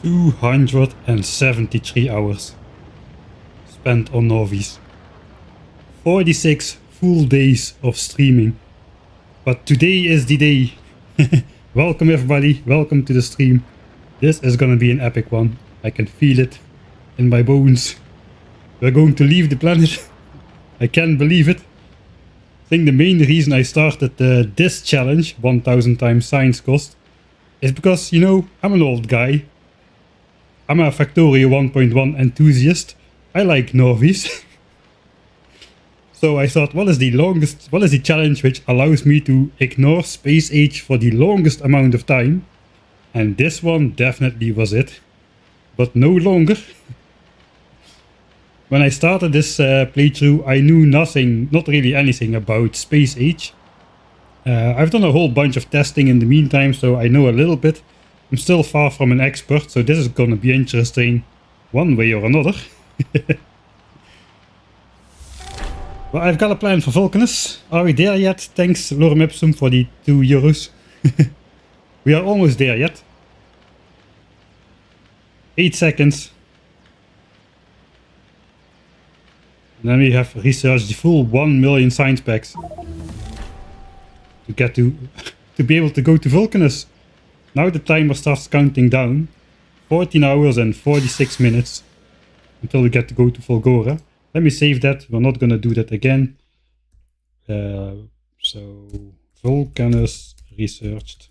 273 hours spent on Nauvis. 46 full days of streaming. But today is the day. Welcome everybody, welcome to the stream. This is gonna be an epic one. I can feel it in my bones. We're going to leave the planet. I can't believe it. I think the main reason I started this challenge, 1000 times science cost, is because, you know, I'm an old guy. I'm a Factorio 1.1 enthusiast. I like Nauvis. So I thought, what is the challenge which allows me to ignore space age for the longest amount of time? And this one definitely was it. But no longer. When I started this playthrough, I knew nothing, not really anything about space age. I've done a whole bunch of testing in the meantime, so I know a little bit. I'm still far from an expert, so this is gonna be interesting one way or another. Well, I've got a plan for VULCANUS. Are we there yet? Thanks Lorem Ipsum for the €2. We are almost there yet. 8 seconds. And then we have researched the full 1 million science packs to get to be able to go to VULCANUS. Now the timer starts counting down. 14 hours and 46 minutes until we get to go to Volgora. Let me save that. We're not gonna do that again. So VULCANUS researched.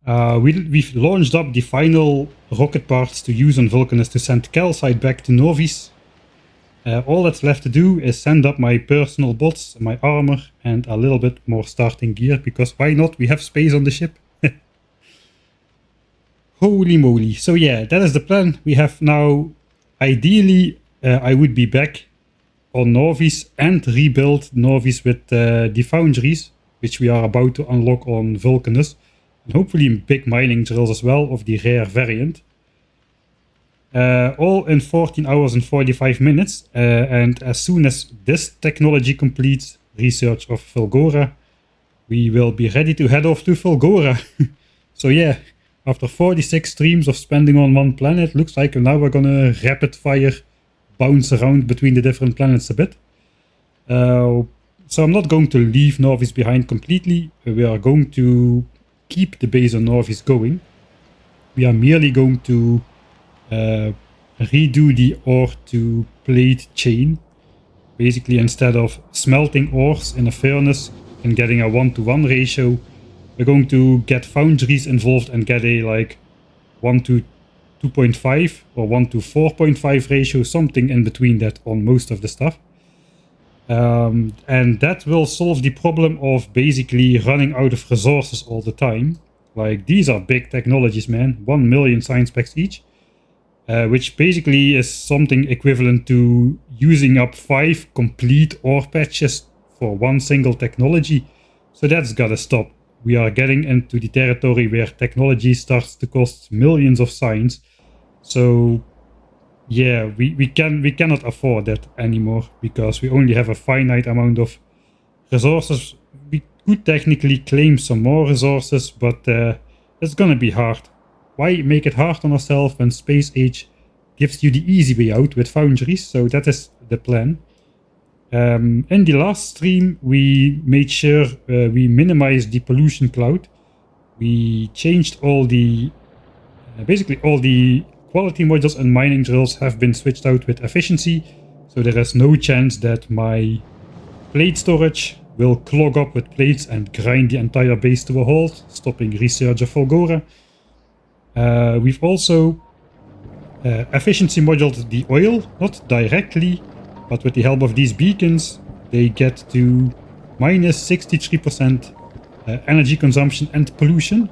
We've launched up the final rocket parts to use on VULCANUS to send calcite back to Nauvis. All that's left to do is send up my personal bots, my armor, and a little bit more starting gear, because why not? We have space on the ship. Holy moly. So yeah, that is the plan. We have now, ideally, I would be back on Nauvis and rebuild Nauvis with the foundries, which we are about to unlock on VULCANUS. And hopefully big mining drills as well of the rare variant. All in 14 hours and 45 minutes. And as soon as this technology completes, research of Volgora, we will be ready to head off to Volgora. So yeah, after 46 streams of spending on one planet, looks like now we're gonna rapid fire bounce around between the different planets a bit. So I'm not going to leave Nauvis behind completely. We are going to keep the base on Nauvis going. We are merely going to redo the ore to plate chain. Basically, instead of smelting ores in a furnace and getting a 1-to-1 ratio, we're going to get foundries involved and get a like 1-to-2.5 or 1-to-4.5 ratio, something in between that on most of the stuff. And that will solve the problem of basically running out of resources all the time. Like, these are big technologies, man. 1 million science packs each. Which basically is something equivalent to using up 5 complete ore patches for one single technology. So that's gotta stop. We are getting into the territory where technology starts to cost millions of science. So yeah, we cannot afford that anymore, because we only have a finite amount of resources. We could technically claim some more resources, but it's gonna be hard. Why make it hard on ourselves when space age gives you the easy way out with foundries? So that is the plan. In the last stream, we made sure we minimized the pollution cloud. We changed all the basically all the quality modules and mining drills have been switched out with efficiency, so there is no chance that my plate storage will clog up with plates and grind the entire base to a halt, stopping research of Volgora. We've also efficiency modeled the oil, not directly, but with the help of these beacons, they get to minus 63% energy consumption and pollution,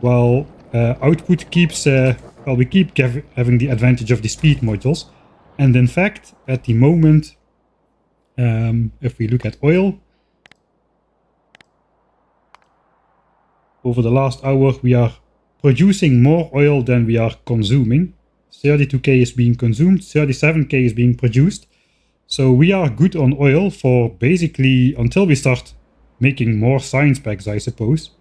while output keeps, well, we keep having the advantage of the speed modules. And in fact, at the moment, if we look at oil, over the last hour, we are producing more oil than we are consuming. 32k is being consumed, 37k is being produced. So we are good on oil for basically until we start making more science packs, I suppose.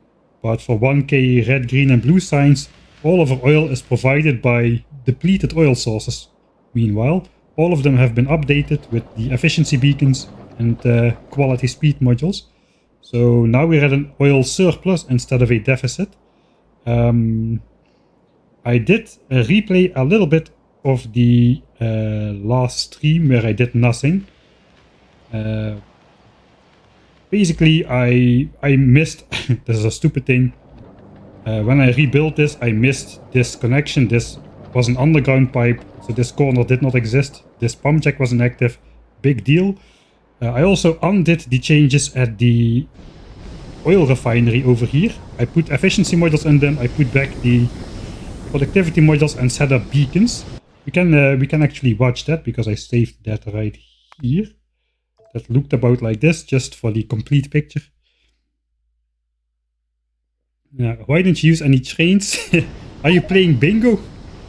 but for 1k red, green and blue signs, all of our oil is provided by depleted oil sources. Meanwhile, all of them have been updated with the efficiency beacons and quality speed modules. So now we're at an oil surplus instead of a deficit. I did replay a little bit of the last stream where I did nothing. Basically, I missed, this is a stupid thing, when I rebuilt this, I missed this connection. This was an underground pipe, so this corner did not exist. This pump jack wasn't active, big deal. I also undid the changes at the oil refinery over here. I put efficiency modules in them, I put back the productivity modules and set up beacons. We can actually watch that because I saved that right here. That looked about like this, just for the complete picture. Yeah, why didn't you use any trains? Are you playing bingo?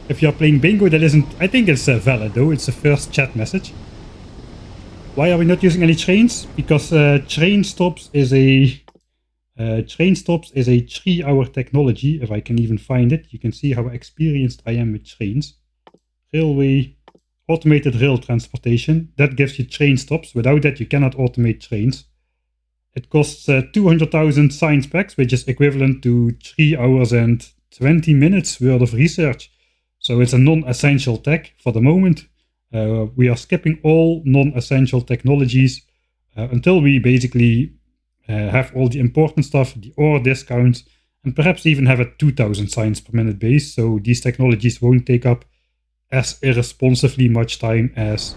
If you're playing bingo, that isn't... I think it's valid though, it's the first chat message. Why are we not using any trains? Because train stops is a 3-hour technology, if I can even find it. You can see how experienced I am with trains. Railway, automated rail transportation, that gives you train stops. Without that you cannot automate trains. It costs 200,000 science packs, which is equivalent to 3 hours and 20 minutes worth of research. So it's a non-essential tech for the moment. We are skipping all non-essential technologies until we basically have all the important stuff, the ore discounts, and perhaps even have a 2000 science per minute base, so these technologies won't take up as irresponsibly much time as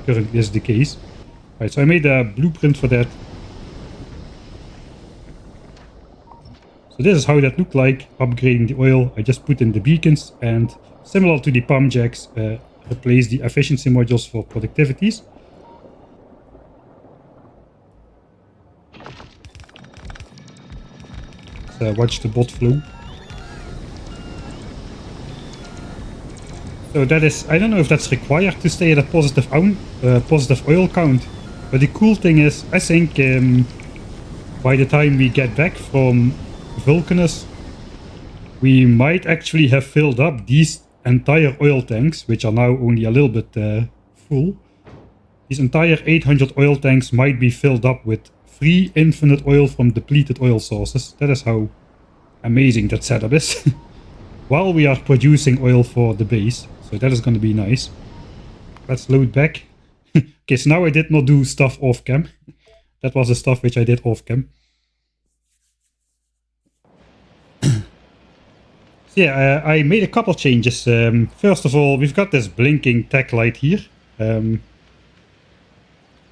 currently is the case. Right, so I made a blueprint for that. So this is how that looked like, upgrading the oil. I just put in the beacons and, similar to the pump jacks, replace the efficiency modules for productivities. Watch the bot flow. So that is, I don't know if that's required to stay at a positive oil count, but the cool thing is, I think by the time we get back from VULCANUS, we might actually have filled up these entire oil tanks, which are now only a little bit full. These entire 800 oil tanks might be filled up with free infinite oil from depleted oil sources. That is how amazing that setup is. While we are producing oil for the base. So that is going to be nice. Let's load back. Okay, so now I did not do stuff off cam. That was the stuff which I did off cam. So yeah, I made a couple changes. First of all, we've got this blinking tech light here.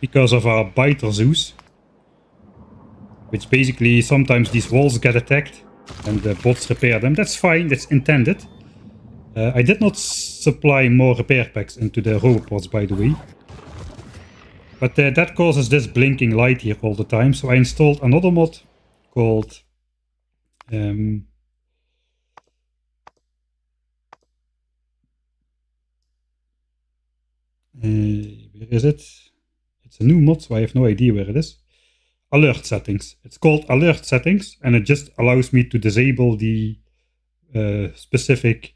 Because of our biter zoos. Which basically, sometimes these walls get attacked and the bots repair them. That's fine, that's intended. I did not supply more repair packs into the robots, by the way. But that causes this blinking light here all the time. So I installed another mod called... where is it? It's a new mod, so I have no idea where it is. Alert settings. It's called alert settings, and it just allows me to disable the specific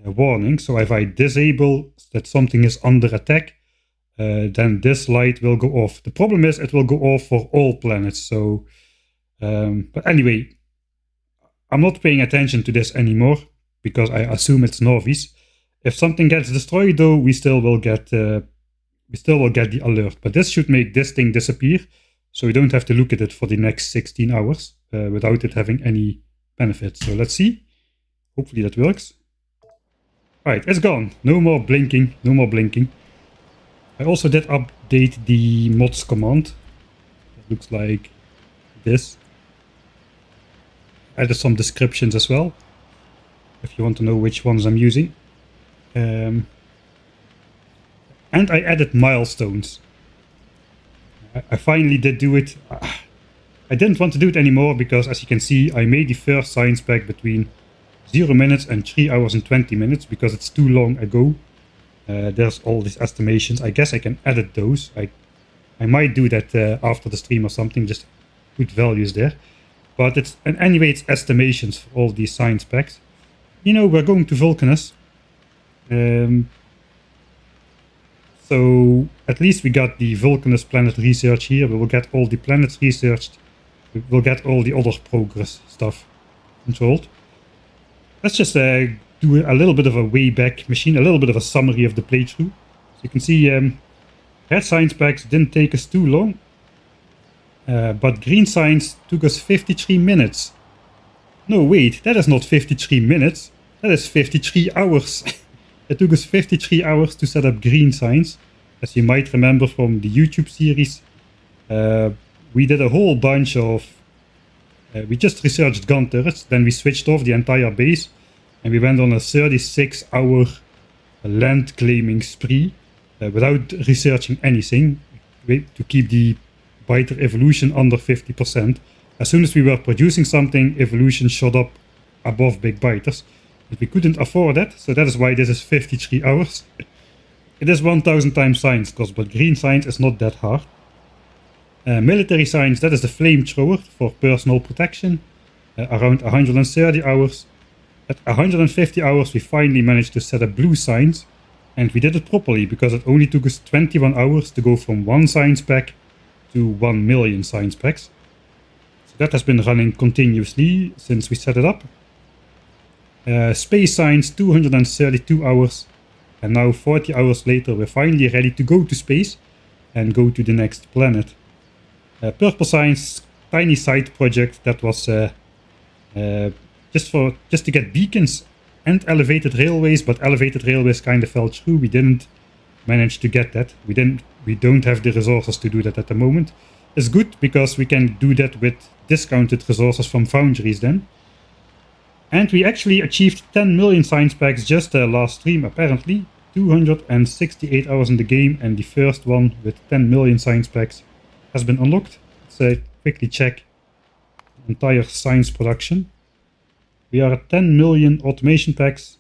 warning. So if I disable that something is under attack, then this light will go off. The problem is it will go off for all planets. So, but anyway, I'm not paying attention to this anymore because I assume it's Nauvis. If something gets destroyed, though, we still will get the alert. But this should make this thing disappear, so we don't have to look at it for the next 16 hours without it having any benefit. So let's see. Hopefully that works. Right, it's gone. No more blinking. No more blinking. I also did update the mods command. It looks like this. Added some descriptions as well, if you want to know which ones I'm using. And I added milestones. I finally did do it. I didn't want to do it anymore because, as you can see, I made the first science pack between 0 minutes and 3 hours and 20 minutes because it's too long ago. There's all these estimations. I guess I can edit those. I might do that after the stream or something. Just good values there. But it's, and anyway, it's estimations for all these science packs. You know, we're going to Vulcanus. So at least we got the Vulcanus planet research here. We will get all the planets researched. We will get all the other progress stuff controlled. Let's just do a little bit of a way back machine, a little bit of a summary of the playthrough. So you can see red science packs didn't take us too long. But green science took us 53 minutes. No, wait, that is not 53 minutes. That is 53 hours. It took us 53 hours to set up green science. As you might remember from the YouTube series, we did a whole bunch of... we just researched gun turrets, then we switched off the entire base, and we went on a 36-hour land claiming spree without researching anything to keep the biter evolution under 50%. As soon as we were producing something, evolution shot up above big biters. But we couldn't afford that, so that is why this is 53 hours. It is 1000 times science cost, but green science is not that hard. Military science, that is the flamethrower for personal protection. Around 130 hours. At 150 hours we finally managed to set up blue science. And we did it properly, because it only took us 21 hours to go from 1 science pack to 1 million science packs. So that has been running continuously since we set it up. Space science, 232 hours. And now 40 hours later we're finally ready to go to space and go to the next planet. Purple science, tiny side project that was just to get beacons and elevated railways, but elevated railways kind of fell through. We didn't manage to get that. We don't have the resources to do that at the moment. It's good because we can do that with discounted resources from foundries then. And we actually achieved 10 million science packs just last stream, apparently. 268 hours in the game, and the first one with 10 million science packs has been unlocked. Let's quickly check the entire science production. We are at 10 million automation packs.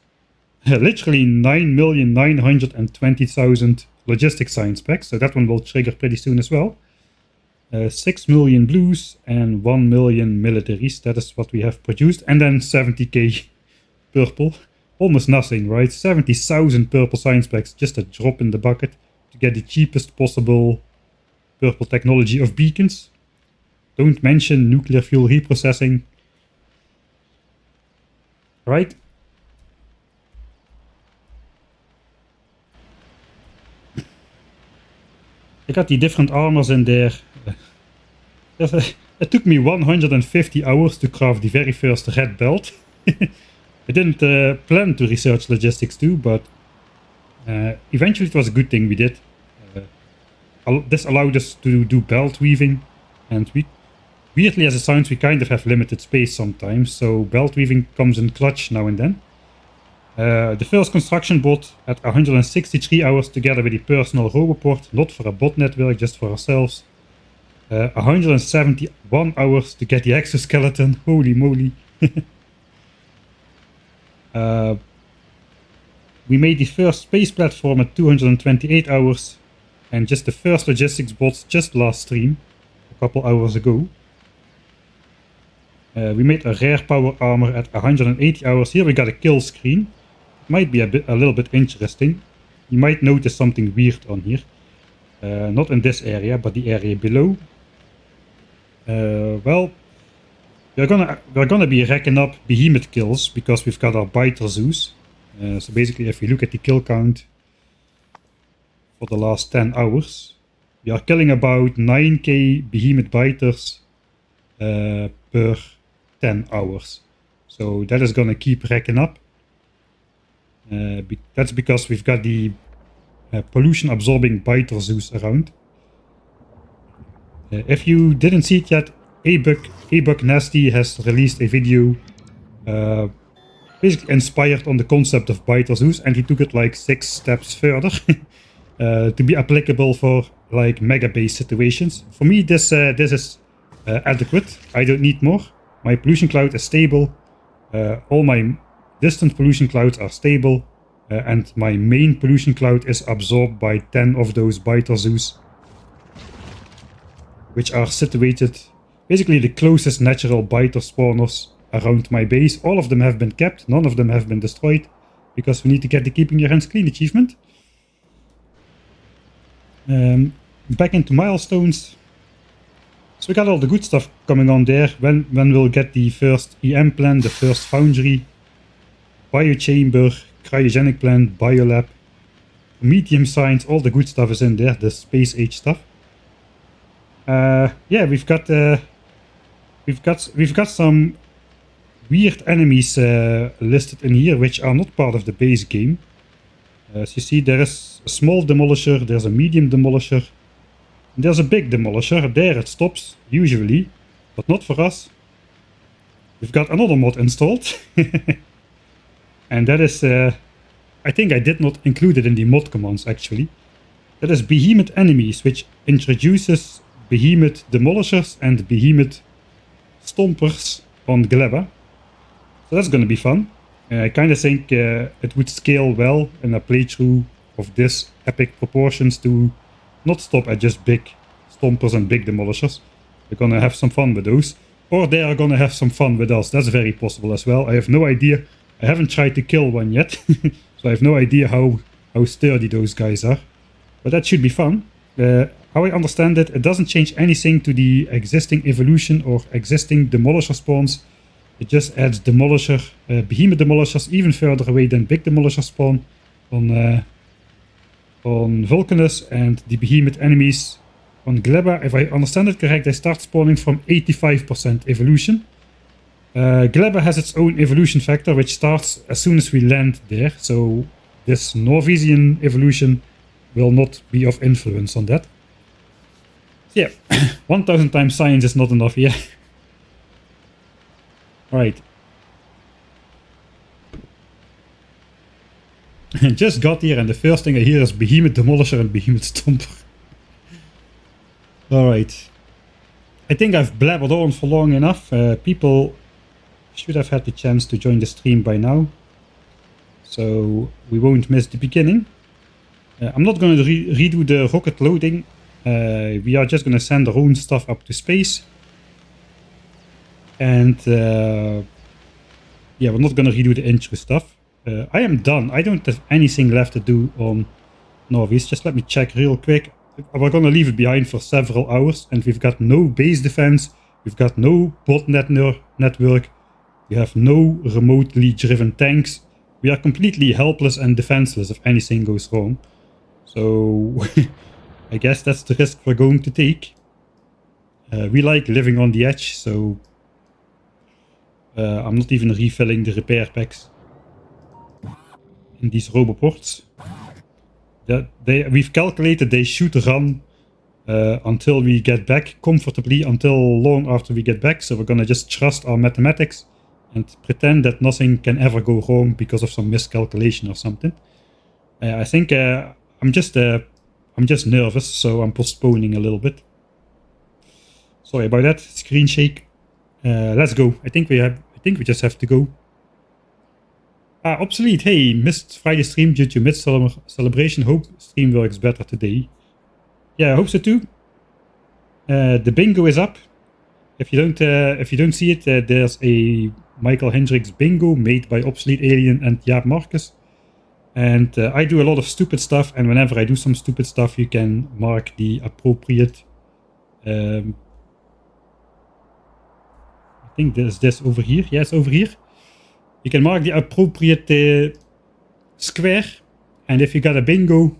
Literally 9,920,000 logistic science packs, so that one will trigger pretty soon as well. 6 million blues and 1 million militaries, that is what we have produced. And then 70k purple. Almost nothing, right? 70,000 purple science packs, just a drop in the bucket to get the cheapest possible purple technology of beacons. Don't mention nuclear fuel reprocessing. Right? I got the different armors in there. It took me 150 hours to craft the very first red belt. I didn't plan to research logistics too, but eventually it was a good thing we did. This allowed us to do belt weaving, and weirdly as it sounds, we kind of have limited space sometimes, so belt weaving comes in clutch now and then. The first construction bot at 163 hours together with the personal roboport, not for a bot network, just for ourselves. 171 hours to get the exoskeleton, holy moly. We made the first space platform at 228 hours, and just the first logistics bots just last stream, a couple hours ago. We made a rare power armor at 180 hours. Here we got a kill screen. Might be a little bit interesting. You might notice something weird on here. Not in this area, but the area below. Well, we're gonna be racking up behemoth kills because we've got our biter zoos. So basically, if we look at the kill count for the last 10 hours, we are killing about 9k behemoth biters per 10 hours. So that is gonna keep racking up. That's because we've got the pollution absorbing biter zoos around. If you didn't see it yet, A-Buck Nasty has released a video basically inspired on the concept of biter zoos, and he took it like 6 steps further to be applicable for like mega base situations. For me, this is adequate. I don't need more. My pollution cloud is stable. All my distant pollution clouds are stable, and my main pollution cloud is absorbed by 10 of those biter zoos, which are situated basically the closest natural biter spawners around my base. All of them have been kept, none of them have been destroyed, because we need to get the Keeping Your Hands Clean achievement. Back into milestones. So we got all the good stuff coming on there. When we'll get the first EM plant, the first foundry, biochamber, cryogenic plant, biolab, medium science, all the good stuff is in there, the space age stuff. Yeah, we've got some weird enemies listed in here, which are not part of the base game. As you see, there is a small demolisher, there's a medium demolisher, and there's a big demolisher. There it stops, usually, but not for us. We've got another mod installed, and that is, I think I did not include it in the mod commands actually. That is Behemoth Enemies, which introduces Behemoth Demolishers and Behemoth Stompers on Gleba. So that's gonna be fun. I kinda think it would scale well in a playthrough of this epic proportions to not stop at just big Stompers and big Demolishers. We're gonna have some fun with those. Or they are gonna have some fun with us. That's very possible as well. I have no idea. I haven't tried to kill one yet. So I have no idea how sturdy those guys are. But that should be fun. How I understand it, it doesn't change anything to the existing evolution or existing Demolisher spawns. It just adds Demolisher, Behemoth Demolishers even further away than big Demolisher spawn on Vulcanus, and the Behemoth enemies on Gleba. If I understand it correct, they start spawning from 85% evolution. Gleba has its own evolution factor, which starts as soon as we land there, so this Nauvian evolution will not be of influence on that. So yeah, 1000 times science is not enough here. Alright. Just got here and the first thing I hear is Behemoth Demolisher and Behemoth Stomper. Alright. I think I've blabbered on for long enough. People should have had the chance to join the stream by now, so we won't miss the beginning. I'm not going to redo the rocket loading. We are just going to send our own stuff up to space. And yeah, we're not going to redo the intro stuff. I am done. I don't have anything left to do on Nauvis. Just let me check real quick. We're going to leave it behind for several hours, and we've got no base defense. We've got no botnet network. We have no remotely driven tanks. We are completely helpless and defenseless if anything goes wrong. So I guess that's the risk we're going to take. We like living on the edge, so I'm not even refilling the repair packs in these roboports. We've calculated they should run until we get back comfortably, until long after we get back. So we're gonna just trust our mathematics and pretend that nothing can ever go wrong because of some miscalculation or something. I think I'm just nervous, so I'm postponing a little bit. Sorry about that. Screen shake. Let's go. I think we just have to go. Obsolete. Hey, missed Friday stream due to mid-celebration. Hope stream works better today. Yeah, I hope so too. The bingo is up. If you don't see it, there's a Michael Hendricks bingo made by Obsolete Alien and Jaap Marcus. And I do a lot of stupid stuff, and whenever I do some stupid stuff, you can mark the appropriate. I think there's this over here. Yeah, it's over here. You can mark the appropriate square, and if you got a bingo,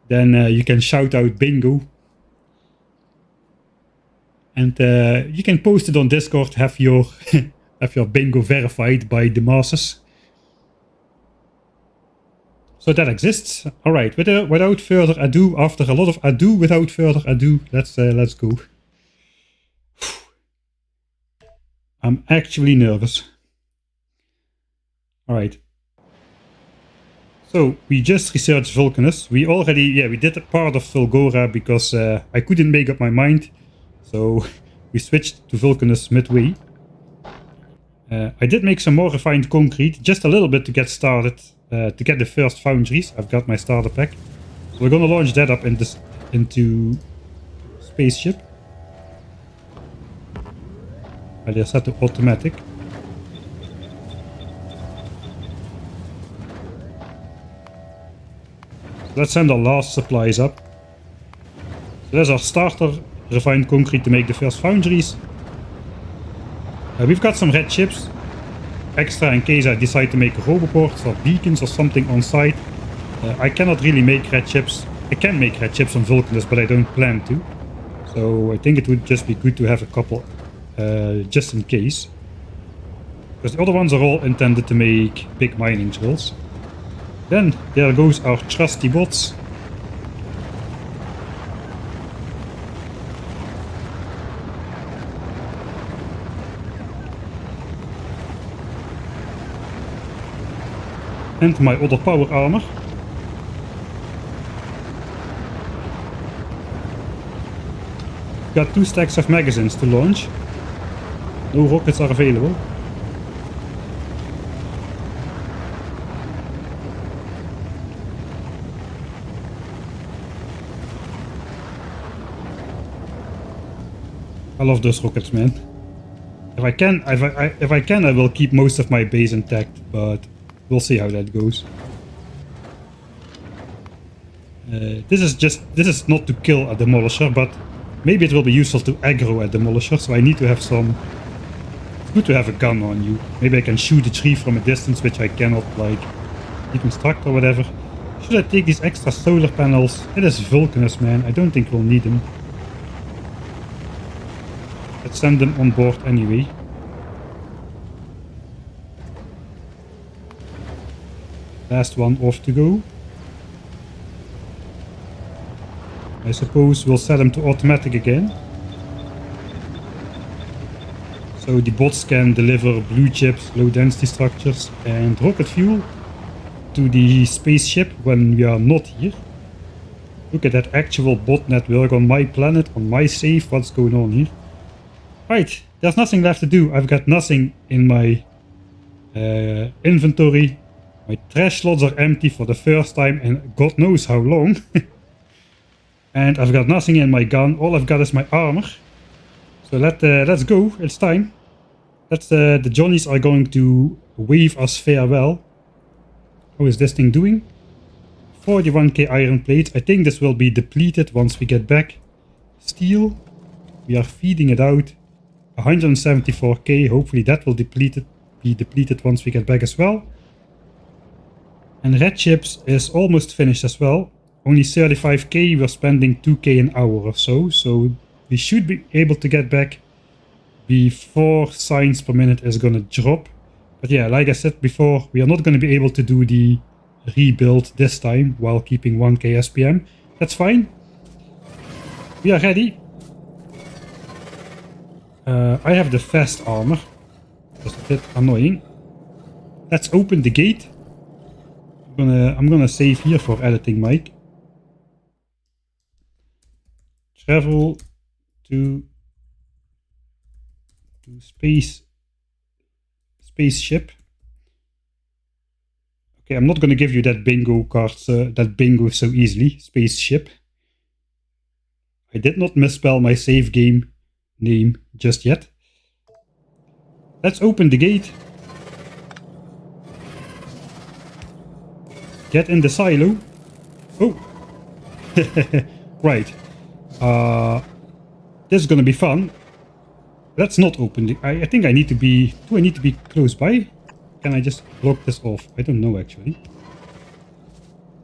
then you can shout out bingo. And you can post it on Discord, have your bingo verified by the masses. So that exists. Alright, without further ado, after a lot of ado, without further ado, let's go. I'm actually nervous. Alright. So, we just researched Vulcanus. We did a part of Fulgora because I couldn't make up my mind. So, we switched to Vulcanus midway. I did make some more refined concrete, just a little bit to get started, to get the first foundries. I've got my starter pack. So we're gonna launch that up into spaceship. They're set to automatic. Let's send our last supplies up. So there's our starter, refined concrete to make the first foundries. We've got some red chips, extra in case I decide to make roboports or beacons or something on site. I cannot really make red chips. I can make red chips on Vulcanus, but I don't plan to. So I think it would just be good to have a couple just in case. Because the other ones are all intended to make big mining drills. Then there goes our trusty bots. And my other power armor. Got 2 stacks of magazines to launch. No rockets are available. I love those rockets, man. If I can, I will keep most of my base intact, but we'll see how that goes. This is not to kill a demolisher, but maybe it will be useful to aggro a demolisher, so I need to have some... It's good to have a gun on you. Maybe I can shoot a tree from a distance, which I cannot, like, deconstruct or whatever. Should I take these extra solar panels? It is Vulcanus, man. I don't think we'll need them. Let's send them on board anyway. Last one off to go. I suppose we'll set them to automatic again. So the bots can deliver blue chips, low density structures and rocket fuel to the spaceship when we are not here. Look at that actual bot network on my planet, on my safe. What's going on here? Right, there's nothing left to do. I've got nothing in my inventory. My trash slots are empty for the first time in God knows how long. And I've got nothing in my gun. All I've got is my armor. So let's go. It's time. The Johnnies are going to wave us farewell. How is this thing doing? 41k iron plates. I think this will be depleted once we get back. Steel. We are feeding it out. 174k. Hopefully that will be depleted once we get back as well. And red chips is almost finished as well. Only 35k. We're spending 2k an hour or so. So we should be able to get back before signs per minute is gonna drop. But yeah, like I said before, we are not gonna be able to do the rebuild this time while keeping 1k SPM. That's fine. We are ready. I have the fast armor. That's a bit annoying. Let's open the gate. I'm gonna save here for editing, Mike. Travel to spaceship. Okay, I'm not gonna give you that bingo card, that bingo so easily. Spaceship. I did not misspell my save game name just yet. Let's open the gate. Get in the silo. Oh. Right. This is gonna be fun. Let's not open the... I think I need to be... Do I need to be close by? Can I just block this off? I don't know actually.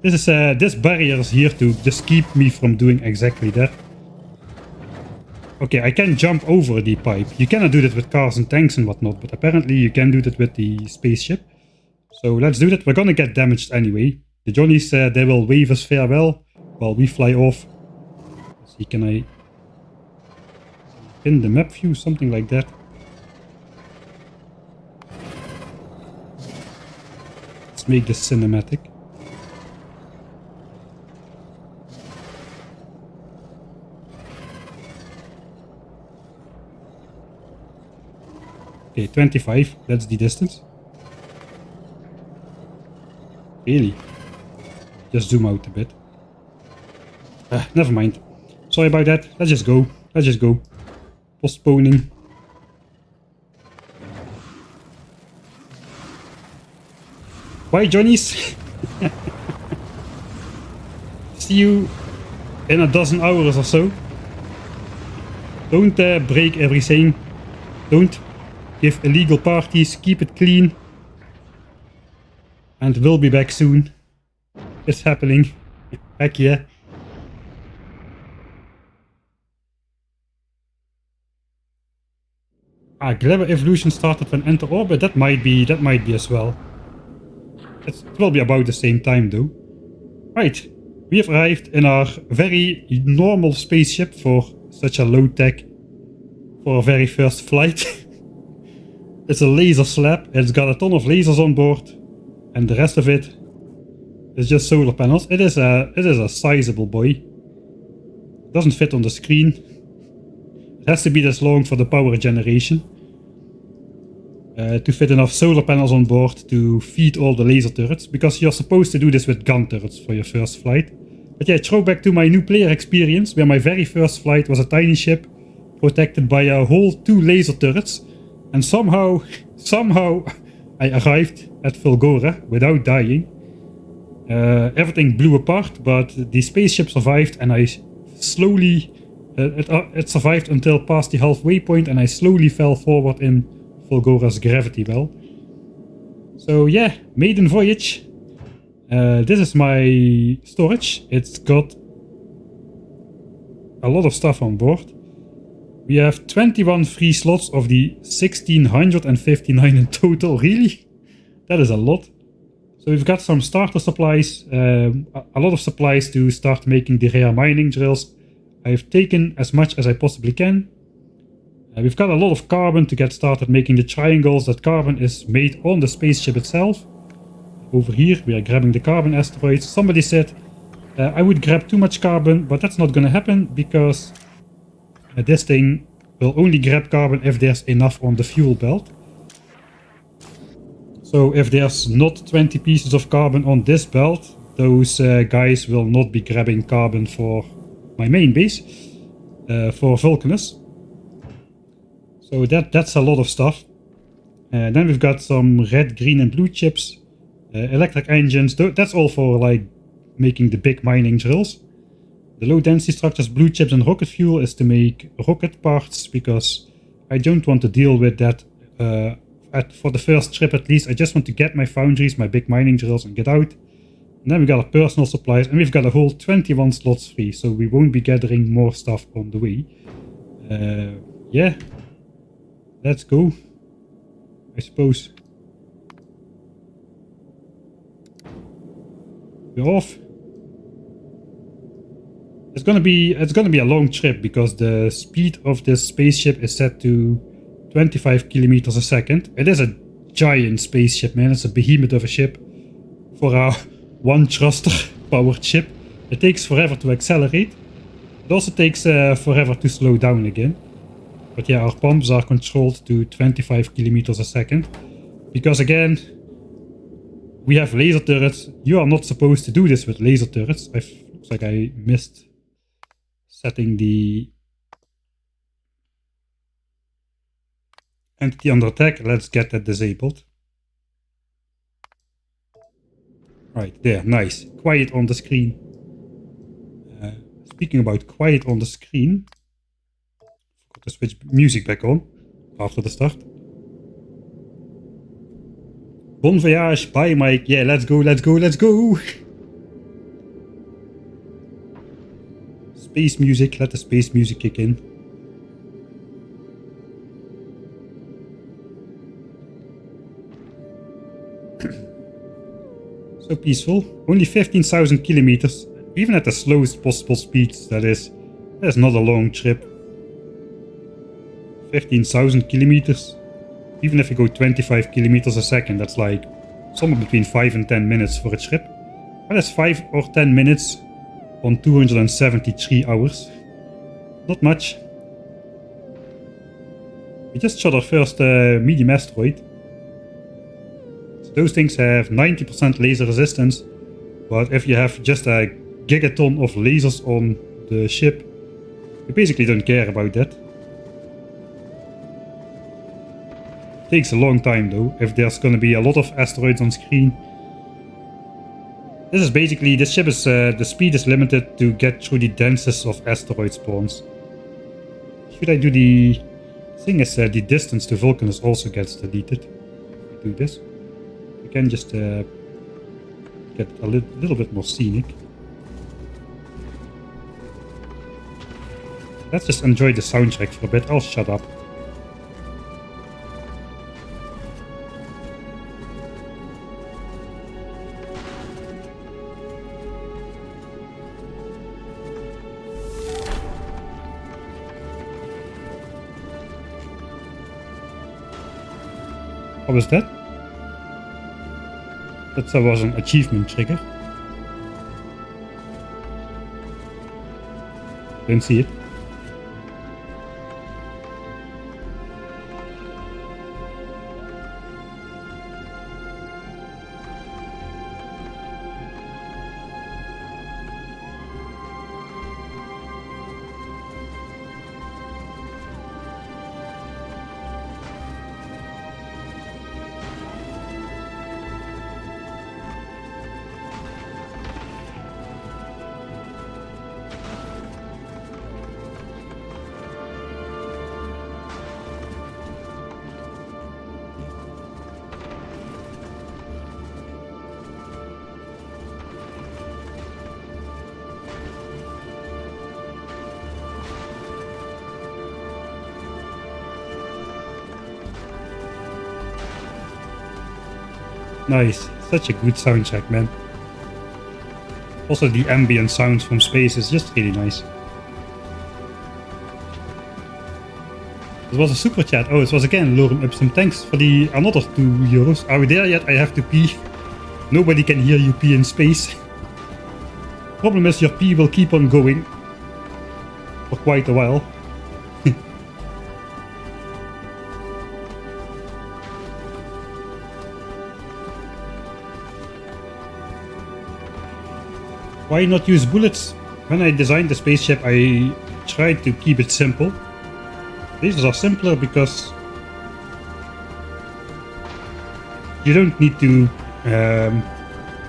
This barrier is here to just keep me from doing exactly that. Okay, I can jump over the pipe. You cannot do that with cars and tanks and whatnot, but apparently you can do that with the spaceship. So let's do that. We're gonna get damaged anyway. The Johnnies said they will wave us farewell while we fly off. Let's see, can I pin the map view? Something like that. Let's make this cinematic. Okay, 25, that's the distance. Really? Just zoom out a bit. Never mind. Sorry about that. Let's just go. Let's just go. Postponing. Bye, Johnnies. See you in a dozen hours or so. Don't break everything. Don't give illegal parties. Keep it clean. And we'll be back soon. It's happening. Heck yeah. Glaber evolution started when enter orbit. That might be as well. It will be about the same time though. Right, we have arrived in our very normal spaceship for such a low tech, for our very first flight. It's a laser slab. It's got a ton of lasers on board, and the rest of it is just solar panels. It is a sizable boy. It doesn't fit on the screen. It has to be this long for the power generation. To fit enough solar panels on board to feed all the laser turrets, because you're supposed to do this with gun turrets for your first flight. But yeah, throwback to my new player experience, where my very first flight was a tiny ship protected by a whole 2 laser turrets, and somehow I arrived at Fulgora without dying. Everything blew apart, but the spaceship survived, and I slowly it survived until past the halfway point, and I slowly fell forward in Fulgora's gravity well. So yeah, maiden voyage. This is my storage. It's got a lot of stuff on board. We have 21 free slots of the 1659 in total. Really? That is a lot. So we've got some starter supplies, a lot of supplies to start making the rare mining drills. I've taken as much as I possibly can. We've got a lot of carbon to get started making the triangles. That carbon is made on the spaceship itself. Over here we are grabbing the carbon asteroids. Somebody said I would grab too much carbon, but that's not going to happen, because this thing will only grab carbon if there's enough on the fuel belt. So if there's not 20 pieces of carbon on this belt, those guys will not be grabbing carbon for my main base, for Vulcanus. So that's a lot of stuff. Then we've got some red, green and blue chips, electric engines. That's all for like making the big mining drills. The low density structures, blue chips and rocket fuel is to make rocket parts, because I don't want to deal with that for the first trip at least. I just want to get my foundries, my big mining drills, and get out. And then we got our personal supplies, and we've got a whole 21 slots free, so we won't be gathering more stuff on the way. Yeah. Let's go, I suppose. We're off. It's gonna be a long trip, because the speed of this spaceship is set to 25 kilometers a second. It is a giant spaceship, man. It's a behemoth of a ship for a 1 thruster powered ship. It takes forever to accelerate. It also takes forever to slow down again. But yeah, our pumps are controlled to 25 kilometers a second. Because again, we have laser turrets. You are not supposed to do this with laser turrets. Looks like I missed setting the entity under attack. Let's get that disabled. Right, there, nice. Quiet on the screen. Speaking about quiet on the screen, to switch music back on after the start. Bon voyage, bye Mike. Yeah, let's go, let's go, let's go. Space music, let the space music kick in. So peaceful. Only 15,000 kilometers. Even at the slowest possible speeds, that is not a long trip. 15,000 kilometers. Even if you go 25 kilometers a second, that's like somewhere between 5 and 10 minutes for a trip. Well, that's 5 or 10 minutes on 273 hours. Not much. We just shot our first medium asteroid. So those things have 90% laser resistance, but if you have just a gigaton of lasers on the ship, you basically don't care about that. Takes a long time though. If there's gonna be a lot of asteroids on screen, This is basically, this ship is, the speed is limited to get through the densest of asteroid spawns. Should I do the thing is, the distance to Vulcanus also gets deleted. Do this. We can just get a little bit more scenic. Let's just enjoy the soundtrack for a bit. I'll shut up. What was that? That was an achievement trigger. Didn't see it. Nice. Such a good soundtrack, man. Also, the ambient sounds from space is just really nice. It was a super chat. Oh, it was again Lorem Ipsum. Thanks for the another €2. Are we there yet? I have to pee. Nobody can hear you pee in space. Problem is your pee will keep on going for quite a while. Why not use bullets? When I designed the spaceship, I tried to keep it simple. Lasers are simpler because you don't need to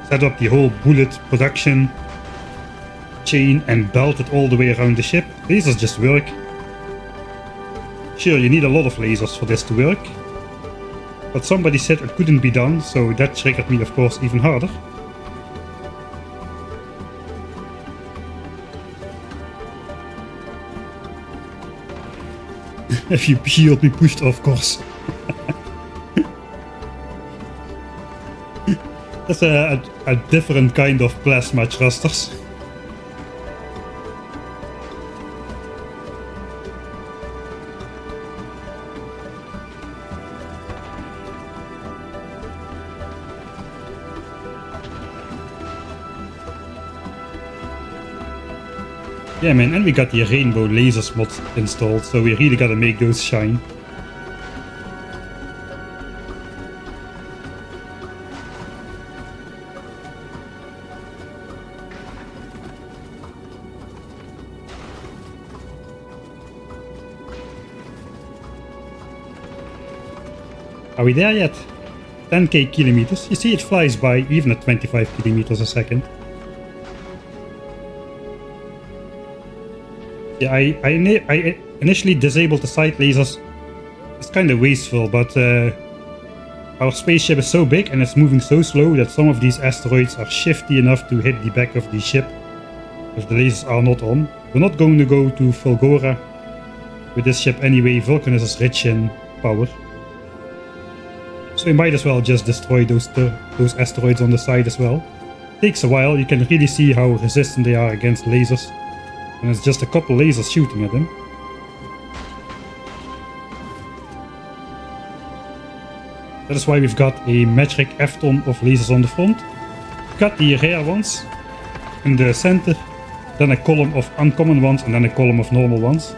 set up the whole bullet production chain and belt it all the way around the ship. Lasers just work. Sure, you need a lot of lasers for this to work, but somebody said it couldn't be done, so that triggered me, of course, even harder. If you pee, you'll be pushed, of course. That's a different kind of plasma thrusters. Yeah, man, and we got the rainbow lasers mod installed, so we really gotta make those shine. Are we there yet? 10k kilometers. You see it flies by even at 25 kilometers a second. Yeah, I initially disabled the side lasers. It's kind of wasteful, but our spaceship is so big and it's moving so slow that some of these asteroids are shifty enough to hit the back of the ship if the lasers are not on. We're not going to go to Fulgora with this ship anyway. Vulcanus is rich in power. So we might as well just destroy those asteroids on the side as well. Takes a while. You can really see how resistant they are against lasers. And it's just a couple lasers shooting at them. That is why we've got a metric F-ton of lasers on the front. We've got the rare ones in the center, then a column of uncommon ones, and then a column of normal ones.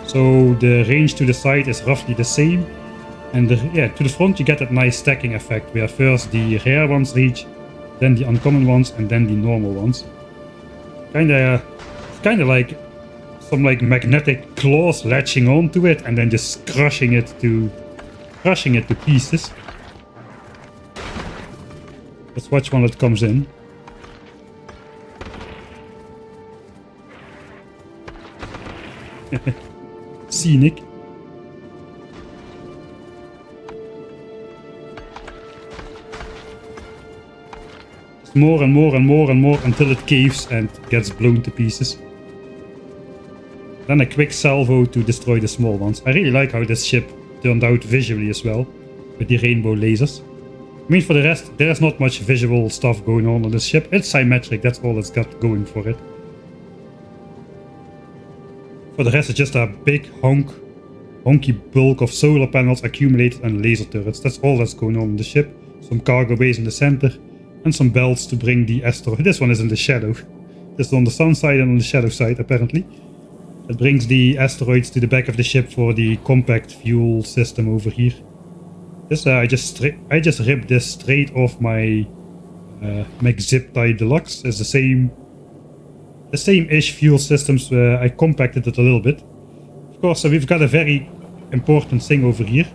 So the range to the side is roughly the same. And to the front you get that nice stacking effect, where first the rare ones reach, then the uncommon ones, and then the normal ones. Kinda like some magnetic claws latching onto it and then just crushing it to pieces. Let's watch when it comes in. Scenic. It's more and more and more and more until it caves and gets blown to pieces. Then a quick salvo to destroy the small ones. I really like how this ship turned out visually as well, with the rainbow lasers. I mean, for the rest, there's not much visual stuff going on this ship. It's symmetric, that's all it's got going for it. For the rest, it's just a big honky bulk of solar panels accumulated and laser turrets. That's all that's going on the ship. Some cargo bays in the center, and some belts to bring the asteroid. This one is in the shadow. This is on the sun side and on the shadow side, apparently. It brings the asteroids to the back of the ship for the compact fuel system over here. This I just ripped this straight off my Mech Zip Tie Deluxe. It's the same-ish fuel systems. I compacted it a little bit. Of course, we've got a very important thing over here.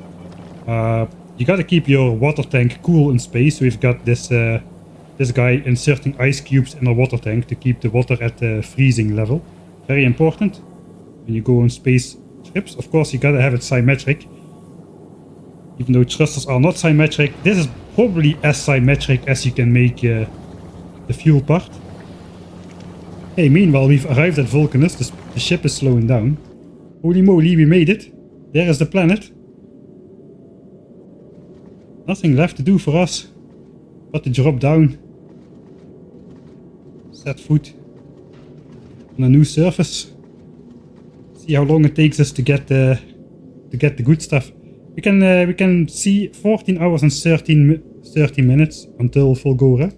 You gotta keep your water tank cool in space. So we've got this this guy inserting ice cubes in a water tank to keep the water at the freezing level. Very important when you go on space trips. Of course, you gotta have it symmetric. Even though thrusters are not symmetric, this is probably as symmetric as you can make the fuel part. Hey, meanwhile, we've arrived at Vulcanus. The ship is slowing down. Holy moly, we made it. There is the planet. Nothing left to do for us but to drop down. Set foot on a new surface. See how long it takes us to get the good stuff. We can see 14 hours and 30 minutes until Volgora.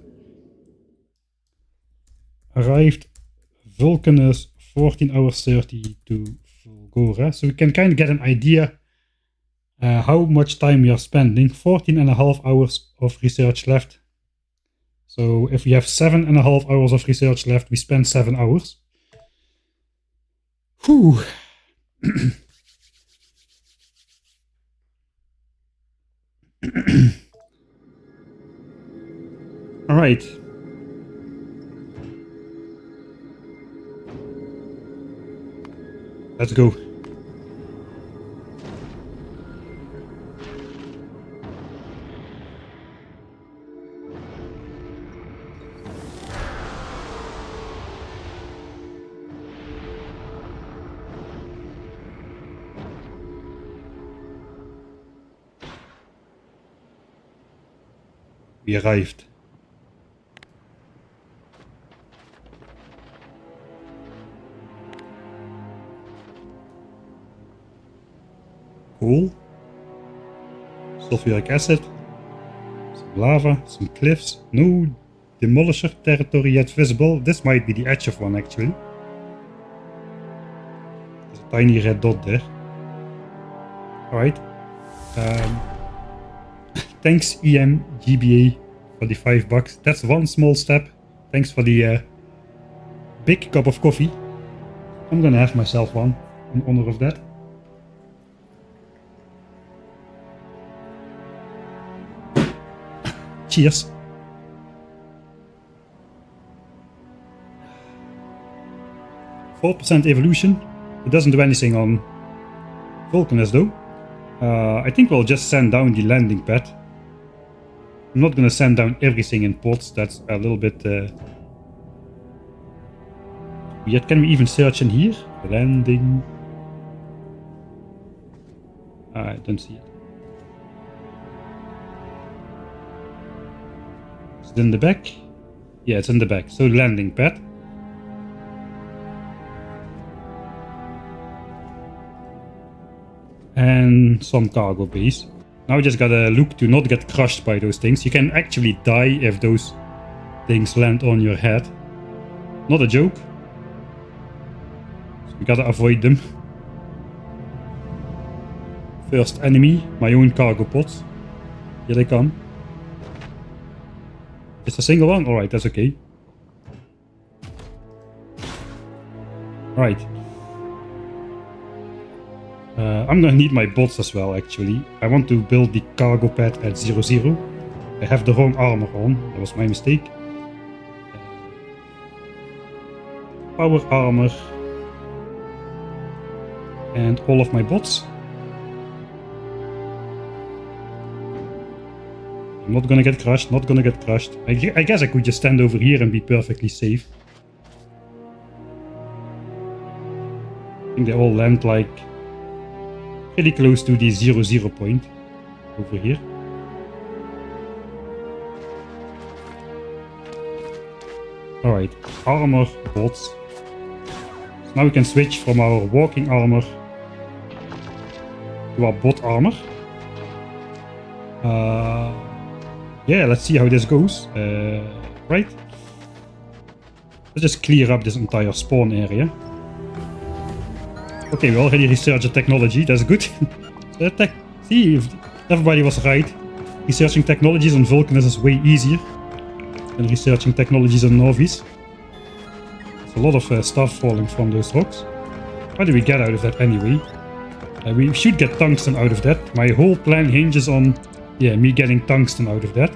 Arrived Vulcanus 14 hours 30 to Volgora. So we can kind of get an idea how much time we are spending. 14.5 hours of research left. So if we have 7.5 hours of research left, we spend 7 hours. Whew. All right. Let's go. We arrived. Coal, sulfuric acid, some lava, some cliffs, no demolisher territory yet visible. This might be the edge of one actually. There's a tiny red dot there. Alright. Thanks EMGBA for the $5. That's one small step. Thanks for the big cup of coffee. I'm gonna have myself one in honor of that. Cheers. %4 evolution. It doesn't do anything on Vulcanus though. I think we'll just send down the landing pad. I'm not gonna send down everything in pods. That's a little bit weird. Can we even search in here? Landing. I don't see it. Is it in the back? Yeah, it's in the back. So landing pad. And some cargo bays. Now we just gotta look to not get crushed by those things. You can actually die if those things land on your head. Not a joke. So we gotta avoid them. First enemy, my own cargo pods. Here they come. Just a single one? Alright, that's okay. Right. I'm gonna need my bots as well actually. I want to build the cargo pad at 00. I have the wrong armor on, that was my mistake. Power armor. and all of my bots. I'm not gonna get crushed, not gonna get crushed. I guess I could just stand over here and be perfectly safe. I think they all land like pretty close to the 0-0 point over here. Alright, armor, bots. So now we can switch from our walking armor to our bot armor. Yeah, let's see how this goes. Right. Let's just clear up this entire spawn area. Okay, we already researched technology, that's good. See, if everybody was right. Researching technologies on VULCANUS is way easier than researching technologies on Nauvis. There's a lot of stuff falling from those rocks. How do we get out of that anyway? We should get tungsten out of that. My whole plan hinges on, yeah, me getting tungsten out of that.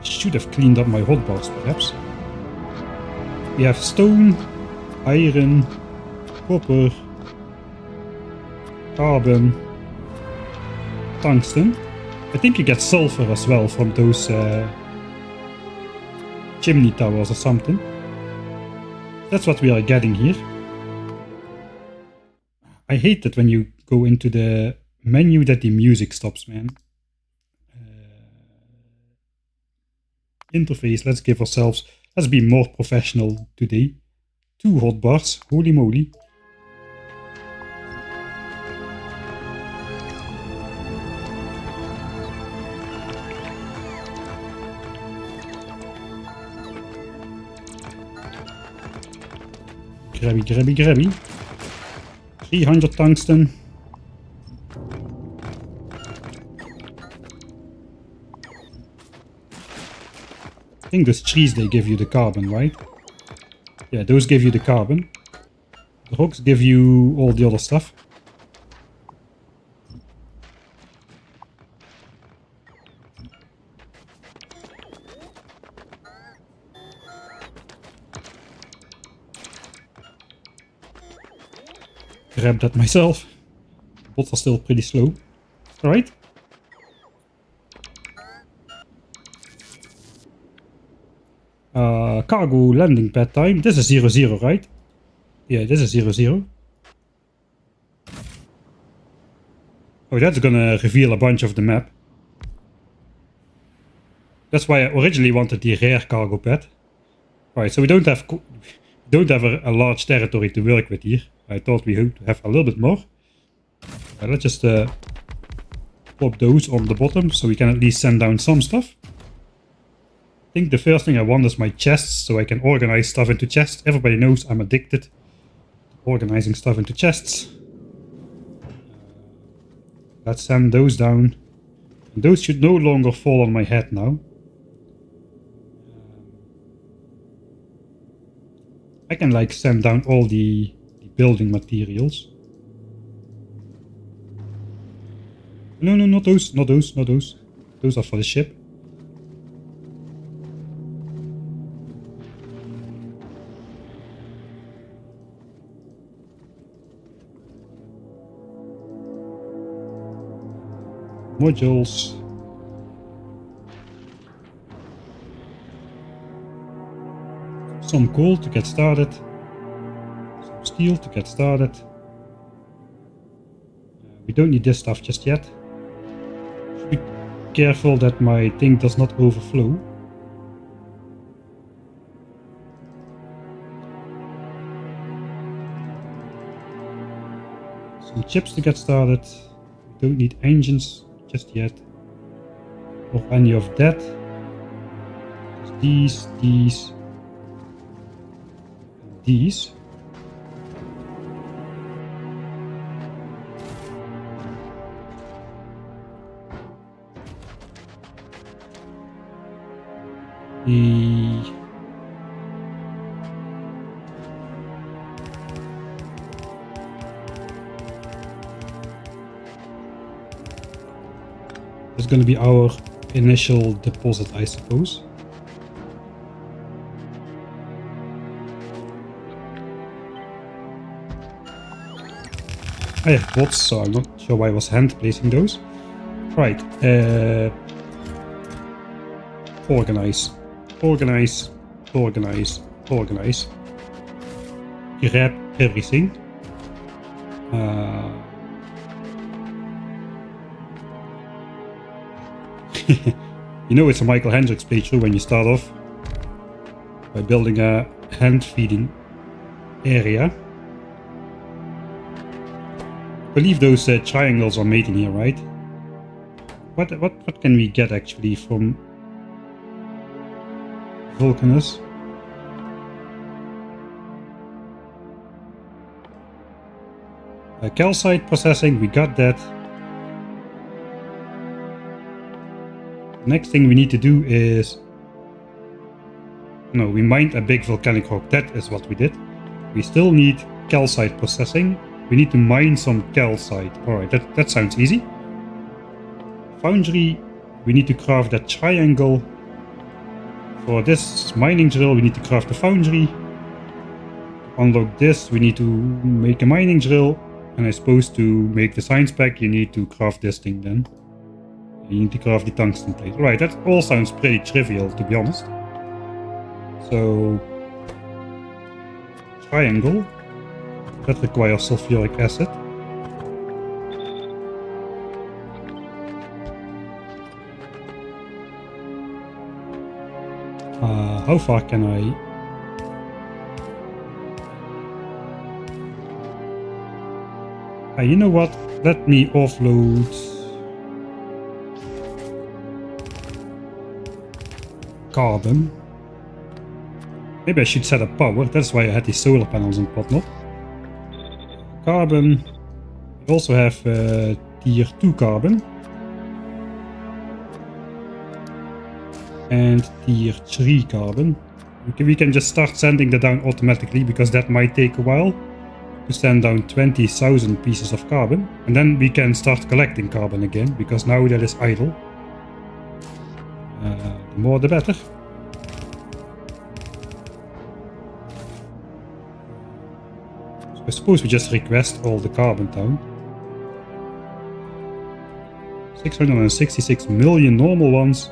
Should have cleaned up my hotbars, perhaps. We have stone, iron, copper, carbon, tungsten. I think you get sulfur as well from those chimney towers or something. That's what we are getting here. I hate that when you go into the menu that the music stops, man. Interface, let's give ourselves, let's be more professional today. 2 hotbars, holy moly. Grabby, grabby, grabby. 300 tungsten. I think those trees, they give you the carbon, right? Yeah, those give you the carbon. The rocks give you all the other stuff. Grab that myself. Bots are still pretty slow. Alright. Cargo landing pad time. This is 0-0, right? Yeah, this is 0-0. Oh, that's gonna reveal a bunch of the map. That's why I originally wanted the rare cargo pad. Alright, so we don't have a large territory to work with here. I thought we would have a little bit more. Let's just pop those on the bottom so we can at least send down some stuff. I think the first thing I want is my chests, so I can organize stuff into chests. Everybody knows I'm addicted to organizing stuff into chests. Let's send those down. And those should no longer fall on my head now. I can like send down all the building materials. No, not those, not those, not those. Those are for the ship. Modules. Some coal to get started. Some steel to get started. We don't need this stuff just yet. Should be careful that my thing does not overflow. Some chips to get started. We don't need engines just yet. Or any of that. Just these, these. This is going to be our initial deposit, I suppose. I have pots, so I'm not sure why I was hand placing those. Right, organize, organize, organize, organize. Grab everything. You know it's a Michael Hendricks playthrough when you start off by building a hand feeding area. I believe those triangles are made in here, right? What can we get actually from VULCANUS? Calcite processing, we got that. Next thing we need to do is... No, we mined a big volcanic rock. That is what we did. We still need calcite processing. We need to mine some calcite. Alright, that sounds easy. Foundry, we need to craft that triangle. For this mining drill, we need to craft a foundry. To unlock this, we need to make a mining drill. And I suppose to make the science pack, you need to craft this thing then. You need to craft the tungsten plate. Right, that all sounds pretty trivial, to be honest. So... triangle. That requires sulfuric acid. How far can I... you know what? Let me offload... carbon. Maybe I should set up power. That's why I had these solar panels and whatnot. Carbon. We also have tier 2 carbon. And tier 3 carbon. We can just start sending that down automatically because that might take a while to send down 20,000 pieces of carbon. And then we can start collecting carbon again because now that is idle. The more the better. So I suppose we just request all the carbon down. 666 million normal ones.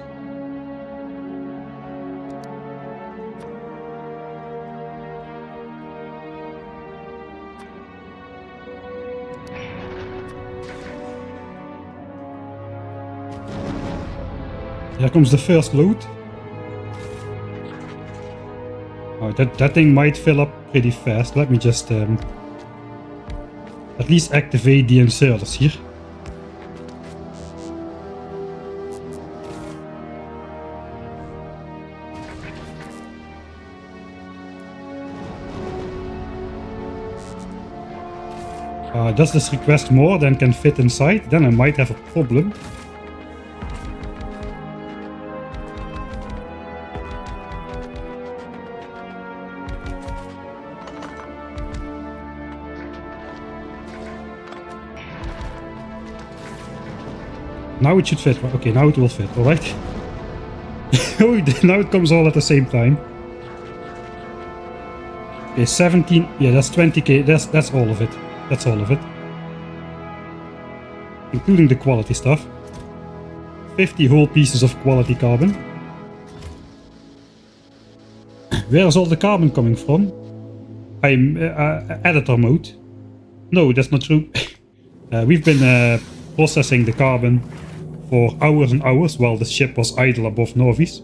Here comes the first load. Oh, that thing might fill up pretty fast. Let me just at least activate the inserters here. Does this request more than can fit inside? Then I might have a problem. Now it should fit. Okay, now it will fit, alright. Now it comes all at the same time. Okay, 17. Yeah, that's 20k. That's all of it. That's all of it. Including the quality stuff. 50 whole pieces of quality carbon. Where is all the carbon coming from? I'm editor mode. No, that's not true. We've been processing the carbon for hours and hours while the ship was idle above Nauvis.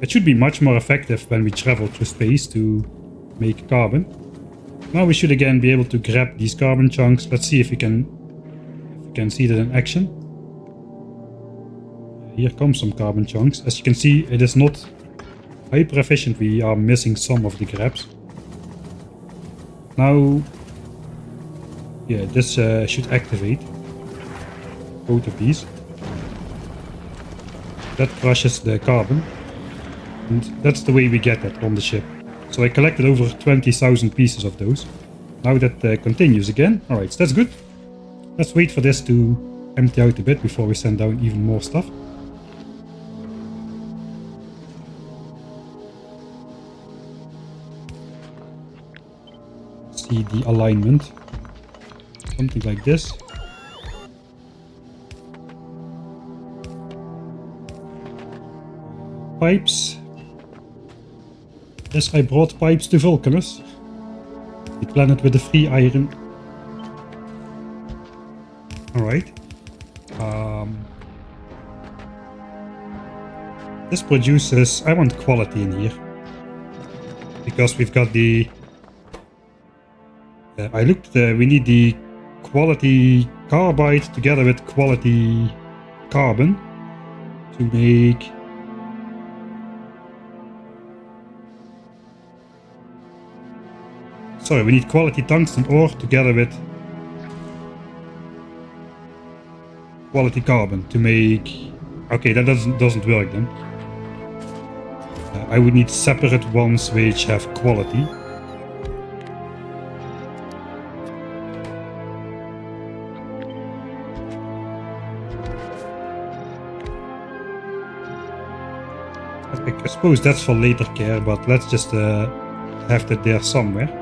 It should be much more effective when we travel through space to make carbon. Now we should again be able to grab these carbon chunks. Let's see if we can see that in action. Here come some carbon chunks. As you can see, it is not hyper efficient. We are missing some of the grabs. Now, yeah, this should activate both of these. That crushes the carbon. And that's the way we get that on the ship. So I collected over 20,000 pieces of those. Now that continues again. Alright, so that's good. Let's wait for this to empty out a bit before we send down even more stuff. see the alignment. Something like this. Pipes. Yes, I brought pipes to Vulcanus. The planet with the free iron. Alright. This produces... I want quality in here. Because we've got the... I looked, we need the quality carbide together with quality carbon to make... Sorry, we need quality tungsten ore together with quality carbon to make... Okay, that doesn't work then. I would need separate ones which have quality. I suppose that's for later care, but let's just have that there somewhere.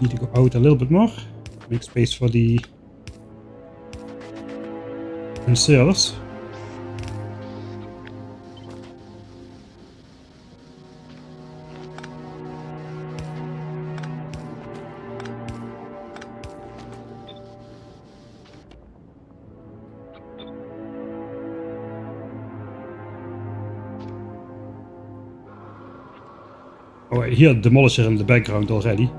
Need to go out a little bit more, make space for the inserters. Oh, I hear a demolisher in the background already.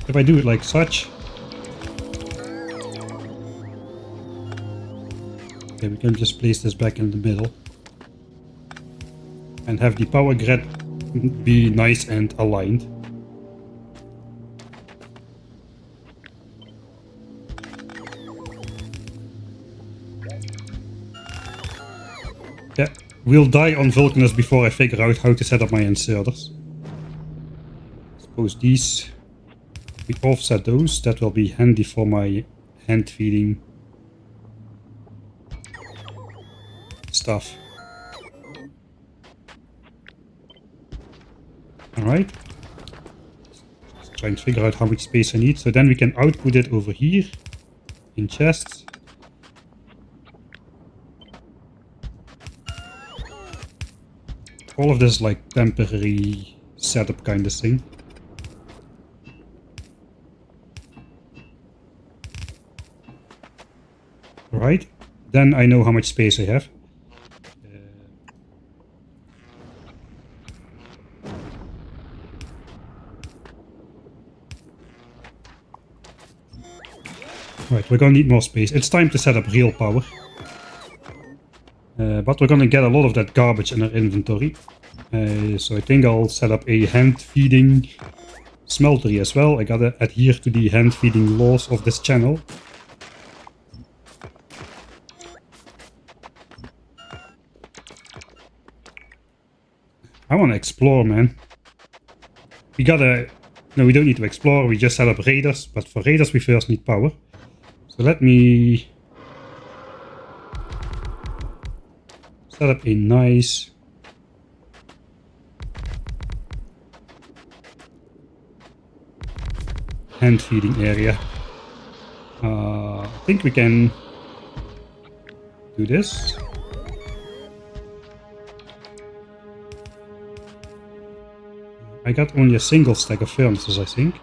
If I do it like such, okay, we can just place this back in the middle and have the power grid be nice and aligned. Yeah, we'll die on Vulcanus before I figure out how to set up my inserters. Suppose these... We offset those, that will be handy for my hand feeding stuff. Alright. Let's try and figure out how much space I need. So then we can output it over here in chests. All of this is like temporary setup kind of thing. Right, then I know how much space I have. Right, we're gonna need more space. It's time to set up real power. But we're gonna get a lot of that garbage in our inventory. So I think I'll set up a hand feeding smeltery as well. I gotta adhere to the hand feeding laws of this channel. I want to explore, man. We gotta... No, we don't need to explore. We just set up raiders. But for raiders, we first need power. So let me... set up a nice... hand feeding area. I think we can... do this. I got only a single stack of furnaces, I think.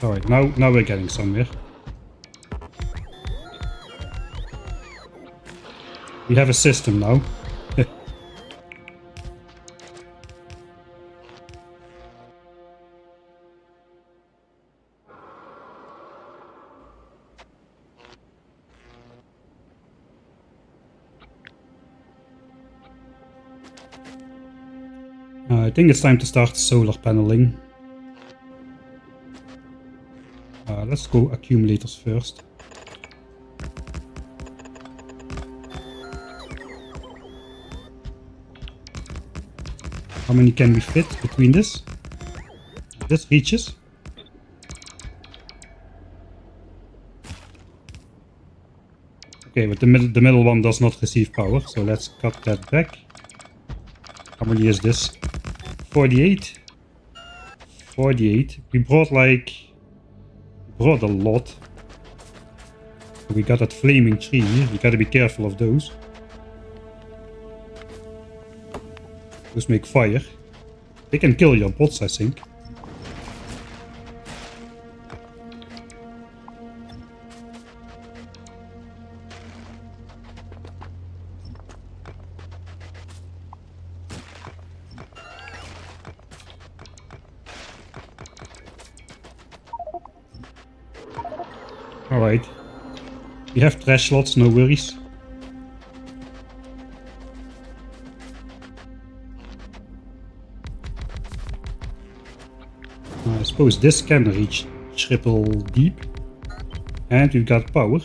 Alright, now we're getting somewhere. We have a system now. I think it's time to start solar paneling. Let's go accumulators first. How many can we fit between this? This reaches. Okay, but the middle one does not receive power, so let's cut that back. How many is this? 48. 48. We brought a lot. We got that flaming tree here. You gotta be careful of those. Those make fire. They can kill your bots, I think. Alright. We have trash slots, no worries. I suppose this can reach triple deep. And we've got power.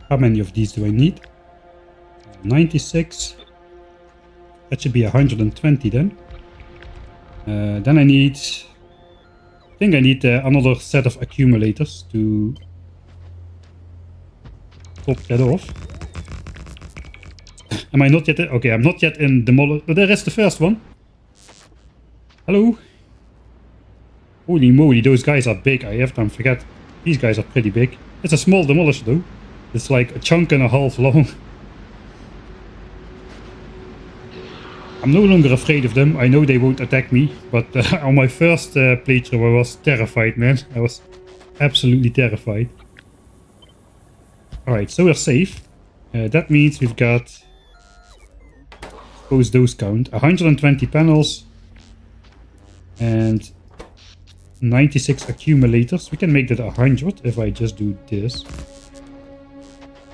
How many of these do I need? 96. That should be 120 then. Then I need... I think I need another set of accumulators to top that off. Am I not yet... Okay, I'm not yet in the but there is the first one. Hello. Holy moly, those guys are big. I have to forget. These guys are pretty big. It's a small demolisher though. It's like a chunk and a half long. I'm no longer afraid of them. I know they won't attack me, but on my first playthrough I was terrified, man. I was absolutely terrified. Alright, so we're safe. That means we've got... Suppose those count. 120 panels. And 96 accumulators. We can make that 100 if I just do this.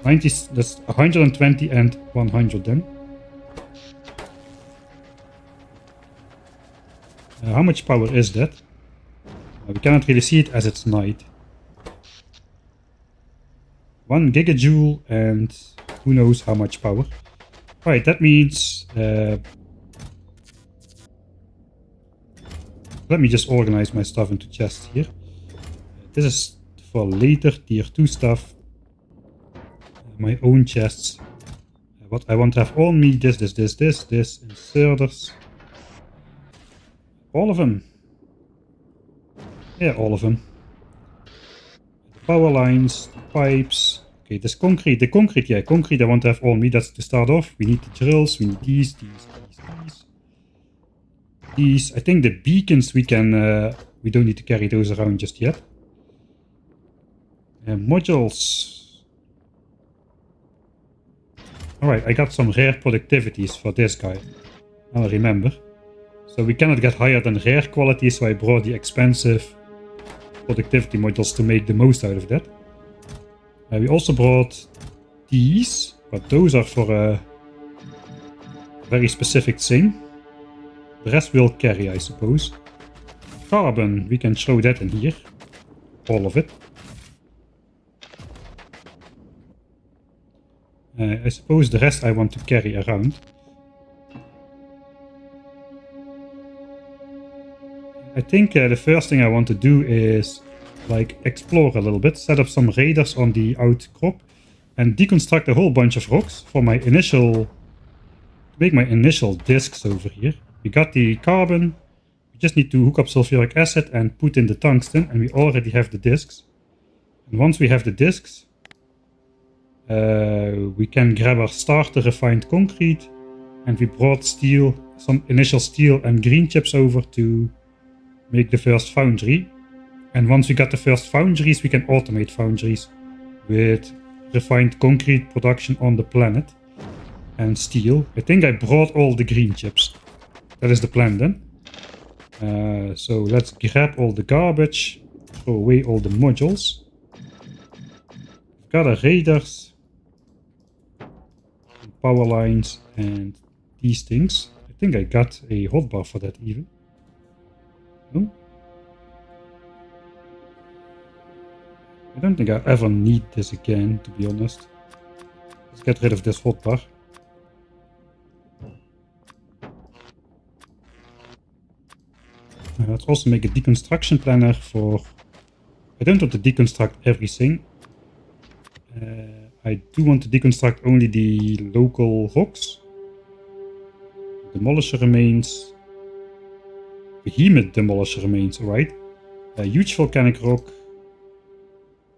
90, that's 120 and 100 then. How much power is that? We cannot really see it as it's night. 1 gigajoule and who knows how much power. Right, that means... let me just organize my stuff into chests here. This is for later tier 2 stuff. My own chests. What I want to have on me, this, inserters. All of them. Yeah, all of them. The power lines, the pipes. Okay, this concrete, yeah, concrete I want to have on me, that's to start off. We need the drills, we need these. These, I think the beacons we can, we don't need to carry those around just yet. Modules. Alright, I got some rare productivities for this guy. I'll remember. So we cannot get higher than rare quality, so I brought the expensive productivity modules to make the most out of that. We also brought these, but those are for a very specific thing. The rest will carry, I suppose. Carbon, we can throw that in here. All of it. I suppose the rest I want to carry around. I think the first thing I want to do is like explore a little bit, set up some radars on the outcrop and deconstruct a whole bunch of rocks for my initial, make my initial discs over here. We got the carbon, we just need to hook up sulfuric acid and put in the tungsten, and we already have the discs. And once we have the discs, we can grab our starter refined concrete, and we brought steel, some initial steel and green chips over to make the first foundry. And once we got the first foundries, we can automate foundries with refined concrete production on the planet and steel. I think I brought all the green chips. That is the plan then. So let's grab all the garbage, throw away all the modules. We've got a radars, power lines, and these things. I think I got a hotbar for that even. No? I don't think I ever need this again, to be honest. Let's get rid of this hotbar. Let's also make a deconstruction planner for... I don't want to deconstruct everything. I do want to deconstruct only the local rocks. Demolisher remains. Behemoth demolisher remains, alright. A huge volcanic rock.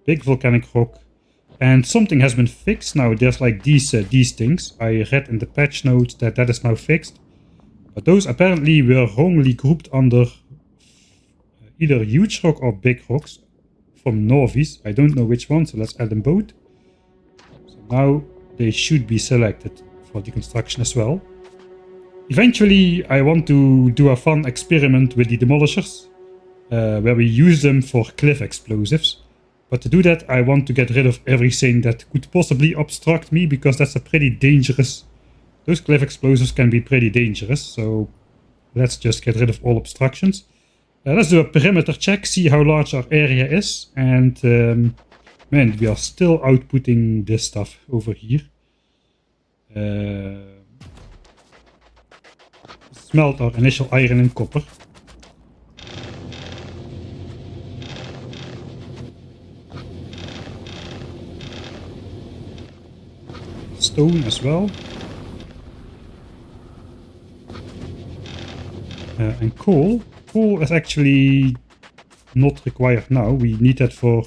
Big volcanic rock. And something has been fixed now. There's like these things. I read in the patch notes that that is now fixed. But those apparently were wrongly grouped under either huge rock or big rocks from Nauvis. I don't know which one, so let's add them both. So now they should be selected for deconstruction as well. Eventually, I want to do a fun experiment with the demolishers, where we use them for cliff explosives. But to do that, I want to get rid of everything that could possibly obstruct me, because that's a pretty dangerous... Those cliff explosives can be pretty dangerous, so let's just get rid of all obstructions. Let's do a perimeter check, see how large our area is, and man, we are still outputting this stuff over here. Smelt our initial iron and copper. Stone as well. And coal. Coal is actually not required now. We need that for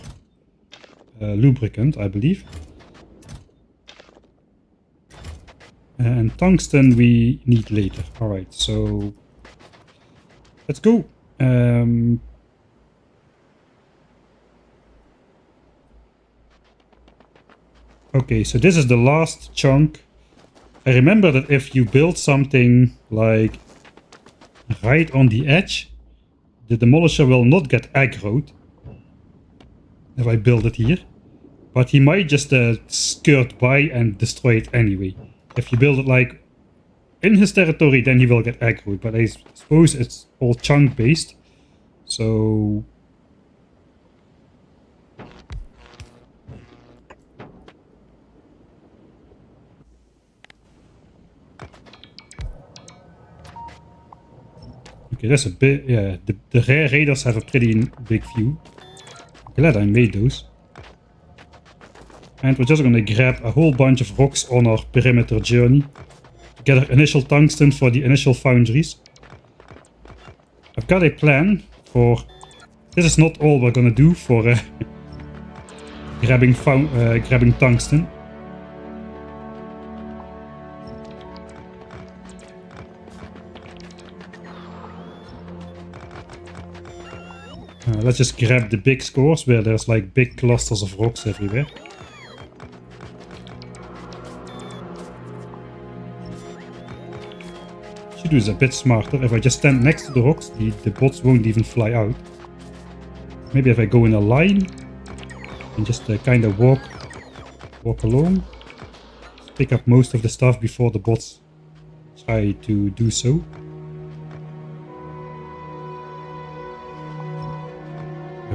lubricant, I believe. And tungsten we need later. Alright, so let's go. Okay, so this is the last chunk. I remember that if you build something like right on the edge, the demolisher will not get aggroed if I build it here, but he might just skirt by and destroy it anyway. If you build it like in his territory, then he will get aggroed, but I suppose it's all chunk based, so okay, that's a bit, yeah, the rare raiders have a pretty big view. Glad I made those. And we're just gonna grab a whole bunch of rocks on our perimeter journey to get our initial tungsten for the initial foundries. I've got a plan for... This is not all we're gonna do for grabbing tungsten. Let's just grab the big scores where there's like big clusters of rocks everywhere. Should do this a bit smarter. If I just stand next to the rocks, the bots won't even fly out. Maybe if I go in a line and just kind of walk along, pick up most of the stuff before the bots try to do so.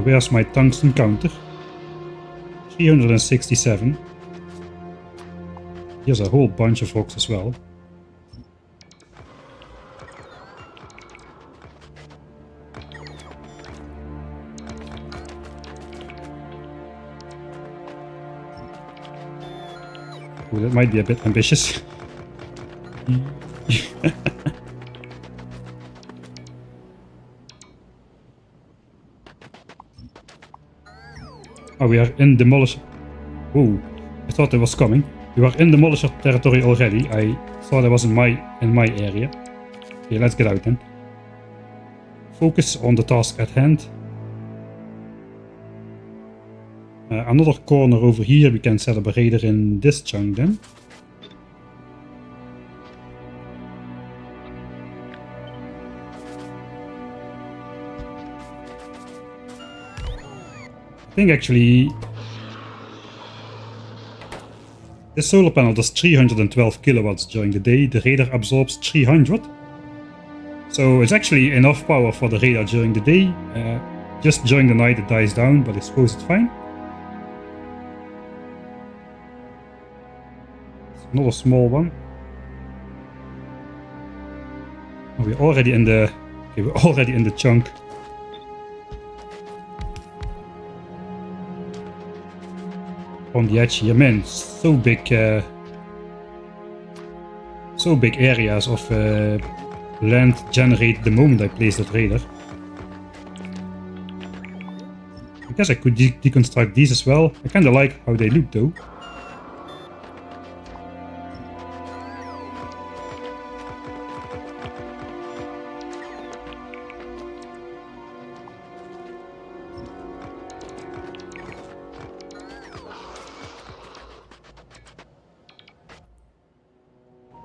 Where's my tungsten counter? 367. Here's a whole bunch of rocks as well. Oh, that might be a bit ambitious. Oh, we are in Demolisher. Oh, I thought it was coming. We are in Demolisher territory already. I thought it was in my area. Okay, let's get out then. Focus on the task at hand. Another corner over here, we can set up a radar in this chunk then. I think actually this solar panel does 312 kilowatts during the day, the radar absorbs 300. So it's actually enough power for the radar during the day. Just during the night it dies down, but I suppose it's fine. Another small one. Oh, we're already in the chunk. On the edge here, man, so big areas of land generated the moment I placed that radar. I guess I could deconstruct these as well. I kinda like how they look though.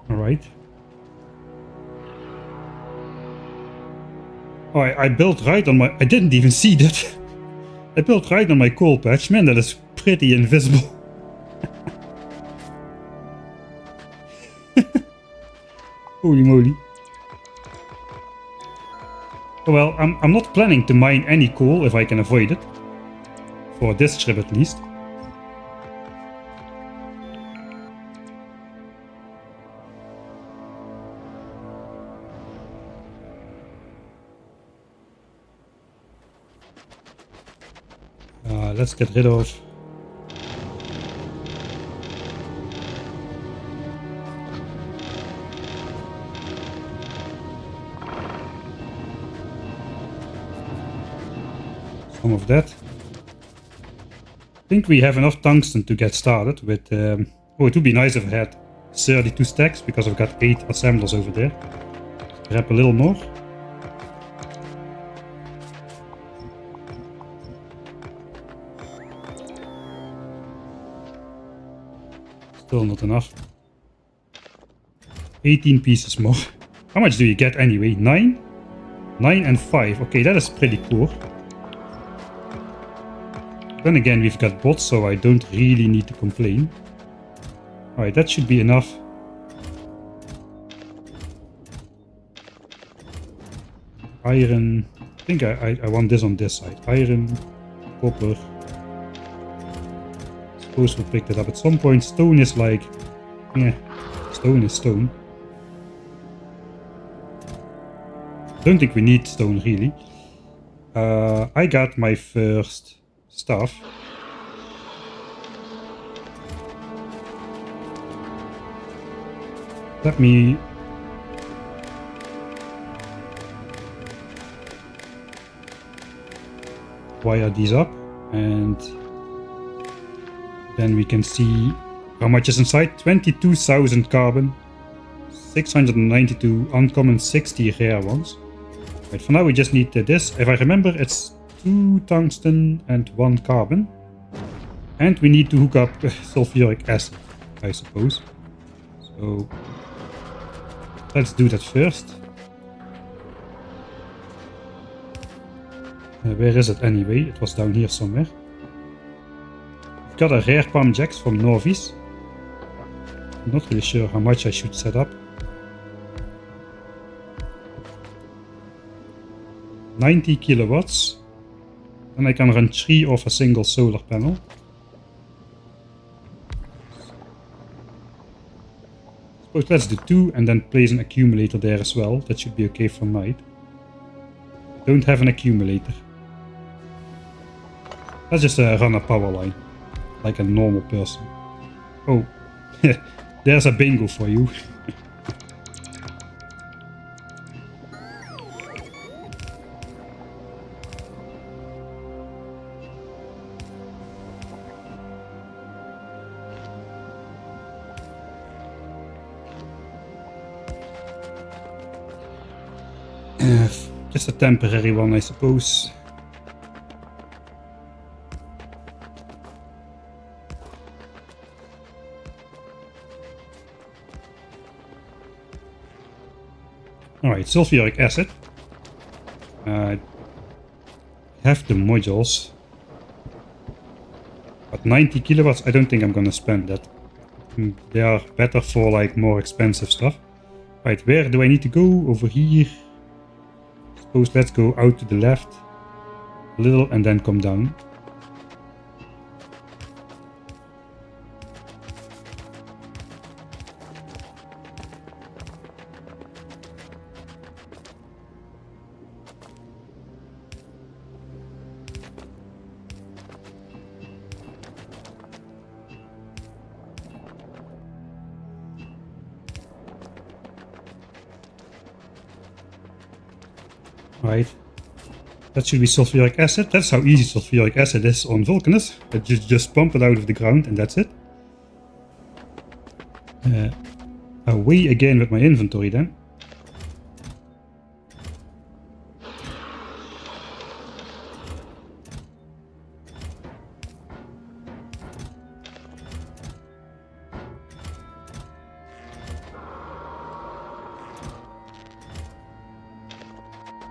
Alright. Oh, I built right on my... I didn't even see that. I built right on my coal patch. Man, that is pretty invisible. Holy moly. Oh, well, I'm not planning to mine any coal if I can avoid it. For this trip at least. Let's get rid of some of that. I think we have enough tungsten to get started with... oh, it would be nice if I had 32 stacks because I've got 8 assemblers over there. Grab a little more. Still not enough. 18 pieces more. How much do you get anyway? 9? 9 and 5. Okay, that is pretty poor. Then again, we've got bots, so I don't really need to complain. Alright, that should be enough. Iron. I think I want this on this side. Iron, copper. Suppose we'll pick that up at some point. Stone is like... yeah, stone is stone. Don't think we need stone really. I got my first stuff. Let me... wire these up and then we can see how much is inside. 22,000 carbon, 692 uncommon, 60 rare ones. Right, for now we just need this. If I remember, it's 2 tungsten and 1 carbon. And we need to hook up sulfuric acid, I suppose. So let's do that first. Where is it anyway? It was down here somewhere. I've got a rare palm jacks from Nauvis. I'm not really sure how much I should set up. 90 kilowatts. And I can run 3 off a single solar panel. Suppose let's do 2 and then place an accumulator there as well. That should be okay for night. Don't have an accumulator. Let's just run a power line. Like a normal person. Oh, there's a bingo for you. Just a temporary one, I suppose. Alright, sulfuric acid. Have the modules. But 90 kilowatts, I don't think I'm gonna spend that. They are better for like more expensive stuff. Right, where do I need to go? Over here. Suppose let's go out to the left a little and then come down. Right, that should be sulfuric acid. That's how easy sulfuric acid is on Vulcanus. Just pump it out of the ground and that's it. Away again with my inventory then.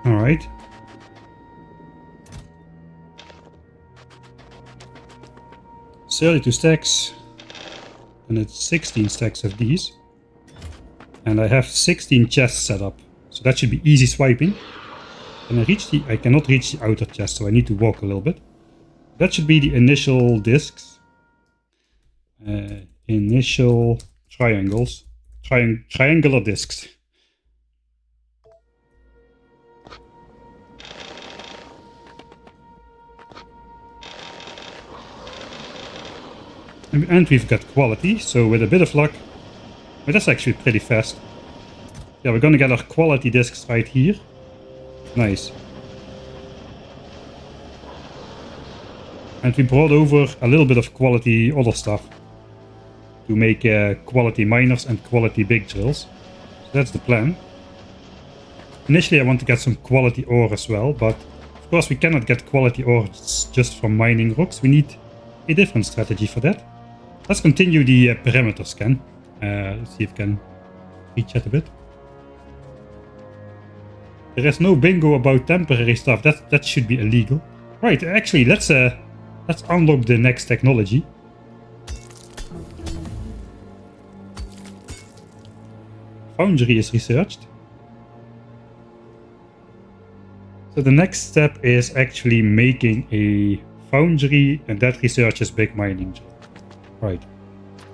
Alright. So 32 stacks. And it's 16 stacks of these. And I have 16 chests set up. So that should be easy swiping. Can I reach the... I cannot reach the outer chest, so I need to walk a little bit. That should be the initial discs. Initial triangles. Triangular discs. And we've got quality, so with a bit of luck, but that's actually pretty fast. Yeah, we're gonna get our quality discs right here. Nice. And we brought over a little bit of quality other stuff to make quality miners and quality big drills. So that's the plan. Initially I want to get some quality ore as well, but of course we cannot get quality ore just from mining rocks. We need a different strategy for that. Let's continue the perimeter scan. Let's see if we can reach it a bit. There is no bingo about temporary stuff. That should be illegal. Right, actually, let's unlock the next technology. Foundry is researched. So the next step is actually making a foundry, and that researches big mining. Right.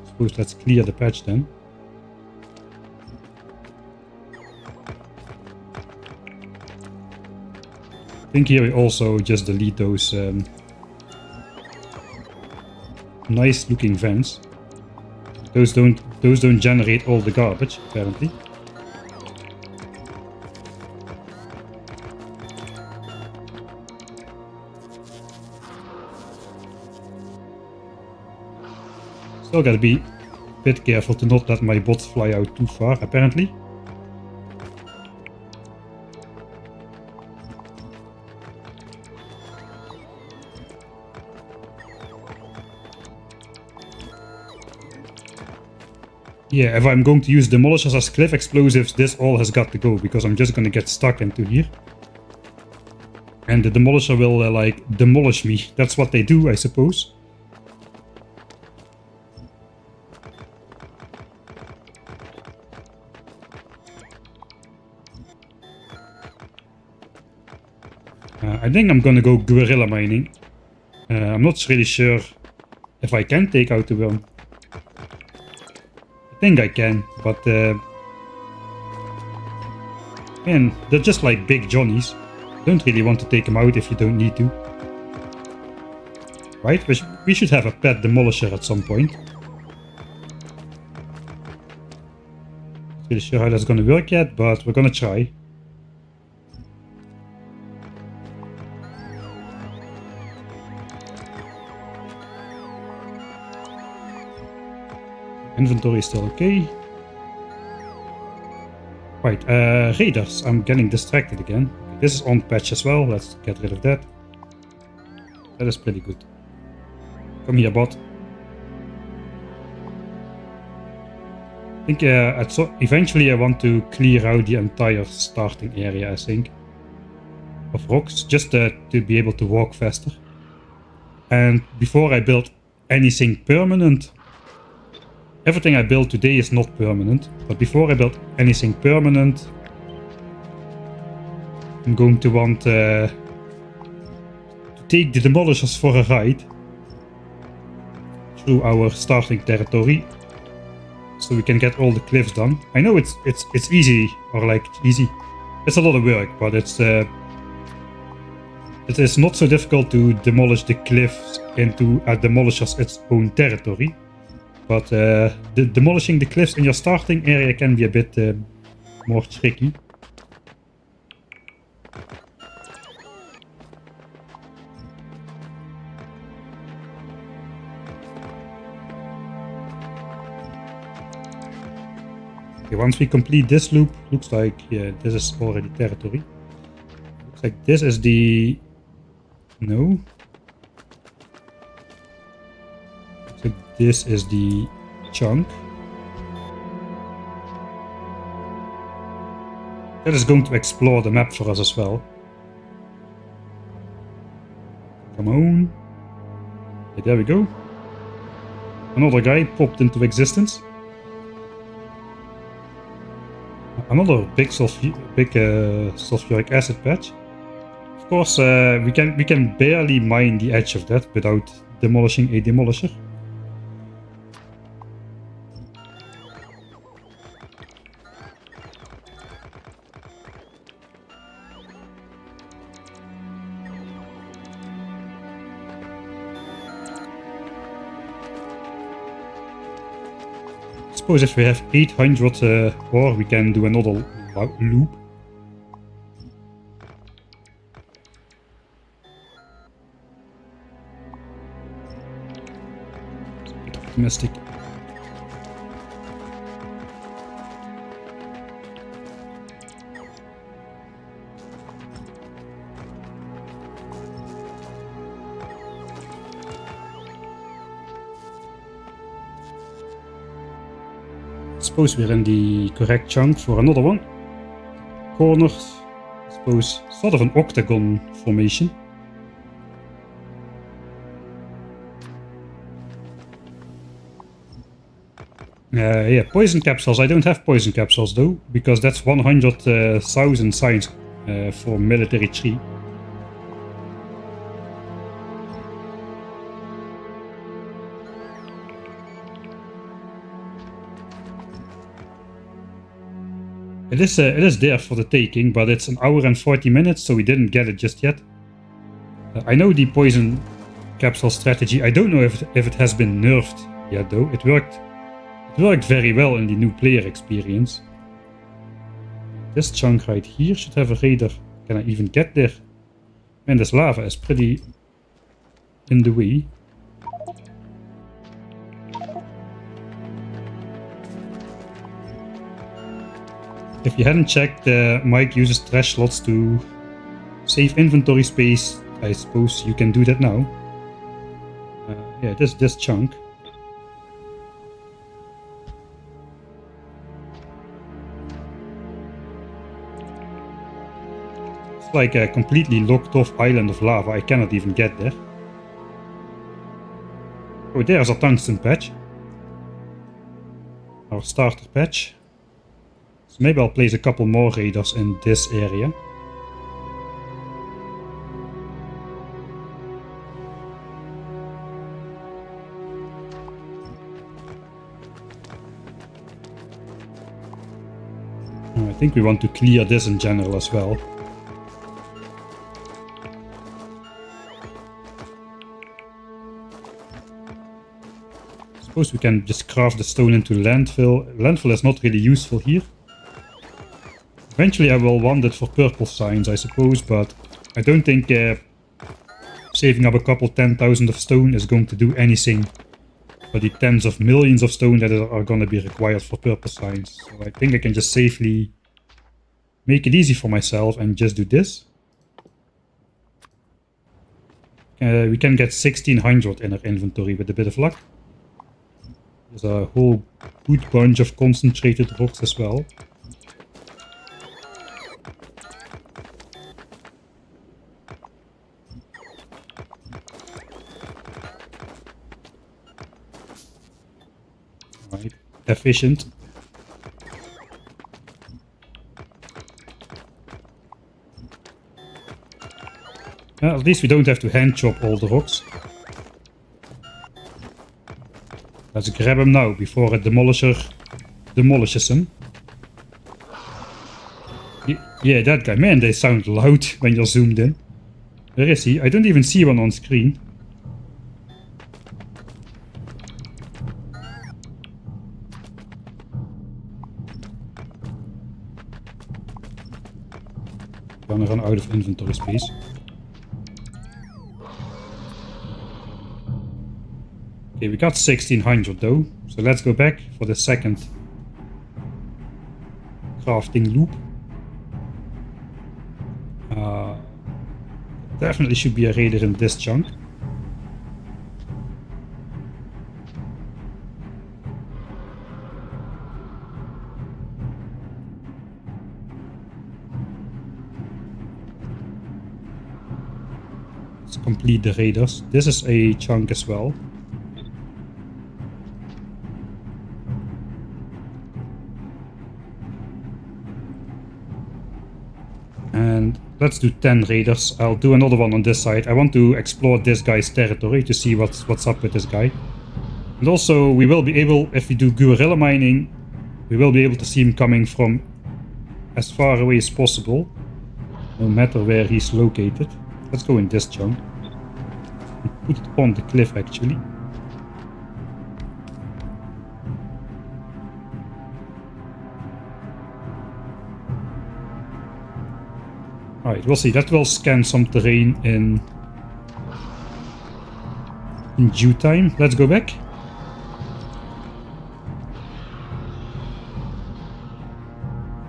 Suppose let's clear the patch then. I think here we also just delete those nice looking vents. Those don't generate all the garbage apparently. Still gotta be a bit careful to not let my bots fly out too far, apparently. Yeah, if I'm going to use demolishers as cliff explosives, this all has got to go, because I'm just gonna get stuck into here. And the demolisher will like demolish me. That's what they do, I suppose. I think I'm gonna go guerrilla mining. I'm not really sure if I can take out the worm. I think I can, but man, they're just like big Johnnies. Don't really want to take them out if you don't need to. Right? We should have a pet demolisher at some point. Not really sure how that's gonna work yet, but we're gonna try. Inventory is still okay. Right, raiders. I'm getting distracted again. Okay, this is on patch as well. Let's get rid of that. That is pretty good. Come here, bot. think eventually I want to clear out the entire starting area, I think, of rocks, just to be able to walk faster. And before I build anything permanent, everything I build today is not permanent, but before I build anything permanent, I'm going to want to take the demolishers for a ride through our starting territory, so we can get all the cliffs done. I know it's easy, or like easy. It's a lot of work, but it is not so difficult to demolish the cliffs into a demolisher's its own territory. But demolishing the cliffs in your starting area can be a bit more tricky. Okay, once we complete this loop, looks like, yeah, this is already territory. Looks like this is the... No. Looks like this is the chunk. That is going to explore the map for us as well. Come on. Okay, there we go. Another guy popped into existence. Another big sulfuric acid patch. Of course, we can barely mine the edge of that without demolishing a demolisher. I suppose if we have 800 ore, we can do another loop. It's a bit optimistic. Suppose we're in the correct chunk for another one. Corners, I suppose, sort of an octagon formation. Yeah, poison capsules. I don't have poison capsules though, because that's 100,000 science for military tree. It is there for the taking, but it's an hour and 40 minutes, so we didn't get it just yet. I know the poison capsule strategy. I don't know if it has been nerfed yet though. It worked very well in the new player experience. This chunk right here should have a radar. Can I even get there? Man, this lava is pretty in the way. If you hadn't checked, Mike uses trash slots to save inventory space. I suppose you can do that now. Yeah, this chunk. It's like a completely locked off island of lava. I cannot even get there. Oh, there's a tungsten patch. Our starter patch. So maybe I'll place a couple more radars in this area. I think we want to clear this in general as well. Suppose we can just craft the stone into landfill. Landfill is not really useful here. Eventually I will want it for purple signs, I suppose, but I don't think saving up a couple 10,000 of stone is going to do anything for the tens of millions of stone that are going to be required for purple signs. So I think I can just safely make it easy for myself and just do this. We can get 1600 in our inventory with a bit of luck. There's a whole good bunch of concentrated rocks as well. Right, efficient. At least we don't have to hand chop all the rocks. Let's grab him now before a demolisher demolishes him. Yeah, that guy. Man, they sound loud when you're zoomed in. Where is he? I don't even see one on screen. Gonna run out of inventory space. Okay, we got 1600 though, so let's go back for the second crafting loop. Definitely should be a raider in this chunk. Let's complete the raiders. This is a chunk as well. And let's do 10 raiders. I'll do another one on this side. I want to explore this guy's territory to see what's up with this guy. And also we will be able, if we do guerrilla mining, we will be able to see him coming from as far away as possible, no matter where he's located. Let's go in this chunk. Put it on the cliff actually. Alright, we'll see. That will scan some terrain in due time. Let's go back.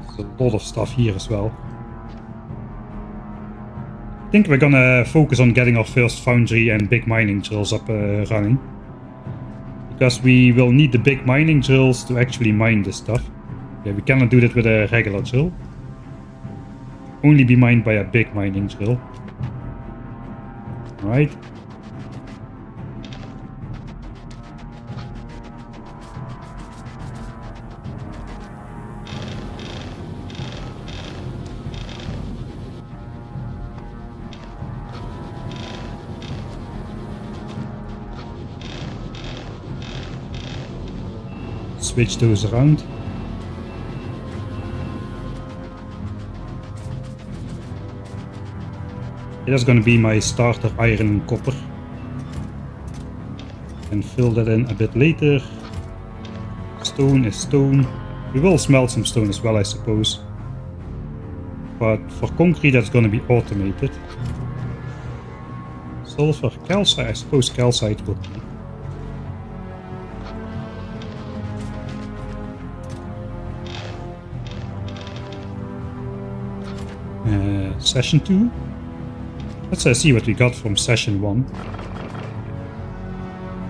There's a lot of stuff here as well. I think we're gonna focus on getting our first foundry and big mining drills up running. Because we will need the big mining drills to actually mine this stuff. Yeah, we cannot do that with a regular drill. Only be mined by a big mining drill. Right. Switch those around. That's going to be my starter iron and copper. And fill that in a bit later. Stone is stone. We will smelt some stone as well, I suppose. But for concrete that's going to be automated. Sulfur, calcite, I suppose calcite will be. Session 2. Let's see what we got from session 1.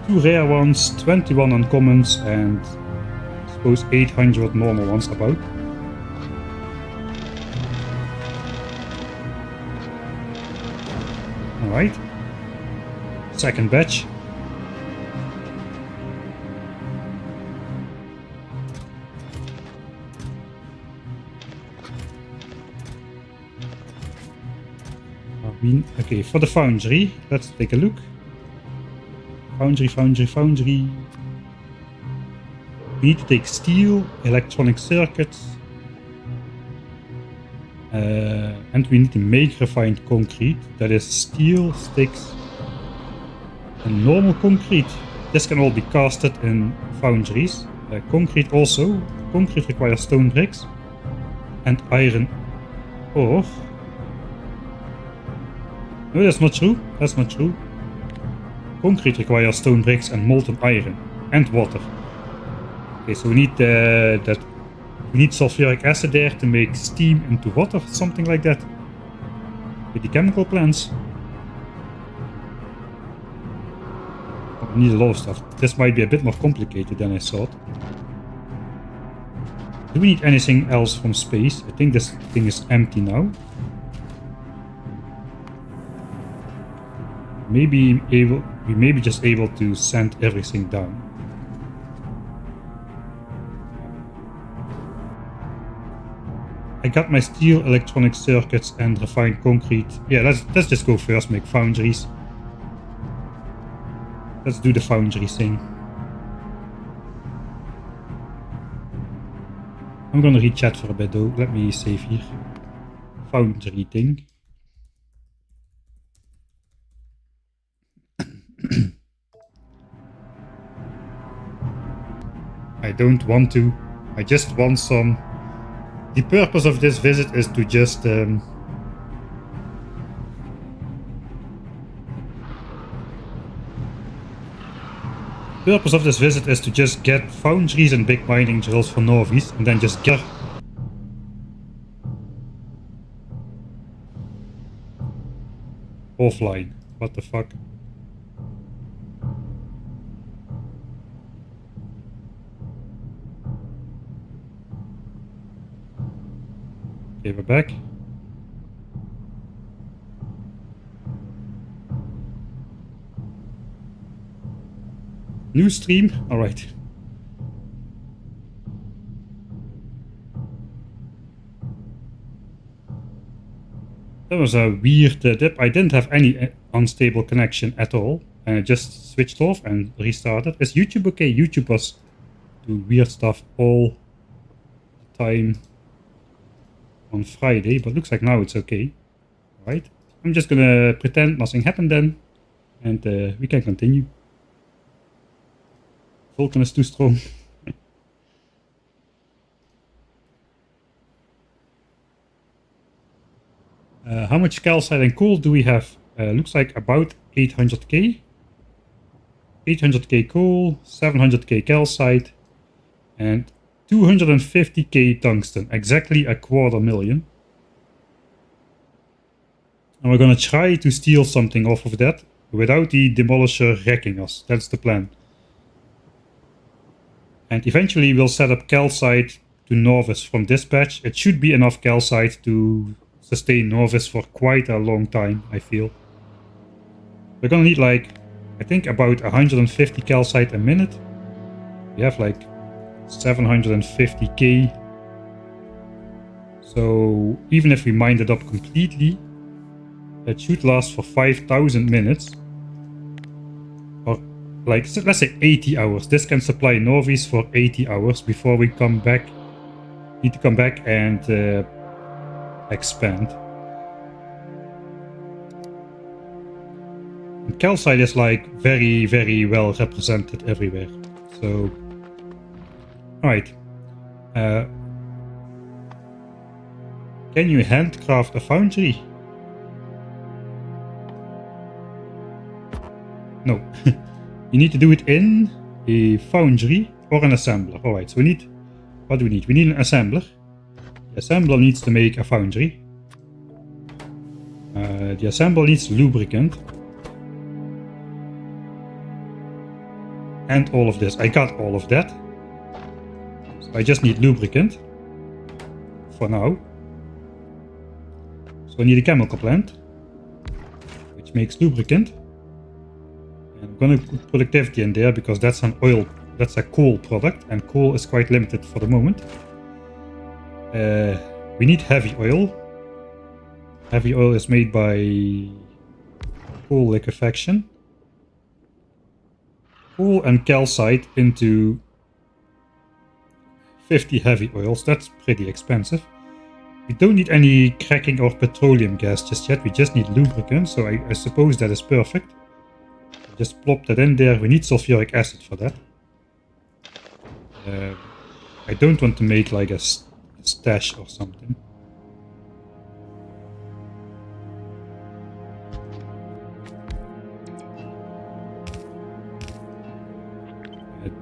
2 rare ones, 21 uncommons, and I suppose 800 normal ones about. Alright. Second batch. Okay, for the foundry, let's take a look. Foundry. We need to take steel, electronic circuits, and we need to make refined concrete. That is steel, sticks, and normal concrete. This can all be casted in foundries. Concrete also. Concrete requires stone bricks and iron ore. No, that's not true. That's not true. Concrete requires stone bricks and molten iron and water. Okay, so we need we need sulfuric acid there to make steam into water, something like that. With the chemical plants. We need a lot of stuff. This might be a bit more complicated than I thought. Do we need anything else from space? I think this thing is empty now. Maybe we may be just able to send everything down. I got my steel, electronic circuits, and refined concrete. Yeah, let's just go first, make foundries. Let's do the foundry thing. I'm gonna read chat for a bit though. Let me save here. Foundry thing. I don't want to. I just want some. The purpose of this visit is to just get foundries and big mining drills for Nauvis, and then just get offline. What the fuck? Okay, we're back. New stream? Alright. That was a weird dip. I didn't have any unstable connection at all. And it just switched off and restarted. Is YouTube okay? YouTube was doing weird stuff all the time on Friday, but looks like now it's okay. Alright. I'm just gonna pretend nothing happened then. And we can continue. Vulcan is too strong. How much calcite and coal do we have? Looks like about 800k. 800k coal, 700k calcite, and 250k tungsten. Exactly 250,000. And we're gonna try to steal something off of that without the demolisher wrecking us. That's the plan. And eventually we'll set up calcite to Nauvis from this patch. It should be enough calcite to sustain Nauvis for quite a long time, I feel. We're gonna need like, I think about 150 calcite a minute. We have like 750k. So even if we mine it up completely, it should last for 5,000 minutes. Or like, let's say 80 hours. This can supply Nauvis for 80 hours before we come back. Need to come back and expand. And calcite is like very, very well represented everywhere. So, alright. Can you handcraft a foundry? No. You need to do it in a foundry or an assembler. Alright, so we need... What do we need? We need an assembler. The assembler needs to make a foundry. The assembler needs lubricant. And all of this. I got all of that. So I just need lubricant. For now. So I need a chemical plant. Which makes lubricant. And I'm gonna put productivity in there because that's an oil, that's a coal product, and coal is quite limited for the moment. We need heavy oil. Heavy oil is made by coal liquefaction. Coal and calcite into 50 heavy oils. That's pretty expensive. We don't need any cracking or petroleum gas just yet. We just need lubricant, so I suppose that is perfect. Just plop that in there. We need sulfuric acid for that. I don't want to make like a stash or something.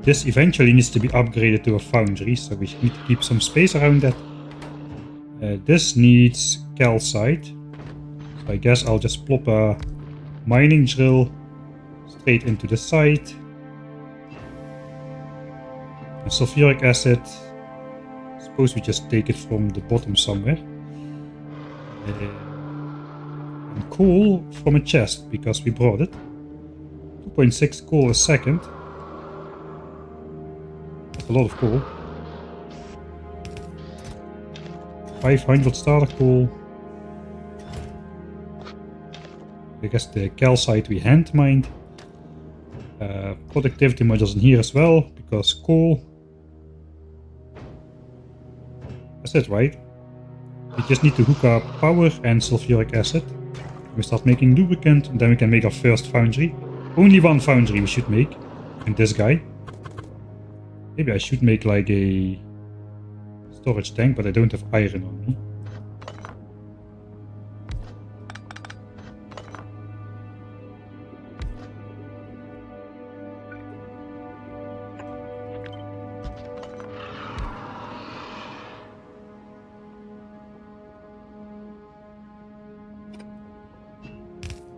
This eventually needs to be upgraded to a foundry, so we need to keep some space around that. This needs calcite, so I guess I'll just plop a mining drill straight into the site. And sulfuric acid, suppose we just take it from the bottom somewhere. And coal from a chest, because we brought it. 2.6 coal a second. That's a lot of coal. 500 starter coal. I guess the calcite we hand mined. Productivity modules in here as well, because coal. That's it, right? We just need to hook up power and sulfuric acid. We start making lubricant, and then we can make our first foundry. Only one foundry we should make, and this guy. Maybe I should make like a storage tank, but I don't have iron on me.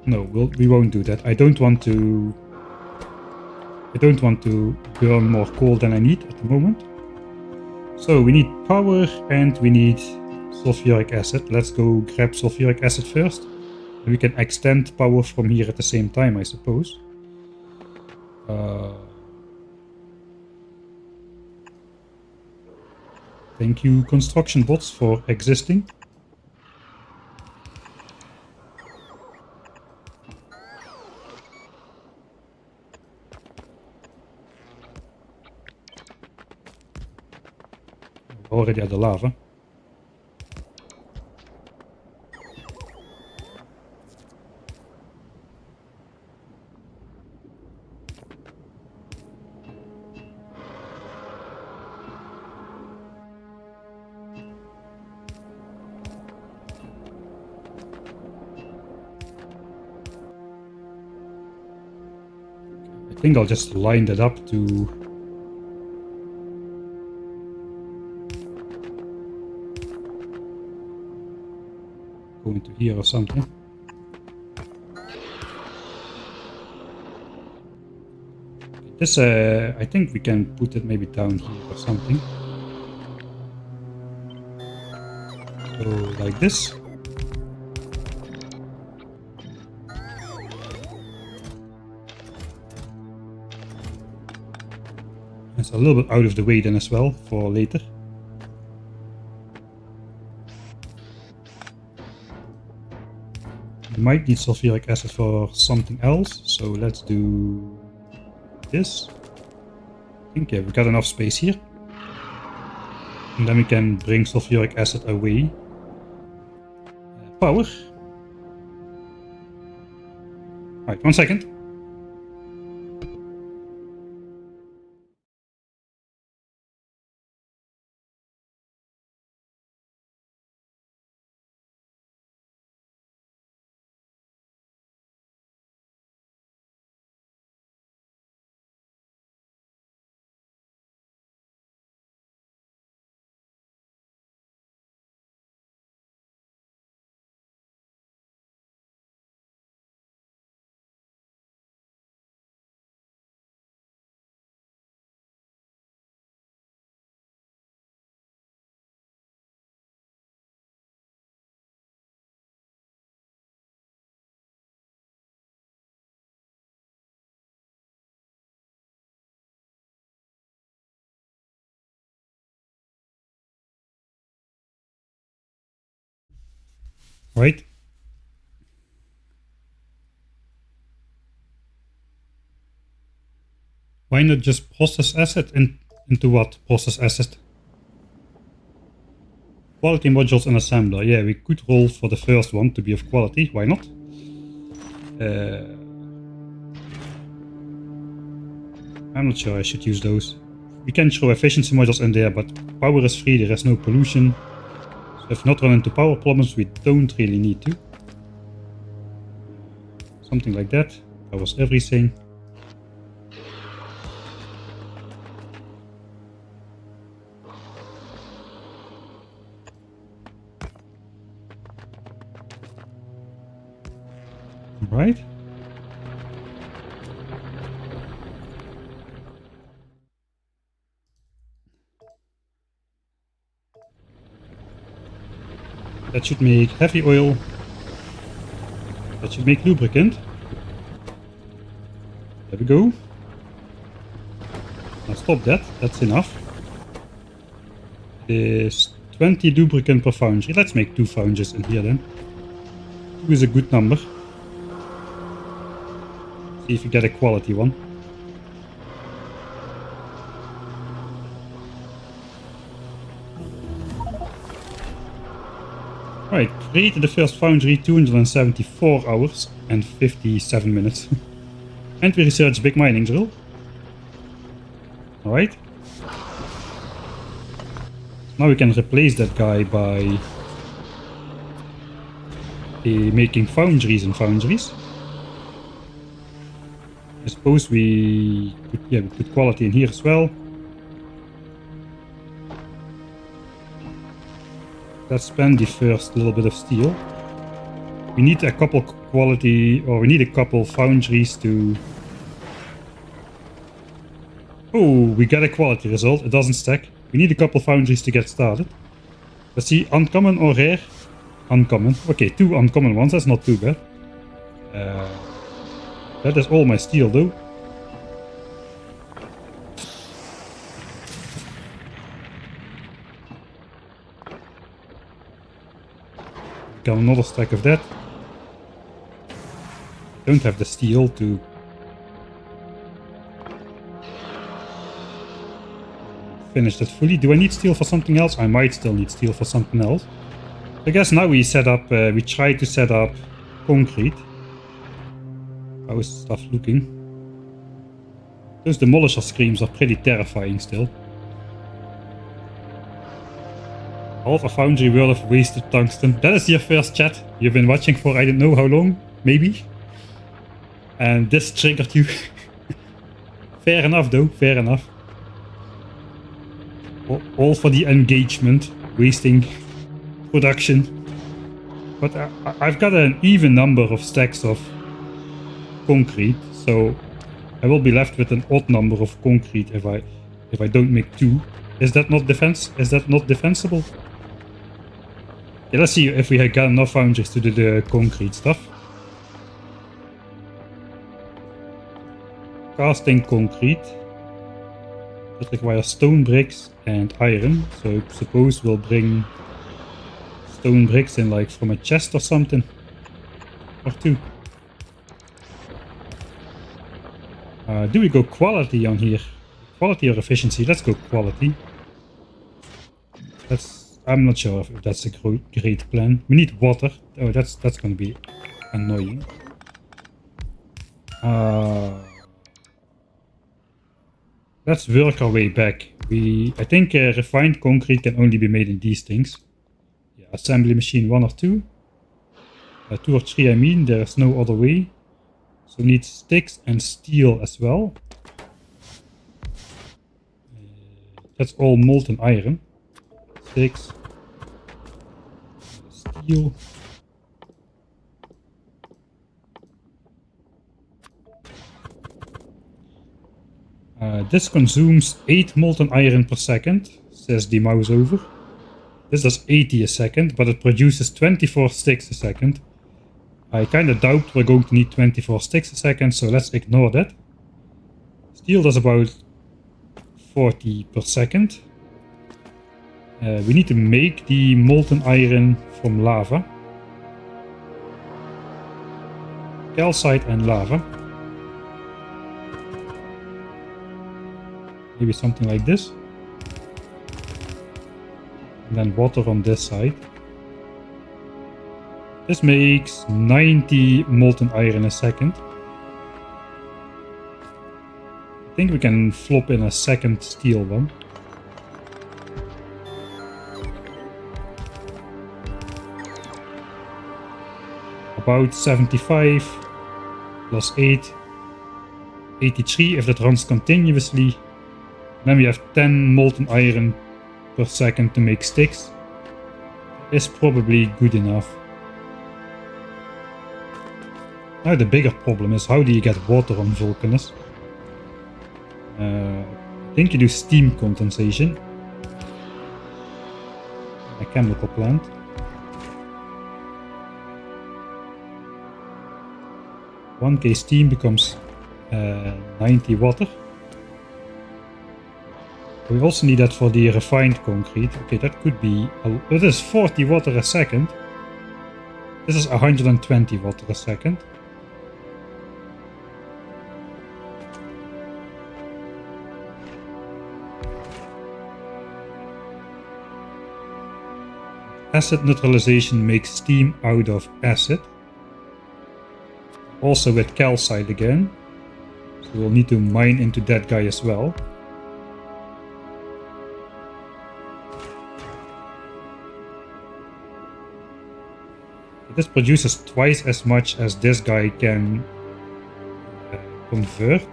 No, we won't do that. I don't want to burn more coal than I need at the moment. So we need power and we need sulfuric acid. Let's go grab sulfuric acid first. We can extend power from here at the same time, I suppose. Thank you, construction bots, for existing. Already at the lava. I think I'll just line that up to go into here or something. This, I think we can put it maybe down here or something. So, like this. It's a little bit out of the way then as well for later. We might need sulfuric acid for something else, so let's do this. I think yeah, we got enough space here. And then we can bring sulfuric acid away. Power. Alright, 1 second. Right. Why not just process acid into what? Process acid. Quality modules and assembler. Yeah, we could roll for the first one to be of quality. Why not? I'm not sure I should use those. We can throw efficiency modules in there, but power is free, there is no pollution. So if not run into power problems, we don't really need to. Something like that. Powers everything. Right. That should make heavy oil. That should make lubricant. There we go. Now stop that. That's enough. There's 20 lubricant per foundry. Let's make 2 foundries in here then. 2 is a good number. See if you get a quality one. Right, created the first foundry 274 hours and 57 minutes. And we researched big mining drill. Alright. Now we can replace that guy by making foundries and foundries. I suppose we put quality in here as well. Let's spend the first little bit of steel. We need a couple quality, or we need a couple foundries to... Oh, we got a quality result. It doesn't stack. We need a couple foundries to get started. Let's see, uncommon or rare? Uncommon. Okay, 2 uncommon ones. That's not too bad. That is all my steel though. Got another stack of that. Don't have the steel to finish that fully. Do I need steel for something else? I might still need steel for something else. I guess now we set up, we try to set up concrete. How is stuff looking? Those demolisher screams are pretty terrifying still. Half a foundry worth of wasted tungsten. That is your first chat you've been watching for I don't know how long, maybe. And this triggered you. Fair enough though, fair enough. All for the engagement, wasting production. But I've got an even number of stacks of concrete, so I will be left with an odd number of concrete if I don't make 2. Is that not defensible? Yeah, let's see if we have got enough foundries to do the concrete stuff. Casting concrete. That requires stone bricks and iron, so I suppose we'll bring stone bricks in like from a chest or something. Or 2. Do we go quality on here? Quality or efficiency? Let's go quality. I'm not sure if that's a great plan. We need water. Oh, that's going to be annoying. Let's work our way back. I think refined concrete can only be made in these things. Yeah, assembly machine 1 or 2. 2 or 3 I mean, there's no other way. So we need sticks and steel as well. That's all molten iron. Sticks. Steel. This consumes 8 molten iron per second, says the mouse over. This does 80 a second, but it produces 24 sticks a second. I kinda doubt we're going to need 24 sticks a second, so let's ignore that. Steel does about 40 per second. We need to make the molten iron from lava. Calcite and lava. Maybe something like this. And then water on this side. This makes 90 molten iron a second. I think we can flop in a second steel one. About 75 plus 8. 83 if that runs continuously. Then we have 10 molten iron per second to make sticks. Is probably good enough. Now the bigger problem is how do you get water on VULCANUS? I think you do steam condensation. A chemical plant. 1k steam becomes 90 water. We also need that for the refined concrete. Okay, that could be... It is 40 water a second. This is 120 water a second. Acid neutralization makes steam out of acid. Also with calcite again. So we'll need to mine into that guy as well. This produces twice as much as this guy can convert.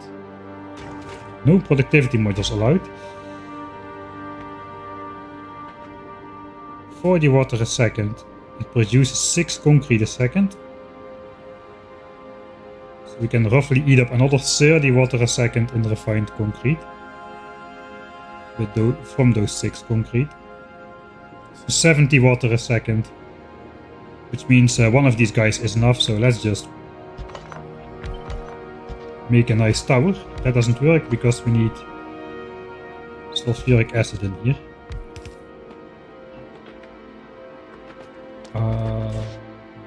No productivity modules allowed. 40 water a second. It produces 6 concrete a second. So we can roughly eat up another 30 water a second in refined concrete. From those 6 concrete. So 70 water a second. Which means one of these guys is enough, so let's just make a nice tower. That doesn't work because we need sulfuric acid in here.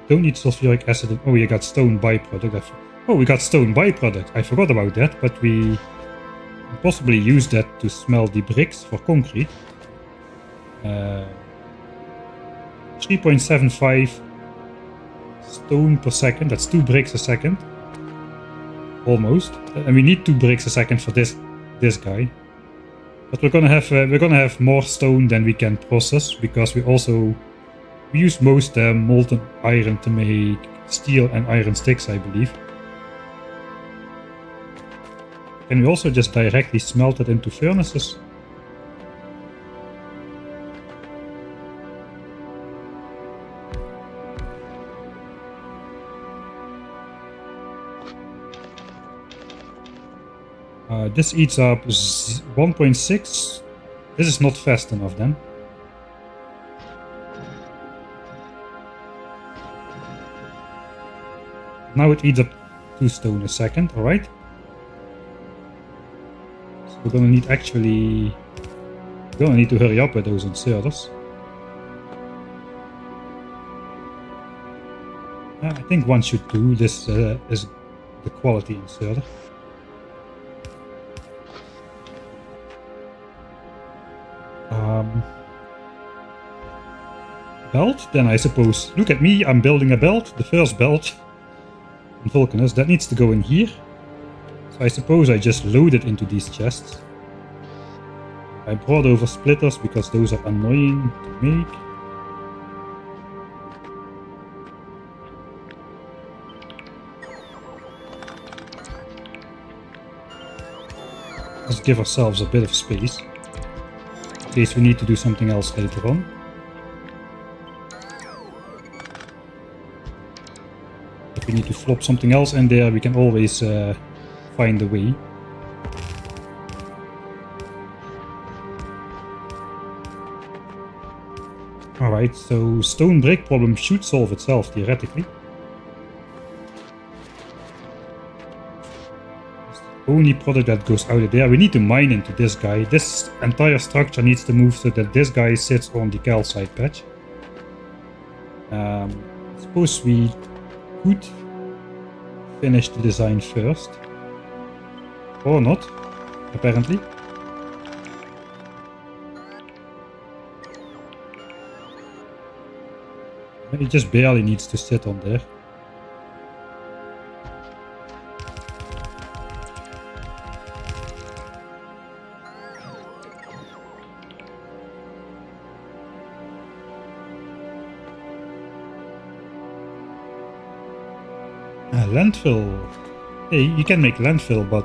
Don't need sulfuric acid in... Oh, you got stone byproduct. Oh, we got stone byproduct. I forgot about that, but we can possibly use that to smelt the bricks for concrete. 3.75 stone per second. That's 2 bricks a second. Almost. And we need 2 bricks a second for this guy. But we're gonna have more stone than we can process because we use most molten iron to make steel and iron sticks, I believe. Can we also just directly smelt it into furnaces? This eats up 1.6. This is not fast enough then. Now it eats up 2 stone a second, alright. So we're gonna need to hurry up with those inserters. I think one should do. This is the quality inserter. Belt, then I suppose. Look at me, I'm building a belt, the first belt in VULCANUS. That needs to go in here. So I suppose I just load it into these chests. I brought over splitters because those are annoying to make. Let's give ourselves a bit of space in case we need to do something else later on. If we need to flop something else in there, we can always find a way. Alright, so stone brick problem should solve itself theoretically. Only product that goes out of there. We need to mine into this guy. This entire structure needs to move so that this guy sits on the calcite patch. I suppose we could finish the design first. Or not, apparently. It just barely needs to sit on there. Landfill. Hey, you can make landfill, but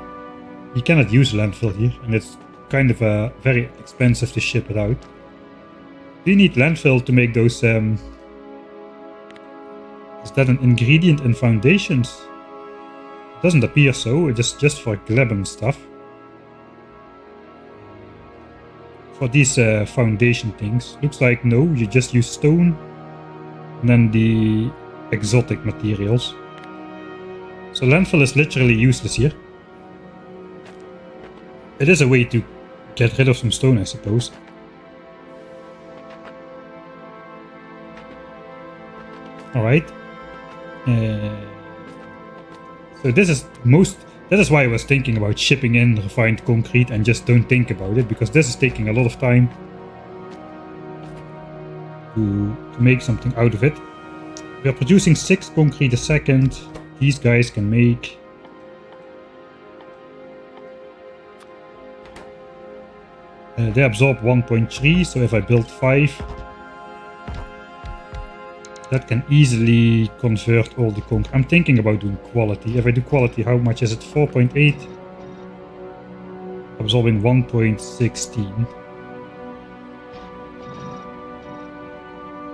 you cannot use landfill here, and it's kind of very expensive to ship it out. Do you need landfill to make those? Is that an ingredient in foundations? It doesn't appear so. It's just for glebin stuff. For these foundation things, looks like no. You just use stone, and then the exotic materials. So landfill is literally useless here. It is a way to get rid of some stone, I suppose. Alright. So this is that is why I was thinking about shipping in refined concrete and just don't think about it, because this is taking a lot of time to make something out of it. We are producing 6 concrete a second. These guys can make... they absorb 1.3, so if I build 5, that can easily convert all the concrete. I'm thinking about doing quality. If I do quality, how much is it? 4.8. Absorbing 1.16.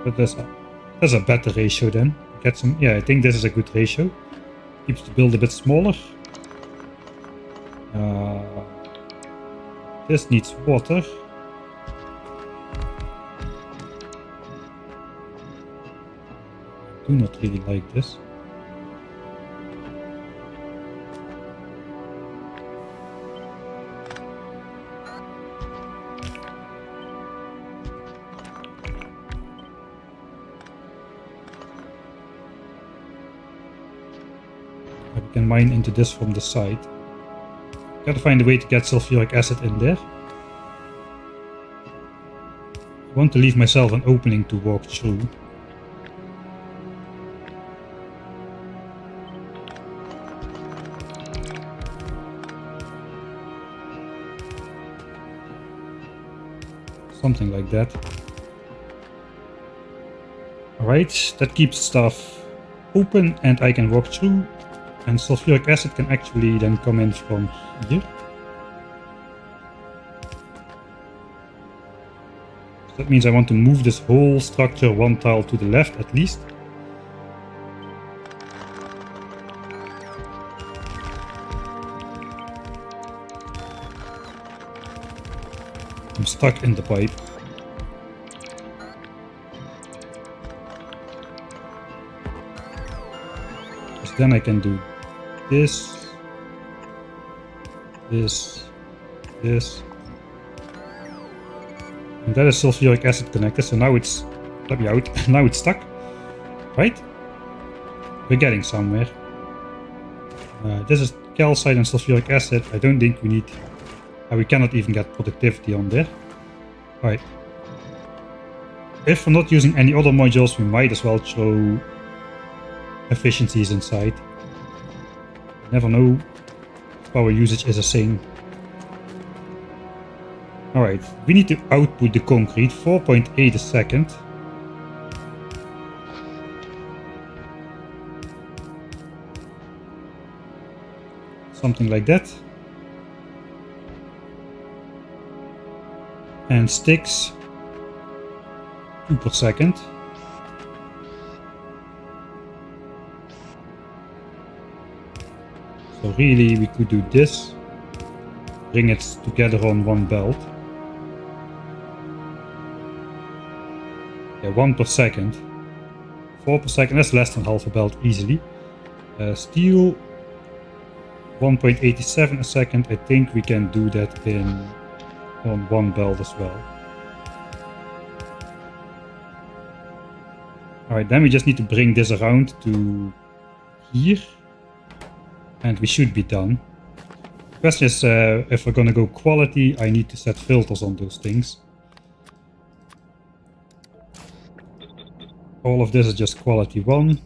But that's a better ratio then. Get some. Yeah, I think this is a good ratio. Keeps the build a bit smaller. This needs water. I do not really like this. We can mine into this from the side. Gotta find a way to get sulfuric acid in there. I want to leave myself an opening to walk through. Something like that. Alright, that keeps stuff open and I can walk through. And sulfuric acid can actually then come in from here. So that means I want to move this whole structure 1 tile to the left at least. I'm stuck in the pipe. So then I can do this, this, this. And that is sulfuric acid connected, so now it's, let me out, now it's stuck, right? We're getting somewhere. This is calcite and sulfuric acid. I don't think we need, we cannot even get productivity on there. Right. If we're not using any other modules, we might as well throw efficiencies inside. Never know if power usage is a thing. Alright, we need to output the concrete 4.8 a second. Something like that. And sticks 2 per second. So really we could do this, bring it together on one belt. Yeah, 1 per second. 4 per second, that's less than half a belt easily. Steel 1.87 a second. I think we can do that on one belt as well. Alright, then we just need to bring this around to here. And we should be done. The question is, if we're gonna go quality, I need to set filters on those things. All of this is just quality 1.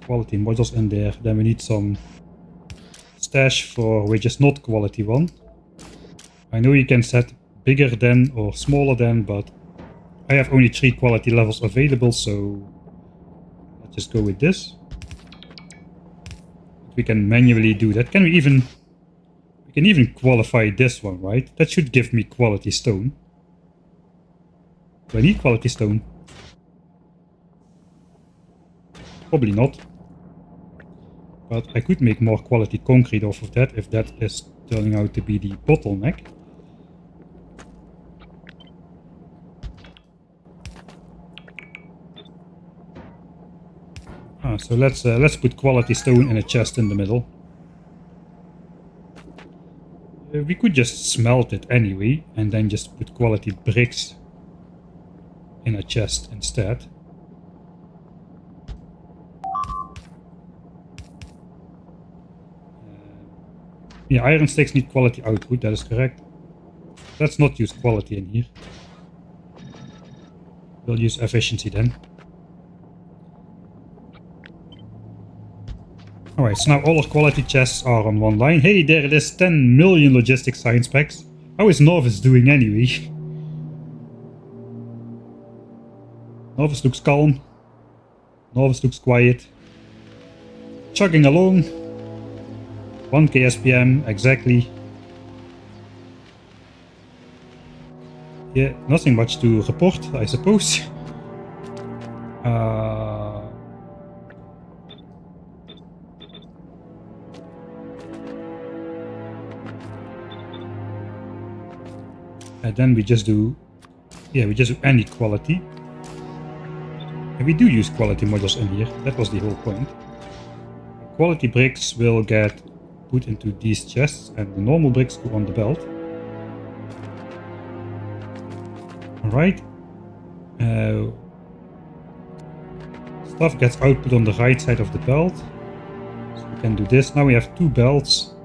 Quality modules in there. Then we need some stash for which is not quality 1. I know you can set bigger than or smaller than, but I have only 3 quality levels available, so let's just go with this. We can manually do that. We can even qualify this one, right? That should give me quality stone. Do I need quality stone? Probably not. But I could make more quality concrete off of that if that is turning out to be the bottleneck. So let's put quality stone in a chest in the middle. We could just smelt it anyway, and then just put quality bricks in a chest instead. Yeah, iron sticks need quality output, that is correct. Let's not use quality in here. We'll use efficiency then. Alright, so now all our quality chests are on one line. Hey, there it is, 10 million logistics science packs. How is Nauvis doing anyway? Nauvis looks calm. Nauvis looks quiet. Chugging along. 1k SPM, exactly. Yeah, nothing much to report, I suppose. And then we just do, any quality. And we do use quality modules in here, that was the whole point. Quality bricks will get put into these chests and the normal bricks go on the belt. Alright. Stuff gets output on the right side of the belt. So we can do this. Now we have 2 belts.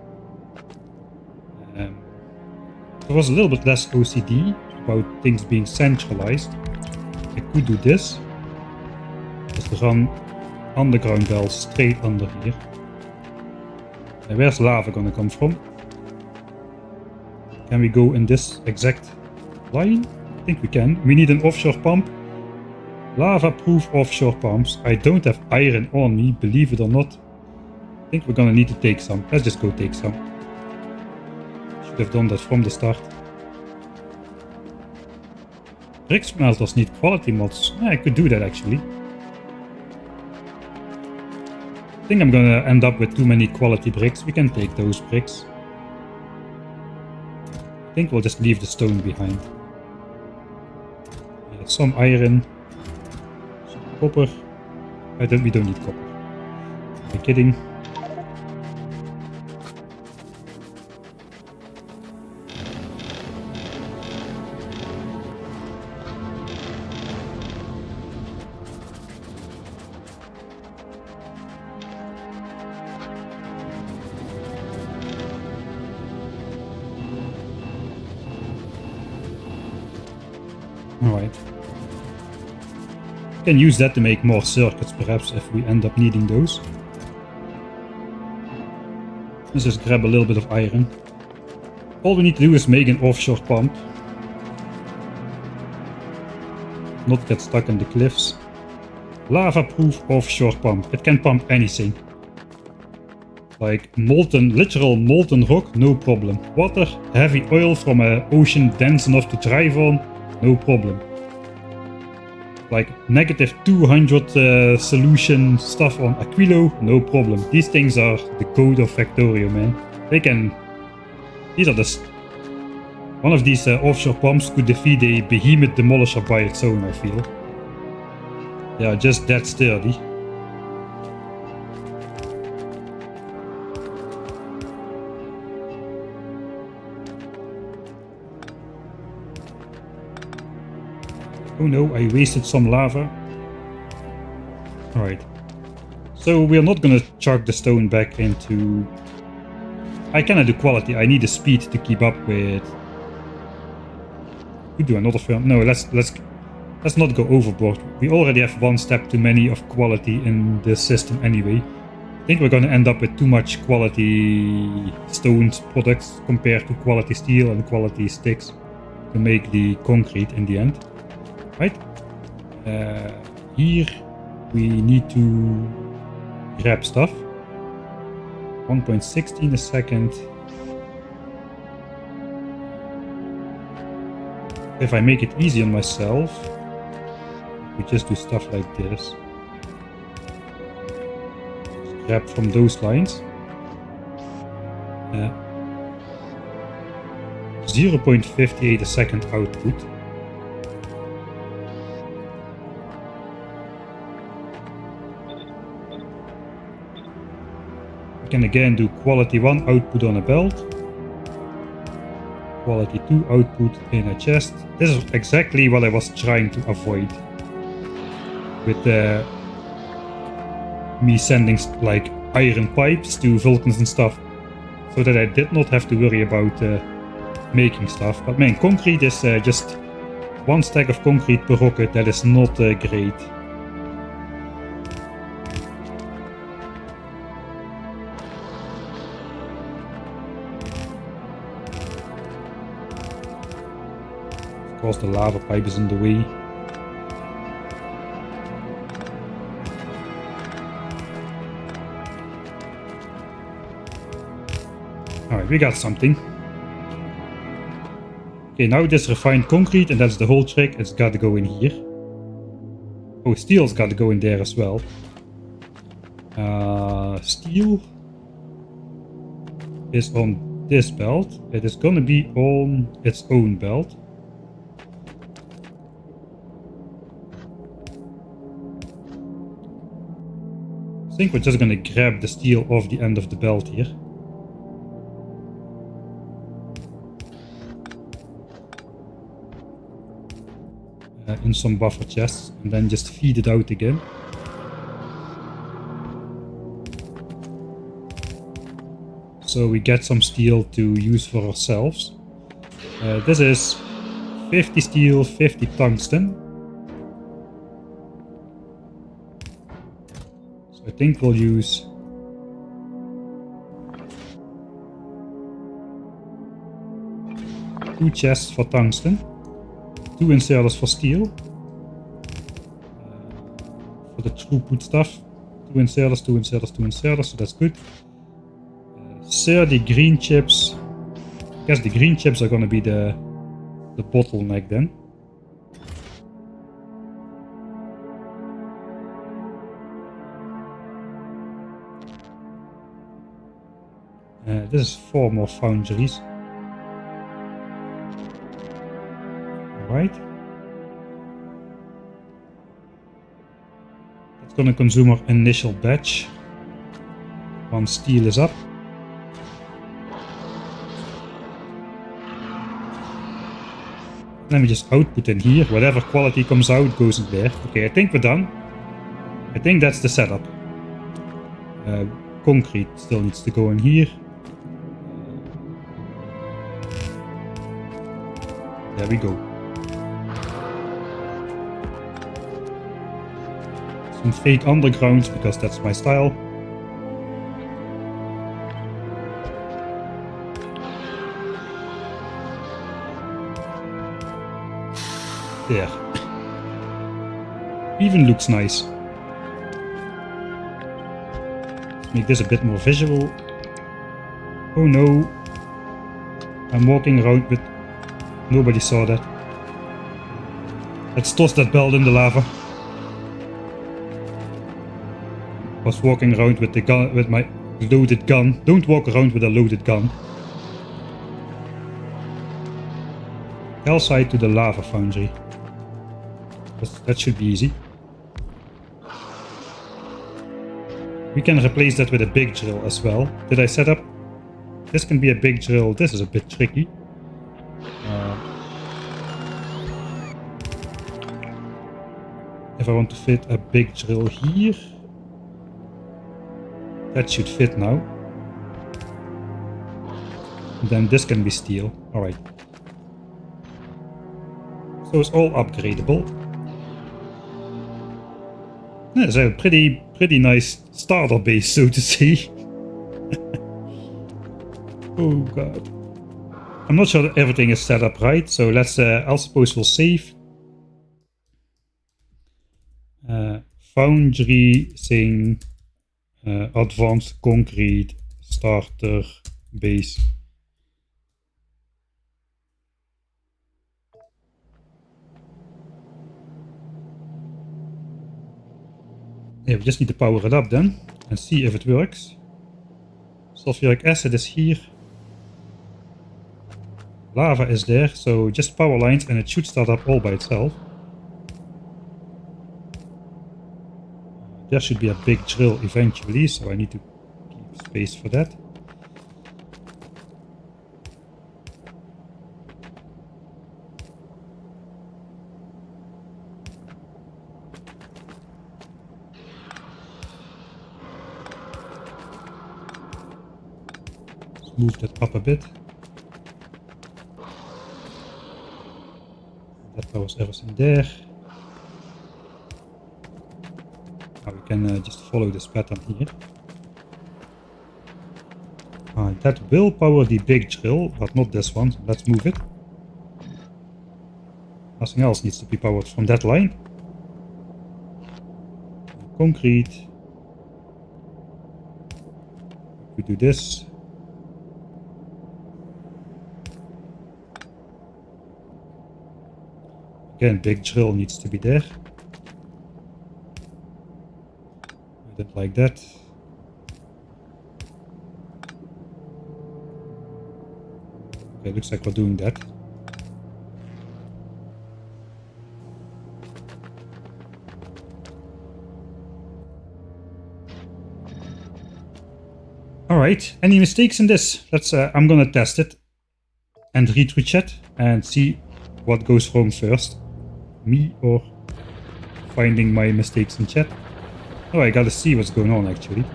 There was a little bit less OCD about things being centralized. I could do this. Just run underground belts straight under here. And where's lava gonna come from? Can we go in this exact line? I think we can. We need an offshore pump. Lava-proof offshore pumps. I don't have iron on me, believe it or not. I think we're gonna need to take some. Let's just go take some. Should have done that from the start. Brick smelters need quality mods. Yeah, I could do that actually. I think I'm gonna end up with too many quality bricks. We can take those bricks. I think we'll just leave the stone behind. Some iron. Some copper. We don't need copper. I'm kidding. Alright. Can use that to make more circuits perhaps if we end up needing those. Let's just grab a little bit of iron. All we need to do is make an offshore pump. Not get stuck in the cliffs. Lava-proof offshore pump. It can pump anything. Like literal molten rock, no problem. Water, heavy oil from an ocean dense enough to drive on, no problem. Like negative 200 solution stuff on Aquilo, no problem. These things are the code of Factorio, man. These are one of these offshore pumps could defeat a behemoth demolisher by its own, I feel. They are just that sturdy. Oh no, I wasted some lava. Alright. So we're not gonna chuck the stone back into... I cannot do quality, I need the speed to keep up with... We do another film. No, let's not go overboard. We already have one step too many of quality in this system anyway. I think we're gonna end up with too much quality stone products compared to quality steel and quality sticks to make the concrete in the end. Right? Here we need to grab stuff. 1.16 a second. If I make it easy on myself, we just do stuff like this. Just grab from those lines. 0.58 a second output. We can again do quality 1 output on a belt. Quality 2 output in a chest. This is exactly what I was trying to avoid with me sending like iron pipes to Vulcans and stuff, so that I did not have to worry about making stuff. But man, concrete is just one stack of concrete per rocket. That is not great. Of course, the lava pipe is in the way. Alright, we got something. Okay, now this refined concrete, and that's the whole trick. It's got to go in here. Oh, steel's got to go in there as well. Steel is on this belt. It is gonna be on its own belt. I think we're just gonna grab the steel off the end of the belt here. In some buffer chests, and then just feed it out again. So we get some steel to use for ourselves. This is 50 steel, 50 tungsten. So I think we'll use two chests for tungsten. 2 inserters for steel. For the throughput stuff. 2 inserters, 2 inserters, 2 inserters, so that's good. 30 green chips. I guess the green chips are gonna be the bottleneck then. This is 4 more foundries. Right. That's gonna consume our initial batch. One steel is up. Let me just output in here. Whatever quality comes out goes in there. Okay, I think we're done. I think that's the setup. Concrete still needs to go in here. There we go. Some fake undergrounds, because that's my style. There. Even looks nice. Let's make this a bit more visual. Oh no. I'm walking around with... Nobody saw that. Let's toss that belt in the lava. Was walking around with the gun, with my loaded gun. Don't walk around with a loaded gun. Hellside to the lava foundry. That should be easy. We can replace that with a big drill as well. Did I set up? This can be a big drill. This is a bit tricky. If I want to fit a big drill here, that should fit now. And then this can be steel. Alright. So it's all upgradable. That's a pretty nice starter base, so to say. Oh god. I'm not sure that everything is set up right, so let's, I suppose we'll save. Foundry thing, advanced concrete starter base. Yeah, we just need to power it up then and see if it works. Sulfuric acid is here. Lava is there, so just power lines and it should start up all by itself. There should be a big drill eventually, so I need to keep space for that. Let's move that up a bit. That powers everything there. Now we can just follow this pattern here. That will power the big drill, but not this one. So let's move it. Nothing else needs to be powered from that line. Concrete. We do this. Again, big drill needs to be there. I don't like that. Okay, looks like we're doing that. Alright, any mistakes in this? I'm gonna test it and read through chat and see what goes wrong first. Me or finding my mistakes in chat. Oh, I gotta see what's going on actually.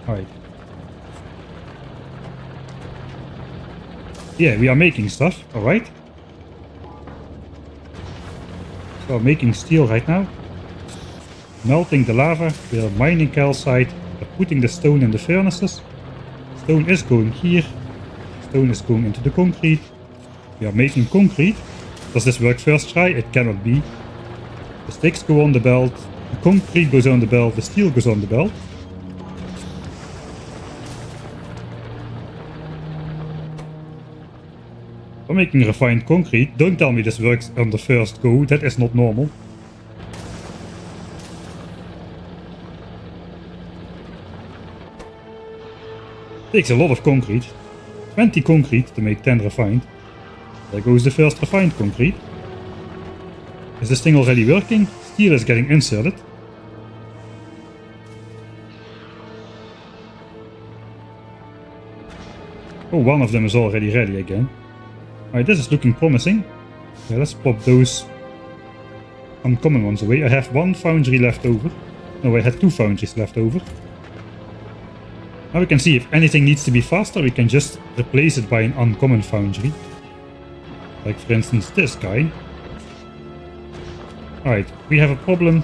Alright. Yeah, we are making stuff, alright. So making steel right now. Melting the lava, we are mining calcite, we're putting the stone in the furnaces. Stone is going here. Stone is going into the concrete. We are making concrete. Does this work first try? It cannot be. The sticks go on the belt, the concrete goes on the belt, the steel goes on the belt. We're making refined concrete. Don't tell me this works on the first go, that is not normal. Takes a lot of concrete. 20 concrete to make 10 refined. There goes the first refined concrete. Is this thing already working? Steel is getting inserted. Oh, one of them is already ready again. Alright, this is looking promising. Yeah, let's pop those uncommon ones away. I have one foundry left over. No, I had two foundries left over. Now we can see if anything needs to be faster, we can just replace it by an uncommon foundry. Like for instance this guy. Alright, we have a problem.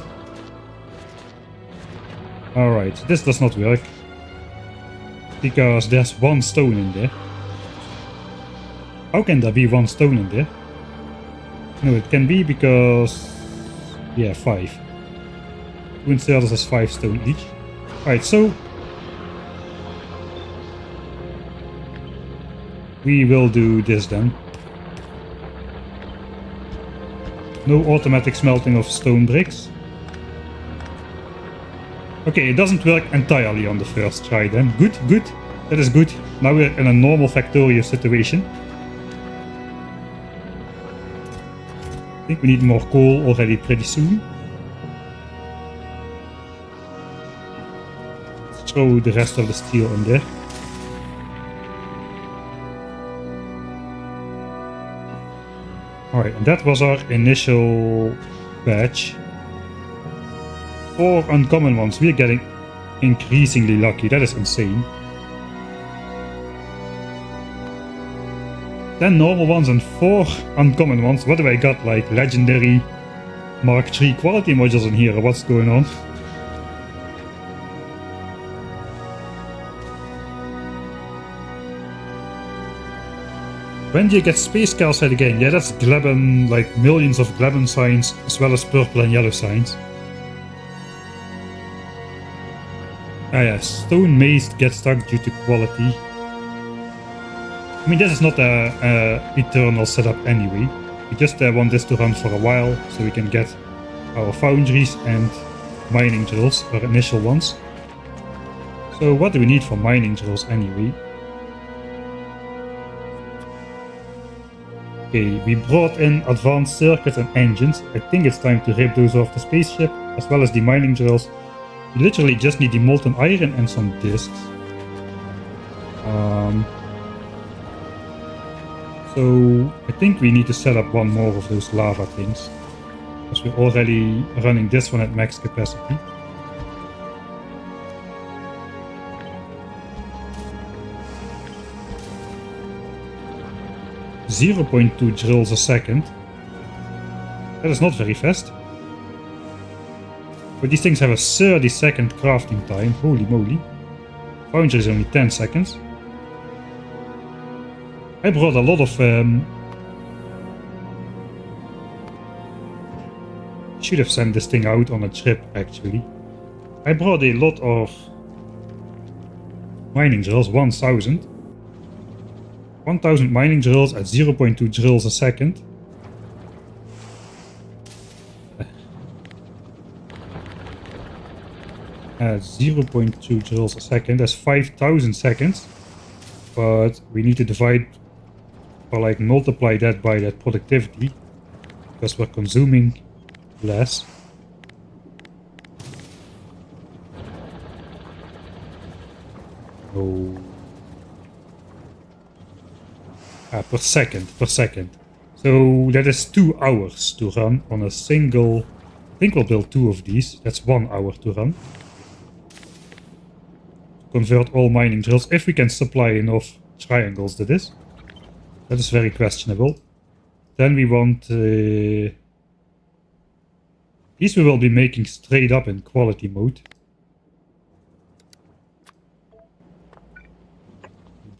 Alright, this does not work. Because there's one stone in there. How can there be one stone in there? No, it can be because... yeah, 5. 2 inserters has 5 stone each. Alright, so... we will do this then. No automatic smelting of stone bricks. Okay, it doesn't work entirely on the first try then. Good, good. That is good. Now we're in a normal Factorio situation. I think we need more coal already pretty soon. Let's throw the rest of the steel in there. Alright, and that was our initial batch. 4 uncommon ones. We're getting increasingly lucky. That is insane. 10 normal ones and 4 uncommon ones. What do I got? Like legendary Mark III quality modules in here, or what's going on? When do you get space calcite again? Yeah, that's Gleben, like millions of Gleben signs, as well as purple and yellow signs. Ah yeah, stone mace gets stuck due to quality. I mean, this is not a eternal setup anyway. We just want this to run for a while, so we can get our foundries and mining drills, our initial ones. So what do we need for mining drills anyway? Okay, we brought in advanced circuits and engines. I think it's time to rip those off the spaceship, as well as the mining drills. We literally just need the molten iron and some discs. So I think we need to set up one more of those lava things, because we're already running this one at max capacity. .2 drills a second. That is not very fast. But these things have a 30-second crafting time. Holy moly. Foundry is only 10 seconds. I brought a lot of... should have sent this thing out on a trip, actually. I brought a lot of mining drills, 1000. 1000 mining drills at 0.2 drills a second. At 0.2 drills a second, that's 5000 seconds. But we need to divide, or like multiply that by that productivity, because we're consuming less. Oh. Per second. So that is 2 hours to run on a single... I think we'll build 2 of these. That's 1 hour to run. Convert all mining drills, if we can supply enough triangles to this. That is very questionable. Then we want... these we will be making straight up in quality mode.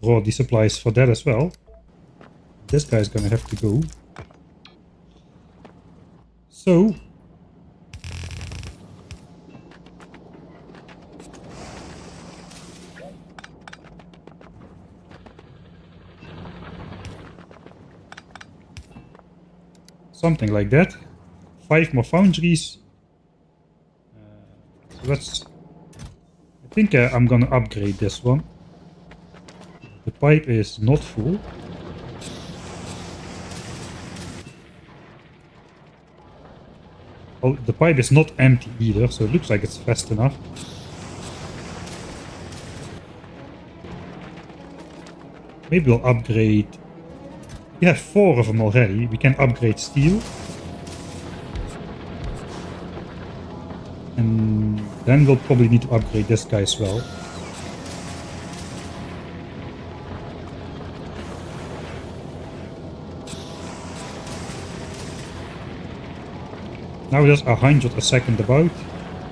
Brought the supplies for that as well. This guy's gonna have to go. So... something like that. 5 more foundries. So that's... I think I'm gonna upgrade this one. The pipe is not full. Oh, the pipe is not empty either, so it looks like it's fast enough. Maybe we'll upgrade... We have 4 of them already. We can upgrade steel. And then we'll probably need to upgrade this guy as well. Now there's 100 a second about.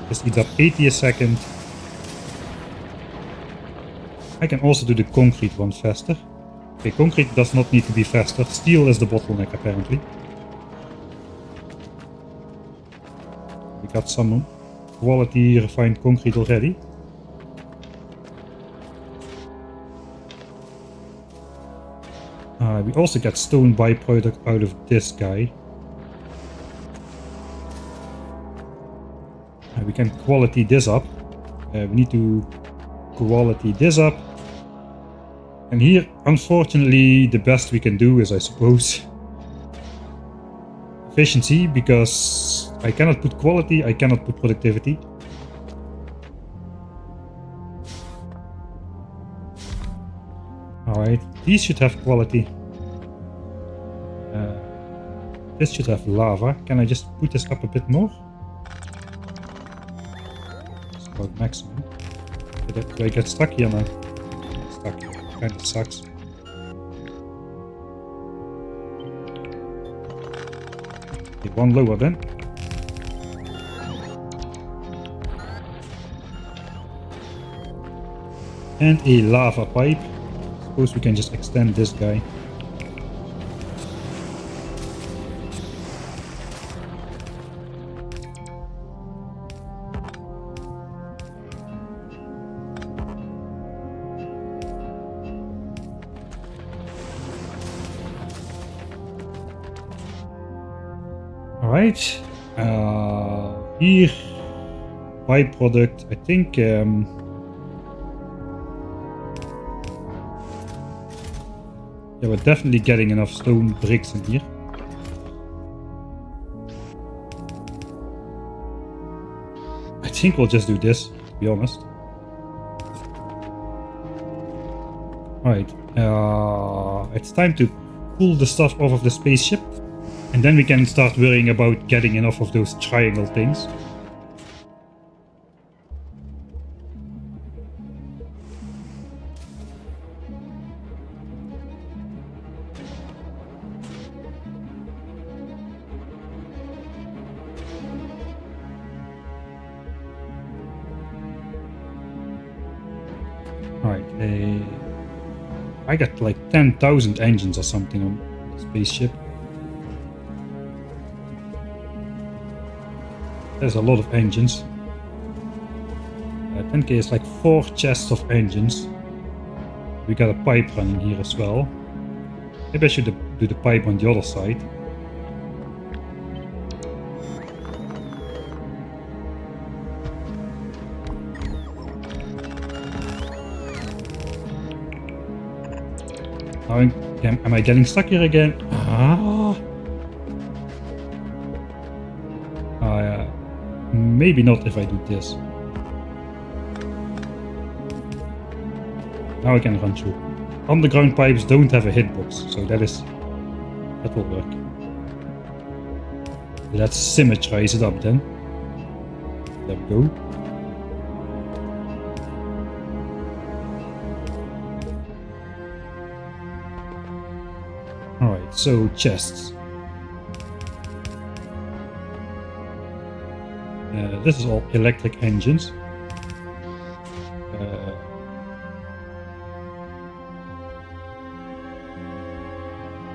This eats up 80 a second. I can also do the concrete one faster. Okay, concrete does not need to be faster. Steel is the bottleneck apparently. We got some quality refined concrete already. We also get stone byproduct out of this guy. We can quality this up. We need to quality this up. And here, unfortunately, the best we can do is, I suppose, efficiency, because I cannot put quality, I cannot put productivity. Alright, these should have quality. This should have lava. Can I just put this up a bit more? It's about maximum. Do I get stuck here now? Stuck. Kind of sucks. Okay, one lower then. And a lava pipe. Suppose we can just extend this guy. Alright, here, byproduct, I think, yeah, we're definitely getting enough stone bricks in here. I think we'll just do this, to be honest. Alright, it's time to pull the stuff off of the spaceship. And then we can start worrying about getting enough of those triangle things. Alright, I got like 10,000 engines or something on the spaceship. There's a lot of engines. 10k is like 4 chests of engines. We got a pipe running here as well. Maybe I should do the pipe on the other side. Now am I getting stuck here again? Maybe not if I do this. Now I can run through. Underground pipes don't have a hitbox, so that will work. Let's symmetrize it up then. There we go. Alright, so chests. This is all electric engines.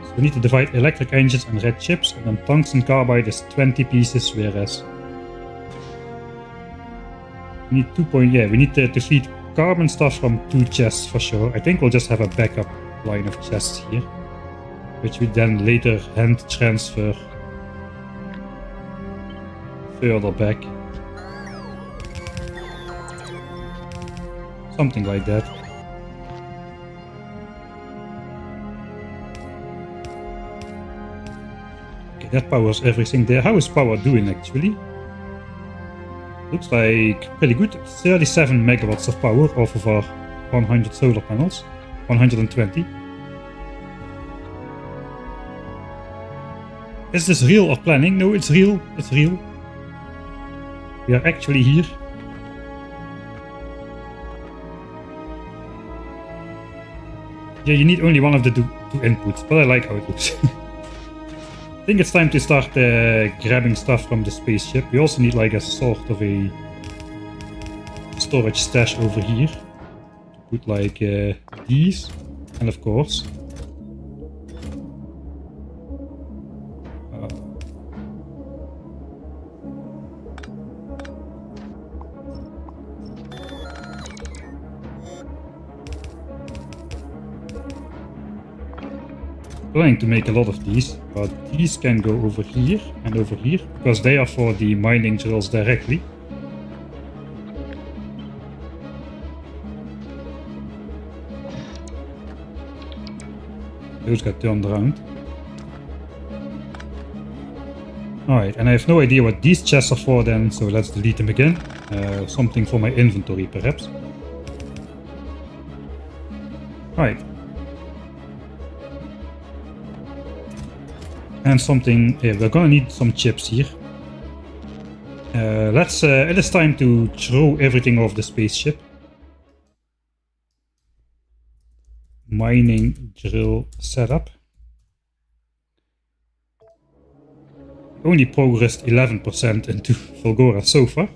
So we need to divide electric engines and red chips, and then tungsten carbide is 20 pieces, whereas we need we need to feed carbon stuff from 2 chests for sure. I think we'll just have a backup line of chests here, which we then later hand transfer further back. Something like that. Okay, that powers everything there. How is power doing actually? Looks like pretty good. 37 megawatts of power off of our 100 solar panels. 120. Is this real or planning? No, it's real. It's real. We are actually here. Yeah, you need only one of the two inputs, but I like how it looks. I think it's time to start grabbing stuff from the spaceship. We also need like a sort of a storage stash over here. To put like these, and of course planning to make a lot of these, but these can go over here and over here, because they are for the mining drills directly. Those got turned around. Alright, and I have no idea what these chests are for then, so let's delete them again. Something for my inventory perhaps. Alright. And something, yeah, we're gonna need some chips here. It is time to throw everything off the spaceship. Mining drill setup. Only progressed 11% into Volgora so far.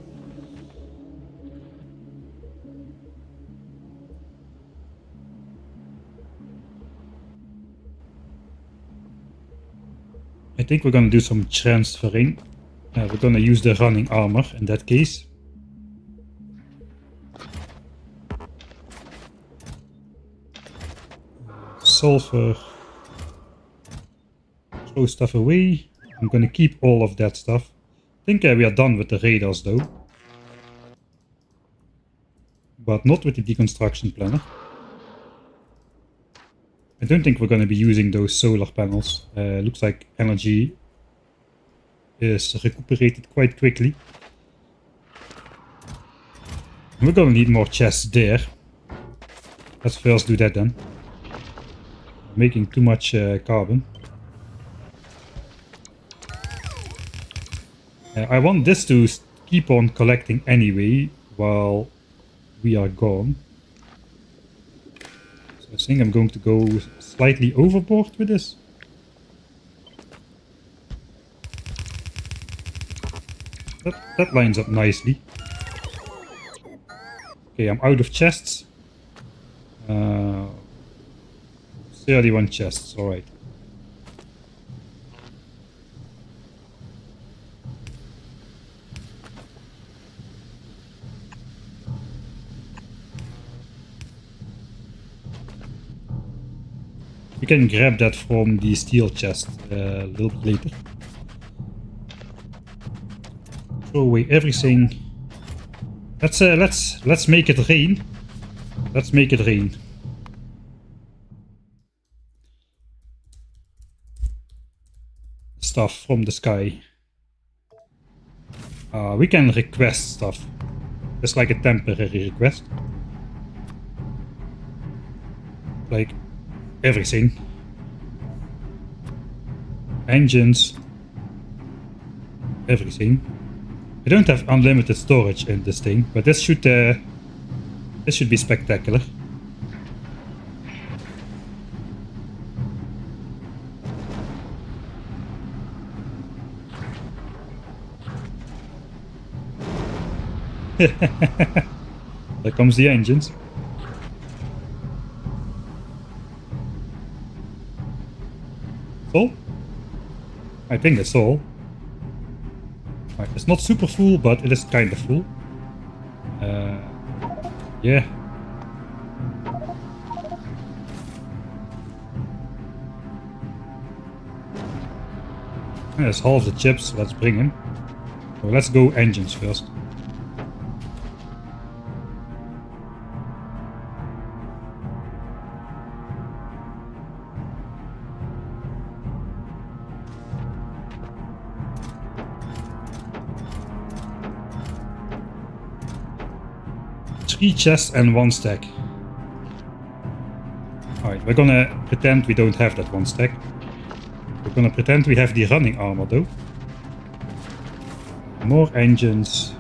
I think we're gonna do some transferring. We're gonna use the running armor in that case. Sulfur. Throw stuff away. I'm gonna keep all of that stuff. I think we are done with the radars though. But not with the deconstruction planner. I don't think we're going to be using those solar panels. Looks like energy is recuperated quite quickly. We're gonna need more chests there. Let's first do that then. Making too much carbon. I want this to keep on collecting anyway while we are gone. So I think I'm going to go slightly overboard with this. That lines up nicely. Okay, I'm out of chests. 31 chests, alright. You can grab that from the steel chest a little bit later. Throw away everything. Let's make it rain. Let's make it rain. Stuff from the sky. We can request stuff. Just like a temporary request. Like everything. Engines. Everything. I don't have unlimited storage in this thing, but this should be spectacular. There comes the engines. Full? I think it's all. Right, it's not super full, but it is kind of full. Yeah. There's half the chips, let's bring in. So let's go engines first. Three chests and one stack. Alright, we're gonna pretend we don't have that one stack. We're gonna pretend we have the running armor though. More engines.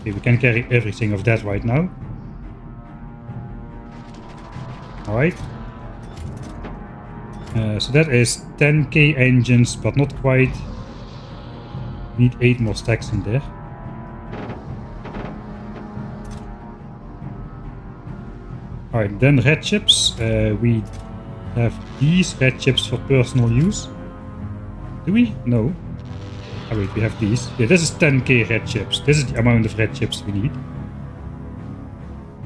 Okay, we can carry everything of that right now. Alright. So that is 10k engines, but not quite. We need 8 more stacks in there. Alright, then red chips. We have these red chips for personal use. Do we? No. Oh wait, we have these. Yeah, this is 10k red chips. This is the amount of red chips we need.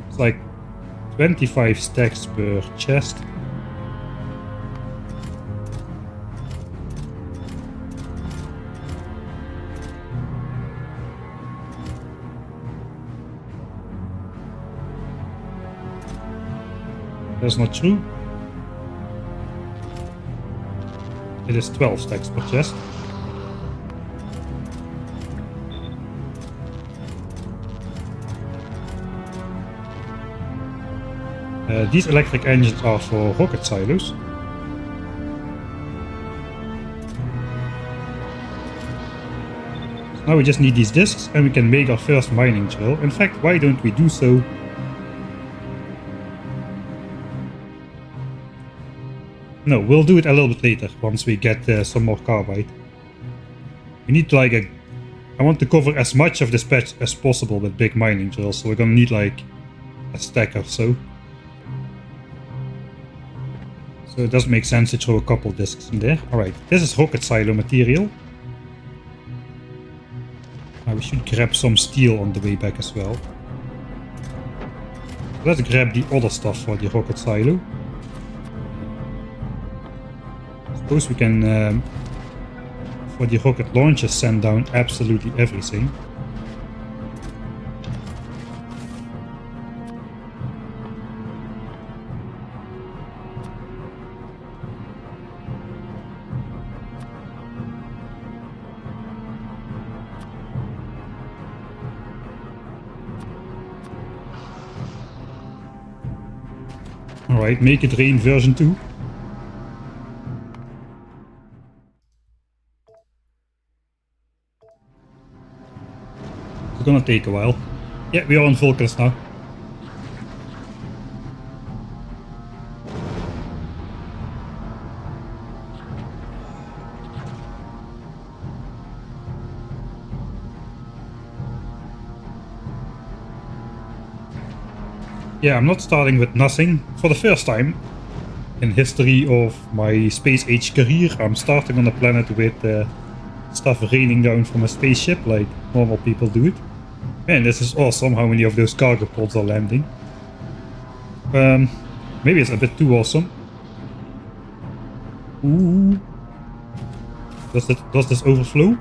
It's like 25 stacks per chest. That's not true. It is 12 stacks per chest. These electric engines are for rocket silos. Now we just need these discs and we can make our first mining drill. In fact, why don't we do so? No, we'll do it a little bit later, once we get some more carbide. We need like a... I want to cover as much of this patch as possible with big mining drills, so we're gonna need like a stack or so. So it does make sense to throw a couple discs in there. Alright, this is rocket silo material. We should grab some steel on the way back as well. Let's grab the other stuff for the rocket silo. Suppose we can, for the rocket launcher, send down absolutely everything. Alright, make it rain version 2. It's gonna take a while. Yeah, we are on Vulcanus now. Yeah, I'm not starting with nothing. For the first time in history of my space age career, I'm starting on a planet with stuff raining down from a spaceship like normal people do it. Man, this is awesome how many of those cargo pods are landing. Maybe it's a bit too awesome. Ooh. Does this overflow?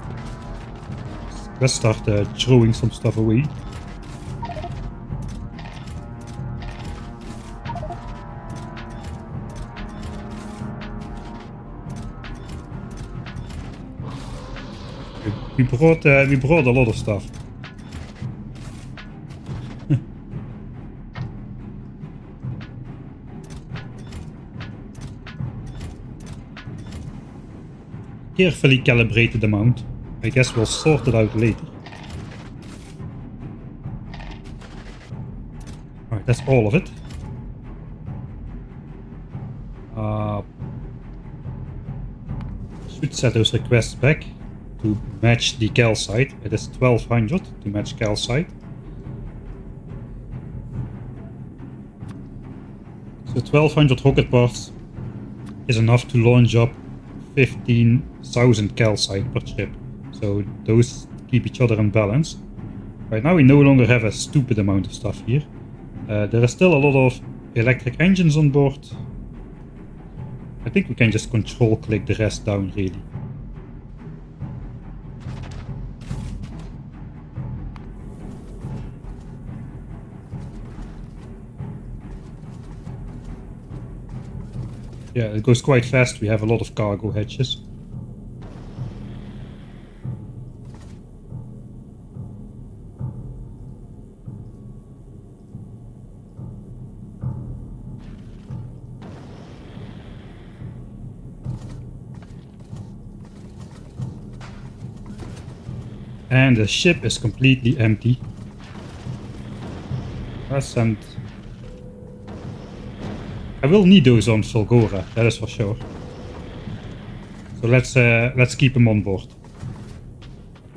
Let's start throwing some stuff away. We brought a lot of stuff. Carefully calibrated amount. I guess we'll sort it out later. Alright, that's all of it. Should set those requests back to match the calcite. It is 1200 to match calcite. So 1200 rocket parts is enough to launch up 15,000 calcite per trip. So those keep each other in balance. Right now we no longer have a stupid amount of stuff here. There is still a lot of electric engines on board. I think we can just control click the rest down really. Yeah, it goes quite fast. We have a lot of cargo hatches. And the ship is completely empty. And I will need those on Fulgora, that is for sure. So let's keep them on board.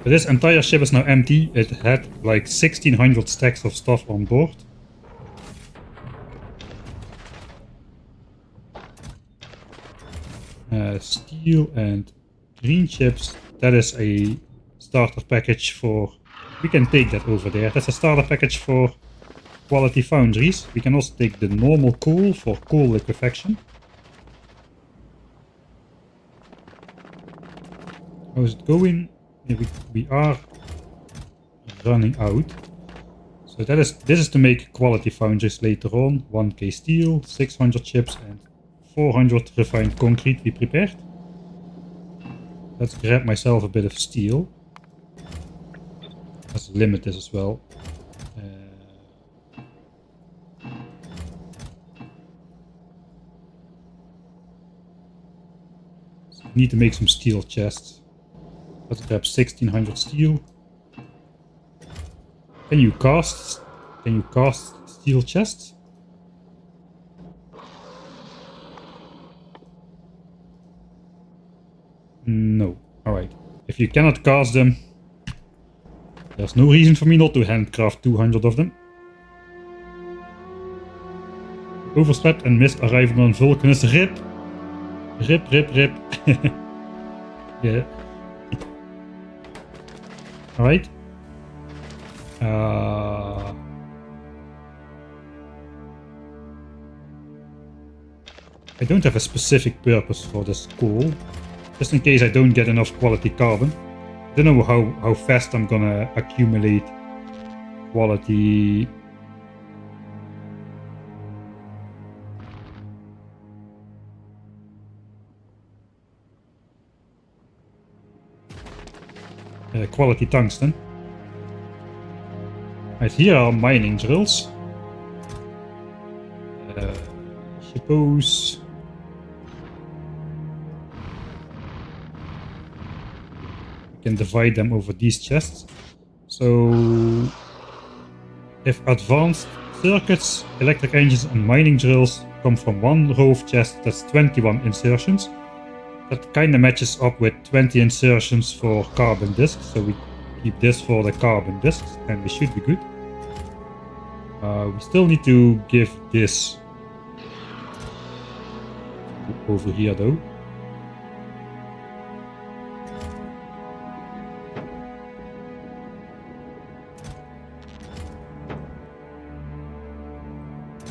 But this entire ship is now empty. It had like 1600 stacks of stuff on board. Steel and green chips. That is a starter package for... We can take that over there. That's a starter package for quality foundries. We can also take the normal coal for coal liquefaction. How is it going? Yeah, we are running out. So this is to make quality foundries later on. 1k steel, 600 chips and 400 refined concrete we prepared. Let's grab myself a bit of steel. Let's limit this as well. So we need to make some steel chests. Let's grab 1600 steel. Can you cast steel chests? No. Alright. If you cannot cast them, there's no reason for me not to handcraft 200 of them. Overslept and missed arriving on Vulcanus. RIP! RIP, rip, rip. Yeah. Alright. I don't have a specific purpose for this coal. Just in case I don't get enough quality carbon. I don't know how fast I'm gonna accumulate quality. Quality tungsten. Right, here are mining drills. suppose we can divide them over these chests. So if advanced circuits, electric engines and mining drills come from one row of chests, that's 21 insertions. That kinda matches up with 20 insertions for carbon discs, so we keep this for the carbon discs and we should be good. We still need to give this over here though.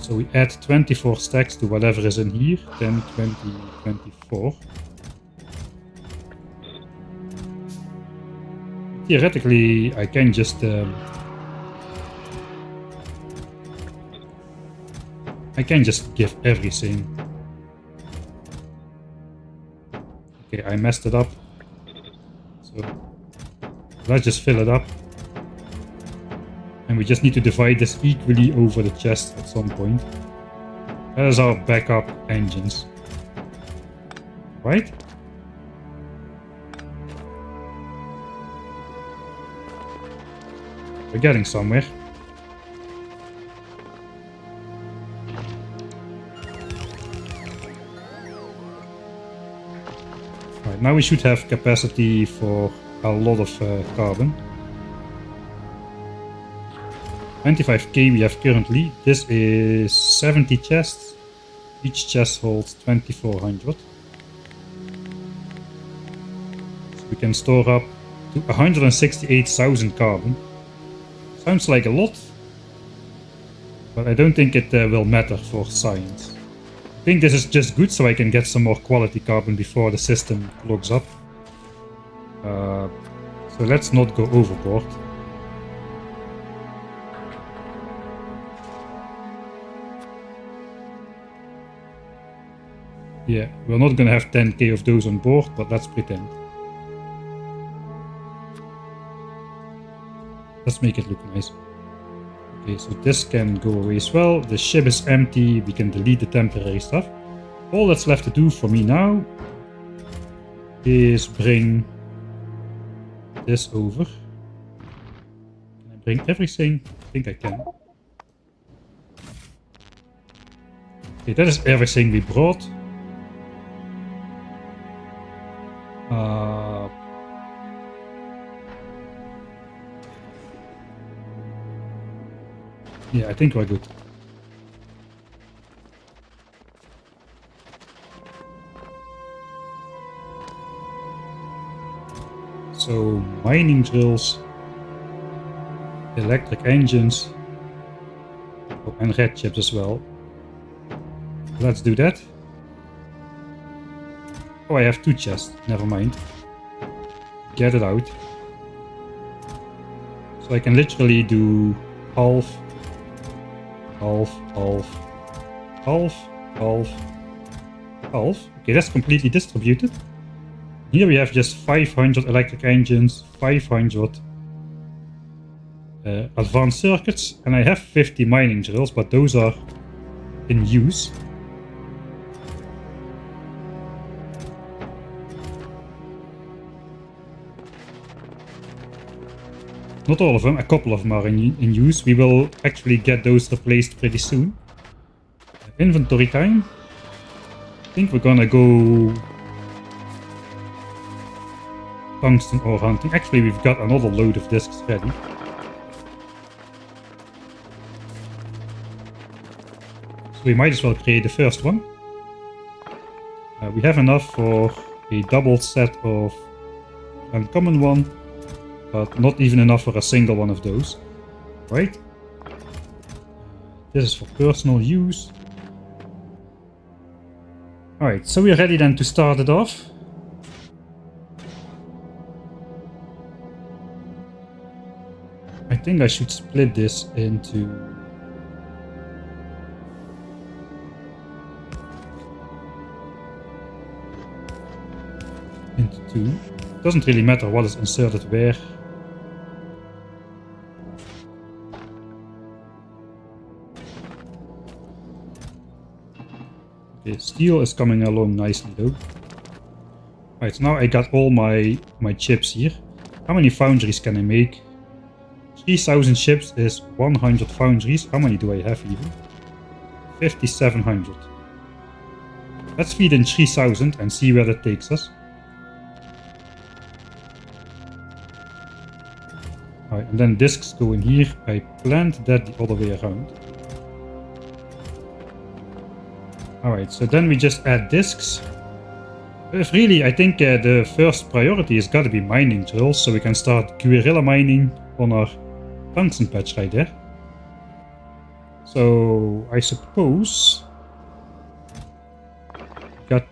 So we add 24 stacks to whatever is in here, 10, 20, 24. Theoretically, I can just give everything. Okay, I messed it up. So let's just fill it up. And we just need to divide this equally over the chest at some point. That is our backup engines. Right? We're getting somewhere. Right, now we should have capacity for a lot of carbon. 25k we have currently. This is 70 chests. Each chest holds 2400. So we can store up to 168,000 carbon. Sounds like a lot, but I don't think it will matter for science. I think this is just good so I can get some more quality carbon before the system clogs up. So let's not go overboard. Yeah, we're not gonna have 10k of those on board, but let's pretend. Let's make it look nice. Okay, so this can go away as well. The ship is empty, we can delete the temporary stuff. All that's left to do for me now is bring this over. Can I bring everything? I think I can. Okay, that is everything we brought. Yeah, I think we're good. So, mining drills, electric engines, oh, and red chips as well. Let's do that. Oh, I have 2 chests. Never mind. Get it out. So I can literally do half, half, half, half, half, half. Okay, that's completely distributed. Here we have just 500 electric engines, 500 advanced circuits, and I have 50 mining drills, but those are in use. Not all of them, a couple of them are in use. We will actually get those replaced pretty soon. Inventory time. I think we're gonna go tungsten ore hunting. Actually, we've got another load of discs ready. So we might as well create the first one. We have enough for a double set of uncommon one. But not even enough for a single one of those, right? This is for personal use. Alright, so we're ready then to start it off. I think I should split this into two. Doesn't really matter what is inserted where. Okay, steel is coming along nicely though. Right, so now I got all my chips here. How many foundries can I make? 3000 chips is 100 foundries. How many do I have even? 5700. Let's feed in 3000 and see where that takes us. Alright, and then discs go in here. I planned that the other way around. Alright, so then we just add discs. If really, I think the first priority has got to be mining drills, so we can start guerrilla mining on our tungsten patch right there. So I suppose got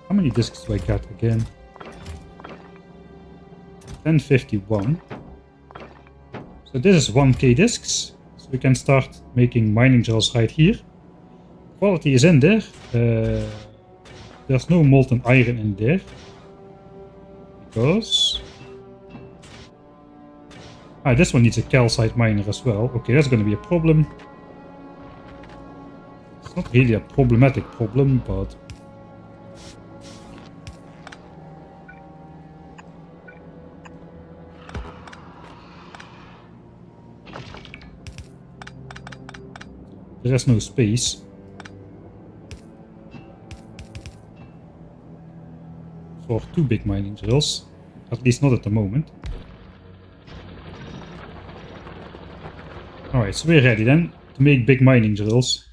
how many discs do I got again? 1051. So this is 1k discs, so we can start making mining drills right here. Quality is in there. There's no molten iron in there because this one needs a calcite miner as well. Okay, that's going to be a problem. It's not really a problematic problem, but there is no space. For 2 big mining drills, at least not at the moment. Alright, so we're ready then to make big mining drills.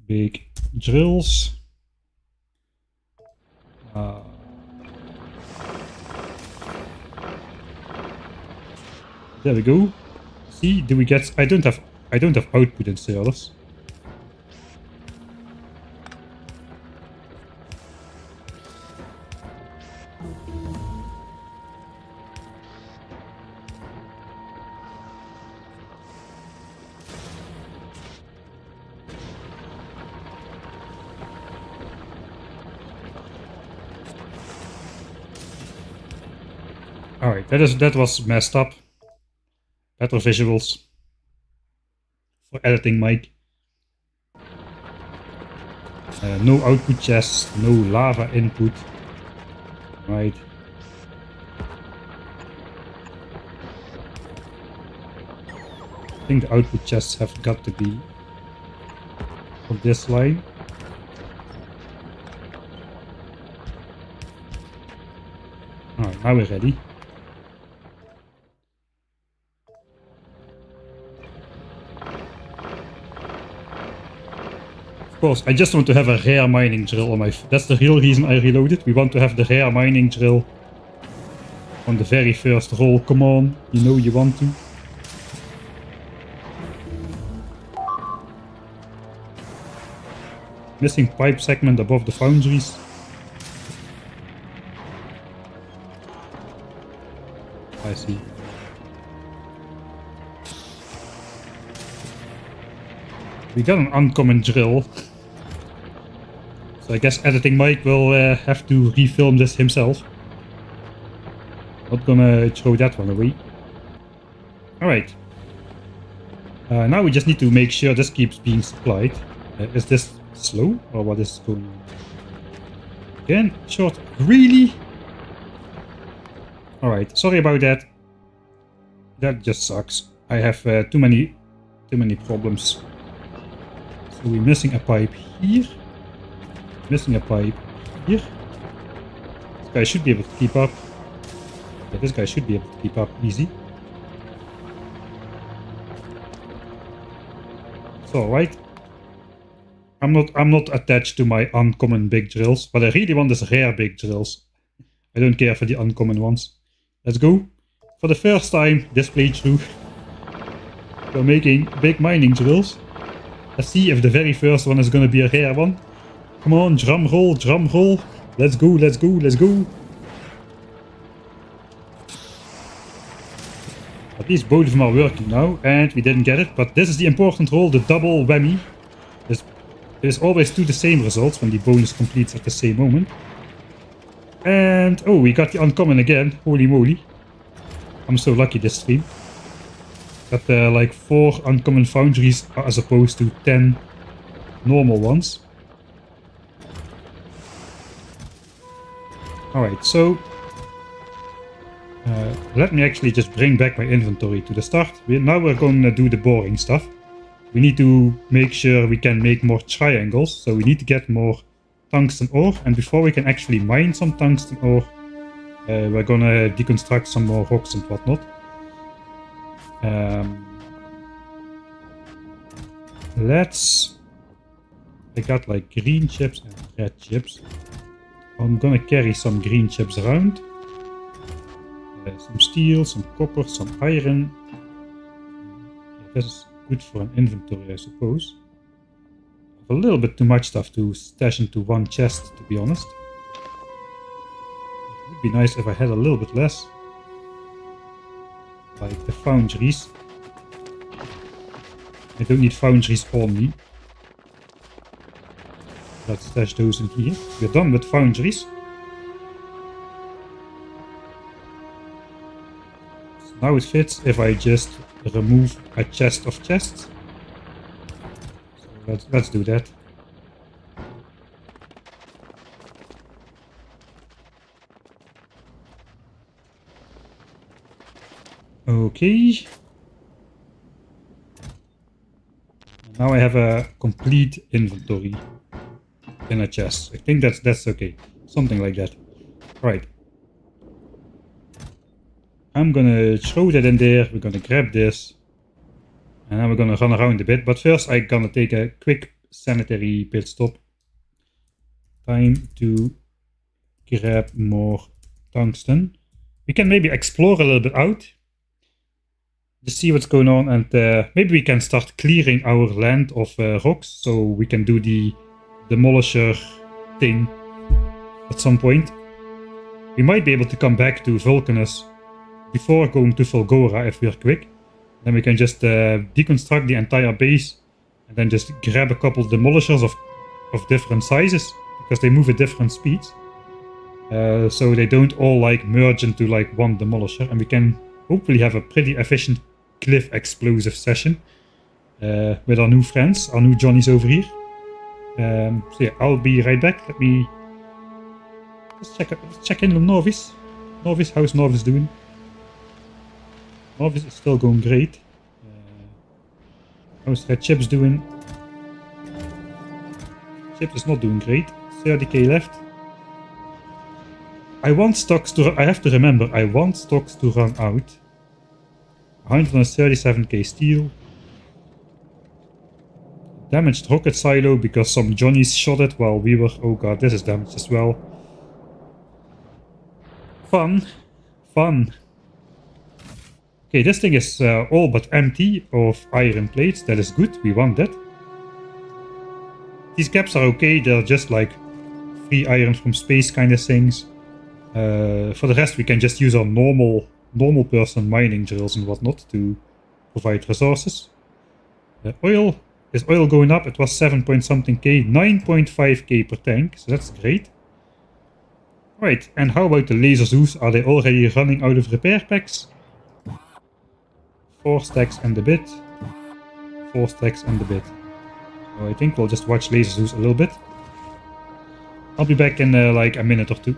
Big drills. There we go. See, do we get? I don't have output installers. Alright, that was messed up. Better visuals for editing, Mike. No output chests, no lava input. Right. I think the output chests have got to be on this line. Alright, now we're ready. Of course, I just want to have a rare mining drill on my... That's the real reason I reloaded. We want to have the rare mining drill on the very first roll. Come on, you know you want to. Missing pipe segment above the foundries. I see. We got an uncommon drill. So I guess editing Mike will have to refilm this himself. Not gonna throw that one away. Alright. Now we just need to make sure this keeps being supplied. Is this slow? Or what is going on? Again, short. Really? Alright, sorry about that. That just sucks. I have too many problems. So we're missing a pipe here. Missing a pipe here. This guy should be able to keep up. Yeah, this guy should be able to keep up easy. It's alright. I'm not attached to my uncommon big drills. What I really want is rare big drills. I don't care for the uncommon ones. Let's go. For the first time this playthrough, we're making big mining drills. Let's see if the very first one is gonna be a rare one. Come on, drum roll, drum roll. Let's go, let's go, let's go. At least both of them are working now, and we didn't get it. But this is the important roll, the double whammy. There's always the same results when the bonus completes at the same moment. And, oh, we got the uncommon again. Holy moly. I'm so lucky this stream. Got like 4 uncommon foundries as opposed to 10 normal ones. Alright, so let me actually just bring back my inventory to the start. Now we're going to do the boring stuff. We need to make sure we can make more triangles, so we need to get more tungsten ore, and before we can actually mine some tungsten ore, we're gonna deconstruct some more rocks and whatnot. I got like green chips and red chips. I'm gonna carry some green chips around. Some steel, some copper, some iron. Yeah, this is good for an inventory, I suppose. A little bit too much stuff to stash into one chest, to be honest. It would be nice if I had a little bit less. Like the foundries. I don't need foundries on me. Let's stash those in here. We're done with foundries. So now it fits if I just remove a chest of chests. So let's do that. Okay. Now I have a complete inventory in a chest. I think that's okay. Something like that. Right. I'm gonna throw that in there. We're gonna grab this. And then we're gonna run around a bit. But first I'm gonna take a quick sanitary pit stop. Time to grab more tungsten. We can maybe explore a little bit out. Just see what's going on, and maybe we can start clearing our land of rocks, so we can do the demolisher thing at some point. We might be able to come back to Vulcanus before going to Fulgora if we're quick. Then we can just deconstruct the entire base and then just grab a couple demolishers of different sizes, because they move at different speeds. So they don't all like merge into like one demolisher, and we can hopefully have a pretty efficient cliff explosive session with our new friends, our new Johnnies over here. So yeah, I'll be right back. Let me just check in on Nauvis. Nauvis, how's Nauvis doing? Nauvis is still going great. How's Red Chips doing? Chips is not doing great. 30k left. I have to remember, I want stocks to run out. 137k steel. Damaged rocket silo because some Johnnies shot it while we were... Oh god, this is damaged as well. Fun. Fun. Okay, this thing is all but empty of iron plates. That is good, we want that. These gaps are okay, they're just like free iron from space kind of things. For the rest we can just use our normal person mining drills and whatnot to provide resources. Oil. Is oil going up? It was 7 point something k, 9.5k per tank, so that's great. Right, and how about the laser zoos? Are they already running out of repair packs? 4 stacks and a bit. 4 stacks and a bit. So I think we'll just watch laser zoos a little bit. I'll be back in like a minute or two.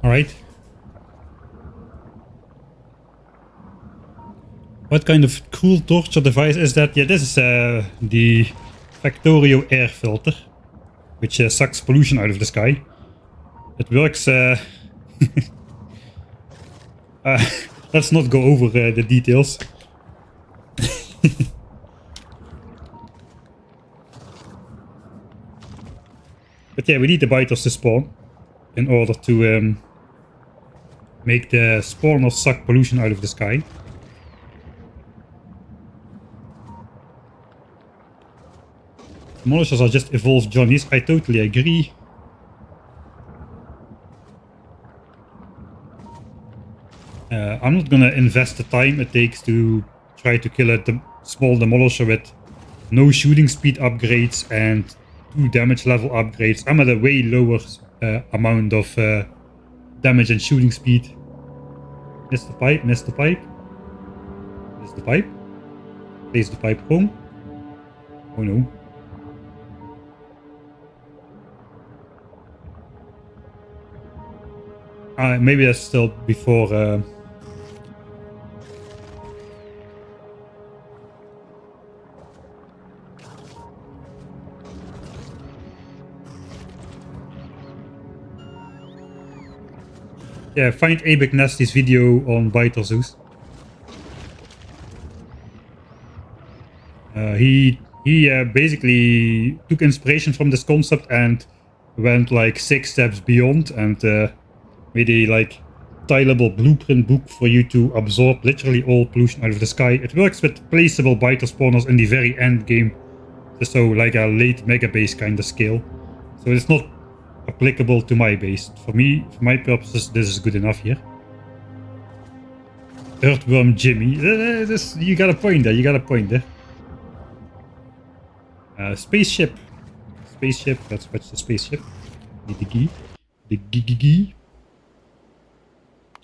Alright. What kind of cool torture device is that? Yeah, this is the Factorio air filter, which sucks pollution out of the sky. It works... let's not go over the details. But yeah, we need the biters to spawn in order to make the spawners suck pollution out of the sky. Demolishers are just evolved Johnnies, I totally agree. I'm not gonna invest the time it takes to try to kill a small demolisher with no shooting speed upgrades and 2 damage level upgrades. I'm at a way lower amount of damage and shooting speed. Missed the pipe, missed the pipe. Missed the pipe. Place the pipe home. Oh no. Maybe that's still before... Yeah, find Abek Nasty's video on Biter Zeus. He basically took inspiration from this concept and went like 6 steps beyond and made a like tileable blueprint book for you to absorb literally all pollution out of the sky. It works with placeable biter spawners in the very end game, just so like a late mega base kind of scale. So it's not applicable to my base. For me, for my purposes, this is good enough here. Earthworm Jimmy. You got a point there, you got a point there. Spaceship. Spaceship, let's watch the spaceship. The gee. The gee.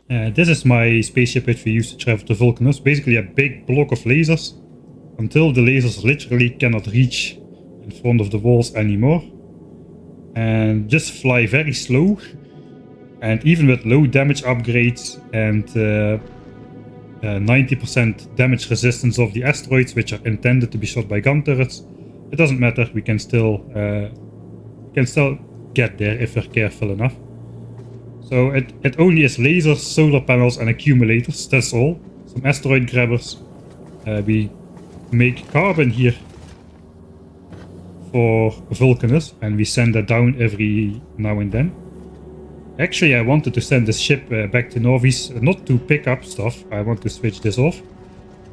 This is my spaceship which we use to travel to VULCANUS. Basically a big block of lasers. Until the lasers literally cannot reach in front of the walls anymore. And just fly very slow, and even with low damage upgrades and 90% damage resistance of the asteroids, which are intended to be shot by gun turrets, it doesn't matter. We can still get there if we're careful enough. So it only is lasers, solar panels, and accumulators. That's all. Some asteroid grabbers. We make carbon here for VULCANUS, and we send that down every now and then. Actually, I wanted to send this ship back to Nauvis, not to pick up stuff, I want to switch this off,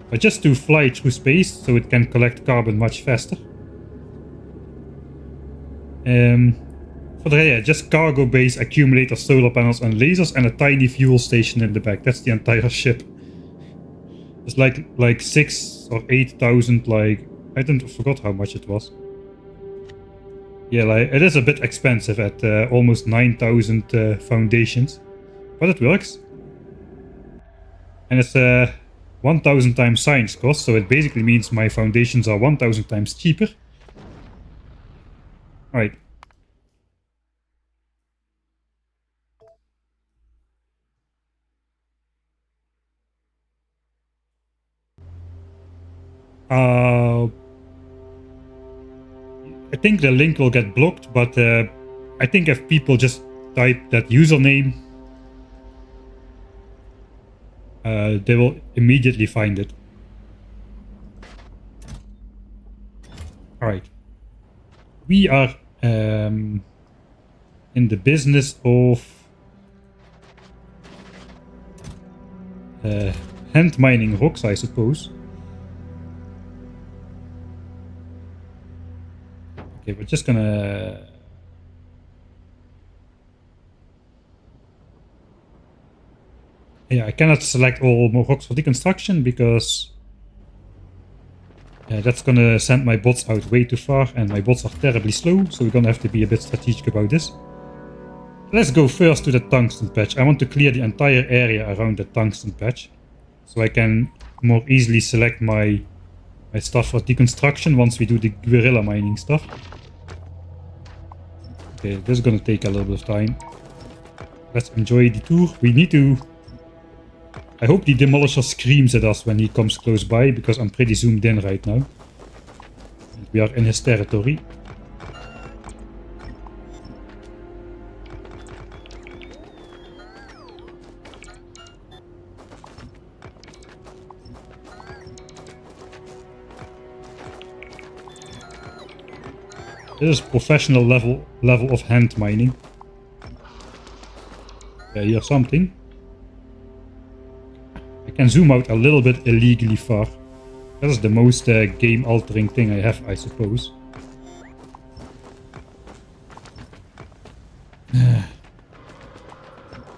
but just to fly through space so it can collect carbon much faster. For the, just cargo base, accumulators, solar panels and lasers, and a tiny fuel station in the back. That's the entire ship. It's like 6 or 8,000, like, I forgot how much it was. Yeah, like, it is a bit expensive at almost 9,000 foundations, but it works. And it's 1,000 times science cost, so it basically means my foundations are 1,000 times cheaper. Alright. I think the link will get blocked, but I think if people just type that username, they will immediately find it. Alright. We are in the business of hand mining rocks, I suppose. Okay, we're just gonna... Yeah, I cannot select all more rocks for deconstruction because that's gonna send my bots out way too far, and my bots are terribly slow, so we're gonna have to be a bit strategic about this. Let's go first to the tungsten patch. I want to clear the entire area around the tungsten patch, so I can more easily select my stuff for deconstruction once we do the guerrilla mining stuff. Okay, this is gonna take a little bit of time. Let's enjoy the tour. We need to... I hope the Demolisher screams at us when he comes close by, because I'm pretty zoomed in right now. And we are in his territory. This is professional level of hand mining. Yeah, here's something. I can zoom out a little bit illegally far. That is the most game-altering thing I have, I suppose.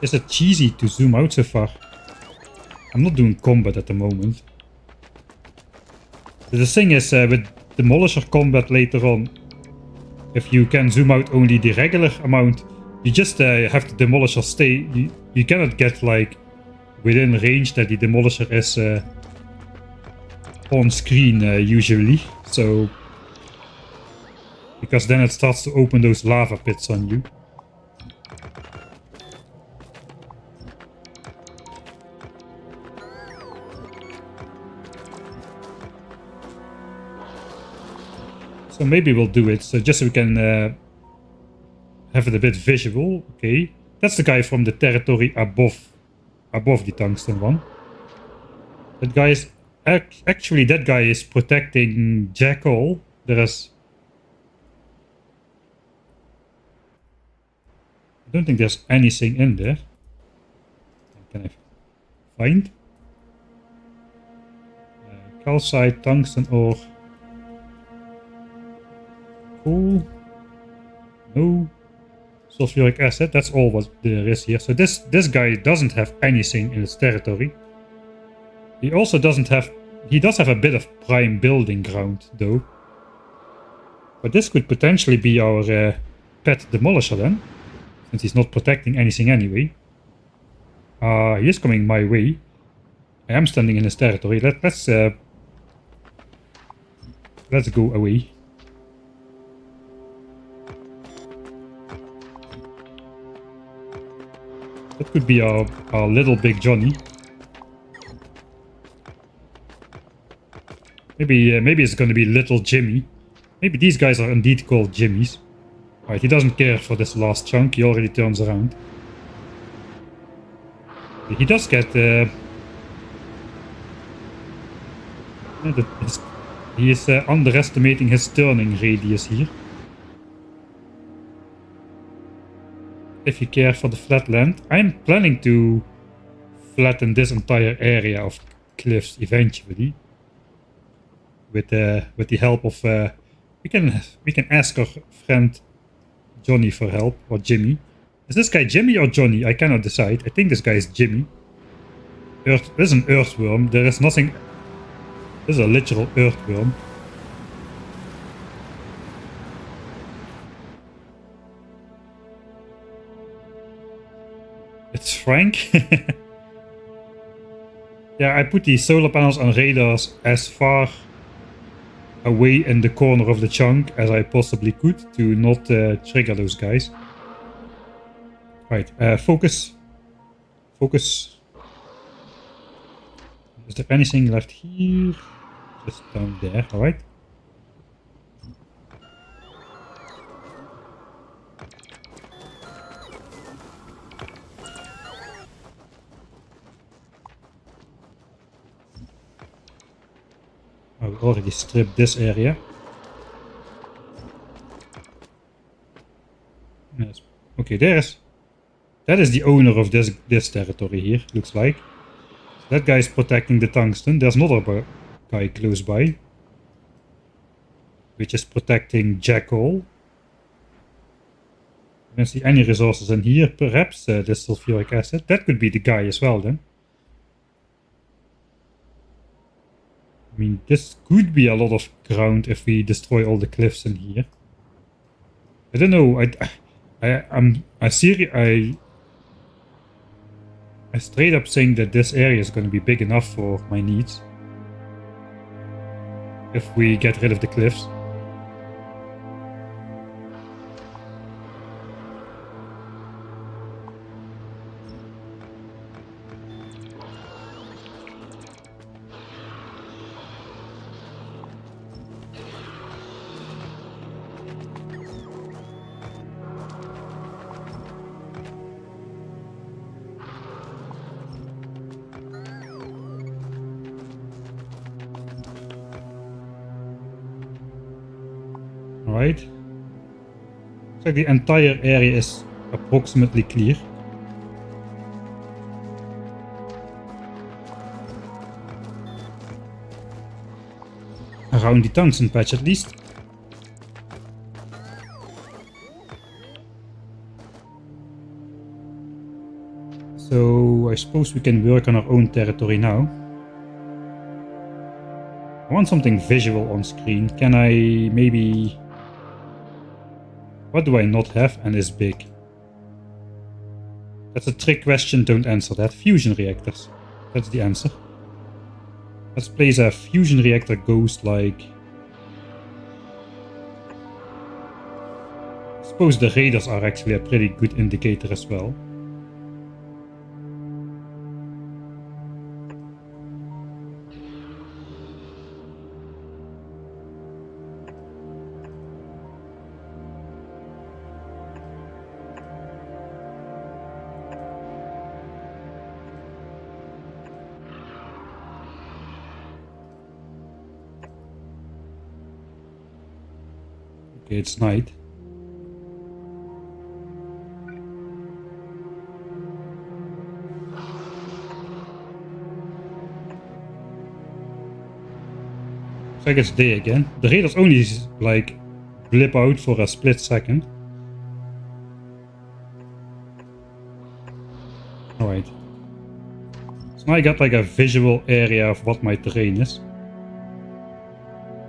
Is it cheesy to zoom out so far? I'm not doing combat at the moment. The thing is, with Demolisher combat later on, if you can zoom out only the regular amount, you just have the Demolisher stay. You cannot get like within range that the Demolisher is on screen usually. So, because then it starts to open those lava pits on you. So maybe we'll do it, so just so we can have it a bit visual. Okay, that's the guy from the territory above the tungsten one. That guy is actually, that guy is protecting Jackal. There is... I don't think there's anything in there. Can I find? Calcite, tungsten ore. Cool. No. Sulfuric acid, that's all what there is here. So this guy doesn't have anything in his territory. He also doesn't have... He does have a bit of prime building ground, though. But this could potentially be our pet Demolisher then. Since he's not protecting anything anyway. He is coming my way. I am standing in his territory. Let's go away. That could be our little big Johnny. Maybe it's going to be little Jimmy. Maybe these guys are indeed called Jimmys. Alright, he doesn't care for this last chunk. He already turns around. He does get... he is underestimating his turning radius here. If you care for the flat land. I'm planning to flatten this entire area of cliffs eventually. With the help of... we can ask our friend Johnny for help, or Jimmy. Is this guy Jimmy or Johnny? I cannot decide. I think this guy is Jimmy. This is an earthworm. There is nothing... This is a literal earthworm. It's Frank. Yeah, I put these solar panels and radars as far away in the corner of the chunk as I possibly could to not trigger those guys. Right, focus. Focus. Is there anything left here? Just down there, alright. I already stripped this area. Yes. Okay, that is the owner of this territory here, looks like. That guy is protecting the tungsten. There's another guy close by, which is protecting Jackal. I don't see any resources in here. Perhaps this sulfuric acid. That could be the guy as well then. I mean, this could be a lot of ground if we destroy all the cliffs in here. I don't know. I straight up think that this area is going to be big enough for my needs. If we get rid of the cliffs. Alright. Looks like the entire area is approximately clear. Around the tungsten patch at least. So I suppose we can work on our own territory now. I want something visual on screen. Can I maybe... What do I not have and is big? That's a trick question, don't answer that. Fusion reactors. That's the answer. Let's place a fusion reactor ghost like... I suppose the radars are actually a pretty good indicator as well. Okay, it's night. Looks like it's day again. The radars only like blip out for a split second. Alright. So now I got like a visual area of what my terrain is.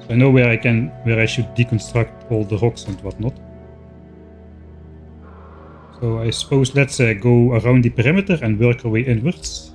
So I know where I should deconstruct all the rocks and whatnot. So I suppose let's go around the perimeter and work our way inwards.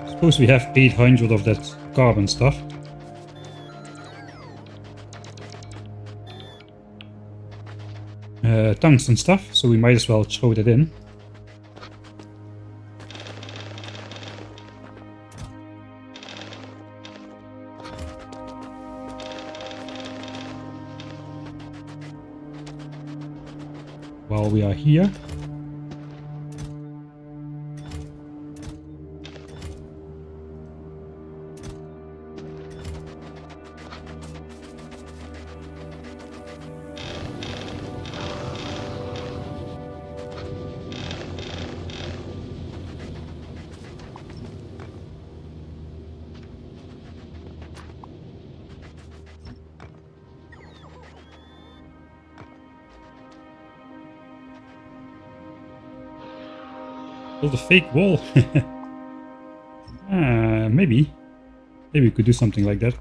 Suppose we have 800 of that carbon stuff. Tungsten stuff, so we might as well throw that in. While we are here. Build a fake wall. Maybe we could do something like that.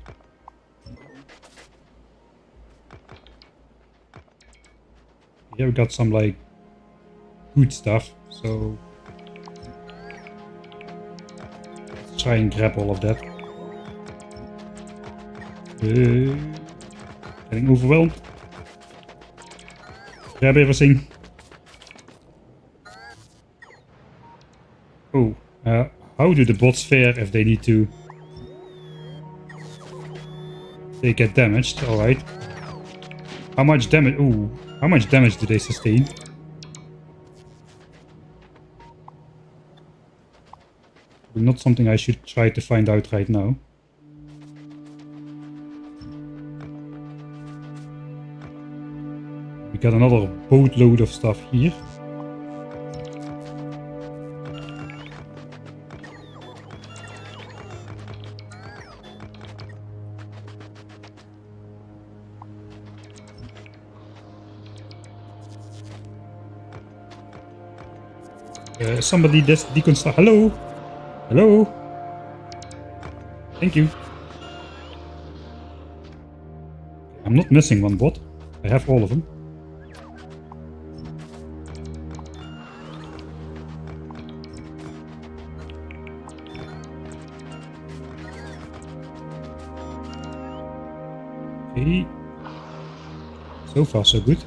Here we got some like good stuff, so let's try and grab all of that. Getting overwhelmed. Grab everything. Oh, how do the bots fare if they need to? They get damaged, alright. How much damage? Ooh, how much damage do they sustain? Not something I should try to find out right now. We got another boatload of stuff here. Somebody just deconstruct. Hello? Hello? Thank you. I'm not missing one bot. I have all of them. Okay. So far so good.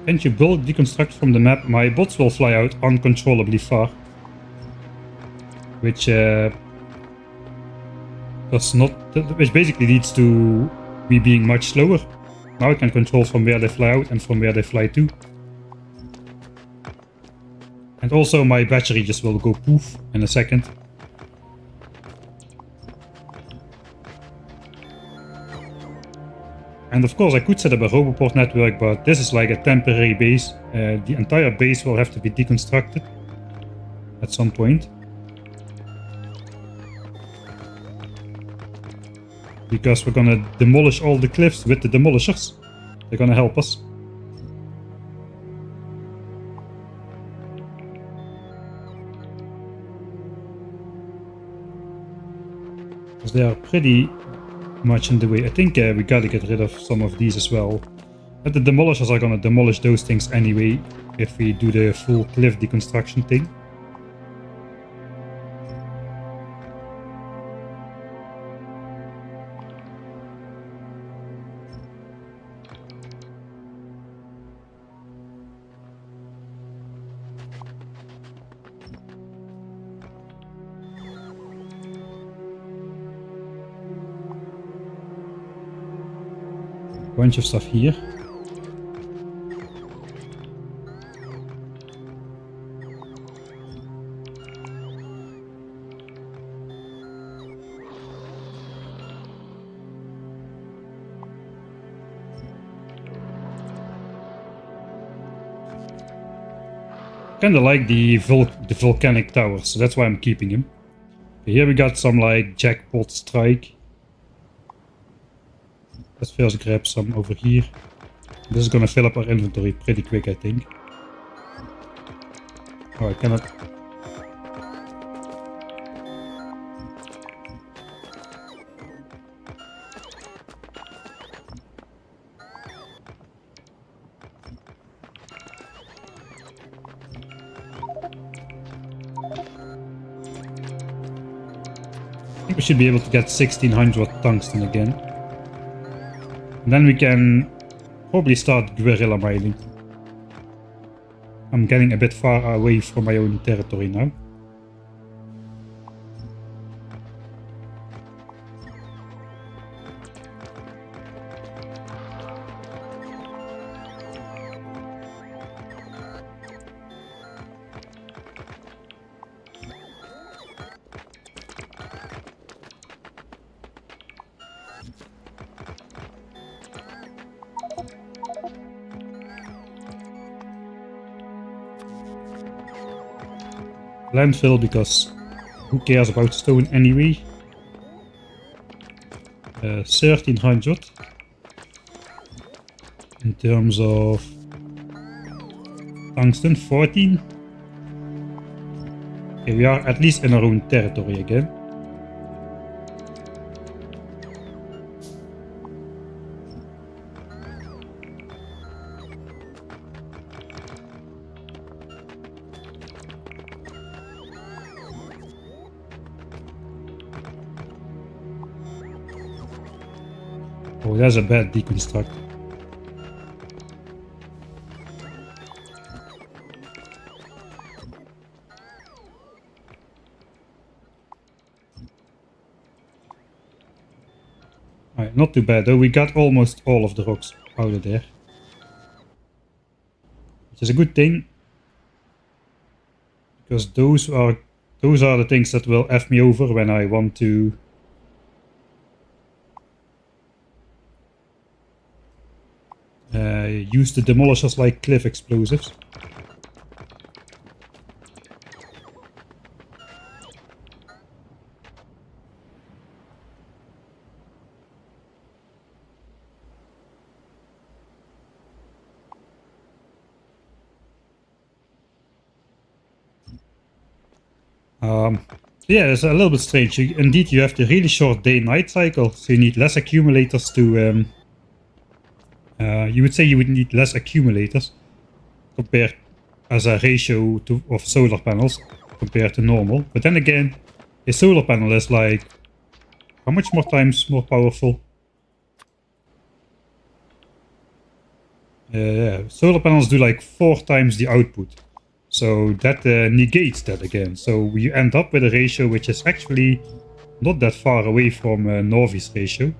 Can't you bulk deconstruct from the map? My bots will fly out uncontrollably far. Which which basically leads to me being much slower. Now I can control from where they fly out and from where they fly to. And also my battery just will go poof in a second. And of course I could set up a Roboport network, but this is like a temporary base. The entire base will have to be deconstructed at some point. Because we're gonna demolish all the cliffs with the demolishers. They're gonna help us. Because they are pretty much in the way. I think we gotta get rid of some of these as well. But the demolishers are gonna demolish those things anyway if we do the full cliff deconstruction thing. Bunch of stuff here. Kinda like the volcanic towers, so that's why I'm keeping him. Here we got some like jackpot strike. Let's first grab some over here. This is gonna fill up our inventory pretty quick, I think. Oh, I cannot. I think we should be able to get 1600 tungsten again. And then we can probably start guerrilla mining. I'm getting a bit far away from my own territory now. Landfill, because who cares about stone anyway? 1300 in terms of tungsten. 14. Okay, we are at least in our own territory again. Oh, that's a bad deconstruct. Alright, not too bad though. We got almost all of the rocks out of there. Which is a good thing. Because those are the things that will F me over when I want to use the demolishers like cliff explosives. Yeah, it's a little bit strange. Indeed, you have the really short day-night cycle, so you need less accumulators to... you would say you would need less accumulators compared as a ratio of solar panels compared to normal. But then again, a solar panel is like how much more times more powerful? solar panels do like 4 times the output. So that negates that again. So we end up with a ratio which is actually not that far away from Nauvis ratio.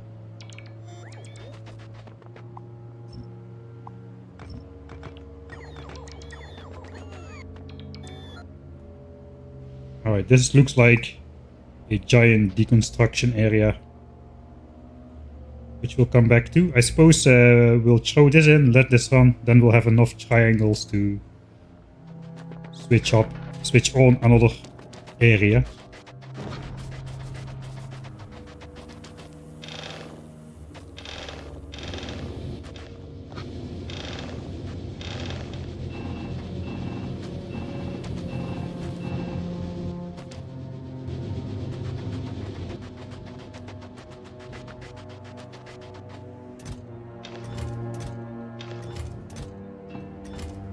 Alright, this looks like a giant deconstruction area, which we'll come back to. I suppose we'll throw this in, let this run, then we'll have enough triangles to switch on another area.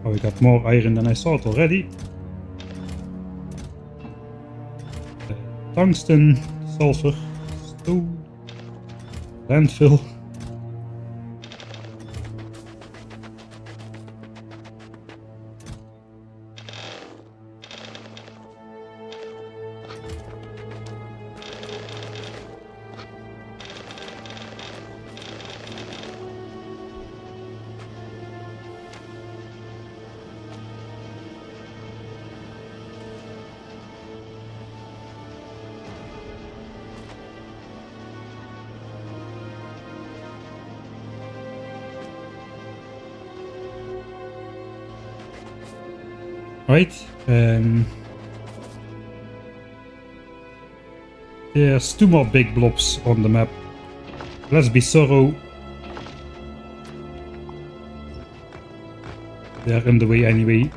Oh, we got more iron than I thought already. Tungsten, sulfur, stone, landfill. Right, there's 2 more big blobs on the map. Let's be thorough. They're in the way anyway.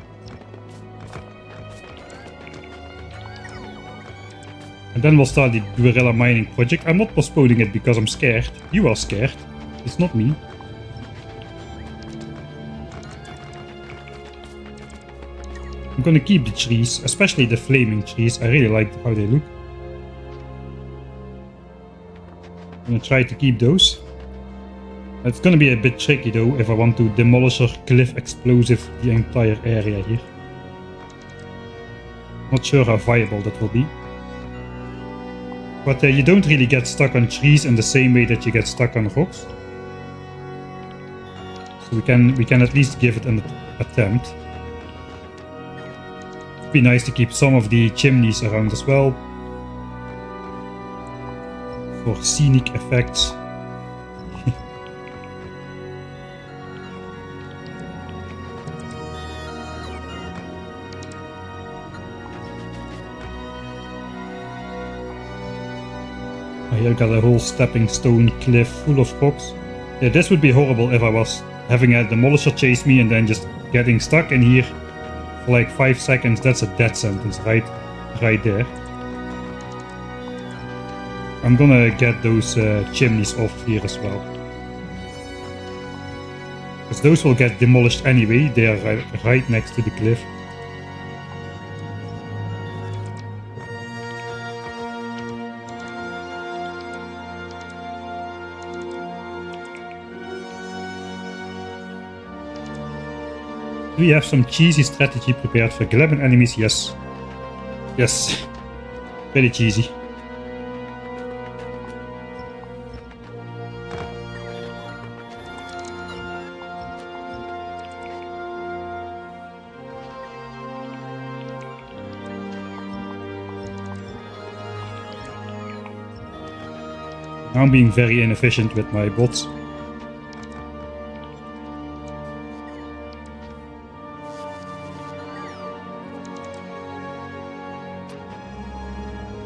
And then we'll start the guerrilla mining project. I'm not postponing it because I'm scared. You are scared. It's not me. I'm gonna keep the trees, especially the flaming trees. I really like how they look. I'm gonna try to keep those. It's gonna be a bit tricky though if I want to demolish or cliff explosive the entire area here. Not sure how viable that will be. But you don't really get stuck on trees in the same way that you get stuck on rocks. So we can at least give it an attempt. Be nice to keep some of the chimneys around as well for scenic effects. Here got a whole stepping stone cliff full of rocks. Yeah, this would be horrible if I was having a demolisher chase me and then just getting stuck in here for like 5 seconds. That's a death sentence right there. I'm gonna get those chimneys off here as well, because those will get demolished anyway. They are right next to the cliff. Do we have some cheesy strategy prepared for Glebin enemies? Yes. Yes. Very cheesy. Now I'm being very inefficient with my bots.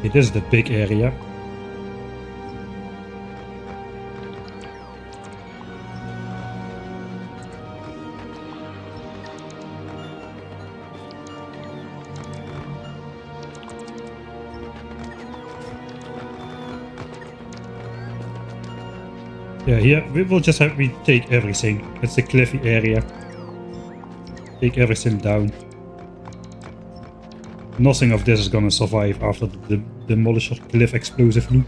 It is the big area. Yeah, here we will just have we take everything. It's a cliffy area. Take everything down. Nothing of this is gonna survive after the demolisher cliff explosive loop.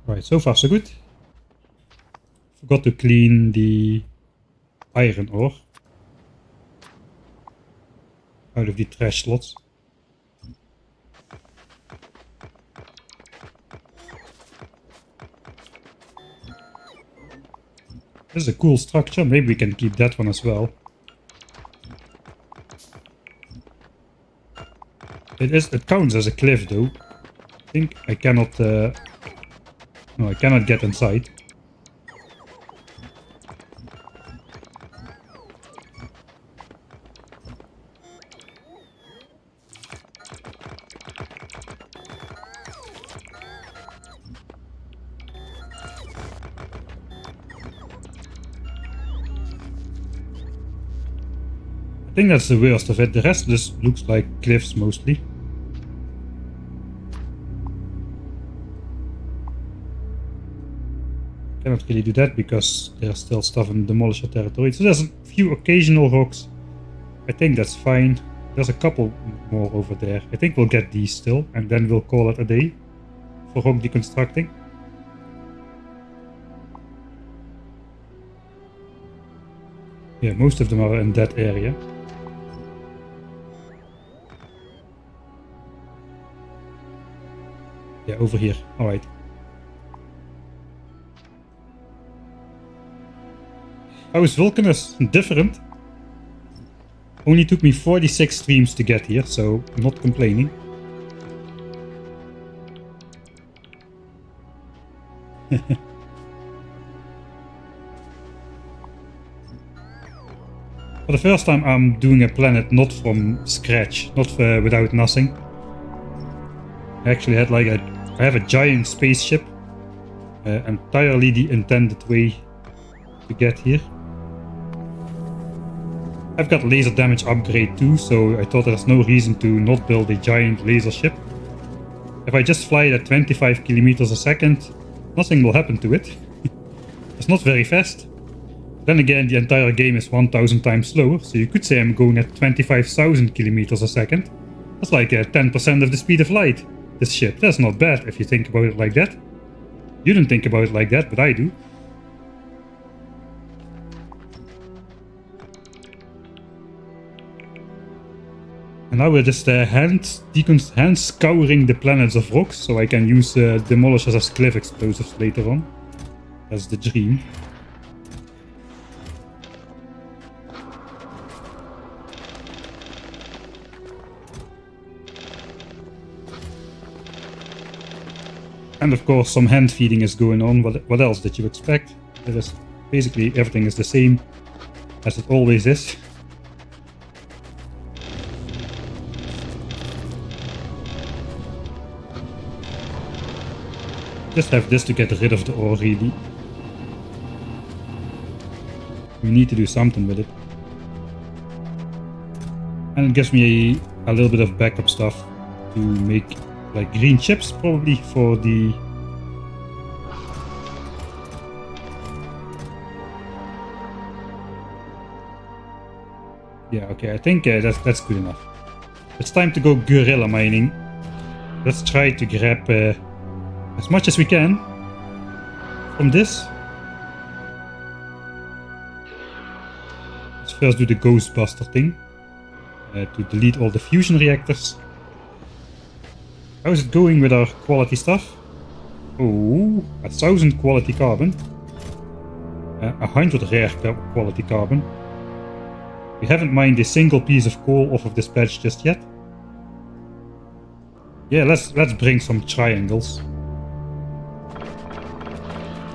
Right, so far so good. Forgot to clean the iron ore out of the trash slots. This is a cool structure, maybe we can keep that one as well. It counts as a cliff though. I think I cannot no, I cannot get inside. I think that's the worst of it. The rest just looks like cliffs mostly. Cannot really do that because there's still stuff in demolisher territory. So there's a few occasional rocks. I think that's fine. There's a couple more over there. I think we'll get these still and then we'll call it a day for rock deconstructing. Yeah, most of them are in that area. Yeah, over here. Alright. How is Vulcanus? Different. Only took me 46 streams to get here, so I'm not complaining. For the first time I'm doing a planet not from scratch, not without nothing. I actually had like I have a giant spaceship, entirely the intended way to get here. I've got laser damage upgrade too, so I thought there's no reason to not build a giant laser ship. If I just fly it at 25 kilometers a second, nothing will happen to it. It's not very fast. Then again, the entire game is 1000 times slower, so you could say I'm going at 25,000 kilometers a second. That's like 10% of the speed of light. This ship, that's not bad if you think about it like that. You don't think about it like that, but I do. And now we're just hand scouring the planets of rocks, so I can use demolishers as cliff explosives later on. That's the dream. And of course some hand feeding is going on. What else did you expect? It is basically everything is the same as it always is. Just have this to get rid of the ore really. We need to do something with it. And it gives me a little bit of backup stuff to make like green chips probably for the yeah, okay, I think that's good enough. It's time to go guerrilla mining. Let's try to grab as much as we can from this. Let's first do the Ghostbuster thing to delete all the fusion reactors. How is it going with our quality stuff? Oh, 1000 quality carbon. 100 rare quality carbon. We haven't mined a single piece of coal off of this patch just yet. Yeah, let's bring some triangles.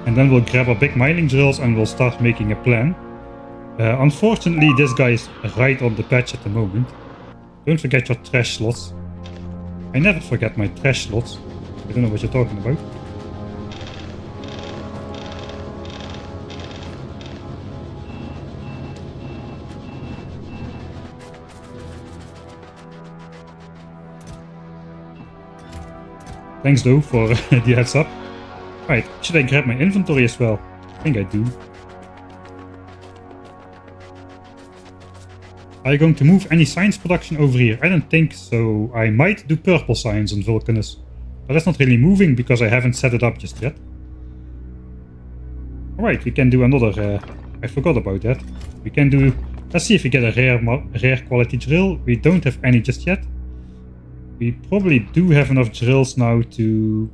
And then we'll grab our big mining drills and we'll start making a plan. Unfortunately, this guy is right on the patch at the moment. Don't forget your trash slots. I never forget my trash slots. I don't know what you're talking about. Thanks though for the heads up. Right, should I grab my inventory as well? I think I do. Are you going to move any science production over here? I don't think so. I might do purple science on Vulcanus. But that's not really moving because I haven't set it up just yet. Alright, we can do another... I forgot about that. We can do... Let's see if we get a rare quality drill. We don't have any just yet. We probably do have enough drills now to...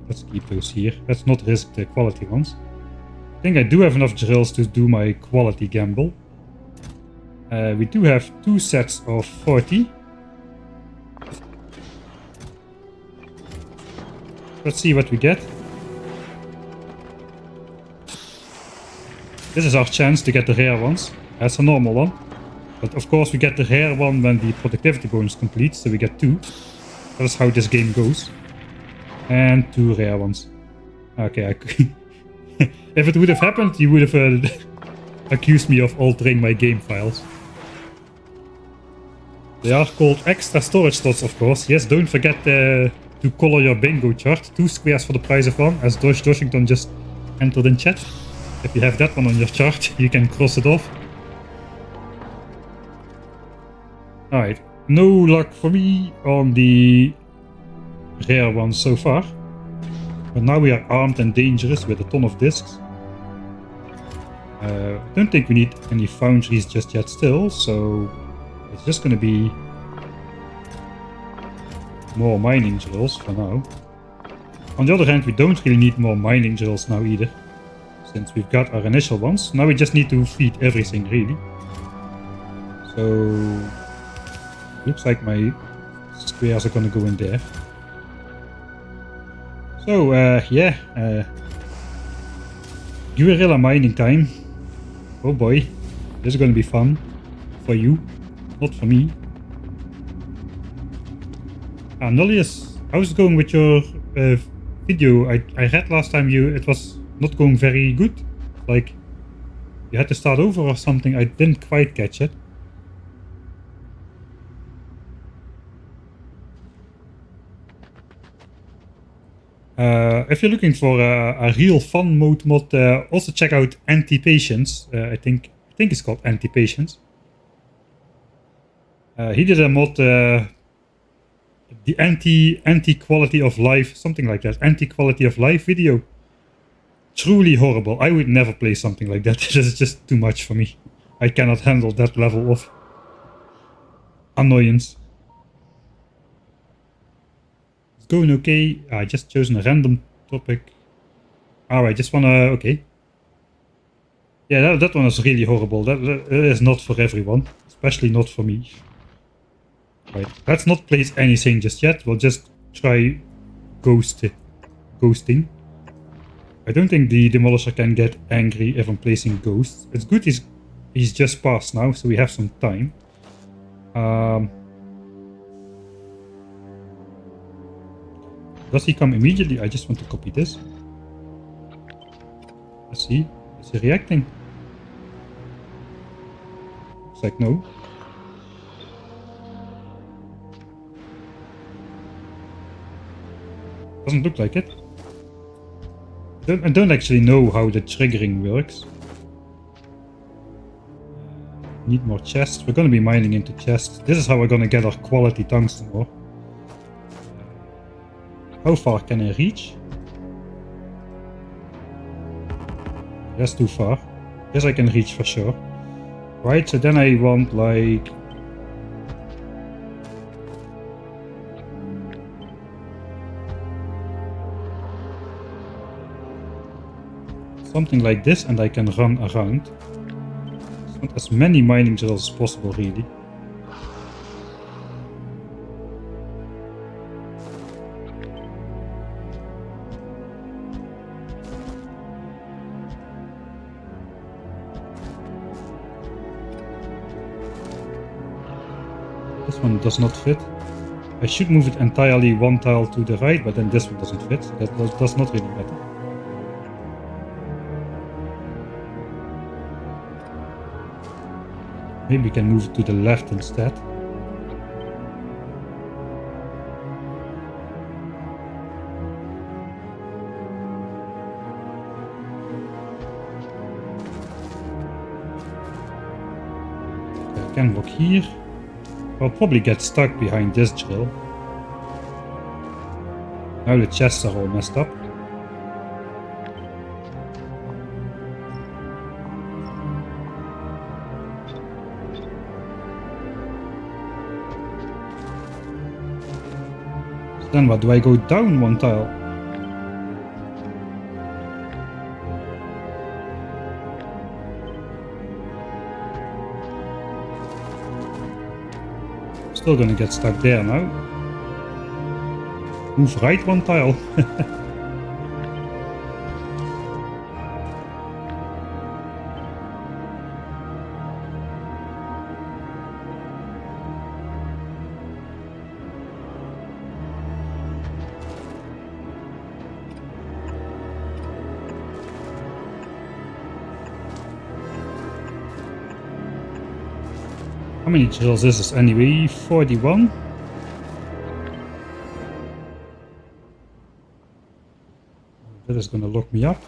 Let's keep those here. Let's not risk the quality ones. I think I do have enough drills to do my quality gamble. We do have 2 sets of 40. Let's see what we get. This is our chance to get the rare ones. That's a normal one. But of course we get the rare one when the productivity bonus completes, so we get 2. That's how this game goes. And 2 rare ones. Okay, if it would have happened, you would have accused me of altering my game files. They are called extra storage slots, of course. Yes, don't forget to color your bingo chart. 2 squares for the price of 1, as Josh Doshington just entered in chat. If you have that one on your chart, you can cross it off. Alright, no luck for me on the rare ones so far. But now we are armed and dangerous with a ton of discs. I don't think we need any foundries just yet still, so it's just going to be more mining drills for now. On the other hand, we don't really need more mining drills now either, since we've got our initial ones. Now we just need to feed everything really. So looks like my squares are going to go in there. So yeah, guerrilla mining time. Oh boy, this is going to be fun for you, not for me. Nullius, how's it going with your video? I read last time it was not going very good. Like, you had to start over or something. I didn't quite catch it. If you're looking for a real fun mode mod, also check out Anti-Patience. I think it's called Anti-Patience. He did a mod, the anti-quality of life, something like that. Anti-quality of life video. Truly horrible. I would never play something like that. This is just too much for me. I cannot handle that level of annoyance. It's going okay. I just chosen a random topic. Alright, just wanna... okay. Yeah, that one is really horrible. That is not for everyone. Especially not for me. Right, let's not place anything just yet. We'll just try ghosting. I don't think the demolisher can get angry if I'm placing ghosts. It's good he's just passed now, so we have some time. Does he come immediately? I just want to copy this. Let's see. Is he reacting? Looks like no. Doesn't look like it. I don't actually know how the triggering works. Need more chests. We're going to be mining into chests. This is how we're going to get our quality tungsten ore. How far can I reach? That's too far. Yes, I can reach for sure. Right, so then I want like... something like this, and I can run around. I want as many mining drills as possible, really. This one does not fit. I should move it entirely one tile to the right, but then this one doesn't fit. That does not really matter. Maybe we can move it to the left instead. I can walk here. I'll probably get stuck behind this drill. Now the chests are all messed up. Then what, do I go down one tile? Still gonna get stuck there now. Move right one tile. How many drills is this anyway? 41? That is gonna lock me up.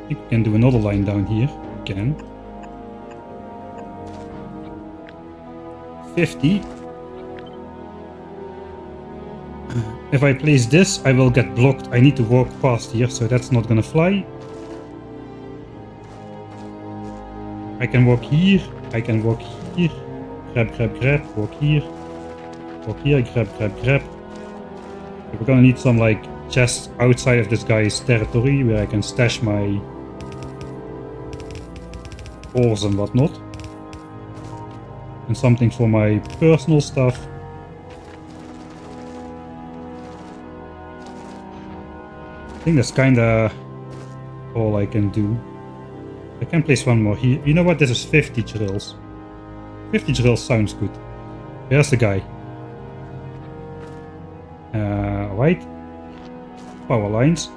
I think we can do another line down here again. 50. If I place this, I will get blocked. I need to walk past here, so that's not gonna fly. I can walk here, I can walk here. Grab, grab, grab, walk here, grab, grab, grab. We're gonna need some like chests outside of this guy's territory where I can stash my ores and whatnot. And something for my personal stuff. I think that's kinda all I can do. I can place one more here. You know what? This is 50 drills. 50 drills sounds good. There's the guy. Right. Power lines.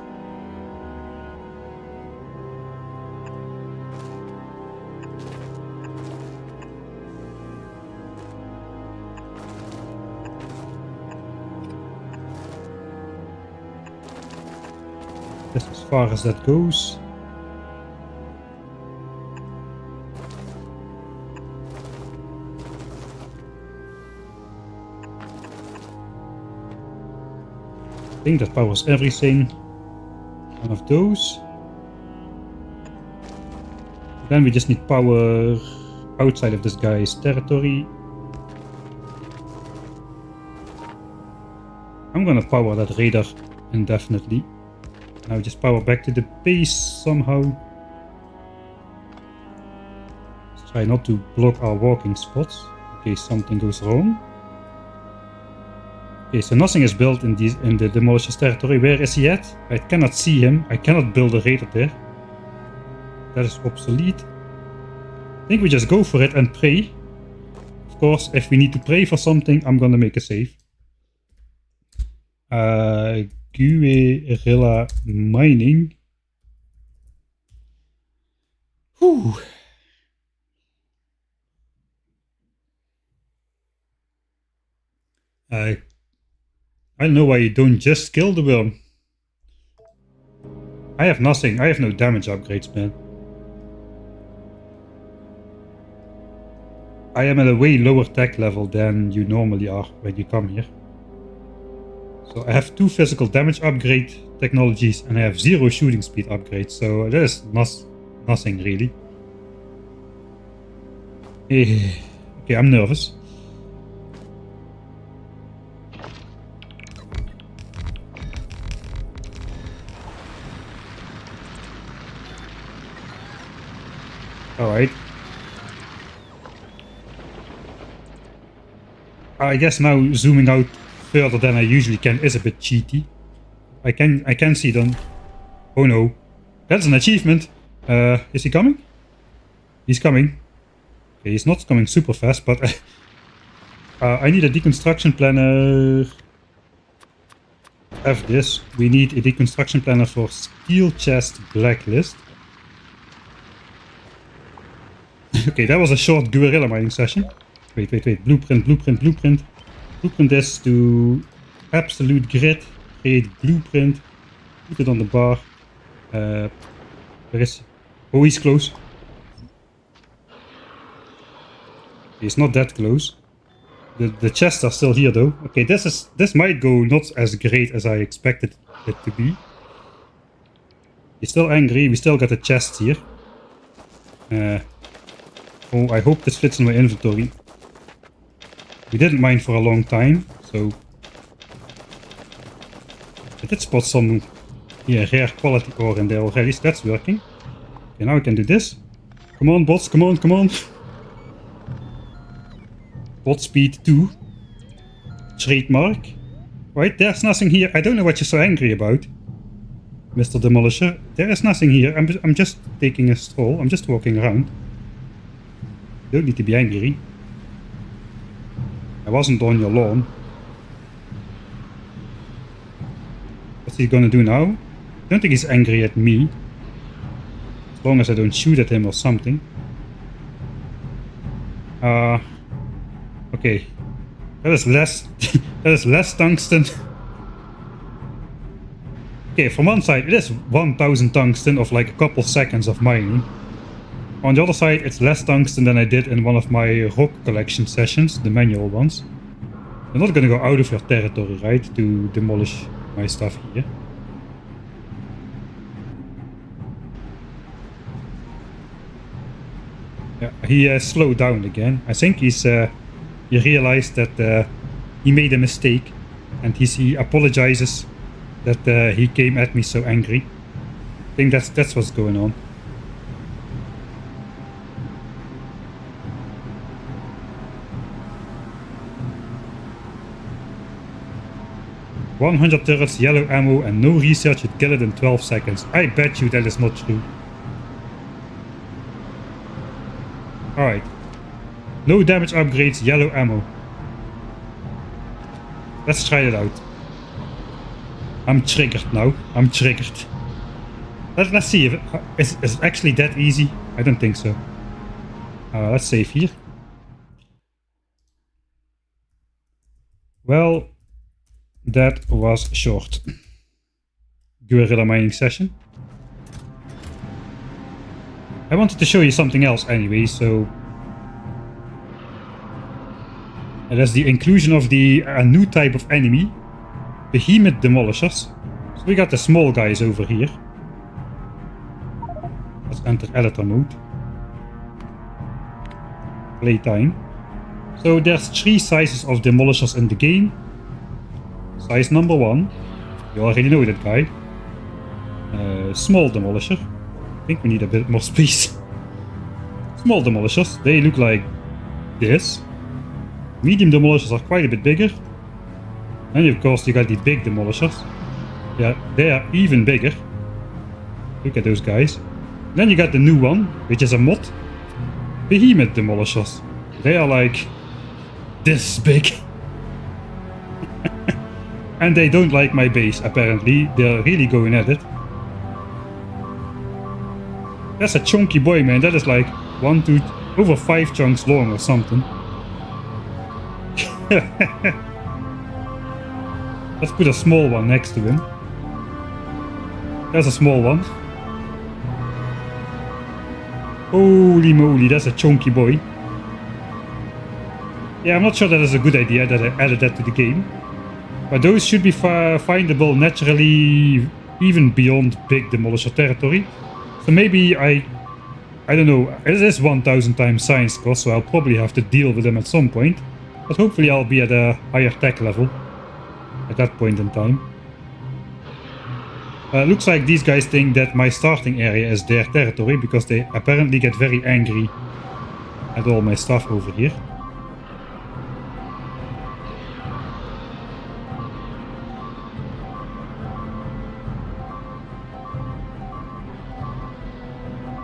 That's as far as that goes. I think that powers everything. One of those. Then we just need power outside of this guy's territory. I'm gonna power that radar indefinitely. Now just power back to the base somehow. Let's try not to block our walking spots in case something goes wrong. Okay, so nothing is built in the demolisher's territory. Where is he at? I cannot see him. I cannot build a radar there. That is obsolete. I think we just go for it and pray. Of course, if we need to pray for something, I'm gonna make a save. Guerrilla mining. Whew. I don't know why you don't just kill the worm. I have nothing. I have no damage upgrades, man. I am at a way lower tech level than you normally are when you come here. So I have 2 physical damage upgrade technologies and I have 0 shooting speed upgrades. So that is nothing really. Okay, I'm nervous. Alright. I guess now zooming out further than I usually can is a bit cheaty. I can see them. Oh no. That's an achievement. Is he coming? He's coming. Okay, he's not coming super fast, but I need a deconstruction planner. F this. We need a deconstruction planner for steel chest blacklist. Okay, that was a short guerrilla mining session. Wait. Blueprint. Blueprint this to absolute grid. Create blueprint. Put it on the bar. Where is he? Oh, he's close. He's not that close. The chests are still here though. Okay, this might go not as great as I expected it to be. He's still angry. We still got the chests here. Oh, I hope this fits in my inventory. We didn't mine for a long time, so I did spot some rare quality ore in there already, so that's working. Okay, now I can do this. Come on, bots, come on, come on. Bot speed 2. Trademark. Right, there's nothing here. I don't know what you're so angry about, Mr. Demolisher. There is nothing here. I'm just taking a stroll. I'm just walking around. You don't need to be angry. I wasn't on your lawn. What's he gonna do now? I don't think he's angry at me. As long as I don't shoot at him or something. Okay. That is less that is less tungsten. Okay, from one side it is 1000 tungsten of like a couple seconds of mining. On the other side it's less tungsten than I did in one of my rock collection sessions, the manual ones. You're not gonna go out of your territory, right, to demolish my stuff here. Yeah, he slowed down again. I think he realized that he made a mistake, and he apologizes that he came at me so angry. I think that's what's going on. "100 turrets, yellow ammo, and no research would kill it in 12 seconds. I bet you that is not true." Alright. No damage upgrades, yellow ammo. Let's try it out. I'm triggered now. I'm triggered. Let's see if is it actually that easy? I don't think so. Let's save here. Well, that was short. Guerrilla mining session. I wanted to show you something else anyway, so it is the inclusion of a new type of enemy, behemoth demolishers. So we got the small guys over here. Let's enter editor mode. Playtime. So there's 3 sizes of demolishers in the game. Size number 1, you already know that guy. Small demolisher. I think we need a bit more space. Small demolishers, they look like this. Medium demolishers are quite a bit bigger. And of course you got the big demolishers. Yeah, they are even bigger. Look at those guys. Then you got the new one, which is a mod. Behemoth demolishers. They are like this big. And they don't like my base, apparently. They're really going at it. That's a chunky boy, man. That is like over 5 chunks long or something. Let's put a small one next to him. There's a small one. Holy moly, that's a chunky boy. Yeah, I'm not sure that is a good idea that I added that to the game. But those should be findable naturally even beyond big demolisher territory. So maybe I don't know, it is 1000 times science cost, so I'll probably have to deal with them at some point. But hopefully I'll be at a higher tech level at that point in time. Looks like these guys think that my starting area is their territory, because they apparently get very angry at all my stuff over here.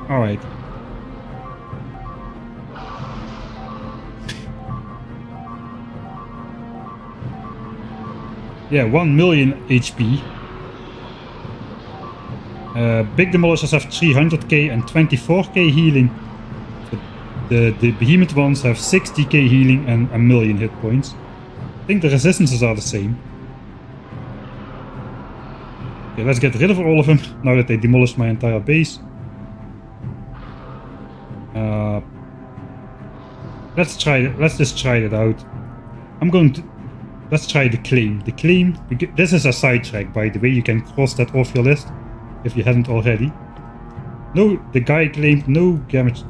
Alright. Yeah, 1 million HP. Big demolishers have 300k and 24k healing. The behemoth ones have 60k healing and a million hit points. I think the resistances are the same. Okay, let's get rid of all of them now that they demolished my entire base. Let's just try it out. I'm going to... Let's try the claim. The claim... This is a sidetrack, by the way. You can cross that off your list if you hadn't already. No, the guy claimed no damage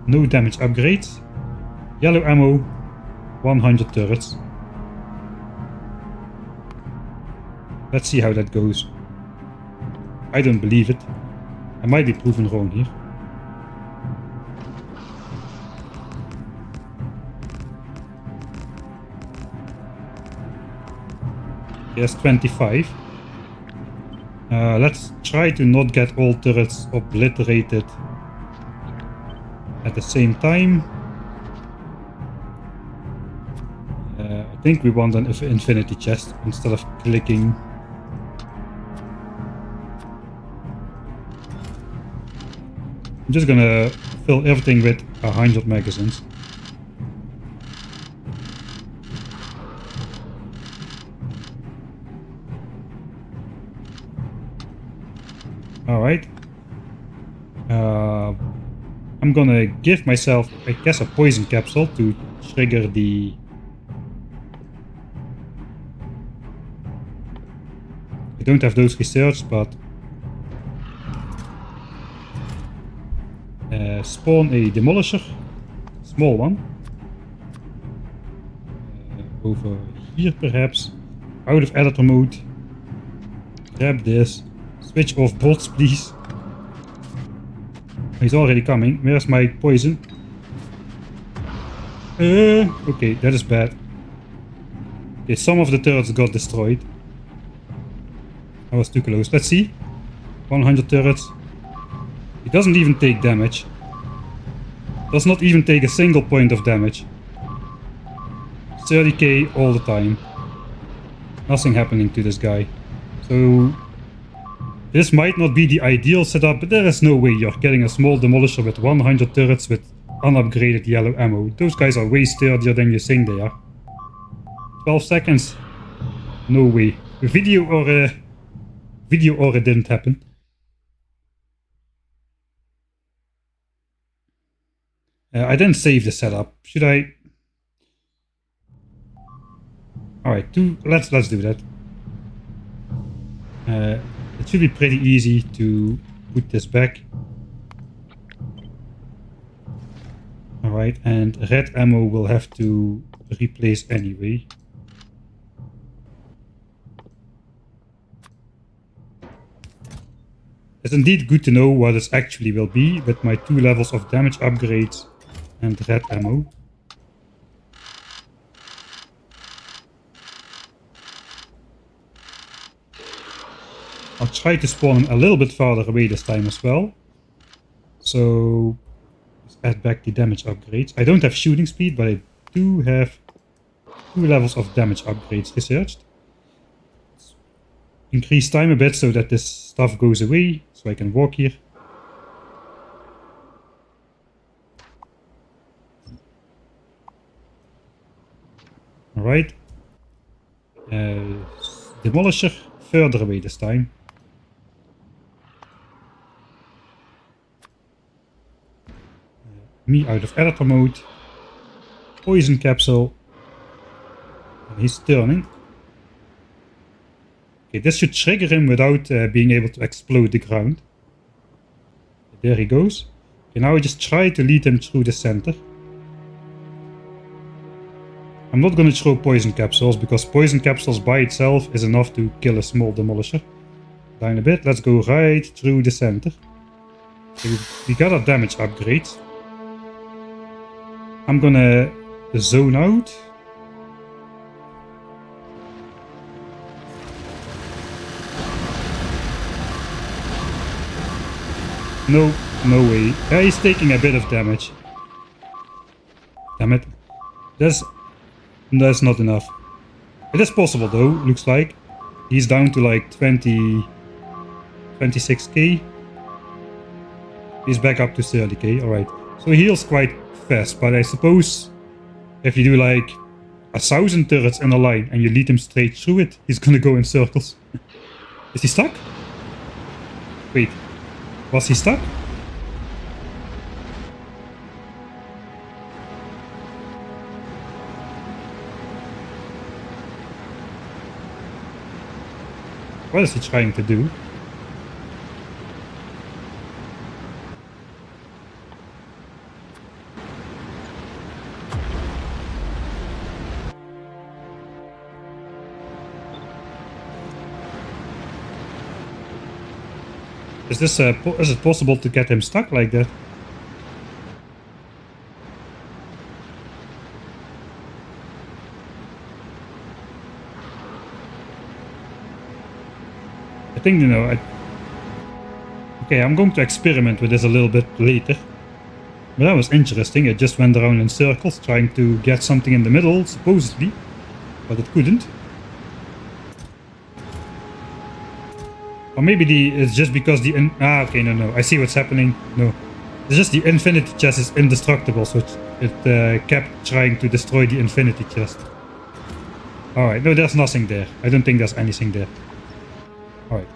upgrades. Yellow ammo, 100 turrets. Let's see how that goes. I don't believe it. I might be proven wrong here. Yes, 25. Let's try to not get all turrets obliterated at the same time. I think we want an infinity chest instead of clicking. I'm just gonna fill everything with 100 magazines. Alright. I'm gonna give myself, I guess, a poison capsule to trigger the... I don't have those researched, but... spawn a demolisher. Small one. Over here, perhaps. Out of editor mode. Grab this. Switch off bots, please. He's already coming. Where's my poison? Okay, that is bad. Okay, some of the turrets got destroyed. I was too close. Let's see. 100 turrets. He doesn't even take damage. Does not even take a single point of damage. 30k all the time. Nothing happening to this guy. So... this might not be the ideal setup, but there is no way you're getting a small demolisher with 100 turrets with unupgraded yellow ammo. Those guys are way sturdier than you think they are. 12 seconds. No way. Video or it didn't happen. I didn't save the setup. Should I? Alright, let's do that. It should be pretty easy to put this back. Alright, and red ammo will have to replace anyway. It's indeed good to know what it actually will be with my 2 levels of damage upgrades and red ammo. I'll try to spawn a little bit farther away this time as well. So let's add back the damage upgrades. I don't have shooting speed, but I do have 2 levels of damage upgrades researched. Let's increase time a bit so that this stuff goes away, so I can walk here. Alright. Demolisher further away this time. Me out of editor mode. Poison capsule. And he's turning. Okay, this should trigger him without being able to explode the ground. There he goes. Okay, now I just try to lead him through the center. I'm not going to throw poison capsules, because poison capsules by itself is enough to kill a small demolisher. Down a bit, let's go right through the center. Okay, we got our damage upgrades. I'm gonna zone out. No way. Yeah, he's taking a bit of damage. Damn it. That's not enough. It is possible though, looks like. He's down to like 26k. He's back up to 30k, alright. So he heals quite fast, but I suppose if you do like 1,000 turrets in a line and you lead him straight through it, he's gonna go in circles. Is he stuck? Wait, was he stuck? What is he trying to do? Is this is it possible to get him stuck like that? I think, you know, okay, I'm going to experiment with this a little bit later. But that was interesting. It just went around in circles trying to get something in the middle, supposedly. But it couldn't. Or maybe it's just because okay, no, I see what's happening. No, it's just the infinity chest is indestructible, so it kept trying to destroy the infinity chest. Alright, no, there's nothing there. I don't think there's anything there. Alright.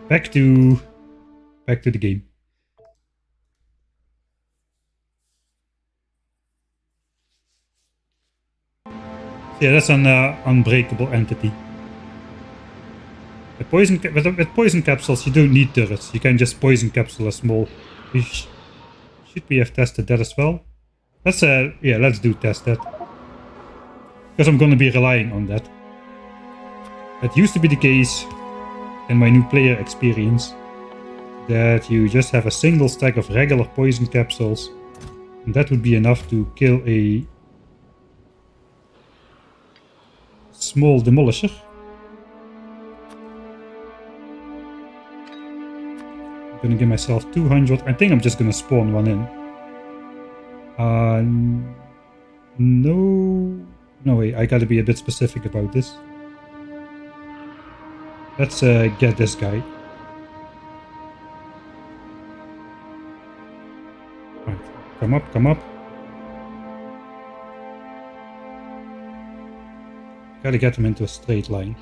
Back to the game. Yeah, that's an unbreakable entity. With poison capsules, you don't need turrets. You can just poison capsule a small. Should we have tested that as well? Let's test that. Because I'm gonna be relying on that. It used to be the case in my new player experience that you just have a single stack of regular poison capsules, and that would be enough to kill a small demolisher. I'm gonna give myself 200. I think I'm just gonna spawn one in. No way, I gotta be a bit specific about this. Let's get this guy. Right, come up, come up. Gotta get him into a straight line.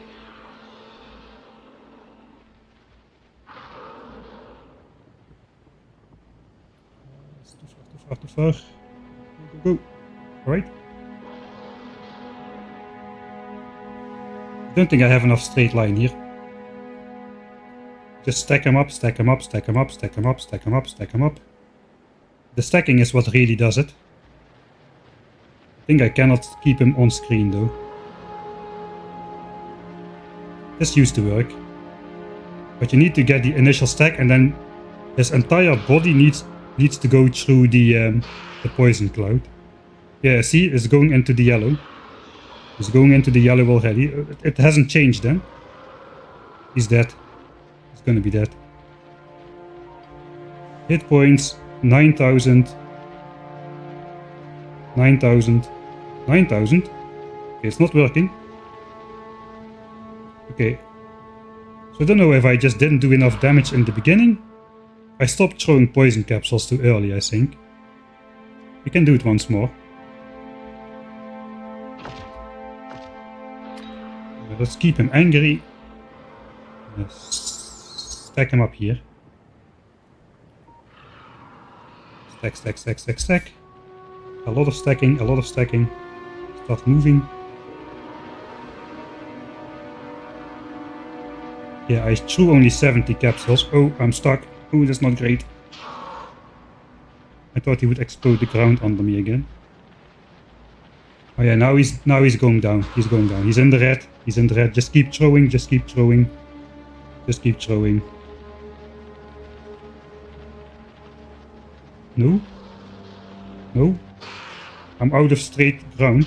Too far. Go. Alright. I don't think I have enough straight line here. Just stack them up, stack them up, stack them up, stack them up, stack them up, stack them up. The stacking is what really does it. I think I cannot keep him on screen though. This used to work. But you need to get the initial stack, and then his entire body needs to go through the poison cloud. Yeah, see, it's going into the yellow. It's going into the yellow already. It hasn't changed then. He's dead. He's gonna be dead. Hit points 9,000. 9,000. 9,000. Okay, it's not working. Okay. So I don't know if I just didn't do enough damage in the beginning. I stopped throwing poison capsules too early, I think. We can do it once more. Let's keep him angry. Stack him up here. Stack, stack, stack, stack, stack. A lot of stacking, a lot of stacking. Start moving. Yeah, I threw only 70 capsules. Oh, I'm stuck. Oh, that's not great. I thought he would explode the ground under me again. Oh yeah, now he's going down. He's going down. He's in the red. He's in the red. Just keep throwing. Just keep throwing. Just keep throwing. No. No. I'm out of straight ground.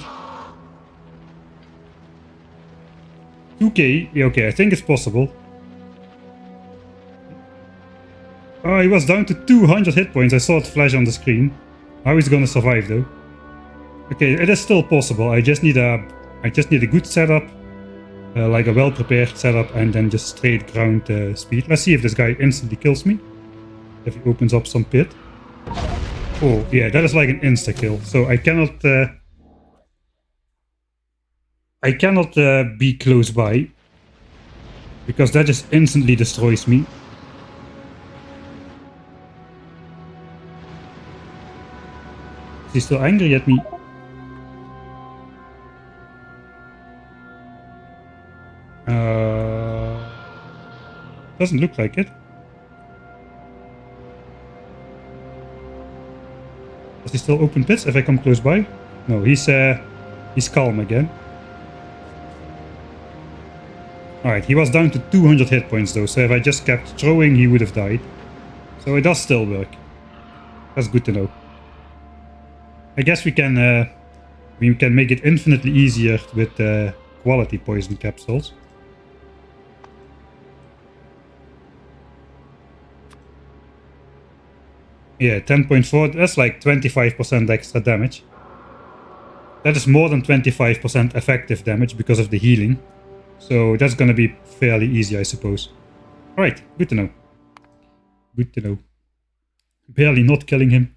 2k. Yeah, okay. I think it's possible. Oh, he was down to 200 hit points. I saw it flash on the screen. How he's gonna survive though? Okay, it is still possible. I just need a good setup, like a well-prepared setup, and then just straight ground speed. Let's see if this guy instantly kills me. If he opens up some pit. Oh yeah, that is like an insta kill. So I cannot be close by, because that just instantly destroys me. Is he still angry at me? Doesn't look like it. Does he still open pits if I come close by? No, he's calm again. Alright, he was down to 200 hit points though, so if I just kept throwing, he would have died. So it does still work. That's good to know. I guess we can make it infinitely easier with quality poison capsules. Yeah, 10.4, that's like 25% extra damage. That is more than 25% effective damage because of the healing. So that's gonna be fairly easy, I suppose. Alright, good to know. Good to know. Barely not killing him.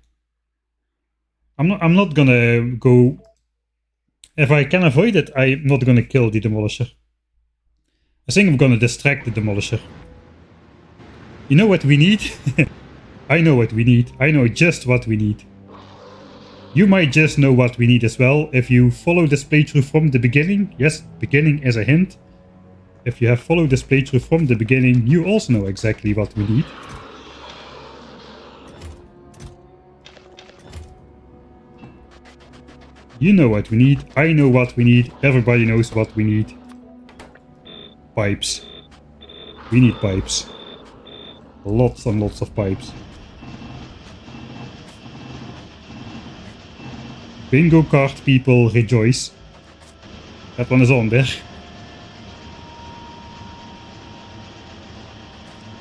I'm not gonna go... If I can avoid it, I'm not gonna kill the Demolisher. I think I'm gonna distract the Demolisher. You know what we need? I know what we need. I know just what we need. You might just know what we need as well if you follow this playthrough from the beginning. Yes, beginning is a hint. If you have followed this playthrough from the beginning, you also know exactly what we need. You know what we need. I know what we need. Everybody knows what we need. Pipes. We need pipes. Lots and lots of pipes. Bingo card people rejoice. That one is on there.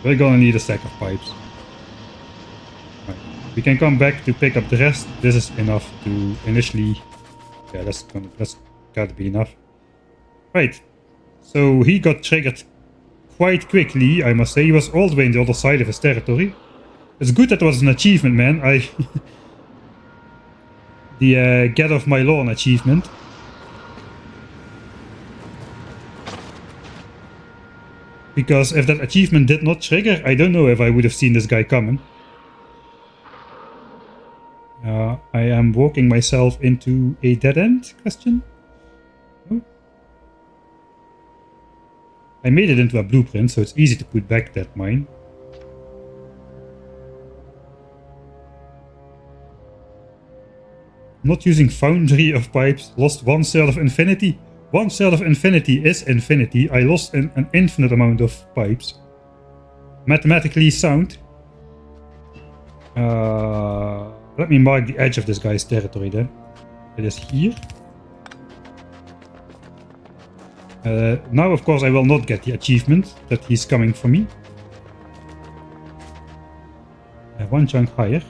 We're gonna need a stack of pipes. Right. We can come back to pick up the rest. This is enough to initially... Yeah, that's gotta be enough. Right. So he got triggered quite quickly, I must say. He was all the way on the other side of his territory. It's good that was an achievement, man. The get off my lawn achievement. Because if that achievement did not trigger, I don't know if I would have seen this guy coming. I am walking myself into a dead end? Question? No? I made it into a blueprint, so it's easy to put back that mine. Not using Foundry of Pipes. Lost 1/3 of infinity. 1/3 of infinity is infinity. I lost an infinite amount of pipes. Mathematically sound. Let me mark the edge of this guy's territory then. It is here. Now, of course, I will not get the achievement that he's coming for me. One chunk higher.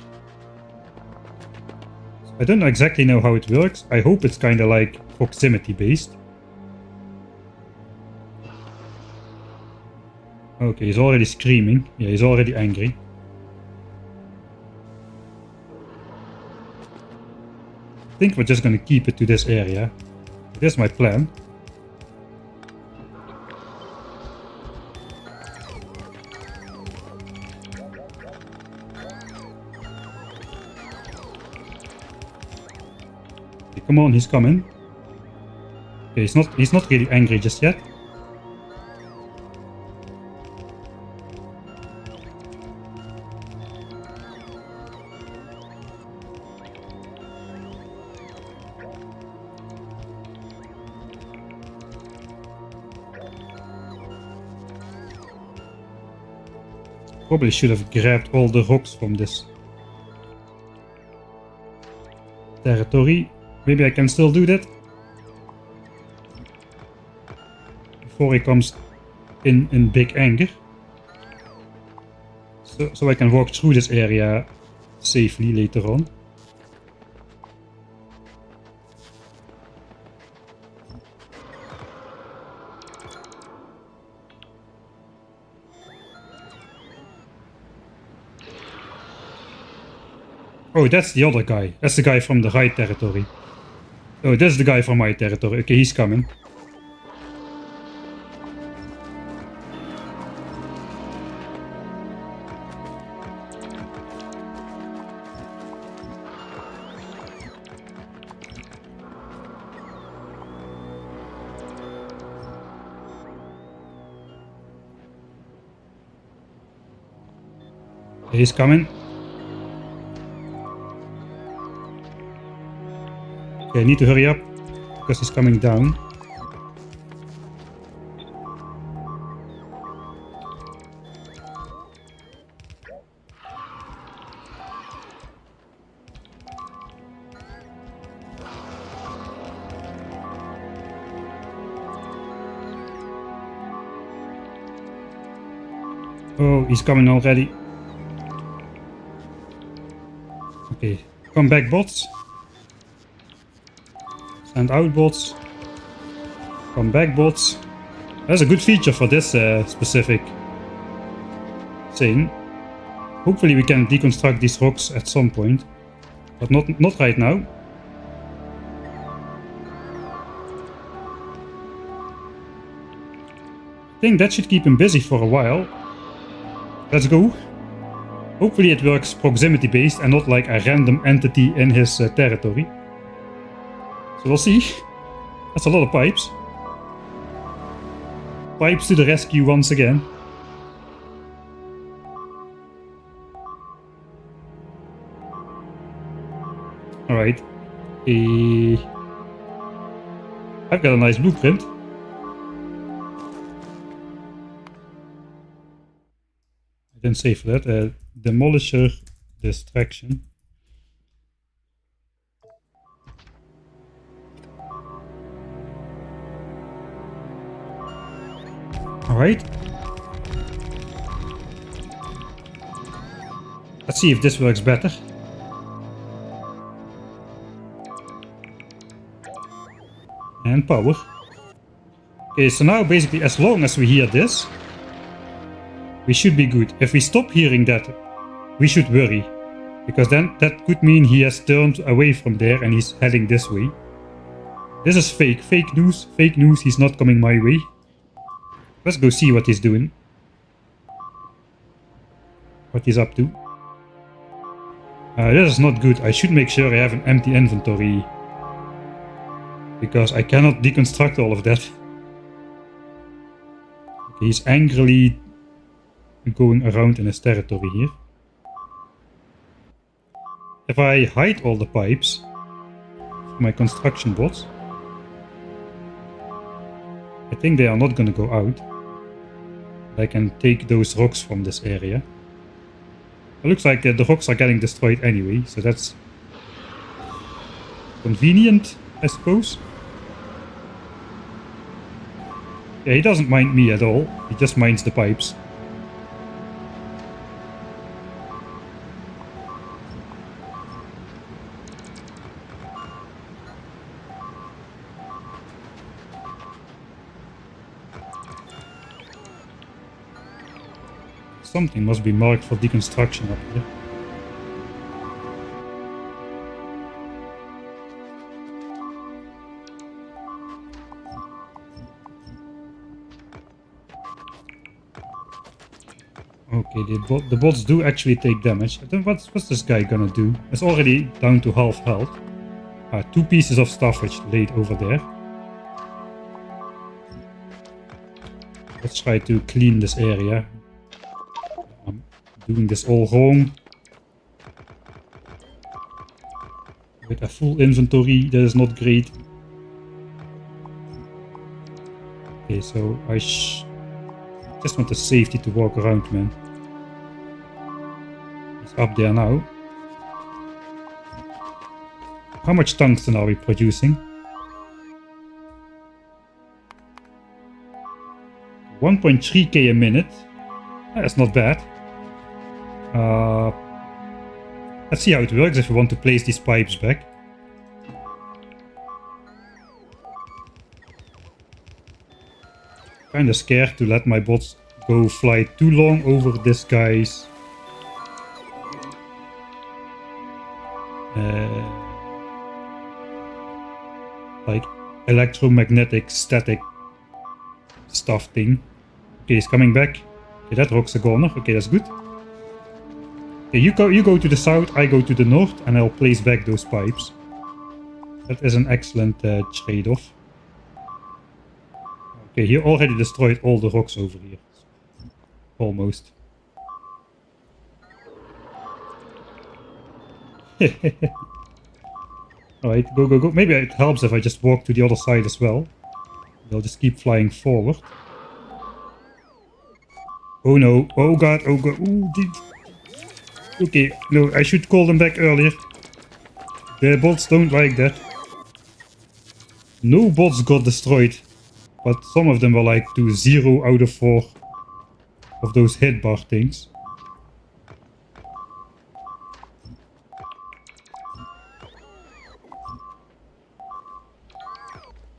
I don't exactly know how it works. I hope it's kind of like proximity based. Okay, he's already screaming. Yeah, he's already angry. I think we're just going to keep it to this area. This is my plan. Okay, come on, he's coming. Okay, he's not really angry just yet. Probably should have grabbed all the rocks from this territory. Maybe I can still do that before he comes in big anger. So I can walk through this area safely later on. Oh, that's the other guy. That's the guy from the right territory. Oh, that's the guy from my territory. Okay, he's coming. He's coming. Okay, I need to hurry up because he's coming down. Oh, he's coming already. Okay, come back, bots. Send out, bots. Come back, bots. That's a good feature for this specific thing. Hopefully we can deconstruct these rocks at some point, but not right now. I think that should keep him busy for a while. Let's go. Hopefully it works proximity based and not like a random entity in his territory. So we'll see. That's a lot of pipes. Pipes to the rescue once again. Alright. I've got a nice blueprint. I didn't save for that. Demolisher distraction. Alright. Let's see if this works better. And power. Okay, so now basically as long as we hear this, we should be good. If we stop hearing that, we should worry. Because then that could mean he has turned away from there and he's heading this way. This is fake. Fake news. Fake news. He's not coming my way. Let's go see what he's doing. What he's up to. This is not good. I should make sure I have an empty inventory. Because I cannot deconstruct all of that. Okay, he's angrily going around in his territory here. If I hide all the pipes from my construction bots, I think they are not going to go out. I can take those rocks from this area. It looks like the rocks are getting destroyed anyway, so that's convenient, I suppose. Yeah, he doesn't mind me at all, he just minds the pipes. Something must be marked for deconstruction up here. Okay, the bots do actually take damage. What's this guy gonna do? It's already down to half health. 2 pieces of stuffage laid over there. Let's try to clean this area. I'm doing this all wrong. With a full inventory, that is not great. Okay, so I just want the safety to walk around, man. It's up there now. How much tungsten are we producing? 1.3k a minute. That's not bad. Let's see how it works if we want to place these pipes back. Kinda scared to let my bots go fly too long over this guy's like electromagnetic static stuff thing. Okay, he's coming back. Okay, that rock's a goner. Okay, that's good. Okay, you go to the south, I go to the north, and I'll place back those pipes. That is an excellent trade-off. Okay, he already destroyed all the rocks over here. Almost. Alright, go, go, go. Maybe it helps if I just walk to the other side as well. They'll just keep flying forward. Oh no, oh god, oh god. Ooh, okay, no, I should call them back earlier. The bots don't like that. No bots got destroyed, but some of them were like to 0 out of 4 of those hit bar things.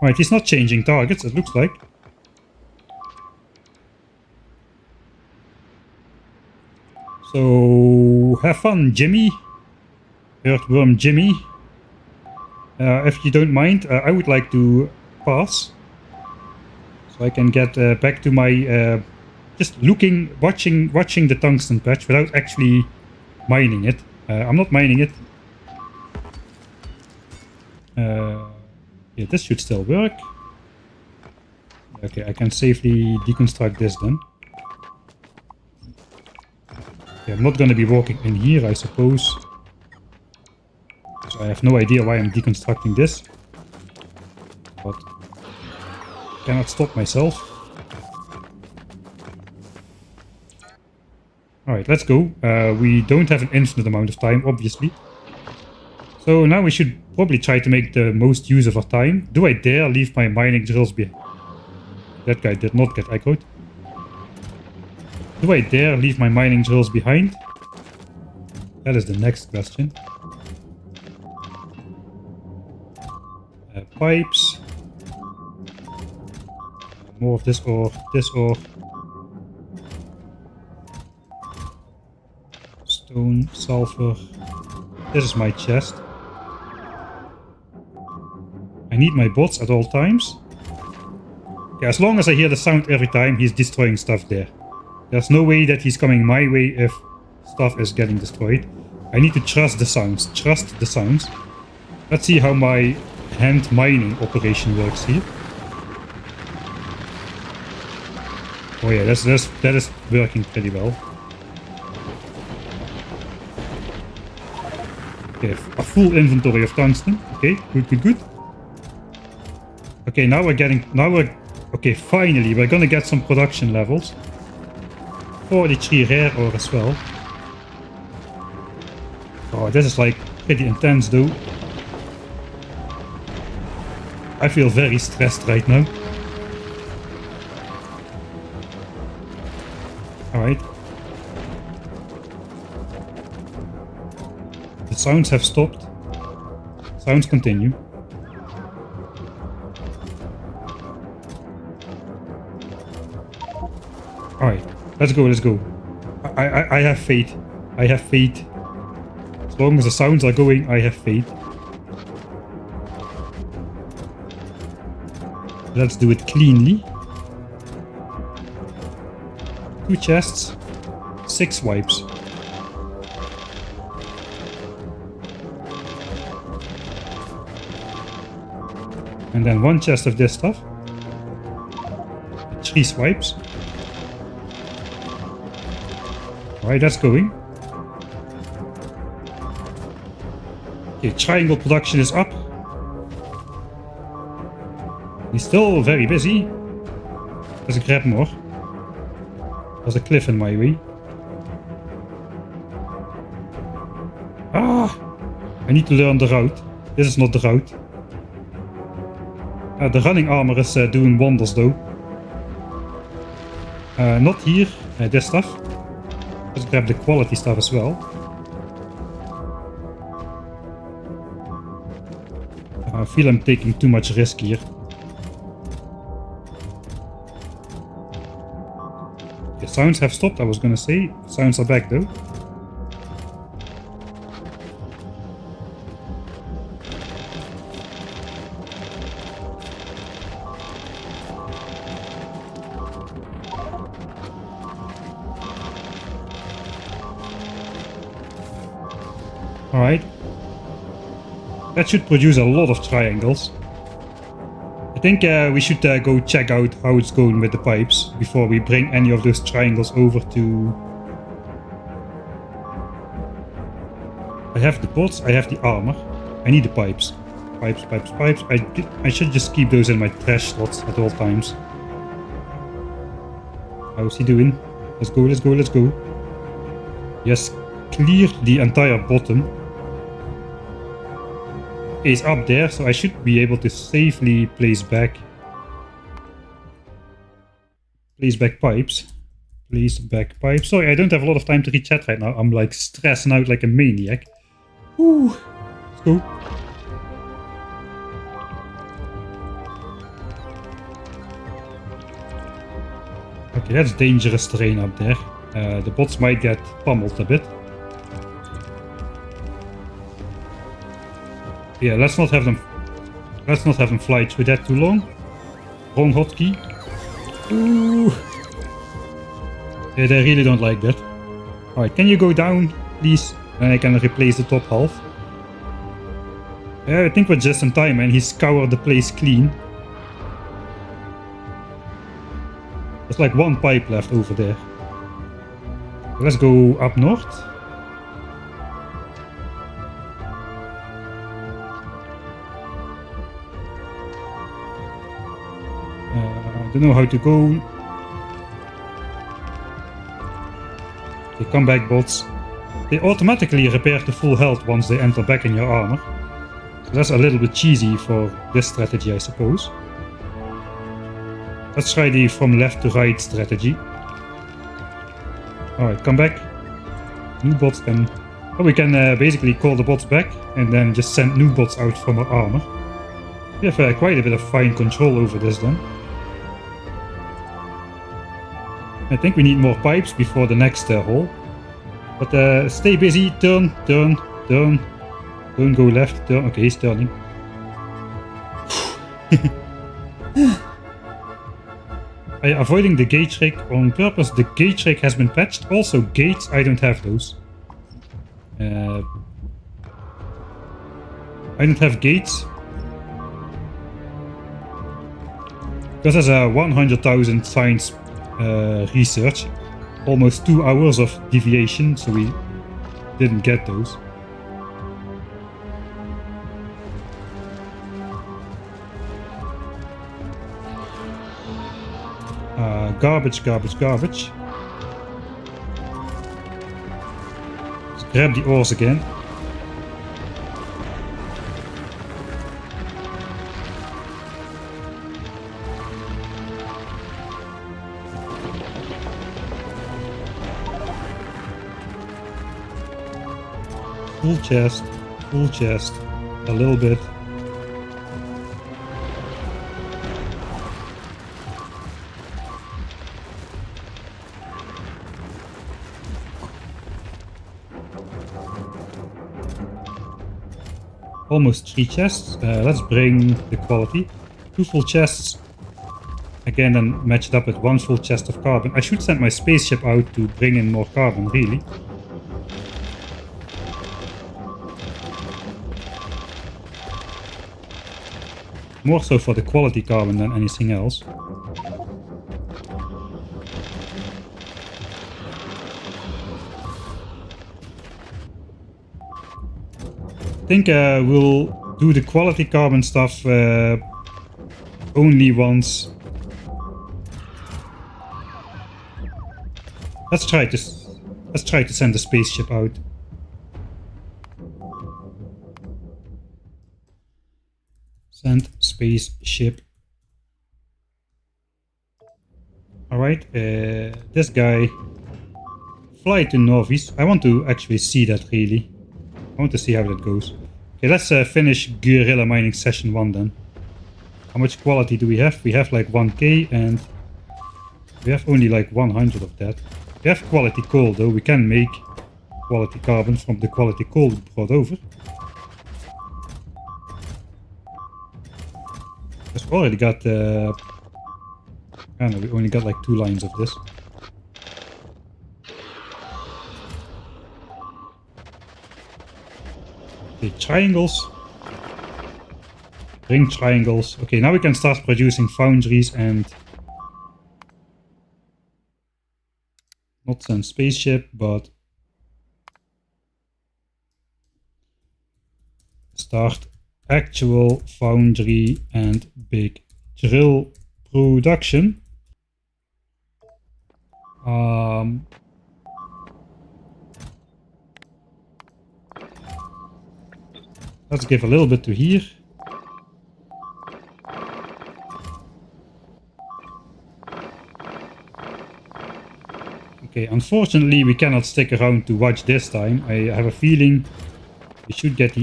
Alright, he's not changing targets, it looks like. So, have fun, Jimmy. Earthworm Jimmy. If you don't mind, I would like to pass. So I can get back to my... just looking, watching the tungsten patch without actually mining it. I'm not mining it. Yeah, this should still work. Okay, I can safely deconstruct this then. Yeah, I'm not going to be walking in here, I suppose. So I have no idea why I'm deconstructing this. But cannot stop myself. Alright, let's go. We don't have an infinite amount of time, obviously. So now we should probably try to make the most use of our time. Do I dare leave my mining drills behind? That guy did not get echoed. Do I dare leave my mining drills behind? That is the next question. Pipes. More of this ore, this ore. Stone, sulfur. This is my chest. I need my bots at all times. Okay, as long as I hear the sound every time, he's destroying stuff there. There's no way that he's coming my way if stuff is getting destroyed. I need to trust the sounds. Trust the sounds. Let's see how my hand mining operation works here. Oh yeah, that is working pretty well. Okay, a full inventory of tungsten. Okay, good, good, good. Okay, okay, finally, we're gonna get some production levels. 43 rare ore as well. Oh, this is like pretty intense though. I feel very stressed right now. Alright. The sounds have stopped. Sounds continue. Alright, let's go, let's go. I have faith. I have faith. As long as the sounds are going, I have faith. Let's do it cleanly. 2 chests, 6 wipes. And then 1 chest of this stuff. 3 swipes. Alright, that's going. Okay, triangle production is up. He's still very busy. Let's grab more. There's a cliff in my way. Ah! I need to learn the route. This is not the route. The running armor is doing wonders though. Not here. This stuff. Let's grab the quality stuff as well. I feel I'm taking too much risk here. The sounds have stopped, I was gonna say. Sounds are back though. Alright. That should produce a lot of triangles. I think we should go check out how it's going with the pipes before we bring any of those triangles over to... I have the bots, I have the armor. I need the pipes. Pipes, pipes, pipes. I should just keep those in my trash slots at all times. How's he doing? Let's go, let's go, let's go. Yes, cleared the entire bottom. He's up there, so I should be able to safely place back pipes. Place back pipes. Sorry, I don't have a lot of time to read chat right now. I'm like stressing out like a maniac. Woo! Let's go. Okay, that's dangerous terrain up there. The bots might get pummeled a bit. Yeah, let's not have them fly through that too long. Wrong hotkey. Ooh. Yeah, they really don't like that. Alright, can you go down, please? And I can replace the top half. Yeah, I think we're just in time, and he scoured the place clean. There's like one pipe left over there. Let's go up north. Don't know how to go. Okay, come back, bots. They automatically repair to full health once they enter back in your armor. So that's a little bit cheesy for this strategy, I suppose. Let's try the from left to right strategy. Alright, come back. New bots then. Oh, we can basically call the bots back and then just send new bots out from our armor. We have quite a bit of fine control over this then. I think we need more pipes before the next hole. But stay busy, turn. Don't go left, turn. Okay, he's turning. Avoiding the gate trick on purpose. The gate trick has been patched. Also gates, I don't have those. I don't have gates. Because there's a 100,000 science research. Almost 2 hours of deviation, so we didn't get those. Garbage. Let's grab the ores again. Full chest, a little bit. Almost 3 chests. Let's bring the quality. 2 full chests. Again, then match it up with 1 full chest of carbon. I should send my spaceship out to bring in more carbon, really. More so for the quality carbon than anything else. I think we'll do the quality carbon stuff only once. Let's try to send the spaceship out. Send spaceship. Alright, this guy. Fly to Nauvis. I want to actually see that, really. I want to see how that goes. Okay, let's finish guerrilla mining session 1 then. How much quality do we have? We have like 1k and we have only like 100 of that. We have quality coal though. We can make quality carbon from the quality coal we brought over. We've already got I don't know, we only got like 2 lines of this. Okay, triangles. Ring triangles. Okay, now we can start producing foundries and not send spaceship, but start actual foundry and big drill production. Let's give a little bit to here. Okay, unfortunately we cannot stick around to watch this time. I have a feeling we should get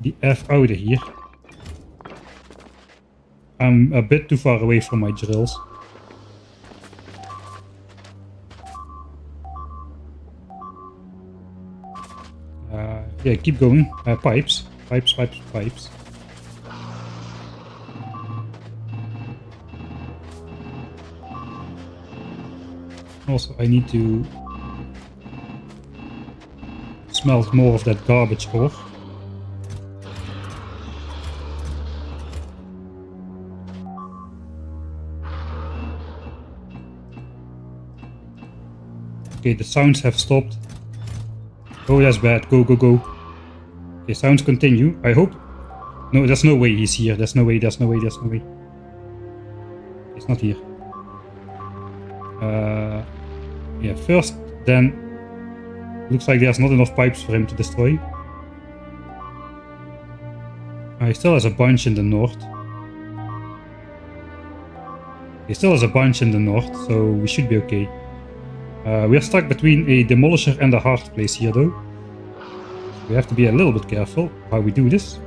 the F out of here. I'm a bit too far away from my drills. Yeah, keep going. Pipes. Pipes. Also, I need to smelt more of that garbage ore. Okay, the sounds have stopped. Oh, that's bad. Go. Okay, sounds continue. I hope. No, there's no way he's here. There's no way. It's not here. Yeah, first, then. Looks like there's not enough pipes for him to destroy. He still has a bunch in the north. So we should be okay. We are stuck between a demolisher and a hard place here, though. We have to be a little bit careful how we do this.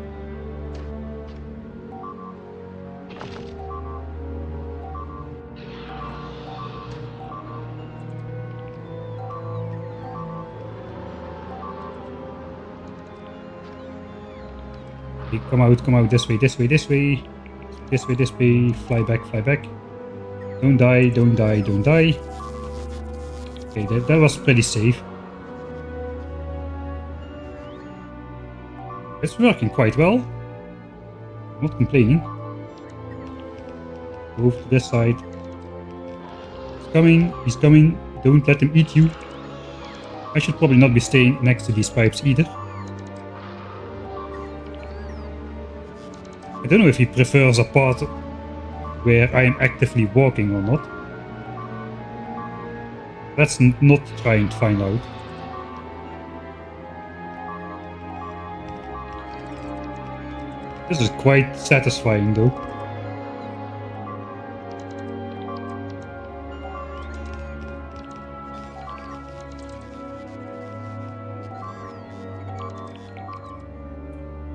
Okay, come out, this way. Fly back. Don't die. Okay, that was pretty safe. It's working quite well. Not complaining. Move to this side. He's coming. Don't let him eat you. I should probably not be staying next to these pipes either. I don't know if he prefers a part where I am actively walking or not. Let's not try and find out. This is quite satisfying though.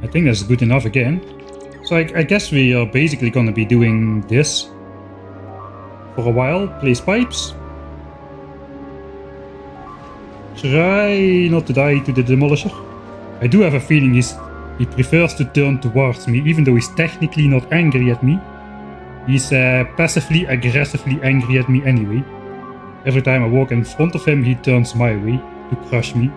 I think that's good enough again. So I guess we are basically gonna be doing this for a while. Place pipes. Try not to die to the demolisher. I do have a feeling he prefers to turn towards me, even though he's technically not angry at me. He's passively aggressively angry at me anyway. Every time I walk in front of him, he turns my way to crush me.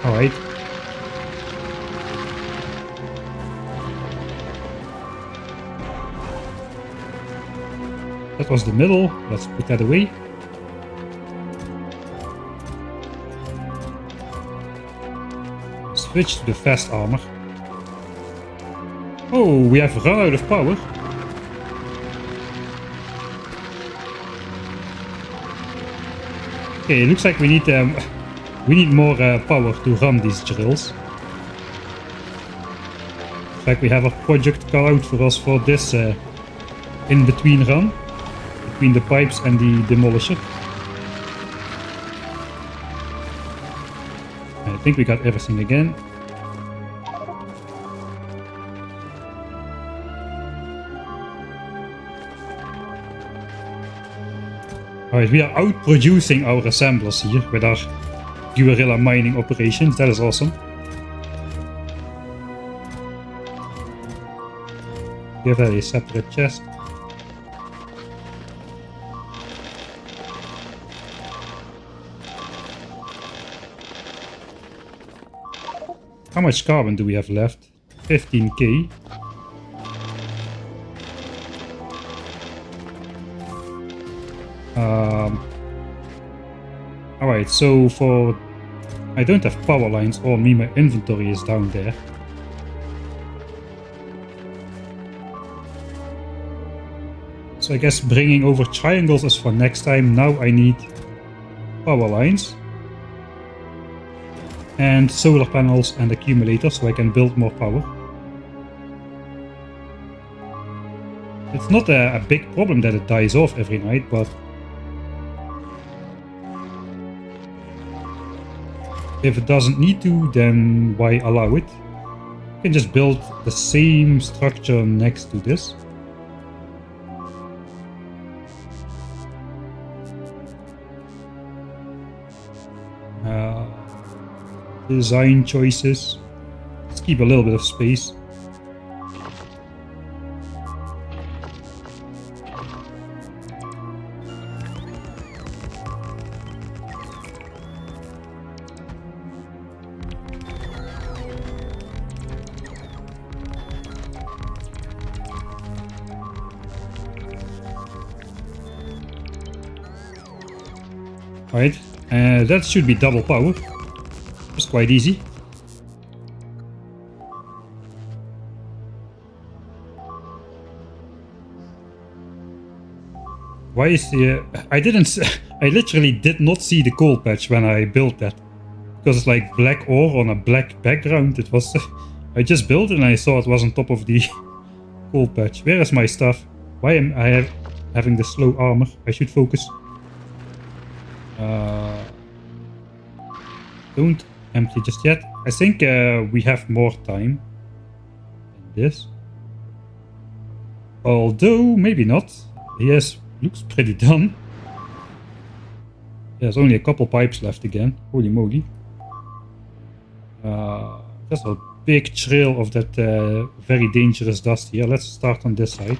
Alright. That was the middle. Let's put that away. Switch to the fast armor. Oh, we have run out of power. Okay, it looks like we need more power to run these drills. Looks like we have a project cut out for us for this in-between run. Between the pipes and the demolisher. I think we got everything again. Alright, we are outproducing our assemblers here with our guerrilla mining operations. That is awesome. Give that a separate chest. How much carbon do we have left? 15k. Alright, so for... I don't have power lines on me, my inventory is down there. So I guess bringing over triangles is for next time. Now I need power lines. And solar panels and accumulators so I can build more power. It's not a big problem that it dies off every night, but if it doesn't need to, then why allow it? You can just build the same structure next to this. Design choices. Let's keep a little bit of space. Alright, that should be double power. It's quite easy. Why is the... I literally did not see the coal patch when I built that. Because it's like black ore on a black background. It was... I just built it and I saw it was on top of the coal patch. Where is my stuff? Why am I having the slow armor? I should focus. Don't empty just yet. I think we have more time in this. Although, maybe not. Yes, looks pretty done. There's only a couple pipes left again. Holy moly. There's a big trail of that very dangerous dust here. Let's start on this side.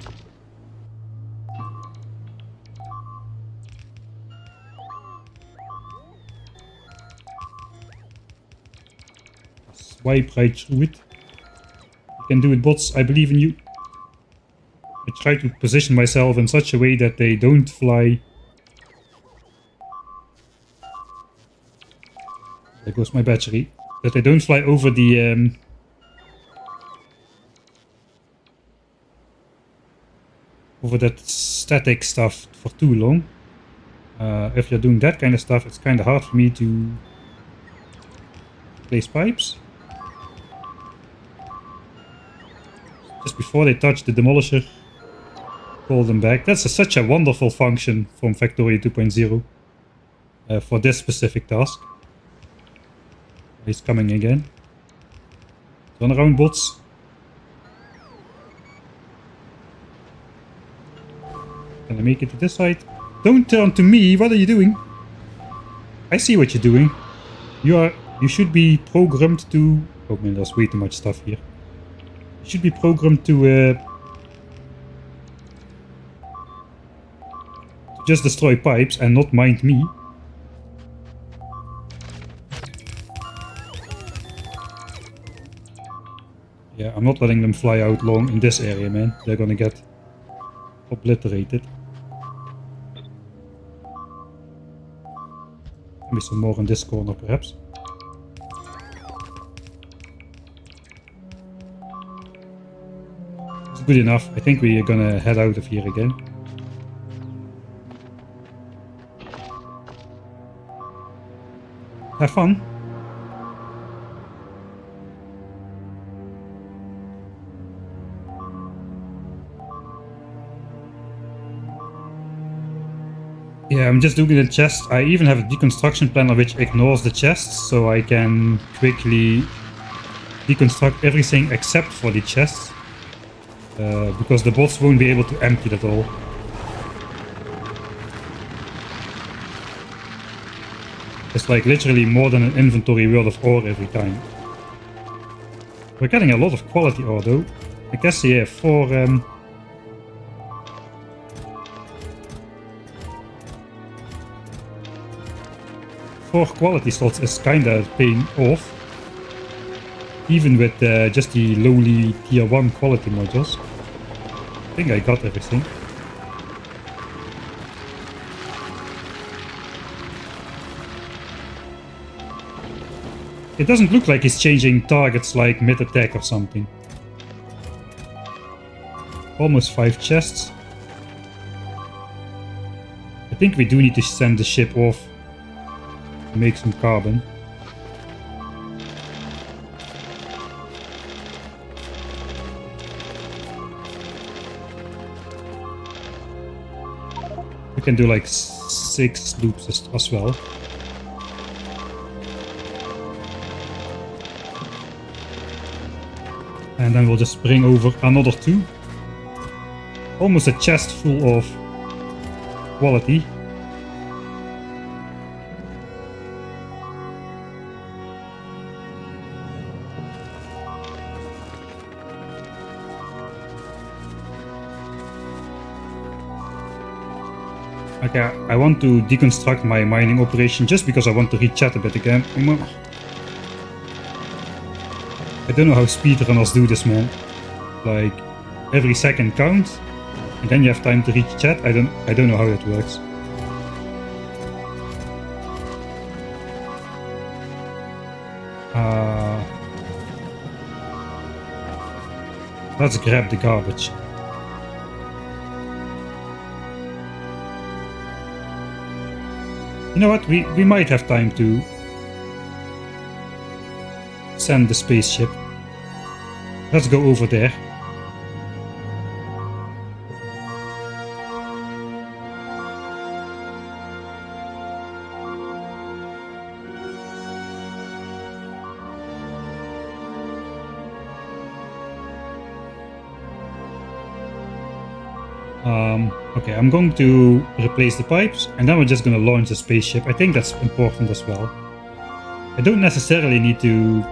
Swipe right through it. You can do it, bots. I believe in you. I try to position myself in such a way that they don't fly. There goes my battery. That they don't fly over the over that static stuff for too long. If you're doing that kind of stuff, it's kind of hard for me to place pipes. Just before they touch the demolisher, call them back. That's such a wonderful function from Factorio 2.0 for this specific task. He's coming again. Turn around, bots. Can I make it to this side? Don't turn to me. What are you doing? I see what you're doing. You should be programmed to... Oh man, there's way too much stuff here. You should be programmed to just destroy pipes and not mind me. Yeah, I'm not letting them fly out long in this area, man. They're gonna get obliterated. Maybe some more in this corner, perhaps. It's good enough. I think we are gonna head out of here again. Have fun. Yeah, I'm just doing the chest. I even have a deconstruction planner which ignores the chests, so I can quickly deconstruct everything except for the chests. Because the bots won't be able to empty that all. It's like literally more than an inventory worth of ore every time. We're getting a lot of quality ore though. I guess yeah, for quality slots is kinda paying off. Even with just the lowly tier 1 quality modules. I think I got everything. It doesn't look like he's changing targets like mid-attack or something. Almost 5 chests. I think we do need to send the ship off to make some carbon. We can do like 6 loops as well. And then we'll just bring over another 2. Almost a chest full of quality. Okay, I want to deconstruct my mining operation just because I want to read chat a bit again. I don't know how speedrunners do this, man. Like, every second counts, and then you have time to read chat. I don't know how that works. Let's grab the garbage. You know what? We might have time to send the spaceship. Let's go over there. Okay, I'm going to replace the pipes, and then we're just going to launch the spaceship. I think that's important as well. I don't necessarily need to...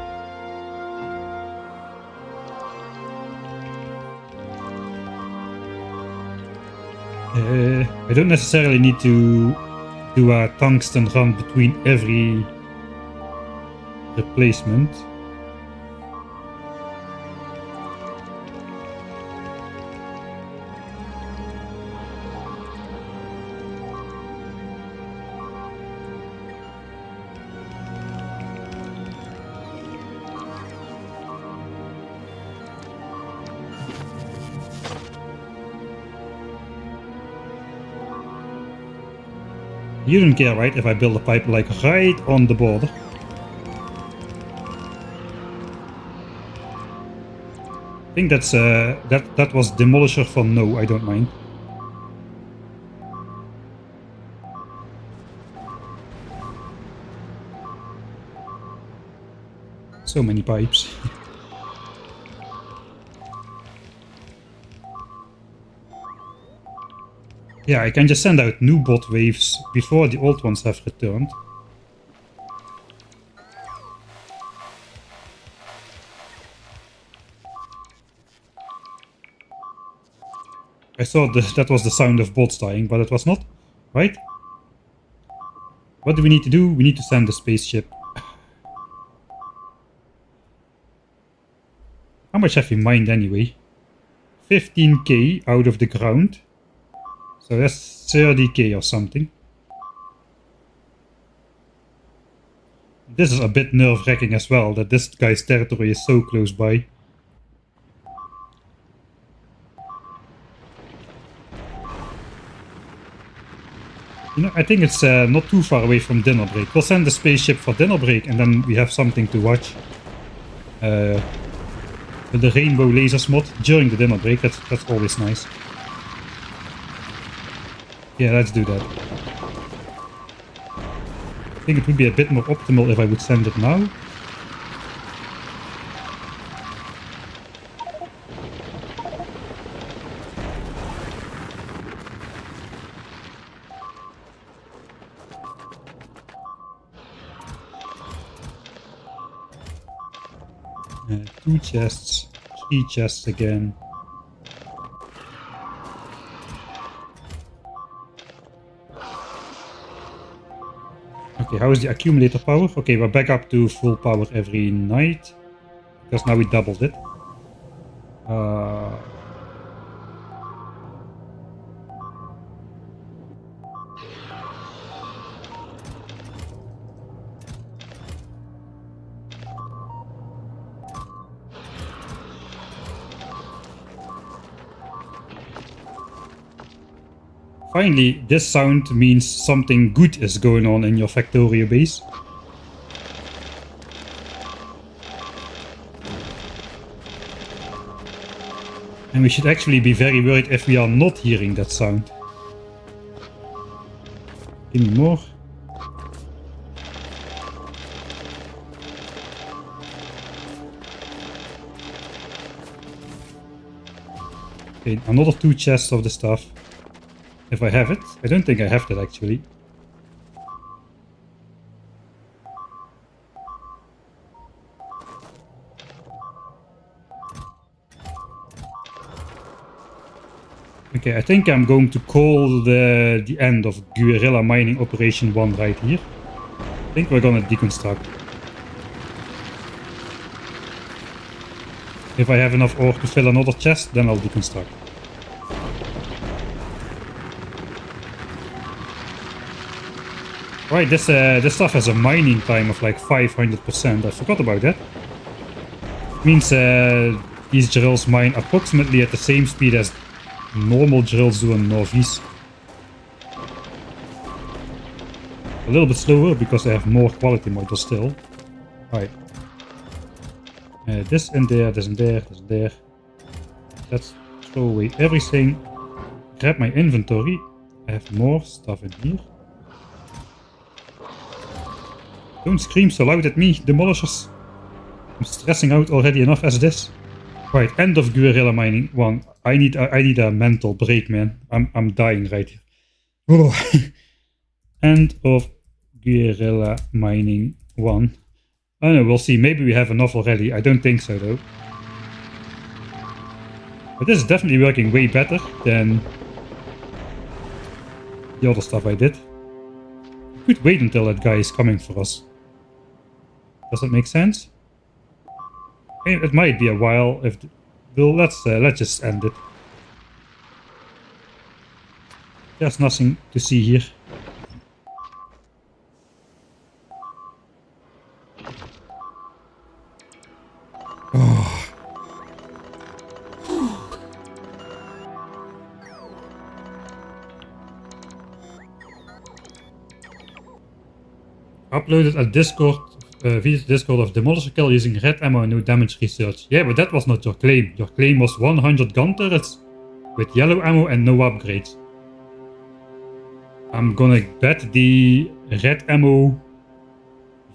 I don't necessarily need to do a tungsten run between every replacement. You don't care, right, if I build a pipe like right on the border? I think that's that was Demolisher for no, I don't mind. So many pipes. Yeah, I can just send out new bot waves before the old ones have returned. I thought that was the sound of bots dying, but it was not, right? What do we need to do? We need to send the spaceship. How much have we mined anyway? 15k out of the ground. So that's 30k or something. This is a bit nerve-wracking as well, that this guy's territory is so close by. You know, I think it's not too far away from dinner break. We'll send the spaceship for dinner break, and then we have something to watch. The rainbow lasers mod during the dinner break, that's always nice. Yeah, let's do that. I think it would be a bit more optimal if I would send it now. Two chests, 3 chests again. Okay, how is the accumulator power? Okay, we're back up to full power every night. Because now we doubled it. Finally, this sound means something good is going on in your Factorio base. And we should actually be very worried if we are not hearing that sound. Give me more. Okay, another 2 chests of the stuff. If I have it. I don't think I have that actually. Okay, I think I'm going to call the end of Guerrilla Mining Operation 1 right here. I think we're gonna deconstruct. If I have enough ore to fill another chest, then I'll deconstruct. Right, this stuff has a mining time of like 500%. I forgot about that. Means these drills mine approximately at the same speed as normal drills do in Nauvis. A little bit slower because they have more quality modules still. Right. This in there, this in there, this in there. Let's throw away everything. Grab my inventory. I have more stuff in here. Don't scream so loud at me, demolishers. I'm stressing out already enough as this. Right, end of Guerrilla Mining 1. I need a mental break, man. I'm dying right here. Oh. End of Guerrilla Mining 1. I don't know, we'll see. Maybe we have enough already. I don't think so though. But this is definitely working way better than the other stuff I did. We could wait until that guy is coming for us. Does that make sense? It might be a while. If well, let's just end it. There's nothing to see here. Oh. Uploaded a Discord. Via Discord of Demolisher Kill using red ammo and no damage research. Yeah, but that was not your claim. Your claim was 100 gun turrets with yellow ammo and no upgrades. I'm gonna bet the red ammo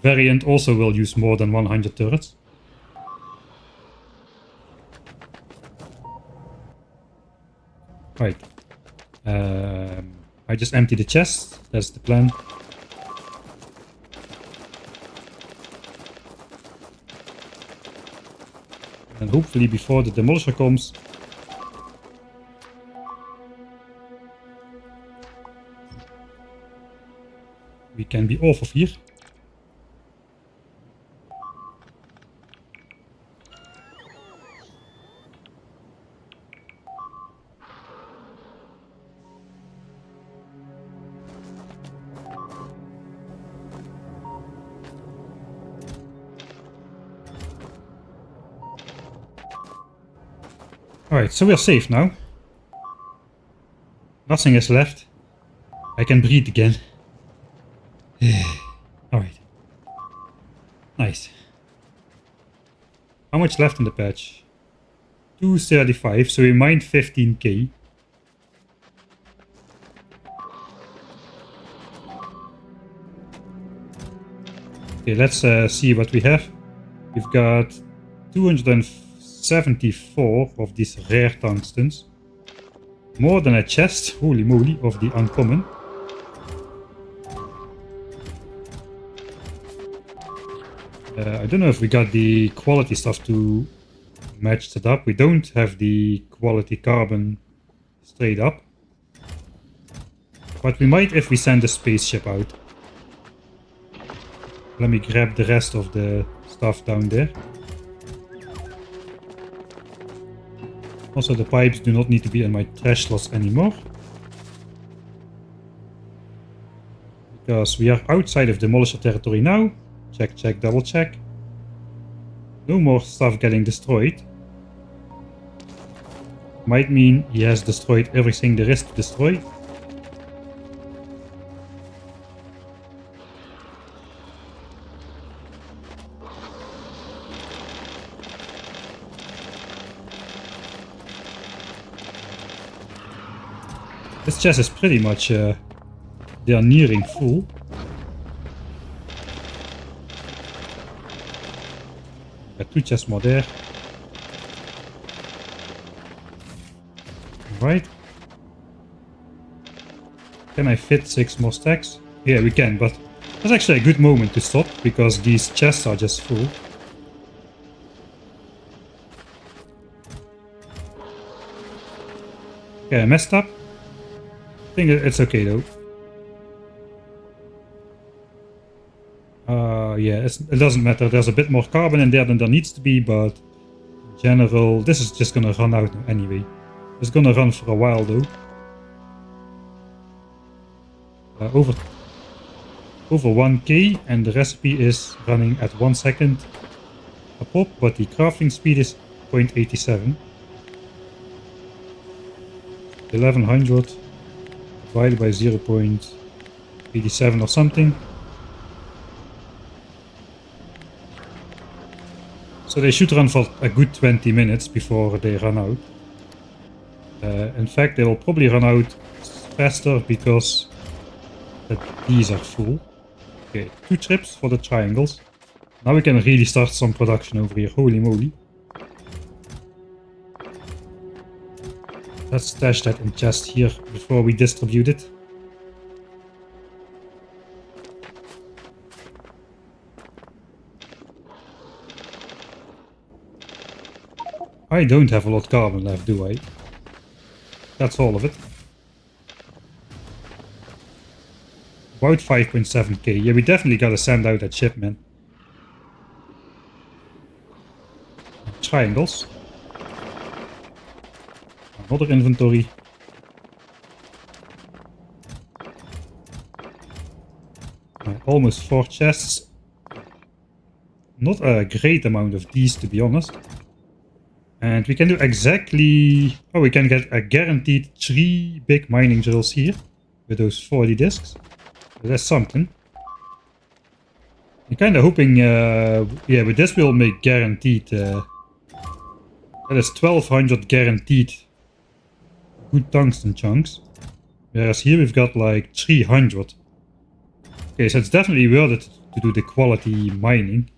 variant also will use more than 100 turrets. Right. I just empty the chest. That's the plan. And hopefully before the demolisher comes, we can be off of here. Alright, so we're safe now. Nothing is left. I can breathe again. Alright. Nice. How much left in the patch? 235, so we mined 15k. Okay, let's see what we have. We've got 274 of these rare tungstens. More than a chest, holy moly, of the uncommon. I don't know if we got the quality stuff to match it up. We don't have the quality carbon straight up. But we might if we send a spaceship out. Let me grab the rest of the stuff down there. Also, the pipes do not need to be in my trash slots anymore. Because we are outside of Demolisher territory now. Check, check, double check. No more stuff getting destroyed. Might mean he has destroyed everything there is to destroy. This chest is pretty much, they are nearing full. Got 2 chests more there. Right. Can I fit 6 more stacks? Yeah, we can, but that's actually a good moment to stop because these chests are just full. Okay, I messed up. I think it's okay though. Yeah, it doesn't matter. There's a bit more carbon in there than there needs to be, but in general, this is just gonna run out anyway. It's gonna run for a while though. Over 1k, and the recipe is running at 1 second a pop, but the crafting speed is 0.87. 1100 divided by 0.87 or something. So they should run for a good 20 minutes before they run out. In fact, they will probably run out faster because these are full. Okay, 2 trips for the triangles. Now we can really start some production over here. Holy moly. Let's stash that in chest here before we distribute it. I don't have a lot of carbon left, do I? That's all of it. About 5.7k. Yeah, we definitely gotta send out that shipment. Triangles. Another inventory. Almost 4 chests. Not a great amount of these, to be honest. And we can do exactly... Oh, we can get a guaranteed 3 big mining drills here. With those 40 discs. So that's something. I'm kind of hoping... yeah, with this we'll make guaranteed... that is 1200 guaranteed good tungsten chunks. Whereas here we've got like 300. Okay, so it's definitely worth it to do the quality mining.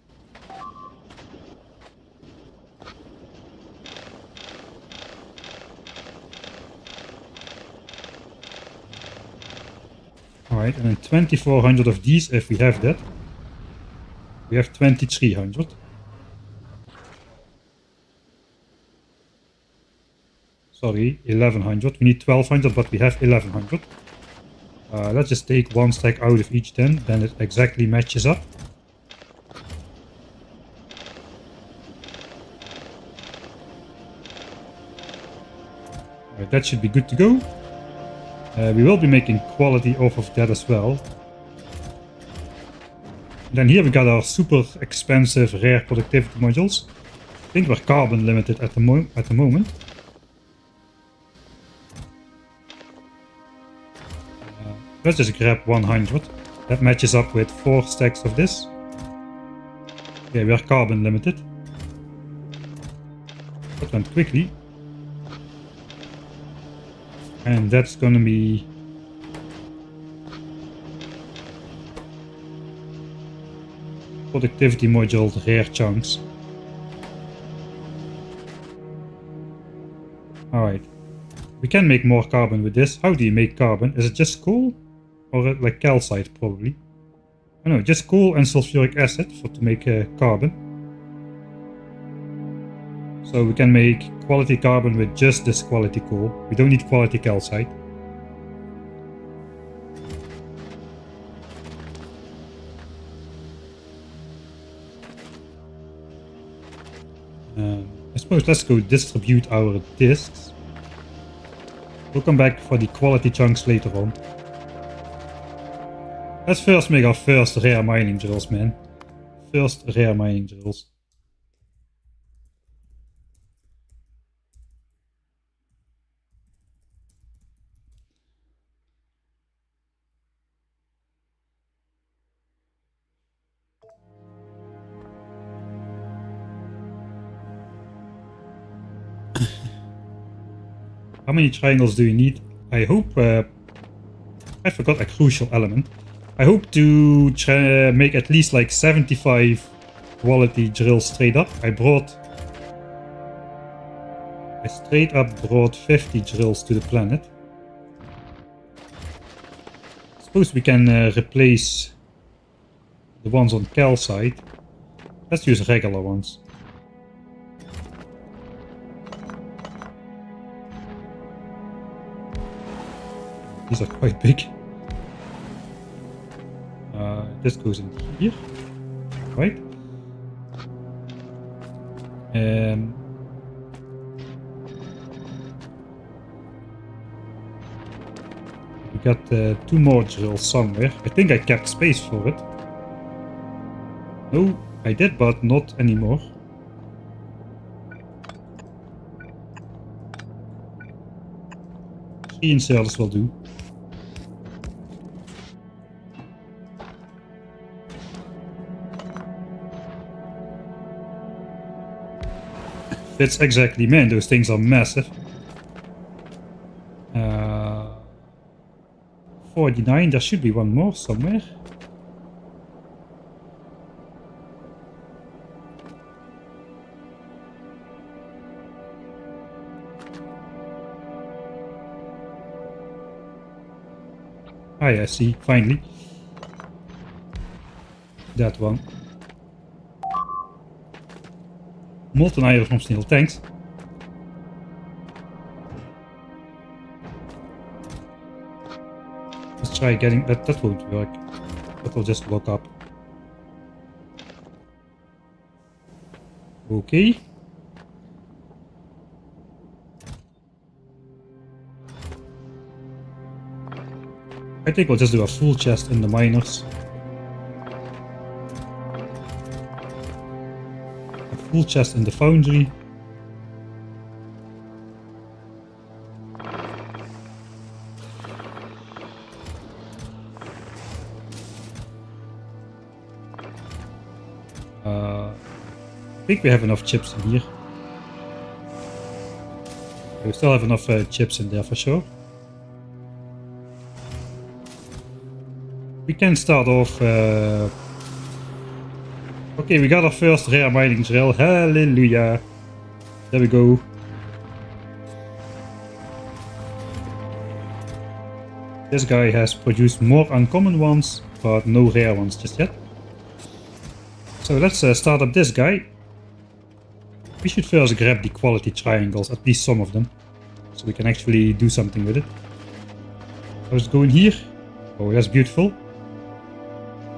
Alright, and then 2400 of these if we have that. We have 2300. Sorry, 1100. We need 1200, but we have 1100. Let's just take 1 stack out of each then it exactly matches up. Alright, that should be good to go. We will be making quality off of that as well. Then here we got our super expensive rare productivity modules. I think we're carbon limited at the moment. Let's just grab 100. That matches up with 4 stacks of this. Okay, we are carbon limited. That went quickly. And that's gonna be... productivity module rare chunks. Alright. We can make more carbon with this. How do you make carbon? Is it just coal? Or like calcite probably? Oh no, just coal and sulfuric acid to make carbon. So we can make quality carbon with just this quality coal. We don't need quality calcite. I suppose let's go distribute our discs. We'll come back for the quality chunks later on. Let's first make our first rare mining drills, man. First rare mining drills. How many triangles do you need? I hope... I forgot a crucial element. I hope to make at least like 75 quality drills straight up. I straight up brought 50 drills to the planet. Suppose we can replace the ones on calcite. Let's use regular ones. These are quite big. This goes in here, right? We got 2 more drills somewhere. I think I kept space for it. No, I did, but not anymore. Three inserters will do. Fits exactly, man, those things are massive. 49, there should be one more somewhere. Ah, yeah, I see, finally. That one. Molten iron from steel tanks. Let's try getting that. That won't work. That will just lock up. Okay. I think we'll just do a full chest in the miners. A full chest in the foundry. I think we have enough chips in here. We still have enough chips in there for sure. We can start off... Okay, we got our first rare mining drill. Hallelujah. There we go. This guy has produced more uncommon ones, but no rare ones just yet. So let's start up this guy. We should first grab the quality triangles, at least some of them, so we can actually do something with it. Let's go in here. Oh, that's beautiful.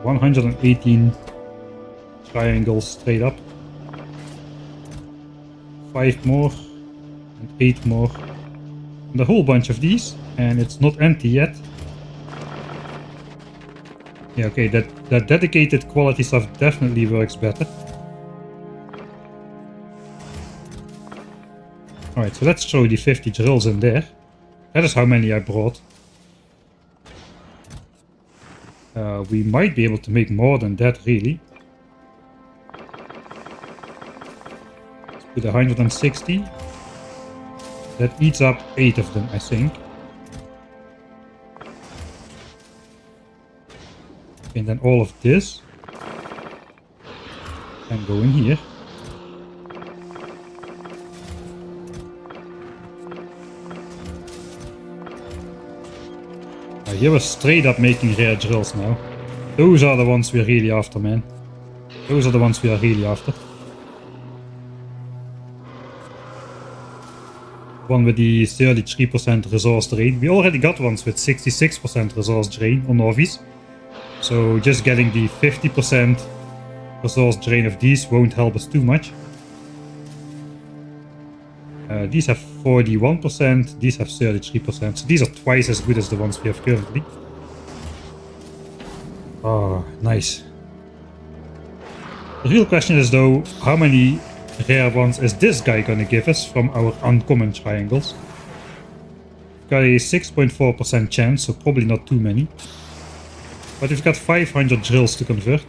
118 triangles straight up. 5 more and 8 more. And a whole bunch of these, and it's not empty yet. Yeah, okay, that dedicated quality stuff definitely works better. Alright, so let's throw the 50 drills in there. That is how many I brought. We might be able to make more than that, really. Let's put 160. That eats up 8 of them, I think. And then all of this can go in here. Here we're straight up making rare drills now. Those are the ones we're really after, man. Those are the ones we are really after. One with the 33% resource drain. We already got ones with 66% resource drain on Nauvis. So just getting the 50% resource drain of these won't help us too much. These have 41%, these have 33%, so these are twice as good as the ones we have currently. Oh, nice. The real question is though, how many rare ones is this guy gonna give us from our uncommon triangles? We've got a 6.4% chance, so probably not too many. But we've got 500 drills to convert.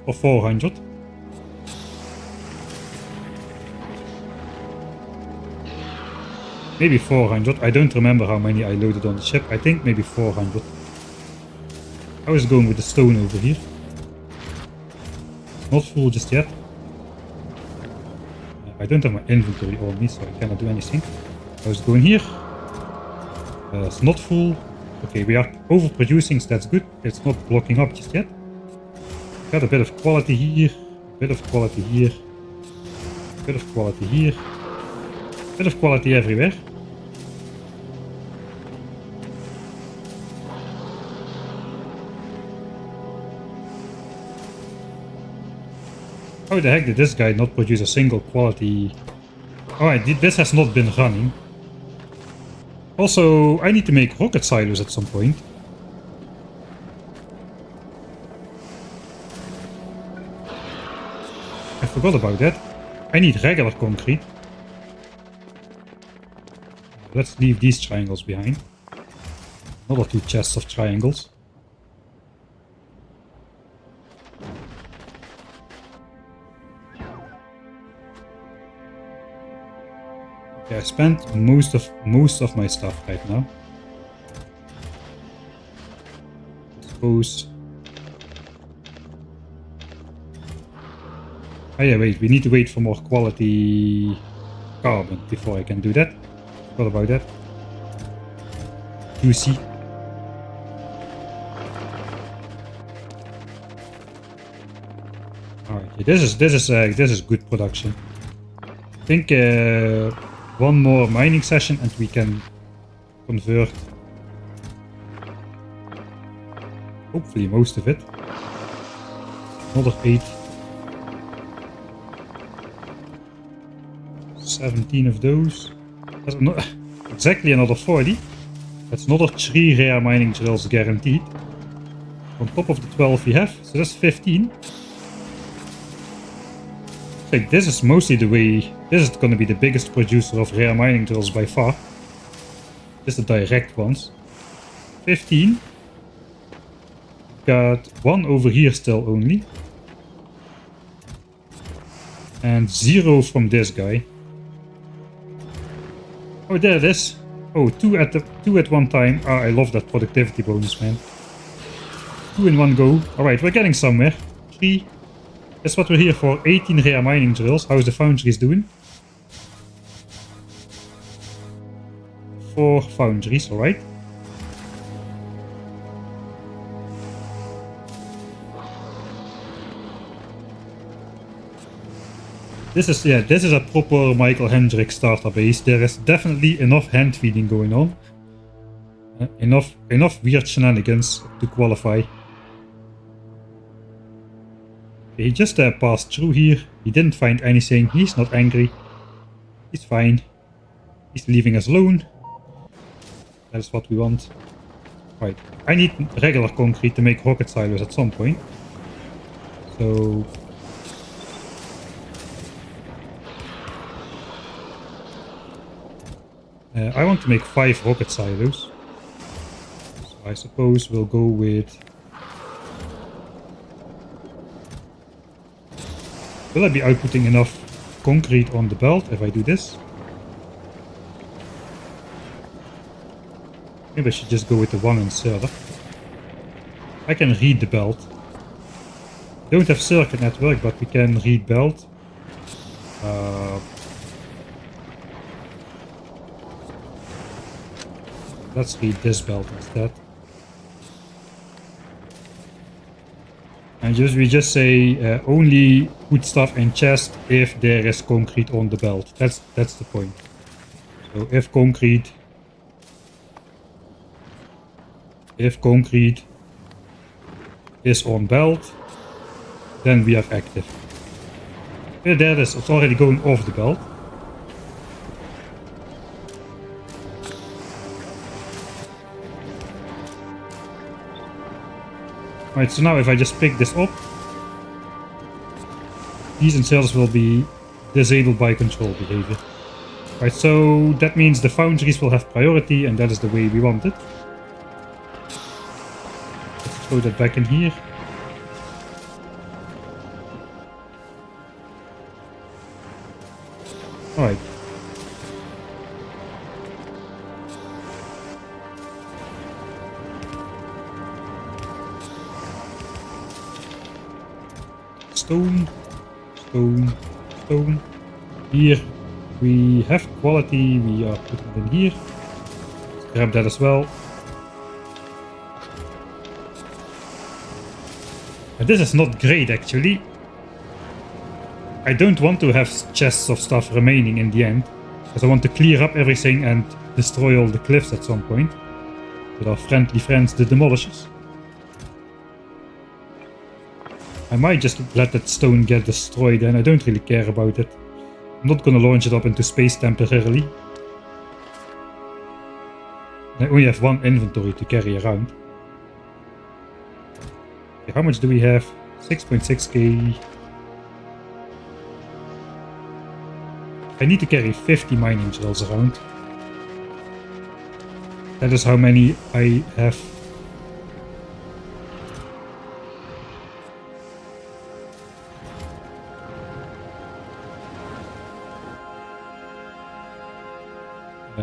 Or 400. Maybe 400. I don't remember how many I loaded on the ship. I think maybe 400. How is it going with the stone over here? It's not full just yet. I don't have my inventory on me, so I cannot do anything. How's it going here? It's not full. Okay, we are overproducing, so that's good. It's not blocking up just yet. Got a bit of quality here, a bit of quality here, a bit of quality here, a bit of quality everywhere. How the heck did this guy not produce a single quality? Alright, this has not been running. Also, I need to make rocket silos at some point. I forgot about that. I need regular concrete. Let's leave these triangles behind. Another 2 chests of triangles. Okay, I spent most of my stuff right now. Suppose. Oh yeah, wait, we need to wait for more quality carbon before I can do that. What about that? Juicy. Alright, yeah, this is good production. I think one more mining session and we can convert hopefully most of it. Another 8. 17 of those. That's exactly another 40. That's another 3 rare mining drills guaranteed. On top of the 12 we have. So that's 15. I think this is mostly the way. This is going to be the biggest producer of rare mining drills by far. Just the direct ones. 15. Got 1 over here still only. And 0 from this guy. Oh, there it is. Oh, 2 at one time. Ah, I love that productivity bonus, man. 2 in one go. Alright, we're getting somewhere. 3. That's what we're here for. 18 rare mining drills. How's the foundries doing? 4 foundries, alright. This is a proper Michael Hendricks starter base. There is definitely enough hand feeding going on. Enough weird shenanigans to qualify. Okay, he just passed through here. He didn't find anything. He's not angry. He's fine. He's leaving us alone. That's what we want. Right. I need regular concrete to make rocket silos at some point. So I want to make 5 rocket silos. So I suppose we'll go with... Will I be outputting enough concrete on the belt if I do this? Maybe I should just go with the 1 inserter. I can read the belt. Don't have circuit network, but we can read belt. Let's read this belt instead. And we just say only put stuff in chest if there is concrete on the belt. That's the point. So if concrete is on belt, then we are active. Yeah, there it is. It's already going off the belt. Alright, so now if I just pick this up, these inserters will be disabled by control behavior. Right, so that means the foundries will have priority, and that is the way we want it. Let's throw that back in here. Alright. stone, stone, stone. Here we have quality, we are putting it in here. Let's grab that as well. And this is not great actually. I don't want to have chests of stuff remaining in the end, because I want to clear up everything and destroy all the cliffs at some point with our friendly friends, the demolishers. I might just let that stone get destroyed and I don't really care about it. I'm not gonna launch it up into space temporarily. I only have one inventory to carry around. Okay, how much do we have? 6.6k. I need to carry 50 mining drills around. That is how many I have.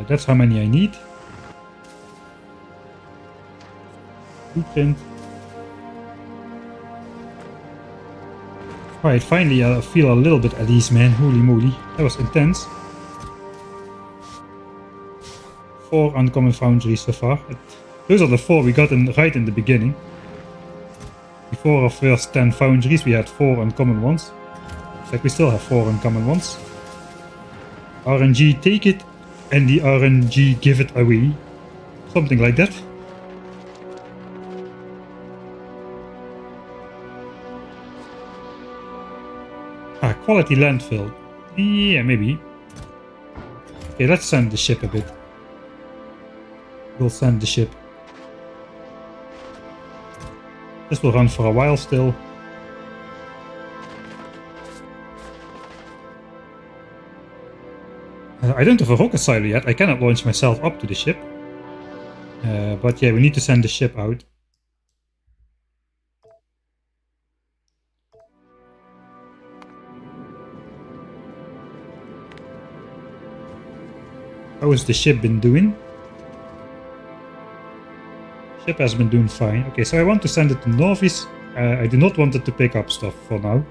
That's how many I need. Blueprint. Alright, finally I feel a little bit at ease, man. Holy moly, that was intense. 4 uncommon foundries so far. Those are the 4 we got right in the beginning. Before our first 10 foundries we had 4 uncommon ones. Looks like we still have 4 uncommon ones. RNG take it and the RNG give it away. Something like that. Ah, quality landfill. Yeah, maybe. Okay, let's send the ship a bit. We'll send the ship. This will run for a while still. I don't have a rocket silo yet. I cannot launch myself up to the ship. But yeah, we need to send the ship out. How has the ship been doing? Ship has been doing fine. Okay, so I want to send it to Nauvis. I do not want it to pick up stuff for now.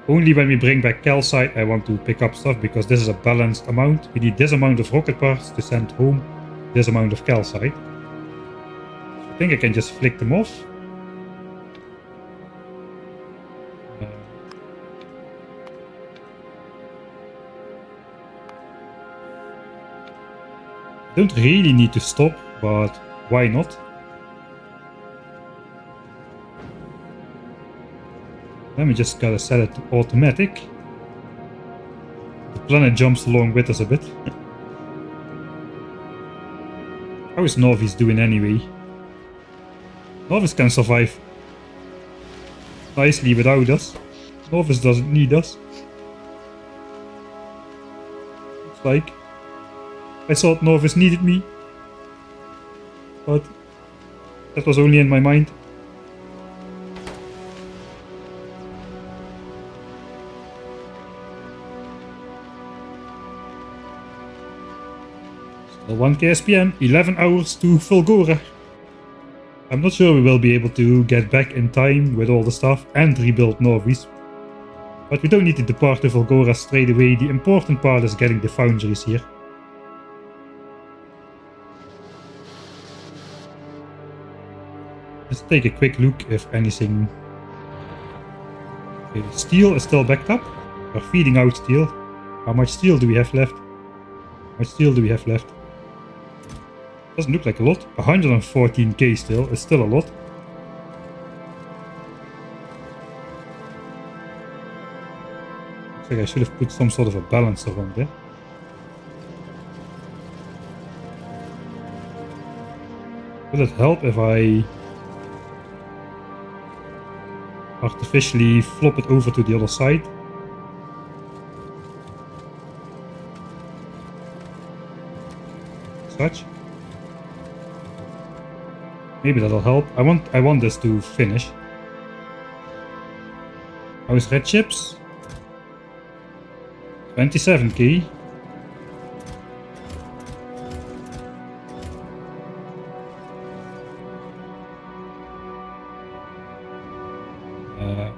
Only when we bring back calcite I want to pick up stuff, because this is a balanced amount. We need this amount of rocket parts to send home this amount of calcite. So I think I can just flick them off. I don't really need to stop, but why not? Then we just gotta set it to automatic. The planet jumps along with us a bit. How is Nauvis doing anyway? Nauvis can survive nicely without us. Nauvis doesn't need us. Looks like. I thought Nauvis needed me. But that was only in my mind. Still 1 KSPN, 11 hours to Fulgora. I'm not sure we will be able to get back in time with all the stuff and rebuild Nauvis. But we don't need to depart to Fulgora straight away. The important part is getting the foundries here. Let's take a quick look if anything. Okay, steel is still backed up. We're feeding out steel. How much steel do we have left? How much steel do we have left? Doesn't look like a lot. 114k still is still a lot. Looks like I should have put some sort of a balancer on there. Will it help if I artificially flop it over to the other side? Such. Maybe that'll help. I want this to finish. How is red chips? 27k.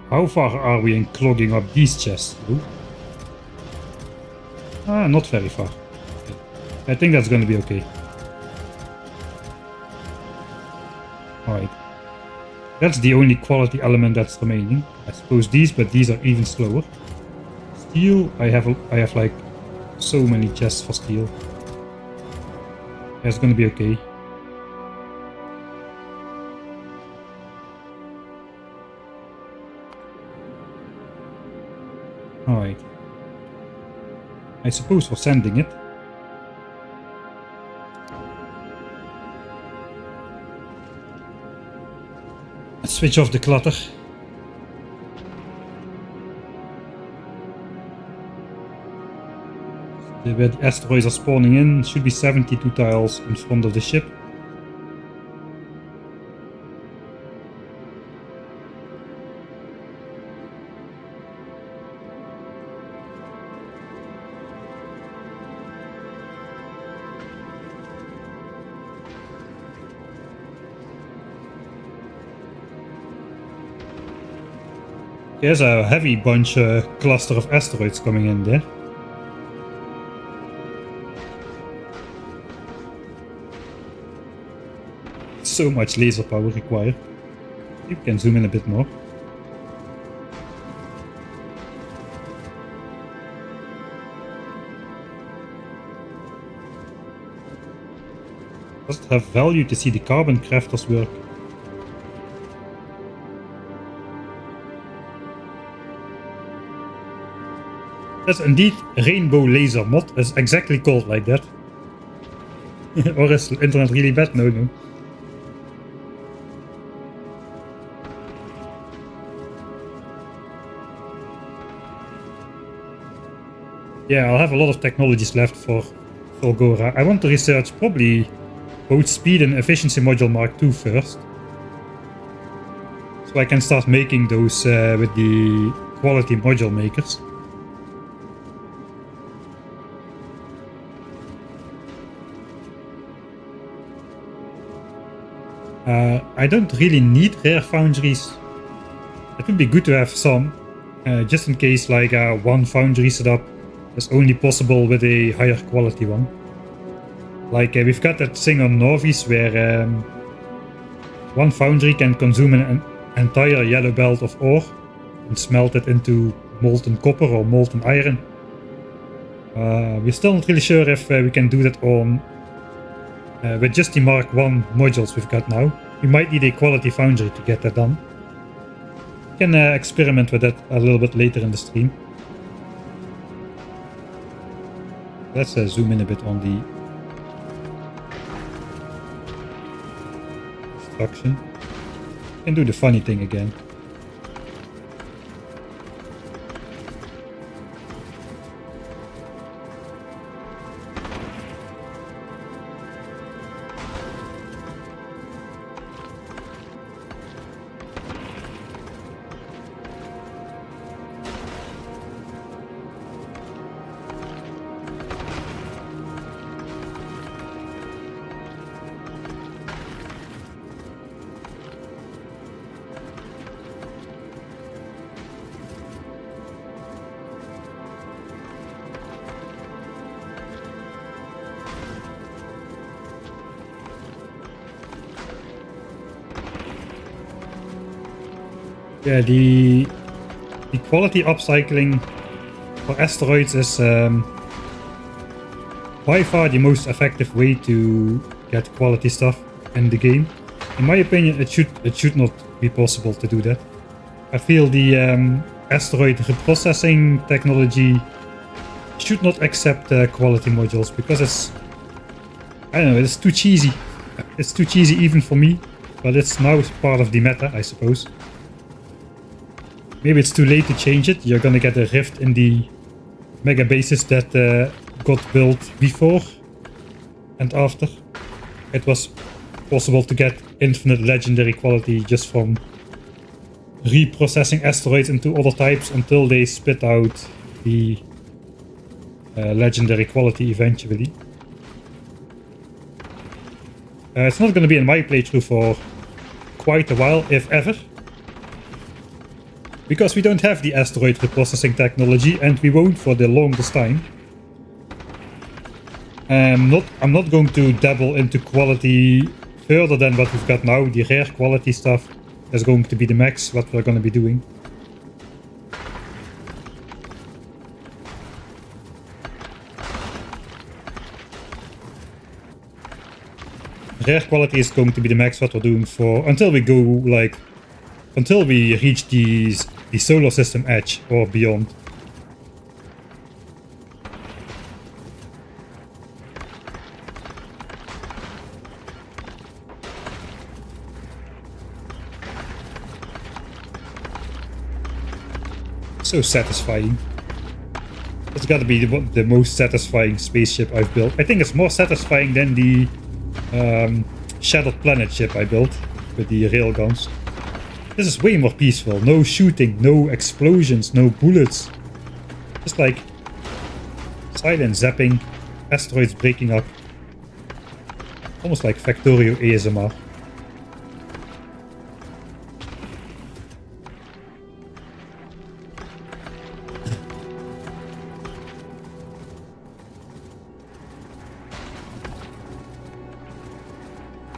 How far are we in clogging up these chests? Ooh. Not very far. Okay. I think that's going to be okay. Alright. That's the only quality element that's remaining. I suppose these, but these are even slower. Steel, I have like so many chests for steel. That's gonna be okay. Alright. I suppose we're sending it. Let's switch off the clutter. Where the asteroids are spawning in, should be 72 tiles in front of the ship. There's a heavy bunch cluster of asteroids coming in there. So much laser power required. You can zoom in a bit more. Does it have value to see the carbon crafters work? That's indeed rainbow laser mod. It's exactly called like that. Or is the internet really bad? No. Yeah, I'll have a lot of technologies left for Golgora. I want to research probably both speed and efficiency module Mark II first. So I can start making those with the quality module makers. I don't really need rare foundries. It would be good to have some, just in case like one foundry setup is only possible with a higher quality one. Like we've got that thing on Nauvis where one foundry can consume an entire yellow belt of ore and smelt it into molten copper or molten iron. We're still not really sure if we can do that on with just the Mark I modules we've got now. We might need a quality foundry to get that done. We can experiment with that a little bit later in the stream. Let's zoom in a bit on the construction. We can do the funny thing again. Yeah, the quality upcycling for asteroids is by far the most effective way to get quality stuff in the game. In my opinion, it should not be possible to do that. I feel the asteroid reprocessing technology should not accept quality modules because it's, I don't know, it's too cheesy. It's too cheesy even for me, but it's now part of the meta, I suppose. Maybe it's too late to change it. You're gonna get a rift in the mega bases that got built before and after. It was possible to get infinite legendary quality just from reprocessing asteroids into other types until they spit out the legendary quality eventually. It's not going to be in my playthrough for quite a while, if ever. Because we don't have the asteroid reprocessing technology, and we won't for the longest time. I'm not going to dabble into quality further than what we've got now. The rare quality stuff is going to be the max what we're going to be doing. Rare quality is going to be the max what we're doing for until we go like until we reach the solar system edge or beyond. So satisfying. It's gotta be the most satisfying spaceship I've built. I think it's more satisfying than the Shattered Planet ship I built with the railguns. This is way more peaceful. No shooting, no explosions, no bullets. Just like silent zapping, asteroids breaking up. Almost like Factorio ASMR.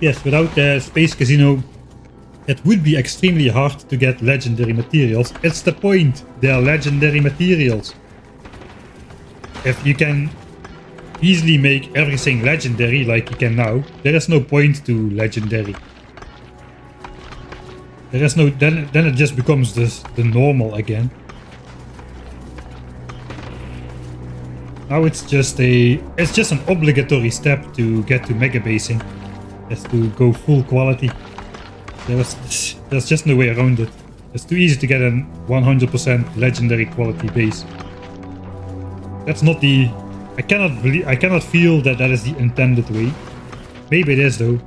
Yes, without the Space Casino, it would be extremely hard to get legendary materials. It's the point, they are legendary materials. If you can easily make everything legendary like you can now, there is no point to legendary. There is no, then it just becomes the normal again. Now it's just an obligatory step to get to mega basing. Is to go full quality. There's just no way around it. It's too easy to get a 100% legendary quality base. That's not the... I cannot feel that is the intended way. Maybe it is though.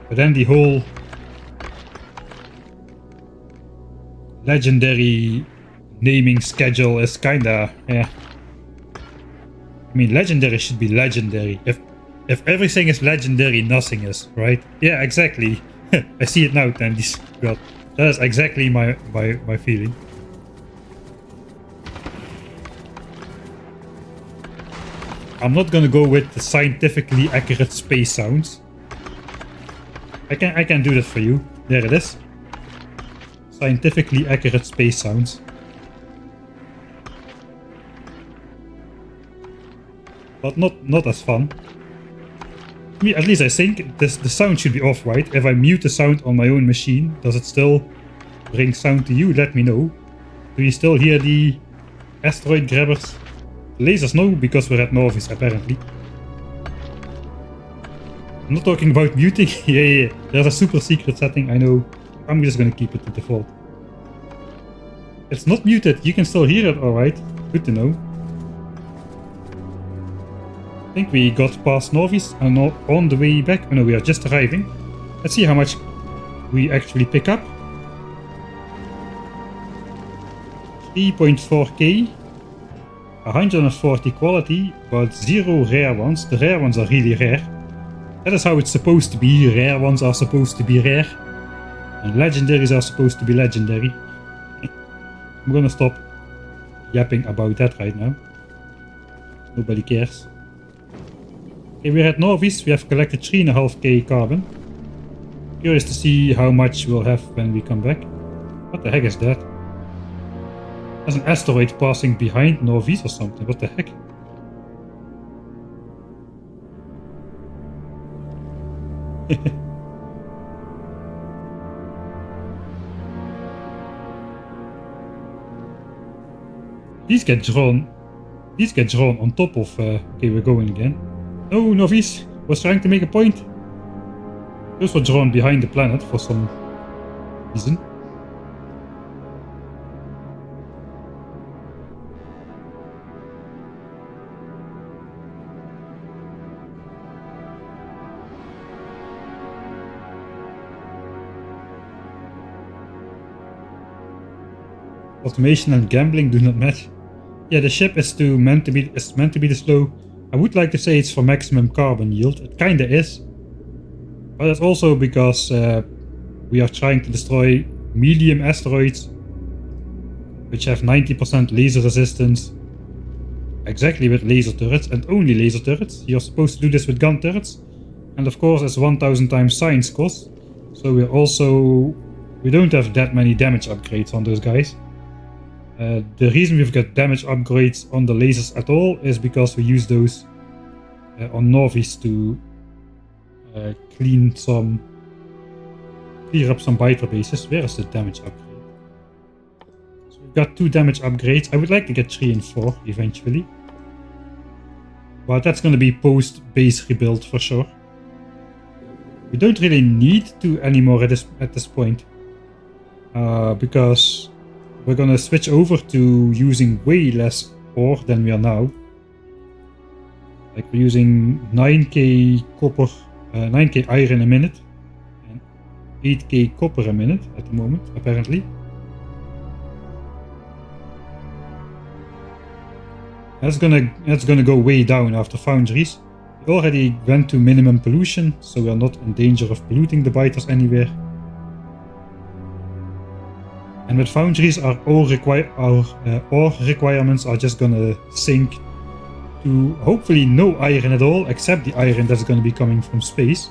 But then the whole legendary naming schedule is kinda... yeah. I mean, legendary should be legendary. If everything is legendary, nothing is, right? Yeah, exactly. I see it now, Tandy's. God, that is exactly my feeling. I'm not gonna go with the scientifically accurate space sounds. I can do that for you. There it is. Scientifically accurate space sounds. But not as fun. At least I think the sound should be off, right? If I mute the sound on my own machine, does it still bring sound to you? Let me know. Do you still hear the asteroid grabbers? Lasers no, because we're at Nauvis apparently. I'm not talking about muting. yeah. There's a super secret setting, I know. I'm just gonna keep it to default. It's not muted, you can still hear it, alright. Good to know. I think we got past Nauvis and on the way back. Oh no, we are just arriving. Let's see how much we actually pick up. 3.4k, 140 quality, but 0 rare ones. The rare ones are really rare. That is how it's supposed to be. Rare ones are supposed to be rare. And legendaries are supposed to be legendary. I'm gonna stop yapping about that right now. Nobody cares. Okay, we're at Nauvis. We have collected 3.5k carbon. Curious to see how much we'll have when we come back. What the heck is that? There's an asteroid passing behind Nauvis or something. What the heck? These get drawn on top of... okay, we're going again. No, Nauvis was trying to make a point. Those were drawn behind the planet for some reason. Automation and gambling do not match. Yeah, the ship is meant to be the slow. I would like to say it's for maximum carbon yield. It kinda is. But it's also because we are trying to destroy medium asteroids which have 90% laser resistance. Exactly with laser turrets and only laser turrets. You're supposed to do this with gun turrets. And of course it's 1000 times science cost. So we don't have that many damage upgrades on those guys. The reason we've got damage upgrades on the lasers at all is because we use those on Nauvis to clear up some Viper bases. Where is the damage upgrade? So we've got 2 damage upgrades. I would like to get 3 and 4 eventually. But that's going to be post base rebuild for sure. We don't really need to anymore at this point. Because we're going to switch over to using way less ore than we are now. Like we're using 9k copper, 9k iron a minute, and 8k copper a minute at the moment, apparently. That's gonna go way down after foundries. We already went to minimum pollution, so we are not in danger of polluting the biters anywhere. And with foundries, our ore requirements are just gonna sink to hopefully no iron at all, except the iron that's gonna be coming from space.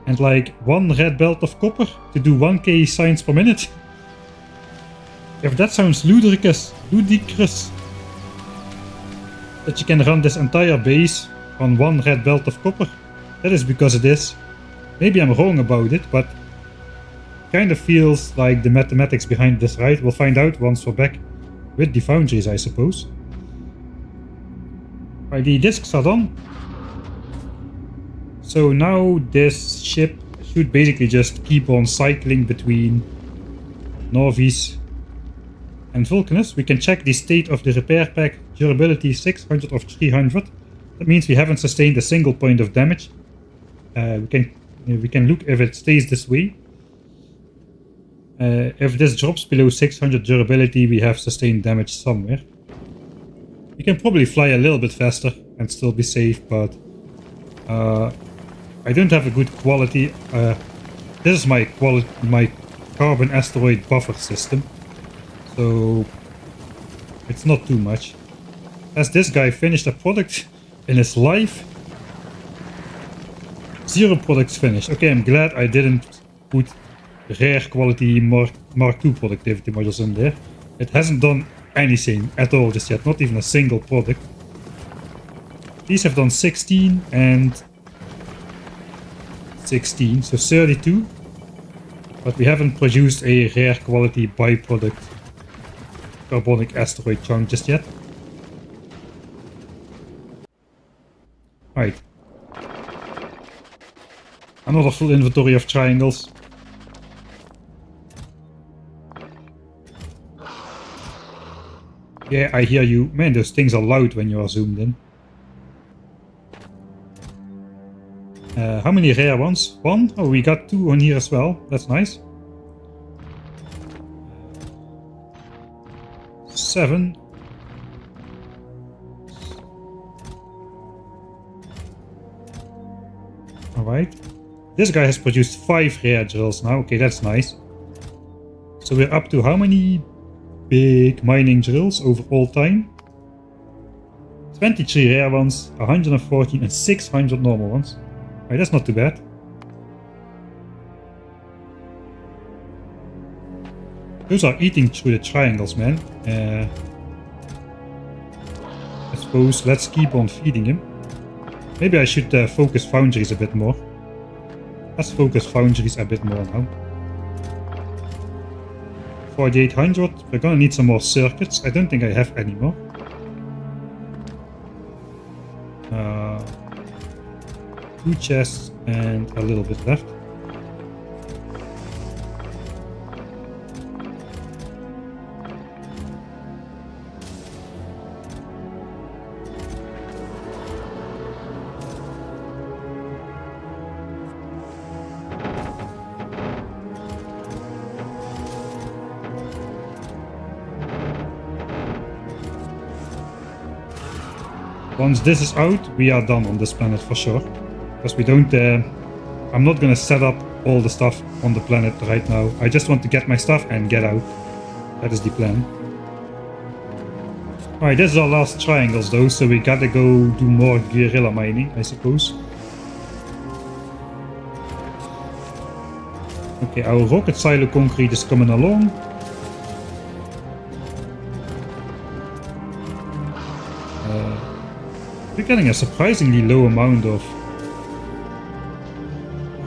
And like 1 red belt of copper to do 1k science per minute. If that sounds ludicrous, that you can run this entire base on 1 red belt of copper, that is because it is. Maybe I'm wrong about it, but kind of feels like the mathematics behind this, right? We'll find out once we're back with the foundries, I suppose. Right, the discs are done. So now this ship should basically just keep on cycling between Nauvis and VULCANUS. We can check the state of the repair pack, durability 600 of 300. That means we haven't sustained a single point of damage. We can look if it stays this way. If this drops below 600 durability, we have sustained damage somewhere. We can probably fly a little bit faster and still be safe, but I don't have a good quality. This is my carbon asteroid buffer system, so it's not too much. Has this guy finished a product in his life? 0 products finished. Okay, I'm glad I didn't put rare quality Mark II productivity modules in there. It hasn't done anything at all just yet, not even a single product. These have done 16 and 16, so 32. But we haven't produced a rare quality byproduct carbonic asteroid chunk just yet. Right. Another full inventory of triangles. Yeah, I hear you. Man, those things are loud when you are zoomed in. How many rare ones? 1? Oh, we got 2 on here as well. That's nice. 7. Alright. This guy has produced 5 rare drills now. Okay, that's nice. So we're up to how many big mining drills over all time? 23 rare ones, 114 and 600 normal ones. Alright, that's not too bad. Those are eating through the triangles, man. I suppose let's keep on feeding him. Maybe I should focus foundries a bit more. Let's focus foundries a bit more now. 4800. We're gonna need some more circuits. I don't think I have any more. 2 chests and a little bit left. Once this is out, we are done on this planet for sure. Because we don't... I'm not gonna set up all the stuff on the planet right now. I just want to get my stuff and get out. That is the plan. Alright, this is our last triangles though, so we gotta go do more guerrilla mining, I suppose. Okay, our rocket silo concrete is coming along. We're getting a surprisingly low amount of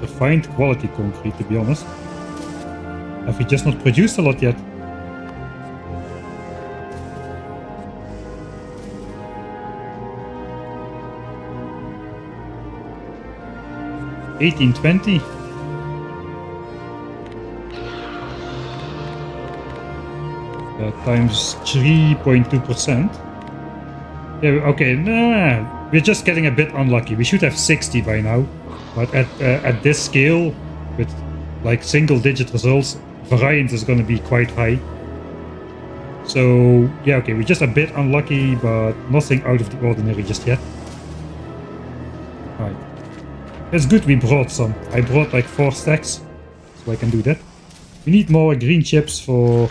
refined quality concrete, to be honest. Have we just not produced a lot yet? $18.20. Times 3.2%. Yeah, okay, nah, we're just getting a bit unlucky. We should have 60 by now, but at this scale, with like single-digit results, variance is going to be quite high. So yeah, okay, we're just a bit unlucky, but nothing out of the ordinary just yet. Alright, it's good we brought some. I brought like 4 stacks, so I can do that. We need more green chips for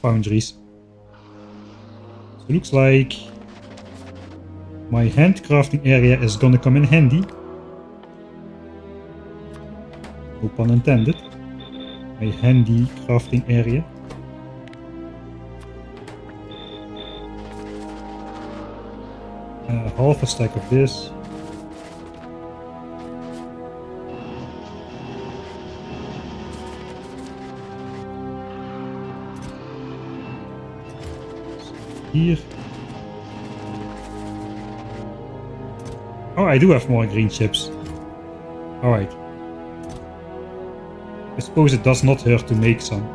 foundries. So it looks like my handcrafting area is gonna come in handy. No pun intended. My handy crafting area. Half a stack of this. Here. Oh, I do have more green chips. Alright. I suppose it does not hurt to make some.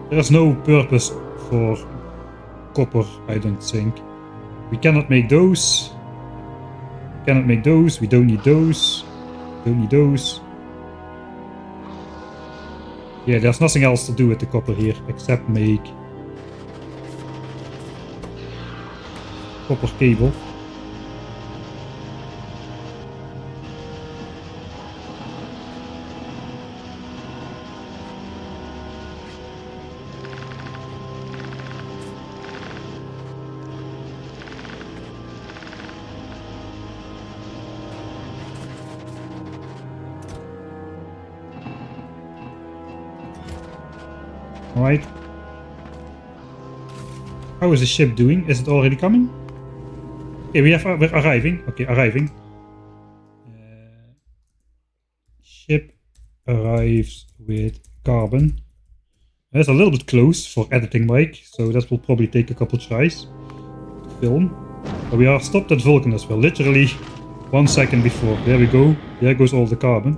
There's no purpose for copper, I don't think. We cannot make those. We cannot make those. We don't need those. Don't need those. Yeah, there's nothing else to do with the copper here except make copper cable. Alright. How is the ship doing? Is it already coming? Okay, we're arriving. Okay, arriving. Ship arrives with carbon. That's a little bit close for editing mic, so that will probably take a couple tries to film. But we are stopped at VULCANUS. We're literally 1 second before. There we go. There goes all the carbon.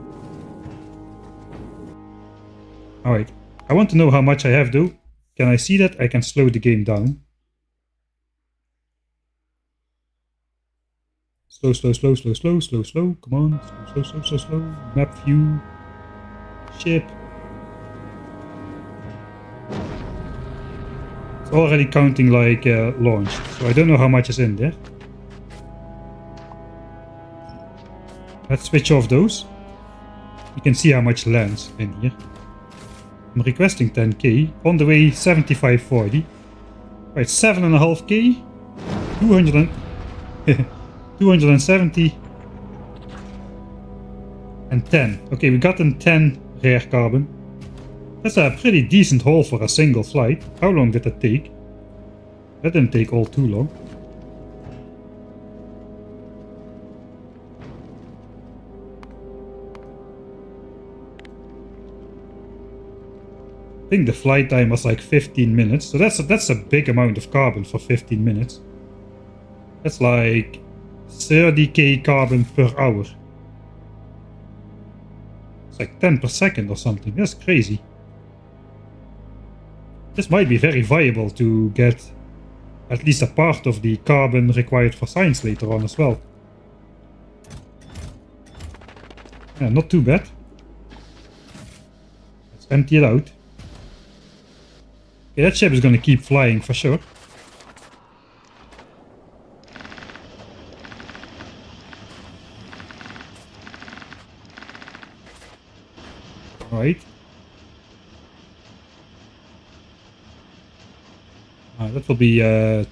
Alright. I want to know how much I have though. Can I see that? I can slow the game down. Slow, slow, slow, slow, slow, slow, slow. Come on. Slow, slow, slow, slow, slow. Map view. Ship. It's already counting like launched. So I don't know how much is in there. Let's switch off those. You can see how much lands in here. I'm requesting 10k. On the way 7540. Right, 7.5k. 270. And 10. Okay, we got in 10 rare carbon. That's a pretty decent haul for a single flight. How long did that take? That didn't take all too long. I think the flight time was like 15 minutes, so that's a big amount of carbon for 15 minutes. That's like 30k carbon per hour. It's like 10 per second or something. That's crazy. This might be very viable to get at least a part of the carbon required for science later on as well. Yeah, not too bad. Let's empty it out. Okay, that ship is going to keep flying for sure. Right. that will be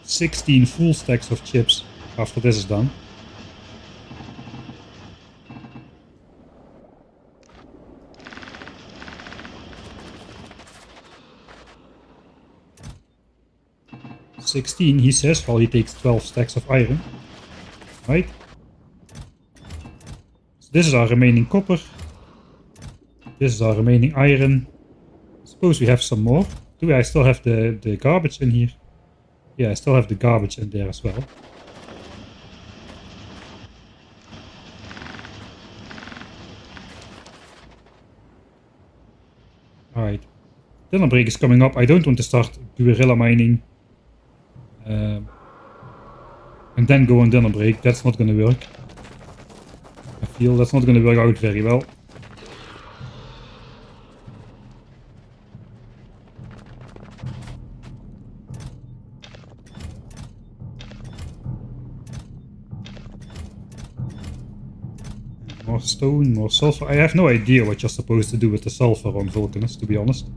16 full stacks of chips after this is done. He says, while he takes 12 stacks of iron. Right? So this is our remaining copper. This is our remaining iron. I suppose we have some more. Do I still have the garbage in here? Yeah, I still have the garbage in there as well. Alright. Dinner break is coming up. I don't want to start guerrilla mining. And then go on dinner break. That's not going to work. I feel that's not going to work out very well. More stone, more sulfur. I have no idea what you're supposed to do with the sulfur on Vulcanus, to be honest.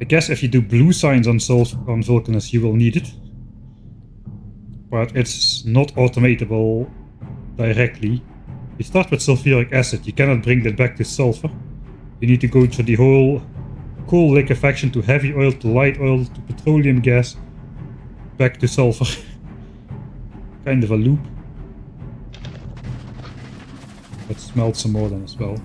I guess if you do blue signs on Vulcanus, you will need it. But it's not automatable directly. You start with sulfuric acid. You cannot bring that back to sulfur. You need to go through the whole coal liquefaction to heavy oil, to light oil, to petroleum gas, back to sulfur. Kind of a loop. Let's smelt some more then as well.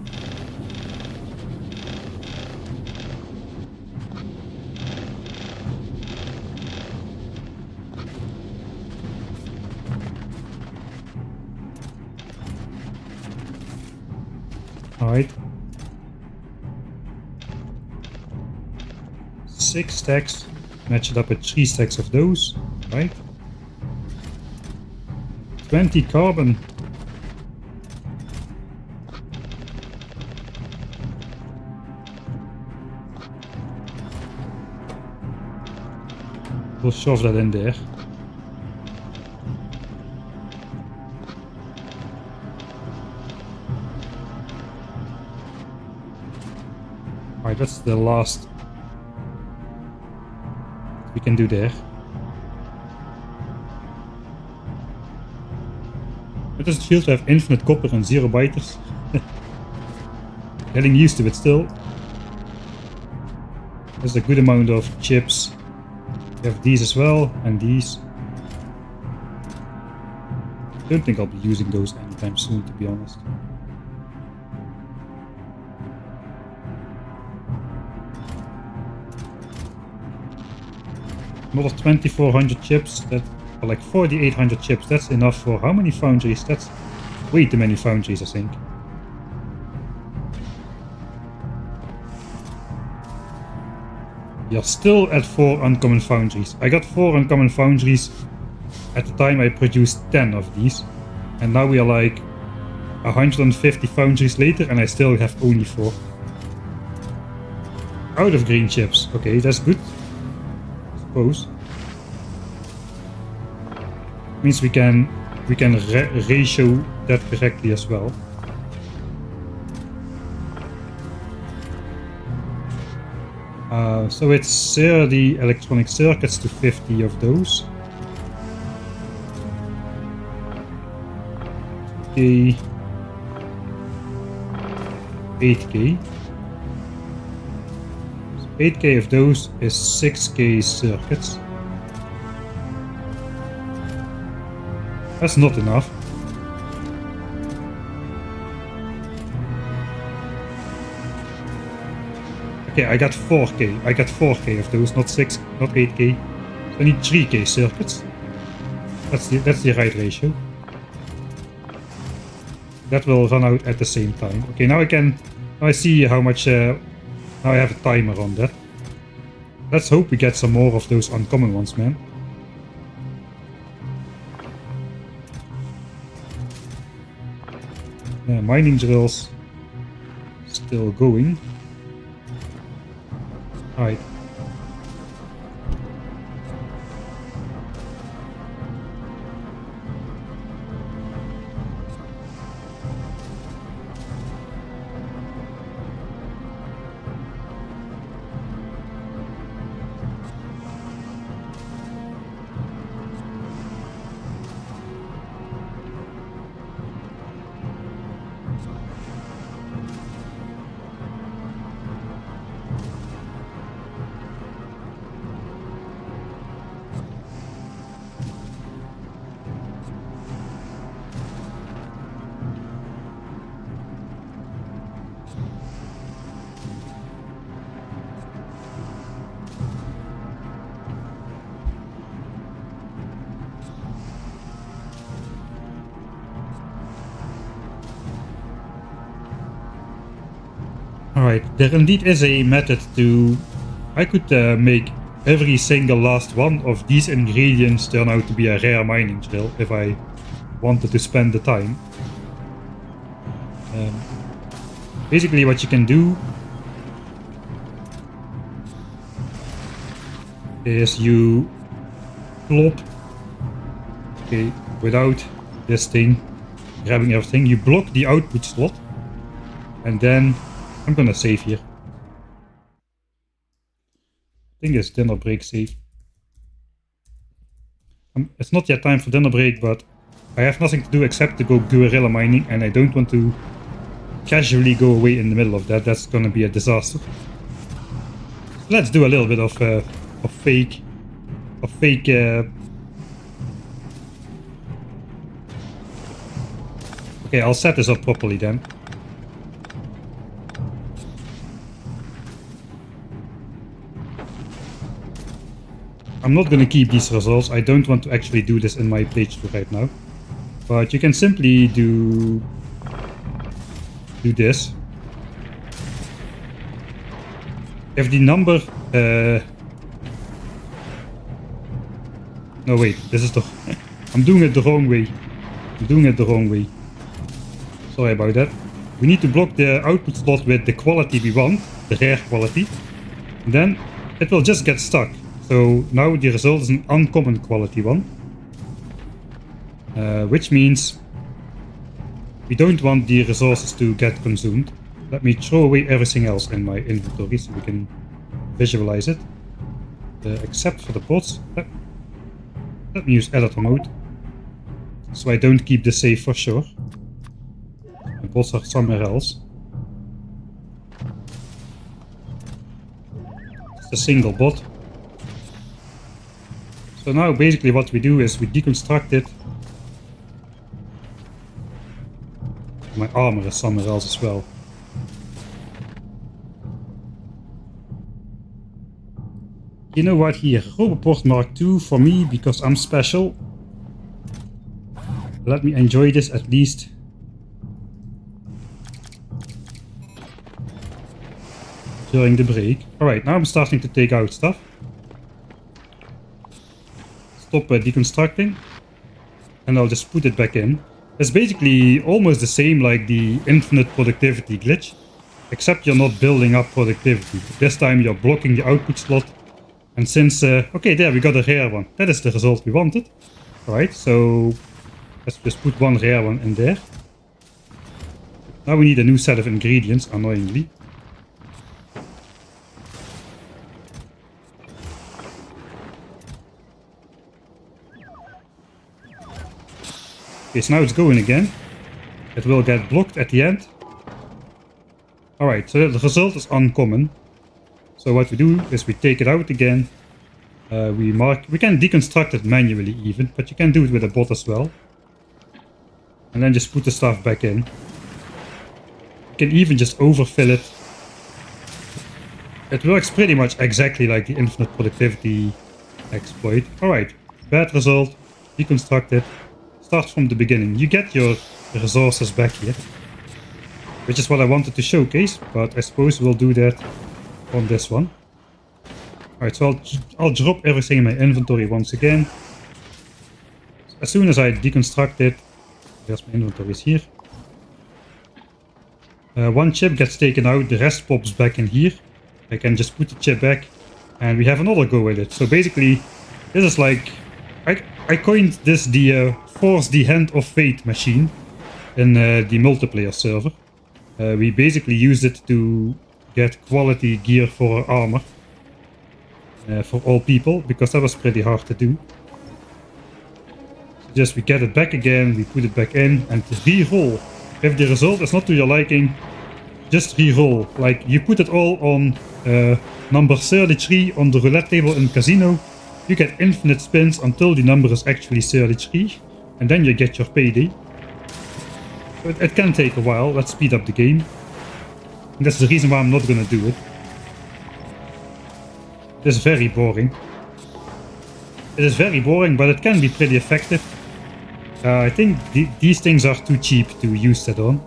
Alright. 6 stacks. Match it up with 3 stacks of those. Right. 20 carbon. We'll shove that in there. Alright, that's the last we can do there. It doesn't feel to have infinite copper and 0 biters. Getting used to it still. There's a good amount of chips. We have these as well, and these. I don't think I'll be using those anytime soon, to be honest. Another 2400 chips, that are like 4800 chips. That's enough for how many foundries? That's way too many foundries, I think. We are still at 4 uncommon foundries. I got 4 uncommon foundries at the time I produced 10 of these. And now we are like 150 foundries later and I still have only 4. Out of green chips. Okay, that's good. I suppose. Means we can ratio that correctly as well. So it's 30 electronic circuits to 50 of those. Okay. 8K. So 8K of those is 6K circuits. That's not enough. Okay, I got 4K. I got 4K of those, not 8K. So I need 3K circuits. That's the right ratio. That will run out at the same time. Okay, now I see how much. Now I have a timer on that. Let's hope we get some more of those uncommon ones, man. Yeah, mining drills still going. Alright. Alright, there indeed is a method to... I could make every single last one of these ingredients turn out to be a rare mining drill if I wanted to spend the time. Basically what you can do is you plop, okay, without this thing grabbing everything, you block the output slot, and then I'm gonna save here. I think it's dinner break save. It's not yet time for dinner break, but I have nothing to do except to go guerrilla mining, and I don't want to casually go away in the middle of that. That's gonna be a disaster. So let's do a little bit of fake. Okay, I'll set this up properly then. I'm not going to keep these results. I don't want to actually do this in my playthrough right now. But you can simply do this. If the number... No wait, this is the... I'm doing it the wrong way. Sorry about that. We need to block the output slot with the quality we want, the rare quality. And then it will just get stuck. So now the result is an uncommon quality one. Which means we don't want the resources to get consumed. Let me throw away everything else in my inventory so we can visualize it. Except for the pots. Let me use editor mode. So I don't keep the save for sure. The pots are somewhere else. Just a single bot. So now basically what we do is we deconstruct it. My armor is somewhere else as well. You know what, here, Roboport Mark II for me, because I'm special. Let me enjoy this at least. During the break. Alright, now I'm starting to take out stuff. Stop deconstructing. And I'll just put it back in. It's basically almost the same like the infinite productivity glitch. Except you're not building up productivity. This time you're blocking the output slot. And since... okay, there we got a rare one. That is the result we wanted. Alright, so... let's just put one rare one in there. Now we need a new set of ingredients, annoyingly. Okay, so now it's going again. It will get blocked at the end. Alright, so the result is uncommon. So what we do is we take it out again. We can deconstruct it manually even, but you can do it with a bot as well. And then just put the stuff back in. You can even just overfill it. It works pretty much exactly like the infinite productivity exploit. Alright, bad result, deconstruct it. Start from the beginning. You get your resources back here. Which is what I wanted to showcase, but I suppose we'll do that on this one. Alright, so I'll drop everything in my inventory once again. As soon as I deconstruct it, there's my inventory is here. One chip gets taken out, the rest pops back in here. I can just put the chip back and we have another go with it. So basically, this is like... I coined this the Force the Hand of Fate machine in the multiplayer server. We basically used it to get quality gear for our armor. For all people, because that was pretty hard to do. So just we get it back again, we put it back in, and re-roll. If the result is not to your liking, just re-roll. Like, you put it all on number 33 on the roulette table in casino. You get infinite spins until the number is actually 33, and then you get your payday. So it can take a while, let's speed up the game. And that's the reason why I'm not gonna do it. It is very boring. It is very boring, but it can be pretty effective. I think these things are too cheap to use that on.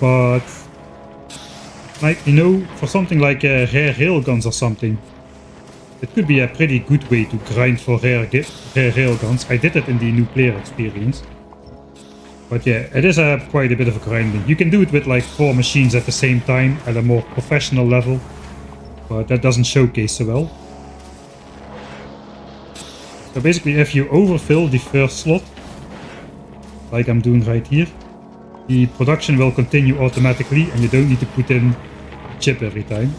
But like, you know, for something like rare railguns or something, it could be a pretty good way to grind for rare railguns. I did it in the new player experience. But yeah, it is quite a bit of a grinding. You can do it with like 4 machines at the same time at a more professional level. But that doesn't showcase so well. So basically, if you overfill the first slot, like I'm doing right here, the production will continue automatically and you don't need to put in a chip every time.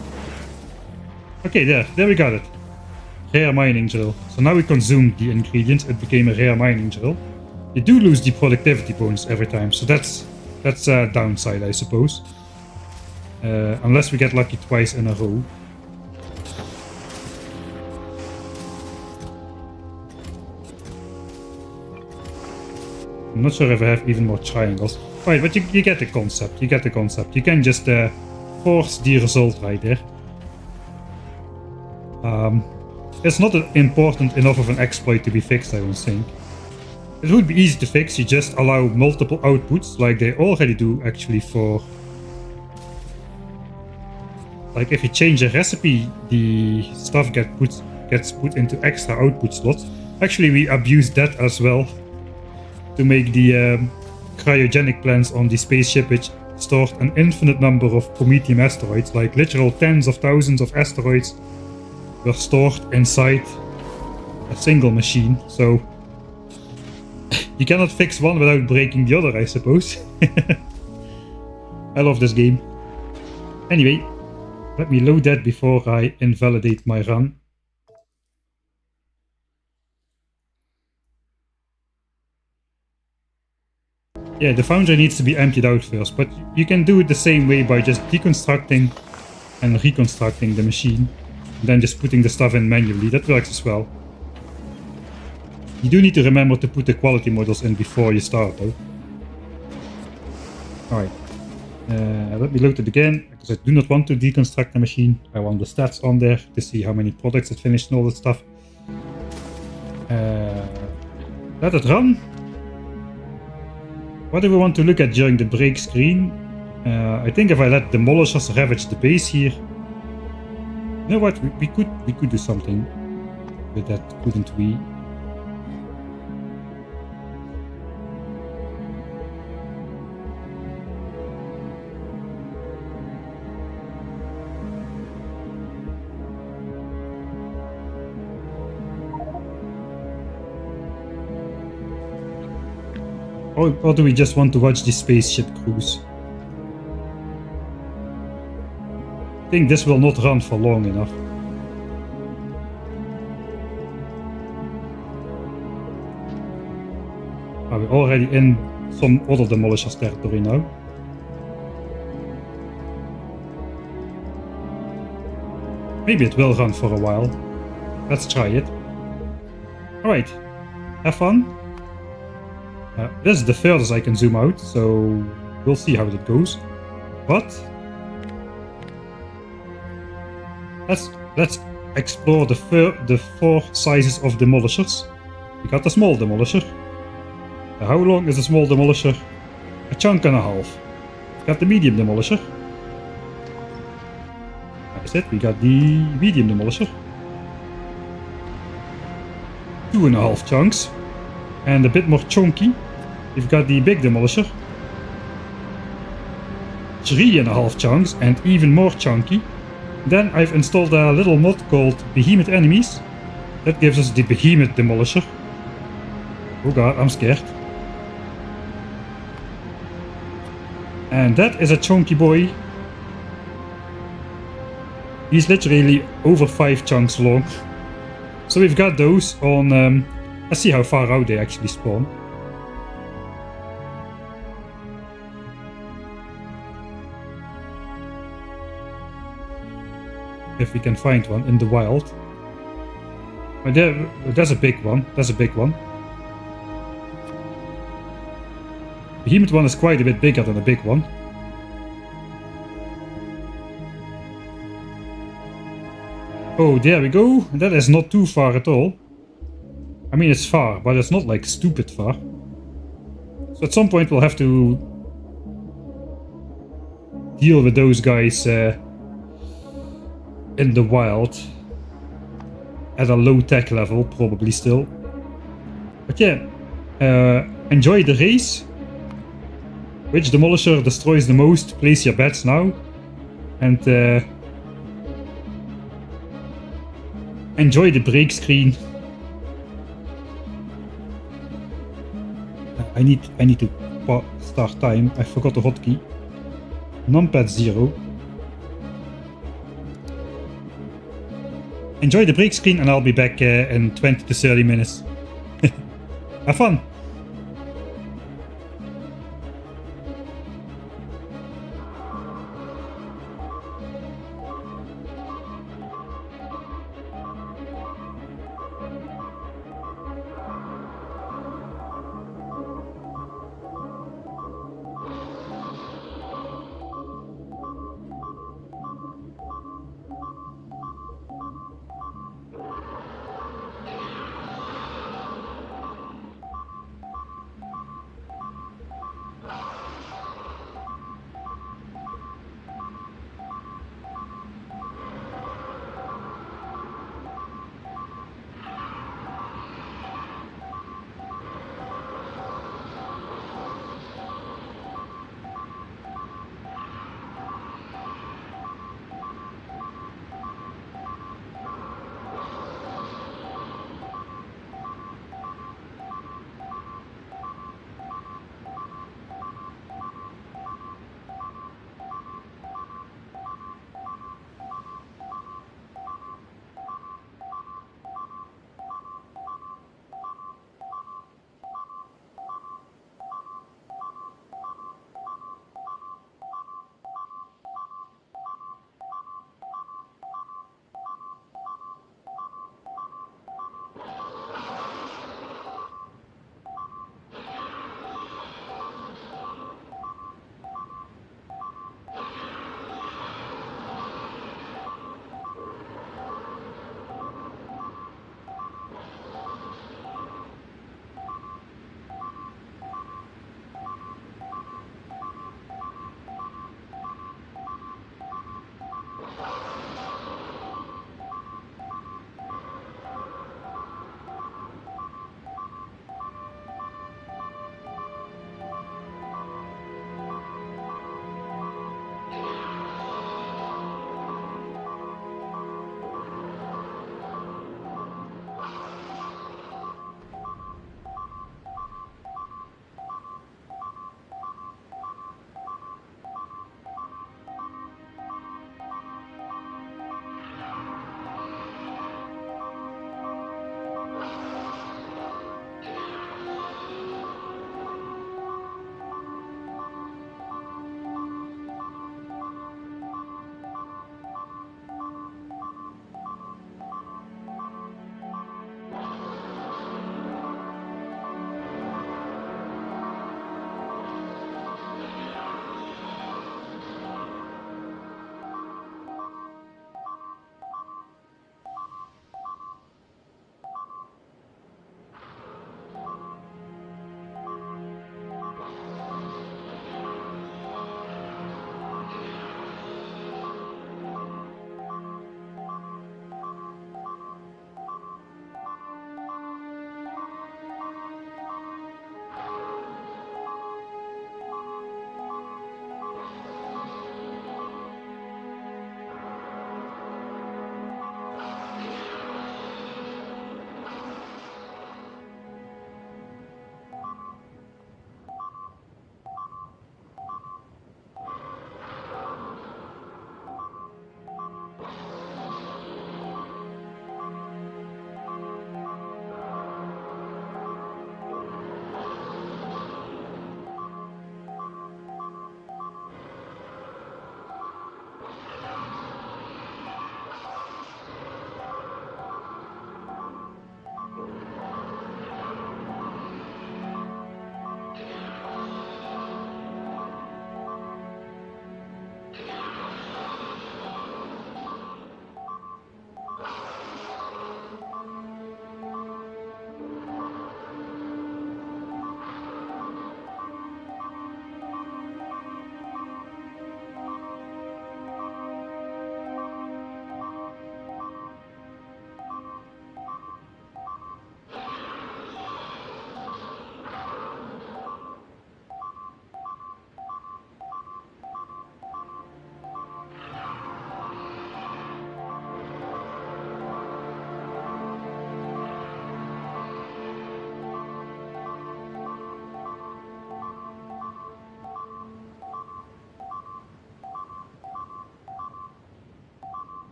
Okay, there we got it. Rare mining drill. So now we consumed the ingredients, it became a rare mining drill. You do lose the productivity bonus every time, so that's a downside, I suppose. Unless we get lucky twice in a row. I'm not sure if I have even more triangles. Right, but you get the concept. You get the concept. You can just force the result right there. It's not important enough of an exploit to be fixed, I don't think. It would be easy to fix. You just allow multiple outputs, like they already do actually for... Like if you change a recipe, the stuff gets put into extra output slots. Actually, we abused that as well to make the cryogenic plants on the spaceship, which stored an infinite number of Prometheum asteroids, like literal tens of thousands of asteroids were stored inside a single machine. So you cannot fix one without breaking the other, I suppose. I love this game. Anyway, let me load that before I invalidate my run. Yeah, the foundry needs to be emptied out first, but you can do it the same way by just deconstructing and reconstructing the machine, and then just putting the stuff in manually. That works as well. You do need to remember to put the quality models in before you start though. Alright, let me load it again, because I do not want to deconstruct the machine. I want the stats on there to see how many products it finished and all that stuff. Let it run. What do we want to look at during the break screen? I think if I let demolishers ravage the base here... You know what, we could do something with that, couldn't we? Or do we just want to watch the spaceship cruise? I think this will not run for long enough. Are we already in some other demolishers territory now? Maybe it will run for a while. Let's try it. Alright, have fun. This is the furthest I can zoom out, so we'll see how it goes. But let's explore the 4 sizes of demolishers. We got the small demolisher. How long is the small demolisher? A chunk and a half. We got the medium demolisher. That's it. We got the medium demolisher. 2.5 chunks, and a bit more chunky. We've got the big demolisher. 3.5 chunks and even more chunky. Then I've installed a little mod called Behemoth Enemies. That gives us the Behemoth Demolisher. Oh god, I'm scared. And that is a chunky boy. He's literally over 5 chunks long. So we've got those on... let's see how far out they actually spawn. If we can find one in the wild. But there's a big one. There's a big one. The Behemoth one is quite a bit bigger than the big one. Oh, there we go. That is not too far at all. I mean, it's far, but it's not like stupid far. So at some point we'll have to deal with those guys in the wild at a low tech level, probably still. But yeah, enjoy the race. Which demolisher destroys the most? Place your bets now. And enjoy the break screen. I need to start time. I forgot the hotkey. Numpad 0. Enjoy the break screen and I'll be back in 20 to 30 minutes. Have fun!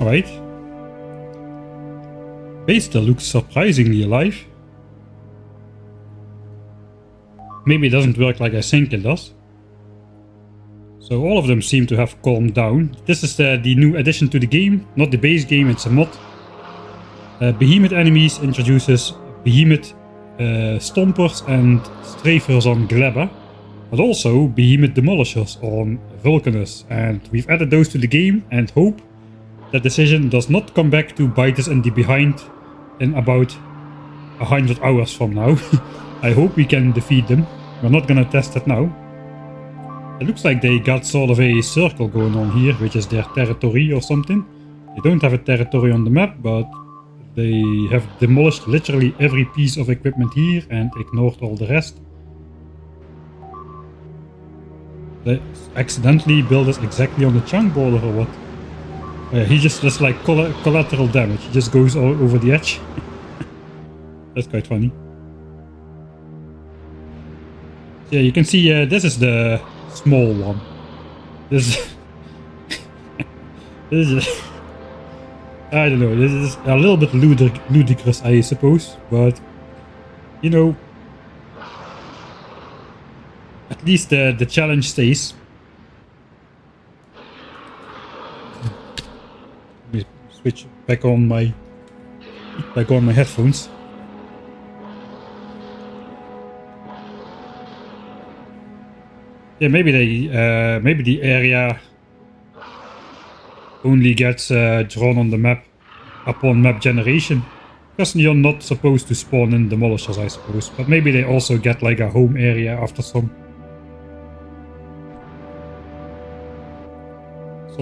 Alright. Base still looks surprisingly alive. Maybe it doesn't work like I think it does. So all of them seem to have calmed down. This is the new addition to the game, not the base game, it's a mod. Behemoth enemies introduces Behemoth Stompers and Strafers on Glebba, but also Behemoth Demolishers on Vulcanus. And we've added those to the game and hope that Decision does not come back to bite us in the behind in about 100 hours from now. I hope we can defeat them. We're not gonna test it now. It looks like they got sort of a circle going on here, which is their territory or something. They don't have a territory on the map, but they have demolished literally every piece of equipment here and ignored all the rest. They accidentally built us exactly on the chunk border or what? He just does like collateral damage. He just goes all over the edge. That's quite funny. Yeah, you can see this is the small one. This is I don't know, this is a little bit ludicrous, I suppose, but you know, at least the challenge stays. Let me switch back on my headphones. Yeah, maybe maybe the area only gets drawn on the map upon map generation, because you're not supposed to spawn in demolishers, I suppose. But maybe they also get like a home area after some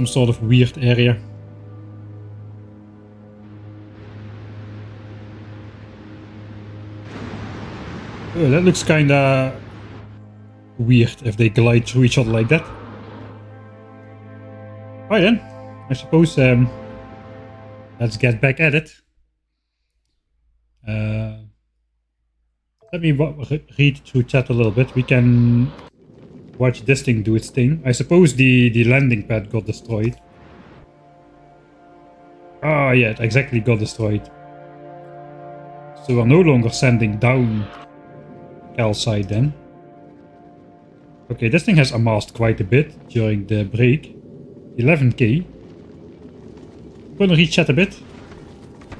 sort of weird area. Oh, that looks kinda weird if they glide through each other like that. Alright then, I suppose let's get back at it. Let me read through chat a little bit. We can watch this thing do its thing. I suppose the landing pad got destroyed. Ah, yeah, it exactly got destroyed. So we're no longer sending down calcite then. Okay, this thing has amassed quite a bit during the break. 11k. I'm gonna reset a bit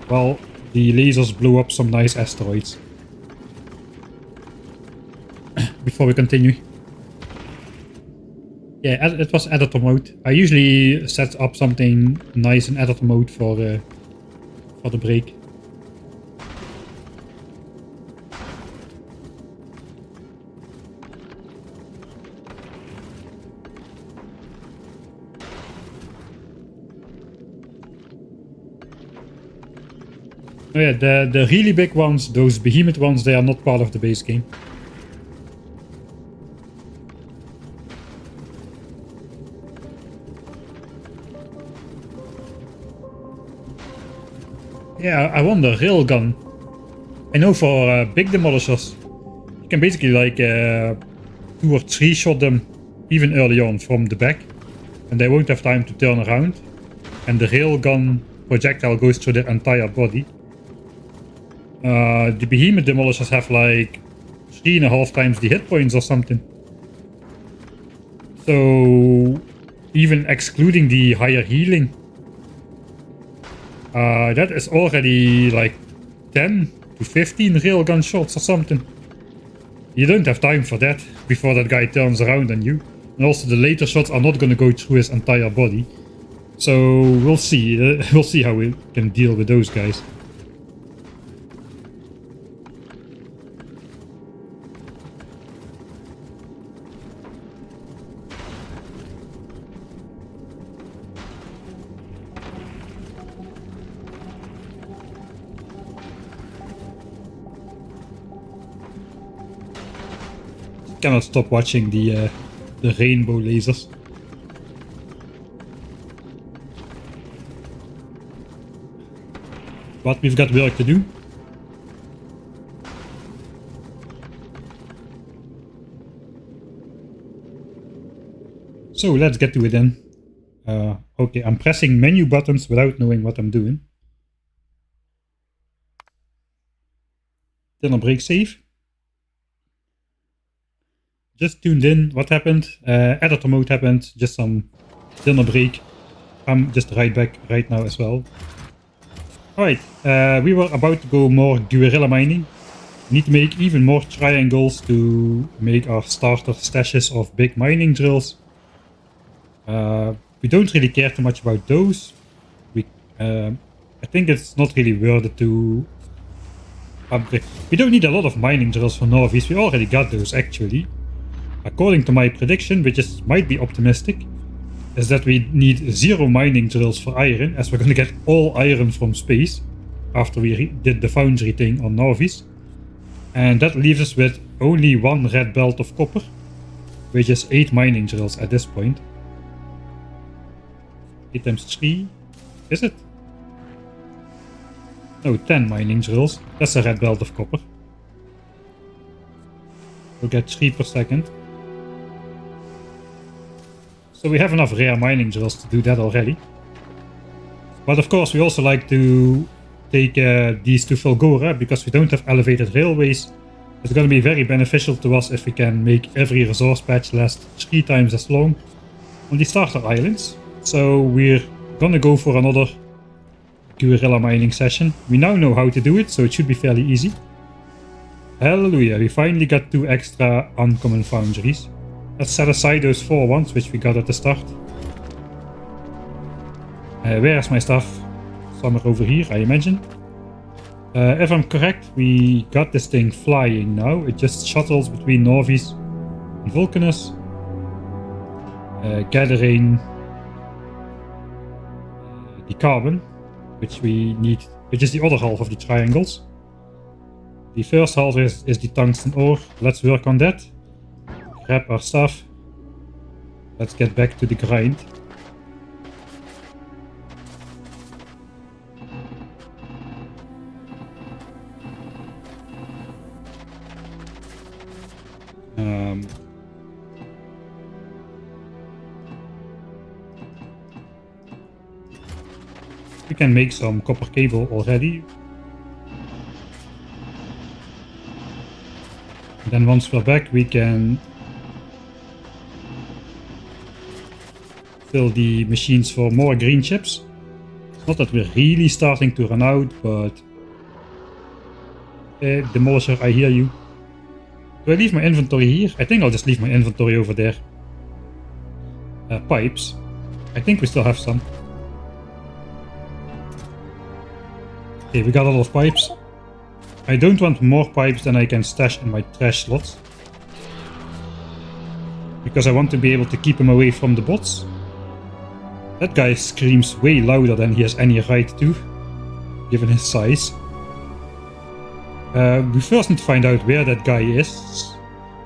while the lasers blow up some nice asteroids. Before we continue. Yeah, it was editor mode. I usually set up something nice in editor mode for the break. Oh yeah, the really big ones, those behemoth ones, they are not part of the base game. Yeah, I wonder, railgun. I know for big demolishers, you can basically like 2 or 3 shot them even early on from the back, and they won't have time to turn around, and the railgun projectile goes through their entire body. The behemoth demolishers have like 3.5 times the hit points or something. So even excluding the higher healing, that is already like 10 to 15 railgun shots or something. You don't have time for that before that guy turns around on you. And also the later shots are not going to go through his entire body. So we'll see. We'll see how we can deal with those guys. Cannot stop watching the rainbow lasers. But we've got work to do. So let's get to it then. Okay, I'm pressing menu buttons without knowing what I'm doing. Dinner break save. Just tuned in. What happened? Editor mode happened. Just some dinner break. I'm just right back right now as well. Alright, we were about to go more guerrilla mining. We need to make even more triangles to make our starter stashes of big mining drills. We don't really care too much about those. I think it's not really worth it to upgrade. We don't need a lot of mining drills for Nauvis. We already got those actually. According to my prediction, which might be optimistic, is that we need 0 mining drills for iron, as we're going to get all iron from space after we did the foundry thing on Nauvis. And that leaves us with only 1 red belt of copper, which is 8 mining drills at this point. 8 times 3, is it? No, 10 mining drills. That's a red belt of copper. We'll get 3 per second. So we have enough rare mining drills to do that already. But of course we also like to take these to Fulgora, because we don't have elevated railways. It's going to be very beneficial to us if we can make every resource patch last 3 times as long on the starter islands. So we're gonna go for another guerrilla mining session. We now know how to do it, so it should be fairly easy. Hallelujah, we finally got 2 extra uncommon foundries. Let's set aside those 4 ones which we got at the start. Where's my stuff? Somewhere over here, I imagine. If I'm correct, we got this thing flying now. It just shuttles between Nauvis and VULCANUS, gathering the carbon, which we need, which is the other half of the triangles. The first half is the tungsten ore. Let's work on that. Grab our stuff. Let's get back to the grind. We can make some copper cable already. And then once we're back, we can fill the machines for more green chips. It's not that we're really starting to run out, but Demolisher, I hear you. Do I leave my inventory here? I think I'll just leave my inventory over there. Pipes. I think we still have some. Okay, we got a lot of pipes. I don't want more pipes than I can stash in my trash slots, because I want to be able to keep him away from the bots. That guy screams way louder than he has any right to, given his size. We first need to find out where that guy is.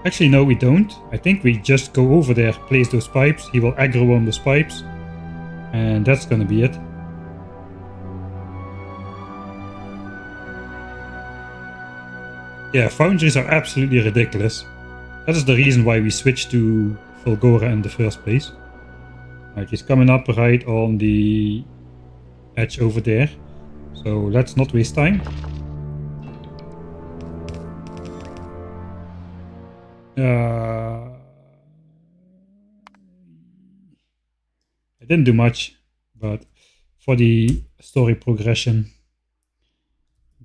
Actually, no, we don't. I think we just go over there, place those pipes. He will aggro on those pipes, and that's gonna be it. Yeah, foundries are absolutely ridiculous. That is the reason why we switched to Fulgora in the first place. Right, he's coming up right on the edge over there. So let's not waste time. I didn't do much, but for the story progression,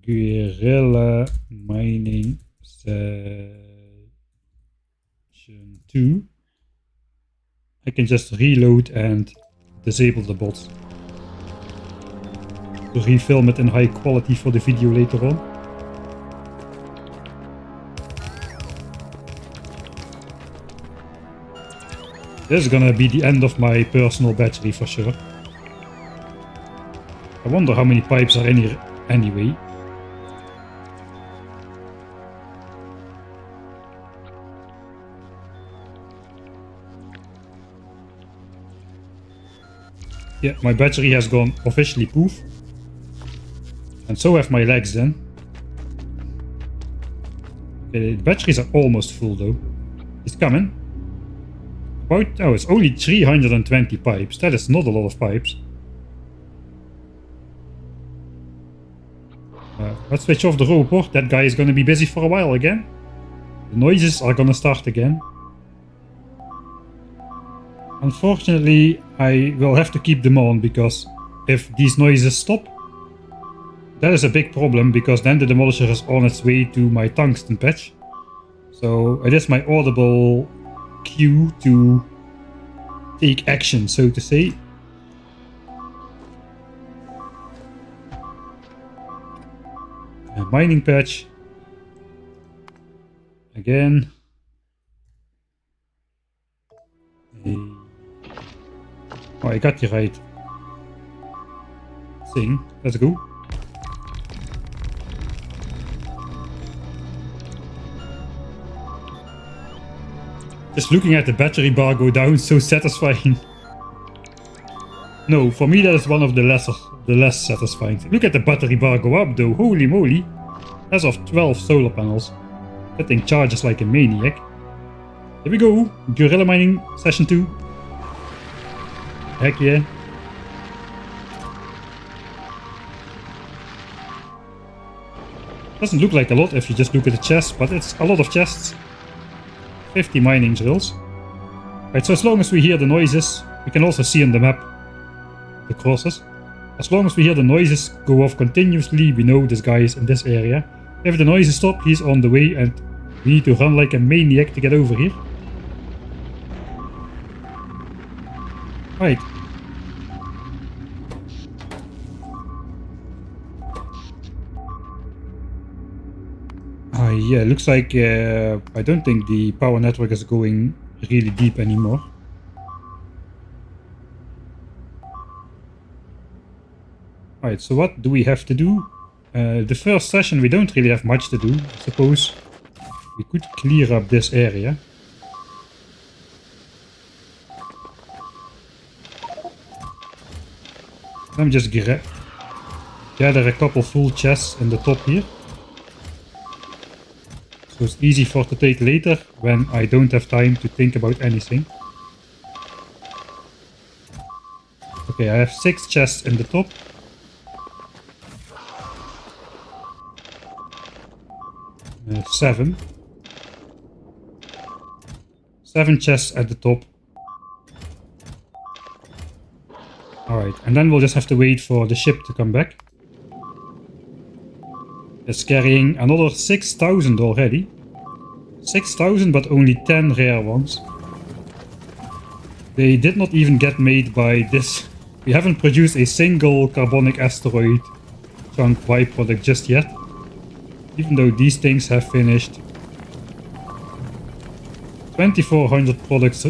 guerrilla mining session 2, I can just reload and disable the bots to refilm it in high quality for the video later on. This is gonna be the end of my personal battery for sure. I wonder how many pipes are in here anyway. Yeah, my battery has gone officially poof. And so have my legs then. Okay, the batteries are almost full though. He's coming. About, oh, it's only 320 pipes. That is not a lot of pipes. Let's switch off the roper. That guy is going to be busy for a while again. The noises are going to start again. Unfortunately, I will have to keep them on, because if these noises stop, that is a big problem, because then the demolisher is on its way to my tungsten patch. So it is my audible cue to take action, so to say. A mining patch. Again. Oh, I got the right thing. Let's go. Just looking at the battery bar go down, so satisfying. No, for me that is one of the less satisfying things. Look at the battery bar go up though, holy moly. As of 12 solar panels. That thing charges like a maniac. Here we go, Gorilla Mining Session 2. Heck yeah. Doesn't look like a lot if you just look at the chest, but it's a lot of chests. 50 mining drills. Right, so as long as we hear the noises, we can also see on the map the crosses. As long as we hear the noises go off continuously, we know this guy is in this area. If the noises stop, he's on the way and we need to run like a maniac to get over here. Right. Yeah, looks like I don't think the power network is going really deep anymore. Alright, so what do we have to do? The first session we don't really have much to do. I suppose we could clear up this area. Let me just gather a couple full chests in the top here. So it's easy for to take later when I don't have time to think about anything. Okay, I have 6 chests in the top. Seven chests at the top. Alright, and then we'll just have to wait for the ship to come back. It's carrying another 6,000 already. 6,000, but only 10 rare ones. They did not even get made by this. We haven't produced a single carbonic asteroid chunk byproduct just yet. Even though these things have finished 2,400 products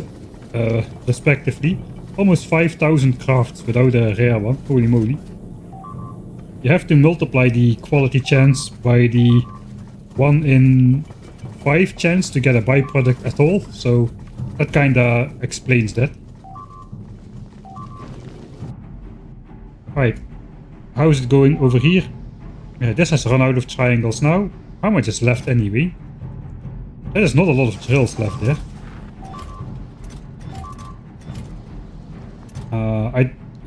respectively. Almost 5,000 crafts without a rare one. Holy moly. You have to multiply the quality chance by the 1 in 5 chance to get a byproduct at all, so that kinda explains that. Right, how is it going over here? This has run out of triangles now. How much is left anyway? There is not a lot of drills left there.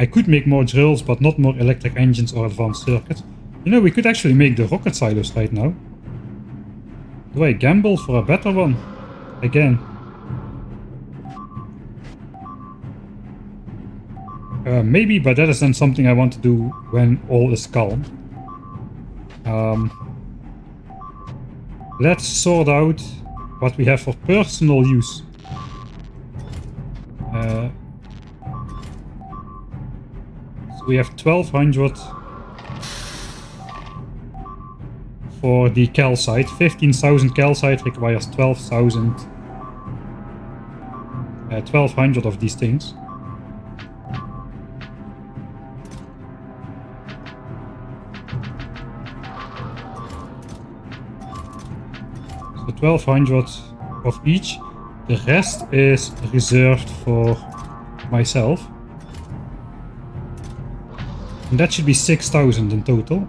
I could make more drills, but not more electric engines or advanced circuits. You know, we could actually make the rocket silos right now. Do I gamble for a better one? Again. Maybe, but that is then something I want to do when all is calm. Let's sort out what we have for personal use. So we have 1,200 for the calcite. 15,000 calcite requires 1,200 of these things. So 1,200 of each. The rest is reserved for myself. And that should be 6,000 in total.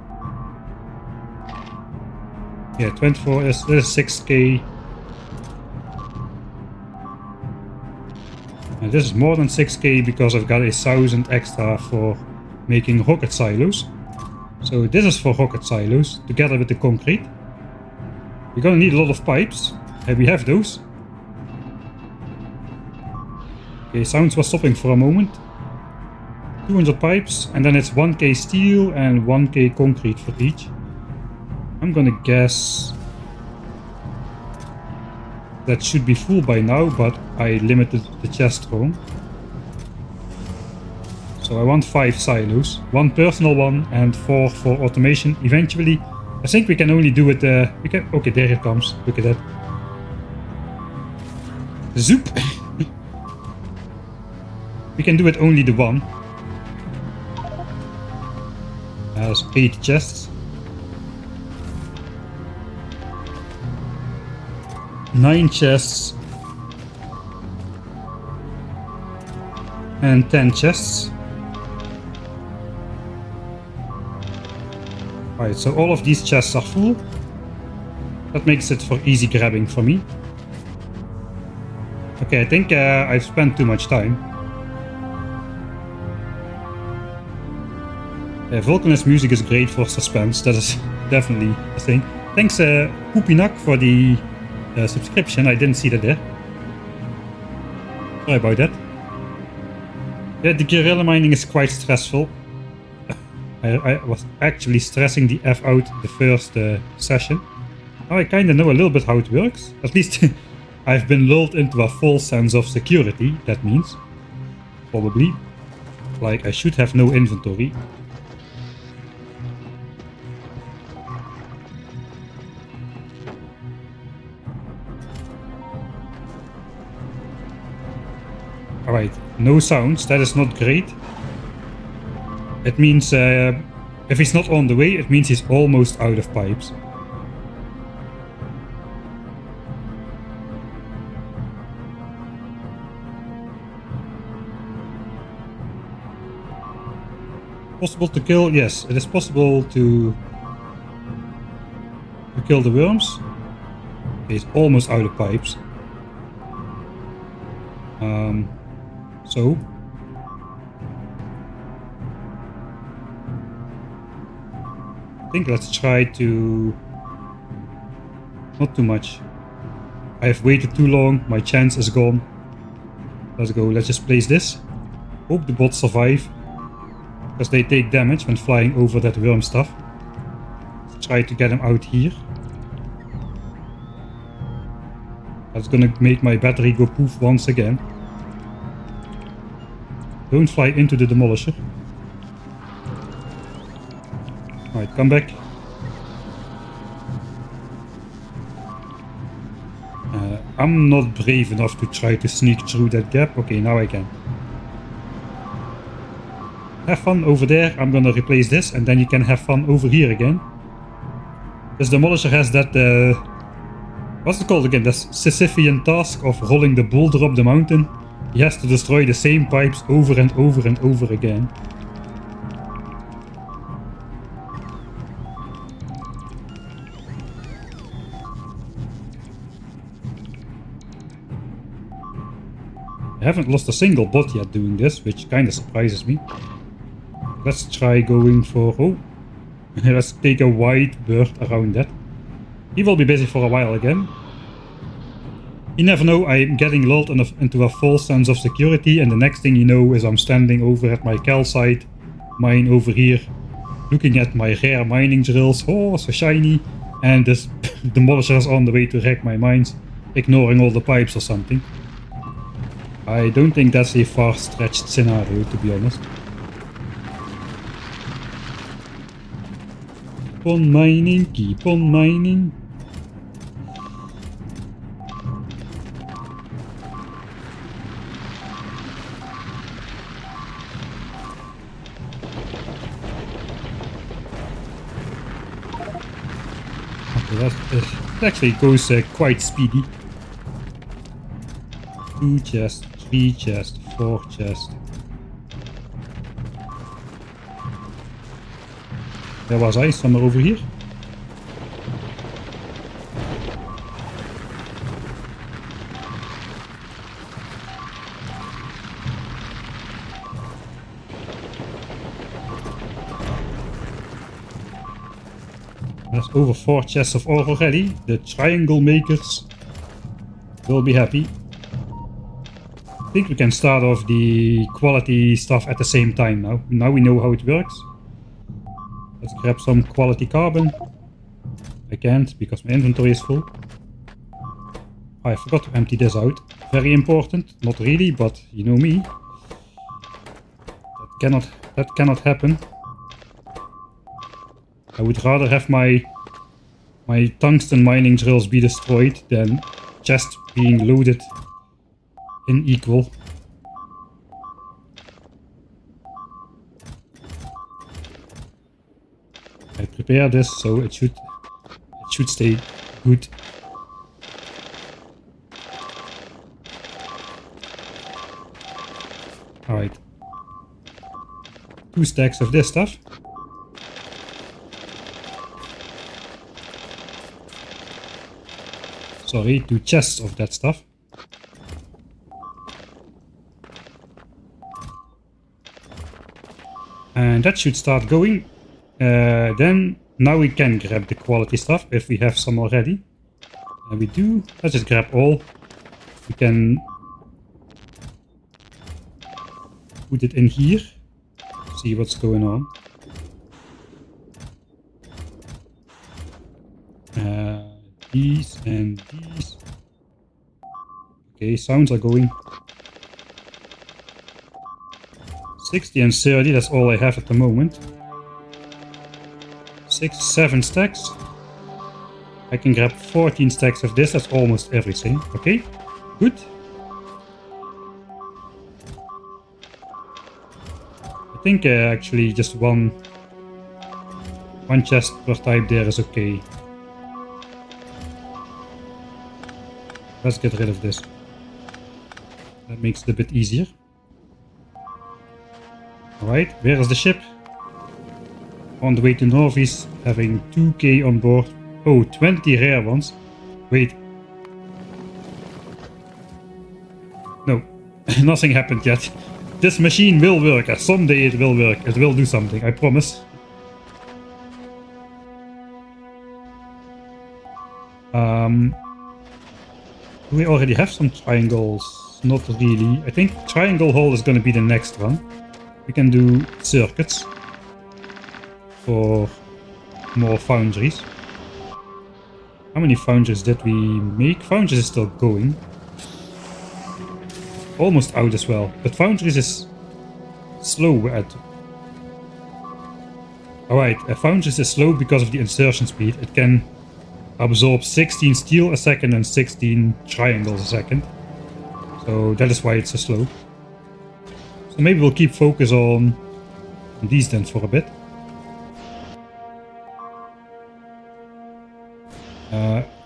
Yeah, 24 is 6k. And this is more than 6k because I've got 1,000 extra for making rocket silos. So this is for rocket silos, together with the concrete. We're gonna need a lot of pipes, and we have those. Okay, sounds was stopping for a moment. 200 pipes, and then it's 1k steel and 1k concrete for each. I'm gonna guess that should be full by now, but I limited the chest wrong. So I want 5 silos, 1 personal one and 4 for automation. Eventually, I think we can only do it. Okay, there it comes. Look at that. Zoop. We can do it only the one. There's 8 chests. 9 chests. And 10 chests. Right, so all of these chests are full. That makes it for easy grabbing for me. Okay, I think I've spent too much time. VULCANUS music is great for suspense, that is definitely a thing. Thanks Poopienak for the subscription, I didn't see that there. Sorry about that. Yeah, the guerrilla mining is quite stressful. I was actually stressing the F out the first session. Now I kinda know a little bit how it works. At least I've been lulled into a false sense of security, that means. Probably. Like I should have no inventory. Alright, no sounds, that is not great. It means if he's not on the way, it means he's almost out of pipes. Possible to kill? Yes, it is possible to kill the worms. He's almost out of pipes. So I think let's try to not too much. I have waited too long, my chance is gone. Let's go, let's just place this. Hope the bots survive, because they take damage when flying over that worm stuff. Let's try to get them out here. That's gonna make my battery go poof once again. Don't fly into the demolisher. Alright, come back. I'm not brave enough to try to sneak through that gap. Okay, now I can. Have fun over there. I'm gonna replace this and then you can have fun over here again. This demolisher has that... what's it called again? The Sisyphean task of rolling the boulder up the mountain. He has to destroy the same pipes over and over and over again. I haven't lost a single bot yet doing this, which kinda surprises me. Let's try going for... oh, let's take a white bird around that. He will be busy for a while again. You never know, I'm getting lulled into a false sense of security, and the next thing you know is I'm standing over at my calcite mine over here, looking at my rare mining drills. Oh, so shiny. And this demolisher is on the way to wreck my mines, ignoring all the pipes or something. I don't think that's a far-stretched scenario, to be honest. Keep on mining, keep on mining. It actually goes quite speedy. 2 chests, 3 chests, 4 chests. Where was I? Somewhere over here? There's over 4 chests of ore already. The triangle makers will be happy. I think we can start off the quality stuff at the same time now. Now we know how it works. Let's grab some quality carbon. I can't because my inventory is full. I forgot to empty this out. Very important. Not really, but you know me. That cannot happen. I would rather have my tungsten mining drills be destroyed than just being loaded in equal. I prepare this so it should stay good. Alright. 2 stacks of this stuff. Sorry, 2 chests of that stuff. And that should start going. Then, now we can grab the quality stuff if we have some already. And we do. Let's just grab all. We can put it in here. See what's going on. These and these. Okay, sounds are going. 60 and 30, that's all I have at the moment. 6, 7 stacks. I can grab 14 stacks of this, that's almost everything. Okay, good. I think actually just one chest per type there is okay. Let's get rid of this. That makes it a bit easier. Alright, where is the ship? On the way to Nauvis, having 2k on board. Oh, 20 rare ones. Wait. No, nothing happened yet. This machine will work. Someday it will work. It will do something, I promise. Do we already have some triangles? Not really. I think triangle hole is going to be the next one. We can do circuits for more foundries. How many foundries did we make? Foundries is still going. Almost out as well. But foundries is slow at... Alright, foundries is slow because of the insertion speed. It can absorb 16 steel a second and 16 triangles a second. So that is why it's so slow. So maybe we'll keep focus on these then for a bit.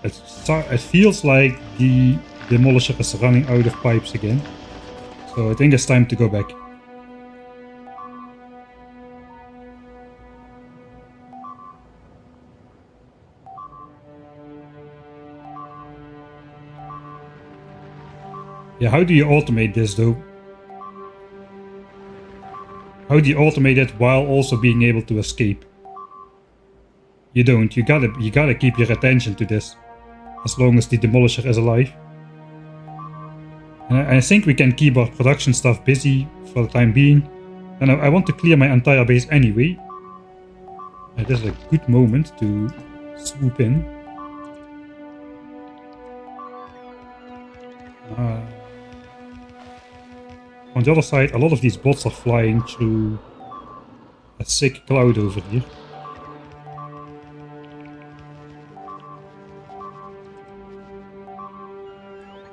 It feels like the demolisher is running out of pipes again. So I think it's time to go back. Yeah, how do you automate this though? How do you automate it while also being able to escape? You don't. You gotta keep your attention to this, as long as the demolisher is alive. And I think we can keep our production stuff busy for the time being. And I want to clear my entire base anyway. This is a good moment to swoop in. On the other side, a lot of these bots are flying through a sick cloud over here.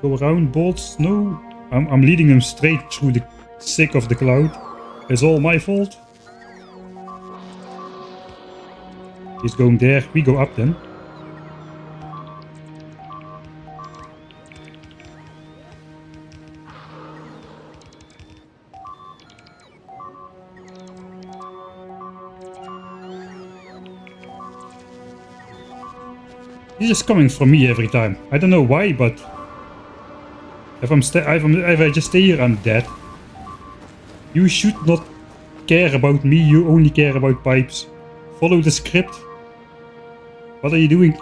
Go around, bots? No. I'm leading them straight through the sick of the cloud. It's all my fault. He's going there. We go up then. He's just coming for me every time. I don't know why, but if I just stay here, I'm dead. You should not care about me. You only care about pipes. Follow the script. What are you doing?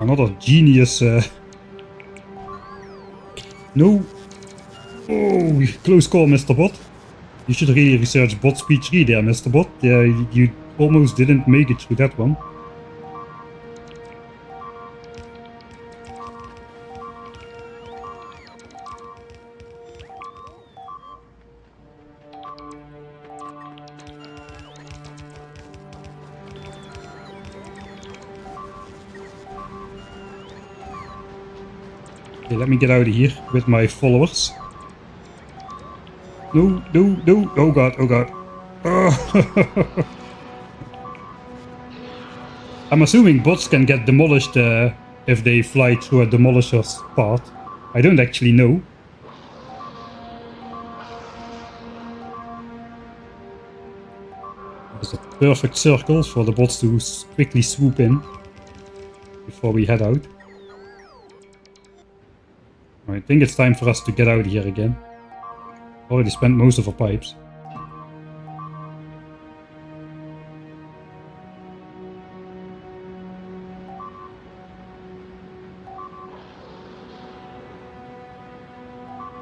Another genius. No. Oh, close call, Mr. Bot. You should really research bot speed 3 there, Mr. Bot. Yeah, you almost didn't make it through that one. Okay, let me get out of here with my followers. No, no, no. Oh god, oh god. Oh. I'm assuming bots can get demolished if they fly through a demolisher's path. I don't actually know. There's a perfect circle for the bots to quickly swoop in before we head out. I think it's time for us to get out of here again. Already spent most of our pipes.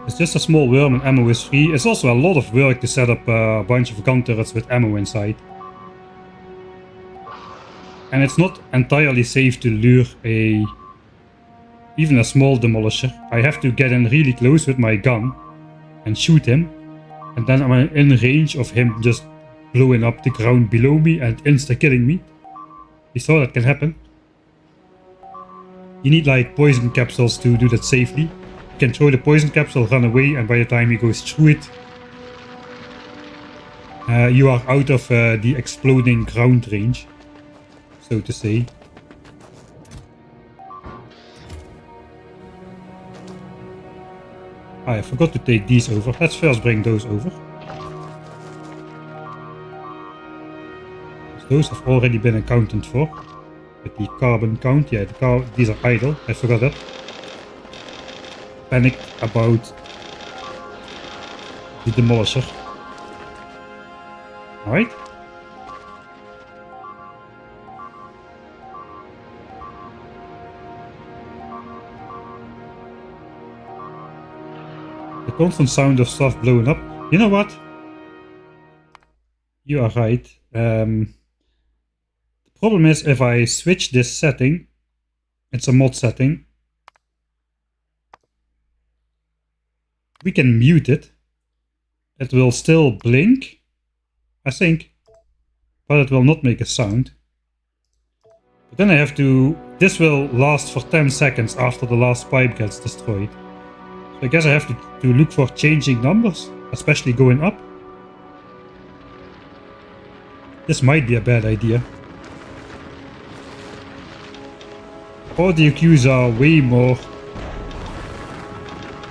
It's just a small worm and ammo is free. It's also a lot of work to set up a bunch of gun turrets with ammo inside. And it's not entirely safe to lure even a small demolisher. I have to get in really close with my gun and shoot him. And then I'm in range of him just blowing up the ground below me and insta-killing me. You saw that can happen. You need like poison capsules to do that safely. You can throw the poison capsule, run away, and by the time he goes through it, you are out of the exploding ground range, so to say. I forgot to take these over. Let's first bring those over. Those have already been accounted for. With the carbon count. Yeah, these are idle. I forgot that. Panicked about the demolisher. Alright. The constant sound of stuff blowing up. You know what? You are right. The problem is if I switch this setting, it's a mod setting. We can mute it. It will still blink, I think, but it will not make a sound. But then I have to... This will last for 10 seconds after the last pipe gets destroyed. So I guess I have to look for changing numbers, especially going up. This might be a bad idea. Audio cues are way more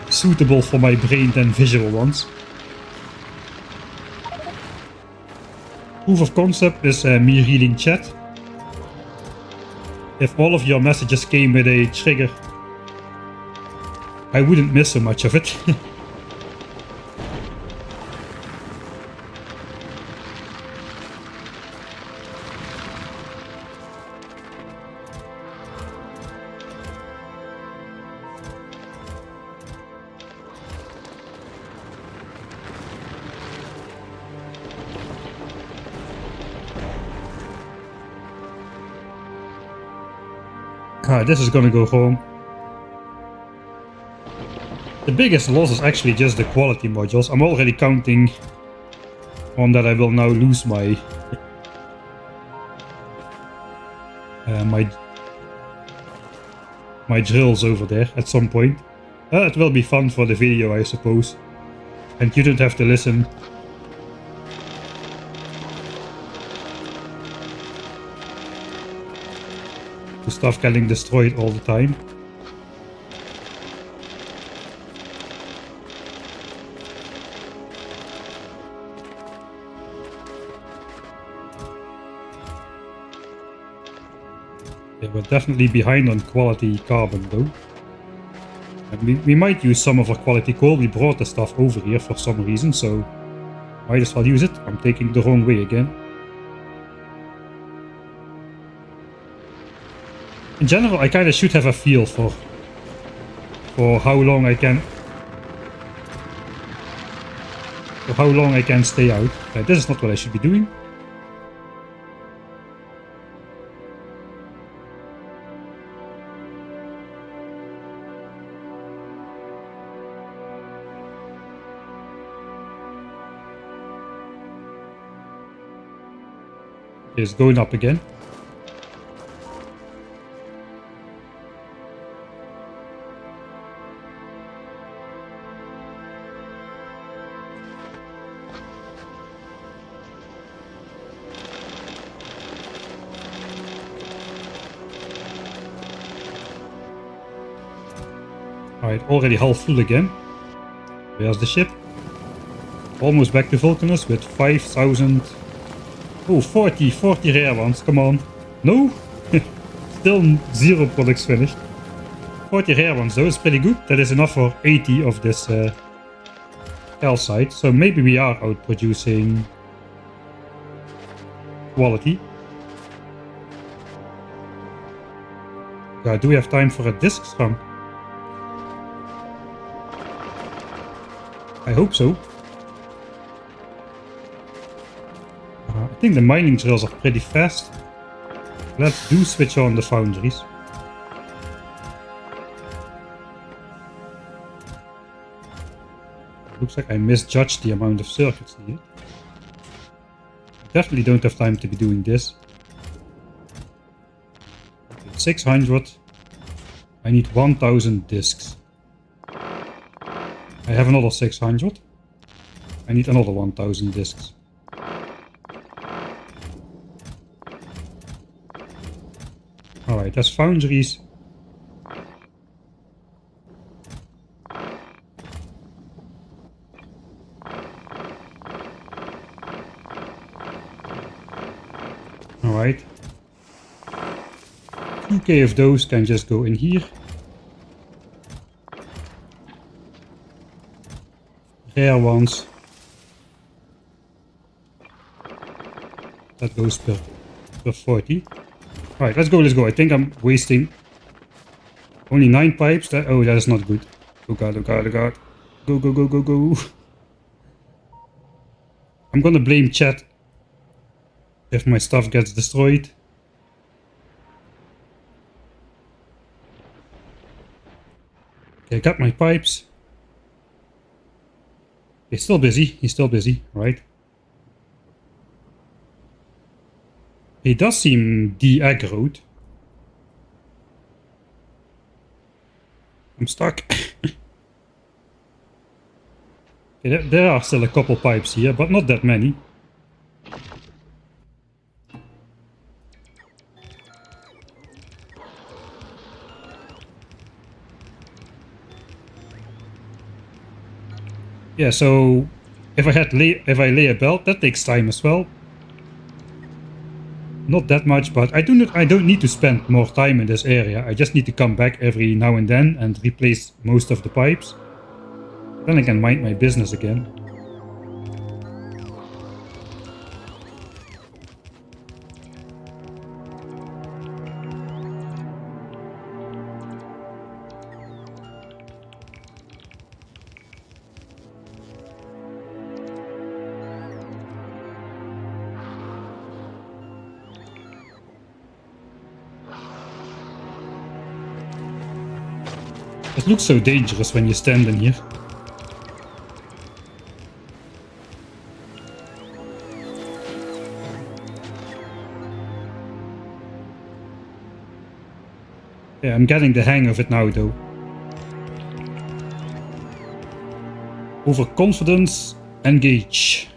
suitable for my brain than visual ones. Proof of concept is me reading chat. If all of your messages came with a trigger, I wouldn't miss so much of it. This is gonna go home. The biggest loss is actually just the quality modules. I'm already counting on that I will now lose my my drills over there at some point. It will be fun for the video, I suppose, and you don't have to listen to stuff getting destroyed all the time. Yeah, we're definitely behind on quality carbon though. And we might use some of our quality coal. We brought the stuff over here for some reason, so might as well use it. I'm taking the wrong way again. In general, I kind of should have a feel for how long I can stay out. This is not what I should be doing. It's going up again. Alright, already half full again. Where's the ship? Almost back to Vulcanus with 5,000... Oh, 40 rare ones, come on. No? Still 0 products finished. 40 rare ones though, is pretty good. That is enough for 80 of this calcite. So maybe we are outproducing quality. Do we have time for a disc run? I hope so. I think the mining drills are pretty fast. Let's do switch on the foundries. Looks like I misjudged the amount of circuits needed. I definitely don't have time to be doing this. 600. I need 1000 discs. I have another 600. I need another 1000 discs. Alright, that's foundries. Alright. 2k of those can just go in here. Rare ones. That goes per 40. Alright, let's go. I think I'm wasting only 9 pipes. Oh, that is not good. Oh god, oh god, oh god. Go, go, go, go, go. I'm gonna blame chat if my stuff gets destroyed. Okay, I got my pipes. He's still busy, right? He does seem de-aggroed. I'm stuck. Okay, there are still a couple pipes here, but not that many. Yeah, so if I lay a belt, that takes time as well. Not that much, but I don't need to spend more time in this area. I just need to come back every now and then and replace most of the pipes. Then I can mind my business again. It looks so dangerous when you stand in here. Yeah, I'm getting the hang of it now though. Overconfidence, engage.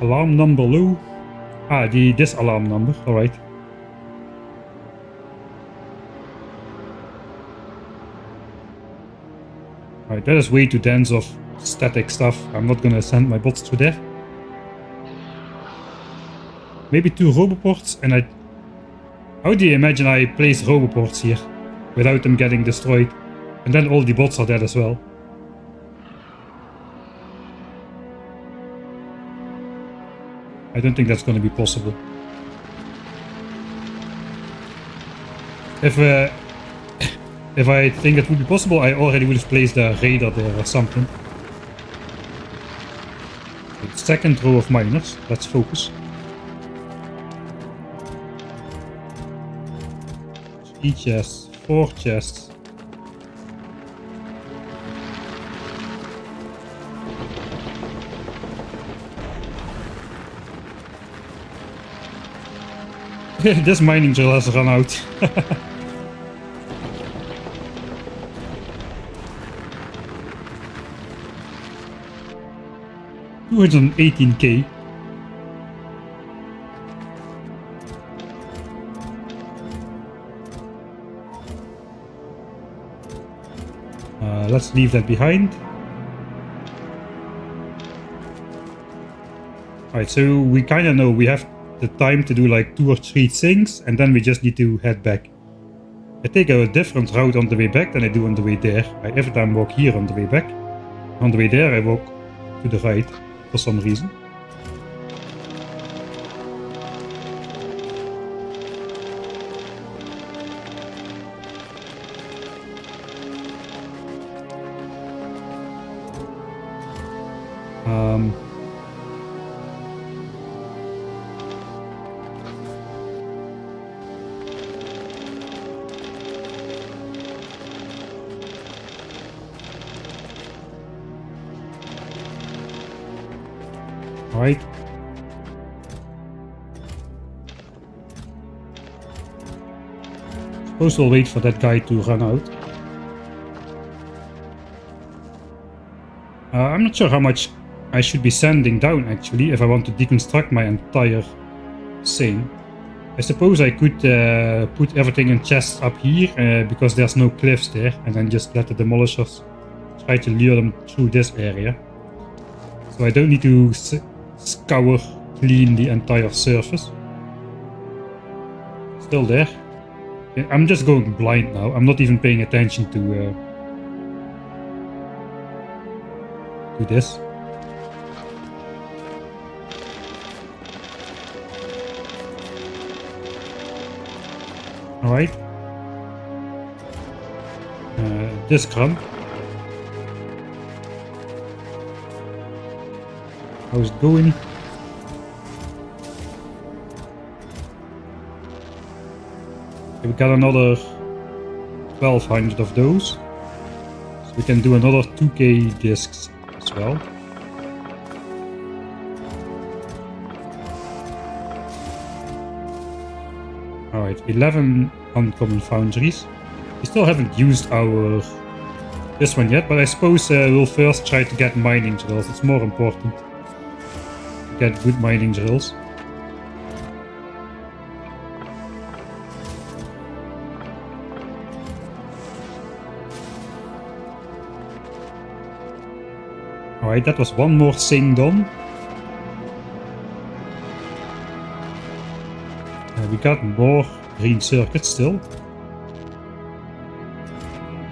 Alarm number low. Ah, this alarm number, alright. Alright, that is way too dense of static stuff. I'm not gonna send my bots to there. Maybe 2 roboports, and I... How do you imagine I place roboports here without them getting destroyed? And then all the bots are dead as well. I don't think that's going to be possible. If I think it would be possible, I already would have placed a radar there or something. Okay, second row of miners. Let's focus. 3 chests, 4 chests. This mining drill has run out. 218k. Let's leave that behind. Alright, so we kind of know we have the time to do like 2 or 3 things, and then we just need to head back. I take a different route on the way back than I do on the way there. I every time walk here on the way back. On the way there I walk to the right for some reason. Right. Suppose we'll wait for that guy to run out. I'm not sure how much I should be sending down actually if I want to deconstruct my entire thing. I suppose I could put everything in chests up here because there's no cliffs there, and then just let the demolishers try to lure them through this area. So I don't need to scour clean the entire surface. Still there. I'm just going blind now. I'm not even paying attention to this. All right. This grunt. How's it going? Okay, we got another 1200 of those. So we can do another 2k discs as well. Alright, 11 uncommon foundries. We still haven't used our this one yet, but I suppose we'll first try to get mining drills. It's more important. Get good mining drills. Alright, that was one more thing done. We got more green circuits still.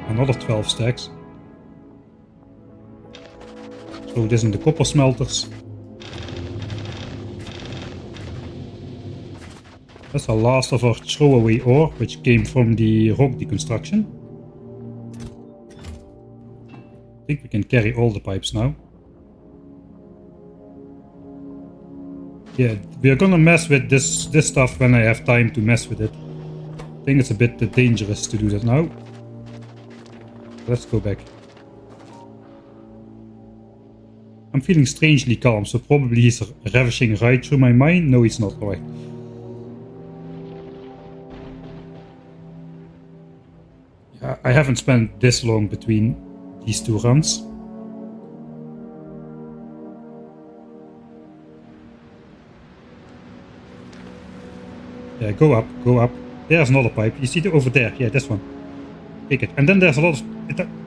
Another 12 stacks. Throw this in the copper smelters. That's the last of our throwaway ore, which came from the rock deconstruction. I think we can carry all the pipes now. Yeah, we are gonna mess with this stuff when I have time to mess with it. I think it's a bit dangerous to do that now. Let's go back. I'm feeling strangely calm, so probably he's ravishing right through my mind. No, he's not. Alright. I haven't spent this long between these 2 runs. Yeah, go up, go up. There's another pipe. You see it over there? Yeah, this one. Take it. And then there's a lot of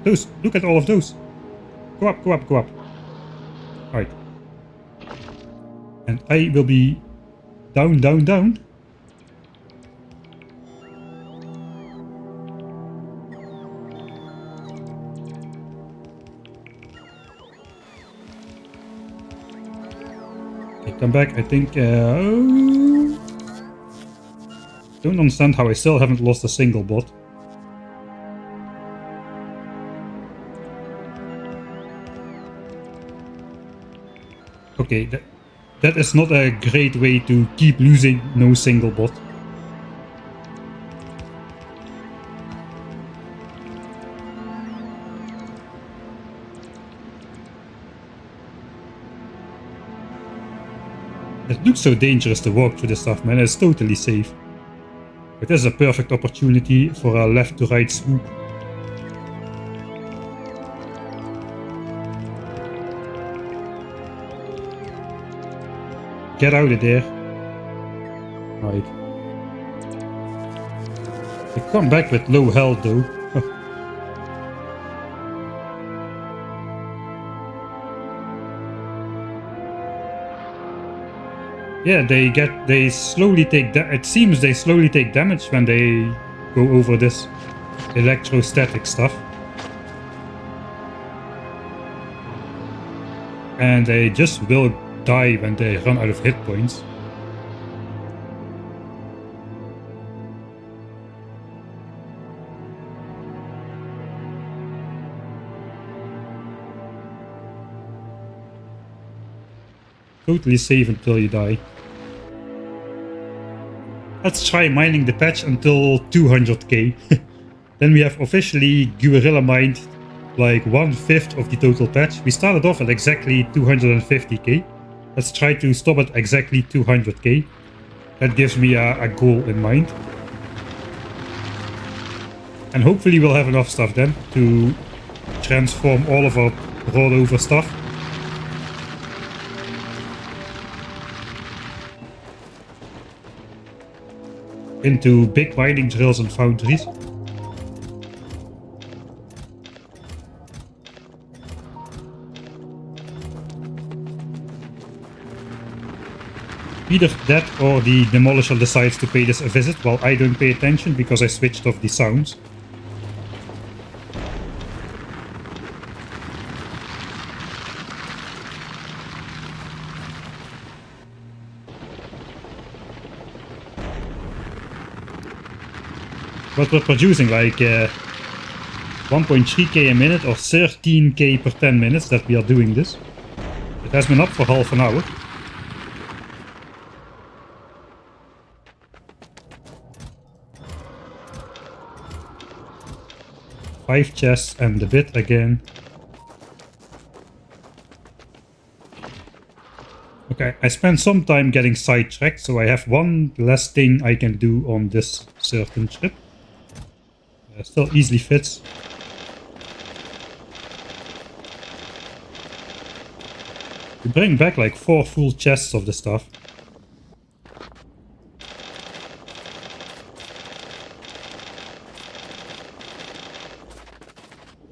those. Look at all of those. Go up, go up, go up. Alright. And I will be Down, down, down. Okay, come back, I think. Don't understand how I still haven't lost a single bot. Okay, that is not a great way to keep losing no single bot. It looks so dangerous to walk through this stuff, man. It's totally safe. But this is a perfect opportunity for a left to right swoop. Get out of there. Right. They come back with low health though. Yeah, they slowly take it seems they slowly take damage when they go over this electrostatic stuff. And they just will die when they run out of hit points. Totally safe until you die. Let's try mining the patch until 200k. Then we have officially guerrilla mined like 1/5 of the total patch. We started off at exactly 250k. Let's try to stop at exactly 200k. That gives me a goal in mind. And hopefully we'll have enough stuff then to transform all of our brought over stuff. Into big mining drills and foundries. Either that or the Demolisher decides to pay this a visit while I don't pay attention because I switched off the sounds. But we're producing like 1.3k a minute or 13k per 10 minutes that we are doing this. It has been up for half an hour. Five chests and a bit again. Okay, I spent some time getting sidetracked, so I have one less thing I can do on this certain trip. Still easily fits. We bring back like 4 full chests of the stuff.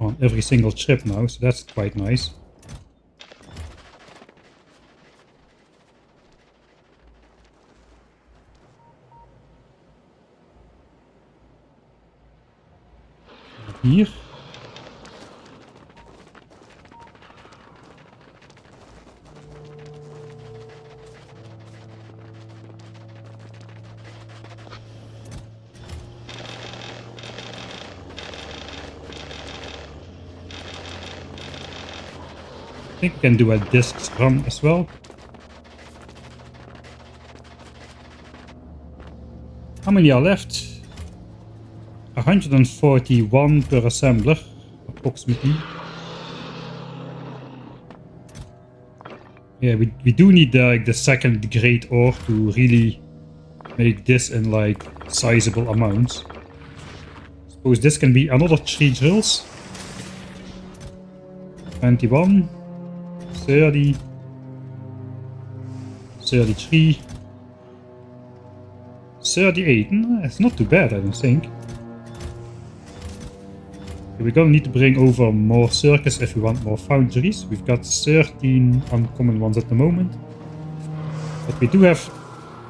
On every single trip now, so that's quite nice. Hier. I think we can do a disc run as well. How many are left? 141 per assembler, approximately. Yeah, we do need the second grade ore to really make this in like sizable amounts. Suppose this can be another 3 drills. 21, 30, 33, 38. It's not too bad, I don't think. We're gonna need to bring over more circuits if we want more foundries. We've got 13 uncommon ones at the moment. But we do have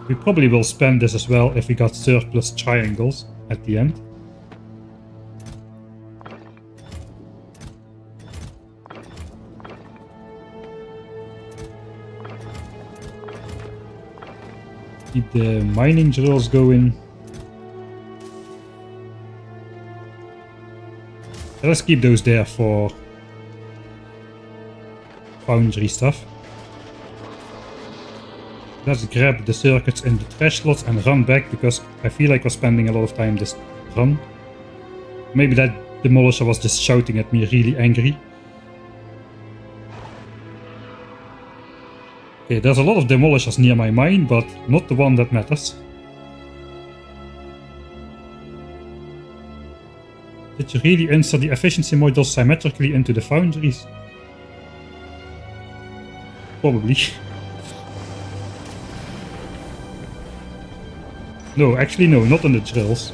We probably will spend this as well if we got surplus triangles at the end. Keep the mining drills going. Let's keep those there for foundry stuff. Let's grab the circuits in the trash slots and run back, because I feel like we're spending a lot of time this run. Maybe that demolisher was just shouting at me, really angry. Okay, there's a lot of demolishers near my mine, but not the one that matters. Did you really insert the efficiency modules symmetrically into the foundries? Probably. No, actually no, not on the drills.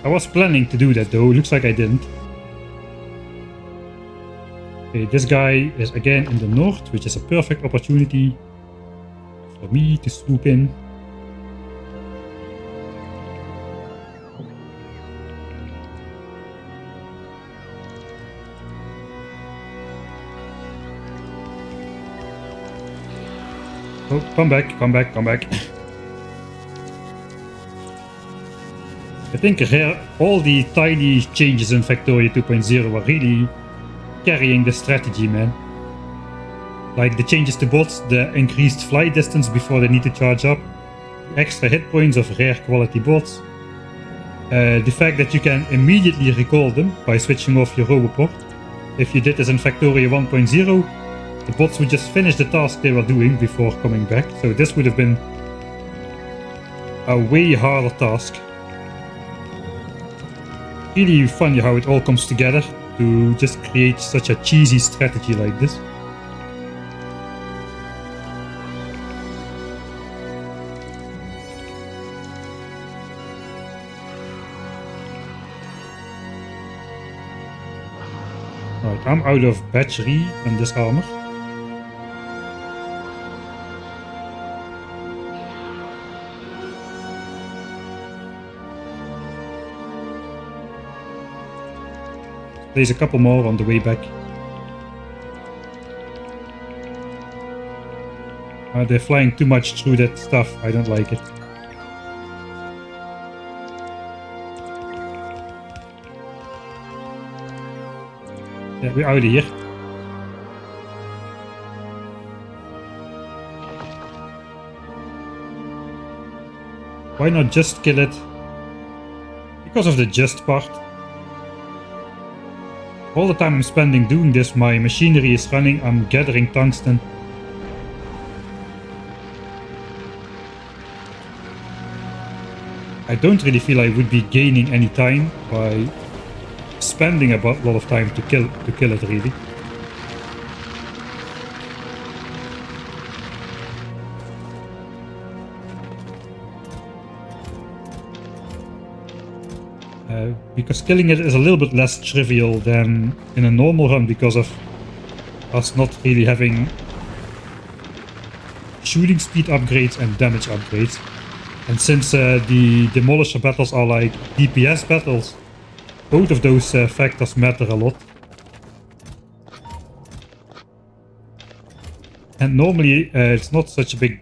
I was planning to do that though, looks like I didn't. Okay, this guy is again in the north, which is a perfect opportunity for me to swoop in. Oh, come back, come back, come back. I think all the tiny changes in Factorio 2.0 are really carrying the strategy, man. Like the changes to bots, the increased flight distance before they need to charge up, the extra hit points of rare quality bots, the fact that you can immediately recall them by switching off your roboport. If you did this in Factorio 1.0, the bots would just finish the task they were doing before coming back, so this would have been a way harder task. Really funny how it all comes together to just create such a cheesy strategy like this. Alright, I'm out of battery in this armor. There's a couple more on the way back. They're flying too much through that stuff. I don't like it. Yeah, we're out of here. Why not just kill it? Because of the just part. All the time I'm spending doing this, my machinery is running, I'm gathering tungsten. I don't really feel I would be gaining any time by spending a lot of time to kill it really. Because killing it is a little bit less trivial than in a normal run because of us not really having shooting speed upgrades and damage upgrades. And since the demolisher battles are like DPS battles, both of those factors matter a lot. And normally it's not such a big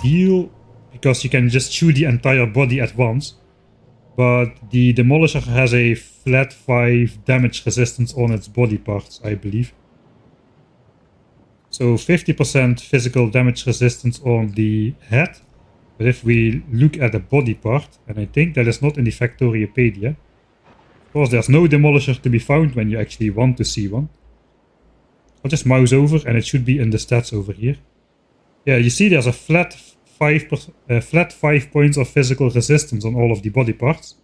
deal because you can just shoot the entire body at once. But the demolisher has a flat 5 damage resistance on its body parts, I believe. So 50% physical damage resistance on the head. But if we look at the body part, and I think that is not in the Factoriopedia. Of course, there's no demolisher to be found when you actually want to see one. I'll just mouse over and it should be in the stats over here. Yeah, you see there's a flat 5 points of physical resistance on all of the body parts.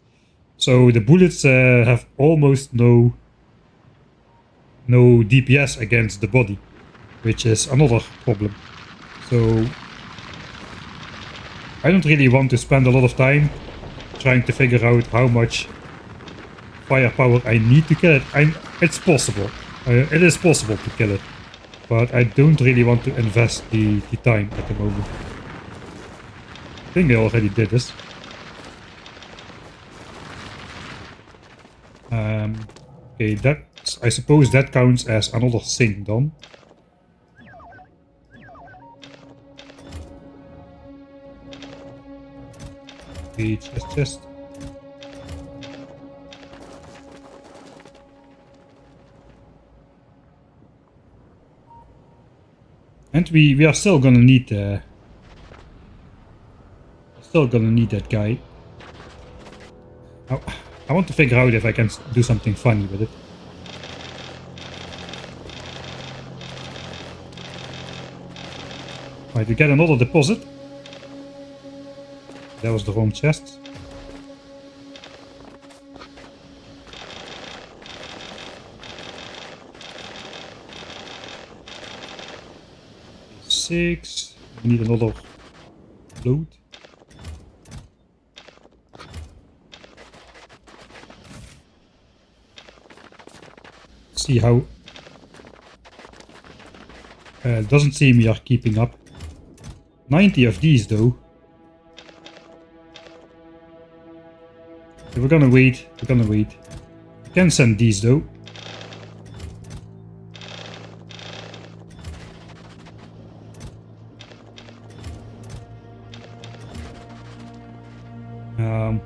So the bullets have almost no DPS against the body, which is another problem. So I don't really want to spend a lot of time trying to figure out how much firepower I need to kill it. It's possible. It is possible to kill it. But I don't really want to invest the time at the moment. I think I already did this. Okay, that I suppose that counts as another thing done. Okay, chest. And we are still gonna need that guy. I want to figure out if I can do something funny with it. Right, we get another deposit. That was the wrong chest. Six. We need another load. See how it doesn't seem we are keeping up. 90 of these though. Okay, we're gonna wait. We can send these though.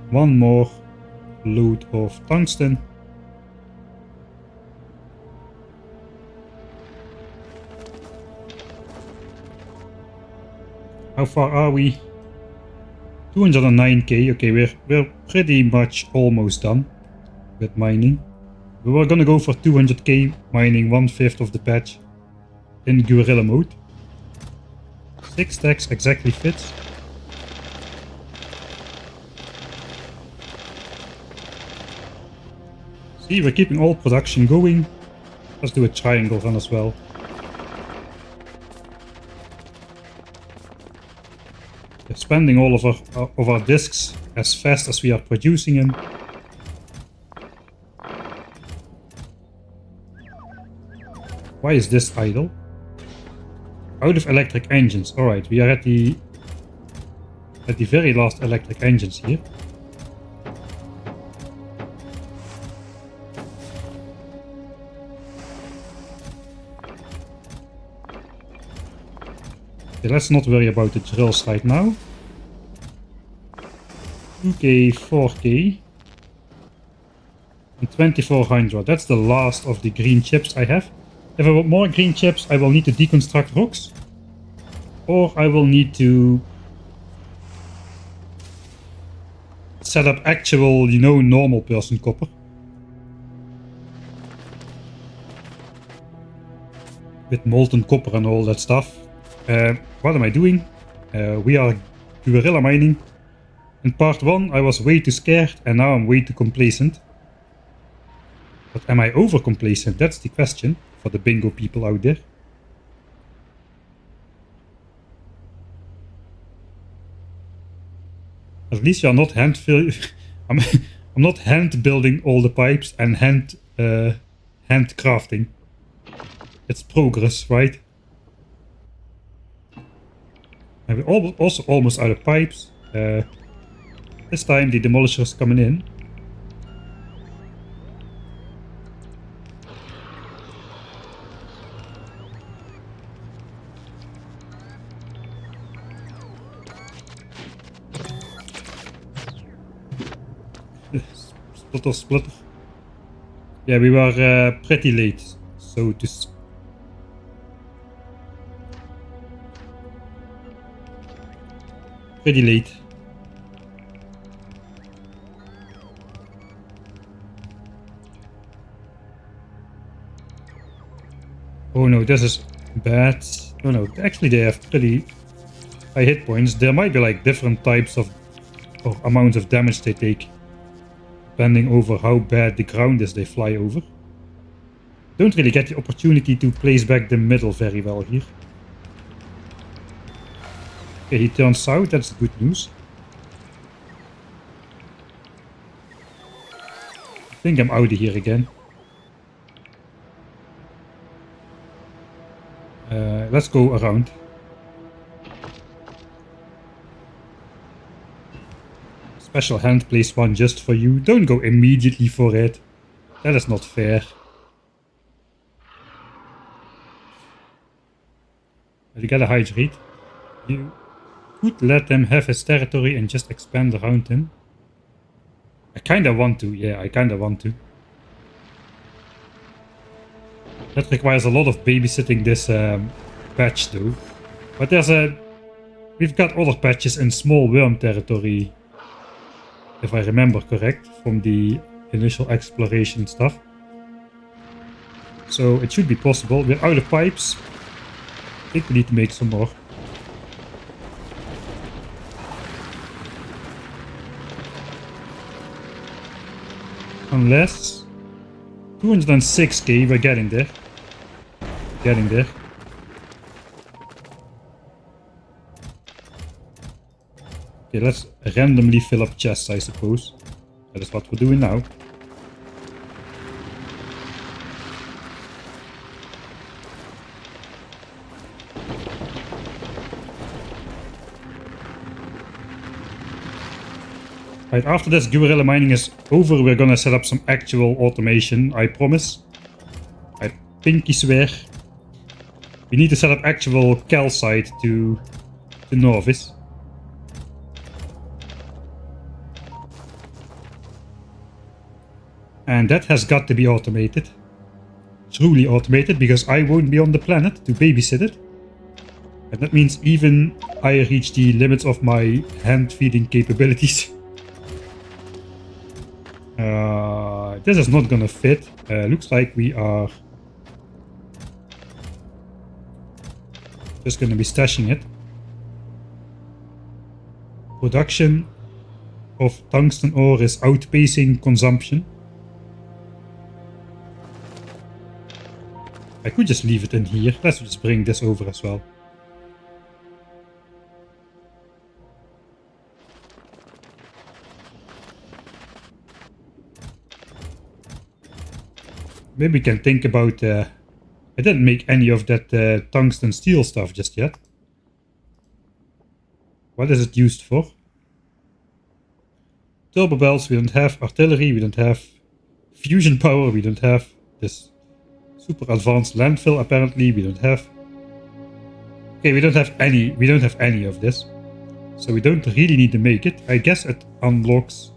One more load of tungsten. How far are we? 209k. Okay, we're pretty much almost done with mining. We were gonna go for 200k mining 1/5 of the patch in guerrilla mode. 6 stacks exactly fits. See, we're keeping all production going. Let's do a triangle run as well. We're spending all of our discs as fast as we are producing them. Why is this idle? Out of electric engines. Alright, we are at the very last electric engines here. Okay, let's not worry about the drills right now. 2k, 4k. And 2400. That's the last of the green chips I have. If I want more green chips, I will need to deconstruct rocks. Or I will need to set up actual, you know, normal person copper. With molten copper and all that stuff. What am I doing? We are guerrilla mining. In part 1 I was way too scared and now I'm way too complacent. But am I over complacent? That's the question for the bingo people out there. At least you are not I'm not hand building all the pipes and hand crafting. It's progress, right? And we're also almost out of pipes. This time the demolisher's coming in. Splitter. Yeah, we were pretty late, so just pretty late. Oh no, this is bad. Oh no, actually they have pretty high hit points. There might be like different types of or amounts of damage they take, depending over how bad the ground is they fly over. Don't really get the opportunity to place back the middle very well here. Okay, he turns south, that's good news. I think I'm out of here again. let's go around. Special hand place one just for you. Don't go immediately for it. That is not fair. You gotta hydrate. You could let him have his territory and just expand around him. I kinda want to, yeah, I kinda want to. That requires a lot of babysitting this patch though. But we've got other patches in small worm territory, if I remember correct, from the initial exploration stuff. So it should be possible. We're out of pipes. I think we need to make some more. Unless 206k, we're getting there. Getting there. Okay, let's randomly fill up chests, I suppose. That is what we're doing now. Right, after this guerrilla mining is over, we're gonna set up some actual automation, I promise. I pinky swear. We need to set up actual calcite to Nauvis. And that has got to be automated. Truly automated, because I won't be on the planet to babysit it. And that means even I reach the limits of my hand feeding capabilities. This is not gonna fit. Looks like we are just gonna be stashing it. Production of tungsten ore is outpacing consumption. I could just leave it in here. Let's just bring this over as well. Maybe we can think about... I didn't make any of that tungsten steel stuff just yet. What is it used for? Turbo belts, we don't have. Artillery, we don't have. Fusion power, we don't have. This super advanced landfill, apparently, we don't have. Okay, we don't have any of this. So we don't really need to make it. I guess it unlocks...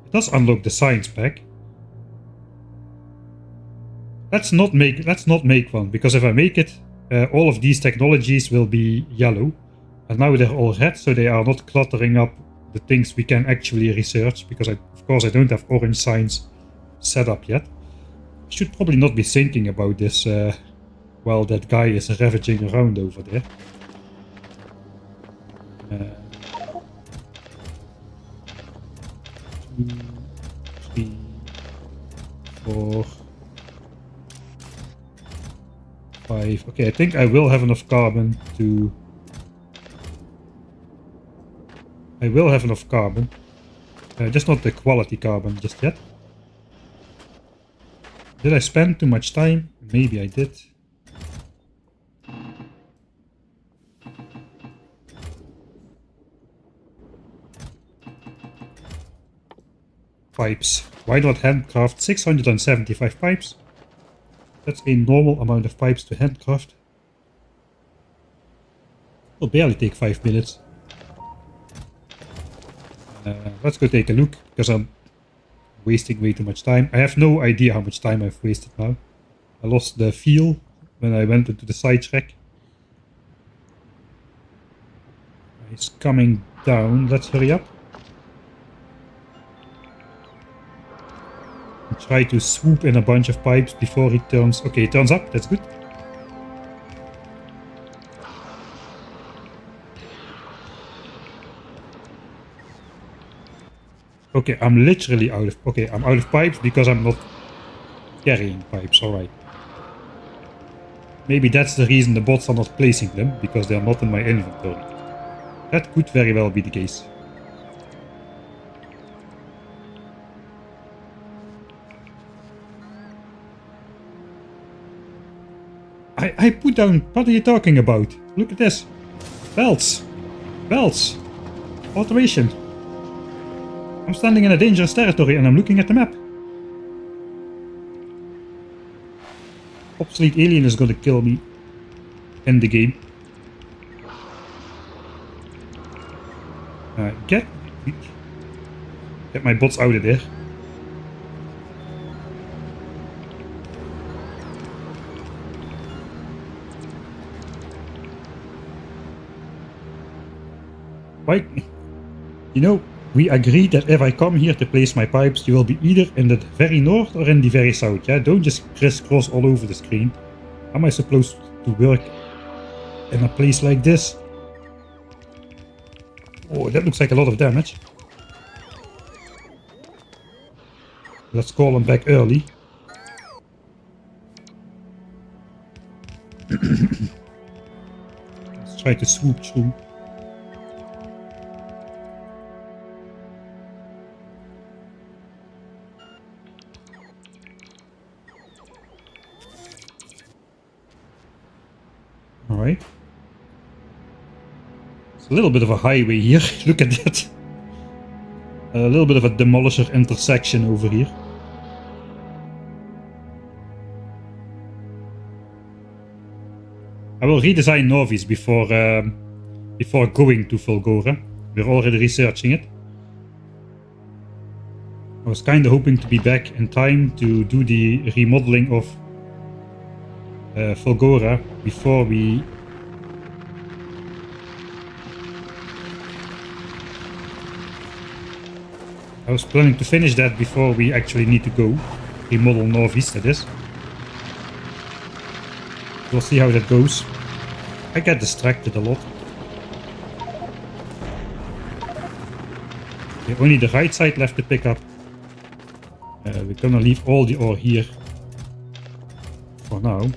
It does unlock the science pack. Let's not make one, because if I make it, all of these technologies will be yellow. And now they're all red, so they are not cluttering up the things we can actually research, because of course I don't have orange science set up yet. I should probably not be thinking about this while that guy is ravaging around over there. 2, 3, 4... 5. Okay, I think I will have enough carbon to... I will have enough carbon. Just not the quality carbon just yet. Did I spend too much time? Maybe I did. Pipes. Why not handcraft 675 pipes? That's a normal amount of pipes to handcraft. It'll barely take 5 minutes. Let's go take a look, because I'm wasting way too much time. I have no idea how much time I've wasted now. I lost the feel when I went into the sidetrack. He's coming down. Let's hurry up. Try to swoop in a bunch of pipes before he turns... Okay, he turns up. That's good. Okay, I'm literally out of... Okay, I'm out of pipes because I'm not carrying pipes. Alright. Maybe that's the reason the bots are not placing them, because they're not in my inventory. That could very well be the case. I put down... What are you talking about? Look at this. Belts. Belts. Automation. I'm standing in a dangerous territory and I'm looking at the map. Obsolete alien is gonna kill me in the game. Get my bots out of there. Right. You know, we agreed that if I come here to place my pipes, you will be either in the very north or in the very south, yeah? Don't just crisscross all over the screen. How am I supposed to work in a place like this? Oh, that looks like a lot of damage. Let's call them back early. Let's try to swoop through. Alright. It's a little bit of a highway here. Look at that. A little bit of a demolisher intersection over here. I will redesign Nauvis before going to Fulgora. We're already researching it. I was kinda hoping to be back in time to do the remodeling of Fulgora before we... I was planning to finish that before we actually need to go. Remodel Nauvis, that is. We'll see how that goes. I get distracted a lot. Okay, only the right side left to pick up. We're gonna leave all the ore here for now.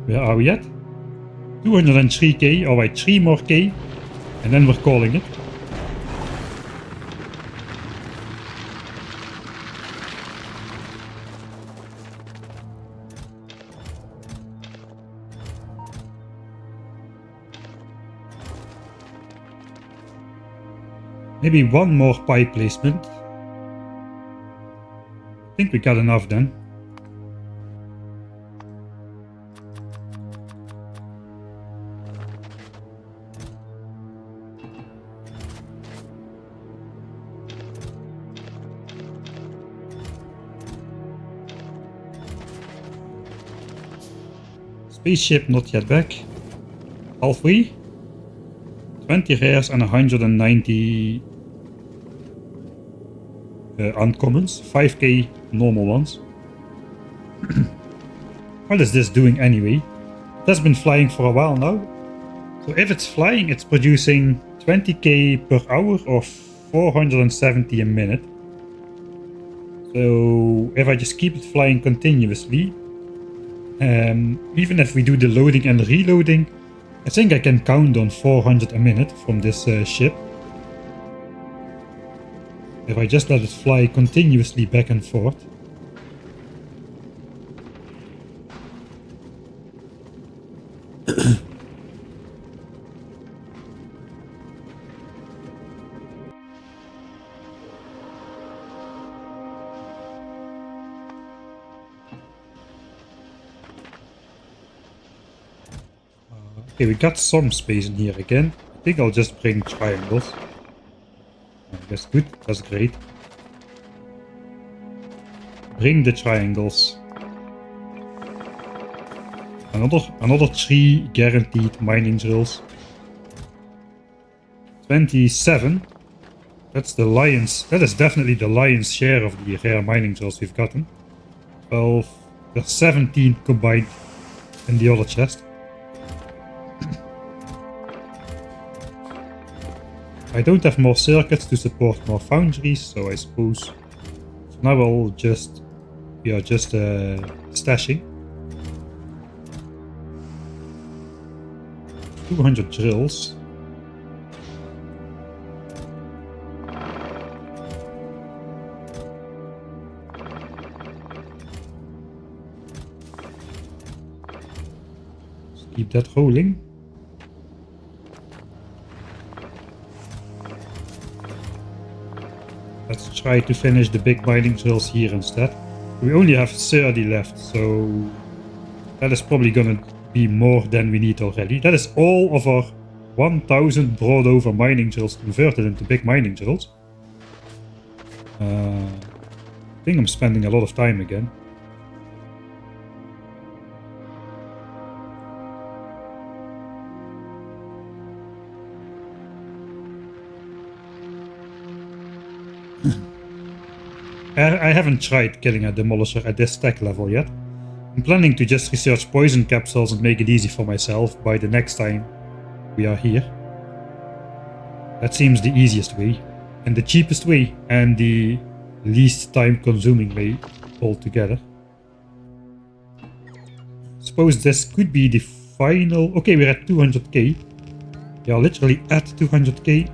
Where are we at? 203k, alright, 3 more k, and then we're calling it. Maybe one more pipe placement. I think we got enough then. Spaceship not yet back. Halfway. 20 rares and 190 uncommons. 5k normal ones. What is this doing anyway? It has been flying for a while now. So if it's flying, it's producing 20k per hour or 470 a minute. So if I just keep it flying continuously, even if we do the loading and reloading, I think I can count on 400 a minute from this ship. If I just let it fly continuously back and forth. Okay, we got some space in here again. I think I'll just bring triangles. That's good, that's great. Bring the triangles. Another 3 guaranteed mining drills. 27. That's the lion's. That is definitely the lion's share of the rare mining drills we've gotten. 12. There's 17 combined in the other chest. I don't have more circuits to support more foundries, so I suppose for now I'll just stashing. 200 drills. keep that rolling. Let's try to finish the big mining drills here instead. We only have 30 left, so that is probably gonna be more than we need already. That is all of our 1000 brought over mining drills converted into big mining drills. I think I'm spending a lot of time again. I haven't tried killing a demolisher at this tech level yet. I'm planning to just research poison capsules and make it easy for myself by the next time we are here. That seems the easiest way, and the cheapest way, and the least time consuming way altogether. Suppose this could be the final... Okay, we're at 200k. Yeah, literally at 200k.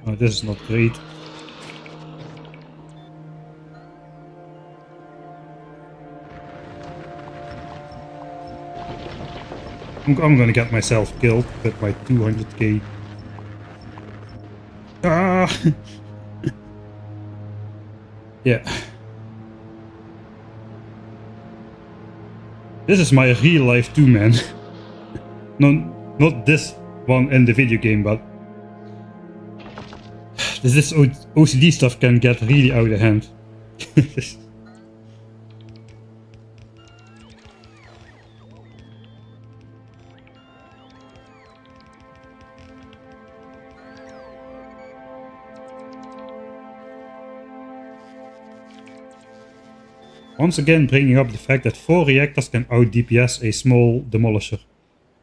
Oh, this is not great. I'm gonna get myself killed with my 200k. Ah! Yeah. This is my real life too, man. No, not this one in the video game, but this OCD stuff can get really out of hand. Once again bringing up the fact that 4 reactors can out DPS a small demolisher.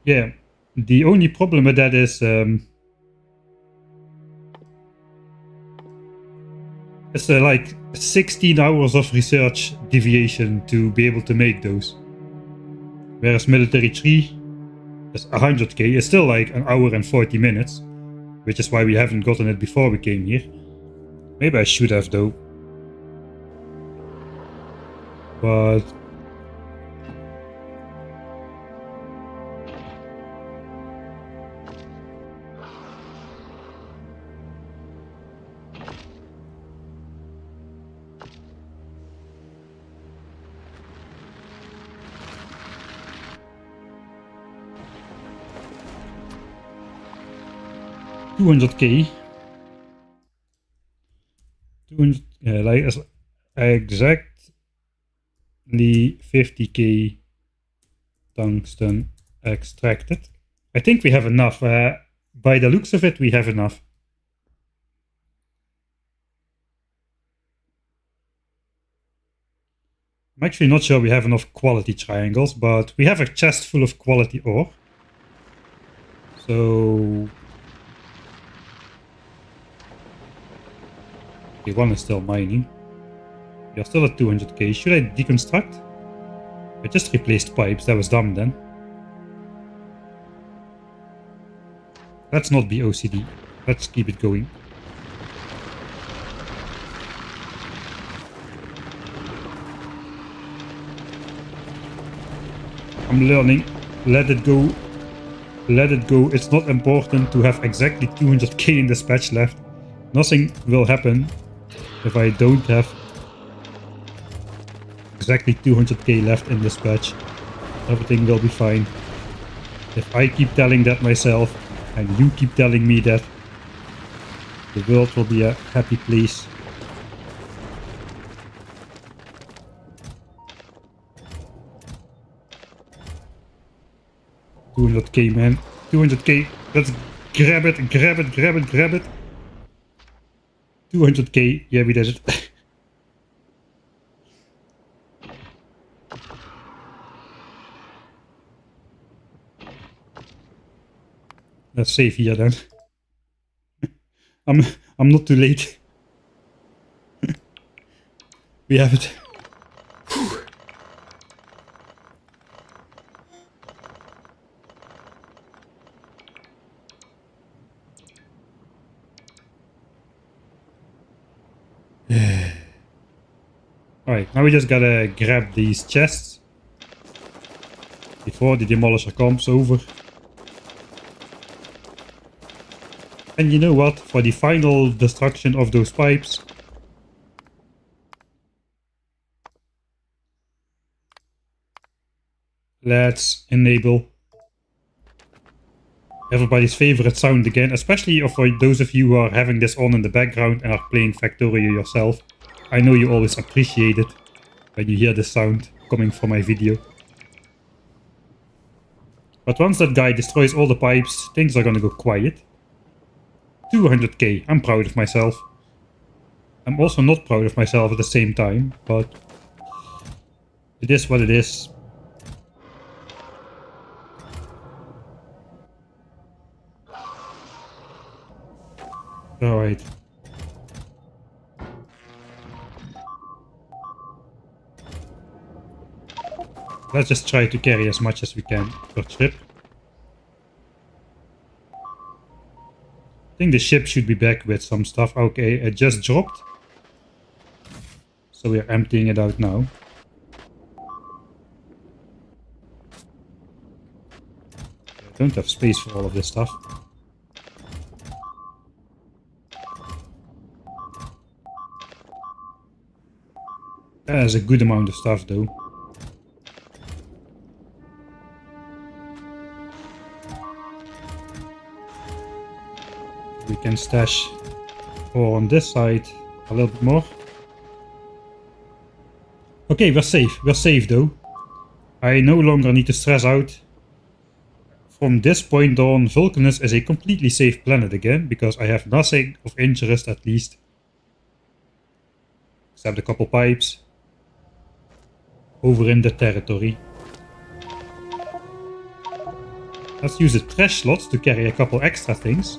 Yeah, the only problem with that is it's like 16 hours of research deviation to be able to make those. Whereas military 3 is 100k, is still like an hour and 40 minutes, which is why we haven't gotten it before we came here. Maybe I should have though. But 200k. 200, like exactly 50k tungsten extracted. I think we have enough. By the looks of it, we have enough. I'm actually not sure we have enough quality triangles, but we have a chest full of quality ore. So... okay, one is still mining. We are still at 200k. Should I deconstruct? I just replaced pipes. That was dumb then. Let's not be OCD. Let's keep it going. I'm learning. Let it go. Let it go. It's not important to have exactly 200k in this patch left. Nothing will happen if I don't have exactly 200k left in this patch. Everything will be fine. If I keep telling that myself, and you keep telling me that, the world will be a happy place. $200k, man. 200k. Let's grab it, grab it, grab it, grab it. 200k. Yeah, we did it. Let's save here then. I'm not too late. We have it. Whew. Alright, now we just gotta grab these chests before the demolisher comes over. And you know what? For the final destruction of those pipes, let's enable everybody's favorite sound again, especially for those of you who are having this on in the background and are playing Factorio yourself. I know you always appreciate it when you hear the sound coming from my video. But once that guy destroys all the pipes, things are gonna go quiet. 200k, I'm proud of myself. I'm also not proud of myself at the same time, but it is what it is. Alright. Let's just try to carry as much as we can per trip. I think the ship should be back with some stuff. Okay, it just dropped. So we're emptying it out now. I don't have space for all of this stuff. There's a good amount of stuff though. We can stash ore on this side a little bit more. Okay, we're safe. We're safe though. I no longer need to stress out. From this point on, Vulcanus is a completely safe planet again, because I have nothing of interest at least. Except a couple pipes. Over in the territory. Let's use the trash slots to carry a couple extra things.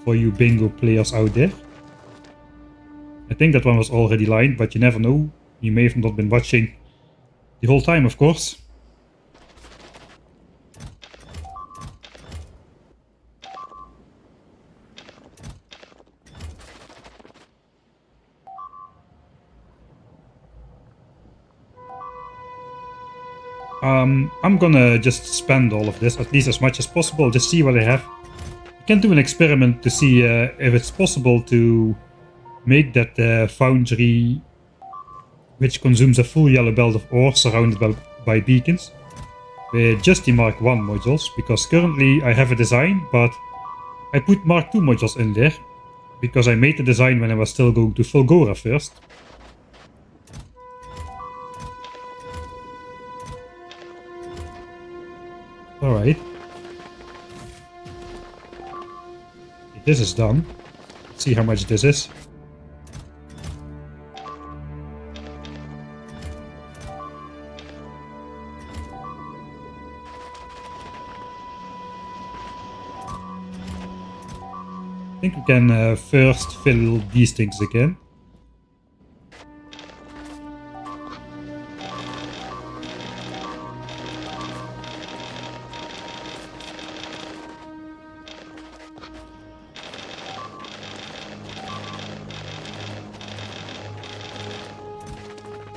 For you bingo players out there. I think that one was already lined, but you never know. You may have not been watching the whole time, of course. I'm gonna just spend all of this, at least as much as possible, just see what I have. Can do an experiment to see if it's possible to make that foundry which consumes a full yellow belt of ore surrounded by beacons with just the Mark 1 modules, because currently I have a design, but I put Mark 2 modules in there because I made the design when I was still going to Fulgora first. Alright. This is done. Let's see how much this is. I think we can first fill these things again.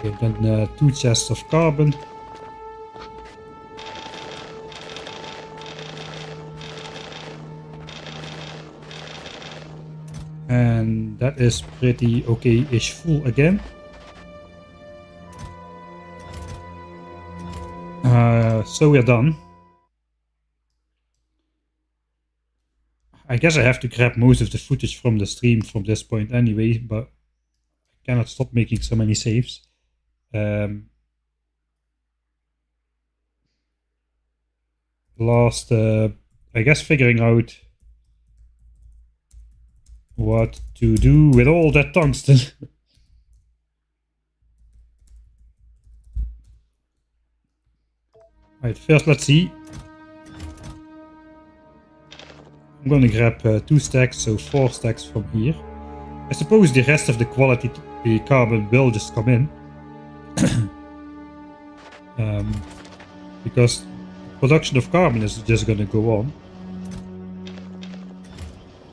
Okay, then 2 chests of carbon. And that is pretty okay-ish full again. So we're done. I guess I have to grab most of the footage from the stream from this point anyway, but I cannot stop making so many saves. I guess figuring out what to do with all that tungsten. Right, first let's see. I'm gonna grab 2 stacks, so 4 stacks from here. I suppose the rest of the quality, the carbon, will just come in. Because production of carbon is just gonna go on.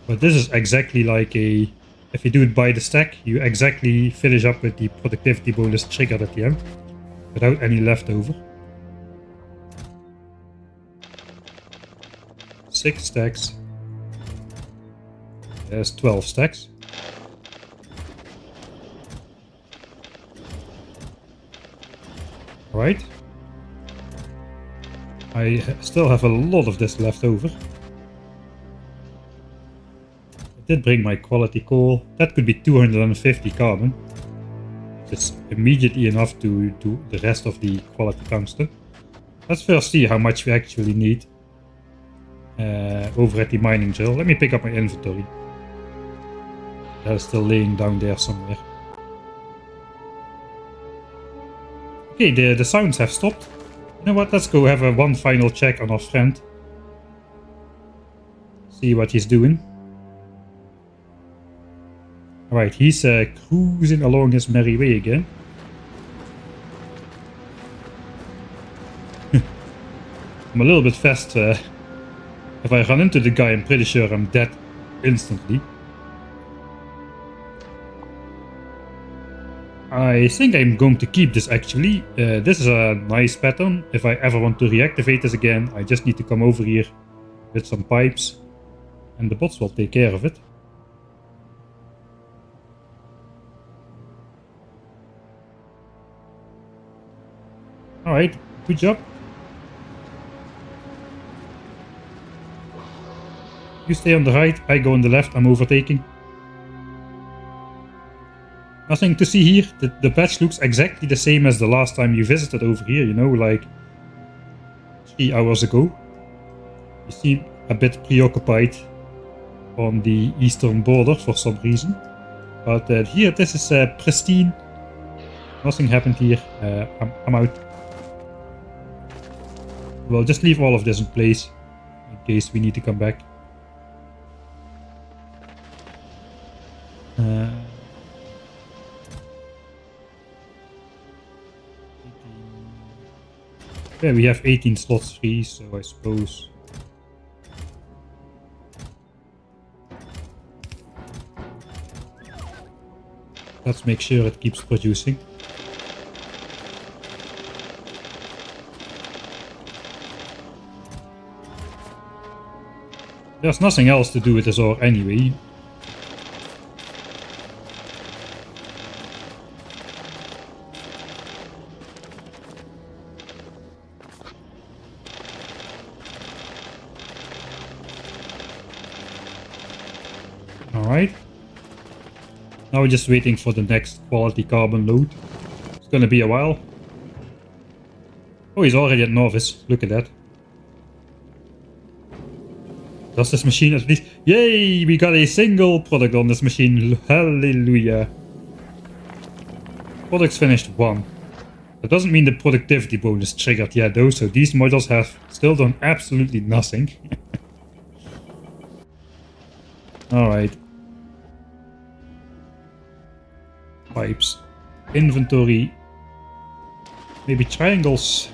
But this is exactly like a if you do it by the stack, you exactly finish up with the productivity bonus triggered at the end, without any leftover. 6 stacks. There's 12 stacks. Right. I still have a lot of this left over. I did bring my quality coal. That could be 250 carbon. It's immediately enough to do the rest of the quality tungsten. Let's first see how much we actually need over at the mining drill. Let me pick up my inventory. That is still laying down there somewhere. Okay, the sounds have stopped. You know what, let's go have one final check on our friend. See what he's doing. Alright, he's cruising along his merry way again. I'm a little bit fast. If I run into the guy, I'm pretty sure I'm dead instantly. I think I'm going to keep this actually. This is a nice pattern. If I ever want to reactivate this again, I just need to come over here with some pipes and the bots will take care of it. Alright, good job. You stay on the right, I go on the left, I'm overtaking. Nothing to see here. The patch looks exactly the same as the last time you visited over here, you know, like 3 hours ago. You seem a bit preoccupied on the eastern border for some reason. But here, this is pristine. Nothing happened here. I'm out. We'll just leave all of this in place in case we need to come back. Yeah, we have 18 slots free, so I suppose. Let's make sure it keeps producing. There's nothing else to do with this ore anyway. Alright. Now we're just waiting for the next quality carbon load. It's gonna be a while. Oh, he's already at Nauvis. Look at that. Does this machine at least... Yay! We got a single product on this machine. Hallelujah. Products finished 1. That doesn't mean the productivity bonus triggered yet though, so these modules have still done absolutely nothing. Alright. Pipes. Inventory. Maybe triangles.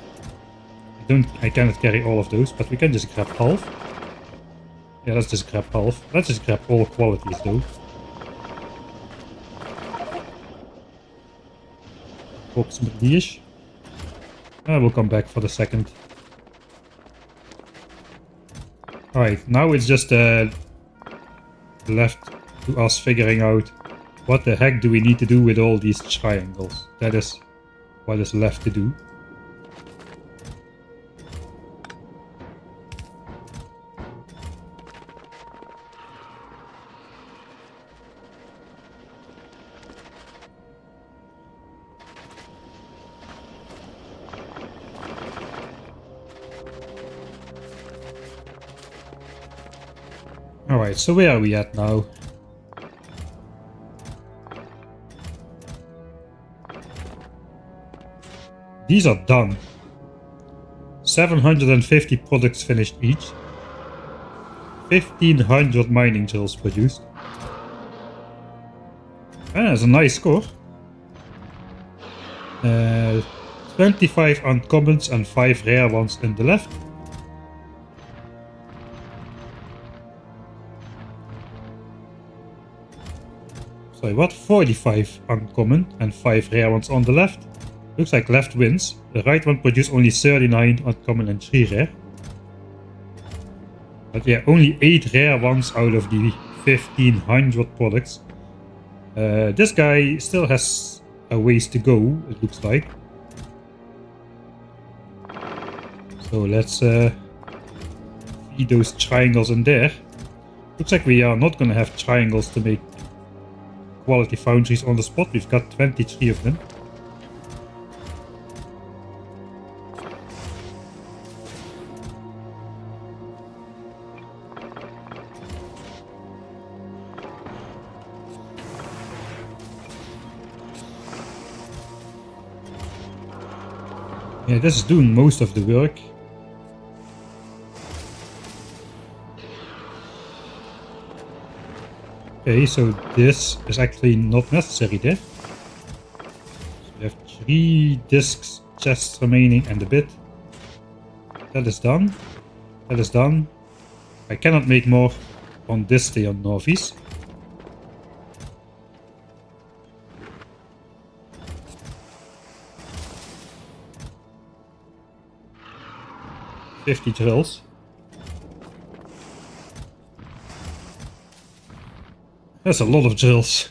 I cannot carry all of those, but we can just grab half. Yeah, let's just grab half. Let's just grab all qualities though. Approximately-ish. I will come back for the second. Alright, now it's just left to us figuring out what the heck do we need to do with all these triangles. That is what is left to do. Alright, so where are we at now? These are done. 750 products finished each. 1500 mining drills produced. And that's a nice score. 25 uncommons and 5 rare ones in the left. Sorry, what? 45 uncommon and 5 rare ones on the left. Looks like left wins. The right one produced only 39 uncommon and 3 rare. But yeah, only 8 rare ones out of the 1500 products. This guy still has a ways to go, it looks like. So let's feed those triangles in there. Looks like we are not gonna have triangles to make quality foundries on the spot. We've got 23 of them. Yeah, this is doing most of the work. Okay, so this is actually not necessary there. So we have 3 discs, chests remaining and a bit. That is done. That is done. I cannot make more on this day on Nauvis. $50 drills. That's a lot of drills.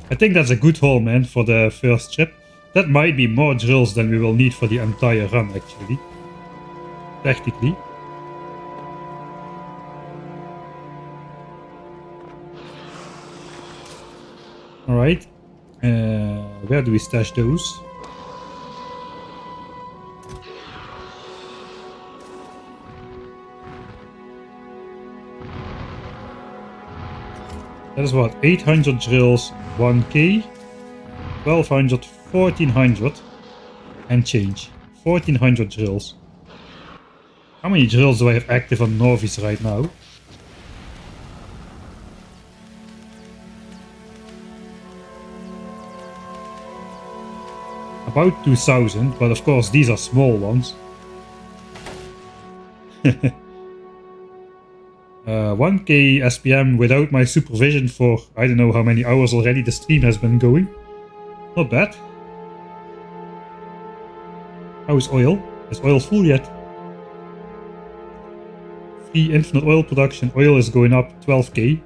I think that's a good haul, man, for the first trip. That might be more drills than we will need for the entire run, actually. Technically. Alright. Where do we stash those? That is what? 800 drills, 1k, 1200, 1400, and change. 1400 drills. How many drills do I have active on Nauvis right now? About 2000, but of course these are small ones. 1k SPM without my supervision for I don't know how many hours already the stream has been going. Not bad. How is oil? Is oil full yet? Free infinite oil production. Oil is going up 12k.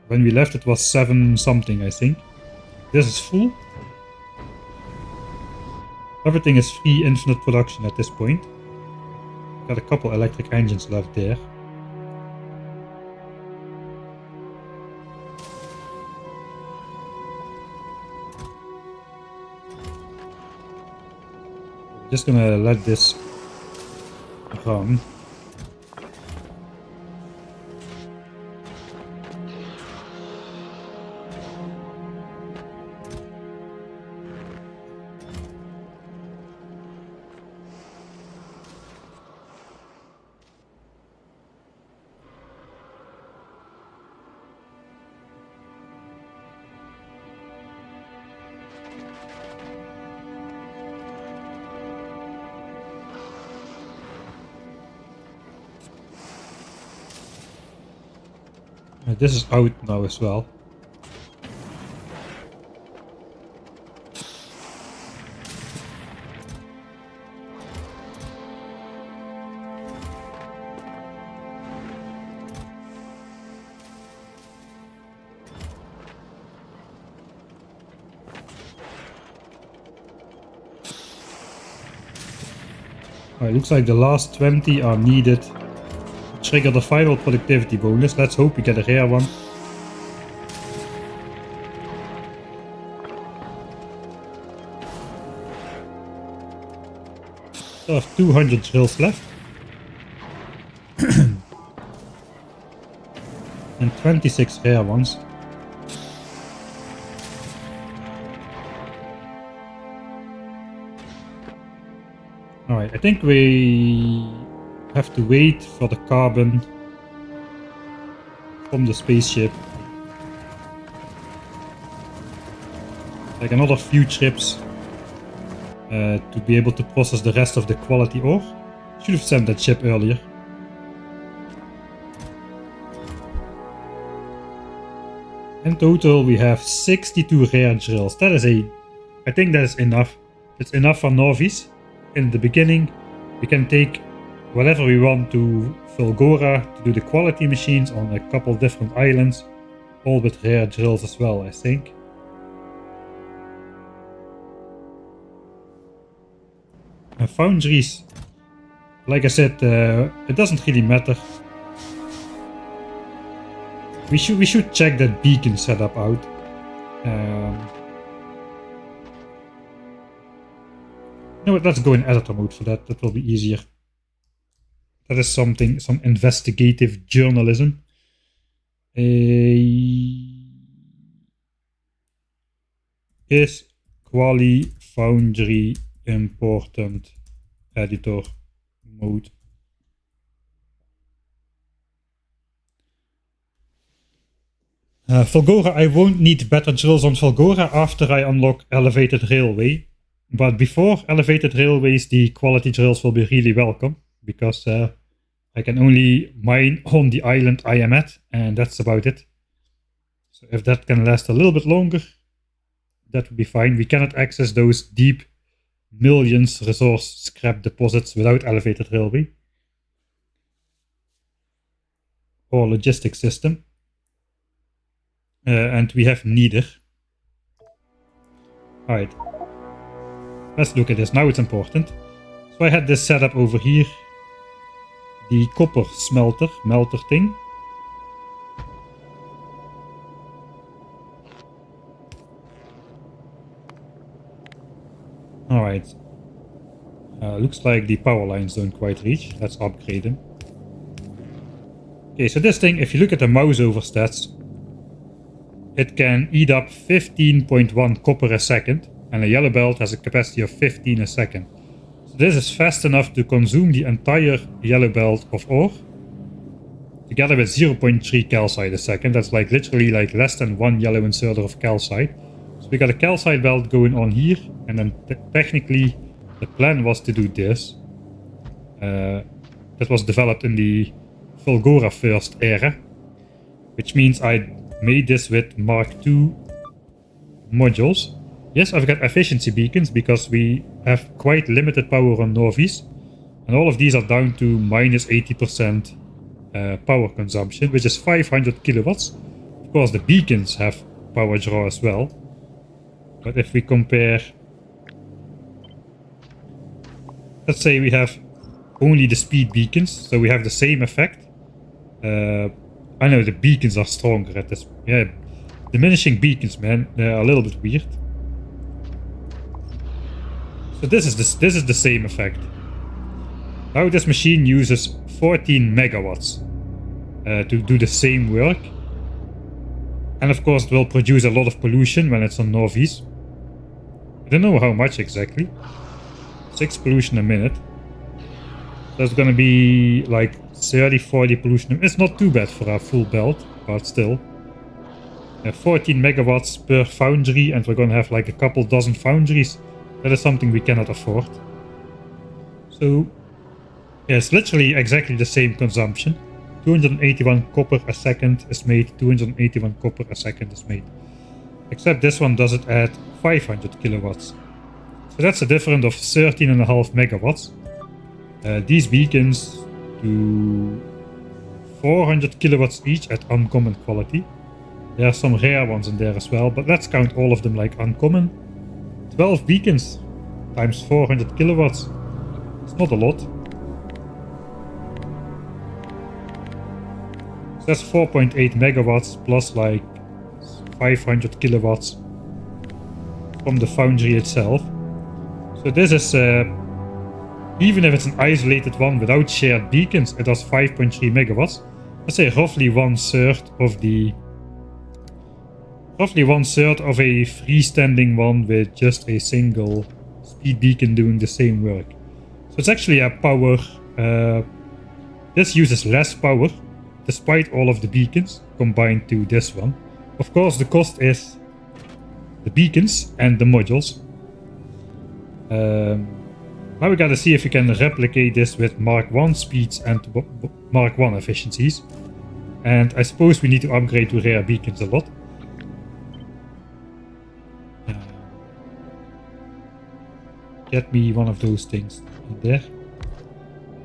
When we left it was 7 something, I think. This is full. Everything is free infinite production at this point. Got a couple electric engines left there. Just gonna let this run. This is out now as well. Alright, looks like the last 20 are needed. Trigger the final productivity bonus. Let's hope we get a rare one. Still have 200 drills left. And 26 rare ones. Alright, I think we have to wait for the carbon from the spaceship. Like another few trips to be able to process the rest of the quality ore. Should have sent that ship earlier. In total we have 62 rare drills. That is I think that is enough. It's enough for Nauvis. In the beginning we can take whatever we want to Vulgora to do the quality machines on a couple different islands. All with rare drills as well, I think. And foundries, like I said, it doesn't really matter. We should check that beacon setup out. You know what, let's go in editor mode for that. That will be easier. That is some investigative journalism. Is Quali Foundry important? Editor mode. Vulgora, I won't need better drills on Vulgora after I unlock Elevated Railway. But before Elevated Railways, the quality drills will be really welcome. Because I can only mine on the island I am at, and that's about it. So if that can last a little bit longer, that would be fine. We cannot access those deep millions resource scrap deposits without Elevated Railway. Or logistics system. And we have neither. Alright. Let's look at this. Now it's important. So I had this set up over here. The copper melter thing. Alright. Looks like the power lines don't quite reach. Let's upgrade them. Okay, so this thing, if you look at the mouse over stats, it can eat up 15.1 copper a second, and a yellow belt has a capacity of 15 a second. So this is fast enough to consume the entire yellow belt of ore, together with 0.3 calcite a second. That's like literally like less than 1 yellow inserter of calcite. So we got a calcite belt going on here, and then technically the plan was to do this. That was developed in the Vulgora first era, which means I made this with Mark II modules. Yes, I've got efficiency beacons because we have quite limited power on Nauvis, and all of these are down to minus 80% power consumption, which is 500 kilowatts. Of course, the beacons have power draw as well, but if we compare, let's say we have only the speed beacons, so we have the same effect. I know the beacons are stronger at this. Yeah, diminishing beacons, man, they're a little bit weird. So this is the same effect. Now this machine uses 14 megawatts to do the same work, and of course it will produce a lot of pollution when it's on Nauvis. I don't know how much exactly. 6 pollution a minute. That's gonna be like 30-40 pollution. It's not too bad for a full belt, but still. 14 megawatts per foundry, and we're gonna have like a couple dozen foundries. That is something we cannot afford. So, yeah, it's literally exactly the same consumption. 281 copper a second is made, 281 copper a second is made. Except this one does it at 500 kilowatts. So that's a difference of 13.5 megawatts. These beacons do 400 kilowatts each at uncommon quality. There are some rare ones in there as well, but let's count all of them like uncommon. 12 beacons times 400 kilowatts. It's not a lot. So that's 4.8 megawatts plus like 500 kilowatts from the foundry itself. So this is, even if it's an isolated one without shared beacons, it does 5.3 megawatts. Let's say roughly one third of a freestanding one with just a single speed beacon doing the same work. So it's actually a power. This uses less power, despite all of the beacons combined to this one. Of course, the cost is the beacons and the modules. Now we gotta see if we can replicate this with Mark 1 speeds and Mark 1 efficiencies. And I suppose we need to upgrade to rare beacons a lot. get me one of those things in there.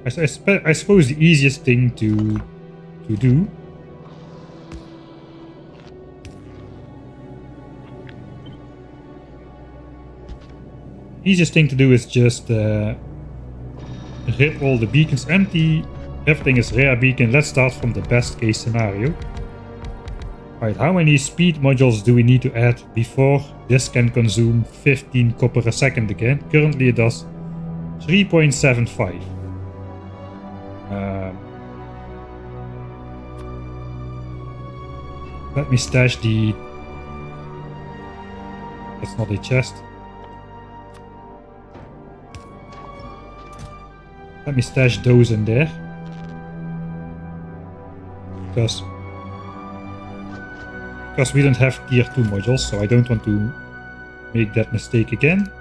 I suppose the easiest thing to do is just rip all the beacons empty. Everything is rare beacon. Let's start from the best case scenario. Alright, how many speed modules do we need to add before this can consume 15 copper a second again? Currently it does 3.75. Let me stash the... That's not a chest. Let me stash those in there. Because we don't have tier 2 modules, so I don't want to make that mistake again.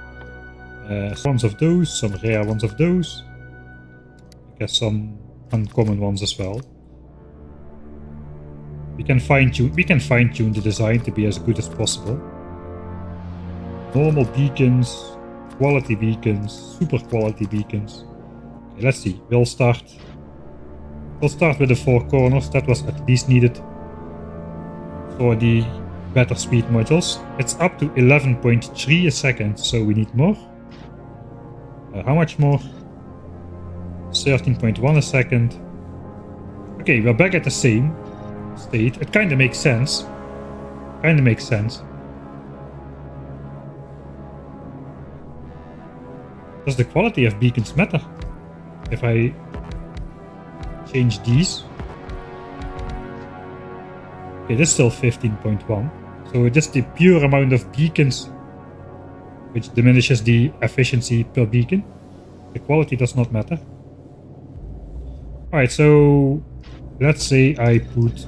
Ones of those, some rare ones of those. I guess some uncommon ones as well. We can fine-tune the design to be as good as possible. Normal beacons, quality beacons, super quality beacons. Okay, let's see. We'll start with the 4 corners. That was at least needed for the better speed modules. It's up to 11.3 a second, so we need more. How much more? 13.1 a second. Okay, we're back at the same state. It kind of makes sense. Does the quality of beacons matter? If I change these. Okay, this is still 15.1. So just the pure amount of beacons, which diminishes the efficiency per beacon. The quality does not matter. Alright, so let's say I put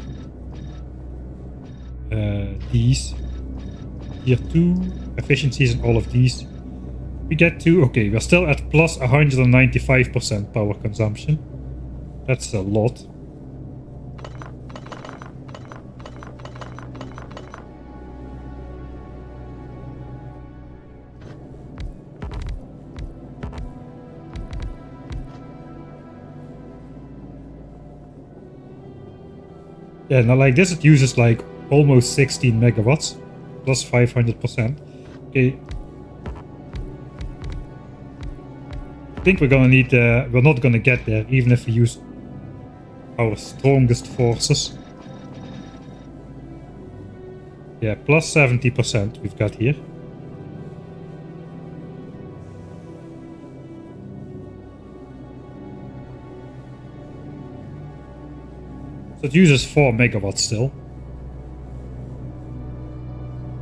these tier 2 efficiencies in all of these. We get to, okay, we're still at plus 195% power consumption. That's a lot. Yeah, now like this it uses like almost 16 megawatts, plus 500%. Okay. I think we're gonna need, we're not gonna get there even if we use our strongest forces. Yeah, plus 70% we've got here. So it uses 4 megawatts still.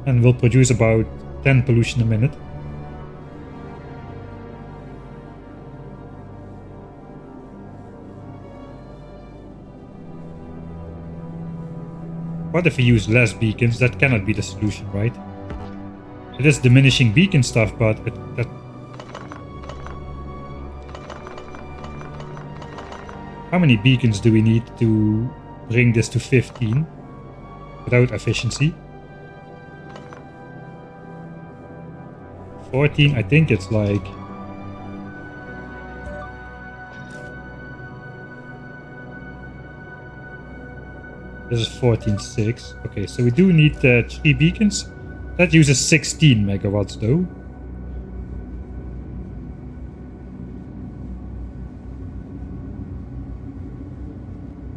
And will produce about 10 pollution a minute. What if we use less beacons? That cannot be the solution, right? It is diminishing beacon stuff, but that... How many beacons do we need to bring this to 15 without efficiency? 14, I think it's like... This is 14.6. Okay, so we do need 3 beacons. That uses 16 megawatts though.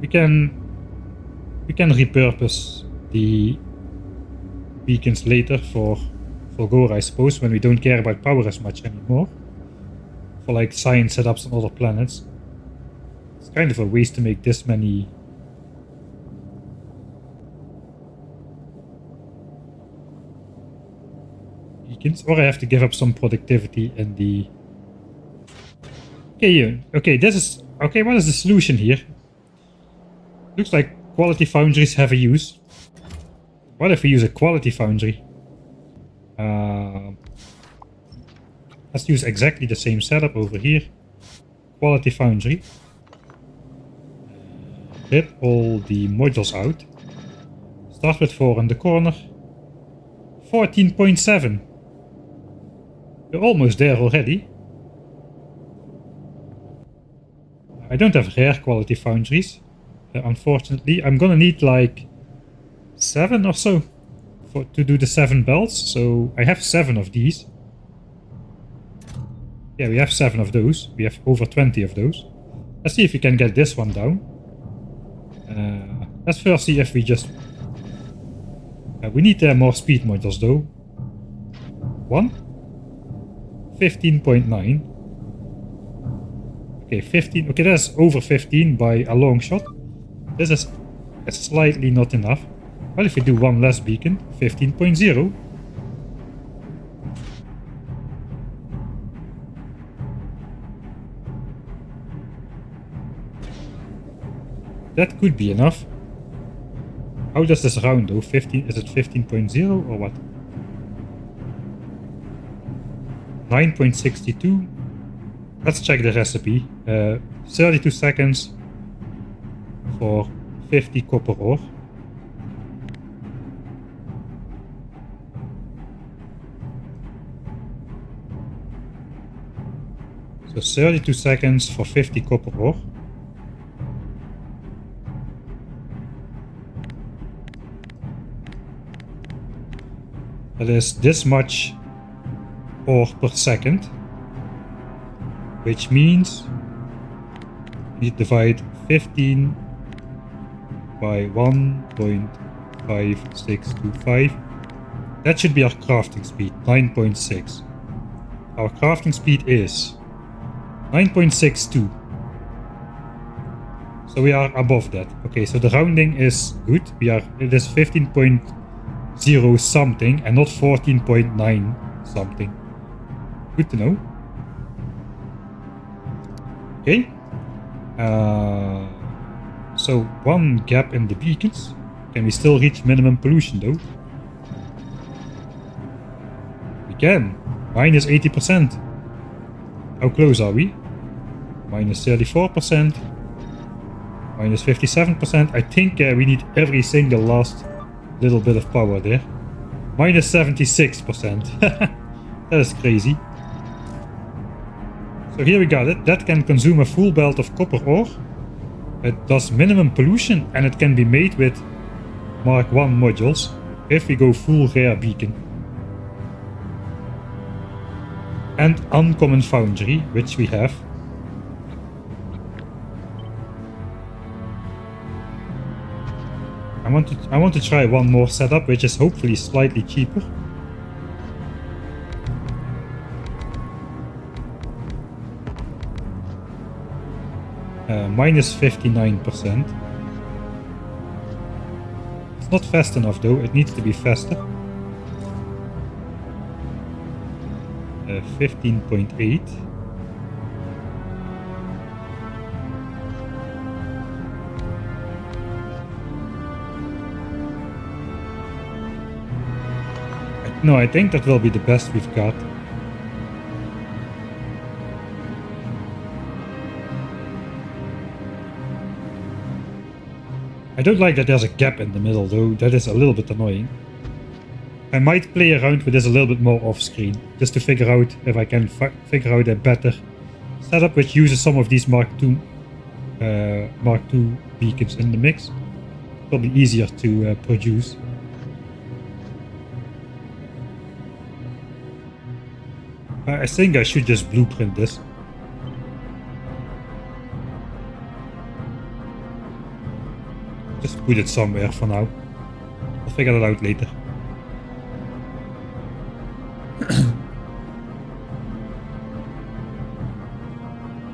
We can repurpose the beacons later for Gore, I suppose, when we don't care about power as much anymore. For like science setups on other planets. It's kind of a waste to make this many beacons, or I have to give up some productivity in the... Okay, this is... Okay, what is the solution here? Looks like quality foundries have a use. What if we use a quality foundry? Let's use exactly the same setup over here. Quality foundry. Rip all the modules out. Start with 4 in the corner. 14.7. We're almost there already. I don't have rare quality foundries, unfortunately. I'm gonna need like 7 or so to do the 7 belts. So I have 7 of these. Yeah, we have 7 of those. We have over 20 of those. Let's see if we can get this one down. Let's first see if we just... we need more speed modules though. 1? 15.9. Okay, 15. Okay, that's over 15 by a long shot. This is slightly not enough. Well, if we do one less beacon, 15.0. That could be enough. How does this round though? 15? Is it 15.0 or what? 9.62. Let's check the recipe. 32 seconds for 50 copper ore. So 32 seconds for 50 copper ore. That is this much ore per second. Which means we divide 15 by 1.5625. That should be our crafting speed, 9.6. Our crafting speed is 9.62. So we are above that. Okay, so the rounding is good. It is 15.0 something and not 14.9 something. Good to know. Okay. So one gap in the beacons. Can we still reach minimum pollution though? We can. Minus 80%. How close are we? Minus 34%. Minus 57%. I think we need every single last little bit of power there. Minus 76%. That is crazy. So here we got it. That can consume a full belt of copper ore. It does minimum pollution and it can be made with Mark 1 modules if we go full rare beacon. And uncommon foundry, which we have. I want to try one more setup, which is hopefully slightly cheaper. Minus 59%. It's not fast enough though, it needs to be faster. 15.8. No, I think that will be the best we've got. I don't like that there's a gap in the middle though, that is a little bit annoying. I might play around with this a little bit more off screen, just to figure out if I can figure out a better setup which uses some of these Mark II beacons in the mix. Probably easier to produce. I think I should just blueprint this. Just put it somewhere for now. I'll figure it out later.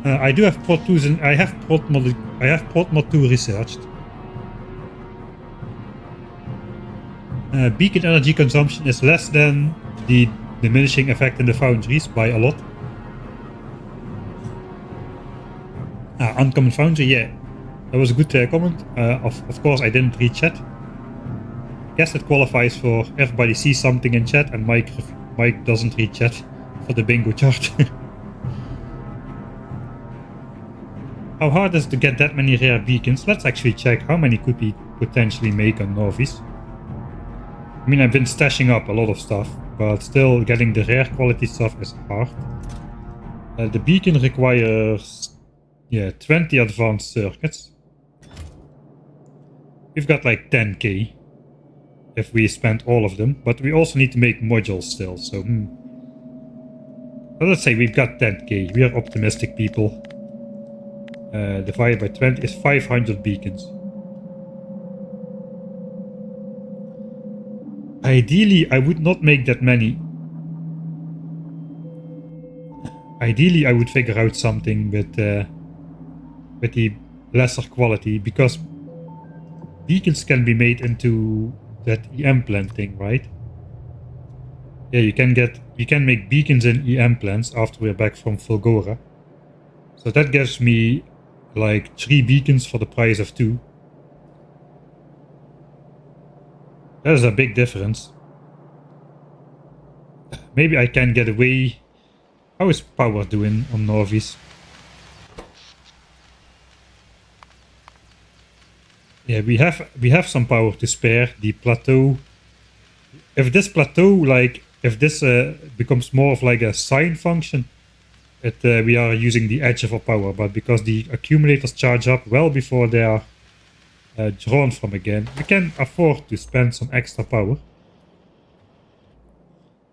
I do have Prod 2s and I have Prod Mod 2 researched. Beacon energy consumption is less than the diminishing effect in the foundries by a lot. Uncommon foundry, yeah. That was a good comment. Of course, I didn't read chat. I guess it qualifies for everybody sees something in chat and Mike doesn't read chat for the bingo chart. How hard is it to get that many rare beacons? Let's actually check how many could we potentially make on Nauvis. I mean, I've been stashing up a lot of stuff, but still getting the rare quality stuff is hard. The beacon requires, yeah, 20 advanced circuits. We've got like 10k if we spend all of them, but we also need to make modules still, so well, let's say we've got 10k. We are optimistic people. Divided by 20 is 500 beacons. Ideally, I would not make that many. Ideally, I would figure out something with the lesser quality, because beacons can be made into that EM plant thing, right? Yeah, you can make beacons in EM plants after we're back from Fulgora. So that gives me like 3 beacons for the price of 2. That is a big difference. Maybe I can get away. How is power doing on Nauvis? Yeah, we have some power to spare. The plateau. If this plateau, like, if this becomes more of like a sine function, we are using the edge of our power. But because the accumulators charge up well before they are drawn from again, we can afford to spend some extra power.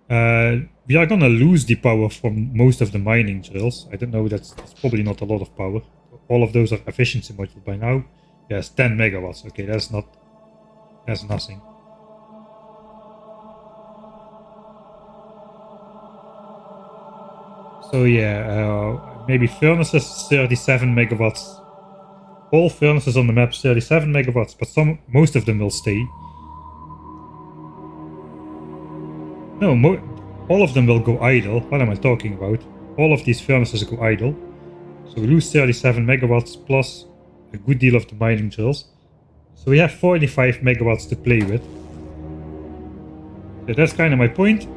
We are gonna lose the power from most of the mining drills. I don't know, that's probably not a lot of power. All of those are efficiency modules by now. Yes, 10 megawatts. Okay, that's nothing. So yeah, maybe furnaces 37 megawatts. All furnaces on the map 37 megawatts, but most of them will stay. No, all of them will go idle. What am I talking about? All of these furnaces go idle. So we lose 37 megawatts plus a good deal of the mining drills. So we have 45 megawatts to play with. So that's kind of my point.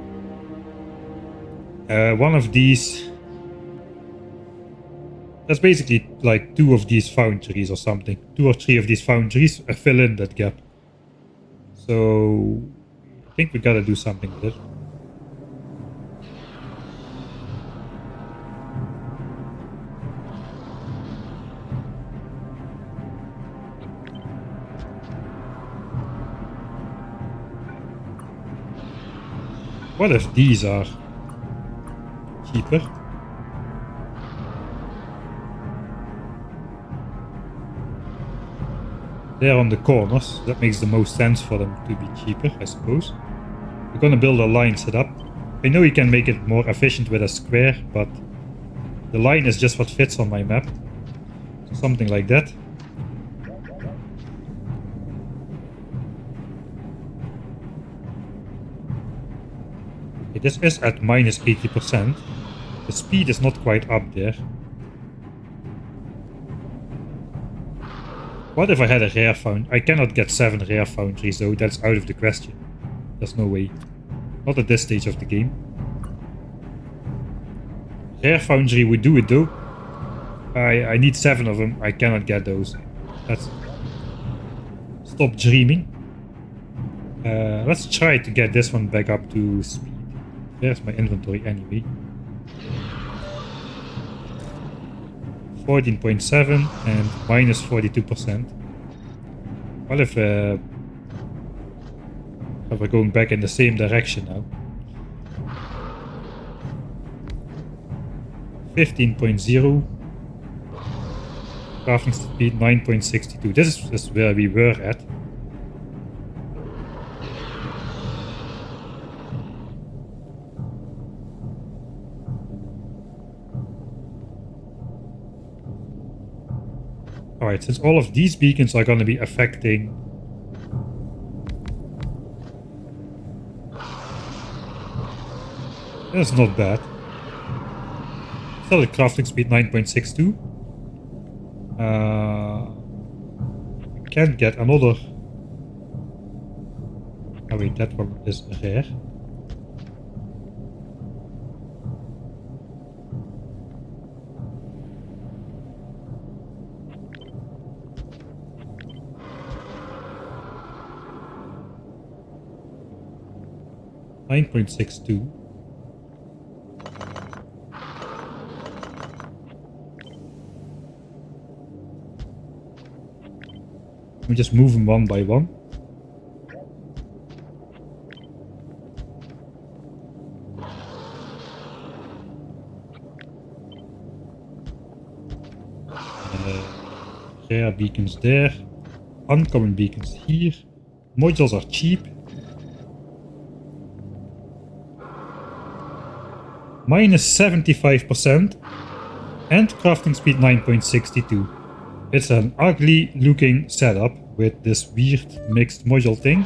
One of these... That's basically like 2 of these foundries or something. 2 or 3 of these foundries fill in that gap. So I think we gotta do something with it. What if these are cheaper? They're on the corners. That makes the most sense for them to be cheaper, I suppose. We're gonna build a line setup. I know you can make it more efficient with a square, but the line is just what fits on my map. So something like that. Okay, this is at minus 80%. The speed is not quite up there. What if I had a rare foundry? I cannot get 7 rare foundries though, that's out of the question. There's no way. Not at this stage of the game. Rare foundry would do it though. I need 7 of them, I cannot get those. Let's stop dreaming. Let's try to get this one back up to speed. There's my inventory anyway. 14.7 and minus 42%. What if we're going back in the same direction now? 15.0. Crafting speed 9.62. This is where we were at. Alright, since all of these beacons are going to be affecting... That's not bad. Still at crafting speed 9.62. We can get another... Oh wait, that one is rare. 9.62. We just move them one by one. Rare beacons there. Uncommon beacons here. Modules are cheap. Minus 75% and crafting speed 9.62. It's an ugly looking setup with this weird mixed module thing,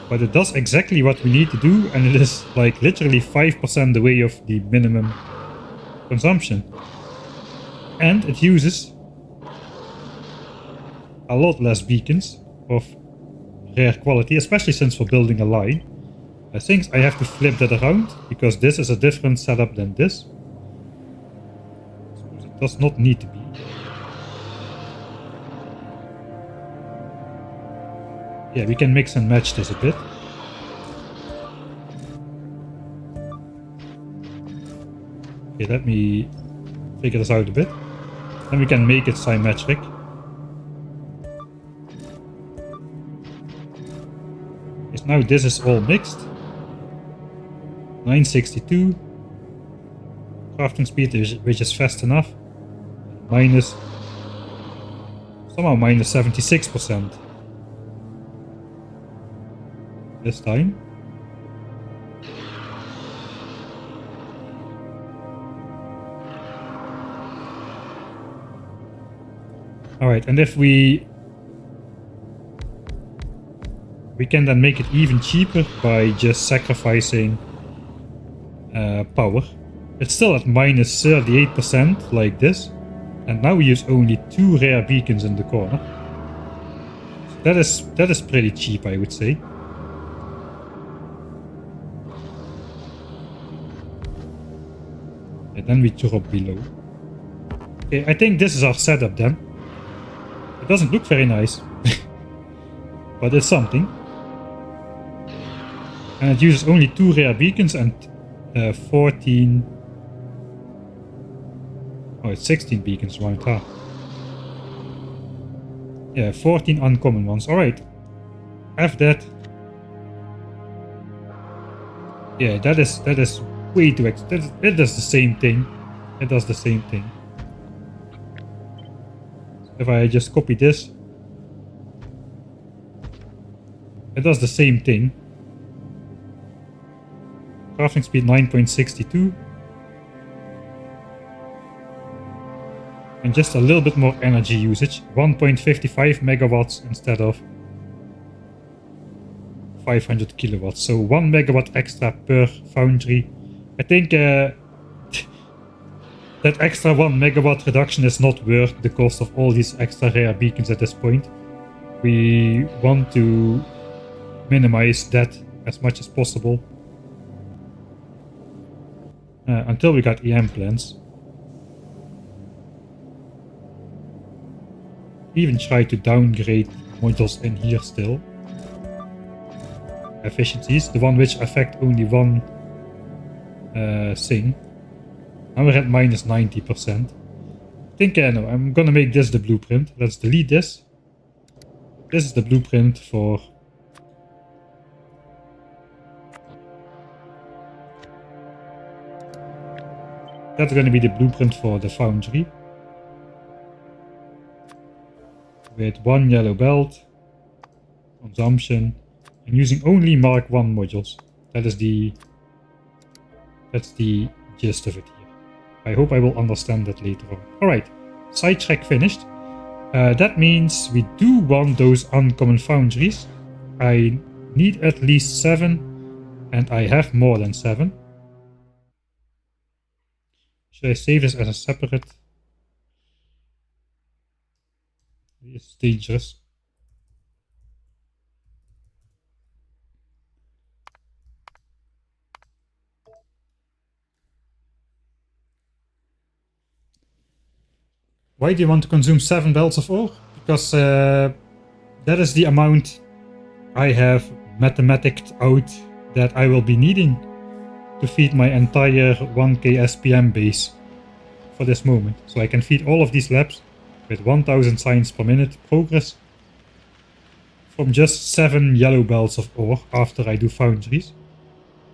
but it does exactly what we need to do, and it is like literally 5% away of the minimum consumption. And it uses a lot less beacons of rare quality, especially since we're building a line. I think I have to flip that around, because this is a different setup than this. So it does not need to be. Yeah, we can mix and match this a bit. Okay, let me figure this out a bit. Then we can make it symmetric. Yes, now this is all mixed. 962. Crafting speed, which is fast enough. Somehow minus 76%. This time. Alright, and if we can then make it even cheaper by just sacrificing power. It's still at minus 38% like this, and now we use only 2 rare beacons in the corner. So that is pretty cheap, I would say. And then we drop below. Okay, I think this is our setup then. It doesn't look very nice, but it's something. And it uses only 2 rare beacons and 14... Oh, it's 16 beacons around half. Yeah, 14 uncommon ones. Alright. Have that. Yeah, that is way too it does the same thing. It does the same thing. If I just copy this, it does the same thing. Crafting speed 9.62. And just a little bit more energy usage. 1.55 megawatts instead of 500 kilowatts. So 1 megawatt extra per foundry. I think that extra 1 megawatt reduction is not worth the cost of all these extra rare beacons at this point. We want to minimize that as much as possible. Until we got EM plans. Even try to downgrade modules in here still. Efficiencies, the one which affect only one thing. Now we're at minus 90%. I think no, I'm gonna make this the blueprint. Let's delete this. This is the blueprint for... That's gonna be the blueprint for the foundry. With 1 yellow belt, consumption, and using only Mark 1 modules. That's the gist of it here. I hope I will understand that later on. Alright, sidetrack finished. That means we do want those uncommon foundries. I need at least 7, and I have more than 7. Should I save this as a separate? It's dangerous. Why do you want to consume 7 belts of ore? Because that is the amount I have mathematiced out that I will be needing to feed my entire 1k SPM base for this moment. So I can feed all of these labs with 1000 signs per minute progress from just 7 yellow belts of ore after I do foundries.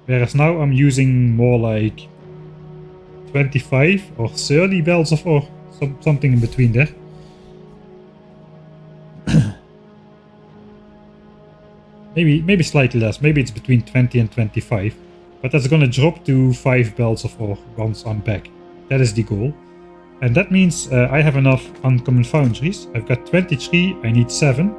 Whereas now I'm using more like 25 or 30 belts of ore, something in between there. maybe slightly less, maybe it's between 20 and 25. But that's gonna drop to 5 belts of ore once I'm back. That is the goal. And that means I have enough uncommon foundries. I've got 23, I need 7.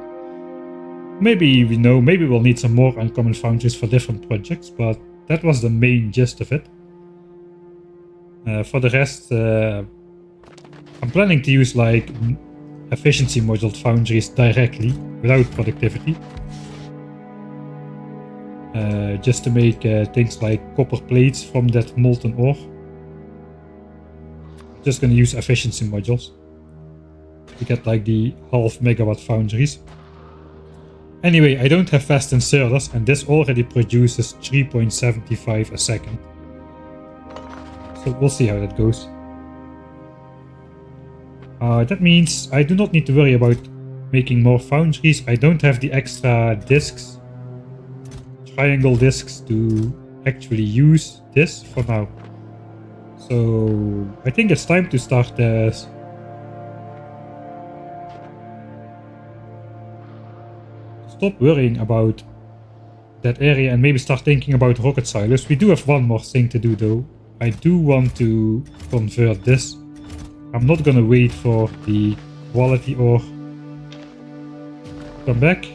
Maybe maybe we'll need some more uncommon foundries for different projects, but that was the main gist of it. For the rest, I'm planning to use like efficiency modeled foundries directly without productivity. Just to make things like copper plates from that molten ore. Just gonna use efficiency modules to get like the half megawatt foundries. Anyway, I don't have fast inserters, and this already produces 3.75 a second. So we'll see how that goes. That means I do not need to worry about making more foundries. I don't have the extra discs, triangle discs, to actually use this for now. So I think it's time to start this. Stop worrying about that area and maybe start thinking about rocket silos. We do have one more thing to do though. I do want to convert this. I'm not gonna wait for the quality ore to come back.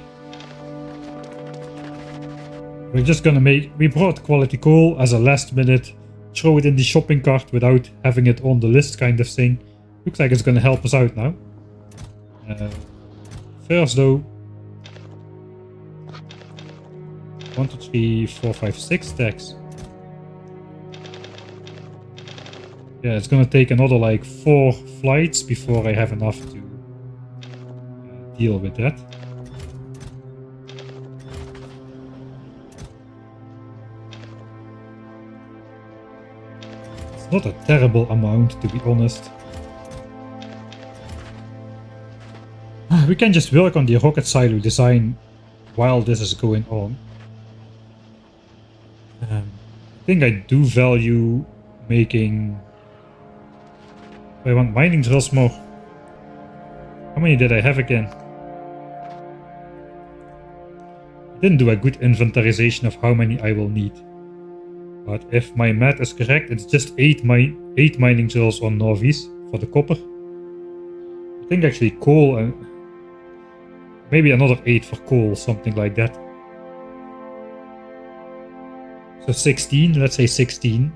We're just gonna we brought quality coal as a last minute, throw it in the shopping cart without having it on the list kind of thing. Looks like it's gonna help us out now. First though, 1, 2, 3, 4, 5, 6 stacks. Yeah, it's gonna take another like 4 flights before I have enough to deal with that. It's not a terrible amount, to be honest. We can just work on the rocket silo design while this is going on. I think I do value making... I want mining drills more. How many did I have again? I didn't do a good inventarization of how many I will need. But if my math is correct, it's just 8 mining drills on Nauvis for the copper. I think actually coal and maybe another 8 for coal, something like that. So 16, let's say 16.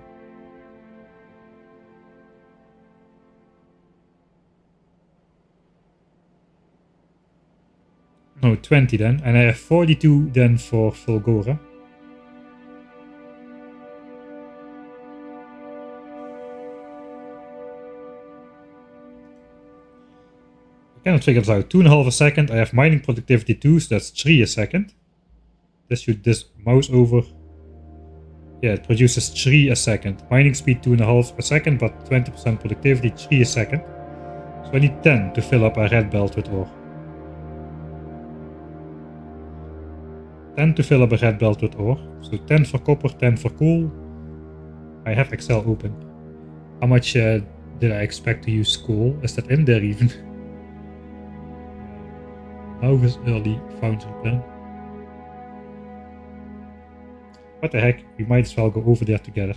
No, 20 then. And I have 42 then for Fulgora. I cannot figure this out. 2.5 a second. I have mining productivity 2, so that's 3 a second. This should just mouse over. Yeah, it produces 3 a second. Mining speed 2.5 a second, but 20% productivity 3 a second. So I need 10 to fill up a red belt with ore. 10 to fill up a red belt with ore. So 10 for copper, 10 for coal. I have Excel open. How much did I expect to use coal? Is that in there even? Nauvis early foundry plan. What the heck? We might as well go over there together.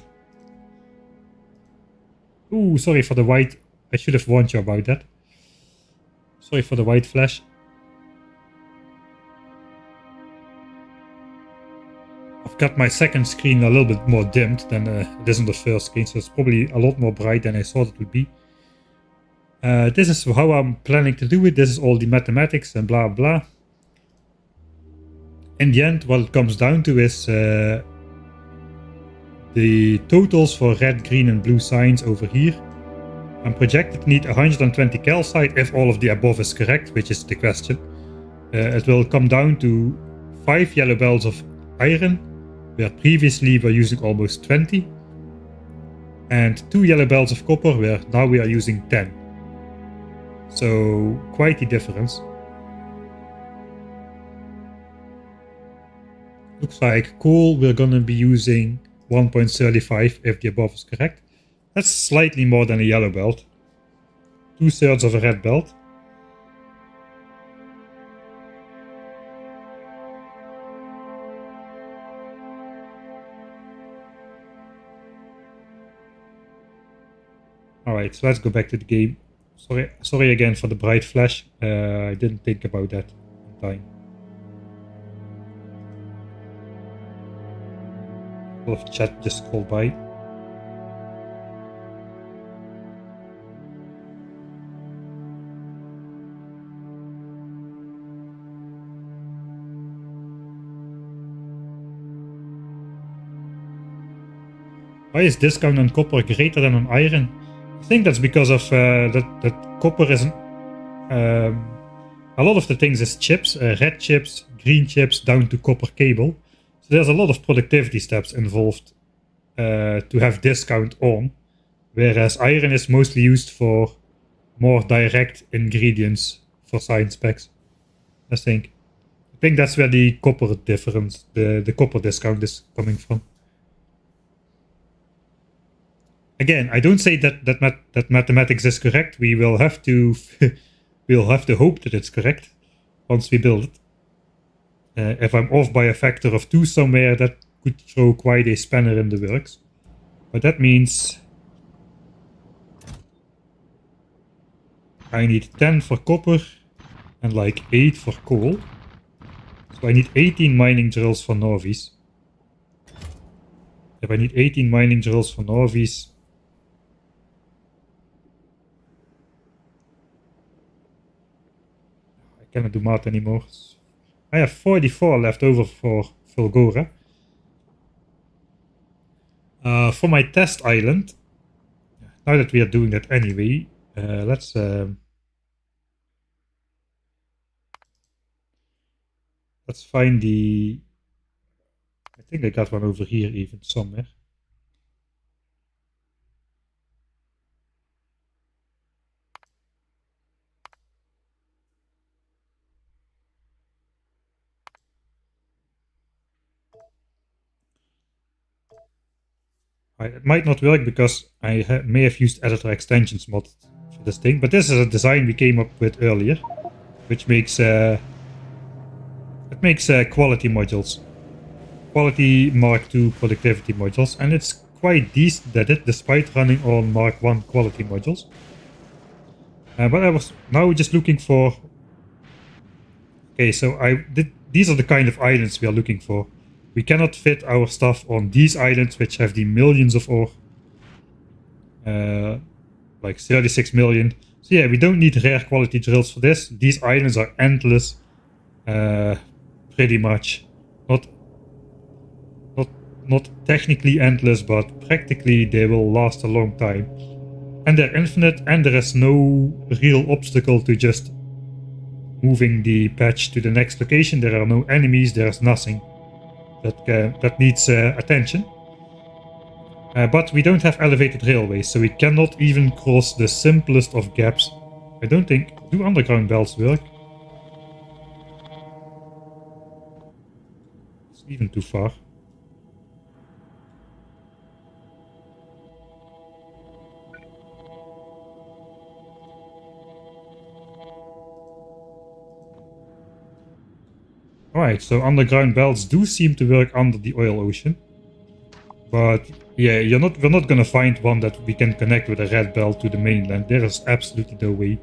Ooh, sorry for the white. I should have warned you about that. Sorry for the white flash. I've got my second screen a little bit more dimmed than it is on the first screen, so it's probably a lot more bright than I thought it would be. This is how I'm planning to do it. This is all the mathematics and blah blah. In the end, what it comes down to is the totals for red, green and blue signs over here. I'm projected to need 120 calcite if all of the above is correct, which is the question. It will come down to 5 yellow belts of iron, where previously we were using almost 20. And 2 yellow belts of copper, where now we are using 10. So quite the difference. Looks like coal we're gonna be using 1.35 if the above is correct. That's slightly more than a yellow belt. 2/3 of a red belt. Alright, so let's go back to the game. Sorry again for the bright flash. I didn't think about that in time. A lot of chat just scrolled by. Why is discount on copper greater than on iron? I think that's because of that copper isn't. A lot of the things is chips, red chips, green chips, down to copper cable. So there's a lot of productivity steps involved to have discount on, whereas iron is mostly used for more direct ingredients for science packs. I think that's where the copper difference, the copper discount is coming from. Again, I don't say that mathematics is correct. We will have to we'll have to hope that it's correct once we build it. If I'm off by a factor of 2 somewhere, that could throw quite a spanner in the works. But that means I need 10 for copper and like 8 for coal. So I need 18 mining drills for Nauvis. If I need 18 mining drills for Nauvis, I cannot do math anymore. I have 44 left over for Fulgora. For my test island, now that we are doing that anyway, let's find the... I think I got one over here even somewhere. It might not work because I may have used editor extensions mod for this thing, but this is a design we came up with earlier, which makes quality modules, quality Mark II productivity modules, and it's quite decent at it despite running on Mark I quality modules. But I was now just looking for. Okay, so these are the kind of islands we are looking for. We cannot fit our stuff on these islands, which have the millions of ore. Like 36 million. So yeah, we don't need rare quality drills for this. These islands are endless. Pretty much. Not technically endless, but practically they will last a long time. And they're infinite, and there is no real obstacle to just moving the patch to the next location. There are no enemies, there's nothing that needs attention. But we don't have elevated railways, so we cannot even cross the simplest of gaps. I don't think... Do underground belts work? It's even too far. Alright, so underground belts do seem to work under the oil ocean. But yeah, we're not gonna find one that we can connect with a red belt to the mainland. There is absolutely no way.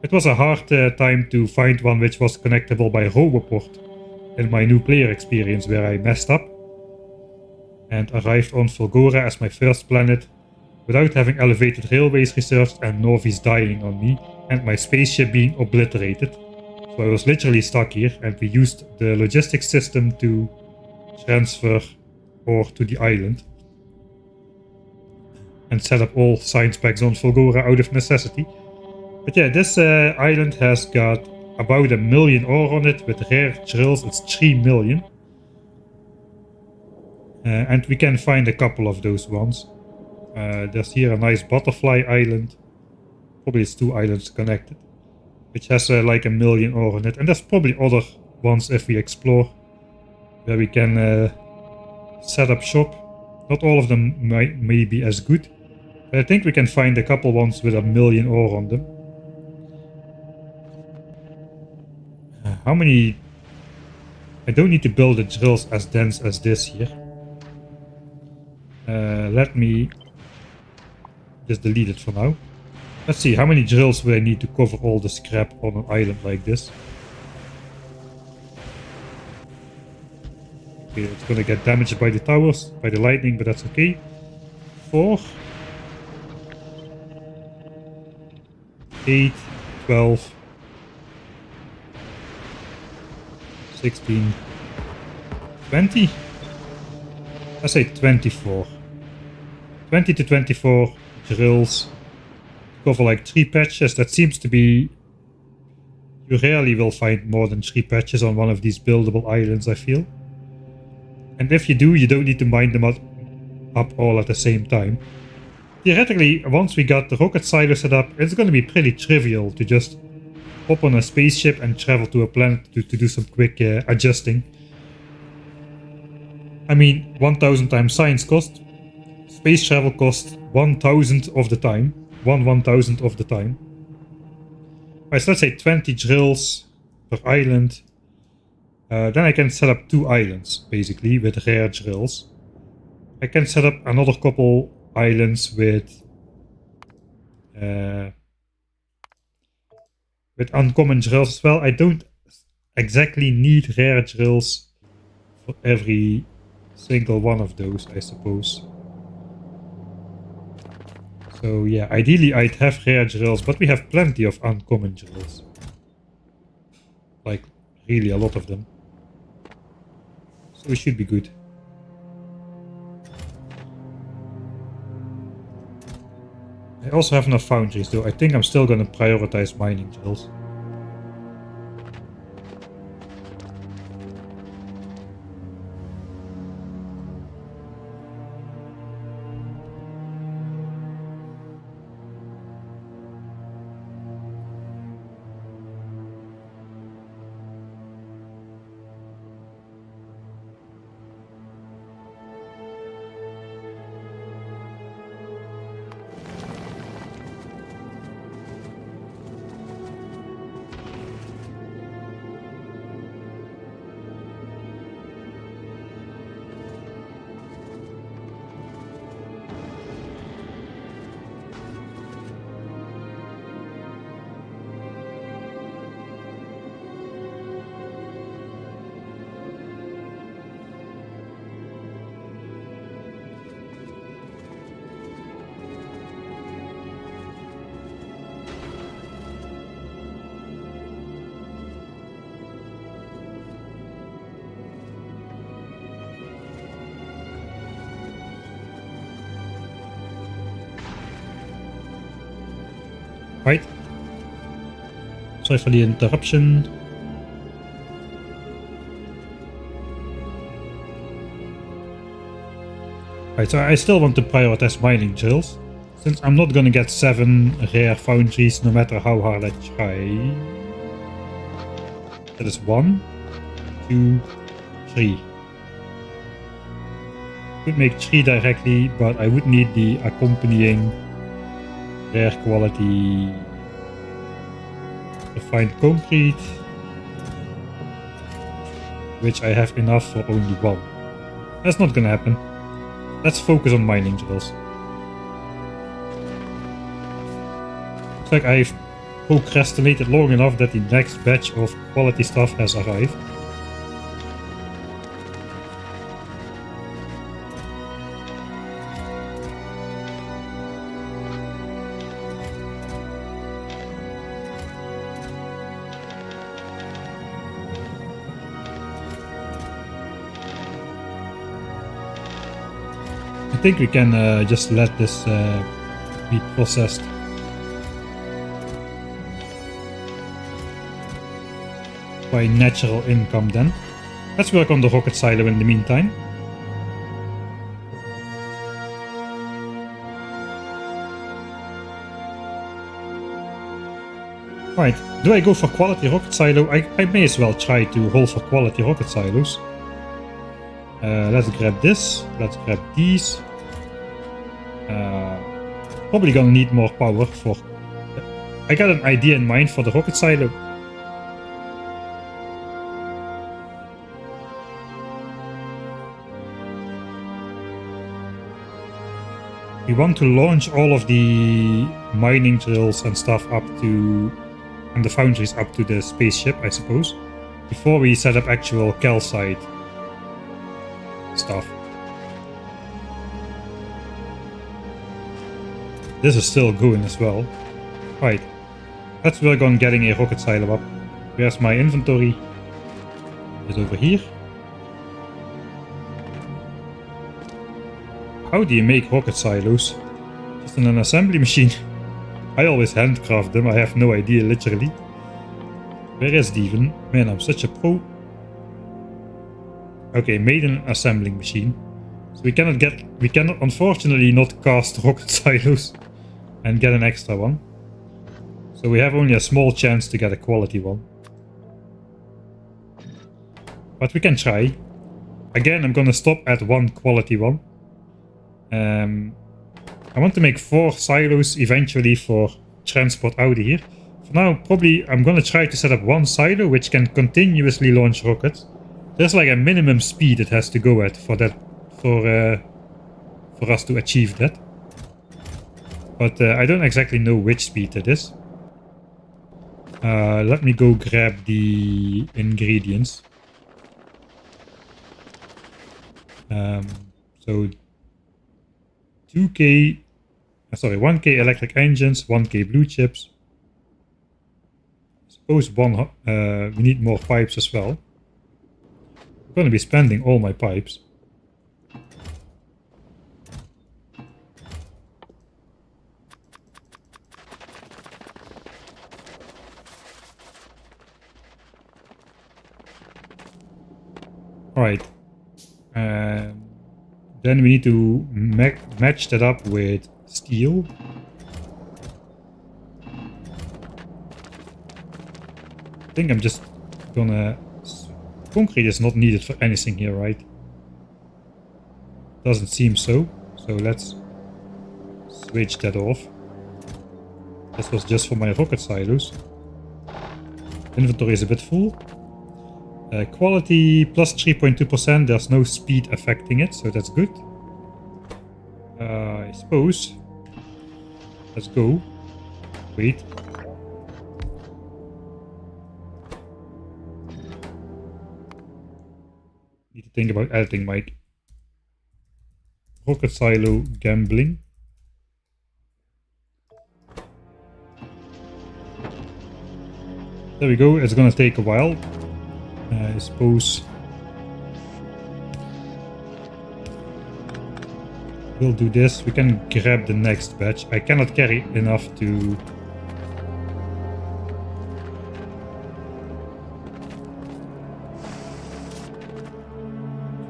It was a hard time to find one which was connectable by Roboport in my new player experience, where I messed up and arrived on Fulgora as my first planet without having elevated railways researched and Nauvis dying on me and my spaceship being obliterated. So I was literally stuck here, and we used the logistics system to transfer ore to the island and set up all science packs on Fulgora out of necessity. But yeah, this island has got about 1 million ore on it. With rare drills, it's 3 million. And we can find a couple of those ones. There's here a nice butterfly island. Probably it's 2 islands connected, which has like 1 million ore in it. And there's probably other ones if we explore, where we can set up shop. Not all of them may be as good, but I think we can find a couple ones with 1 million ore on them. How many? I don't need to build the drills as dense as this here. Let me just delete it for now. Let's see, how many drills will I need to cover all the scrap on an island like this? Okay, it's gonna get damaged by the towers, by the lightning, but that's okay. 4, 8, 12, 16, 20. Let's say 24. 20 to 24 drills. Cover like 3 patches. That seems to be... You rarely will find more than 3 patches on one of these buildable islands, I feel. And if you do, you don't need to mine them up all at the same time. Theoretically, once we got the rocket silo set up, it's going to be pretty trivial to just hop on a spaceship and travel to a planet to do some quick adjusting. I mean, 1000 times science cost. Space travel costs 1000th of the time. 1/1000th of the time. Alright, so let's say 20 drills per island. Then I can set up 2 islands, basically, with rare drills. I can set up another couple islands with uncommon drills as well. I don't exactly need rare drills for every single one of those, I suppose. So yeah, ideally I'd have rare drills, but we have plenty of uncommon drills. Like, really a lot of them. So we should be good. I also have enough foundries though. I think I'm still gonna prioritize mining drills. Right. Sorry for the interruption. Right, so I still want to prioritize mining drills, since I'm not gonna get 7 rare foundries no matter how hard I try. That is 1, 2, 3. Could make 3 directly, but I would need the accompanying rare quality refined concrete, which I have enough for only 1. That's not gonna happen. Let's focus on mining drills. Looks like I've procrastinated long enough that the next batch of quality stuff has arrived. I think we can just let this be processed. By natural income then. Let's work on the rocket silo in the meantime. Right, do I go for quality rocket silo? I may as well try to roll for quality rocket silos. Let's grab this, let's grab these. Probably gonna need more power for... I got an idea in mind for the rocket silo. We want to launch all of the mining drills and stuff up to... and the foundries up to the spaceship, I suppose, before we set up actual calcite stuff. This is still going as well. Right, let's work on getting a rocket silo up. Where's my inventory? It's over here. How do you make rocket silos? Just in an assembly machine. I always handcraft them, I have no idea, literally. Where is Steven? Man, I'm such a pro. Okay, made an assembling machine. So we cannot unfortunately not cast rocket silos and get an extra one. So we have only a small chance to get a quality one. But we can try. Again, I'm gonna stop at one quality one. I want to make 4 silos eventually for transport out of here. For now, probably I'm gonna try to set up 1 silo which can continuously launch rockets. There's like a minimum speed it has to go at for that, for us to achieve that. But I don't exactly know which speed it is. Let me go grab the ingredients. So 1k electric engines, 1k blue chips. Suppose we need more pipes as well. I'm gonna be spending all my pipes. Alright. Then we need to match that up with steel. I think I'm just gonna... Concrete is not needed for anything here, right? Doesn't seem so. So let's switch that off. This was just for my rocket silos. Inventory is a bit full. Quality plus 3.2%, there's no speed affecting it, so that's good. I suppose. Let's go. Wait. Need to think about editing my rocket silo gambling. There we go, it's gonna take a while. I suppose we'll do this. We can grab the next batch. I cannot carry enough to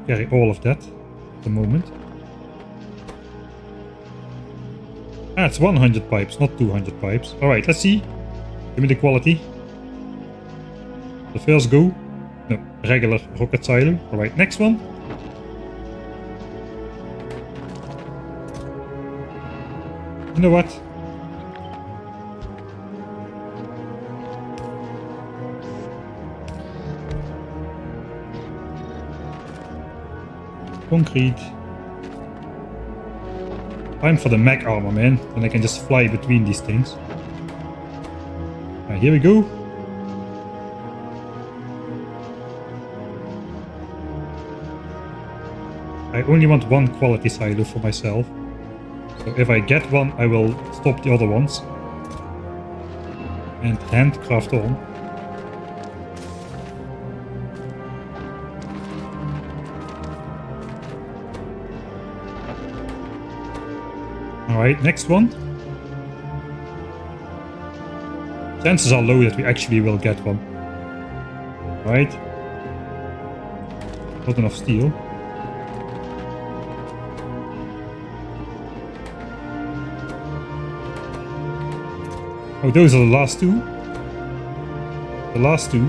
carry all of that at the moment. Ah, it's 100 pipes, not 200 pipes. Alright, let's see. Give me the quality. The first go. No, regular rocket silo. Alright, next one. You know what? Concrete. Time for the mech armor, man. Then I can just fly between these things. Alright, here we go. I only want one quality silo for myself. So if I get one, I will stop the other ones. And handcraft on. Alright, next one. Chances are low that we actually will get one. Right. Not enough steel. Oh, those are the last two. The last two.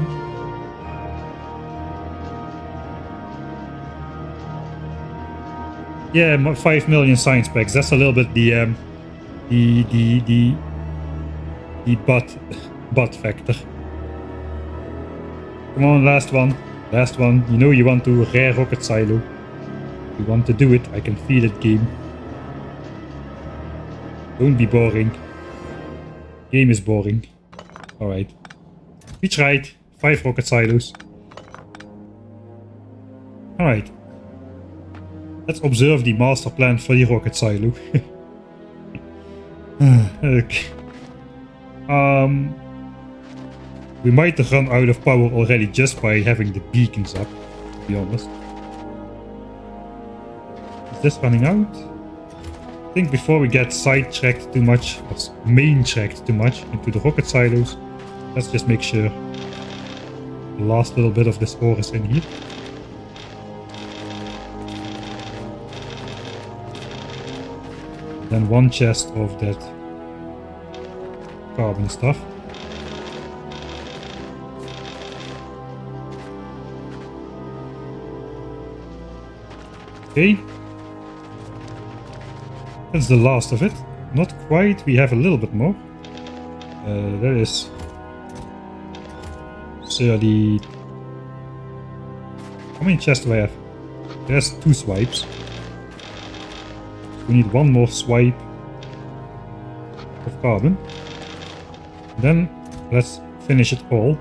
Yeah, 5 million science packs. That's a little bit the butt factor. Come on, last one. Last one. You know you want to rare rocket silo. You want to do it. I can feel it, game. Don't be boring. Game is boring. Alright. We tried. 5 rocket silos. Alright. Let's observe the master plan for the rocket silo. Okay. We might run out of power already just by having the beacons up, to be honest. Is this running out? I think before we get sidetracked too much, or main-tracked too much into the rocket silos, let's just make sure the last little bit of this ore is in here. Then one chest of that carbon stuff. Okay. That's the last of it. Not quite, we have a little bit more. There is 30... How many chests do I have? There's 2 swipes. We need one more swipe of carbon. Then let's finish it all.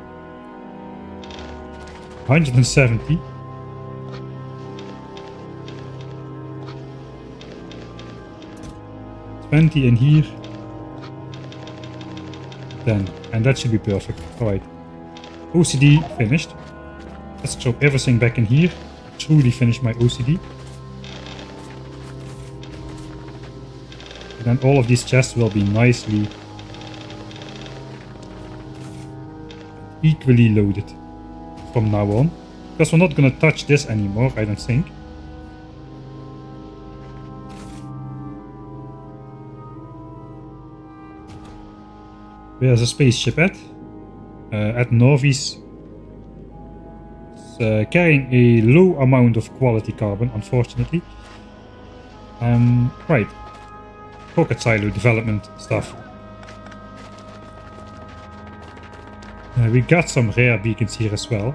170. 20 in here. 10. And that should be perfect. Alright. OCD finished. Let's throw everything back in here. Truly finish my OCD. And then all of these chests will be nicely equally loaded from now on. Because we're not gonna touch this anymore, I don't think. Where's a spaceship at? At Nauvis. It's carrying a low amount of quality carbon, unfortunately. Right. Rocket silo development stuff. We got some rare beacons here as well.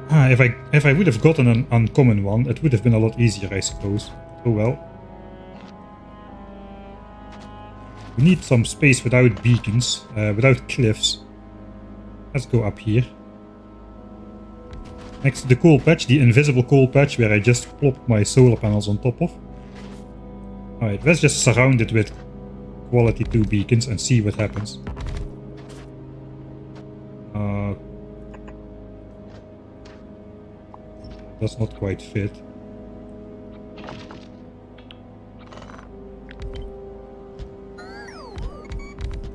If I would have gotten an uncommon one, it would have been a lot easier, I suppose. Oh well. We need some space without beacons, without cliffs. Let's go up here. Next to the coal patch, the invisible coal patch where I just plopped my solar panels on top of. Alright, let's just surround it with quality 2 beacons and see what happens. Does not quite fit.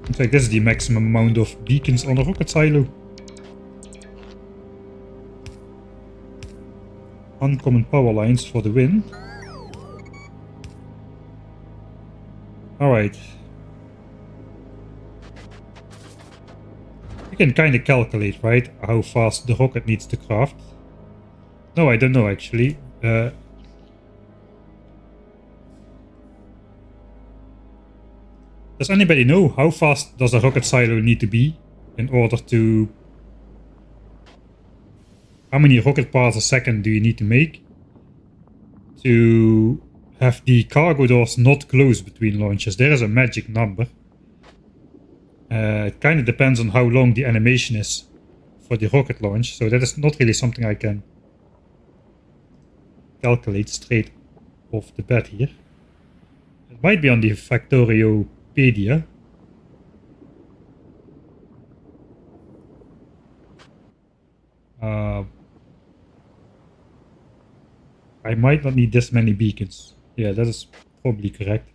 In fact, this is the maximum amount of beacons on a rocket silo. Uncommon power lines for the win. Alright. You can kind of calculate, right, how fast the rocket needs to craft. No, I don't know actually. Does anybody know how fast does a rocket silo need to be in order to... How many rocket parts a second do you need to make to have the cargo doors not close between launches? There is a magic number. It kind of depends on how long the animation is for the rocket launch, so that is not really something I can calculate straight off the bat here. It might be on the Factoriopedia. I might not need this many beacons. Yeah, that is probably correct.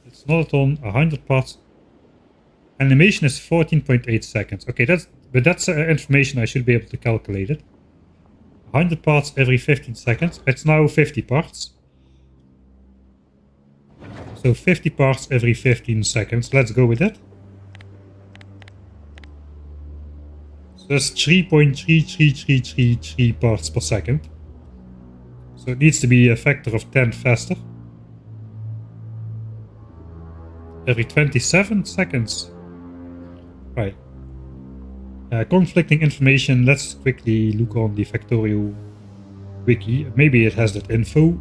It's not on 100 parts. Animation is 14.8 seconds. Okay, that's information I should be able to calculate it. 100 parts every 15 seconds. It's now 50 parts. So 50 parts every 15 seconds. Let's go with that. So that's 3.33333 parts per second. So it needs to be a factor of 10 faster. Every 27 seconds. Right. Conflicting information. Let's quickly look on the Factorio wiki. Maybe it has that info.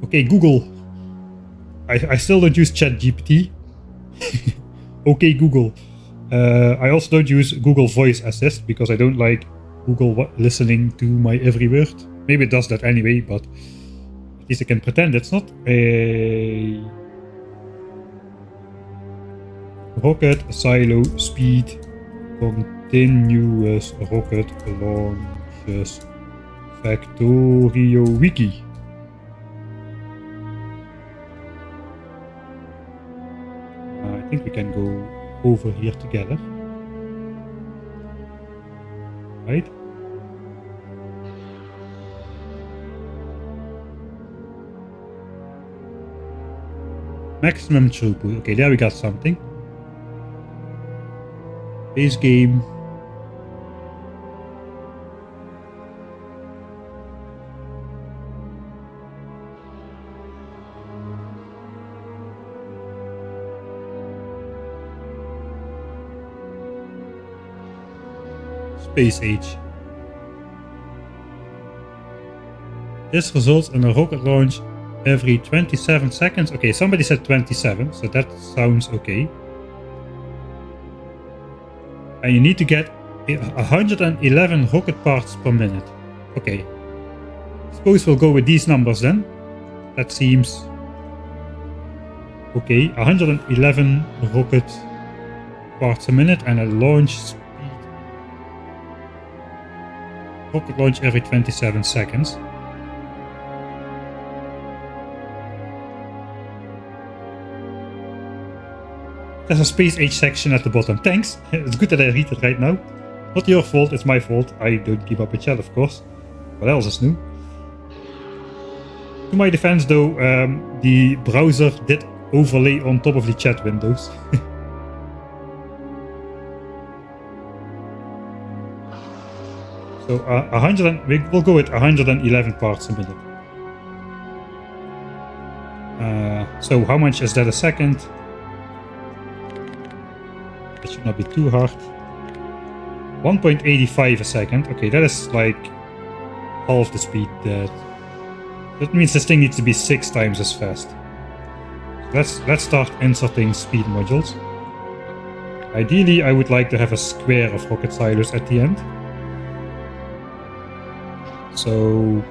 Okay, Google. I still don't use ChatGPT. Okay, Google. I also don't use Google Voice Assist because I don't like Google listening to my every word. Maybe it does that anyway, but at least I can pretend it's not. A rocket silo speed continuous rocket launches Factorio wiki. I think we can go over here together. Right? Maximum throughput. Okay, there we got something. Base game. Space age. This results in a rocket launch every 27 seconds. Okay, somebody said 27, so that sounds okay. And you need to get 111 rocket parts per minute. Okay. Suppose we'll go with these numbers then. That seems okay. 111 rocket parts a minute and a launch speed. Rocket launch every 27 seconds. There's a space age section at the bottom. Thanks. It's good that I read it right now. Not your fault, it's my fault. I don't keep up with chat, of course. What else is new? To my defense though, the browser did overlay on top of the chat windows. So we'll go with 111 parts a minute. So how much is that a second? That should not be too hard. 1.85 a second. Okay, that is like half the speed. That means this thing needs to be 6 times as fast. So let's start inserting speed modules. Ideally, I would like to have a square of rocket silos at the end. So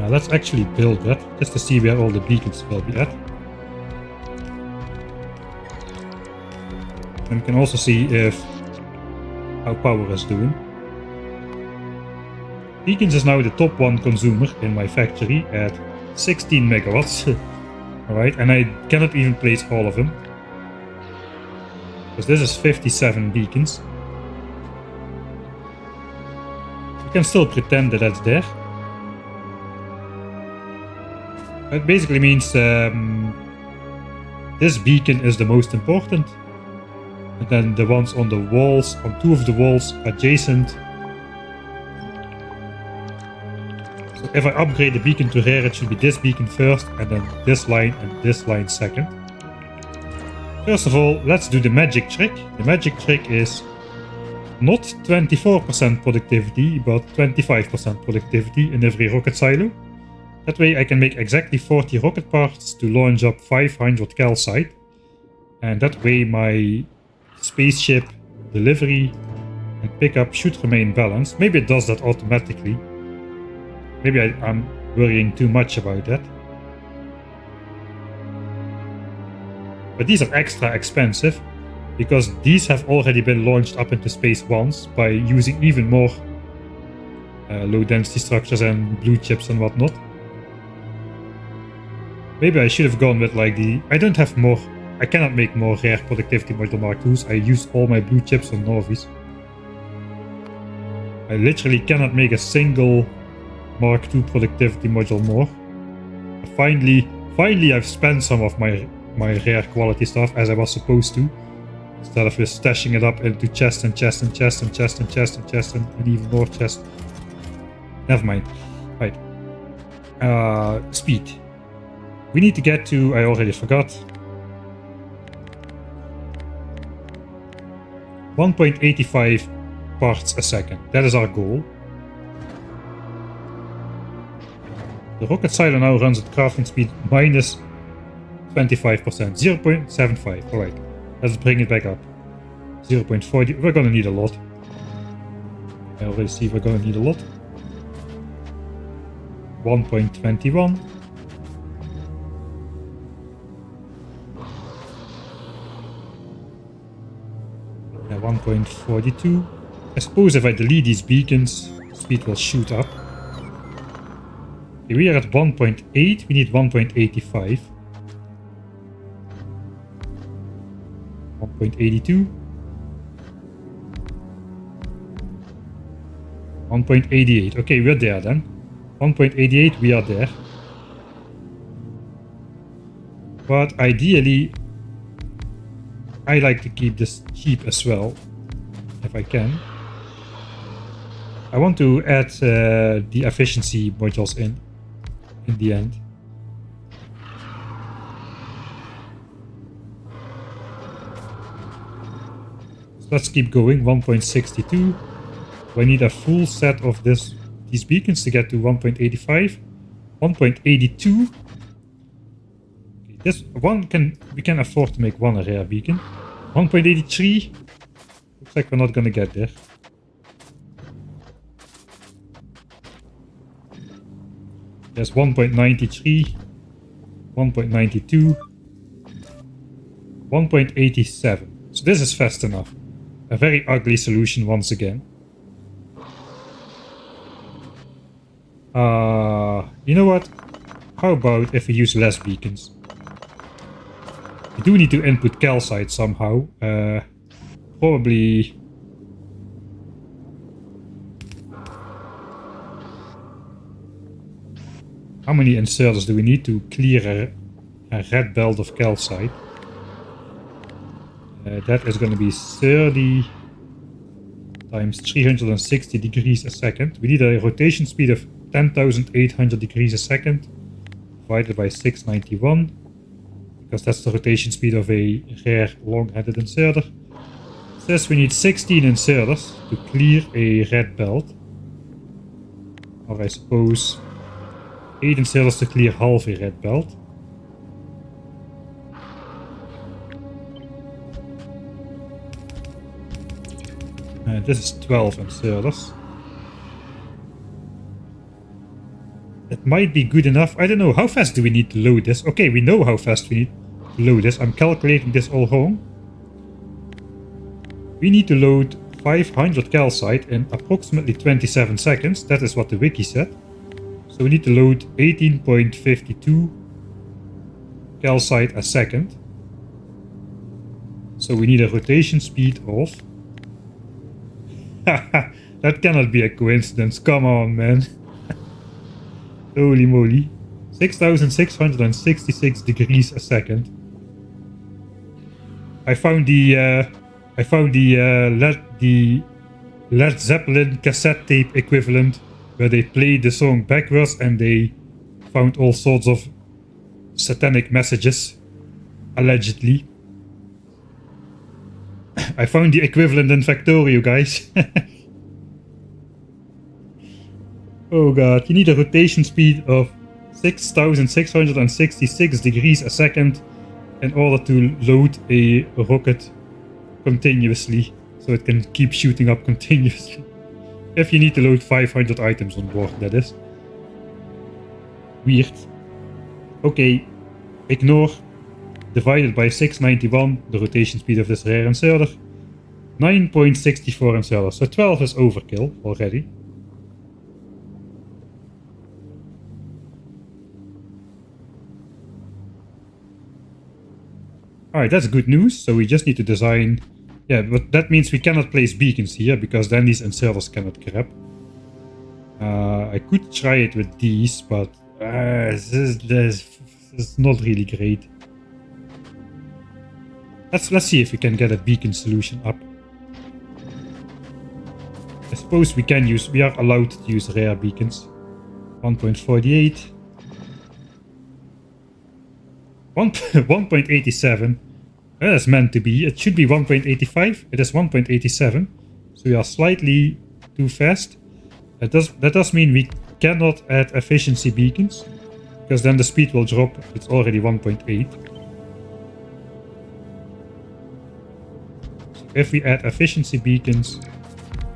let's actually build that just to see where all the beacons will be at. And we can also see how power is doing. Beacons is now the top one consumer in my factory at 16 megawatts. Alright, and I cannot even place all of them. Because this is 57 beacons. We can still pretend that that's there. It basically means this beacon is the most important. And then the ones on the walls, on 2 of the walls adjacent. So if I upgrade the beacon to rare, it should be this beacon first, and then this line and this line second. First of all, let's do the magic trick. The magic trick is not 24% productivity, but 25% productivity in every rocket silo. That way I can make exactly 40 rocket parts to launch up 500 calcite. And that way my spaceship delivery and pickup should remain balanced. Maybe it does that automatically. Maybe I'm worrying too much about that. But these are extra expensive because these have already been launched up into space once by using even more low density structures and blue chips and whatnot. Maybe I should have gone with like I don't have more. I cannot make more rare productivity module Mark IIs. I used all my blue chips on Nauvis. I literally cannot make a single Mark II productivity module more. Finally I've spent some of my rare quality stuff as I was supposed to. Instead of just stashing it up into chest and chest and chest and chest and chest and chest and even more chest. Never mind. Right. Speed. We need to get to, I already forgot, 1.85 parts a second. That is our goal. The rocket silo now runs at crafting speed minus 25%. 0.75. Alright. Let's bring it back up. 0.40. We're gonna need a lot. I already see we're gonna need a lot. 1.21. Yeah, 1.42. I suppose if I delete these beacons, speed will shoot up. Okay, we are at 1.8. We need 1.85. 1.82. 1.88. Okay, we're there then. 1.88, we are there. But ideally, I like to keep this cheap as well, if I can. I want to add the efficiency modules in the end. So let's keep going. 1.62. We need a full set of these beacons to get to 1.85. 1.82. Okay, this one we can afford to make one a rare beacon. 1.83. Looks like we're not gonna get there. There's 1.93, 1.92, 1.87. So this is fast enough. A very ugly solution once again. You know what? How about if we use less beacons? We do need to input calcite somehow. Probably... How many inserters do we need to clear a red belt of calcite? That is going to be 30 times 360 degrees a second. We need a rotation speed of 10,800 degrees a second divided by 691, because that's the rotation speed of a rare long-headed inserter. It says we need 16 inserters to clear a red belt, or I suppose 8 inserters to clear half a red belt. And this is 12 inserters. It might be good enough. I don't know. How fast do we need to load this? Okay, we know how fast we need to load this. I'm calculating this all wrong. We need to load 500 calcite in approximately 27 seconds. That is what the wiki said. So we need to load 18.52 calcite a second. So we need a rotation speed of... That cannot be a coincidence. Come on, man. Holy moly. 6,666 degrees a second. I found the Led Zeppelin cassette tape equivalent, where they played the song backwards and they found all sorts of satanic messages, allegedly. I found the equivalent in Factorio, guys. Oh god, you need a rotation speed of 6,666 degrees a second in order to load a rocket continuously, so it can keep shooting up continuously. If you need to load 500 items on board, that is. Weird. Okay, ignore. Divided by 691, the rotation speed of this rare inserter. 9.64 inserters, so 12 is overkill already. Alright, that's good news. So we just need to design... Yeah, but that means we cannot place beacons here, because then these inserters cannot grab. I could try it with these, but this is not really great. Let's see if we can get a beacon solution up. I suppose we are allowed to use rare beacons. 1.48. 1.87. That's meant to be. It should be 1.85. It is 1.87. So we are slightly too fast. That does mean we cannot add efficiency beacons, because then the speed will drop. It's already 1.8. So if we add efficiency beacons,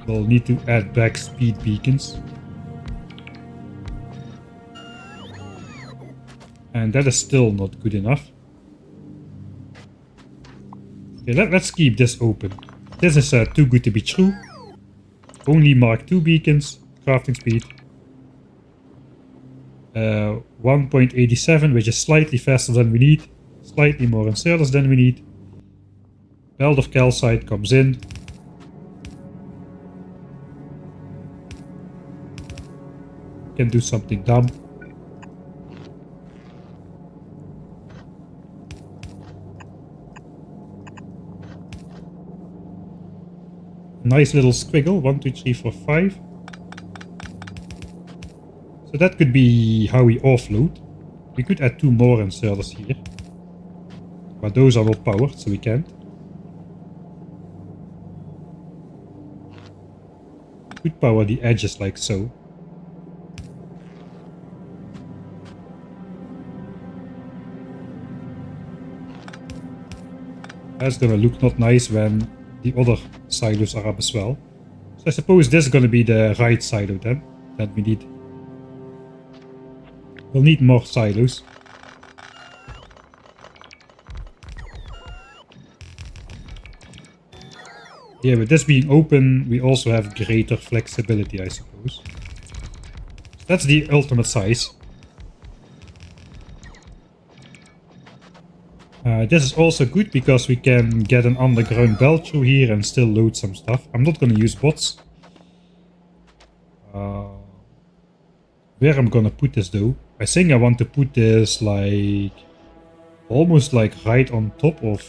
we'll need to add back speed beacons. And that is still not good enough. Okay, let's keep this open. This is too good to be true. Only Mark II beacons. Crafting speed. 1.87, which is slightly faster than we need. Slightly more inserters than we need. Belt of calcite comes in. Can do something dumb. Nice little squiggle. 1, 2, 3, 4, 5. So that could be how we offload. We could add 2 more inserters here. But those are not powered, so we can't. Could power the edges like so. That's gonna look not nice when the other silos are up as well. So I suppose this is gonna be the right silo then that we need. We'll need more silos. Yeah, with this being open, we also have greater flexibility, I suppose. That's the ultimate size. This is also good because we can get an underground belt through here and still load some stuff. I'm not gonna use bots. Where I'm gonna put this though? I think I want to put this like almost like right on top of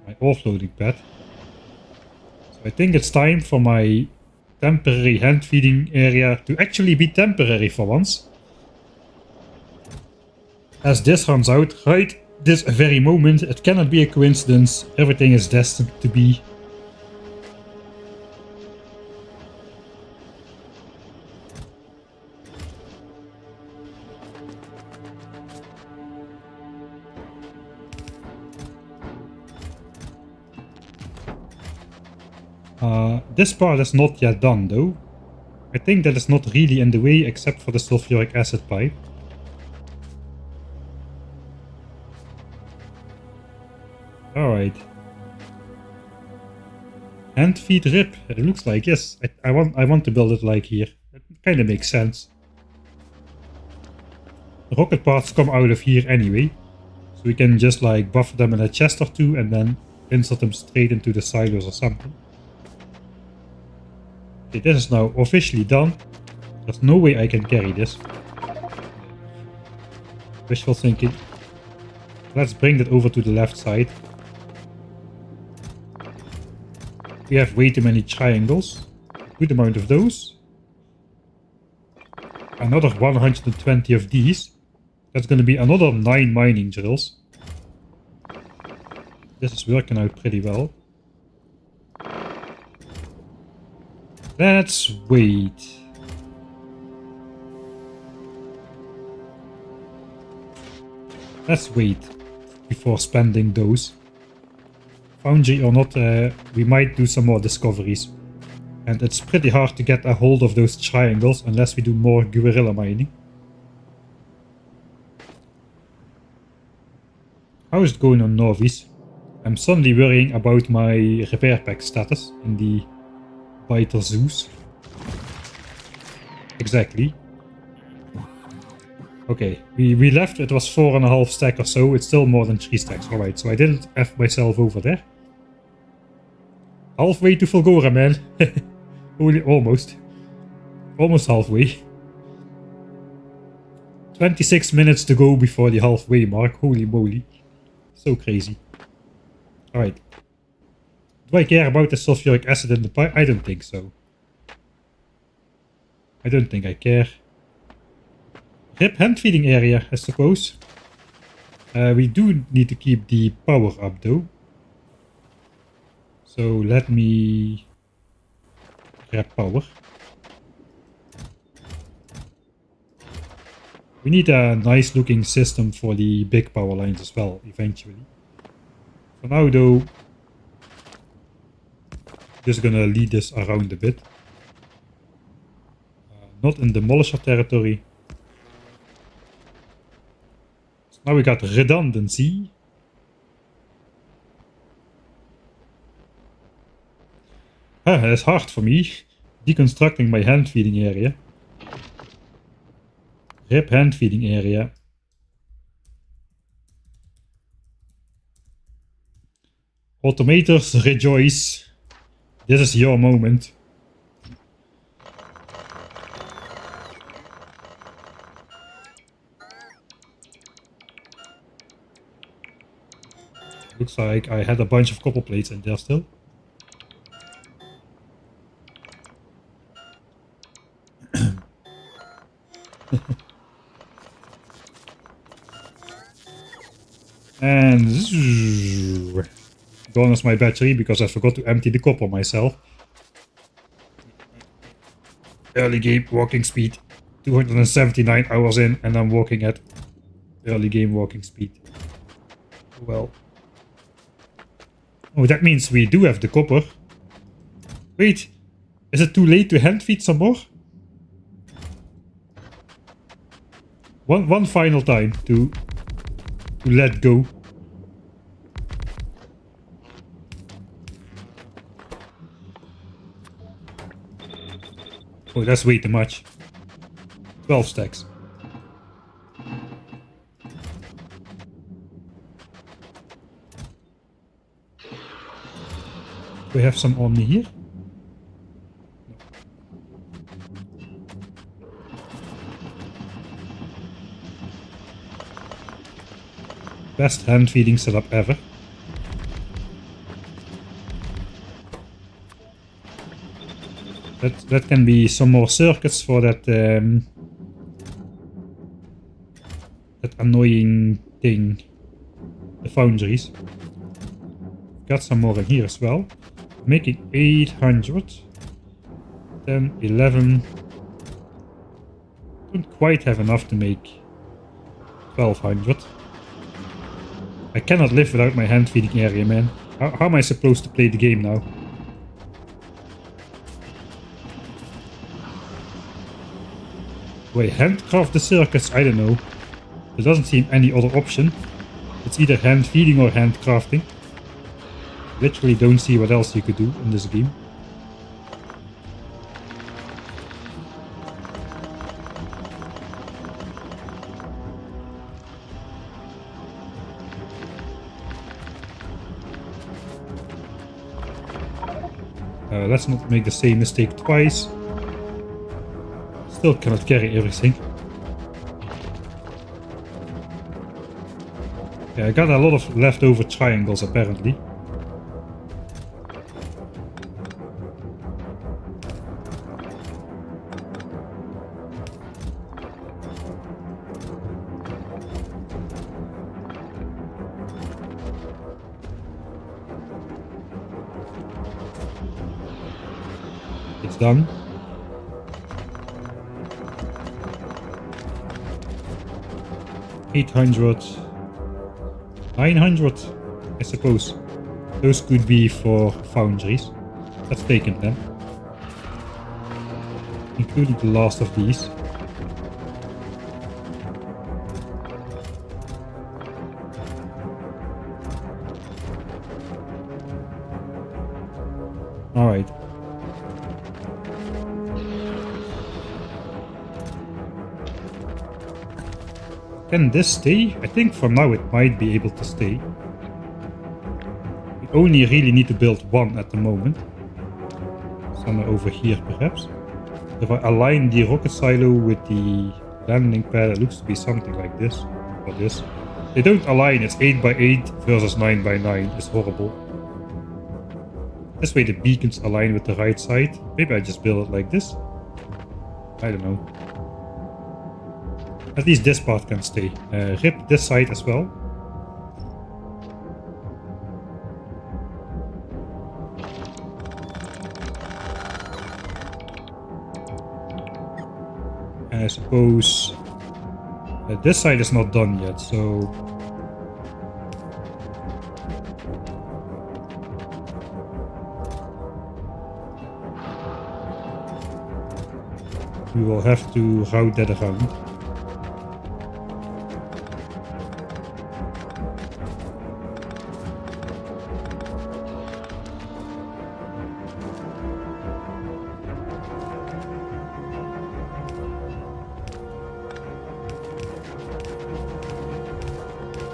my offloading pad. So I think it's time for my temporary hand feeding area to actually be temporary for once. As this runs out right this very moment, it cannot be a coincidence. Everything is destined to be. This part is not yet done though. I think that is not really in the way except for the sulfuric acid pipe. Alright. Hand feed rip. It looks like, yes. I want to build it like here. It kind of makes sense. The rocket parts come out of here anyway. So we can just like buffer them in a chest or two and then insert them straight into the silos or something. Okay, this is now officially done. There's no way I can carry this. Wishful thinking. Let's bring that over to the left side. We have way too many triangles. Good amount of those. Another 120 of these. That's going to be another 9 mining drills. This is working out pretty well. Let's wait. Let's wait before spending those. Foundry or not, we might do some more discoveries. And it's pretty hard to get a hold of those triangles unless we do more guerrilla mining. How is it going on Nauvis? I'm suddenly worrying about my repair pack status in the Biter Zeus. Exactly. Okay, we left, it was 4.5 stack or so, it's still more than 3 stacks, alright, so I didn't F myself over there. halfway to Fulgora, man. Only almost. Almost halfway. 26 minutes to go before the halfway mark. Holy moly. So crazy. Alright. Do I care about the sulfuric acid in the pipe? I don't think so. I don't think I care. RIP hand feeding area, I suppose. We do need to keep the power up though. So let me grab power. We need a nice looking system for the big power lines as well, eventually. For now though, just gonna lead this around a bit. Not in demolisher territory. So now we got redundancy. That's hard for me. Deconstructing my hand feeding area. RIP hand feeding area. Automators, rejoice. This is your moment. Looks like I had a bunch of copper plates in there still. And gone is my battery because I forgot to empty the copper myself. Early game walking speed 279 hours in, and I'm walking at early game walking speed. Well, oh, that means we do have the copper. Wait, is it too late to hand feed some more? One final time to let go. Oh, that's way too much. 12 stacks. Do we have some on me here? Best hand feeding setup ever. That can be some more circuits for that that annoying thing, the foundries. Got some more in here as well. Making 800. 10, 11. Don't quite have enough to make 1200. I cannot live without my hand feeding area, man. How am I supposed to play the game now? Do I handcraft the circuits? I don't know. There doesn't seem any other option. It's either hand feeding or handcrafting. Literally don't see what else you could do in this game. Let's not make the same mistake twice. Still cannot carry everything. Yeah, I got a lot of leftover triangles apparently. It's done. $800, $900, I suppose. Those could be for foundries. Let's take them then. Including the last of these. Alright. Can this stay? I think for now it might be able to stay. We only really need to build one at the moment. Somewhere over here, perhaps. If I align the rocket silo with the landing pad, it looks to be something like this. Or this. They don't align, it's 8x8 versus 9x9. It's horrible. This way the beacons align with the right side. Maybe I just build it like this. I don't know. At least this part can stay. Rip this side as well. And I suppose this side is not done yet, so we will have to route that around.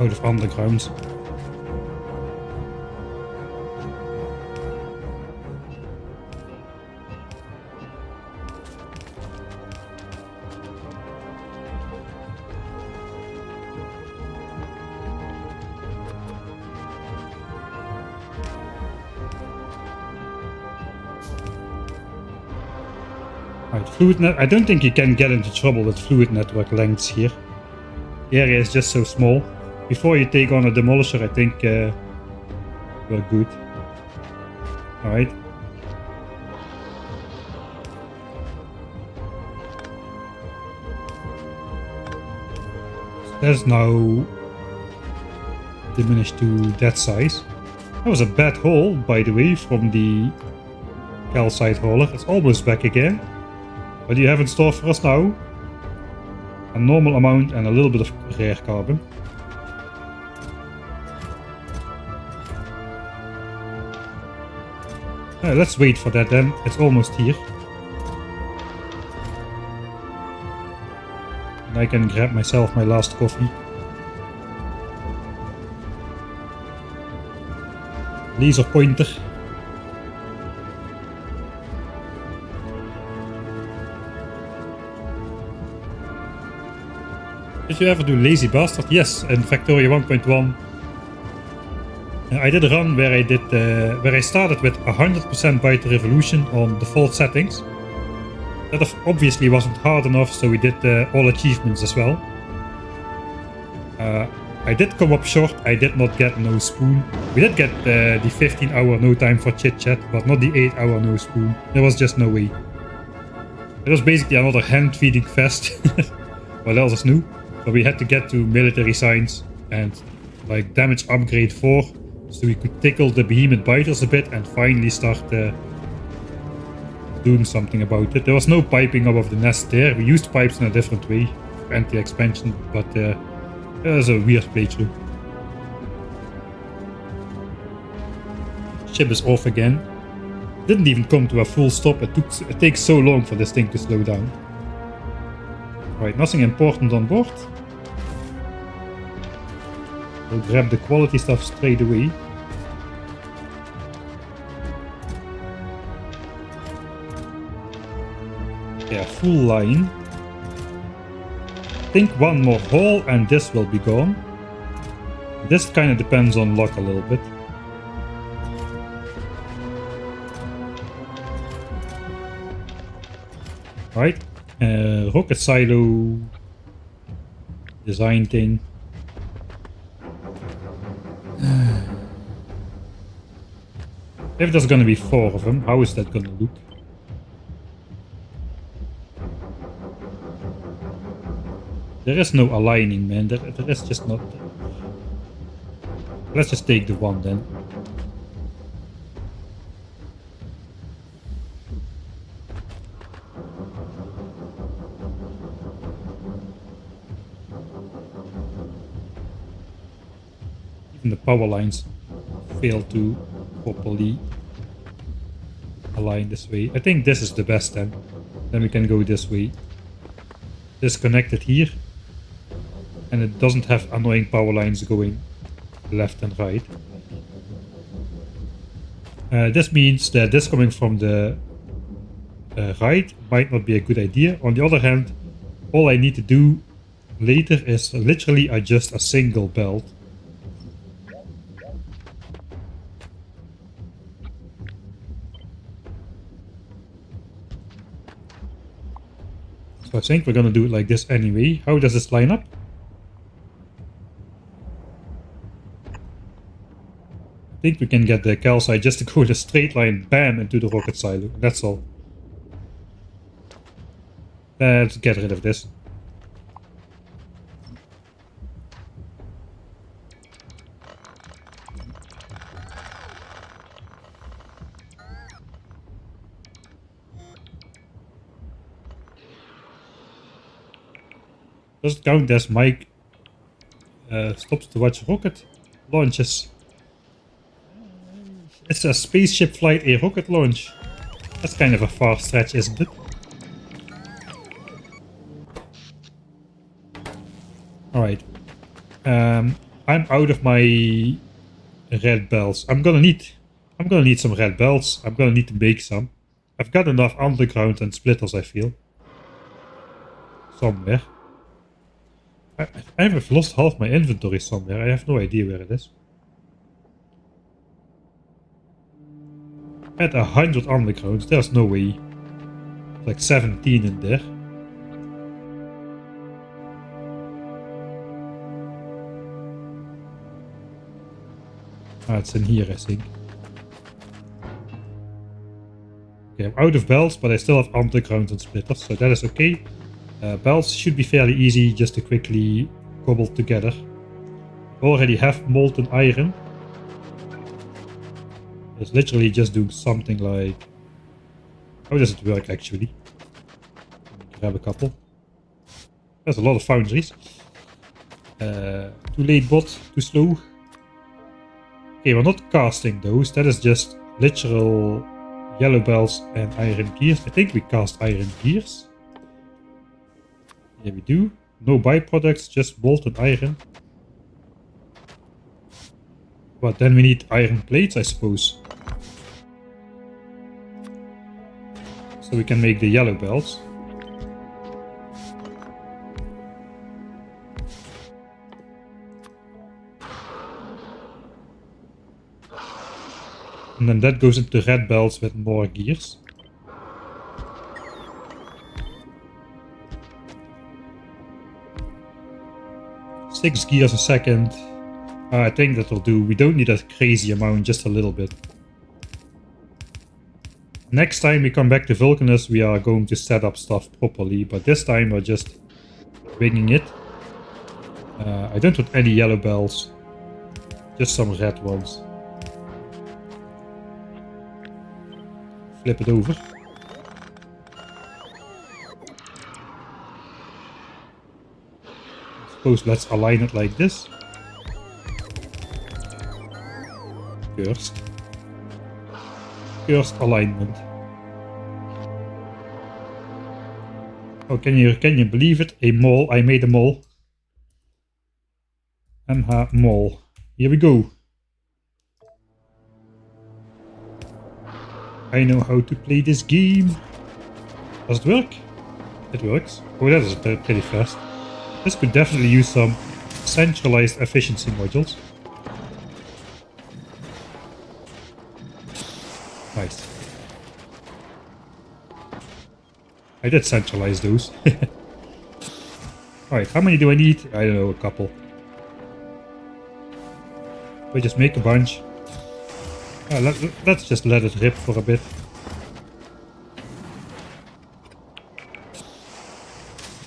Out of underground. Right, fluid net. I don't think you can get into trouble with fluid network lengths here. The area is just so small. Before you take on a demolisher, I think we're good. Alright. So that's now diminished to that size. That was a bad haul, by the way, from the calcite hauler. It's almost back again. What do you have in store for us now? A normal amount and a little bit of rare carbon. Let's wait for that then. It's almost here. And I can grab myself my last coffee. Laser pointer. Did you ever do Lazy Bastard? Yes, in Factorio 1.1. I did a run where I started with 100% byte revolution on default settings. That obviously wasn't hard enough, so we did all achievements as well. I did come up short. I did not get no spoon. We did get the 15-hour no time for chit chat, but not the 8-hour no spoon. There was just no way. It was basically another hand feeding fest. What else is new? But we had to get to military science and like damage upgrade 4. So we could tickle the behemoth biters a bit and finally start doing something about it. There was no piping up of the nest there. We used pipes in a different way for anti-expansion, but it was a weird playthrough. Ship is off again. Didn't even come to a full stop. It takes so long for this thing to slow down. Right, nothing important on board. We'll grab the quality stuff straight away. Yeah, full line. I think one more haul and this will be gone. This kind of depends on luck a little bit. Right, rocket silo design thing. If there's gonna be 4 of them, how is that gonna look? There is no aligning, man. There is just not. Let's just take the one then. Even the power lines fail to properly align this way. I think this is the best then. Then we can go this way. Disconnected here. And it doesn't have annoying power lines going left and right. This means that this coming from the right might not be a good idea. On the other hand, all I need to do later is literally adjust a single belt. So I think we're gonna do it like this anyway. How does this line up? I think we can get the calcite just to go in a straight line, bam, into the rocket silo. That's all. Let's get rid of this. Does it count as Mike stops to watch rocket launches? It's a spaceship flight, a rocket launch. That's kind of a far stretch, isn't it? Alright. I'm out of my red belts. I'm gonna need some red belts. I'm gonna need to make some. I've got enough underground and splitters, I feel. Somewhere. I have lost half my inventory somewhere. I have no idea where it is. At 100 underground, there's no way. Like 17 in there. Ah, it's in here, I think. Okay, I'm out of belts, but I still have underground and splitters, so that is okay. Belts should be fairly easy just to quickly cobble together. Already have molten iron. It's literally just doing something like... How does it work actually? Grab a couple. There's a lot of foundries. Too late bot, too slow. Okay, we're not casting those. That is just literal yellow belts and iron gears. I think we cast iron gears. Yeah, we do. No byproducts, just molten iron. But then we need iron plates, I suppose. So we can make the yellow belts. And then that goes into red belts with more gears. Six gears a second. I think that will do. We don't need a crazy amount, just a little bit. Next time we come back to Vulcanus, we are going to set up stuff properly, but this time we're just winging it. I don't want any yellow bells, just some red ones. Flip it over. I suppose let's align it like this. Cursed alignment. Oh, can you believe it? A mole. I made a mole. Mole. Here we go. I know how to play this game. Does it work? It works. Oh, that is pretty fast. This could definitely use some centralized efficiency modules. Nice. I did centralize those. Alright, how many do I need? I don't know, a couple. We just make a bunch. Let's just let it rip for a bit.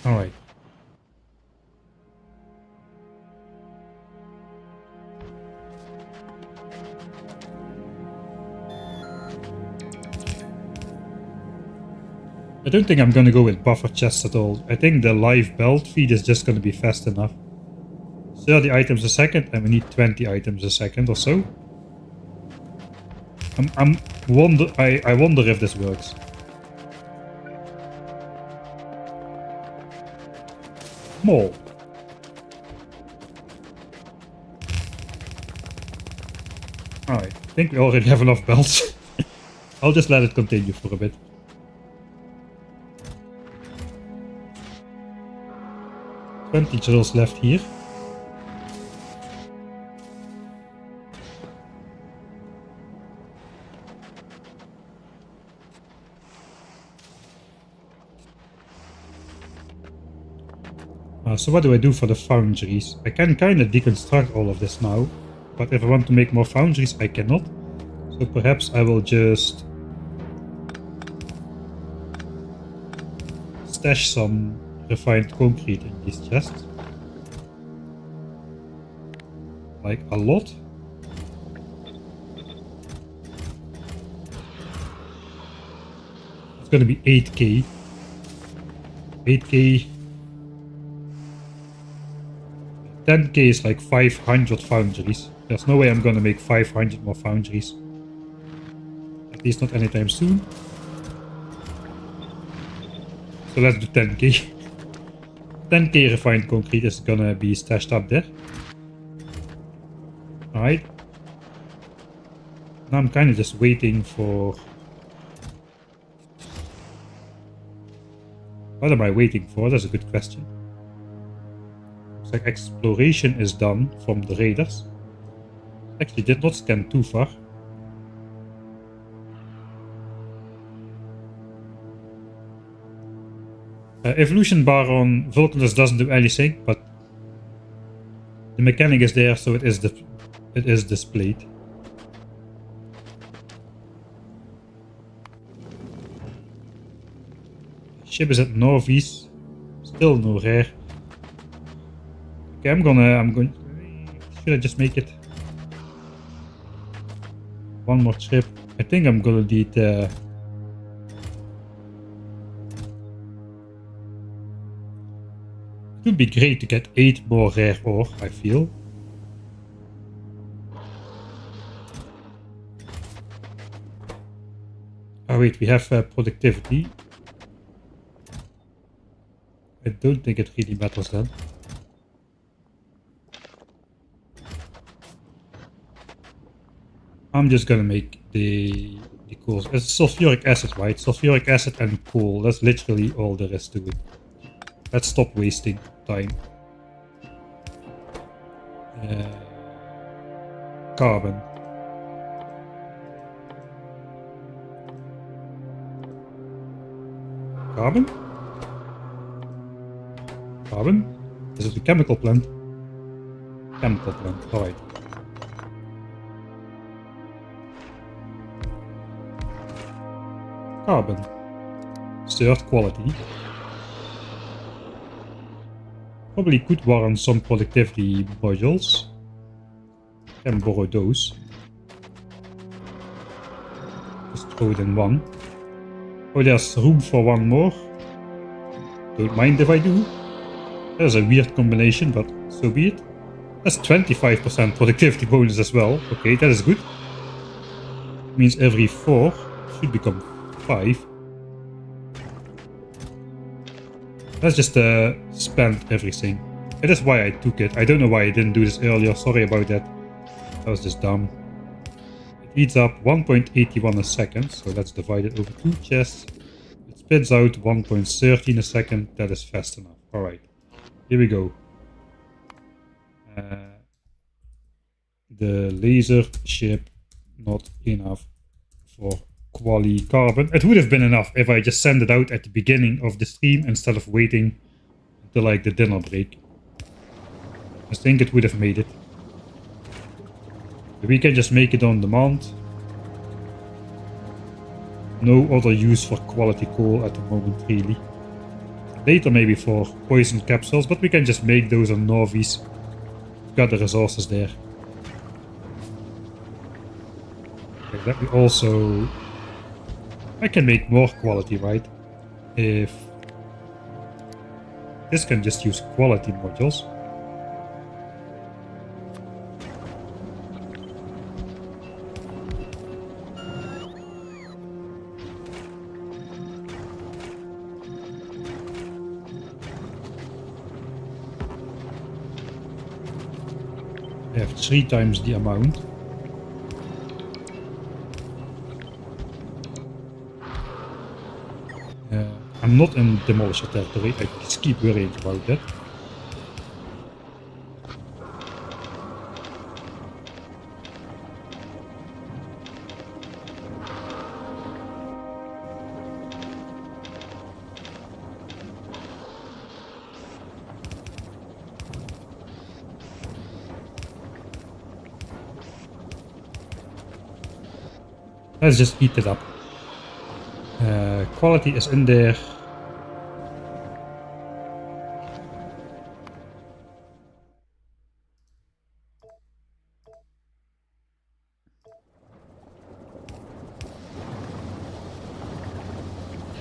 Alright. I don't think I'm gonna go with buffer chests at all. I think the live belt feed is just gonna be fast enough. 30 items a second, and we need 20 items a second or so. I wonder if this works. Mole. Alright, I think we already have enough belts. I'll just let it continue for a bit. 20 drills left here. So what do I do for the foundries? I can kind of deconstruct all of this now, but if I want to make more foundries, I cannot. So perhaps I will just stash some refined concrete in these chests. Like a lot. It's gonna be 8k. 8k. 10k is like 500 foundries. There's no way I'm gonna make 500 more foundries. At least not anytime soon. So let's do 10k. 10k refined concrete is gonna be stashed up there. Alright. Now I'm kind of just waiting for... What am I waiting for? That's a good question. Looks like exploration is done from the raiders. Actually did not scan too far. Evolution bar on VULCANUS doesn't do anything, but the mechanic is there, so it is displayed. Ship is at Nauvis, still no rare. Okay, I'm going. Should I just make it one more trip? I think I'm gonna need. It would be great to get 8 more rare ore, I feel. Oh wait, we have productivity. I don't think it really matters then. I'm just gonna make the coal. It's sulfuric acid, right? Sulfuric acid and coal. That's literally all there is to it. Let's stop wasting time. Carbon. Carbon? Carbon? Is it a chemical plant? Chemical plant, alright. Carbon. Third quality. Probably could warrant some productivity modules. Can borrow those. Just throw it in one. Oh, there's room for one more. Don't mind if I do. There's a weird combination, but so be it. That's 25% productivity bonus as well. Okay, that is good. Means every 4 should become 5. Let's just spend everything. That is why I took it. I don't know why I didn't do this earlier. Sorry about that. That was just dumb. It eats up 1.81 a second. So let's divide it over 2 chests. It spits out 1.13 a second. That is fast enough. Alright. Here we go. The laser ship. Not enough for quality carbon. It would have been enough if I just sent it out at the beginning of the stream instead of waiting until like the dinner break. I think it would have made it. We can just make it on demand. No other use for quality coal at the moment really. Later maybe for poison capsules, but we can just make those on Nauvis. We've got the resources there. Okay, let me also... I can make more quality, right? If this can just use quality modules. I have 3 times the amount. I'm not in demolisher territory, I just keep worrying about that. Let's just heat it up. Quality is in there.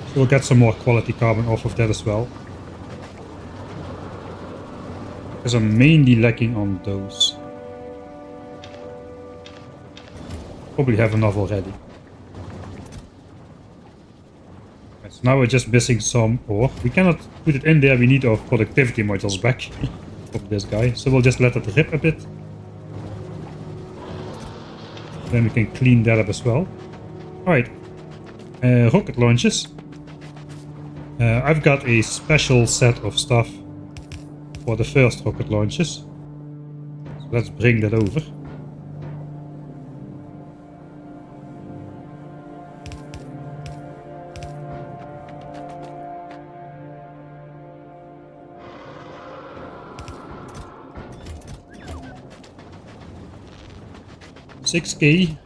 So we'll get some more quality carbon off of that as well. Because I'm mainly lacking on those. Probably have enough already. Right, so now we're just missing some ore. We cannot put it in there, we need our productivity modules back from this guy. So we'll just let it rip a bit. Then we can clean that up as well. Alright. Rocket launches. I've got a special set of stuff for the first rocket launches. So let's bring that over. $6K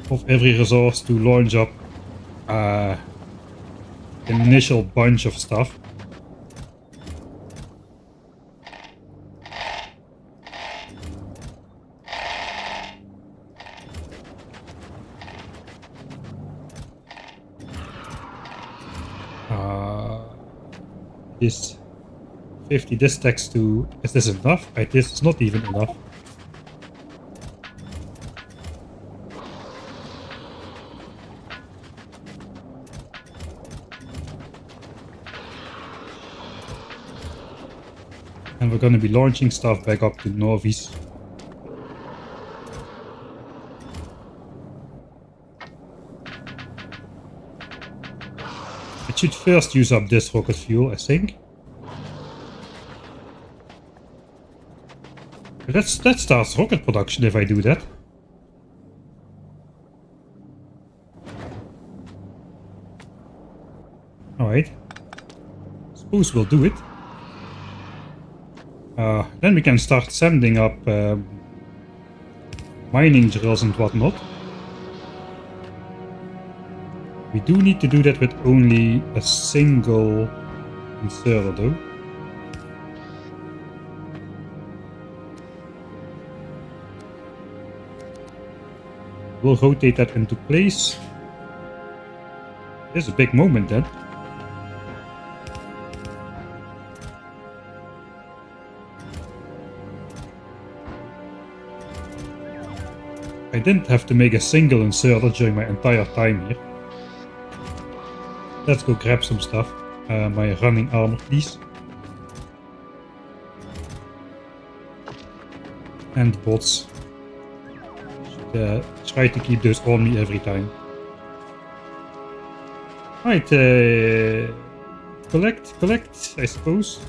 of every resource to launch up an initial bunch of stuff. This 50, this stacks to... Is this enough? This is not even enough. And we're going to be launching stuff back up to Nauvis. It should first use up this rocket fuel, I think. But that starts rocket production if I do that. Alright. Suppose we'll do it. Then we can start sending up mining drills and whatnot. We do need to do that with only a single inserter though. We'll rotate that into place. This is a big moment then. I didn't have to make a single inserter during my entire time here. Let's go grab some stuff. My running armor, please. And bots. Should try to keep those on me every time. Right, collect, I suppose.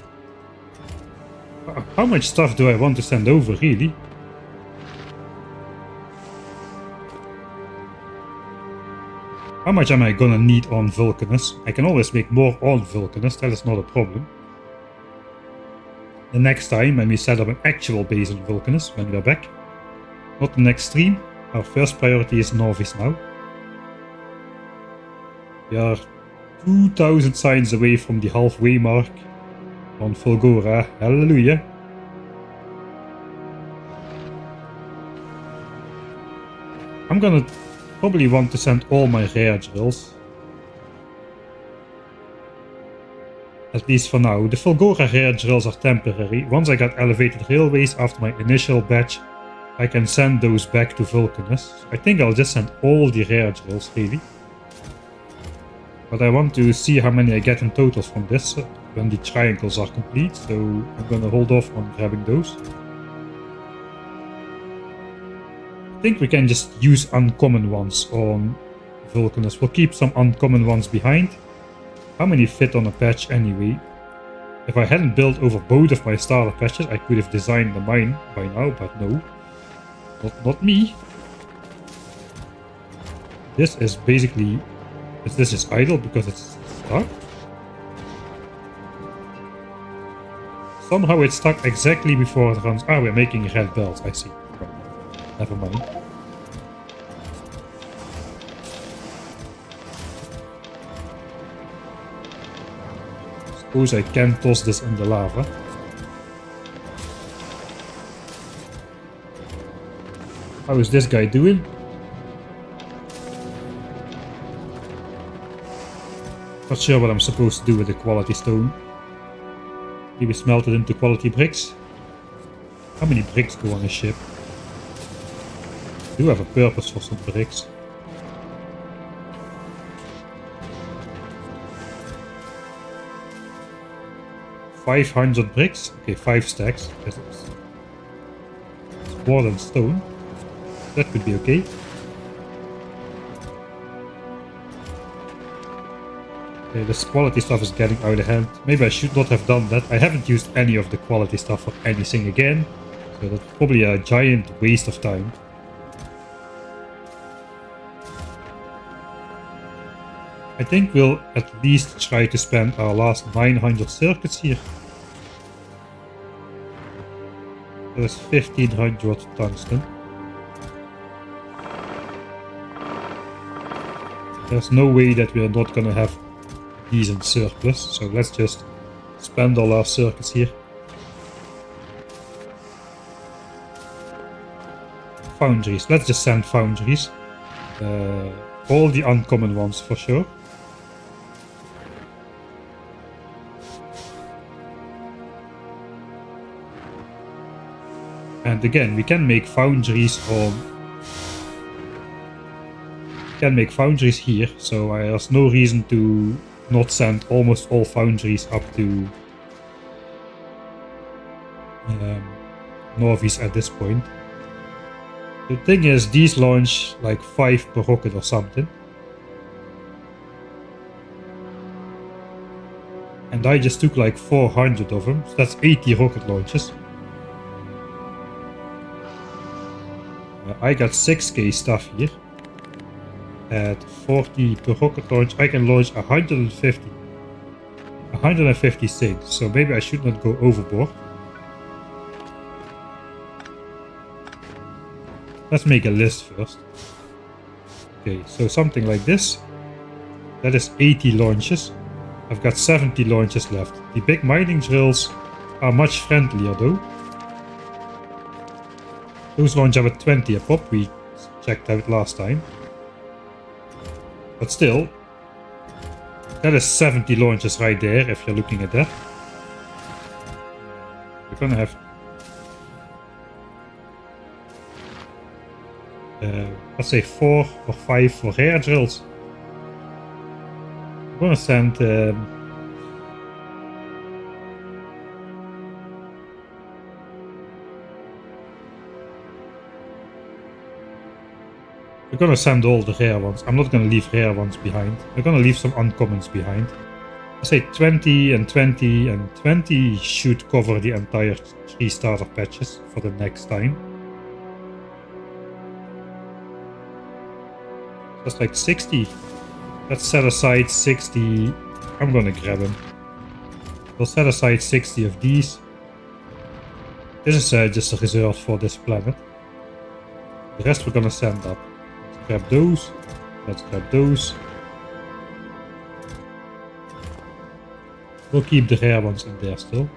How much stuff do I want to send over, really? How much am I gonna need on Vulcanus? I can always make more on Vulcanus, that is not a problem. The next time when we set up an actual base on Vulcanus, when we are back. Not the next stream, our first priority is Nauvis now. We are 2000 signs away from the halfway mark on Fulgora, hallelujah. I'm gonna probably want to send all my rare drills. At least for now. The Fulgora rare drills are temporary. Once I got elevated railways after my initial batch, I can send those back to Vulcanus. I think I'll just send all the rare drills, really. But I want to see how many I get in total from this when the triangles are complete, so I'm gonna hold off on grabbing those. I think we can just use uncommon ones on Vulcanus. We'll keep some uncommon ones behind. How many fit on a patch anyway? If I hadn't built over both of my starter patches, I could have designed the mine by now, but no. Not me. This is basically... This is idle because it's stuck. Somehow it's stuck exactly before it runs... Ah, we're making red belts, I see. Never mind. Suppose I can toss this in the lava. How is this guy doing? Not sure what I'm supposed to do with the quality stone. Maybe smelt it into quality bricks. How many bricks go on a ship? I do have a purpose for some bricks. $500 bricks? Okay, 5 stacks. It's more than stone. That could be okay. Okay, this quality stuff is getting out of hand. Maybe I should not have done that. I haven't used any of the quality stuff for anything again. So that's probably a giant waste of time. I think we'll at least try to spend our last 900 circuits here. That's 1500 tungsten. There's no way that we're not gonna have decent surplus, so let's just spend all our circuits here. Foundries, let's just send foundries. All the uncommon ones for sure. And again, we can make foundries here, so there's no reason to not send almost all foundries up to Nauvis at this point. The thing is, these launch like 5 per rocket or something. And I just took like 400 of them, so that's 80 rocket launches. I got 6k stuff here. At 40 per rocket launch, I can launch 156, so maybe I should not go overboard. Let's make a list first. Okay, so something like this. That is 80 launches. I've got 70 launches left. The big mining drills are much friendlier though. Those launch out at 20 a pop, we checked out last time. But still, that is 70 launches right there, if you're looking at that. We're gonna have... let's say 4 or 5 for rare drills. I'm gonna send... we're gonna send all the rare ones. I'm not gonna leave rare ones behind. We're gonna leave some uncommons behind. I say 20 and 20 and 20 should cover the entire 3 starter patches for the next time. That's like 60. Let's set aside 60. I'm gonna grab them. We'll set aside 60 of these. This is just a reserve for this planet. The rest we're gonna send up. Let's grab those. Let's grab those. We'll keep the rare ones in there still.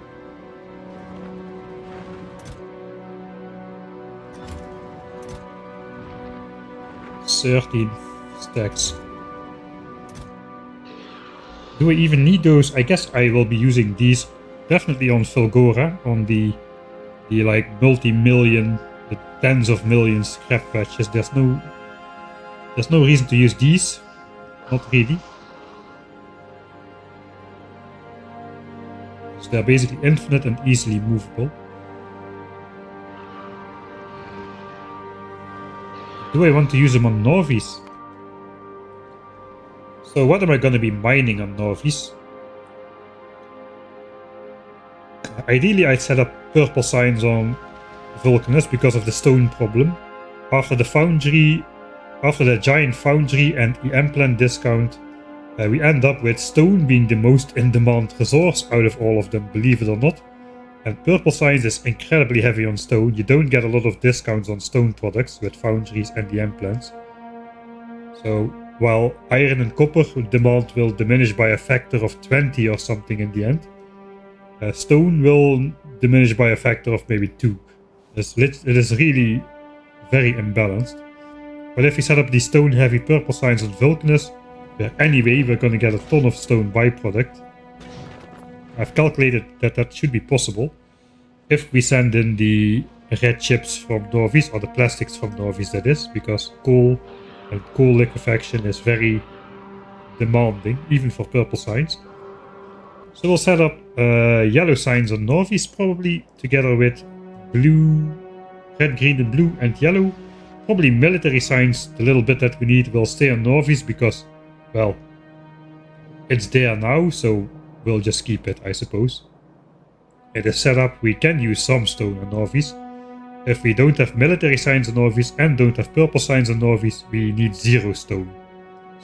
Stacks. Do I even need those? I guess I will be using these definitely on Fulgora, on the like multi-million, the tens of millions scrap patches. There's no reason to use these. Not really. So they're basically infinite and easily movable. Do I want to use them on Nauvis? So what am I going to be mining on Nauvis? Ideally I'd set up purple signs on VULCANUS because of the stone problem. After the giant foundry and the implant discount, we end up with stone being the most in-demand resource out of all of them, believe it or not. And purple signs is incredibly heavy on stone. You don't get a lot of discounts on stone products with foundries and the implants. So while iron and copper demand will diminish by a factor of 20 or something in the end. Stone will diminish by a factor of maybe 2. It is really very imbalanced. But if we set up these stone heavy purple signs on Vulcanus, where anyway we're going to get a ton of stone byproduct, I've calculated that that should be possible if we send in the red chips from Nauvis, or the plastics from Nauvis that is, because coal and coal liquefaction is very demanding, even for purple signs. So we'll set up yellow signs on Nauvis probably, together with blue, red, green and blue and yellow. Probably military signs, the little bit that we need, will stay on Nauvis because, well, it's there now, so we'll just keep it, I suppose. It is set up, we can use some stone on Nauvis. If we don't have military signs on Nauvis and don't have purple signs on Nauvis, we need 0 stone.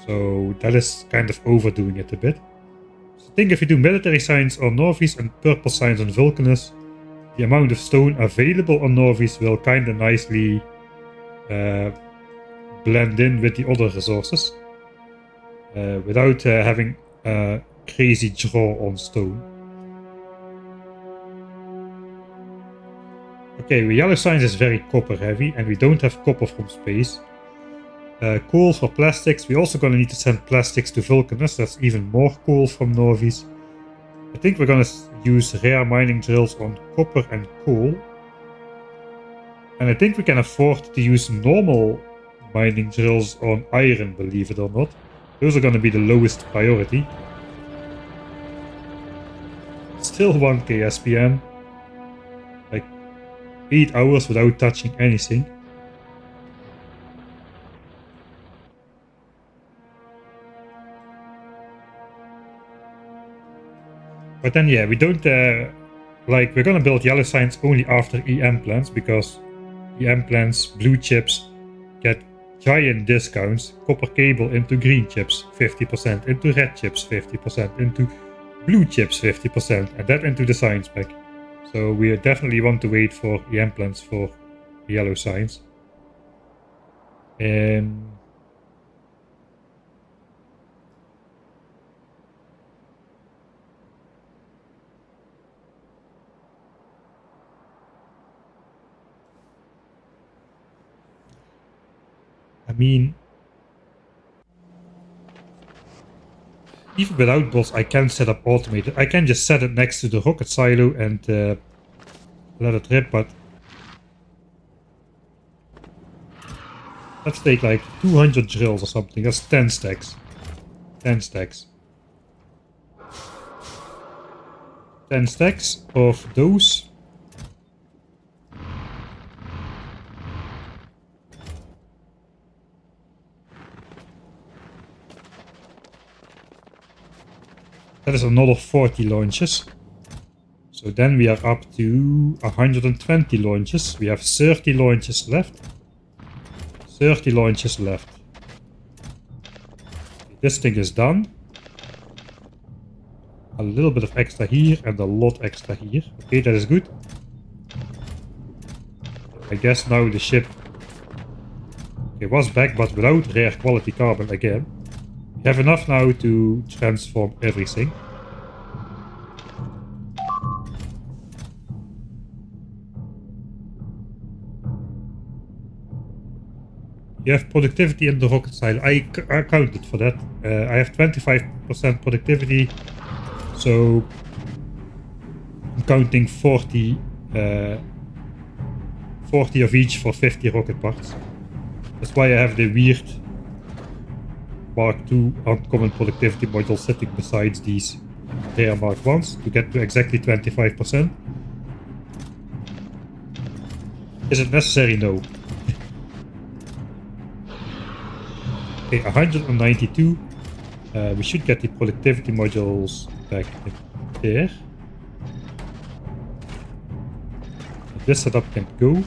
So that is kind of overdoing it a bit. So I think if we do military signs on Nauvis and purple signs on Vulcanus, the amount of stone available on Nauvis will kind of nicely blend in with the other resources without having a crazy draw on stone. Okay, yellow signs is very copper heavy and we don't have copper from space. Coal for plastics, we're also going to need to send plastics to Vulcanus, that's even more coal from Nauvis. I think we're going to use rare mining drills on copper and coal. And I think we can afford to use normal mining drills on iron, believe it or not. Those are going to be the lowest priority. Still 1k SPM. Like 8 hours without touching anything. But then yeah, we don't like, we're gonna build yellow signs only after EM plants, because EM plants, blue chips get giant discounts. Copper cable into green chips 50%, into red chips 50%, into blue chips 50%, and that into the science pack. So we definitely want to wait for EM plants for yellow signs. I mean, even without bots, I can set up automated. I can just set it next to the rocket silo and let it rip, but let's take like 200 drills or something. That's 10 stacks. 10 stacks. 10 stacks of those. That is another 40 launches. So then we are up to 120 launches. We have 30 launches left. 30 launches left. This thing is done. A little bit of extra here and a lot extra here. Okay, that is good. I guess now the ship was back, but without rare quality carbon again. We have enough now to transform everything. You have productivity in the rocket silo. I counted for that. I have 25% productivity, so I'm counting 40 of each for 50 rocket parts. That's why I have the weird Mark II uncommon productivity module sitting besides these rare Mark 1s to get to exactly 25%. Is it necessary? No. Okay, 192. We should get the productivity modules back in there. This setup can go.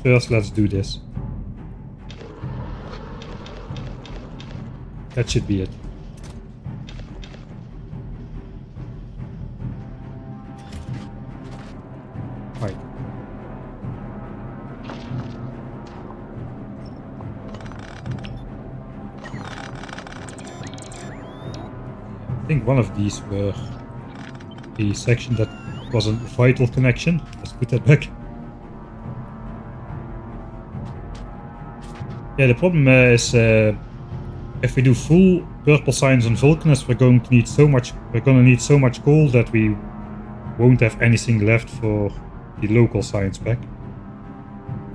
First, let's do this. That should be it. Right. I think one of these were a section that was a vital connection. Let's put that back. Yeah, the problem is if we do full purple signs on Vulcanus, we're going to need so much. We're going to need so much coal that we won't have anything left for the local science pack.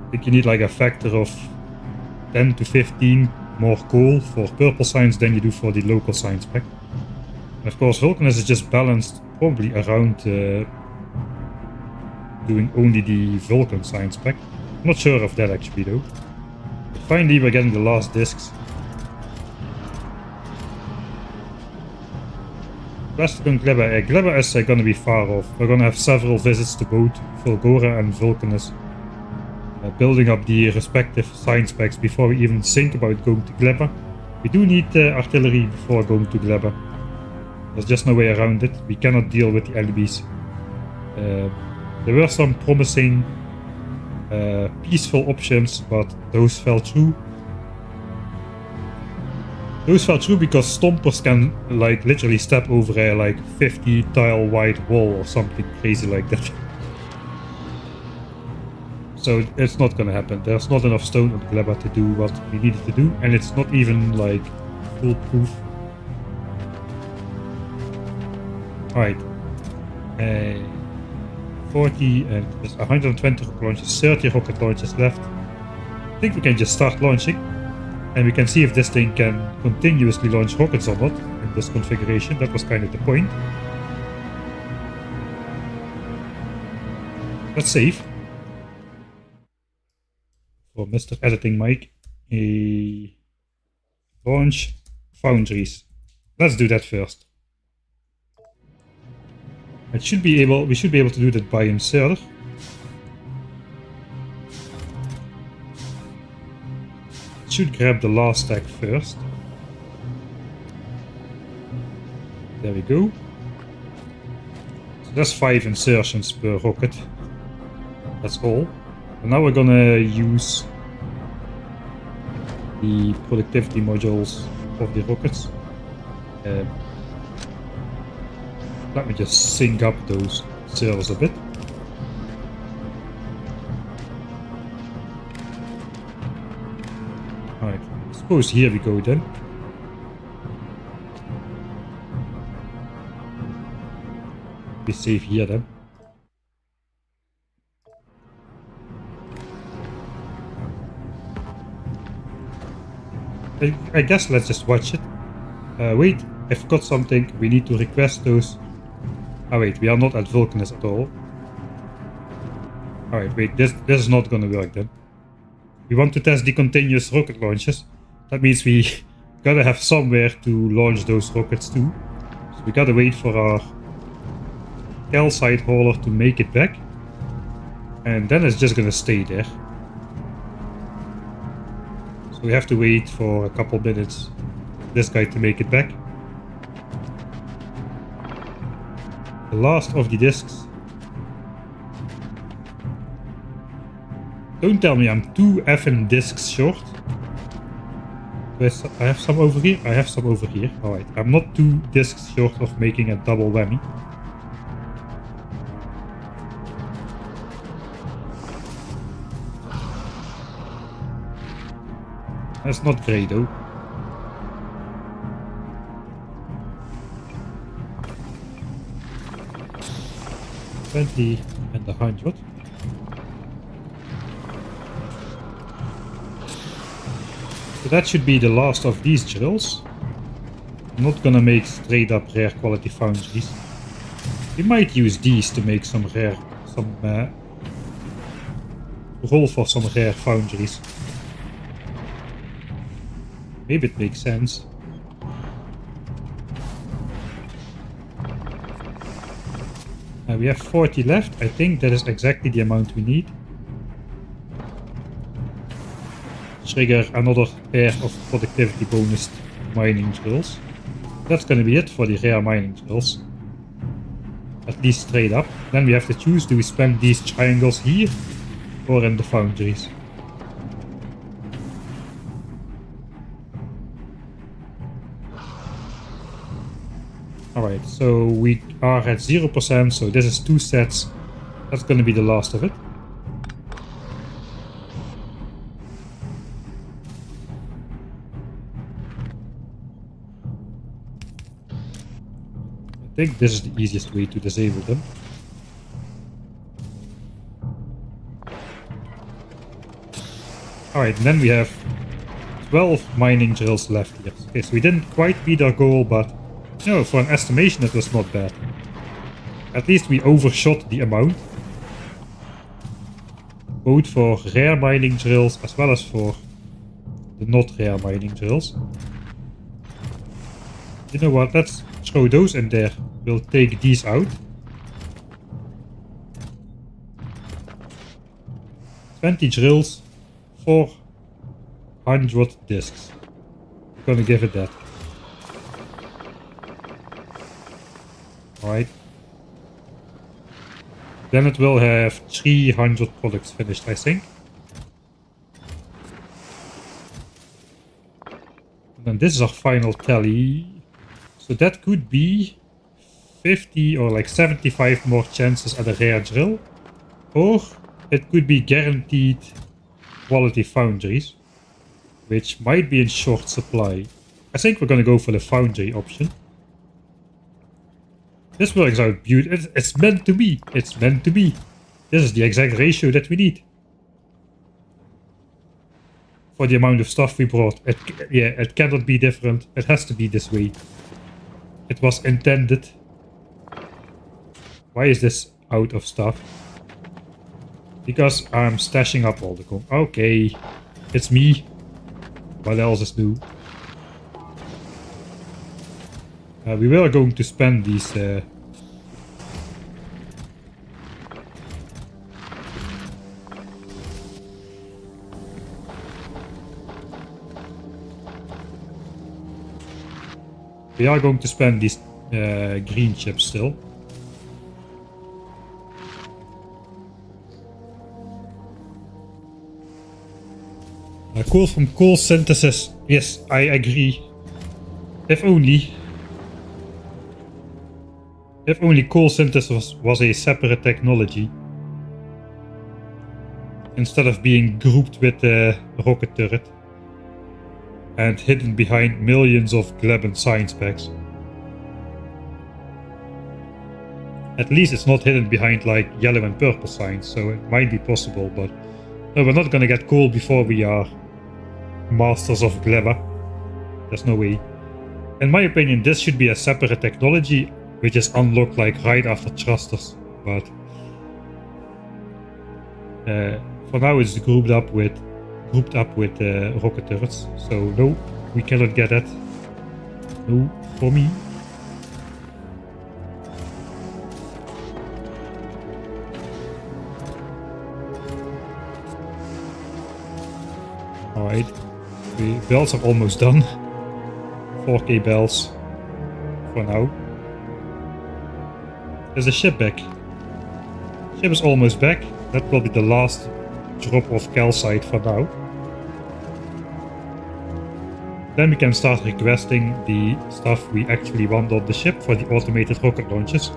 I think you need like a factor of 10 to 15 more coal for purple science than you do for the local science pack. And of course, Vulcanus is just balanced probably around doing only the Vulcan science pack. I'm not sure of that actually though. But finally, we're getting the last discs. Plastic on Gleba. Gleba is going to be far off. We're going to have several visits to both Volgora and Vulcanus. Building up the respective science packs before we even think about going to Gleba. We do need artillery before going to Gleba. There's just no way around it. We cannot deal with the enemies. There were some promising peaceful options, but those fell through. Those fell through because stompers can like literally step over a like 50 tile wide wall or something crazy like that. So it's not gonna happen. There's not enough stone on Gleba to do what we needed to do, and it's not even like foolproof. Alright. 40 and there's 120 rocket launches, 30 rocket launches left. I think we can just start launching. And we can see if this thing can continuously launch rockets or not in this configuration. That was kind of the point. Let's save. For Mr. Editing Mike. A launch foundries. Let's do that first. We should be able to do that by insert. Should grab the last stack first. There we go. So that's 5 insertions per rocket. That's all. And now we're gonna use the productivity modules of the rockets. Let me just sync up those servers a bit. Alright, I suppose here we go then. Be safe here then. I guess let's just watch it. Wait, I forgot something. We need to request those. Oh wait, we are not at Vulcanus at all. Alright, wait, this is not gonna work then. We want to test the continuous rocket launches. That means we gotta have somewhere to launch those rockets to. So we gotta wait for our calcite hauler to make it back. And then it's just gonna stay there. So we have to wait for a couple minutes for this guy to make it back. The last of the discs. Don't tell me I'm 2 effing discs short. I have some over here? I have some over here. Alright, I'm not 2 discs short of making a double whammy. That's not great though. $20 and $100. So that should be the last of these drills. I'm not gonna make straight up rare quality foundries. We might use these to make some roll for some rare foundries. Maybe it makes sense. We have 40 left. I think that is exactly the amount we need. Trigger another pair of productivity bonus mining drills. That's gonna be it for the rare mining drills. At least straight up. Then we have to choose, do we spend these triangles here or in the foundries? Alright, so we are at 0%, so this is 2 sets. That's gonna be the last of it. I think this is the easiest way to disable them. Alright, and then we have 12 mining drills left here. Okay, so we didn't quite beat our goal, but you know, for an estimation it was not bad. At least we overshot the amount. Both for rare mining drills as well as for the not rare mining drills. You know what, let's throw those in there. We'll take these out. 20 drills, 400 discs. I'm gonna give it that. Alright. Then it will have 300 products finished, I think. And then this is our final tally. So that could be 50 or like 75 more chances at a rare drill. Or it could be guaranteed quality foundries, which might be in short supply. I think we're gonna go for the foundry option. This works out beautiful. It's meant to be. It's meant to be. This is the exact ratio that we need. For the amount of stuff we brought. It cannot be different. It has to be this way. It was intended. Why is this out of stuff? Because I'm stashing up all the gold. Okay. It's me. What else is new? We were going to spend these we are going to spend these green chips still. Coal from coal synthesis. Yes, I agree. If only coal synthesis was a separate technology, instead of being grouped with the rocket turret and hidden behind millions of Gleben science packs. At least it's not hidden behind like yellow and purple science, so it might be possible, but no, we're not gonna get coal before we are masters of Gleba. There's no way. In my opinion, this should be a separate technology, which is unlocked like right after thrusters, but for now it's grouped up with rocket turrets. So no, we cannot get that. No, for me. Alright, bells are almost done. 4K bells for now. There's a ship back. Ship is almost back. That will be the last drop of calcite for now. Then we can start requesting the stuff we actually want on the ship for the automated rocket launches.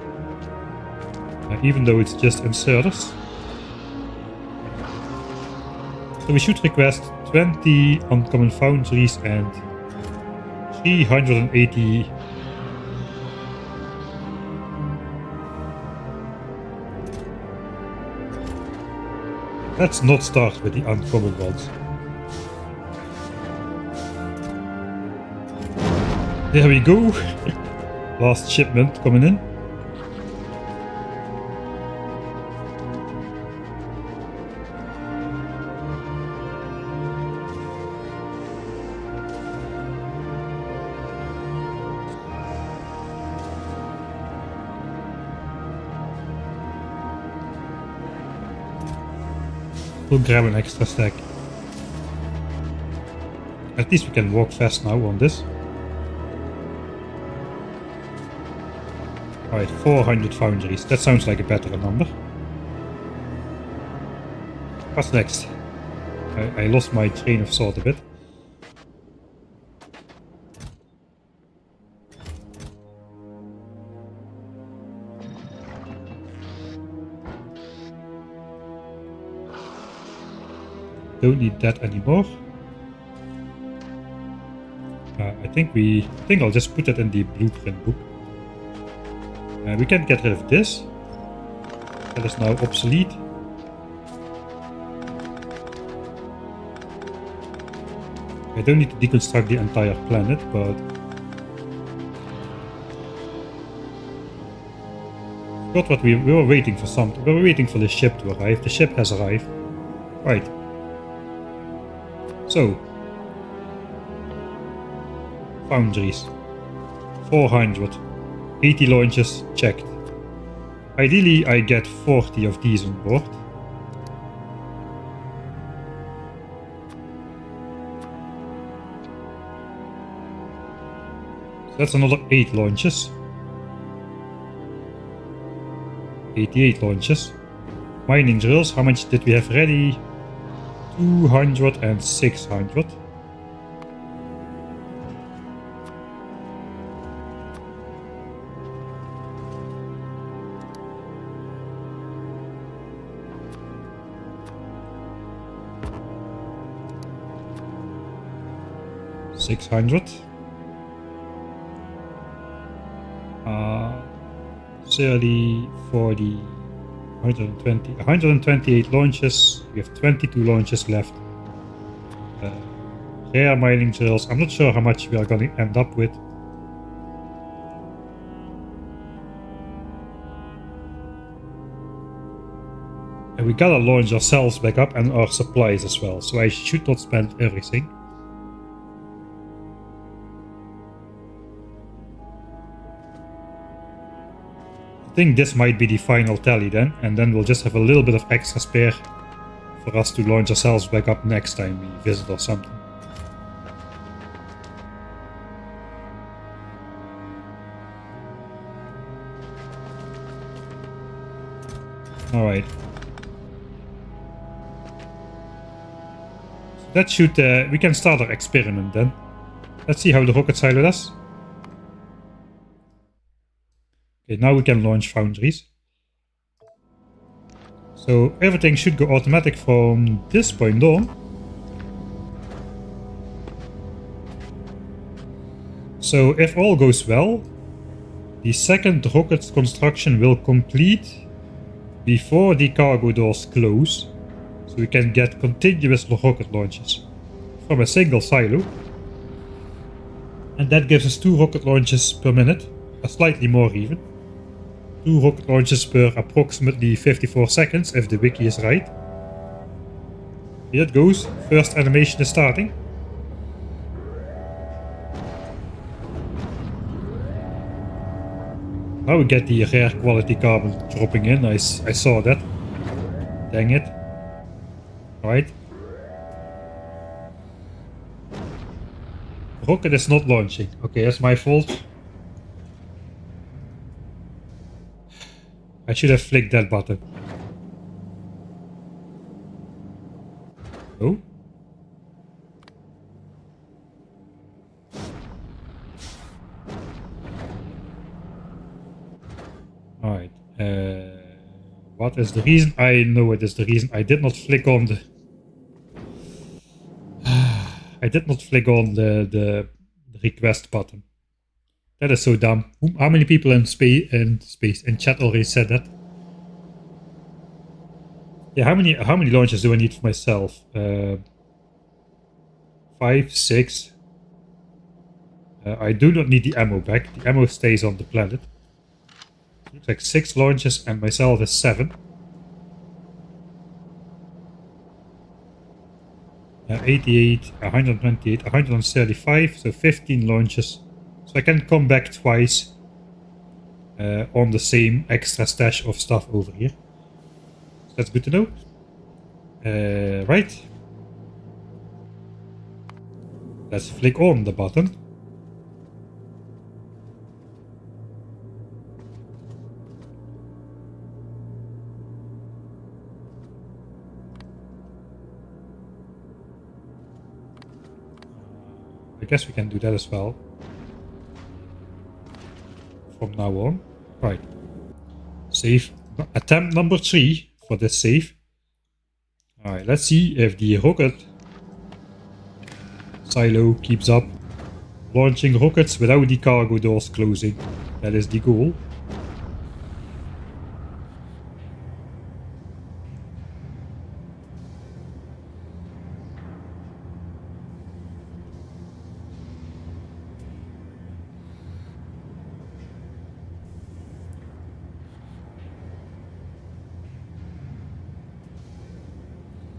Even though it's just inserters. So we should request 20 uncommon foundries and 380 . Let's not start with the uncommon ones. There we go. Last shipment coming in. We'll grab an extra stack. At least we can walk fast now on this. Alright, 400 foundries. That sounds like a better number. What's next? I lost my train of thought a bit. don't need that anymore. I think I'll just put it in the blueprint book. We can get rid of this. That is now obsolete. I don't need to deconstruct the entire planet, but forgot what we were waiting for something. We were waiting for the ship to arrive. The ship has arrived. Right. So, foundries. 400. 80 launches checked. Ideally, I get 40 of these on board. So that's another 8 launches. 88 launches. Mining drills, how much did we have ready? 200 and 600. $600. 30, 40, 120, 128 launches. We have 22 launches left. Rare mining drills. I'm not sure how much we are going to end up with. And we gotta launch ourselves back up and our supplies as well. So I should not spend everything. I think this might be the final tally then, and then we'll just have a little bit of extra spare for us to launch ourselves back up next time we visit or something. Alright. So that should, we can start our experiment then. Let's see how the rocket silo does. Okay, now we can launch foundries. So everything should go automatic from this point on. So if all goes well, the second rocket construction will complete before the cargo doors close. So we can get continuous rocket launches from a single silo. And that gives us 2 rocket launches per minute, slightly more even. 2 rocket launches per approximately 54 seconds, if the wiki is right. Here it goes. First animation is starting. Now we get the rare quality carbon dropping in. I saw that. Dang it. Alright. Rocket is not launching. Okay, that's my fault. I should have flicked that button. Oh. Alright. What is the reason? I know what is the reason. I did not flick on the... I did not flick on the request button. That is so dumb. How many people in chat already said that? Yeah, how many launches do I need for myself? 5, 6. I do not need the ammo back. The ammo stays on the planet. Looks like 6 launches and myself is 7. 88, 128, 135, so 15 launches. So I can come back twice on the same extra stash of stuff over here. So that's good to know. Right. Let's flick on the button. I guess we can do that as well. From now on. Right. Save. Attempt number 3 for this save. Alright, let's see if the rocket silo keeps up launching rockets without the cargo doors closing. That is the goal.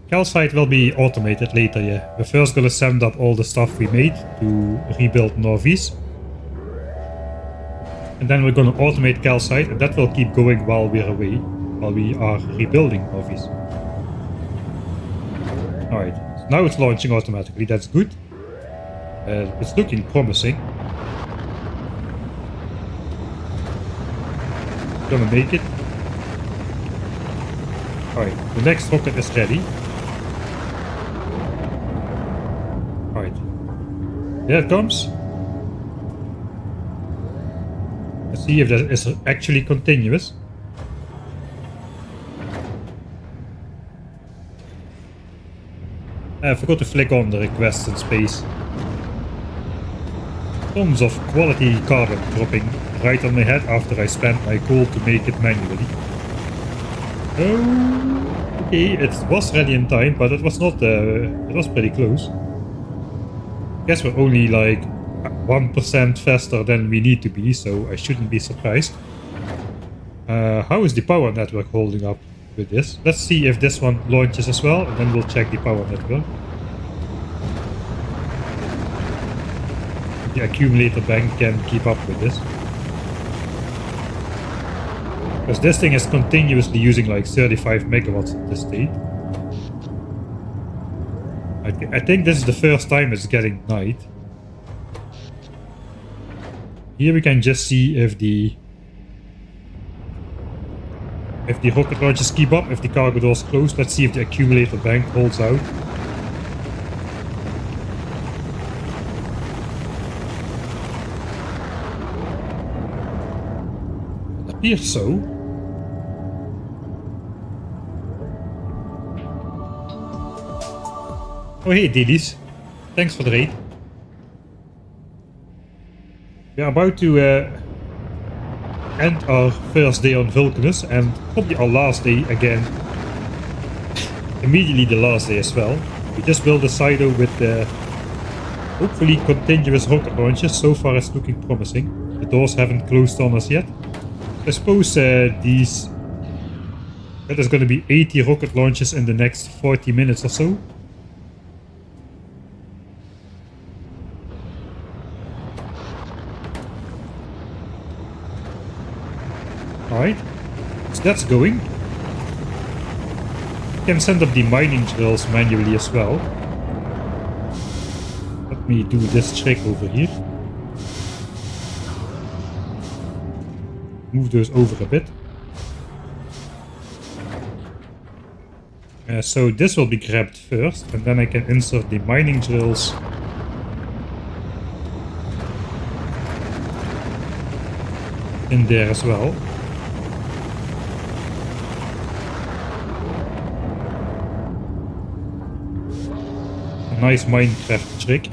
Calcite will be automated later, yeah. We're first gonna send up all the stuff we made to rebuild Nauvis. And then we're gonna automate Calcite, and that will keep going while we're away, while we are rebuilding Nauvis. Alright, so now it's launching automatically, that's good. It's looking promising. Gonna make it. Alright, the next rocket is ready. Alright, there it comes. Let's see if that is actually continuous. I forgot to flick on the requests in space. Tons of quality carbon dropping right on my head after I spent my coal to make it manually. Oh, okay, it was ready in time, but it was not, it was pretty close. I guess we're only like 1% faster than we need to be, so I shouldn't be surprised. How is the power network holding up with this? Let's see if this one launches as well, and then we'll check the power network. The accumulator bank can keep up with this. Because this thing is continuously using like 35 megawatts at this state. I think this is the first time it's getting night. Here we can just see if the rocket launches keep up, if the cargo doors close. Let's see if the accumulator bank holds out. It appears so. Oh hey Didis, thanks for the raid. We are about to end our first day on Vulcanus, and probably our last day again. Immediately the last day as well. We just built a silo with hopefully continuous rocket launches. So far it's looking promising. The doors haven't closed on us yet. I suppose that is going to be 80 rocket launches in the next 40 minutes or so. Alright, so that's going. You can send up the mining drills manually as well. Let me do this trick over here. Move those over a bit. So this will be grabbed first, and then I can insert the mining drills in there as well. Nice Minecraft trick.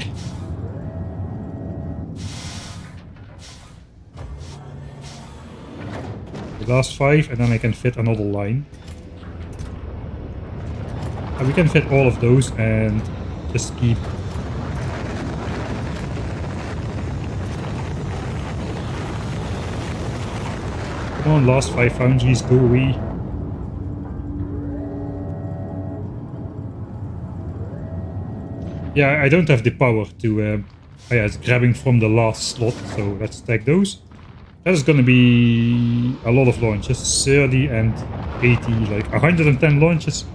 The last 5, and then I can fit another line. And we can fit all of those and just keep come on, last 5 foundries, go away. Yeah, I don't have the power to... oh yeah, it's grabbing from the last slot, so let's stack those. That is going to be a lot of launches, 30 and 80, like 110 launches.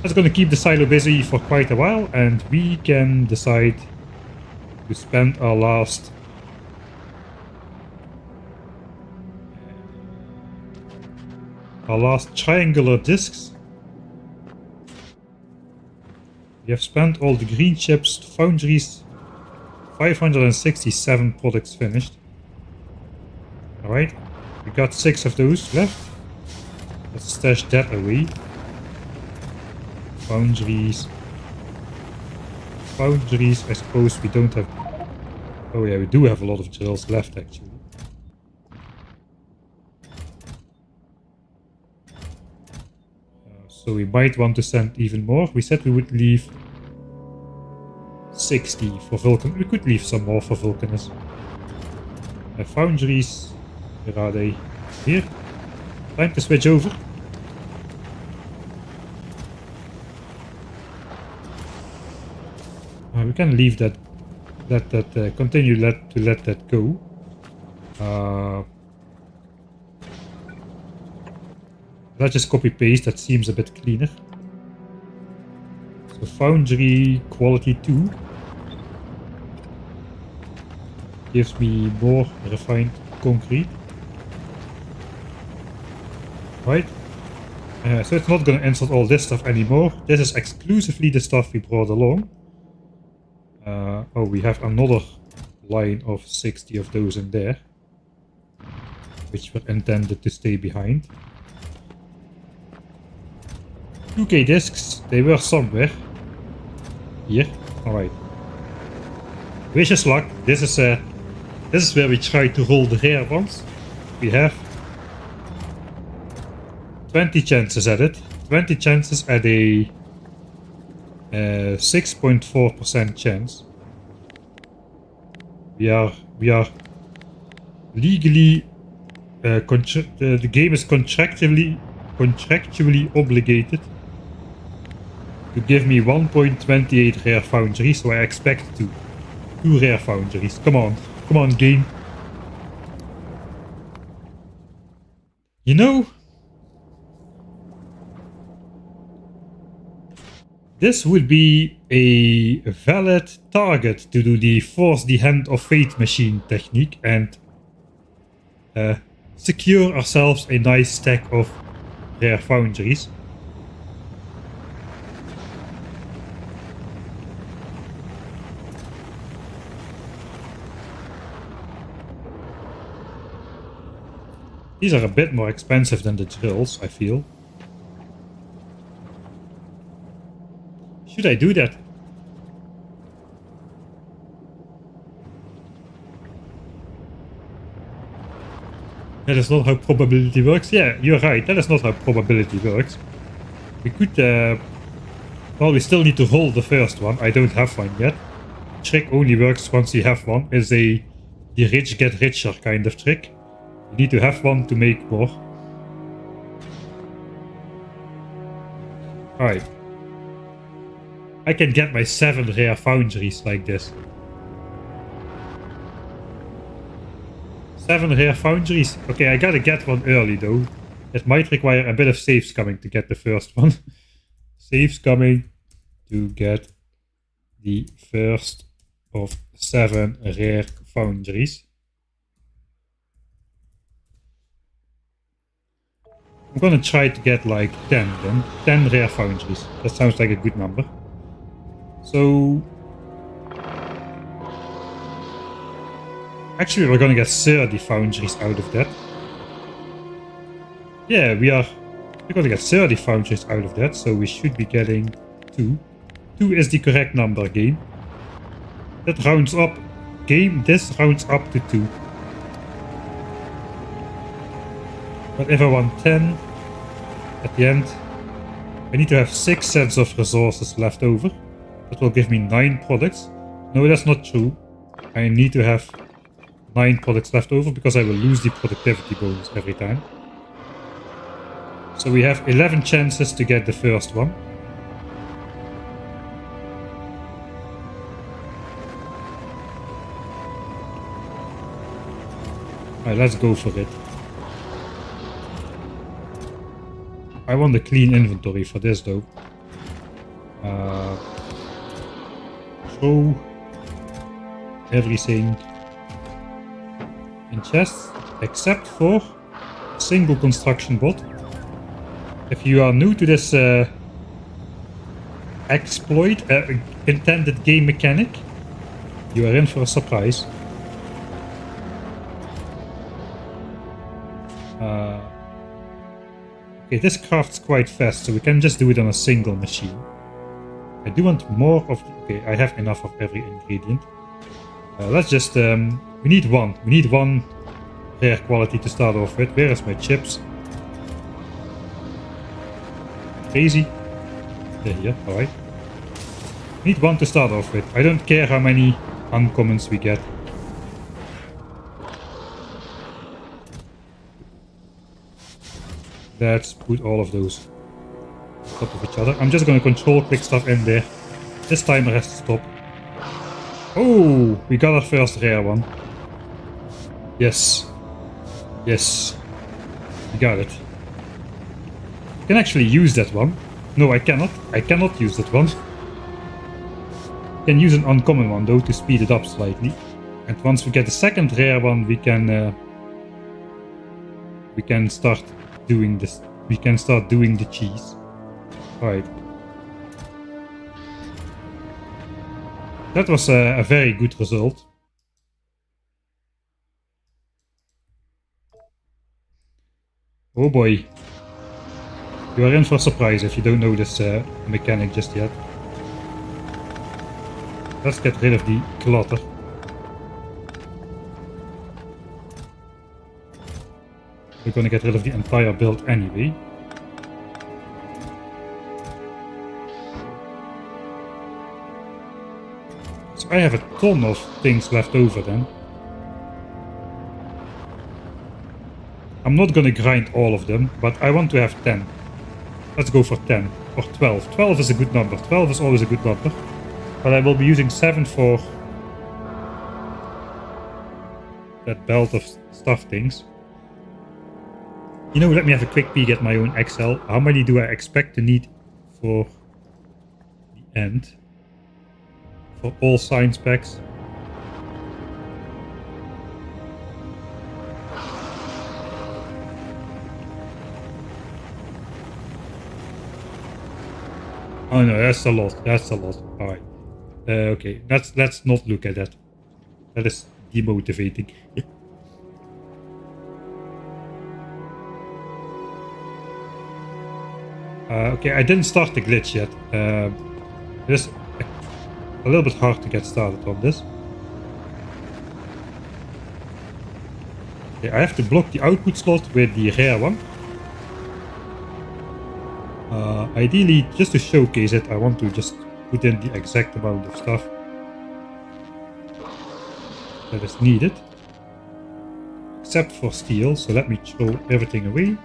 That's going to keep the silo busy for quite a while, and we can decide to spend our last... triangular discs. We have spent all the green chips, foundries, 567 products finished. Alright, we got 6 of those left. Let's stash that away. Foundries. Foundries, I suppose we don't have... Oh yeah, we do have a lot of drills left actually. So we might want to send even more. We said we would leave 60 for Vulcan. We could leave some more for Vulcanus. Foundries, where are they? Here. Time to switch over. We can leave that. Continue to let that go. Let's just copy paste. That seems a bit cleaner. So Foundry quality 2 gives me more refined concrete. Right. So it's not going to insert all this stuff anymore. This is exclusively the stuff we brought along. Oh, we have another line of 60 of those in there, which were intended to stay behind. 2K discs, they were somewhere. Here, alright. Wish us luck. This is where we try to roll the rare ones. We have 20 chances at it. 20 chances at a 6.4% chance. We are legally the game is contractually obligated to give me 1.28 rare foundries, so I expect 2 rare foundries. Come on game. You know, this would be a valid target to do the force the hand of fate machine technique and secure ourselves a nice stack of rare foundries. These are a bit more expensive than the drills, I feel. Should I do that? That is not how probability works. Yeah, you're right. That is not how probability works. We could... well, we still need to roll the first one. I don't have one yet. Trick only works once you have one. It's the rich get richer kind of trick. You need to have one to make more. Alright. I can get my 7 rare foundries like this. 7 rare foundries. Okay, I gotta get one early though. It might require a bit of saves coming to get the first one. Saves coming to get the first of 7 rare foundries. I'm gonna try to get like 10 then. 10 rare foundries. That sounds like a good number. So... actually, we're gonna get 30 foundries out of that. Yeah, we're gonna get 30 foundries out of that, so we should be getting 2. 2 is the correct number, game. That rounds up. Game, this rounds up to 2. But if I want 10, at the end, I need to have 6 sets of resources left over. That will give me 9 products. No, that's not true. I need to have 9 products left over because I will lose the productivity bonus every time. So we have 11 chances to get the first one. Alright, let's go for it. I want a clean inventory for this though. Throw everything in chests except for a single construction bot. If you are new to this exploit, intended game mechanic, you are in for a surprise. Okay, this crafts quite fast, so we can just do it on a single machine. I do want more of... Okay, I have enough of every ingredient. Let's just... we need one. We need one rare quality to start off with. Where is my chips? Crazy. They're here, alright. Need one to start off with. I don't care how many uncommons we get. Let's put all of those on top of each other. I'm just going to control click stuff in there. This timer has to stop. Oh, we got our first rare one. Yes. Yes. We got it. I can actually use that one. No, I cannot. I cannot use that one. I can use an uncommon one though to speed it up slightly. And once we get the second rare one, we can start doing this. We can start doing the cheese. Alright. That was a very good result. Oh boy. You are in for a surprise if you don't know this mechanic just yet. Let's get rid of the clutter. We're gonna get rid of the entire build anyway. So I have a ton of things left over then. I'm not gonna grind all of them, but I want to have 10. Let's go for 10 or 12. 12 is a good number. 12 is always a good number. But I will be using 7 for that belt of stuff things. You know, let me have a quick peek at my own Excel. How many do I expect to need for the end? For all science packs. Oh no, that's a lot. That's a lot. All right. Okay, let's not look at that. That is demotivating. Okay, I didn't start the glitch yet. It is a little bit hard to get started on this. Okay, I have to block the output slot with the rare one. Ideally, just to showcase it, I want to just put in the exact amount of stuff that is needed. Except for steel, so let me throw everything away.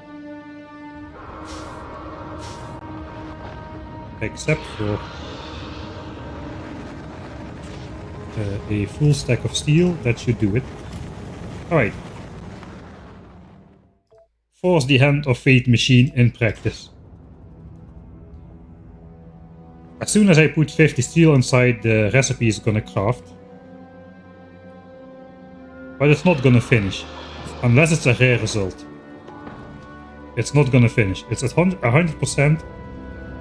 Except for a full stack of steel, that should do it. Alright. Force the hand of fate machine in practice. As soon as I put 50 steel inside, the recipe is gonna craft. But it's not gonna finish. Unless it's a rare result. It's not gonna finish. It's at 100%,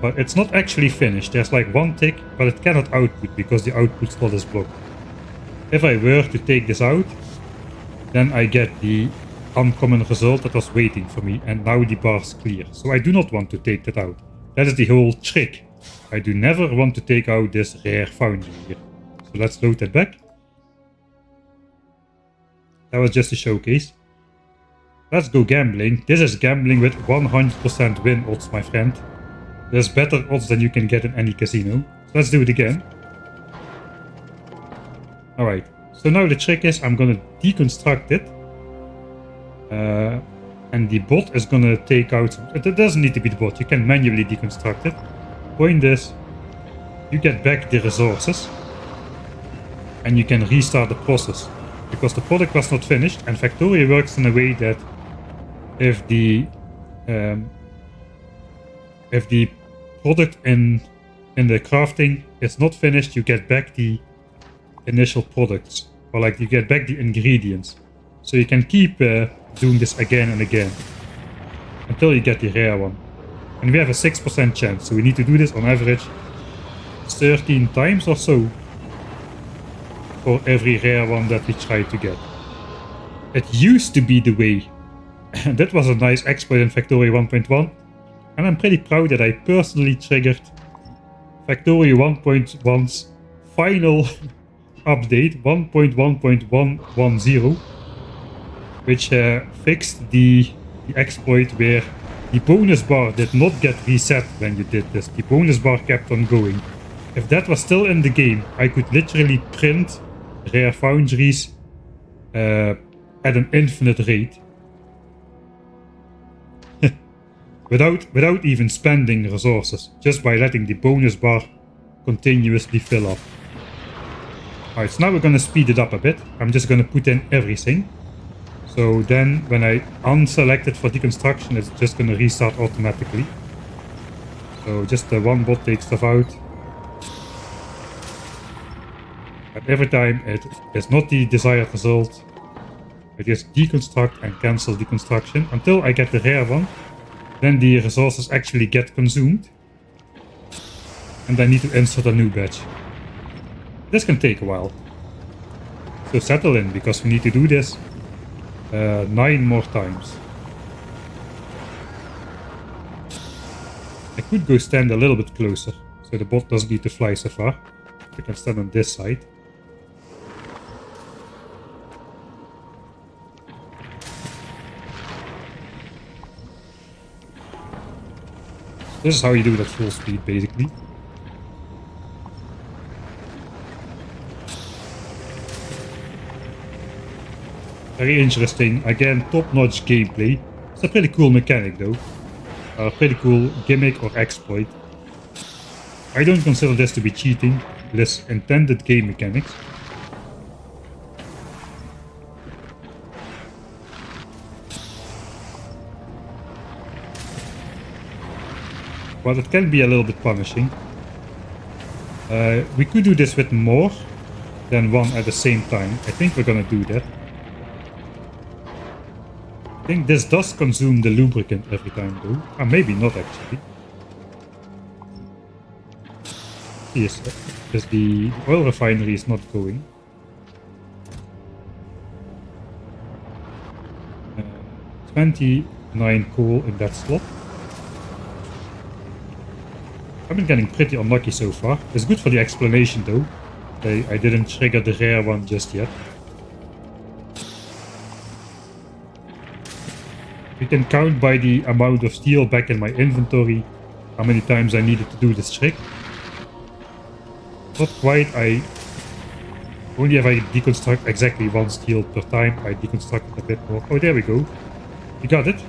but it's not actually finished. There's like one tick, but it cannot output because the output slot is blocked. If I were to take this out, then I get the uncommon result that was waiting for me, and now the bar's clear. So I do not want to take that out. That is the whole trick. I do never want to take out this rare foundry here. So let's load that back. That was just a showcase. Let's go gambling. This is gambling with 100% win odds, my friend. There's better odds than you can get in any casino. So let's do it again. Alright, so now the trick is I'm gonna deconstruct it. And the bot is gonna take out... It doesn't need to be the bot, you can manually deconstruct it. Point this, you get back the resources. And you can restart the process. Because the product was not finished, and Factorio works in a way that if the product in the crafting is not finished, you get back the initial products, or like you get back the ingredients. So you can keep doing this again and again until you get the rare one. And we have a 6% chance, so we need to do this on average 13 times or so for every rare one that we try to get. It used to be the way. And that was a nice exploit in Factorio 1.1. And I'm pretty proud that I personally triggered Factorio 1.1's final update, 1.1.110, which fixed the exploit where the bonus bar did not get reset when you did this. The bonus bar kept on going. If that was still in the game, I could literally print rare foundries at an infinite rate. without even spending resources, just by letting the bonus bar continuously fill up. Alright, so now we're gonna speed it up a bit. I'm just gonna put in everything. So then when I unselect it for deconstruction, it's just gonna restart automatically. So just the one bot takes stuff out. And every time it is not the desired result, I just deconstruct and cancel deconstruction until I get the rare one. Then the resources actually get consumed. And I need to insert a new batch. This can take a while. So settle in, because we need to do this 9 more times. I could go stand a little bit closer, so the bot doesn't need to fly so far. We can stand on this side. This is how you do it at full speed, basically. Very interesting, again, top-notch gameplay. It's a pretty cool mechanic though. A pretty cool gimmick or exploit. I don't consider this to be cheating, it is intended game mechanics. But it can be a little bit punishing. We could do this with more than one at the same time. I think we're gonna do that. I think this does consume the lubricant every time though. Maybe not actually. Yes, because the oil refinery is not going. 29 coal in that slot. I've been getting pretty unlucky so far. It's good for the explanation though. I didn't trigger the rare one just yet. You can count by the amount of steel back in my inventory how many times I needed to do this trick. Not quite, only if I deconstruct exactly one steel per time, I deconstruct it a bit more. Oh, there we go. We got it.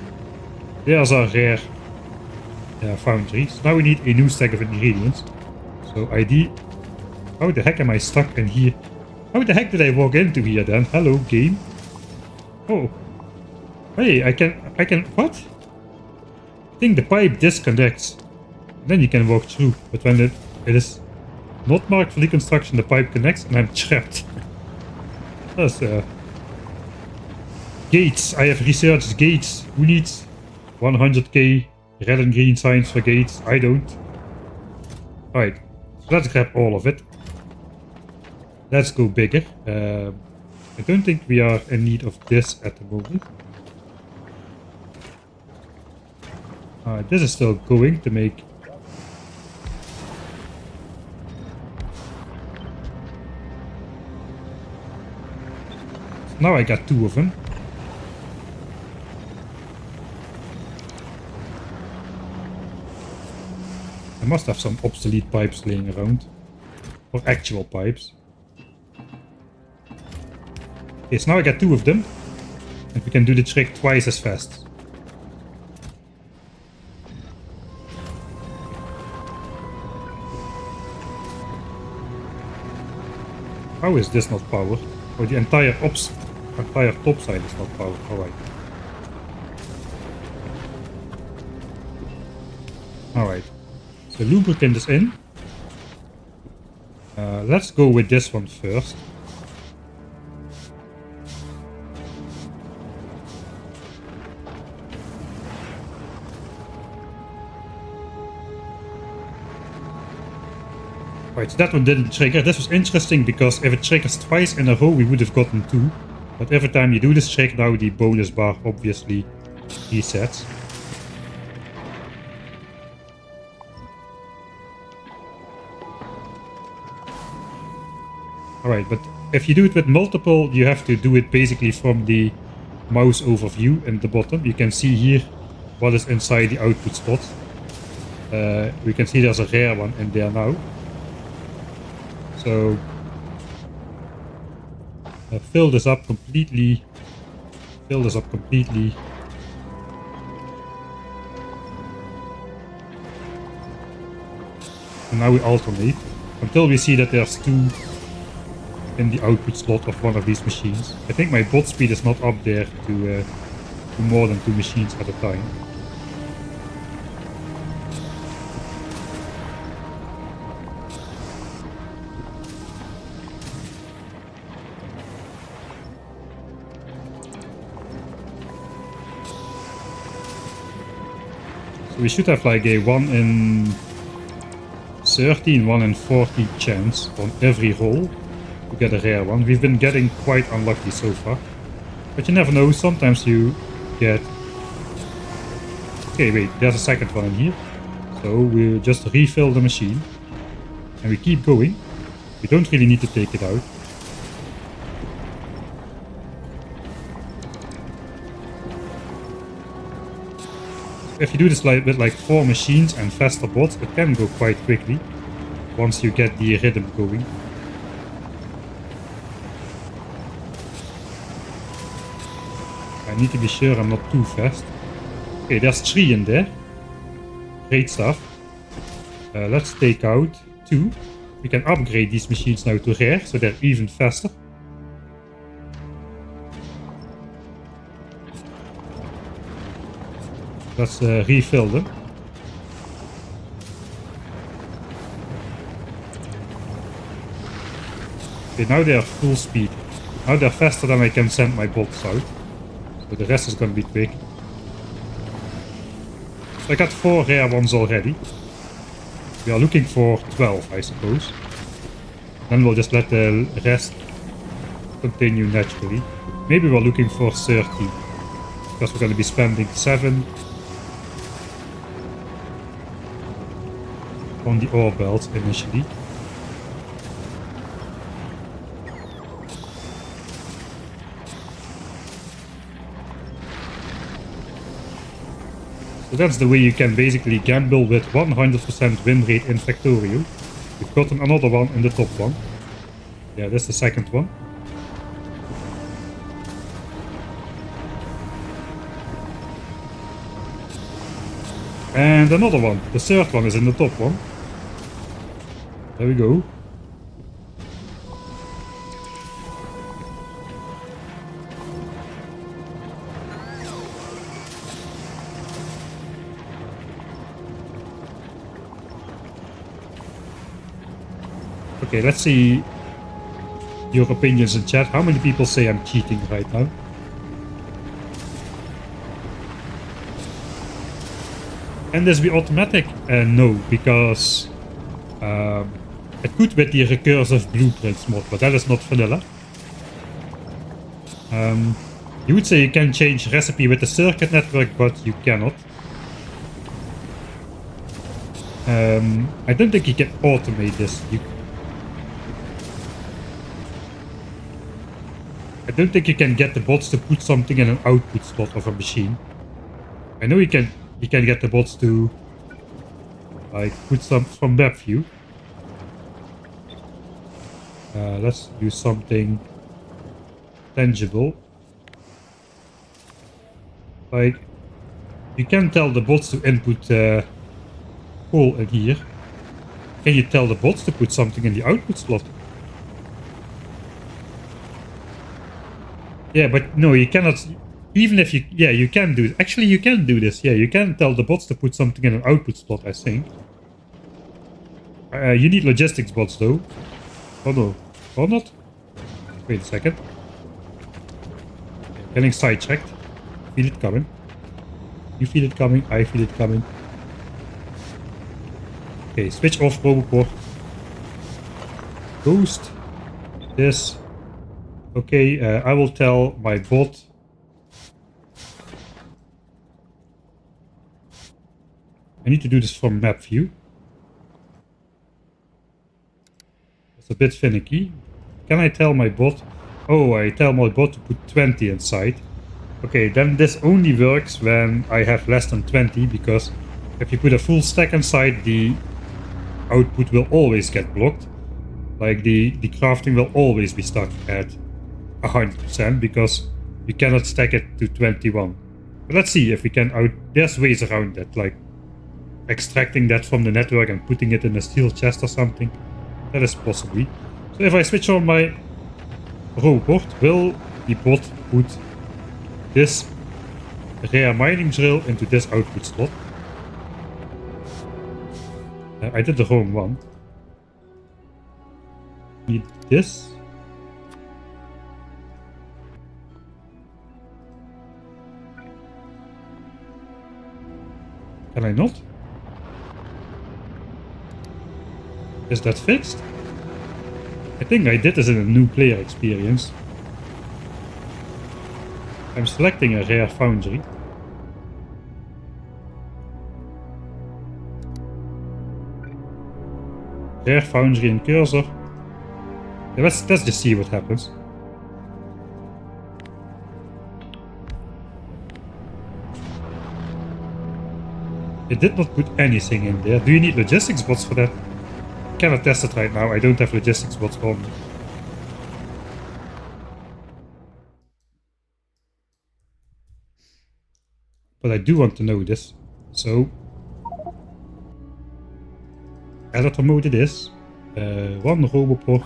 There's our rare foundry. So now we need a new stack of ingredients. So ID. How the heck am I stuck in here? How the heck did I walk into here then? Hello, game. Oh. Hey, I can, what? I think the pipe disconnects. Then you can walk through. But when it is not marked for deconstruction, the pipe connects and I'm trapped. That's gates. I have researched gates. Who needs 100k red and green signs for gates? I don't. Alright, so let's grab all of it. Let's go bigger. I don't think we are in need of this at the moment. This is still going to make... So now I got 2 of them. I must have some obsolete pipes laying around. Or actual pipes. Okay, so now I got 2 of them. And we can do the trick twice as fast. How is this not powered? Oh, the entire top side is not powered. Alright. Alright. So lubricant is in. Let's go with this one first. Right, so that one didn't trigger. This was interesting because if it triggers twice in a row, we would have gotten 2. But every time you do this trick, now the bonus bar obviously resets. Alright, but if you do it with multiple, you have to do it basically from the mouse overview in the bottom. You can see here what is inside the output slot. We can see there's a rare one in there now. So fill this up completely. Fill this up completely. And now we alternate until we see that there's 2 in the output slot of one of these machines. I think my bot speed is not up there to more than 2 machines at a time. So we should have like a 1 in 30 and 1 in 40 chance on every roll to get a rare one. We've been getting quite unlucky so far, but you never know, sometimes you get... Okay, wait, there's a second one in here. So we'll just refill the machine and we keep going. We don't really need to take it out. If you do this with like 4 machines and faster bots, it can go quite quickly once you get the rhythm going. I need to be sure I'm not too fast. Okay, there's 3 in there. Great stuff. Let's take out 2. We can upgrade these machines now to rare, so they're even faster. Let's refill them. Okay, now they are full speed. Now they're faster than I can send my bolts out. So the rest is gonna be quick. So I got 4 rare ones already. We are looking for 12, I suppose. Then we'll just let the rest continue naturally. Maybe we're looking for 30. Because we're gonna be spending 7 on the ore belts initially. So that's the way you can basically gamble with 100% win rate in Factorio. We've gotten another one in the top one. Yeah, that's the second one. And another one. The third one is in the top one. There we go. Okay, let's see your opinions in chat. How many people say I'm cheating right now? And this be automatic? No, because it could with the recursive blueprints mod, but that is not vanilla. You would say you can change recipe with the circuit network, but you cannot. I don't think you can automate this. I don't think you can get the bots to put something in an output slot of a machine. I know you can get the bots to like put some from map view. Let's do something tangible. Like you can tell the bots to input coal in here. Can you tell the bots to put something in the output slot? Yeah, but no, you cannot. Even if you, yeah, you can do it. Actually, you can do this. Yeah, you can tell the bots to put something in an output slot, I think. You need logistics bots, though. Oh no. Or not? Wait a second. Getting sidetracked. Feel it coming. You feel it coming. I feel it coming. Okay, switch off Roboport. Ghost. This. Okay, I will tell my bot. I need to do this from map view. It's a bit finicky. Can I tell my bot? Oh, I tell my bot to put 20 inside. Okay, then this only works when I have less than 20, because if you put a full stack inside, the output will always get blocked. Like the crafting will always be stuck at 100% because you cannot stack it to 21. But let's see if we can there's ways around that, like extracting that from the network and putting it in a steel chest or something. That is possibly. So if I switch on my robot, will the bot put this rare mining drill into this output slot? I did the wrong one. Need this. Can I not? Is that fixed? I think I did this in a new player experience. I'm selecting a rare foundry. Rare foundry and cursor. Yeah, let's just see what happens. It did not put anything in there. Do you need logistics bots for that? I cannot test it right now. I don't have logistics bots on me. But I do want to know this. So editor mode it is. One roboport.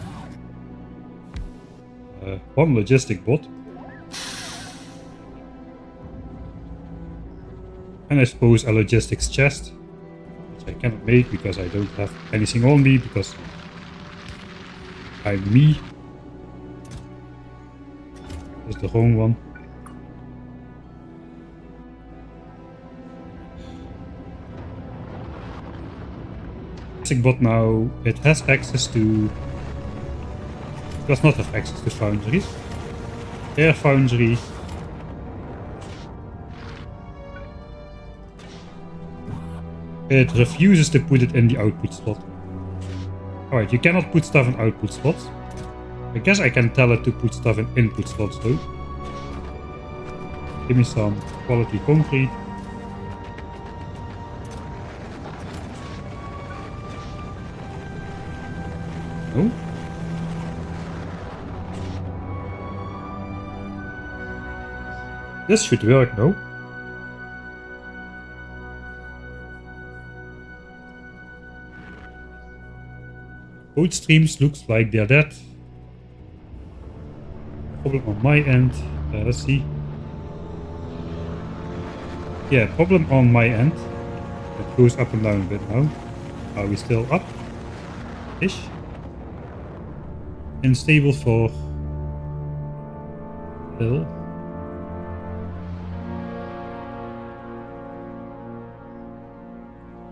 One logistic bot. And I suppose a logistics chest, which I cannot make because I don't have anything on me, because I'm me. That's the wrong one. Logistic bot now, it has access to... It does not have access to foundries. Air foundry. It refuses to put it in the output slot. Alright, you cannot put stuff in output slots. I guess I can tell it to put stuff in input slots though. Give me some quality concrete. No? This should work, no? Both streams looks like they're dead. Problem on my end. Let's see. Yeah, problem on my end. It goes up and down a bit now. Are we still up? Ish. Unstable for Hill.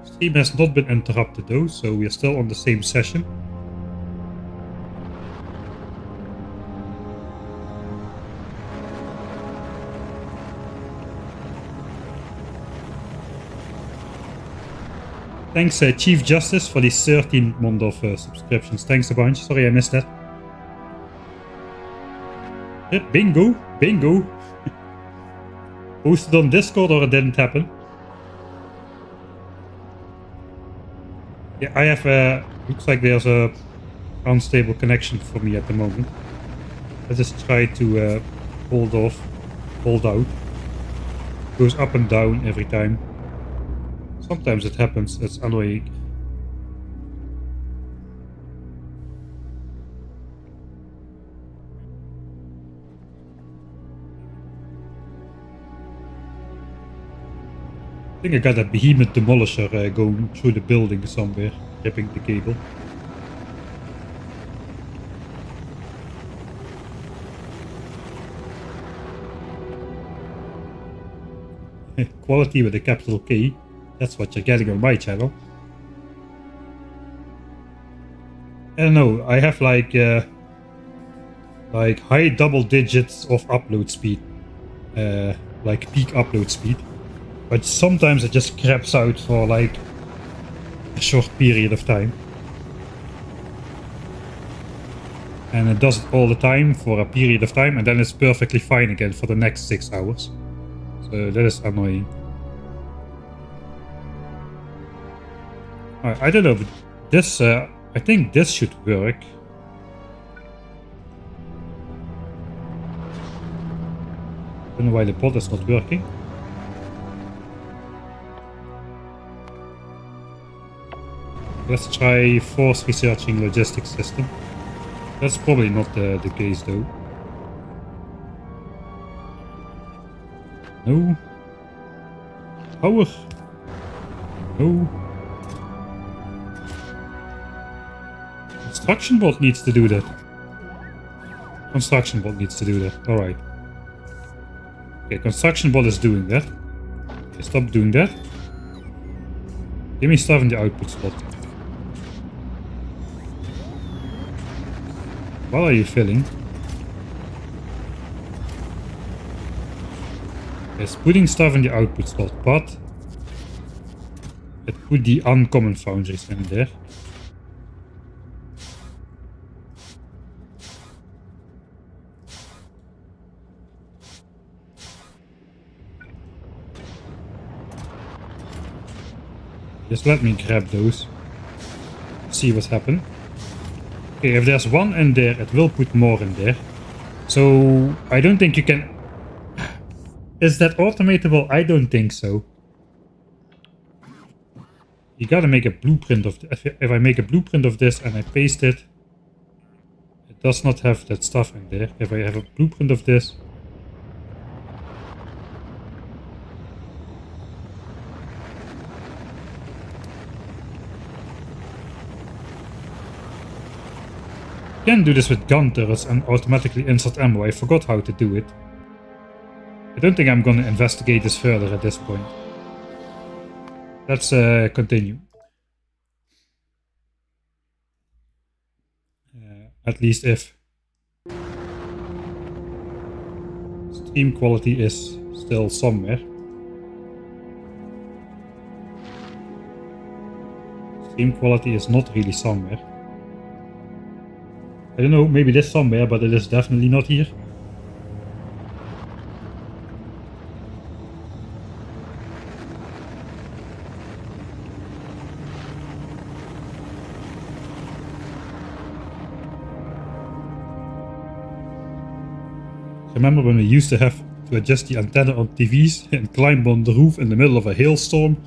Stream has not been interrupted though, so we are still on the same session. Thanks Chief Justice for the 13 month of subscriptions. Thanks a bunch. Sorry I missed that. Yeah, bingo! Bingo! Posted on Discord or it didn't happen. Yeah, I have looks like there's a unstable connection for me at the moment. I just try to hold out. Goes up and down every time. Sometimes it happens, it's annoying. I think I got a behemoth demolisher going through the building somewhere, ripping the cable. Quality with a capital K. That's what you're getting on my channel. I don't know, I have like high double digits of upload speed. Like peak upload speed. But sometimes it just craps out for like a short period of time. And it does it all the time for a period of time, and then it's perfectly fine again for the next 6 hours. So that is annoying. I don't know, but this, I think this should work. I don't know why the pod is not working. Let's try force researching logistics system. That's probably not the case though. No. Power. No. Construction bot needs to do that. Construction bot needs to do that. Alright. Okay, construction bot is doing that. Okay, stop doing that. Give me stuff in the output slot. What are you filling? It's putting stuff in the output slot, but it put the uncommon foundries in there. Just let me grab those. See what's happened. Okay, if there's one in there, it will put more in there. So I don't think you can... Is that automatable? I don't think so. You gotta make a blueprint of... If I make a blueprint of this and I paste it, it does not have that stuff in there. If I have a blueprint of this... You can do this with gun turrets and automatically insert ammo. I forgot how to do it. I don't think I'm gonna investigate this further at this point. Let's continue. At least if stream quality is still somewhere. Stream quality is not really somewhere. I don't know, maybe it is somewhere, but it is definitely not here. Remember when we used to have to adjust the antenna on TVs and climb on the roof in the middle of a hailstorm?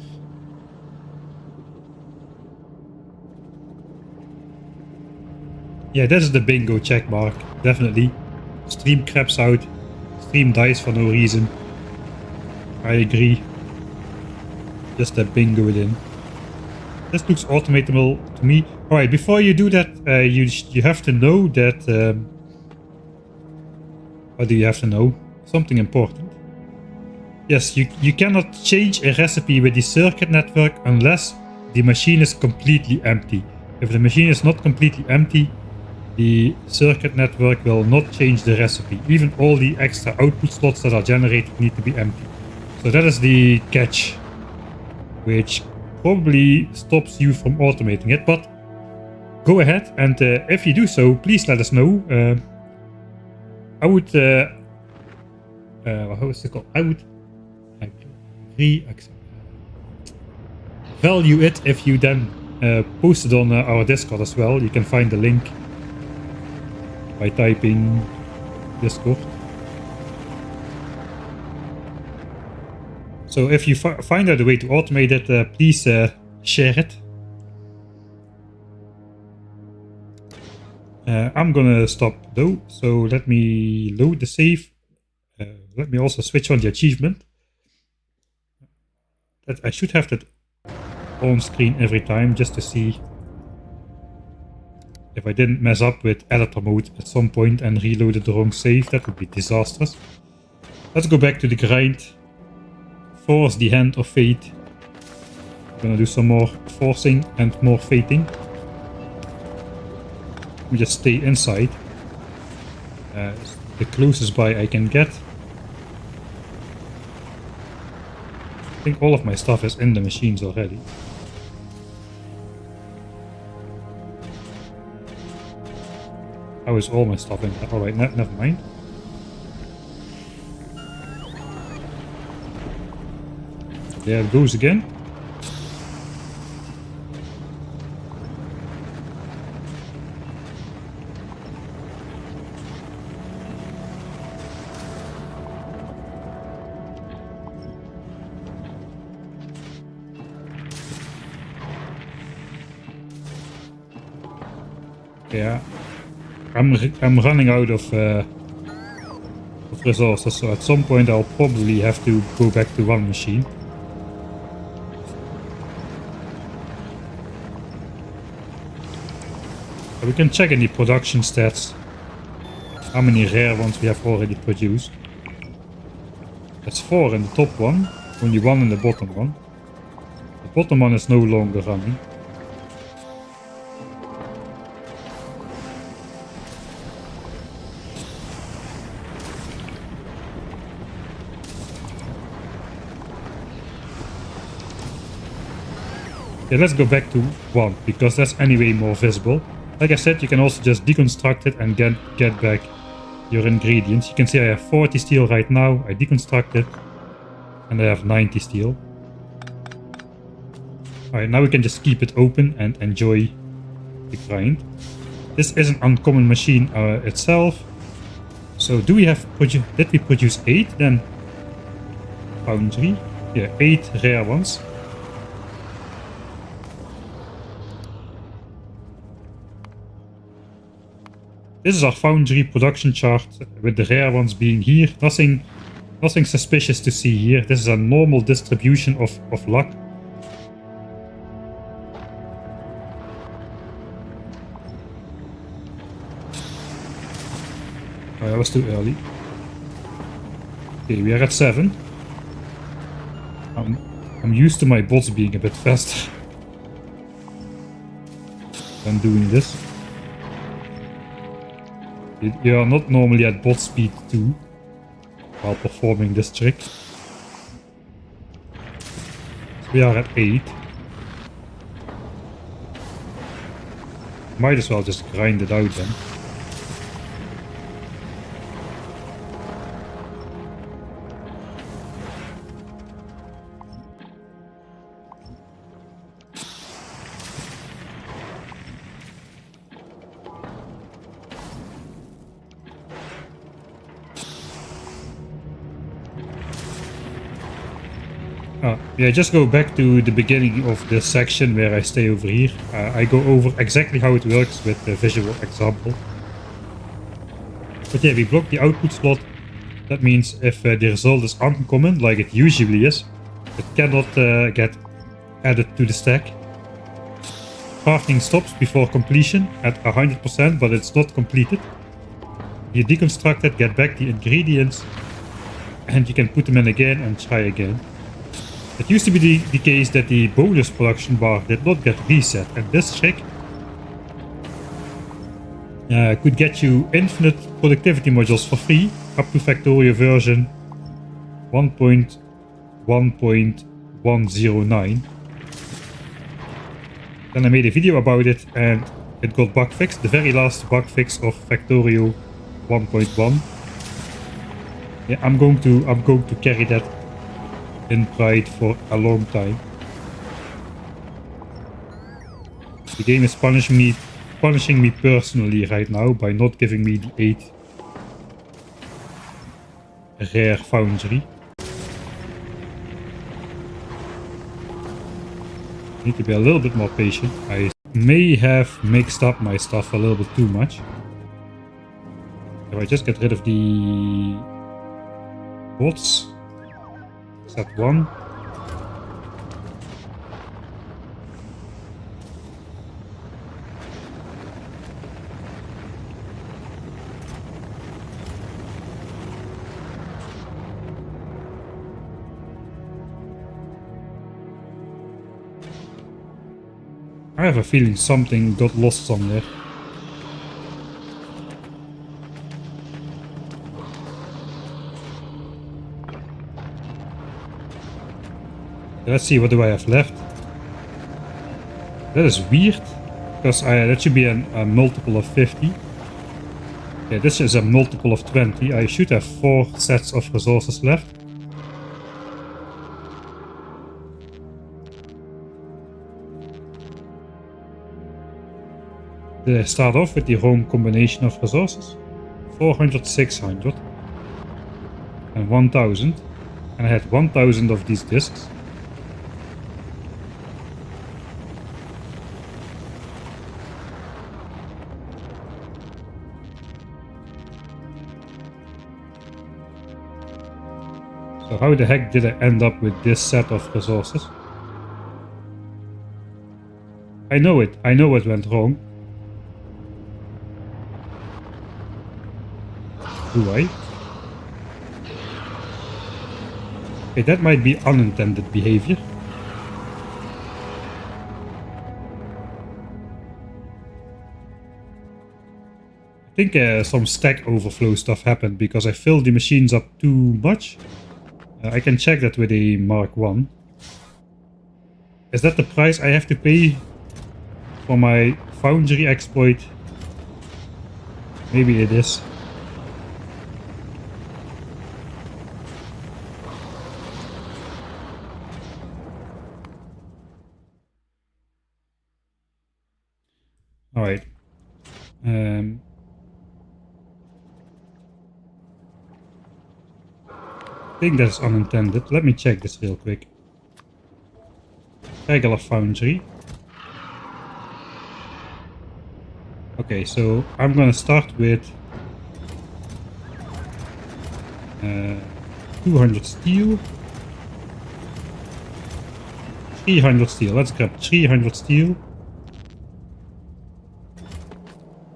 Yeah, this is the bingo check mark, definitely. Stream craps out, stream dies for no reason. I agree. Just a bingo it in. This looks automatable to me. Alright, before you do that, you have to know that... what do you have to know? Something important. Yes, you cannot change a recipe with the circuit network unless the machine is completely empty. If the machine is not completely empty, the circuit network will not change the recipe. Even all the extra output slots that are generated need to be empty. So that is the catch, which probably stops you from automating it. But go ahead, and if you do so, please let us know. I would, how is it called? I would value it if you then post it on our Discord as well. You can find the link by typing Discord. So if you find out a way to automate it, please share it. I'm gonna stop though, so let me load the save. Let me also switch on the achievement. That I should have that on screen every time just to see if I didn't mess up with editor mode at some point and reloaded the wrong save. That would be disastrous. Let's go back to the grind. Force the hand of fate. I'm gonna do some more forcing and more fating. We just stay inside. The closest by I can get. I think all of my stuff is in the machines already. How is all my stuff in there? Alright, never mind. There it goes again. Yeah, I'm running out of resources, so at some point I'll probably have to go back to one machine. We can check in the production stats how many rare ones we have already produced. That's 4 in the top one, only 1 in the bottom one. The bottom one is no longer running. Okay, let's go back to 1, because that's anyway more visible. Like I said, you can also just deconstruct it and get back your ingredients. You can see I have 40 steel right now, I deconstruct it, and I have 90 steel. Alright, now we can just keep it open and enjoy the grind. This is an uncommon machine itself. So did we produce 8 then? Foundry? Yeah, 8 rare ones. This is our foundry production chart with the rare ones being here. Nothing suspicious to see here. This is a normal distribution of luck. Oh, that was too early. Okay, we are at 7. I'm used to my bots being a bit faster than doing this. You are not normally at bot speed 2 while performing this trick. So we are at 8. Might as well just grind it out then. Yeah, just go back to the beginning of the section where I stay over here. I go over exactly how it works with the visual example. But yeah, we block the output slot. That means if the result is uncommon, like it usually is, it cannot get added to the stack. Crafting stops before completion at 100%, but it's not completed. You deconstruct it, get back the ingredients, and you can put them in again and try again. It used to be the case that the bonus production bar did not get reset, and this trick could get you infinite productivity modules for free up to Factorio version 1.1.109. Then I made a video about it and it got bug fixed, the very last bug fix of Factorio 1.1. Yeah, I'm going to carry that in pride for a long time. The game is punishing me personally right now by not giving me the 8 rare foundry. Need to be a little bit more patient. I may have mixed up my stuff a little bit too much. If I just get rid of the bots. Set 1. I have a feeling something got lost somewhere. Let's see, what do I have left? That is weird, because that should be a multiple of 50. Okay, this is a multiple of 20. I should have 4 sets of resources left. Did I start off with the wrong combination of resources? 400, 600 and 1000. And I had 1000 of these discs. So how the heck did I end up with this set of resources? I know it went wrong. Do I? Okay, that might be unintended behavior. I think some stack overflow stuff happened because I filled the machines up too much. I can check that with a Mark 1. Is that the price I have to pay for my foundry exploit? Maybe it is. Alright. I think that's unintended. Let me check this real quick. Regular foundry. Okay, so I'm gonna start with 200 steel. 300 steel. Let's grab 300 steel.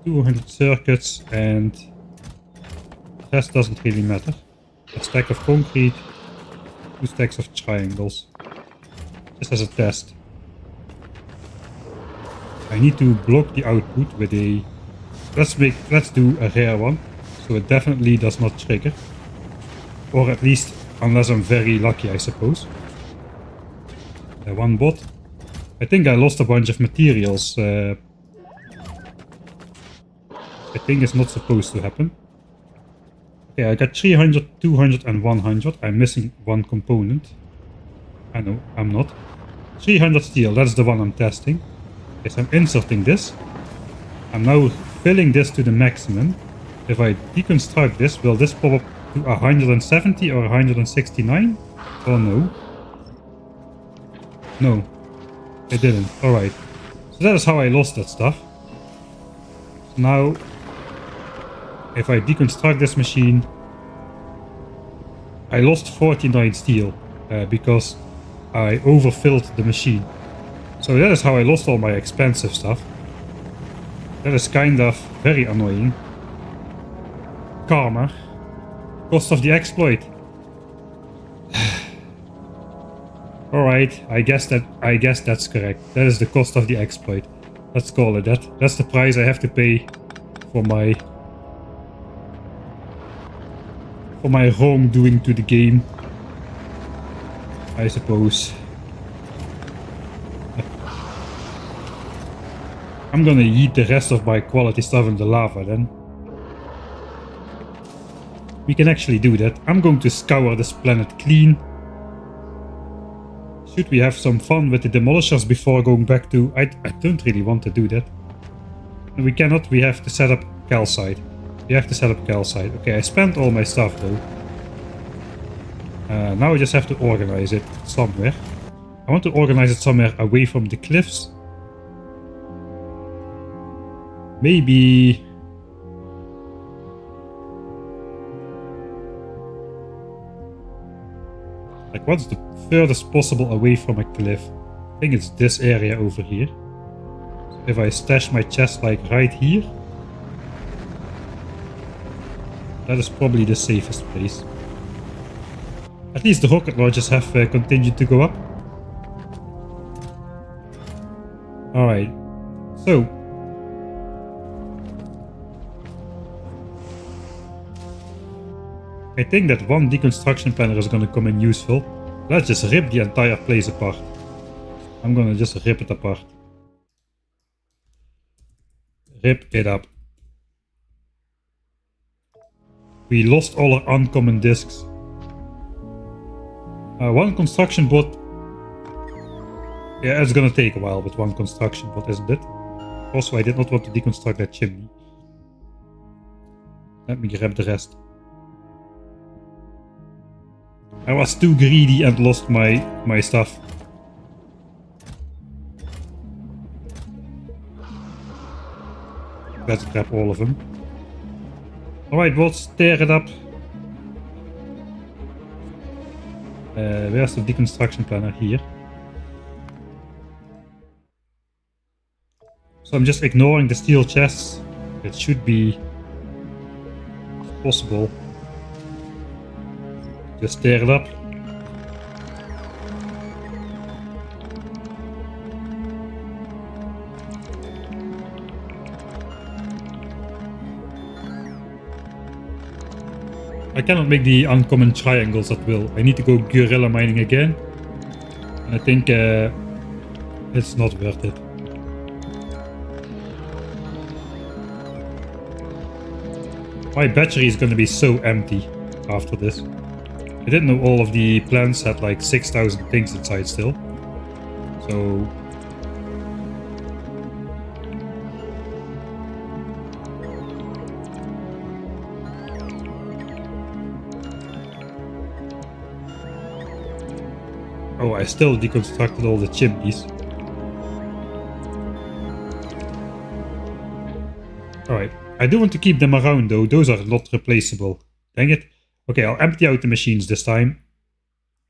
200 circuits, and the rest doesn't really matter. A stack of concrete, 2 stacks of triangles. Just as a test. I need to block the output with a... Let's do a rare one, so it definitely does not trigger. Or at least, unless I'm very lucky, I suppose. One bot. I think I lost a bunch of materials. I think it's not supposed to happen. Okay, I got 300, 200 and 100. I'm missing one component. I know, I'm not. 300 steel, that's the one I'm testing. Okay, so I'm inserting this. I'm now filling this to the maximum. If I deconstruct this, will this pop up to 170 or 169? Oh no. No, it didn't. Alright. So that is how I lost that stuff. So now, if I deconstruct this machine, I lost 49 steel because I overfilled the machine. So that is how I lost all my expensive stuff. That is kind of very annoying. Karma. Cost of the exploit. Alright, I guess that's correct. That is the cost of the exploit. Let's call it that. That's the price I have to pay for my wrongdoing to the game, I suppose. I'm gonna eat the rest of my quality stuff in the lava then. We can actually do that. I'm going to scour this planet clean. Should we have some fun with the demolishers before going back to... I don't really want to do that. We cannot, we have to set up calcite. We have to set up calcite. Okay, I spent all my stuff though. Now I just have to organize it somewhere. I want to organize it somewhere away from the cliffs. Maybe... like, what's the furthest possible away from a cliff? I think it's this area over here. So if I stash my chest like right here, that is probably the safest place. At least the rocket launchers have continued to go up. Alright, so... I think that one deconstruction planner is gonna come in useful. Let's just rip the entire place apart. I'm gonna just rip it apart. Rip it up. We lost all our uncommon discs. One construction bot. Yeah, it's gonna take a while with one construction bot, isn't it? Also, I did not want to deconstruct that chimney. Let me grab the rest. I was too greedy and lost my stuff. Let's grab all of them. Alright, let's tear it up. Where's the deconstruction planner? Here. So I'm just ignoring the steel chests. It should be possible. Just tear it up. I cannot make the uncommon triangles at will. I need to go guerrilla mining again. And I think it's not worth it. My battery is gonna be so empty after this. I didn't know all of the plants had like 6,000 things inside still. So... Oh, I still deconstructed all the chimneys. Alright, I do want to keep them around though, those are not replaceable. Dang it. Okay, I'll empty out the machines this time.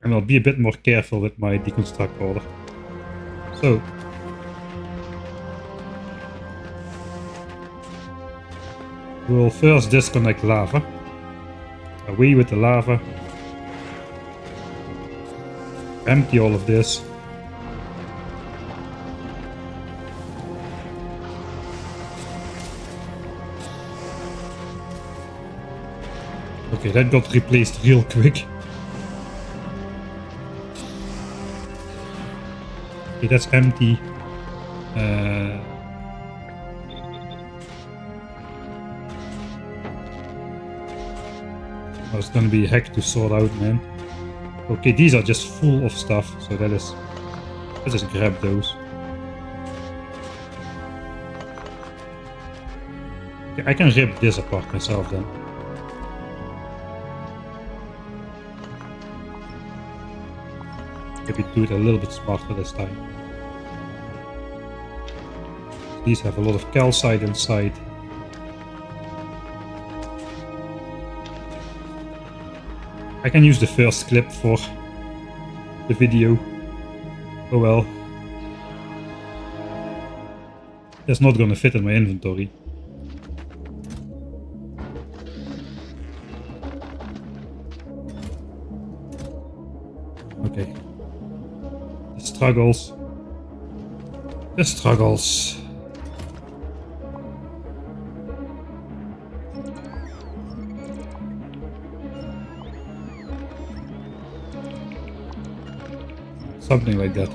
And I'll be a bit more careful with my deconstruct order. So. We'll first disconnect lava. Away with the lava. Empty all of this. Okay, that got replaced real quick. Okay, that's empty. Oh, it's gonna be a heck to sort out, man. Okay, these are just full of stuff, so that is... Let's just grab those. Okay, I can rip this apart myself then. Maybe do it a little bit smarter this time. These have a lot of calcite inside. I can use the first clip for the video. Oh well. That's not gonna fit in my inventory. Okay. The struggles. The struggles. Something like that.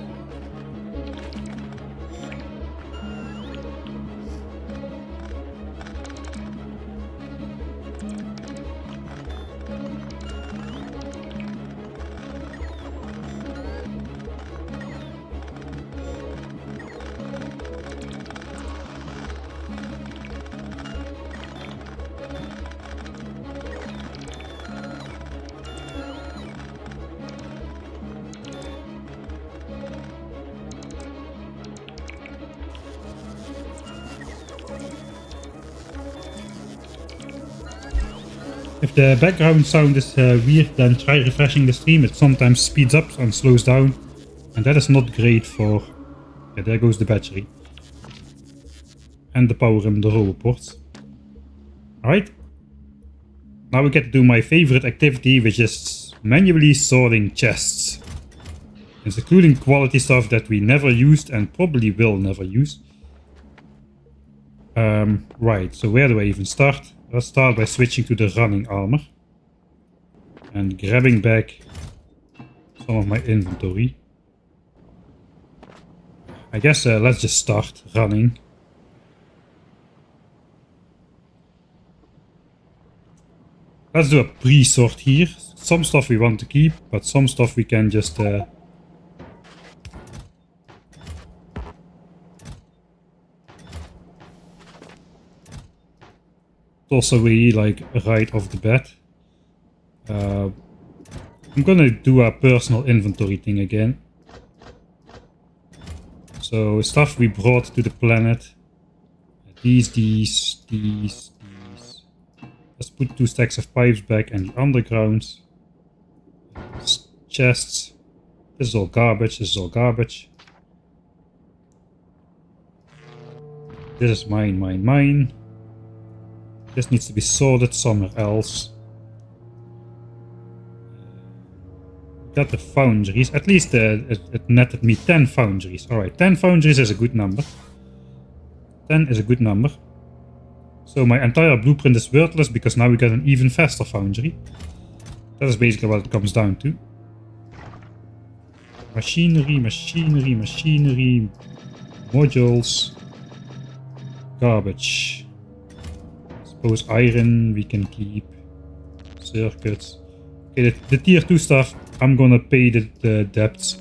If the background sound is weird, then try refreshing the stream. It sometimes speeds up and slows down. And that is not great for... Yeah, there goes the battery. And the power in the roboports. Alright. Now we get to do my favorite activity, which is manually sorting chests. It's including quality stuff that we never used and probably will never use. Right, so where do I even start? Let's start by switching to the running armor. And grabbing back some of my inventory. I guess let's just start running. Let's do a pre-sort here. Some stuff we want to keep, but some stuff we can just... toss away, like, right off the bat. I'm gonna do a personal inventory thing again. So, stuff we brought to the planet. These. Let's put 2 stacks of pipes back and the underground. Chests. This is all garbage, this is all garbage. This is mine. This needs to be sorted somewhere else. Got the foundries. At least it netted me 10 foundries. Alright, 10 foundries is a good number. 10 is a good number. So my entire blueprint is worthless because now we get an even faster foundry. That is basically what it comes down to. Machinery. Modules. Garbage. Suppose iron we can keep. Circuits. Okay, the tier 2 stuff, I'm gonna pay the debts.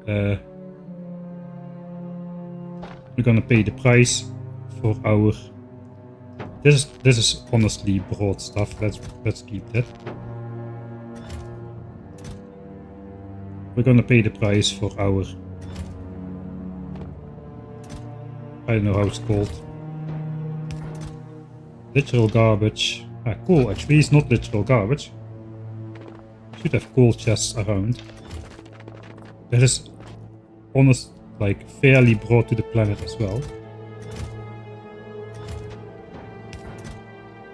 We're gonna pay the price for our... This is honestly broad stuff. Let's keep that. We're gonna pay the price for our... I don't know how it's called. Literal garbage. Ah, coal actually is not literal garbage. Should have coal chests around. That is honest, like fairly brought to the planet as well.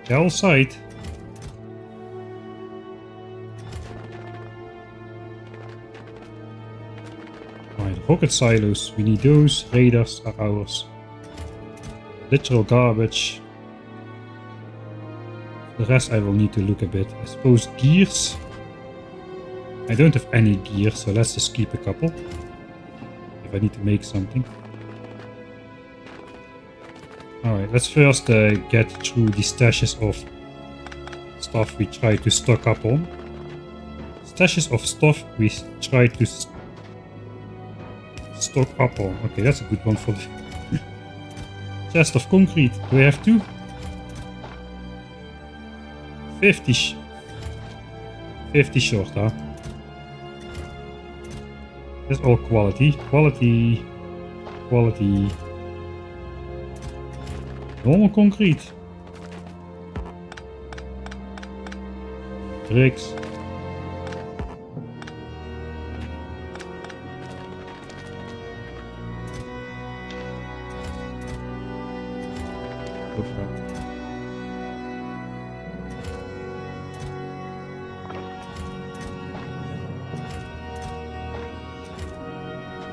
Hell site. Right, rocket silos, we need those. Radars are ours. Literal garbage. The rest I will need to look a bit. I suppose gears. I don't have any gear, so let's just keep a couple. If I need to make something. Alright, let's first get through the stashes of stuff we try to stock up on. Stashes of stuff we try to stock up on. Okay, that's a good one for the chest of concrete. Do we have 2? 50 short, huh? That's all quality. Quality. Normal concrete. Bricks.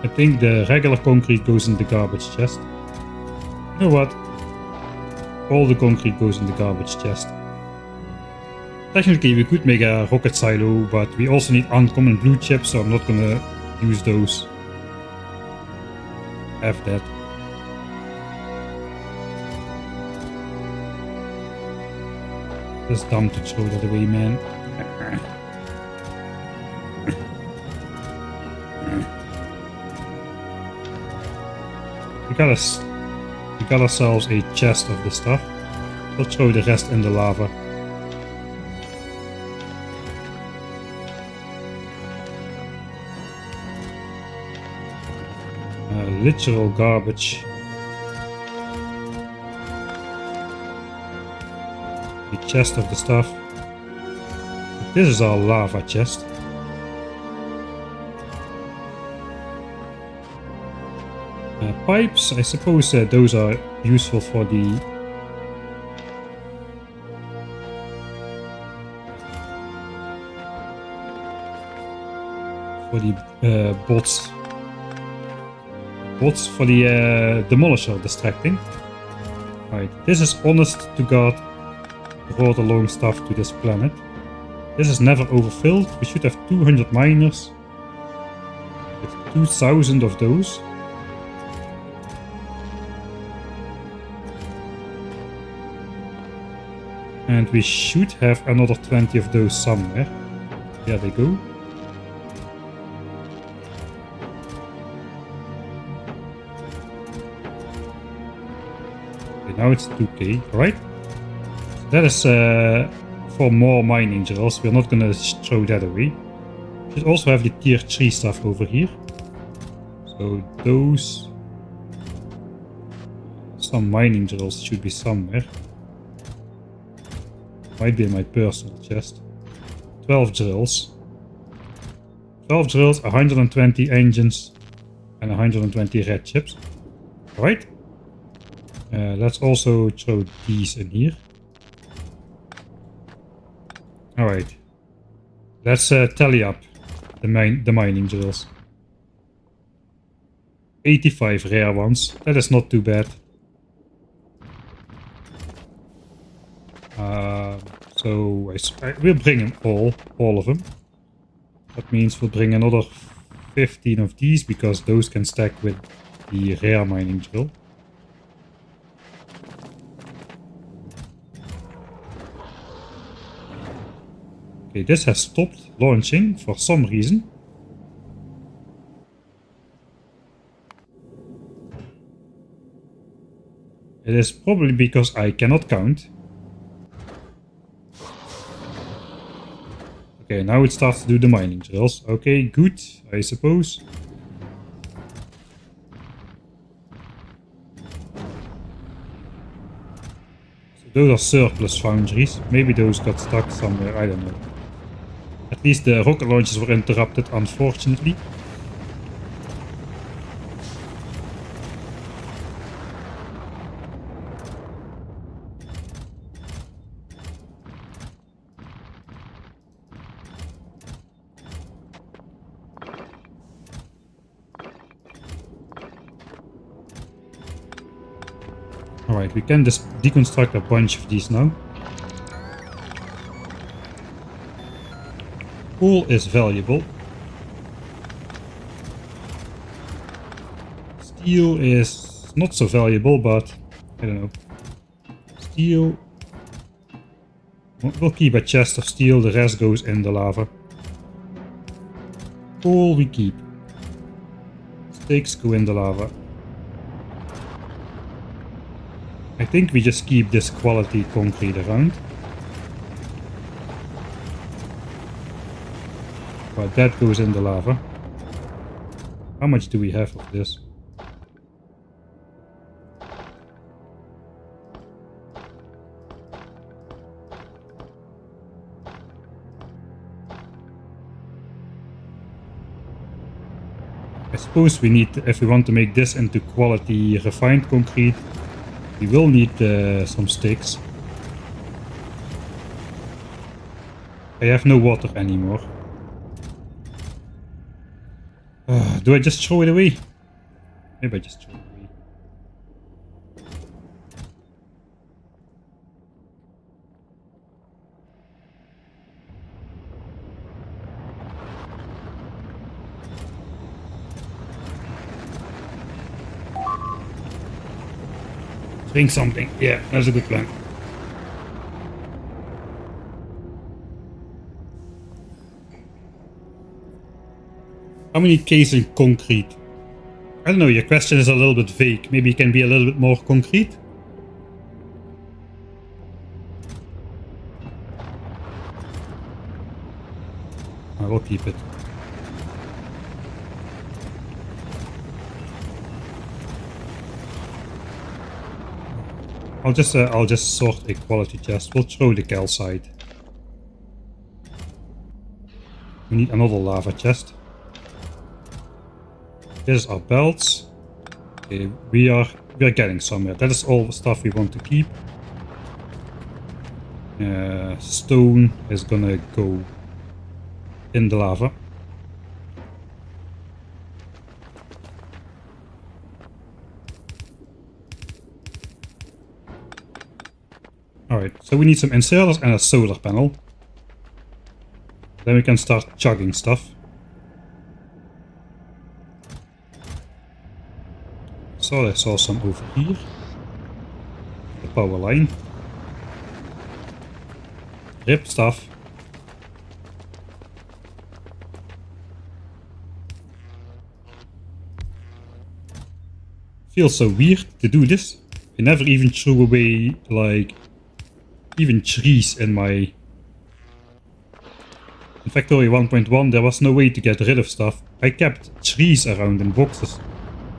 I think the regular concrete goes in the garbage chest. You know what? All the concrete goes in the garbage chest. Technically we could make a rocket silo, but we also need uncommon blue chips, so I'm not gonna use those. Have that. It's dumb to throw that away, man. We got ourselves a chest of this stuff. We'll throw the rest in the lava. Literal garbage. The chest of the stuff. This is our lava chest. Pipes, I suppose those are useful for the bots. Bots for the demolisher distracting. Right, this is honest to god brought along stuff to this planet. This is never overfilled. We should have 200 miners with 2,000 of those. And we should have another 20 of those somewhere. There they go. Okay, now it's 2k, alright? So that is for more mining drills. We're not gonna throw that away. We should also have the tier 3 stuff over here. So those... some mining drills should be somewhere. Might be in my personal chest. 12 drills. 12 drills, 120 engines, and 120 red chips. Alright. Let's also throw these in here. Alright. Let's tally up the mining drills. 85 rare ones. That is not too bad. So we'll bring them all of them. That means we'll bring another 15 of these because those can stack with the rare mining drill. Okay, this has stopped launching for some reason. It is probably because I cannot count. Okay, now it starts to do the mining drills. Okay, good, I suppose. So those are surplus foundries. Maybe those got stuck somewhere, I don't know. At least the rocket launches were interrupted, unfortunately. Alright, we can just deconstruct a bunch of these now. Coal is valuable. Steel is not so valuable, but I don't know. Steel. We'll keep a chest of steel, the rest goes in the lava. Coal we keep. Stakes go in the lava. I think we just keep this quality concrete around. But that goes in the lava. How much do we have of this? I suppose we need, if we want to make this into quality refined concrete, we will need some sticks. I have no water anymore. Do I just throw it away? Maybe I just throw it away. Drink something. Yeah, that's a good plan. How many Ks in concrete? I don't know, your question is a little bit vague. Maybe you can be a little bit more concrete? I will keep it. I'll just sort a quality chest. We'll throw the calcite. We need another lava chest. Here's our belts. Okay, we are getting somewhere. That is all the stuff we want to keep. Stone is gonna go in the lava. Alright, so we need some inserters and a solar panel. Then we can start chugging stuff. So I saw some over here. The power line. Rip stuff. Feels so weird to do this. I never even threw away, like, even trees in my... In Factory 1.1 there was no way to get rid of stuff. I kept trees around in boxes.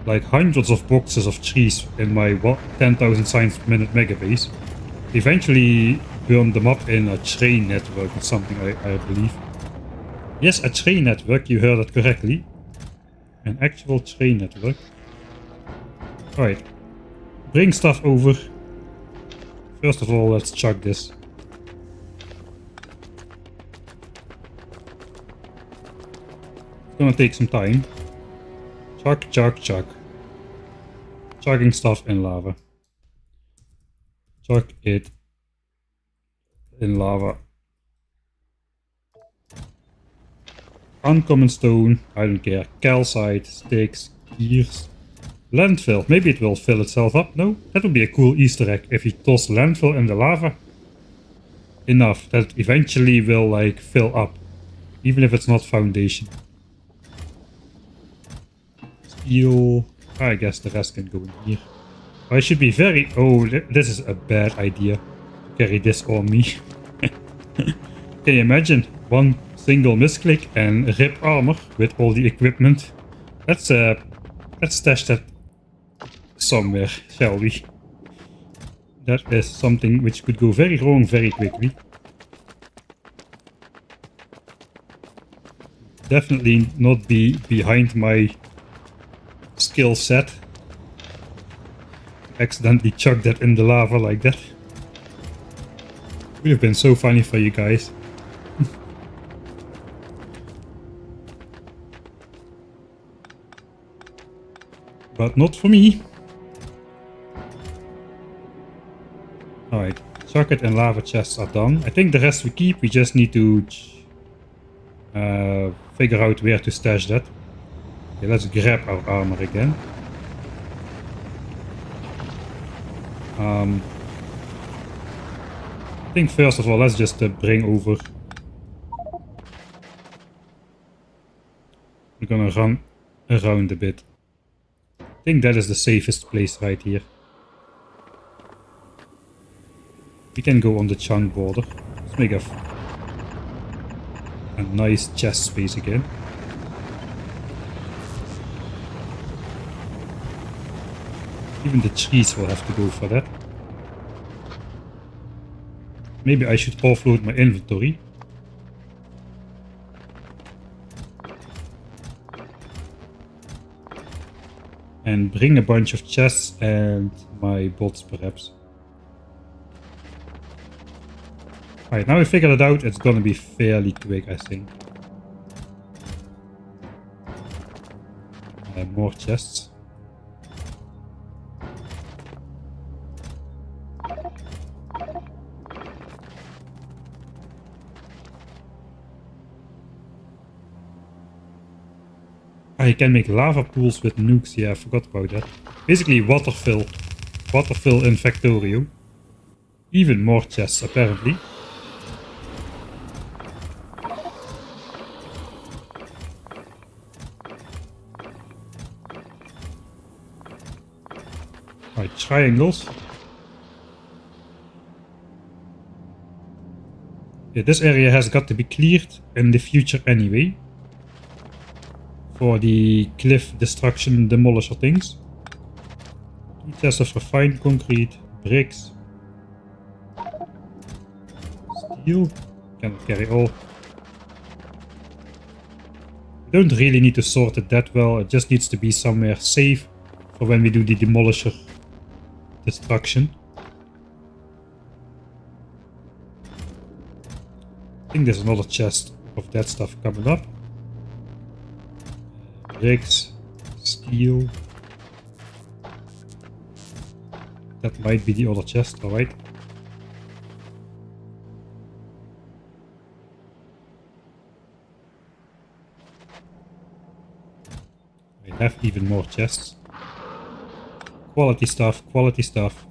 Like hundreds of boxes of trees in my 10,000 signs per minute megabase. Eventually burned them up in a train network or something, I believe. Yes, a train network, you heard it correctly. An actual train network. Alright. Bring stuff over. First of all, let's chuck this. It's gonna take some time. Chuck, chuck, chuck. Chucking stuff in lava. Chuck it in lava. Uncommon stone, I don't care. Calcite, sticks, gears. Landfill, maybe it will fill itself up. No, that would be a cool Easter egg if you toss landfill in the lava. Enough that it eventually will like fill up. Even if it's not foundation. Steel. I guess the rest can go in here. I should be very... Oh, this is a bad idea. To carry this on me. Can you imagine? One single misclick and rip armor with all the equipment. Let's stash that somewhere, shall we? That is something which could go very wrong very quickly. Definitely not be behind my skill set. Accidentally chuck that in the lava like that. Would have been so funny for you guys. But not for me. Alright, socket and lava chests are done. I think the rest we keep, we just need to figure out where to stash that. Okay, let's grab our armor again. I think first of all, let's just bring over. We're gonna run around a bit. I think that is the safest place right here. We can go on the chunk border. Let's make a nice chest space again. Even the trees will have to go for that. Maybe I should offload my inventory. And bring a bunch of chests and my bots perhaps. Alright, now we figured it out, it's gonna be fairly quick, I think. More chests. You can make lava pools with nukes, yeah, I forgot about that. Basically water fill in Factorio. Even more chests apparently. Alright, triangles. Yeah, this area has got to be cleared in the future anyway. For the cliff destruction demolisher things. 2 chests of refined concrete, bricks, steel. Cannot carry all. Don't really need to sort it that well, it just needs to be somewhere safe for when we do the demolisher destruction. I think there's another chest of that stuff coming up. Bricks, steel. That might be the other chest, alright. I have even more chests. Quality stuff, quality stuff.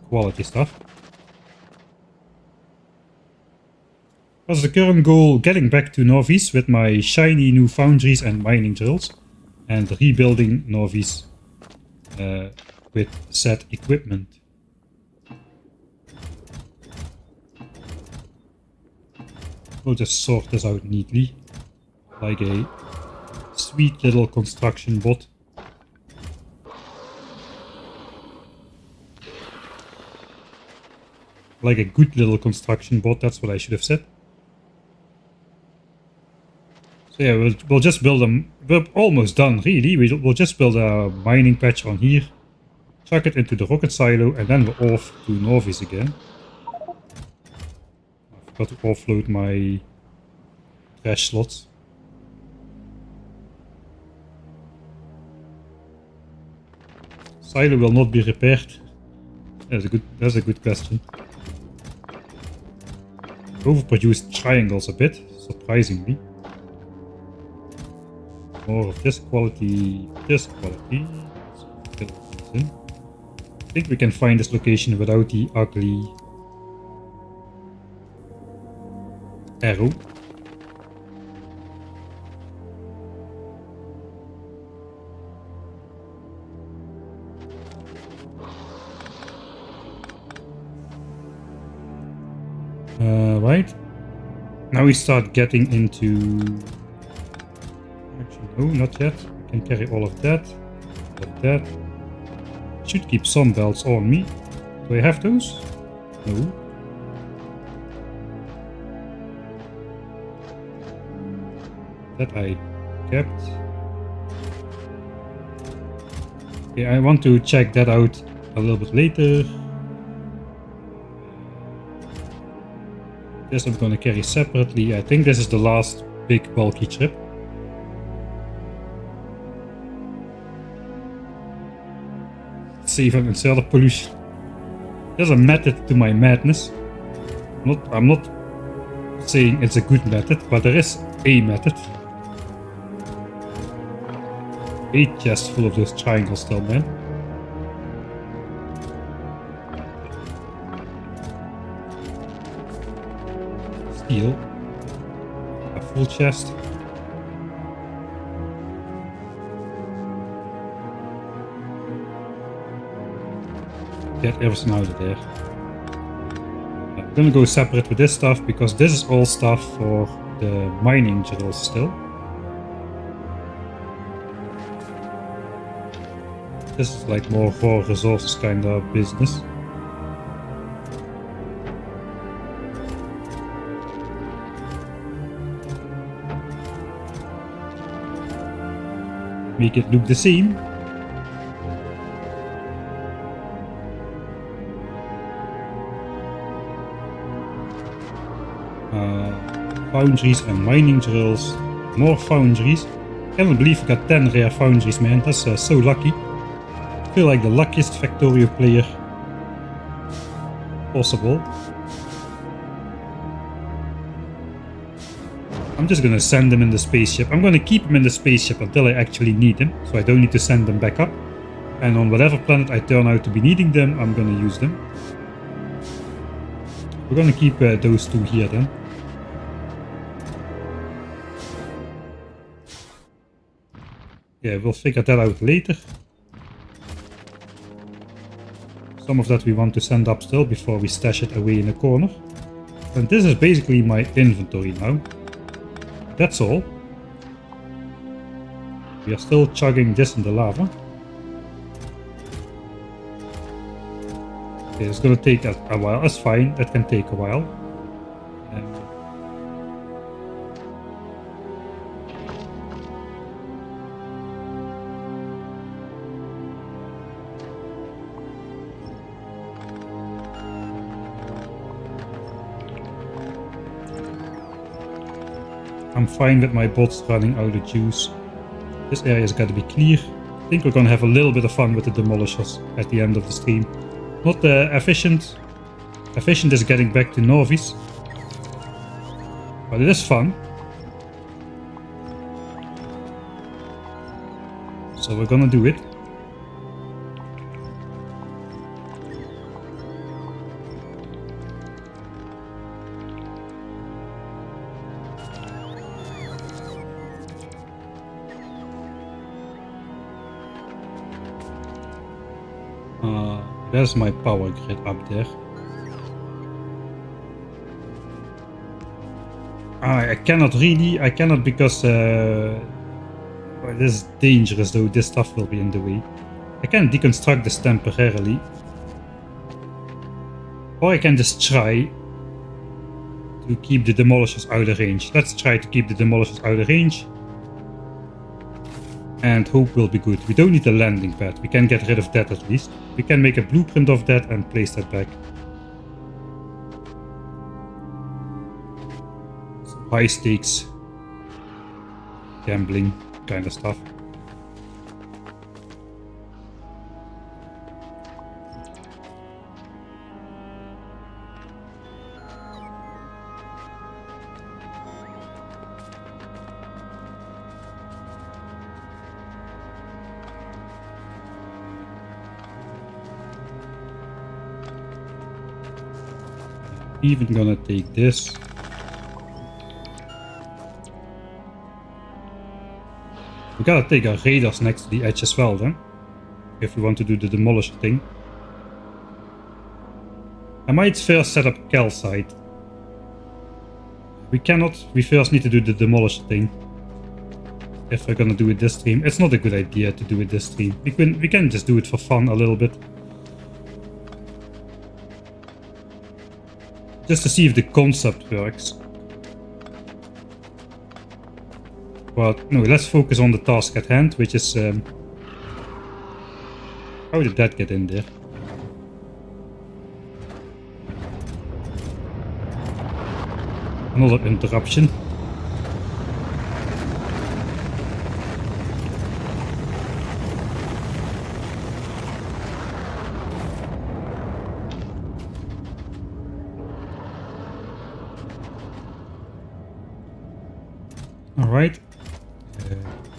Quality stuff. Was the current goal getting back to Nauvis with my shiny new foundries and mining drills, and rebuilding Nauvis with said equipment. We'll just sort this out neatly, like a sweet little construction bot. Like a good little construction bot, that's what I should have said. So yeah, we'll just build them. We're almost done, really. We'll just build a mining patch on here, chuck it into the rocket silo, and then we're off to Nauvis again. I forgot to offload my trash slots. Silo will not be repaired. That's a good question. Overproduced triangles a bit, surprisingly. More of this quality, this quality. I think we can find this location without the ugly arrow. Right. Now we start getting into... Actually, no, not yet. I can carry all of that. All of that. Should keep some belts on me. Do I have those? No. That I kept. Okay, I want to check that out a little bit later. This I'm gonna carry separately. I think this is the last big bulky trip. Save and insert pollution. There's a method to my madness. I'm not saying it's a good method, but there is a method. A chest full of those triangles still, man. Steel. A full chest. Get everything out of there. I'm gonna go separate with this stuff because this is all stuff for the mining drills still. This is like more raw resources kind of business. Make it look the same. Foundries and mining drills. More foundries. Can't believe I got 10 rare foundries, man. That's so lucky. I feel like the luckiest Factorio player possible. I'm just gonna send them in the spaceship. I'm gonna keep them in the spaceship until I actually need them, so I don't need to send them back up. And on whatever planet I turn out to be needing them, I'm gonna use them. We're gonna keep those two here then. Yeah, we'll figure that out later. Some of that we want to send up still before we stash it away in a corner. And this is basically my inventory now. That's all. We are still chugging this in the lava. Okay, it's gonna take a while. That's fine, that can take a while. I'm fine with my bots running out of juice. This area's got to be clear. I think we're gonna have a little bit of fun with the demolishers at the end of the stream. Not efficient. Efficient is getting back to Nauvis. But it is fun. So we're gonna do it. There's my power grid up there. I cannot because well, this is dangerous though, this stuff will be in the way. I can deconstruct this temporarily. Or I can just try to keep the demolishers out of range. Let's try to keep the demolishers out of range. And hope will be good. We don't need a landing pad. We can get rid of that at least. We can make a blueprint of that and place that back. Some high stakes gambling kind of stuff. Even gonna take this. We gotta take our radars next to the edge as well then, if we want to do the demolisher thing. I might first set up calcite. We cannot, we first need to do the demolisher thing. If we're gonna do it this stream. It's not a good idea to do it this stream. We can just do it for fun a little bit. Just to see if the concept works. But no, let's focus on the task at hand, which is... how did that get in there? Another interruption. Alright.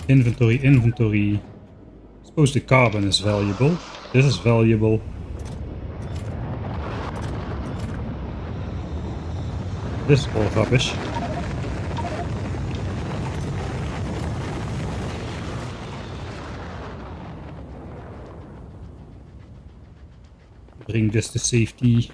Inventory. I suppose the carbon is valuable. This is valuable. This is all rubbish. Bring this to safety.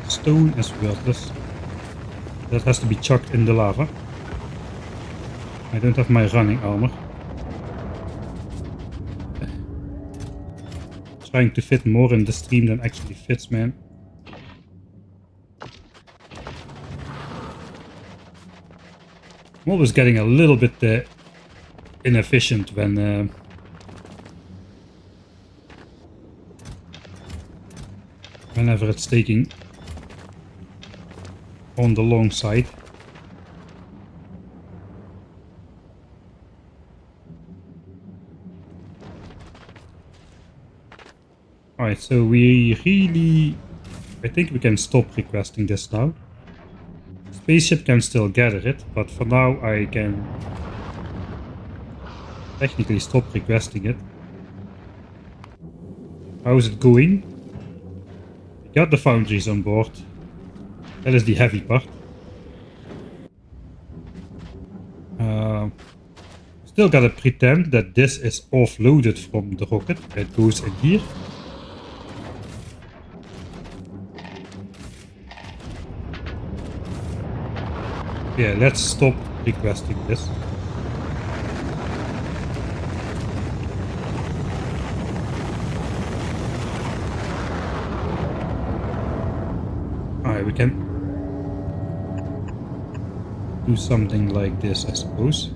Stone is worthless. That has to be chucked in the lava. I don't have my running armor. Trying to fit more in the stream than actually fits, man. I'm always getting a little bit inefficient when whenever it's taking on the long side. Alright, so we really... I think we can stop requesting this now. Spaceship can still gather it, but for now I can technically stop requesting it. How's it going? We got the foundries on board. That is the heavy part. Still gotta pretend that this is offloaded from the rocket. It goes in here. Yeah, let's stop requesting this. Alright, we can do something like this, I suppose.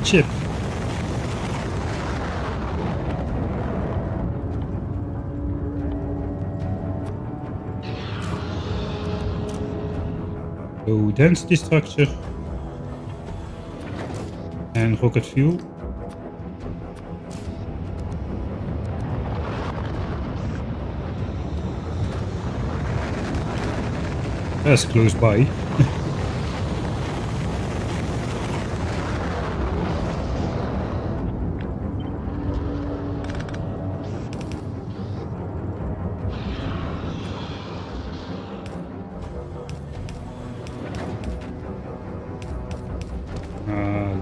Chip. So density structure and rocket fuel. That's close by.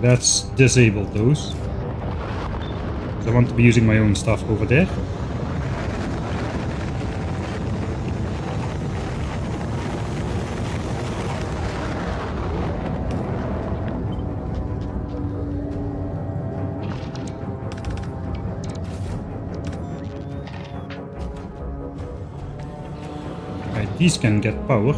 Let's disable those. I want to be using my own stuff over there. Right, these can get powered.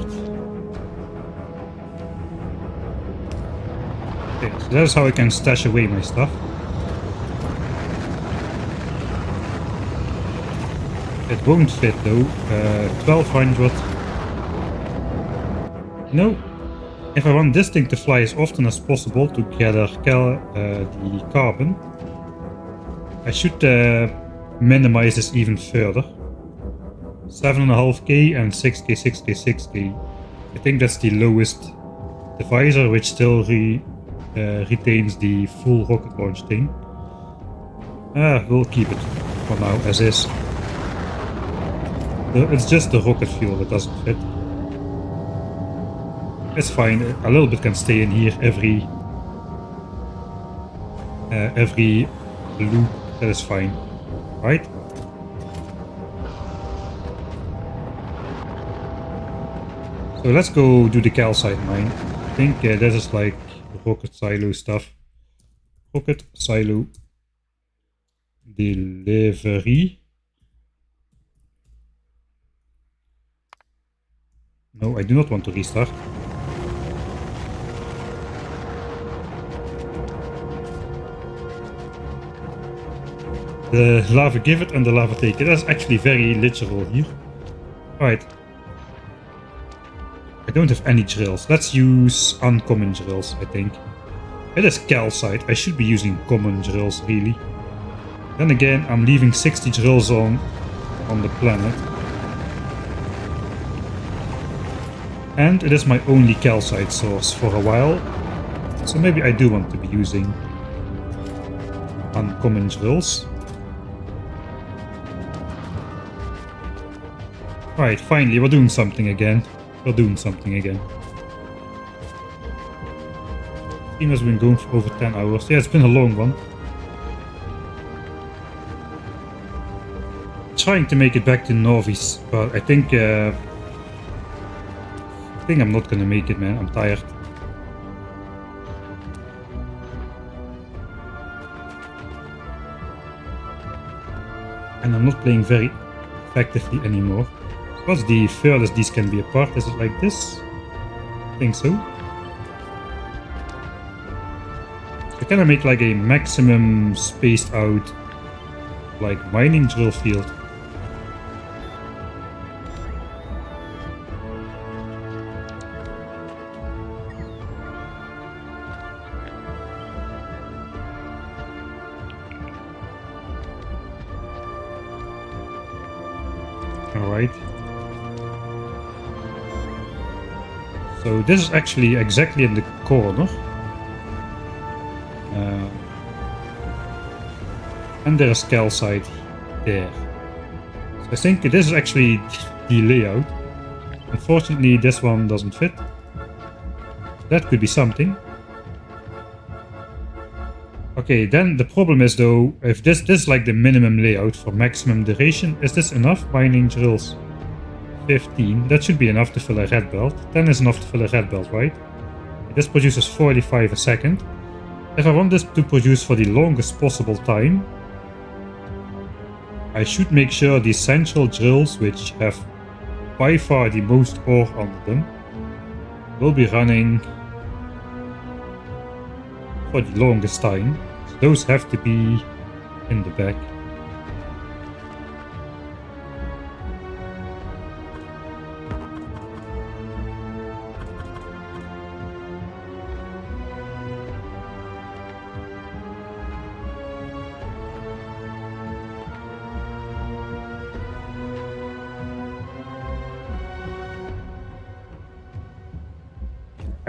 Okay, so that's how I can stash away my stuff. It won't fit though. 1200. No. If I want this thing to fly as often as possible to gather the carbon, I should minimize this even further. 7.5k and 6k, 6k, 6k. I think that's the lowest divisor, which still retains the full rocket launch thing. We'll keep it for now as is. It's just the rocket fuel that doesn't fit. It's fine. A little bit can stay in here every loop. That is fine, right? So let's go do the calcite mine. I think this is like rocket silo stuff. Rocket silo delivery. No, I do not want to restart. The lava give it and the lava take it. That's actually very literal here. Alright. I don't have any drills. Let's use uncommon drills, I think. It is calcite. I should be using common drills, really. Then again, I'm leaving 60 drills on the planet. And it is my only calcite source for a while. So maybe I do want to be using uncommon drills. Right, finally, we're doing something again. We're doing something again. Team has been going for over 10 hours. Yeah, it's been a long one. Trying to make it back to Nauvis, but I think I'm not gonna make it, man. I'm tired. And I'm not playing very effectively anymore. What's the furthest these can be apart? Is it like this? I think so. So can I make like a maximum spaced out like mining drill field? Alright. So this is actually exactly in the corner. And there's calcite there. So I think this is actually the layout. Unfortunately, this one doesn't fit. That could be something. Okay, then the problem is though, if this is like the minimum layout for maximum duration, is this enough mining drills? 15, that should be enough to fill a red belt. 10 is enough to fill a red belt, right? This produces 45 a second. If I want this to produce for the longest possible time, I should make sure the central drills, which have by far the most ore on them, will be running for the longest time. So those have to be in the back.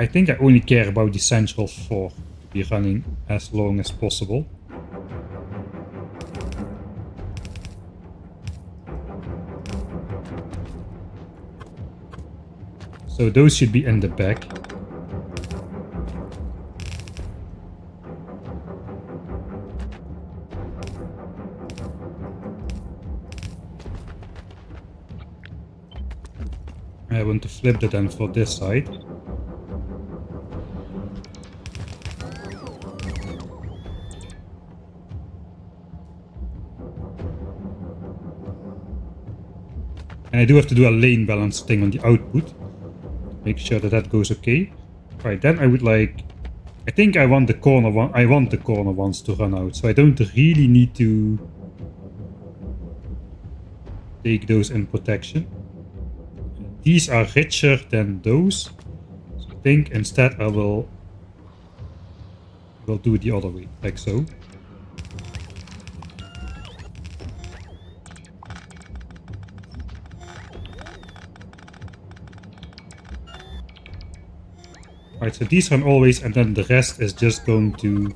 I think I only care about the central 4 to be running as long as possible. So those should be in the back. I want to flip that then for this side. And I do have to do a lane balance thing on the output. Make sure that that goes okay. Right, then I would like... I think I want the corner one. I want the corner ones to run out, so I don't really need to take those in protection. These are richer than those, so I think instead I will do it the other way, like so. Right, so these run always, and then the rest is just going to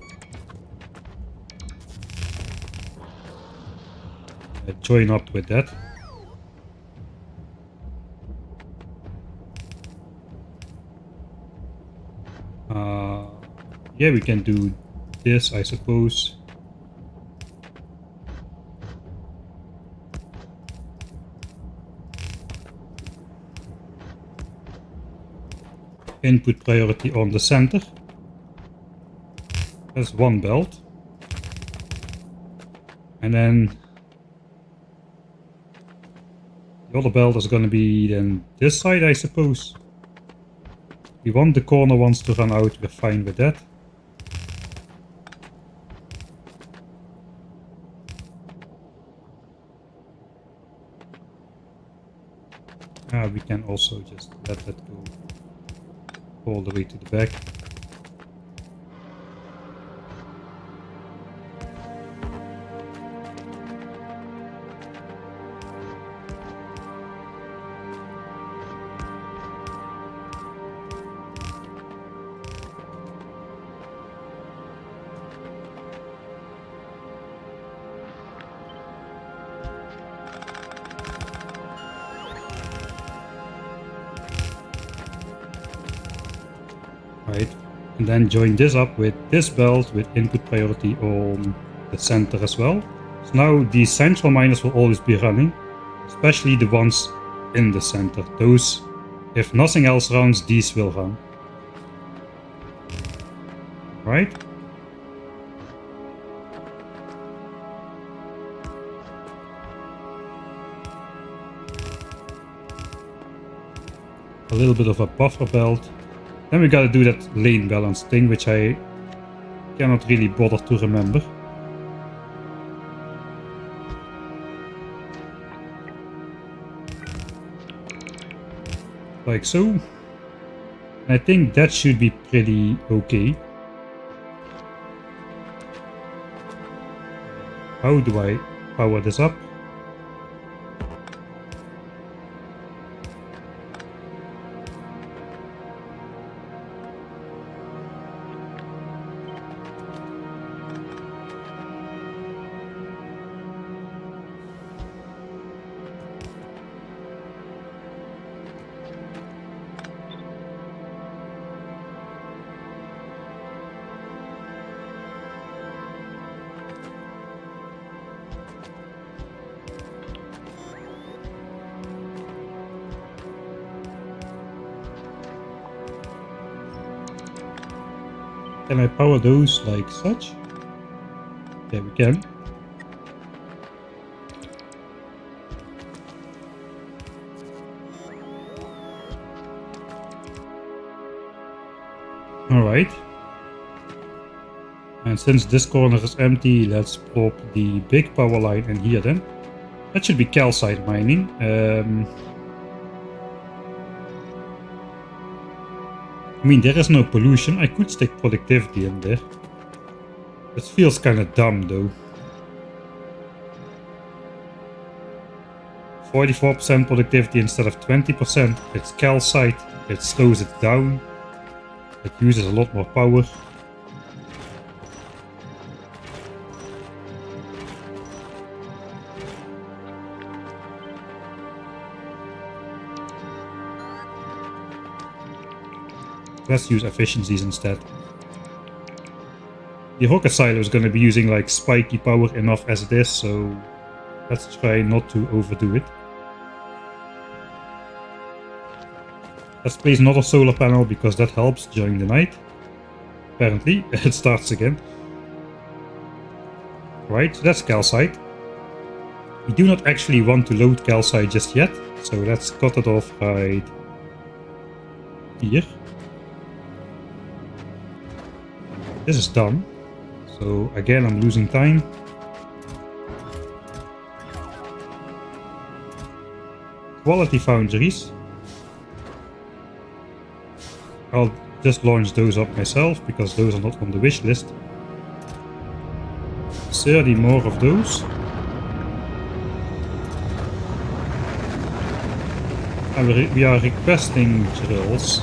join up with that. Yeah, we can do this, I suppose. Input priority on the center. That's one belt. And then the other belt is going to be then this side, I suppose. We want the corner ones to run out, we're fine with that. We can also just let that go all the way to the back. Right, and then join this up with this belt with input priority on the center as well. So now these central miners will always be running, especially the ones in the center. Those, if nothing else runs, these will run. Right? A little bit of a buffer belt. Then we gotta do that lane balance thing, which I cannot really bother to remember. Like so. And I think that should be pretty okay. How do I power this up? Can I power those like such? Yeah, we can. Alright. And since this corner is empty, let's plop the big power line in here then. That should be calcite mining. I mean, there is no pollution. I could stick productivity in there. It feels kind of dumb though. 44% productivity instead of 20%. It's calcite. It slows it down. It uses a lot more power. Let's use efficiencies instead. The rocket silo is going to be using like spiky power enough as it is, so let's try not to overdo it. Let's place another solar panel because that helps during the night. Apparently, it starts again. Right, so that's calcite. We do not actually want to load calcite just yet, so let's cut it off right here. This is done. So again, I'm losing time. Quality foundries. I'll just launch those up myself because those are not on the wish list. 30 more of those. And we are requesting drills.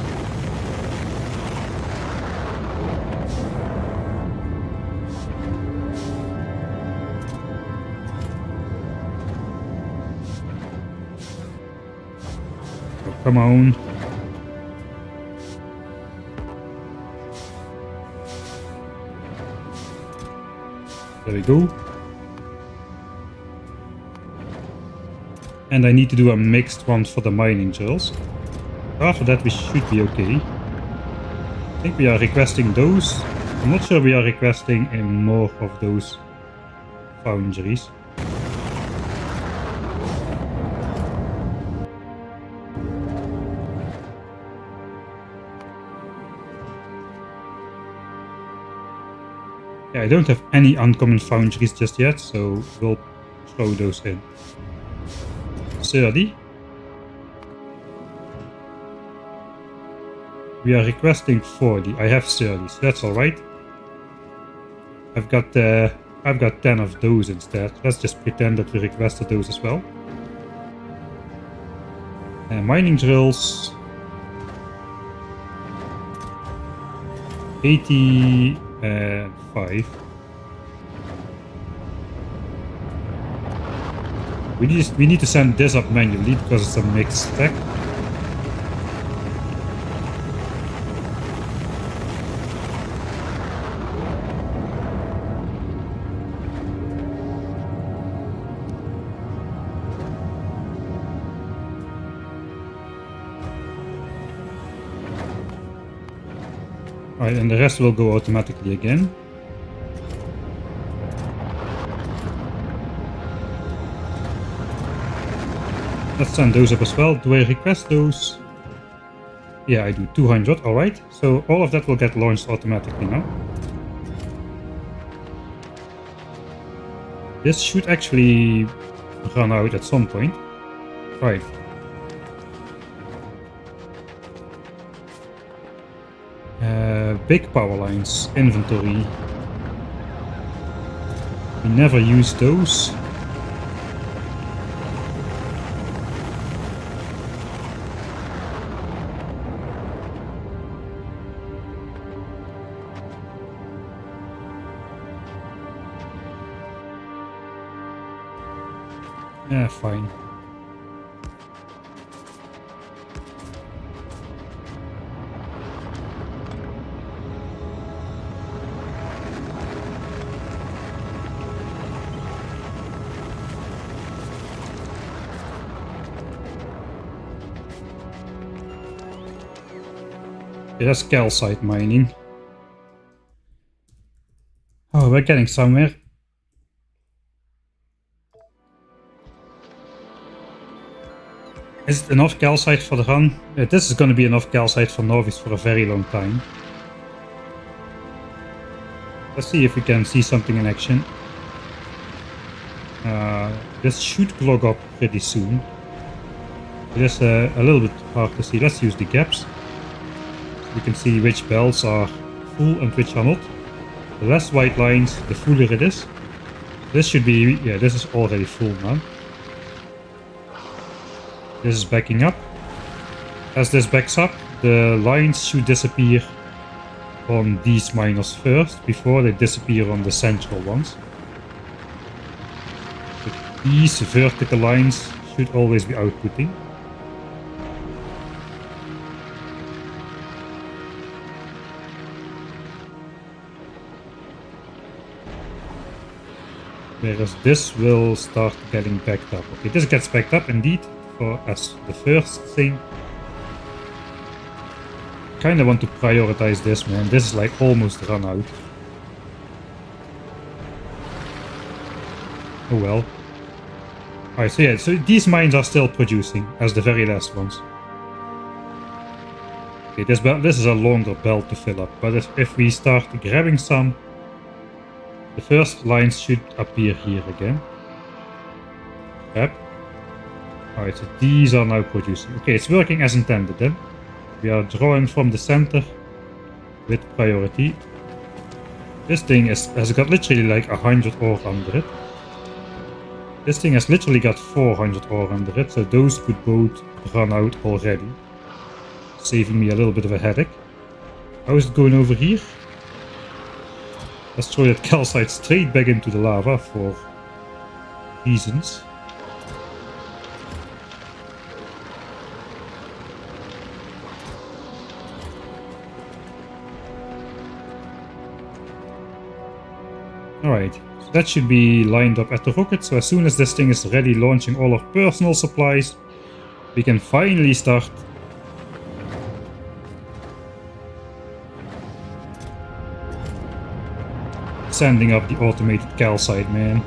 Oh, come on. There we go. And I need to do a mixed one for the mining drills. After that we should be okay. I think we are requesting those. I'm not sure we are requesting more of those foundries. Yeah, I don't have any uncommon foundries just yet, so we'll throw those in. 30. We are requesting 40. I have 30, so that's alright. I've got 10 of those instead. Let's just pretend that we requested those as well. Mining drills. 85. We need to send this up manually because it's a mixed stack. Alright, and the rest will go automatically again. Let's send those up as well. Do I request those? Yeah, I do. 200. Alright. So all of that will get launched automatically now. This should actually run out at some point. Right. Big power lines. Inventory. We never use those. Yeah, fine. Okay, that's calcite mining. Oh, we're getting somewhere. Is it enough calcite for the run? This is going to be enough calcite for Nauvis for a very long time. Let's see if we can see something in action. This should clog up pretty soon. It is a little bit hard to see. Let's use the gaps. So we can see which belts are full and which are not. The less white lines, the fuller it is. This should be, yeah, this is already full now. This is backing up. As this backs up, the lines should disappear on these miners first before they disappear on the central ones. But these vertical lines should always be outputting. Whereas this will start getting backed up. Okay, this gets backed up indeed for as the first thing. Kinda want to prioritize this, man. This is like almost run out. Oh well. Alright, so yeah, so these mines are still producing as the very last ones. Okay, this is a longer belt to fill up, but if we start grabbing some, the first lines should appear here again. Yep. Alright, so these are now producing. Okay, it's working as intended then. We are drawing from the center with priority. This thing has got literally like 100 ore under it. This thing has literally got 400 ore under it, so those could both run out already. Saving me a little bit of a headache. How is it going over here? Let's throw that calcite straight back into the lava for reasons. Alright, so that should be lined up at the rocket, so as soon as this thing is ready launching all our personal supplies, we can finally start sending up the automated calcite, man.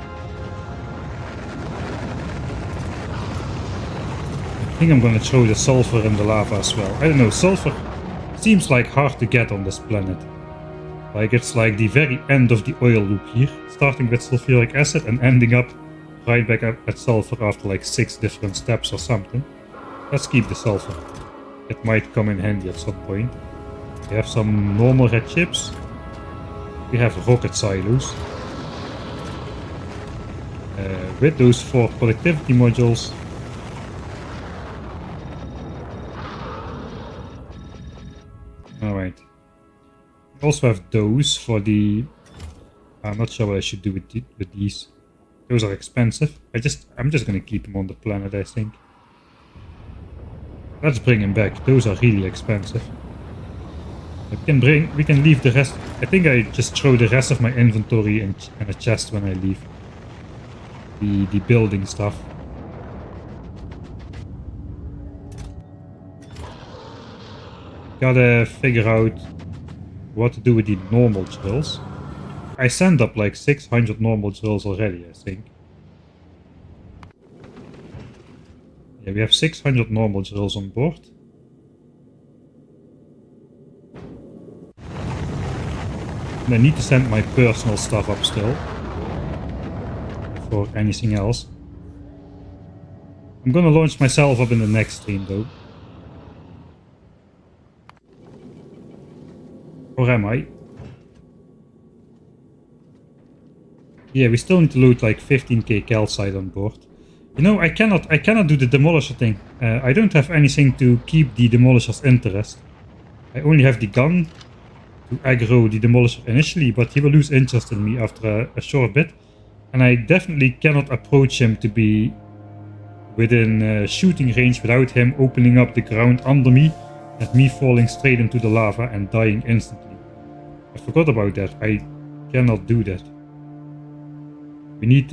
I think I'm gonna throw the sulfur in the lava as well. I don't know, sulfur seems like hard to get on this planet. Like it's like the very end of the oil loop here, starting with sulfuric acid and ending up right back up at sulfur after like 6 different steps or something. Let's keep the sulfur. It might come in handy at some point. We have some normal red chips. We have rocket silos. With those 4 productivity modules. Alright. We also have those for the... I'm not sure what I should do with these. Those are expensive. I'm just gonna keep them on the planet, I think. Let's bring them back. Those are really expensive. We can leave the rest. I think I just throw the rest of my inventory in a chest when I leave. The building stuff. Gotta figure out what to do with the normal drills. I sent up like 600 normal drills already, I think. Yeah, we have 600 normal drills on board. And I need to send my personal stuff up still. Before anything else. I'm gonna launch myself up in the next stream though. Or am I? Yeah, we still need to load like 15k calcite on board. You know, I cannot do the demolisher thing. I don't have anything to keep the demolisher's interest. I only have the gun to aggro the demolisher initially, but he will lose interest in me after a short bit. And I definitely cannot approach him to be within shooting range without him opening up the ground under me and me falling straight into the lava and dying instantly. I forgot about that. I cannot do that. We need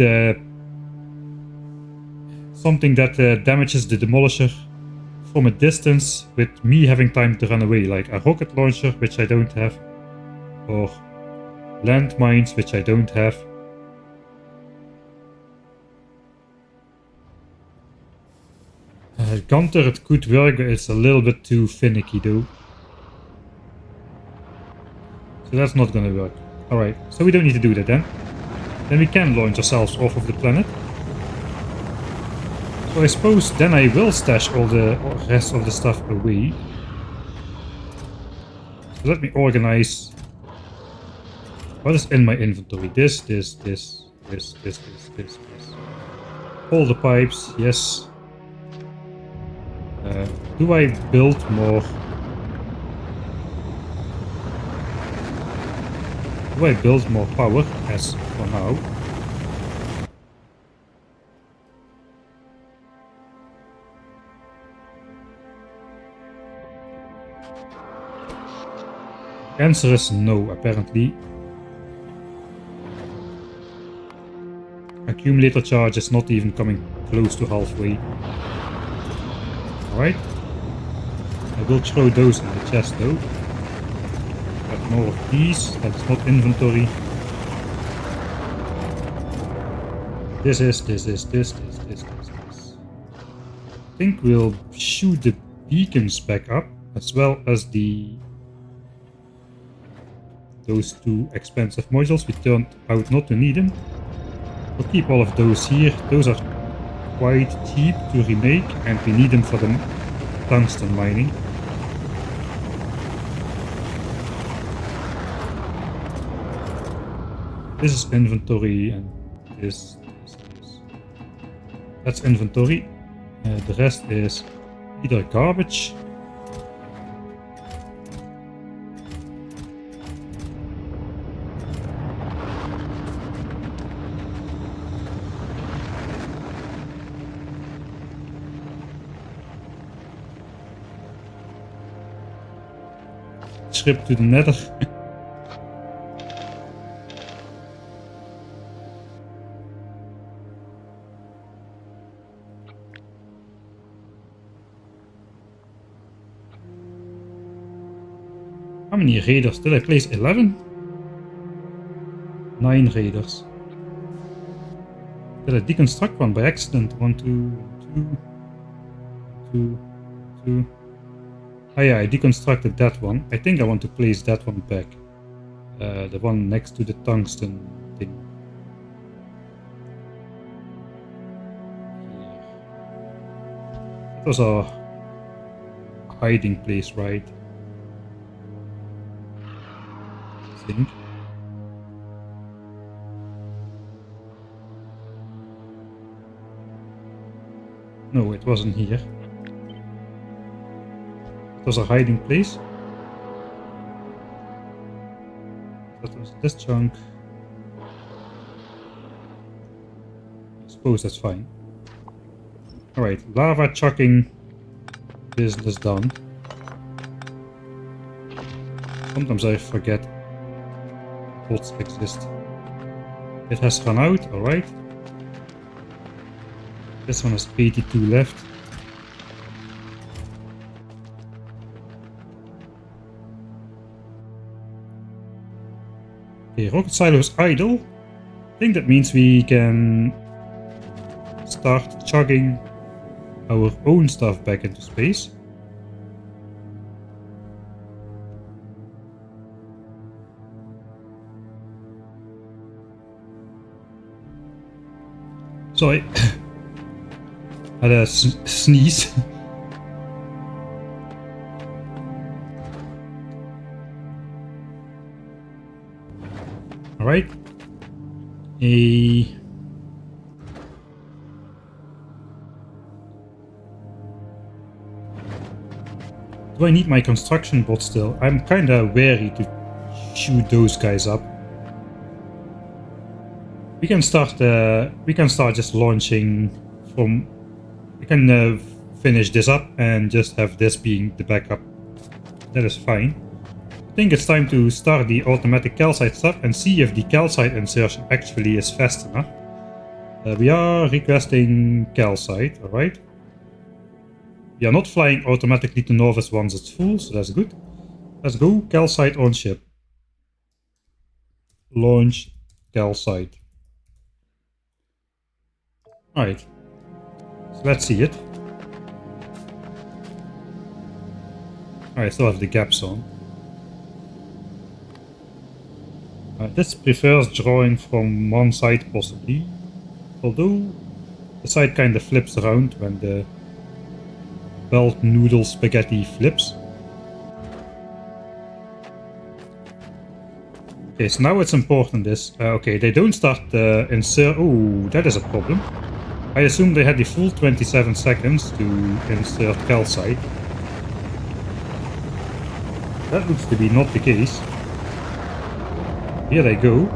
something that damages the demolisher from a distance with me having time to run away, like a rocket launcher, which I don't have, or landmines, which I don't have. Gun turret could work, but it's a little bit too finicky though. So that's not gonna work. Alright, so we don't need to do that then. Then we can launch ourselves off of the planet. So I suppose then I will stash all the rest of the stuff away. So let me organize what is in my inventory. This. All the pipes, yes. Do I build more? Do I build more power? As for now. The answer is no, apparently. Accumulator charge is not even coming close to halfway. Alright. I will throw those in the chest though. Got more of these. That's not inventory. This. I think we'll shoot the beacons back up, as well as those two expensive modules. We turned out not to need them. We'll keep all of those here. Those are quite cheap to remake, and we need them for the tungsten mining. This is inventory, and this. That's inventory. The rest is either garbage. Trip to the nether. How many raiders did I place? 11? 9 raiders. Did I deconstruct one by accident? 1, 2, 2. Oh yeah, I deconstructed that one. I think I want to place that one back. The one next to the tungsten thing. That was our hiding place, right? I think. No, it wasn't here. It was a hiding place. That was this chunk. I suppose that's fine. Alright, lava chucking business done. Sometimes I forget pots exist. It has run out, alright. This one has 82 left. Okay, rocket silo is idle. I think that means we can start chugging our own stuff back into space. Sorry, had a sneeze. All right. Do I need my construction bot still? I'm kinda wary to shoot those guys up. We can start just launching from. We can finish this up and just have this being the backup. That is fine. I think it's time to start the automatic calcite stuff and see if the calcite insertion actually is fast enough. We are requesting calcite, alright. We are not flying automatically to Nauvis once it's full, so that's good. Let's go, calcite on ship. Launch calcite. Alright, so let's see it. I still have the gaps on. This prefers drawing from one side possibly, although the side kind of flips around when the belt noodle spaghetti flips. Okay, so now what's important is, okay, they don't start insert. Oh, that is a problem. I assume they had the full 27 seconds to insert calcite. That looks to be not the case. Here they go.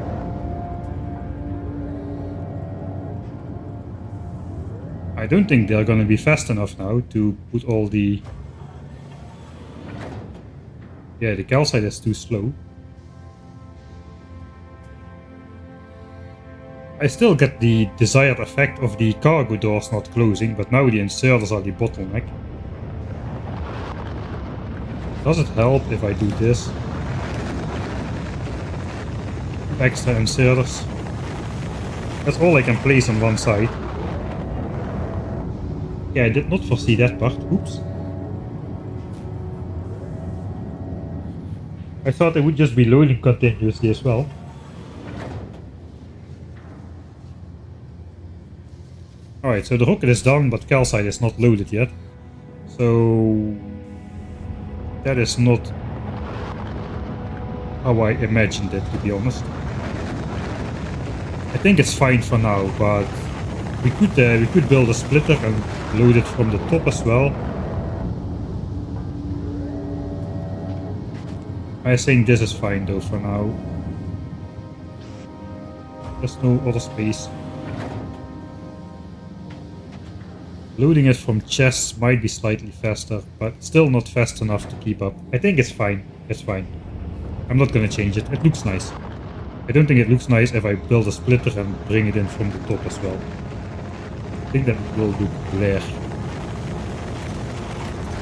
I don't think they're gonna be fast enough now to put all the... Yeah, the calcite is too slow. I still get the desired effect of the cargo doors not closing, but now the inserters are the bottleneck. Does it help if I do this? Extra inserters. That's all I can place on one side. Yeah, I did not foresee that part. Oops. I thought it would just be loading continuously as well. Alright, so the rocket is done, but calcite is not loaded yet. So... that is not how I imagined it, to be honest. I think it's fine for now, but we could build a splitter and load it from the top as well. I think this is fine though for now. There's no other space. Loading it from chests might be slightly faster, but still not fast enough to keep up. I think it's fine. It's fine. I'm not gonna change it. It looks nice. I don't think it looks nice if I build a splitter and bring it in from the top as well. I think that will look glare.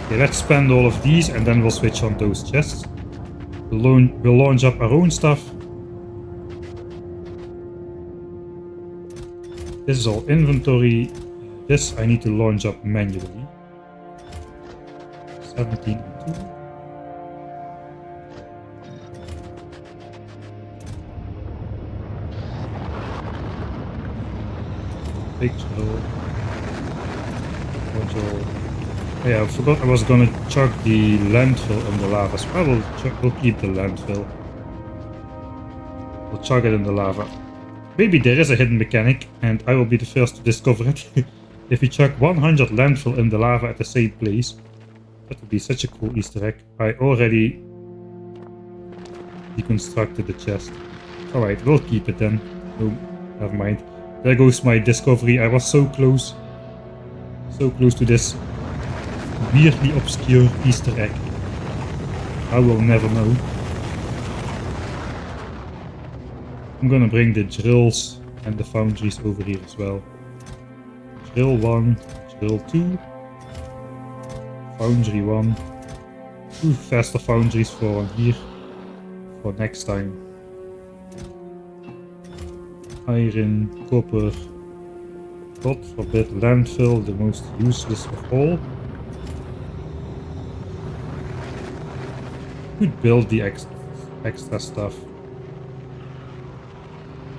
Okay, let's spend all of these and then we'll switch on those chests. We'll launch up our own stuff. This is all inventory. This I need to launch up manually. 17 and 2. Pixel. Oh yeah, I forgot I was gonna chuck the landfill in the lava, so I will keep the landfill. We'll chuck it in the lava. Maybe there is a hidden mechanic, and I will be the first to discover it. If we chuck 100 landfill in the lava at the same place, that would be such a cool Easter egg. I already deconstructed the chest. Alright, we'll keep it then. No, never mind. There goes my discovery. I was so close. So close to this weirdly obscure Easter egg. I will never know. I'm gonna bring the drills and the foundries over here as well. Drill 1, drill 2, foundry 1, 2 faster foundries for here for next time. Iron, copper, God forbid landfill, the most useless of all. Could build the extra stuff.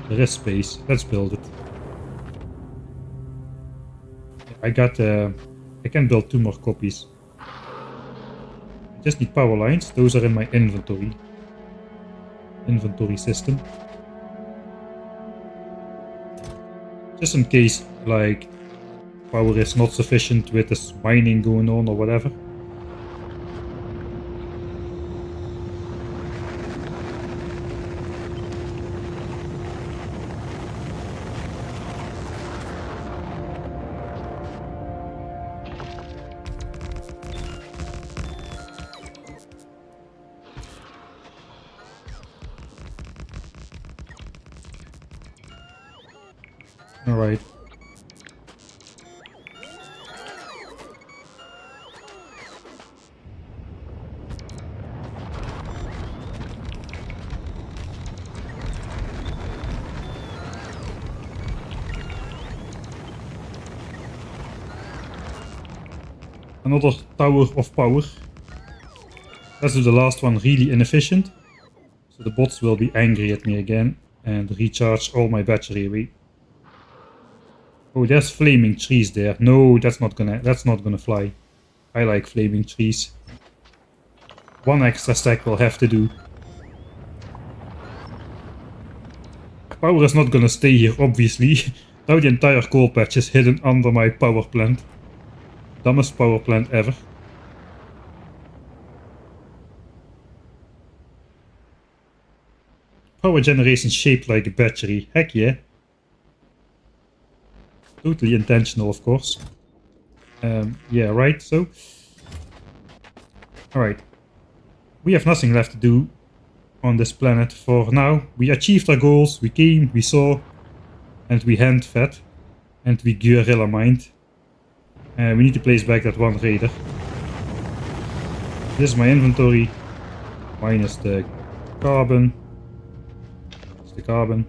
There is space, let's build it. I can build 2 more copies. I just need power lines, those are in my inventory system. Just in case, like, power is not sufficient with this mining going on or whatever. Alright. Another tower of power. Let's do the last one really inefficient. So the bots will be angry at me again and recharge all my battery away. Oh, there's flaming trees there. No, that's not gonna fly. I like flaming trees. 1 extra stack will have to do. Power is not gonna stay here, obviously. Now the entire coal patch is hidden under my power plant. Dumbest power plant ever. power generation shaped like a battery. Heck yeah. Totally intentional, of course. Yeah, right, so... Alright. We have nothing left to do on this planet for now. We achieved our goals, we came, we saw, and we hand-fed, and we guerrilla mined. We need to place back that one raider. This is my inventory, minus the carbon. That's the carbon.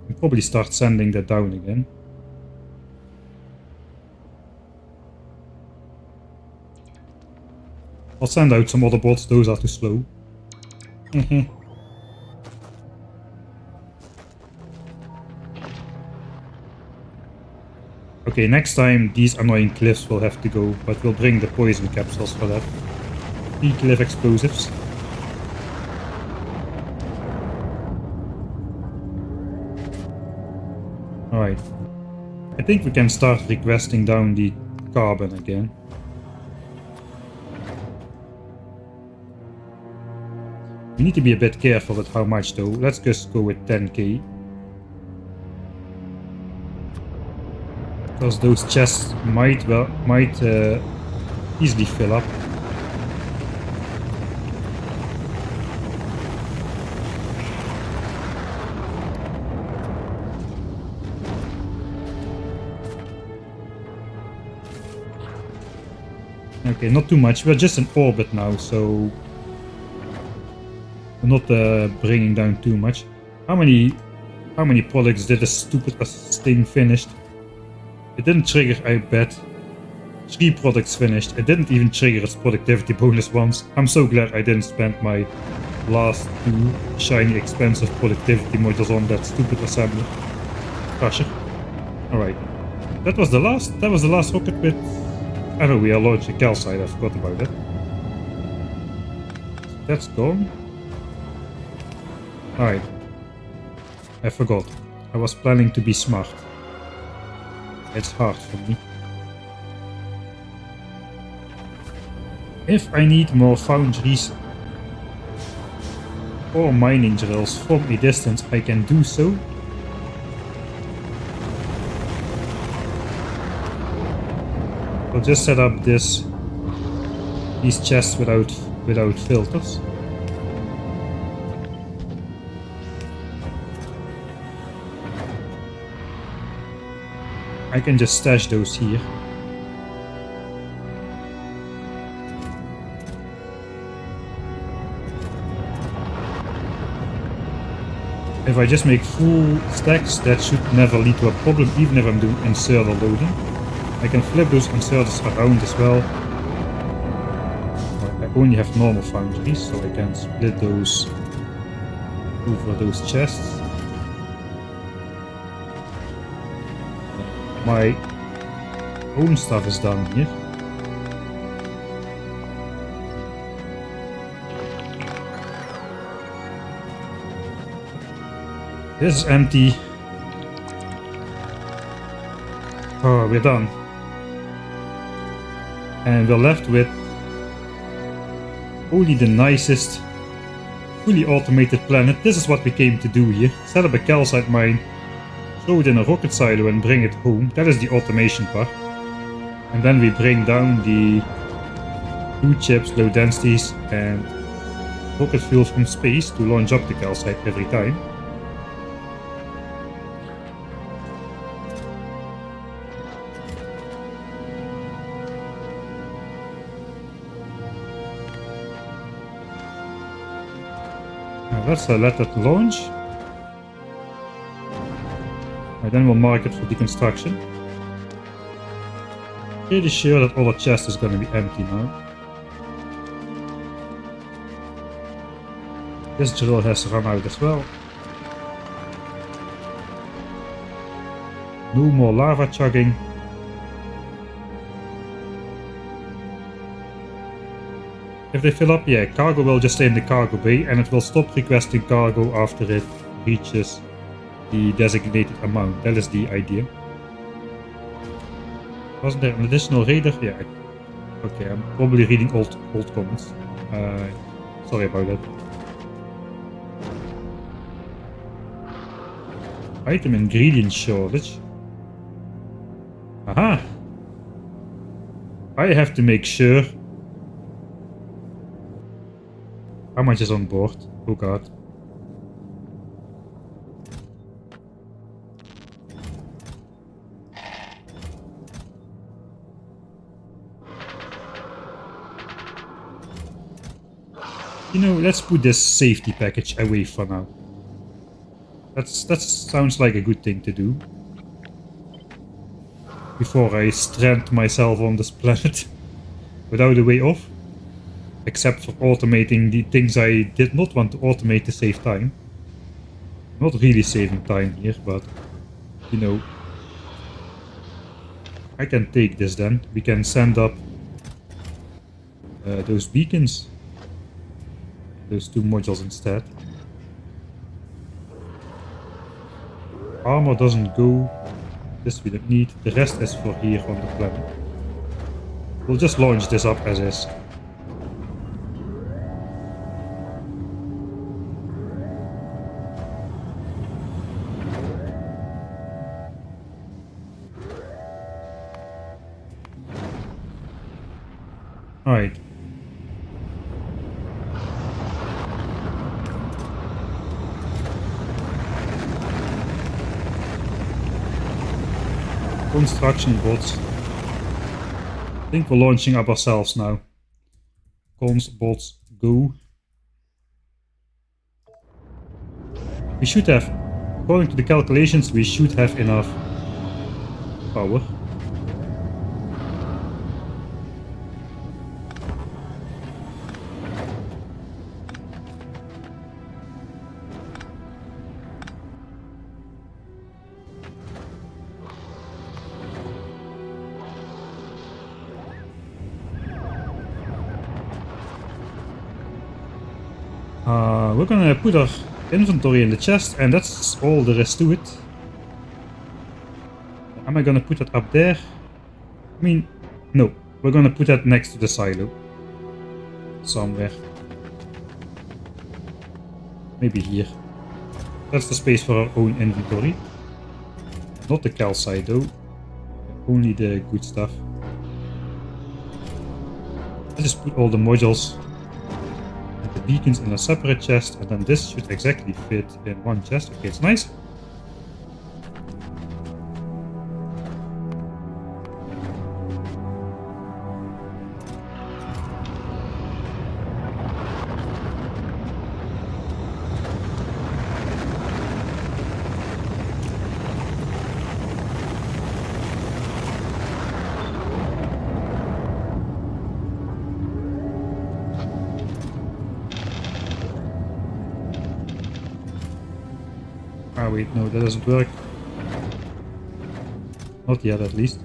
I'll probably start sending that down again. I'll send out some other bots, those are too slow. Okay, next time these annoying cliffs will have to go, but we'll bring the poison capsules for that. 3 cliff explosives. Alright. I think we can start requesting down the carbon again. We need to be a bit careful with how much though. Let's just go with 10k. Because those chests might easily fill up. Okay, not too much. We're just in orbit now, so we're not bringing down too much. How many products did this stupid thing finished? It didn't trigger, I bet. 3 products finished. It didn't even trigger its productivity bonus once. I'm so glad I didn't spend my last 2 shiny expensive productivity modules on that stupid assembly. Crusher. Alright. That was the last rocket with... I know we are launching calcite, I forgot about that. That's gone. Alright. I forgot. I was planning to be smart. It's hard for me. If I need more foundries or mining drills from a distance, I can do so. I'll just set up these chests without filters. I can just stash those here. If I just make full stacks, that should never lead to a problem, even if I'm doing inserter loading. I can flip those inserters around as well. I only have normal foundries, so I can split those over those chests. My own stuff is down here. This is empty. Oh, we're done. And we're left with only the nicest, fully automated planet. This is what we came to do here. Set up a calcite mine, throw it in a rocket silo and bring it home. That is the automation part. And then we bring down the blue chips, low densities and rocket fuel from space to launch up the calcite every time. Let's let that launch. And then we'll mark it for deconstruction. Pretty sure that all the chest is going to be empty now. This drill has run out as well. No more lava chugging. If they fill up, yeah, cargo will just stay in the cargo bay and it will stop requesting cargo after it reaches the designated amount. That is the idea. Wasn't there an additional raider? Yeah. Okay, I'm probably reading old comments. Sorry about that. Item ingredient shortage. Aha! I have to make sure. How much is on board? Oh god. You know, let's put this safety package away for now. That sounds like a good thing to do. Before I strand myself on this planet without a way off. Except for automating the things I did not want to automate to save time. Not really saving time here, but you know. I can take this then. We can send up those beacons. Those two modules instead. Armor doesn't go. This we don't need. The rest is for here on the planet. We'll just launch this up as is. Alright. Construction bots. I think we're launching up ourselves now. Cons bots go. We should have, according to the calculations, we should have enough power. We're gonna put our inventory in the chest, and that's all there is to it. Am I gonna put it up there? I mean, no. We're gonna put that next to the silo. Somewhere. Maybe here. That's the space for our own inventory. Not the calcite though. Only the good stuff. Let's just put all the modules and the beacons in a separate chest, and then this should exactly fit in one chest. Okay, it's nice. Ah wait, no, that doesn't work. Not yet, at least.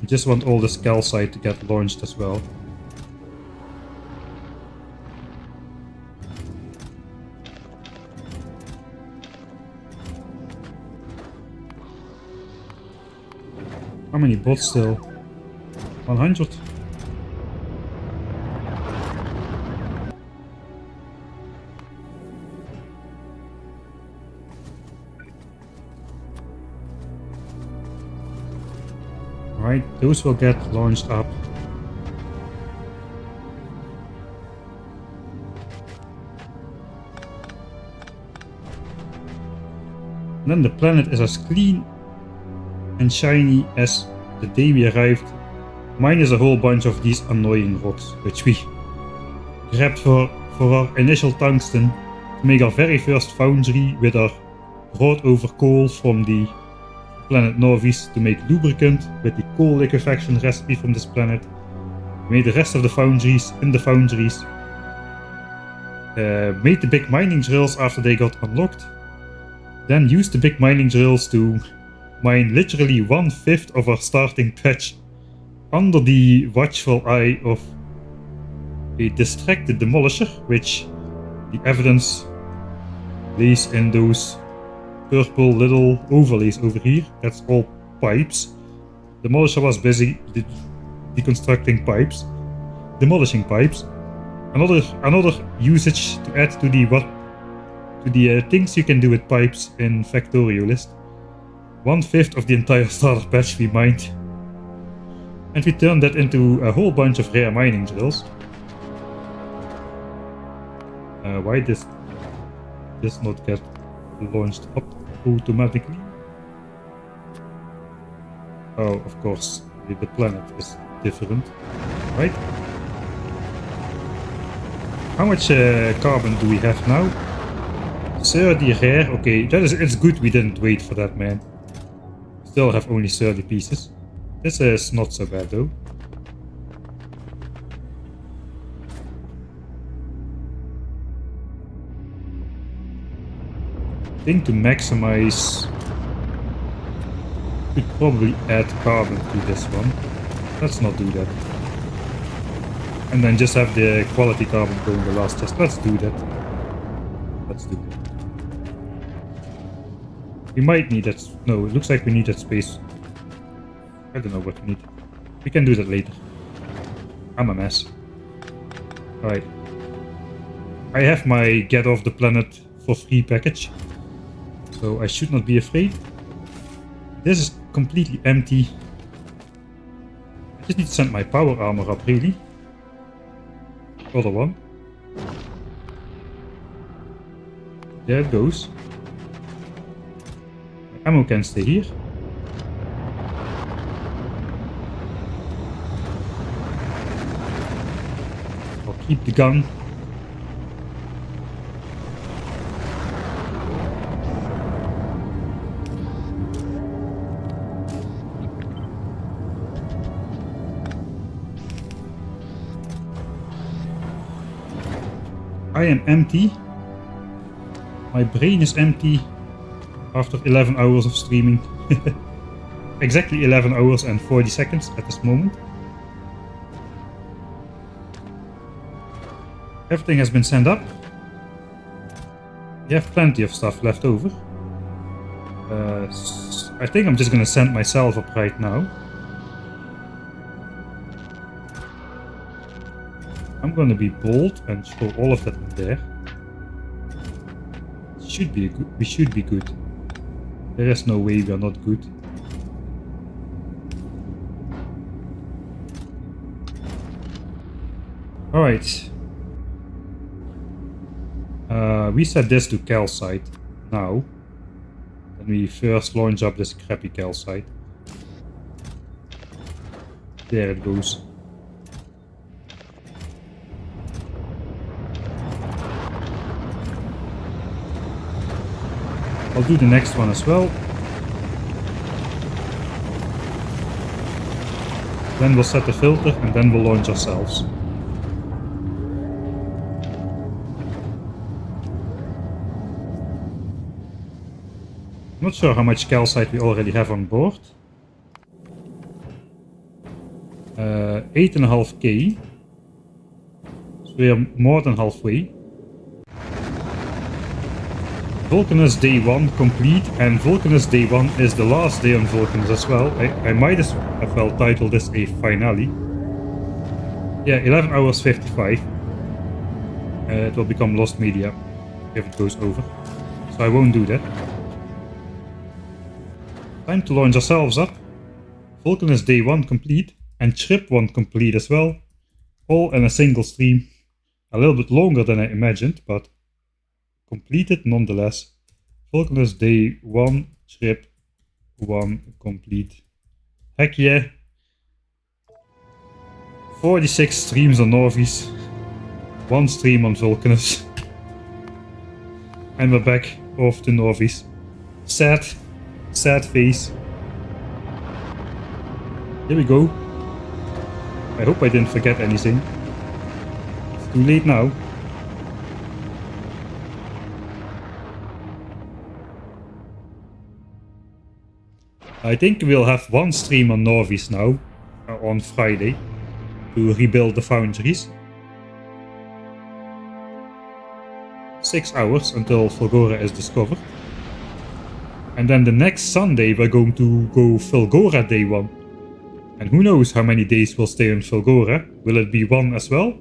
We just want all this calcite to get launched as well. How many bots still? 100? Right, those will get launched up. And then the planet is as clean and shiny as the day we arrived, minus a whole bunch of these annoying rocks, which we grabbed for our initial tungsten to make our very first foundry with our brought over coal from the planet Nauvis to make lubricant with the coal liquefaction recipe from this planet. We made the rest of the foundries in the foundries. Made the big mining drills after they got unlocked. Then used the big mining drills to mine literally 1/5 of our starting patch under the watchful eye of a distracted demolisher, which the evidence lays in those purple little overlays over here. That's all pipes. Demolisher was busy deconstructing pipes, demolishing pipes. another usage to add to the things you can do with pipes in Factorio list. 1/5 of the entire starter patch we mined. And we turned that into a whole bunch of rare mining drills. Why this not get launched up automatically? Oh, of course, the planet is different, right? How much carbon do we have now? 30 rare. Okay, it's good we didn't wait for that, man. Still have only 30 pieces. This is not so bad though. I think to maximize, could probably add carbon to this one. Let's not do that. And then just have the quality carbon go in the last chest. Let's do that. Let's do that. We might need that. No, it looks like we need that space. I don't know what we need. We can do that later. I'm a mess. Alright. I have my get off the planet for free package. So I should not be afraid. This is completely empty. I just need to send my power armor up, really. Other one. There it goes. My ammo can stay here. I'll keep the gun. I am empty. My brain is empty after 11 hours of streaming. Exactly 11 hours and 40 seconds at this moment. Everything has been sent up. We have plenty of stuff left over. I think I'm just gonna send myself up right now. I'm gonna be bold and throw all of that in there. Should be good. We should be good. There is no way we are not good. Alright. We set this to calcite now. Then we first launch up this crappy calcite. There it goes. I'll do the next one as well. Then we'll set the filter and then we'll launch ourselves. I'm not sure how much calcite we already have on board. 8.5k. So we are more than halfway. Vulcanus Day 1 complete, and Vulcanus Day 1 is the last day on Vulcanus as well. I might as well title this a finale. Yeah, 11 hours 55. It will become lost media if it goes over. So I won't do that. Time to launch ourselves up. Vulcanus Day 1 complete, and Trip 1 complete as well. All in a single stream. A little bit longer than I imagined, but completed nonetheless. Vulcanus Day 1, Trip 1 complete. Heck yeah. 46 streams on Nauvis. 1 stream on Vulcanus. And we're back off to Nauvis. Sad face. Here we go. I hope I didn't forget anything. It's too late now. I think we'll have 1 stream on Nauvis now, on Friday, to rebuild the foundries. 6 hours until Fulgora is discovered. And then the next Sunday we're going to go Fulgora Day 1. And who knows how many days we'll stay on Fulgora. Will it be 1 as well?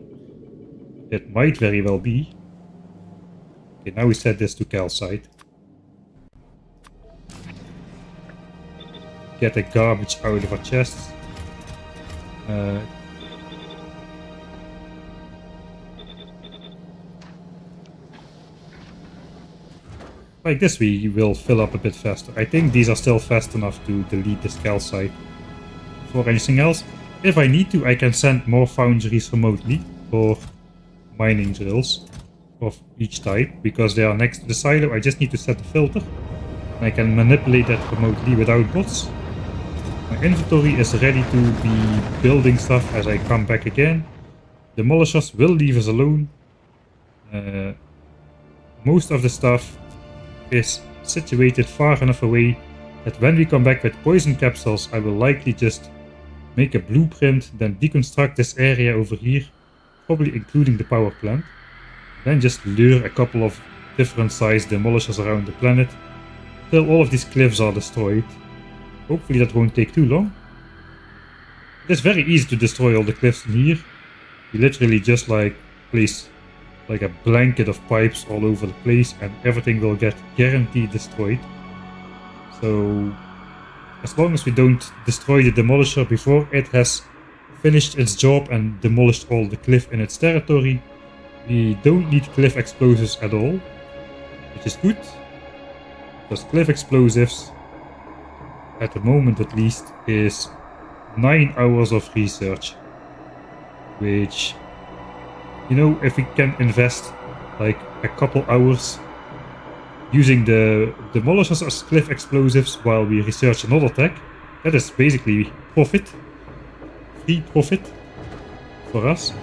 It might very well be. Okay, now we set this to calcite. Get the garbage out of our chests. Like this we will fill up a bit faster. I think these are still fast enough to delete this calcite. For anything else, if I need to, I can send more foundries remotely for mining drills of each type, because they are next to the silo. I just need to set the filter and I can manipulate that remotely without bots. My inventory is ready to be building stuff as I come back again. Demolishers will leave us alone. Most of the stuff is situated far enough away that when we come back with poison capsules, I will likely just make a blueprint, then deconstruct this area over here, probably including the power plant, then just lure a couple of different sized demolishers around the planet till all of these cliffs are destroyed. Hopefully that won't take too long. It's very easy to destroy all the cliffs in here. You literally just like place like a blanket of pipes all over the place and everything will get guaranteed destroyed. So as long as we don't destroy the demolisher before it has finished its job and demolished all the cliff in its territory, we don't need cliff explosives at all, which is good, because cliff explosives, at the moment at least, is 9 hours of research, which, you know, if we can invest like a couple hours using the demolishers as cliff explosives while we research another tech, that is basically profit, free profit for us.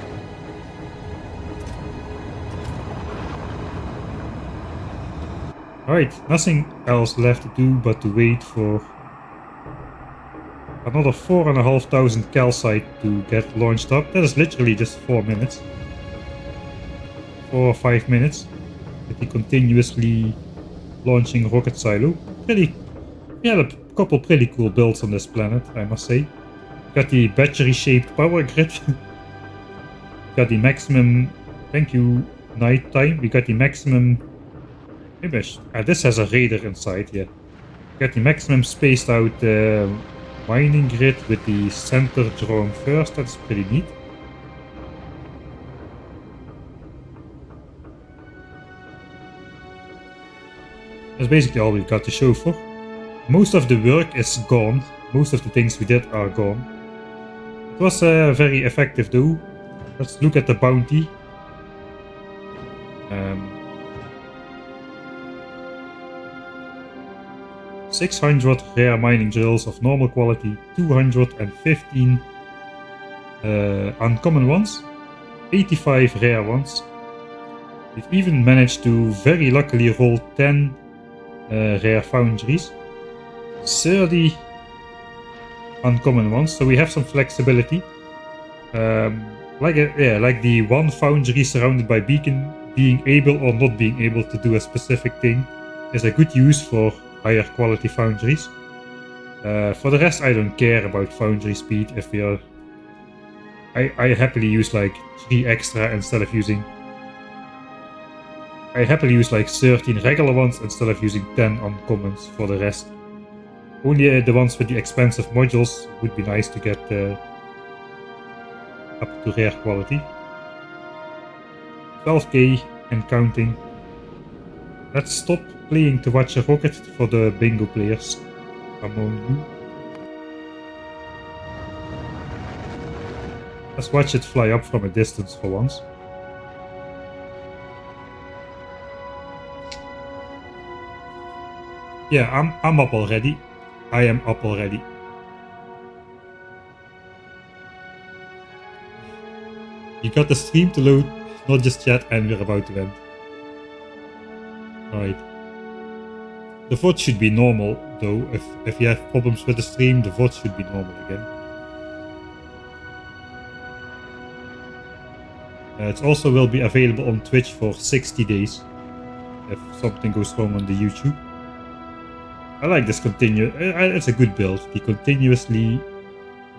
Alright, nothing else left to do but to wait for another 4,500 calcite to get launched up. That is literally just 4 minutes. 4 or 5 minutes with the continuously launching rocket silo. We had a couple pretty cool builds on this planet, I must say. Got the battery shaped power grid. Got the maximum, thank you, nighttime. We got the maximum, maybe this has a radar inside, yeah. Got the maximum spaced out mining grid with the center drawn first. That's pretty neat. That's basically all we've got to show for. Most of the work is gone. Most of the things we did are gone. It was very effective though. Let's look at the bounty. 600 rare mining drills of normal quality, 215 uncommon ones, 85 rare ones. We've even managed to very luckily roll 10 rare foundries, 30 uncommon ones, so we have some flexibility. Like the one foundry surrounded by beacon, being able or not being able to do a specific thing is a good use for higher quality foundries. For the rest, I don't care about foundry speed. If we are, I happily use like 3 extra instead of using. I happily use like 13 regular ones instead of using 10 uncommons for the rest. Only the ones with the expensive modules would be nice to get up to rare quality. 12k and counting. Let's stop playing to watch a rocket for the bingo players among you. Let's watch it fly up from a distance for once. Yeah, I'm up already. I am up already. You got the stream to load, not just yet, and we're about to end. Alright. The VOD should be normal though. If you have problems with the stream, the VOD should be normal again. It also will be available on Twitch for 60 days if something goes wrong on the YouTube. I like this it's a good build, the continuously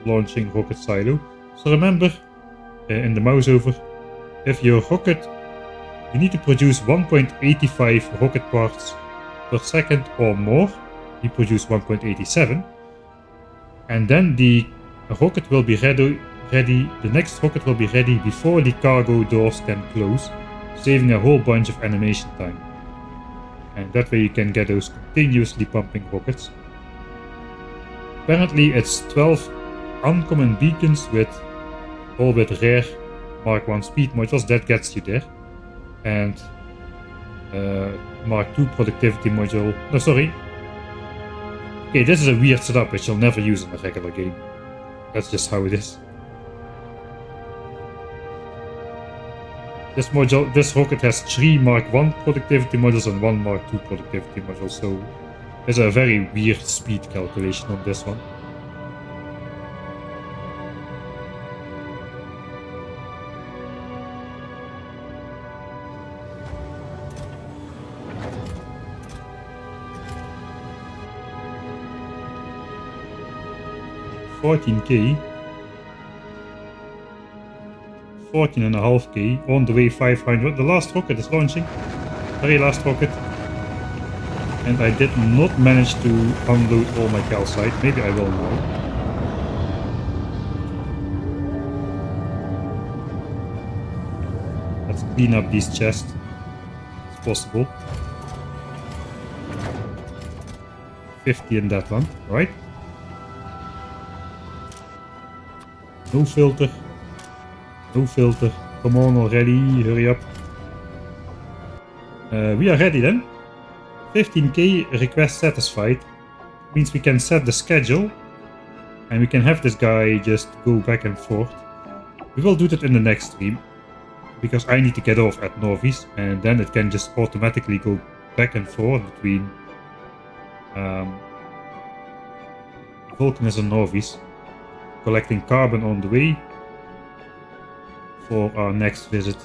launching rocket silo. So remember, in the mouse over, if your rocket, you need to produce 1.85 rocket parts per second or more. We produce 1.87, and then the rocket will be ready. The next rocket will be ready before the cargo doors can close, saving a whole bunch of animation time. And that way you can get those continuously pumping rockets. Apparently it's 12 uncommon beacons with all with rare Mark 1 speed modules, that gets you there. And Mark 2 productivity module. No, sorry. Okay, this is a weird setup which you'll never use in a regular game. That's just how it is. This module, this rocket has 3 Mark 1 productivity modules and 1 Mark 2 productivity module, so there's a very weird speed calculation on this one. $14K. 14.5K, on the way 500. The last rocket is launching. Very last rocket. And I did not manage to unload all my calcite. Maybe I will now. Let's clean up these chests. It's possible. 50 in that one, right? No filter. No filter. Come on already, hurry up. We are ready then. 15K request satisfied. Means we can set the schedule. And we can have this guy just go back and forth. We will do that in the next stream. Because I need to get off at Nauvis. And then it can just automatically go back and forth between Vulcanus and Nauvis. Collecting carbon on the way. For our next visit.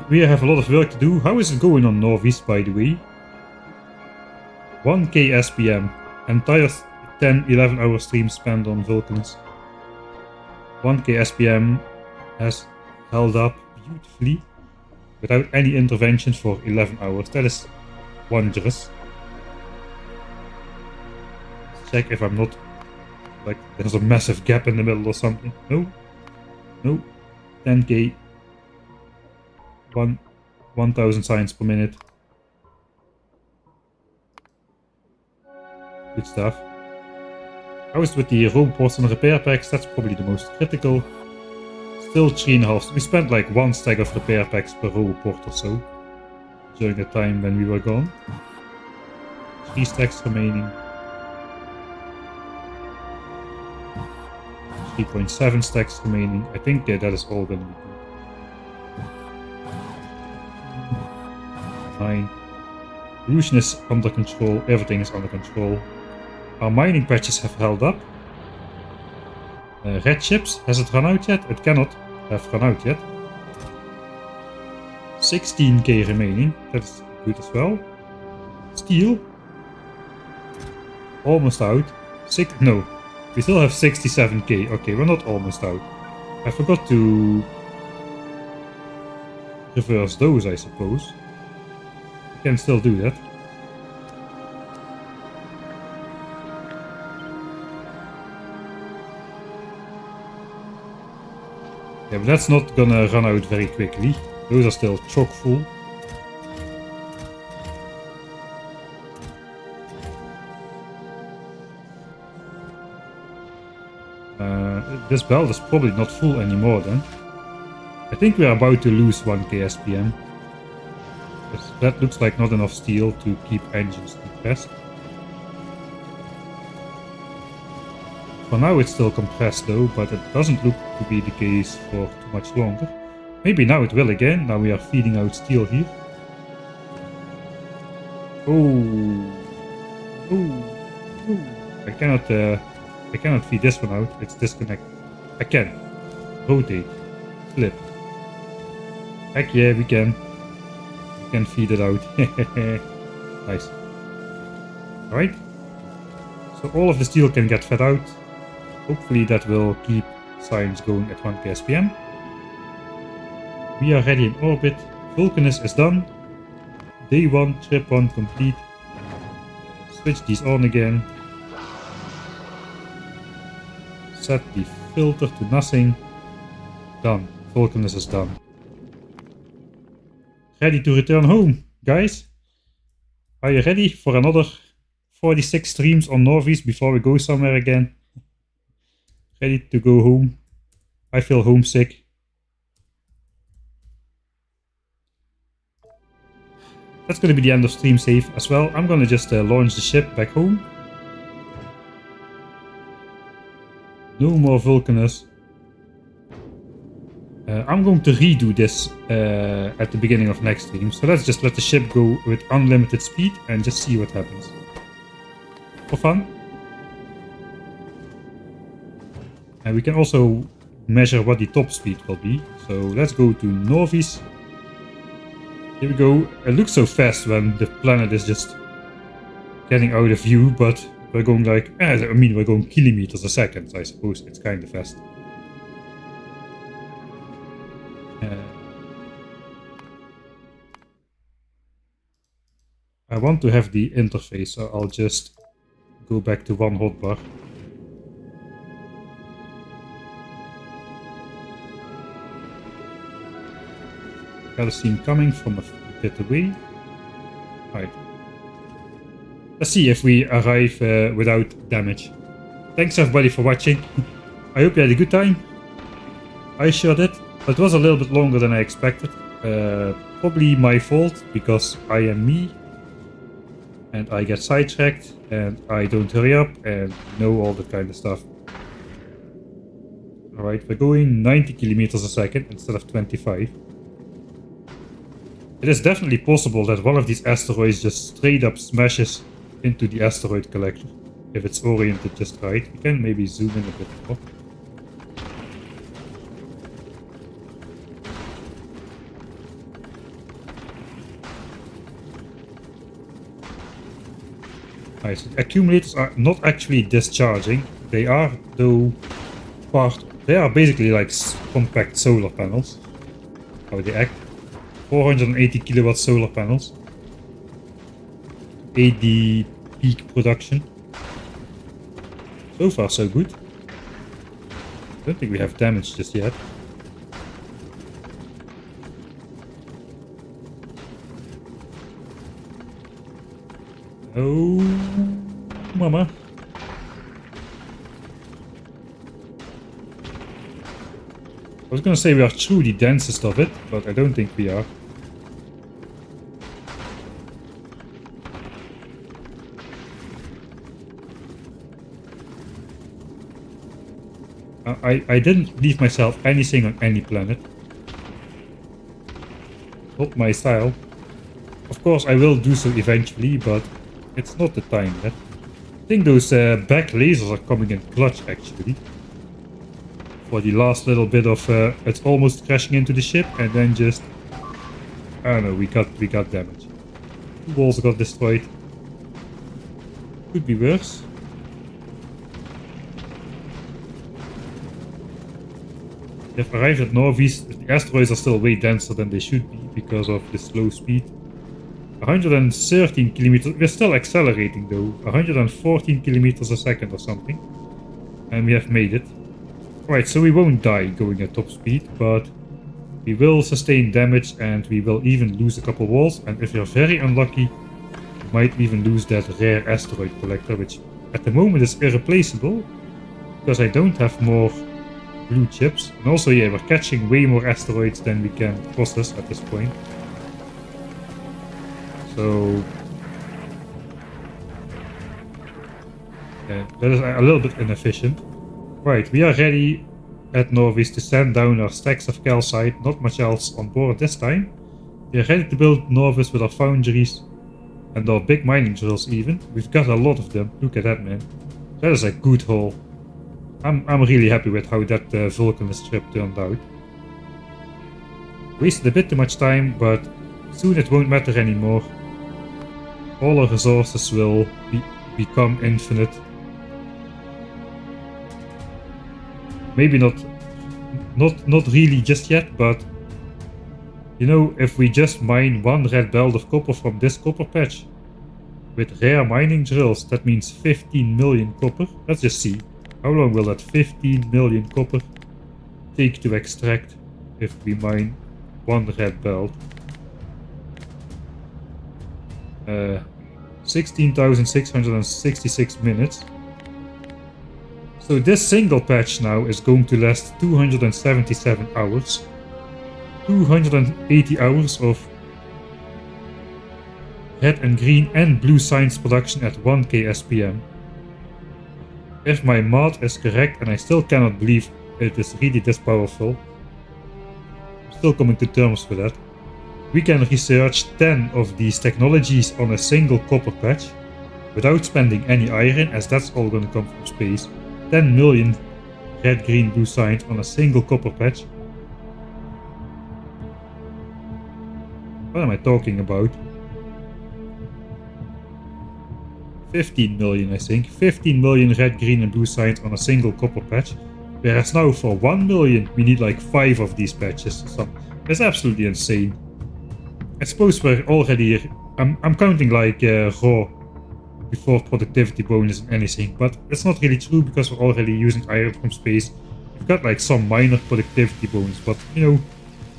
We have a lot of work to do. How is it going on Nauvis, by the way? 1K SPM. Entire 10-11 hour stream spent on Vulcanus. 1K SPM has held up beautifully. Without any interventions for 11 hours. That is wondrous. Let's check if I'm not... like there's a massive gap in the middle or something. No. No, 10K, 1000 science per minute. Good stuff. How is it with the robots and repair packs? That's probably the most critical. Still 3.5. We spent like 1 stack of repair packs per robot or so during the time when we were gone. 3 stacks remaining. 3.7 stacks remaining. I think that is all going to be good. 9. Pollution is under control. Everything is under control. Our mining patches have held up. Red chips. Has it run out yet? It cannot have run out yet. 16K remaining. That's good as well. Steel. Almost out. No. We still have 67K. Okay, we're not almost out. I forgot to reverse those, I suppose. We can still do that. Yeah, but that's not gonna run out very quickly. Those are still chock full. This belt is probably not full anymore then. I think we are about to lose 1K SPM. That looks like not enough steel to keep engines compressed. For now it's still compressed though, but it doesn't look to be the case for too much longer. Maybe now it will again, now we are feeding out steel here. Oh, I cannot feed this one out, it's disconnected. I can. Rotate. Flip. Heck yeah, we can. We can feed it out. Nice. Alright. So all of the steel can get fed out. Hopefully that will keep science going at 1K SPM. We are ready in orbit. Vulcanus is done. Day 1, trip 1 complete. Switch these on again. Set the filter to nothing. Done. Vulcanus is done. Ready to return home, guys? Are you ready for another 46 streams on Nauvis before we go somewhere again? Ready to go home? I feel homesick. That's going to be the end of stream save as well. I'm going to just launch the ship back home. No more Vulcanus. I'm going to redo this at the beginning of next stream. So let's just let the ship go with unlimited speed and just see what happens. For fun. And we can also measure what the top speed will be. So let's go to Nauvis. Here we go. It looks so fast when the planet is just getting out of view, but we're going like, we're going kilometers a second, I suppose. It's kind of fast. I want to have the interface, so I'll just go back to one hotbar. Gotta see him coming from a bit away. Right. Let's see if we arrive without damage. Thanks everybody for watching. I hope you had a good time. I sure did. It was a little bit longer than I expected. Probably my fault, because I am me. And I get sidetracked, and I don't hurry up, and know all that kind of stuff. Alright, we're going 90 kilometers a second instead of 25. It is definitely possible that one of these asteroids just straight up smashes into the asteroid collector, if it's oriented just right. We can maybe zoom in a bit more. Right, so the accumulators are not actually discharging. They are, though, they are basically like compact solar panels. How they act. 480 kilowatt solar panels. Aid the peak production. So far, so good. Don't think we have damage just yet. Oh, mama. I was gonna say we are through the densest of it, but I don't think we are. I didn't leave myself anything on any planet. Not my style. Of course I will do so eventually, but it's not the time yet. I think those back lasers are coming in clutch actually. For the last little bit of it's almost crashing into the ship, and then just I don't know, we got damage. Two walls got destroyed. Could be worse. We have arrived at Nauvis. The asteroids are still way denser than they should be because of the slow speed. 113 kilometers. We're still accelerating though. 114 kilometers a second or something. And we have made it. Right, so we won't die going at top speed, but we will sustain damage and we will even lose a couple walls. And if you're very unlucky, you might even lose that rare asteroid collector, which at the moment is irreplaceable because I don't have more blue chips. And also, yeah, we're catching way more asteroids than we can process at this point. So that is a little bit inefficient. Right, we are ready at Nauvis to send down our stacks of calcite. Not much else on board this time. We are ready to build Nauvis with our foundries and our big mining drills even. We've got a lot of them. Look at that, man. That is a good haul. I'm really happy with how that Vulcanus trip turned out. Wasted a bit too much time, but soon it won't matter anymore. All our resources will become infinite. Maybe not really just yet, but You know, if we just mine 1 red belt of copper from this copper patch with rare mining drills, that means 15 million copper. Let's just see. How long will that 15 million copper take to extract if we mine 1 red belt? 16,666 minutes. So this single patch now is going to last 277 hours. 280 hours of red and green and blue signs production at 1k SPM. If my math is correct, and I still cannot believe it is really this powerful, I'm still coming to terms with that, we can research 10 of these technologies on a single copper patch without spending any iron, as that's all gonna come from space. 10 million red, green, blue signs on a single copper patch. What am I talking about? 15 million, I think. 15 million red, green and blue signs on a single copper patch. Whereas now for 1 million we need like 5 of these patches or something. That's absolutely insane. I suppose we're already... I'm counting like raw before productivity bonus and anything, but it's not really true because we're already using iron from space. We've got like some minor productivity bonus, but you know,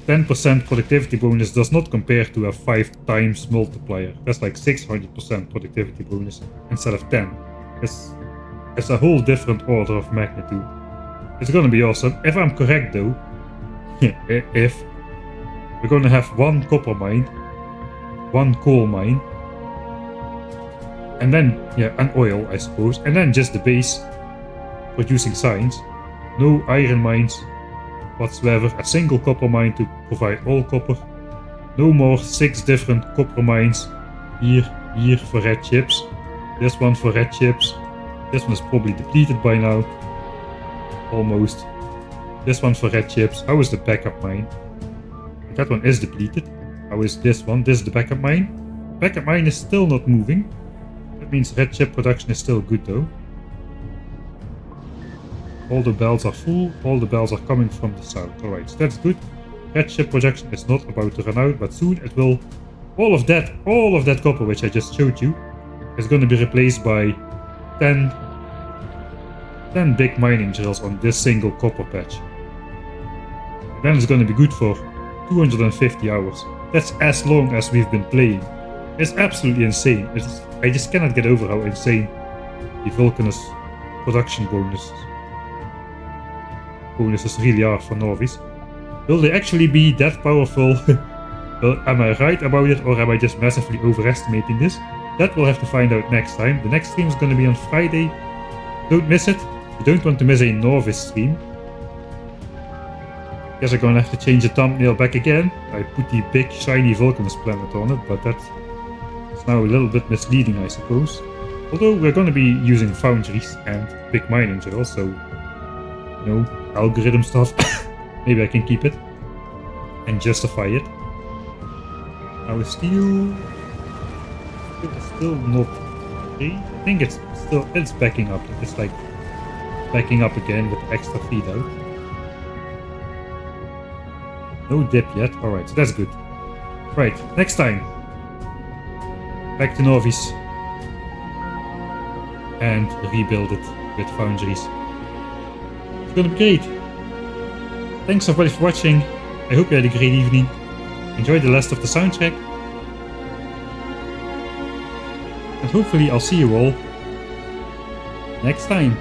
10% productivity bonus does not compare to a 5 times multiplier. That's like 600% productivity bonus instead of 10. It's a whole different order of magnitude. It's gonna be awesome. If I'm correct though, if we're gonna have 1 copper mine, 1 coal mine, and then, yeah, and oil, I suppose, and then just the base producing signs. No iron mines whatsoever. A single copper mine to provide all copper. No more 6 different copper mines. Here for red chips. This one for red chips. This one is probably depleted by now. Almost. This one for red chips. How is the backup mine? That one is depleted. How is this one? This is the backup mine. Backup mine is still not moving. That means red chip production is still good though. All the bells are full. All the bells are coming from the south. Alright, so that's good. Red chip production is not about to run out, but soon it will. All of that copper which I just showed you is going to be replaced by 10 big mining drills on this single copper patch. And then it's going to be good for 250 hours. That's as long as we've been playing. It's absolutely insane. I just cannot get over how insane the VULCANUS production bonuses really are for Nauvis. Will they actually be that powerful? Well, am I right about it, or am I just massively overestimating this? That we'll have to find out next time. The next stream is going to be on Friday. Don't miss it. You don't want to miss a Nauvis stream. Guess I'm gonna have to change the thumbnail back again. I put the big shiny VULCANUS planet on it, but that's now a little bit misleading, I suppose. Although we're gonna be using foundries and big mining drills, so you know, algorithm stuff. Maybe I can keep it and justify it. Now steel is still not free. I think it's backing up. It's like backing up again with extra feed out. No dip yet. Alright, so that's good. Right, next time. Back to Nauvis. And rebuild it with foundries. It's gonna be great. Thanks everybody for watching. I hope you had a great evening. Enjoy the rest of the soundtrack. And hopefully I'll see you all next time.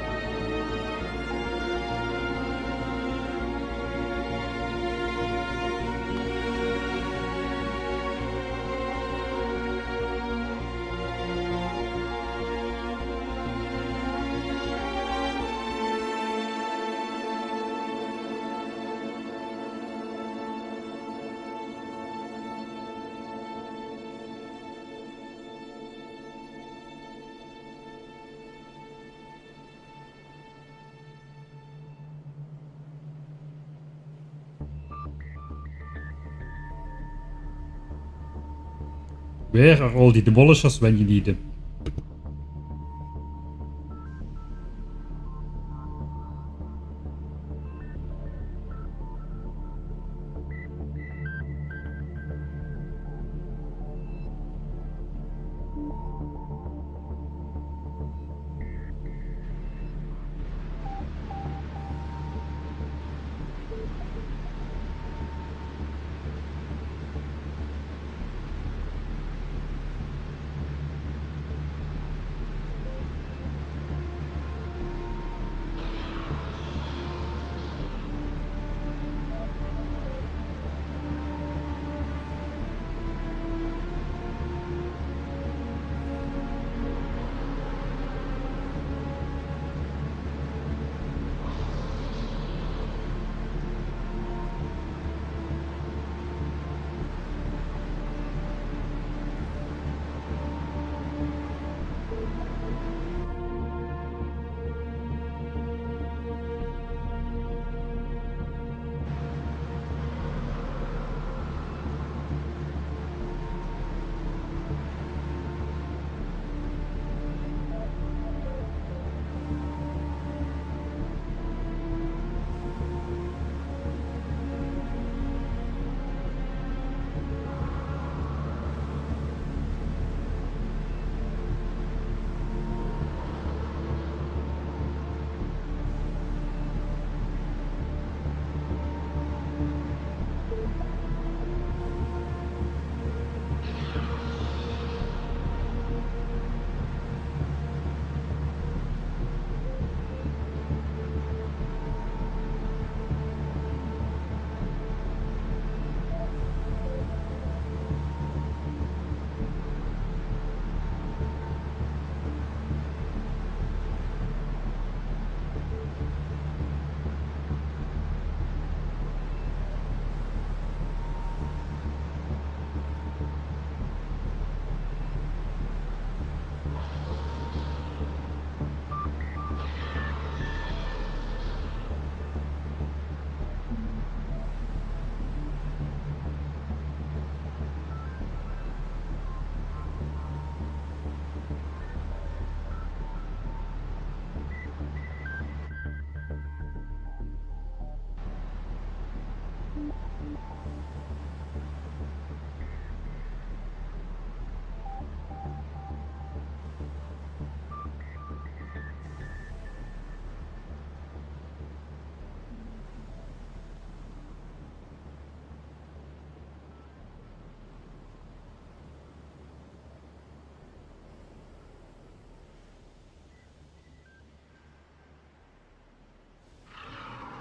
Where are all the demolishers when you need them?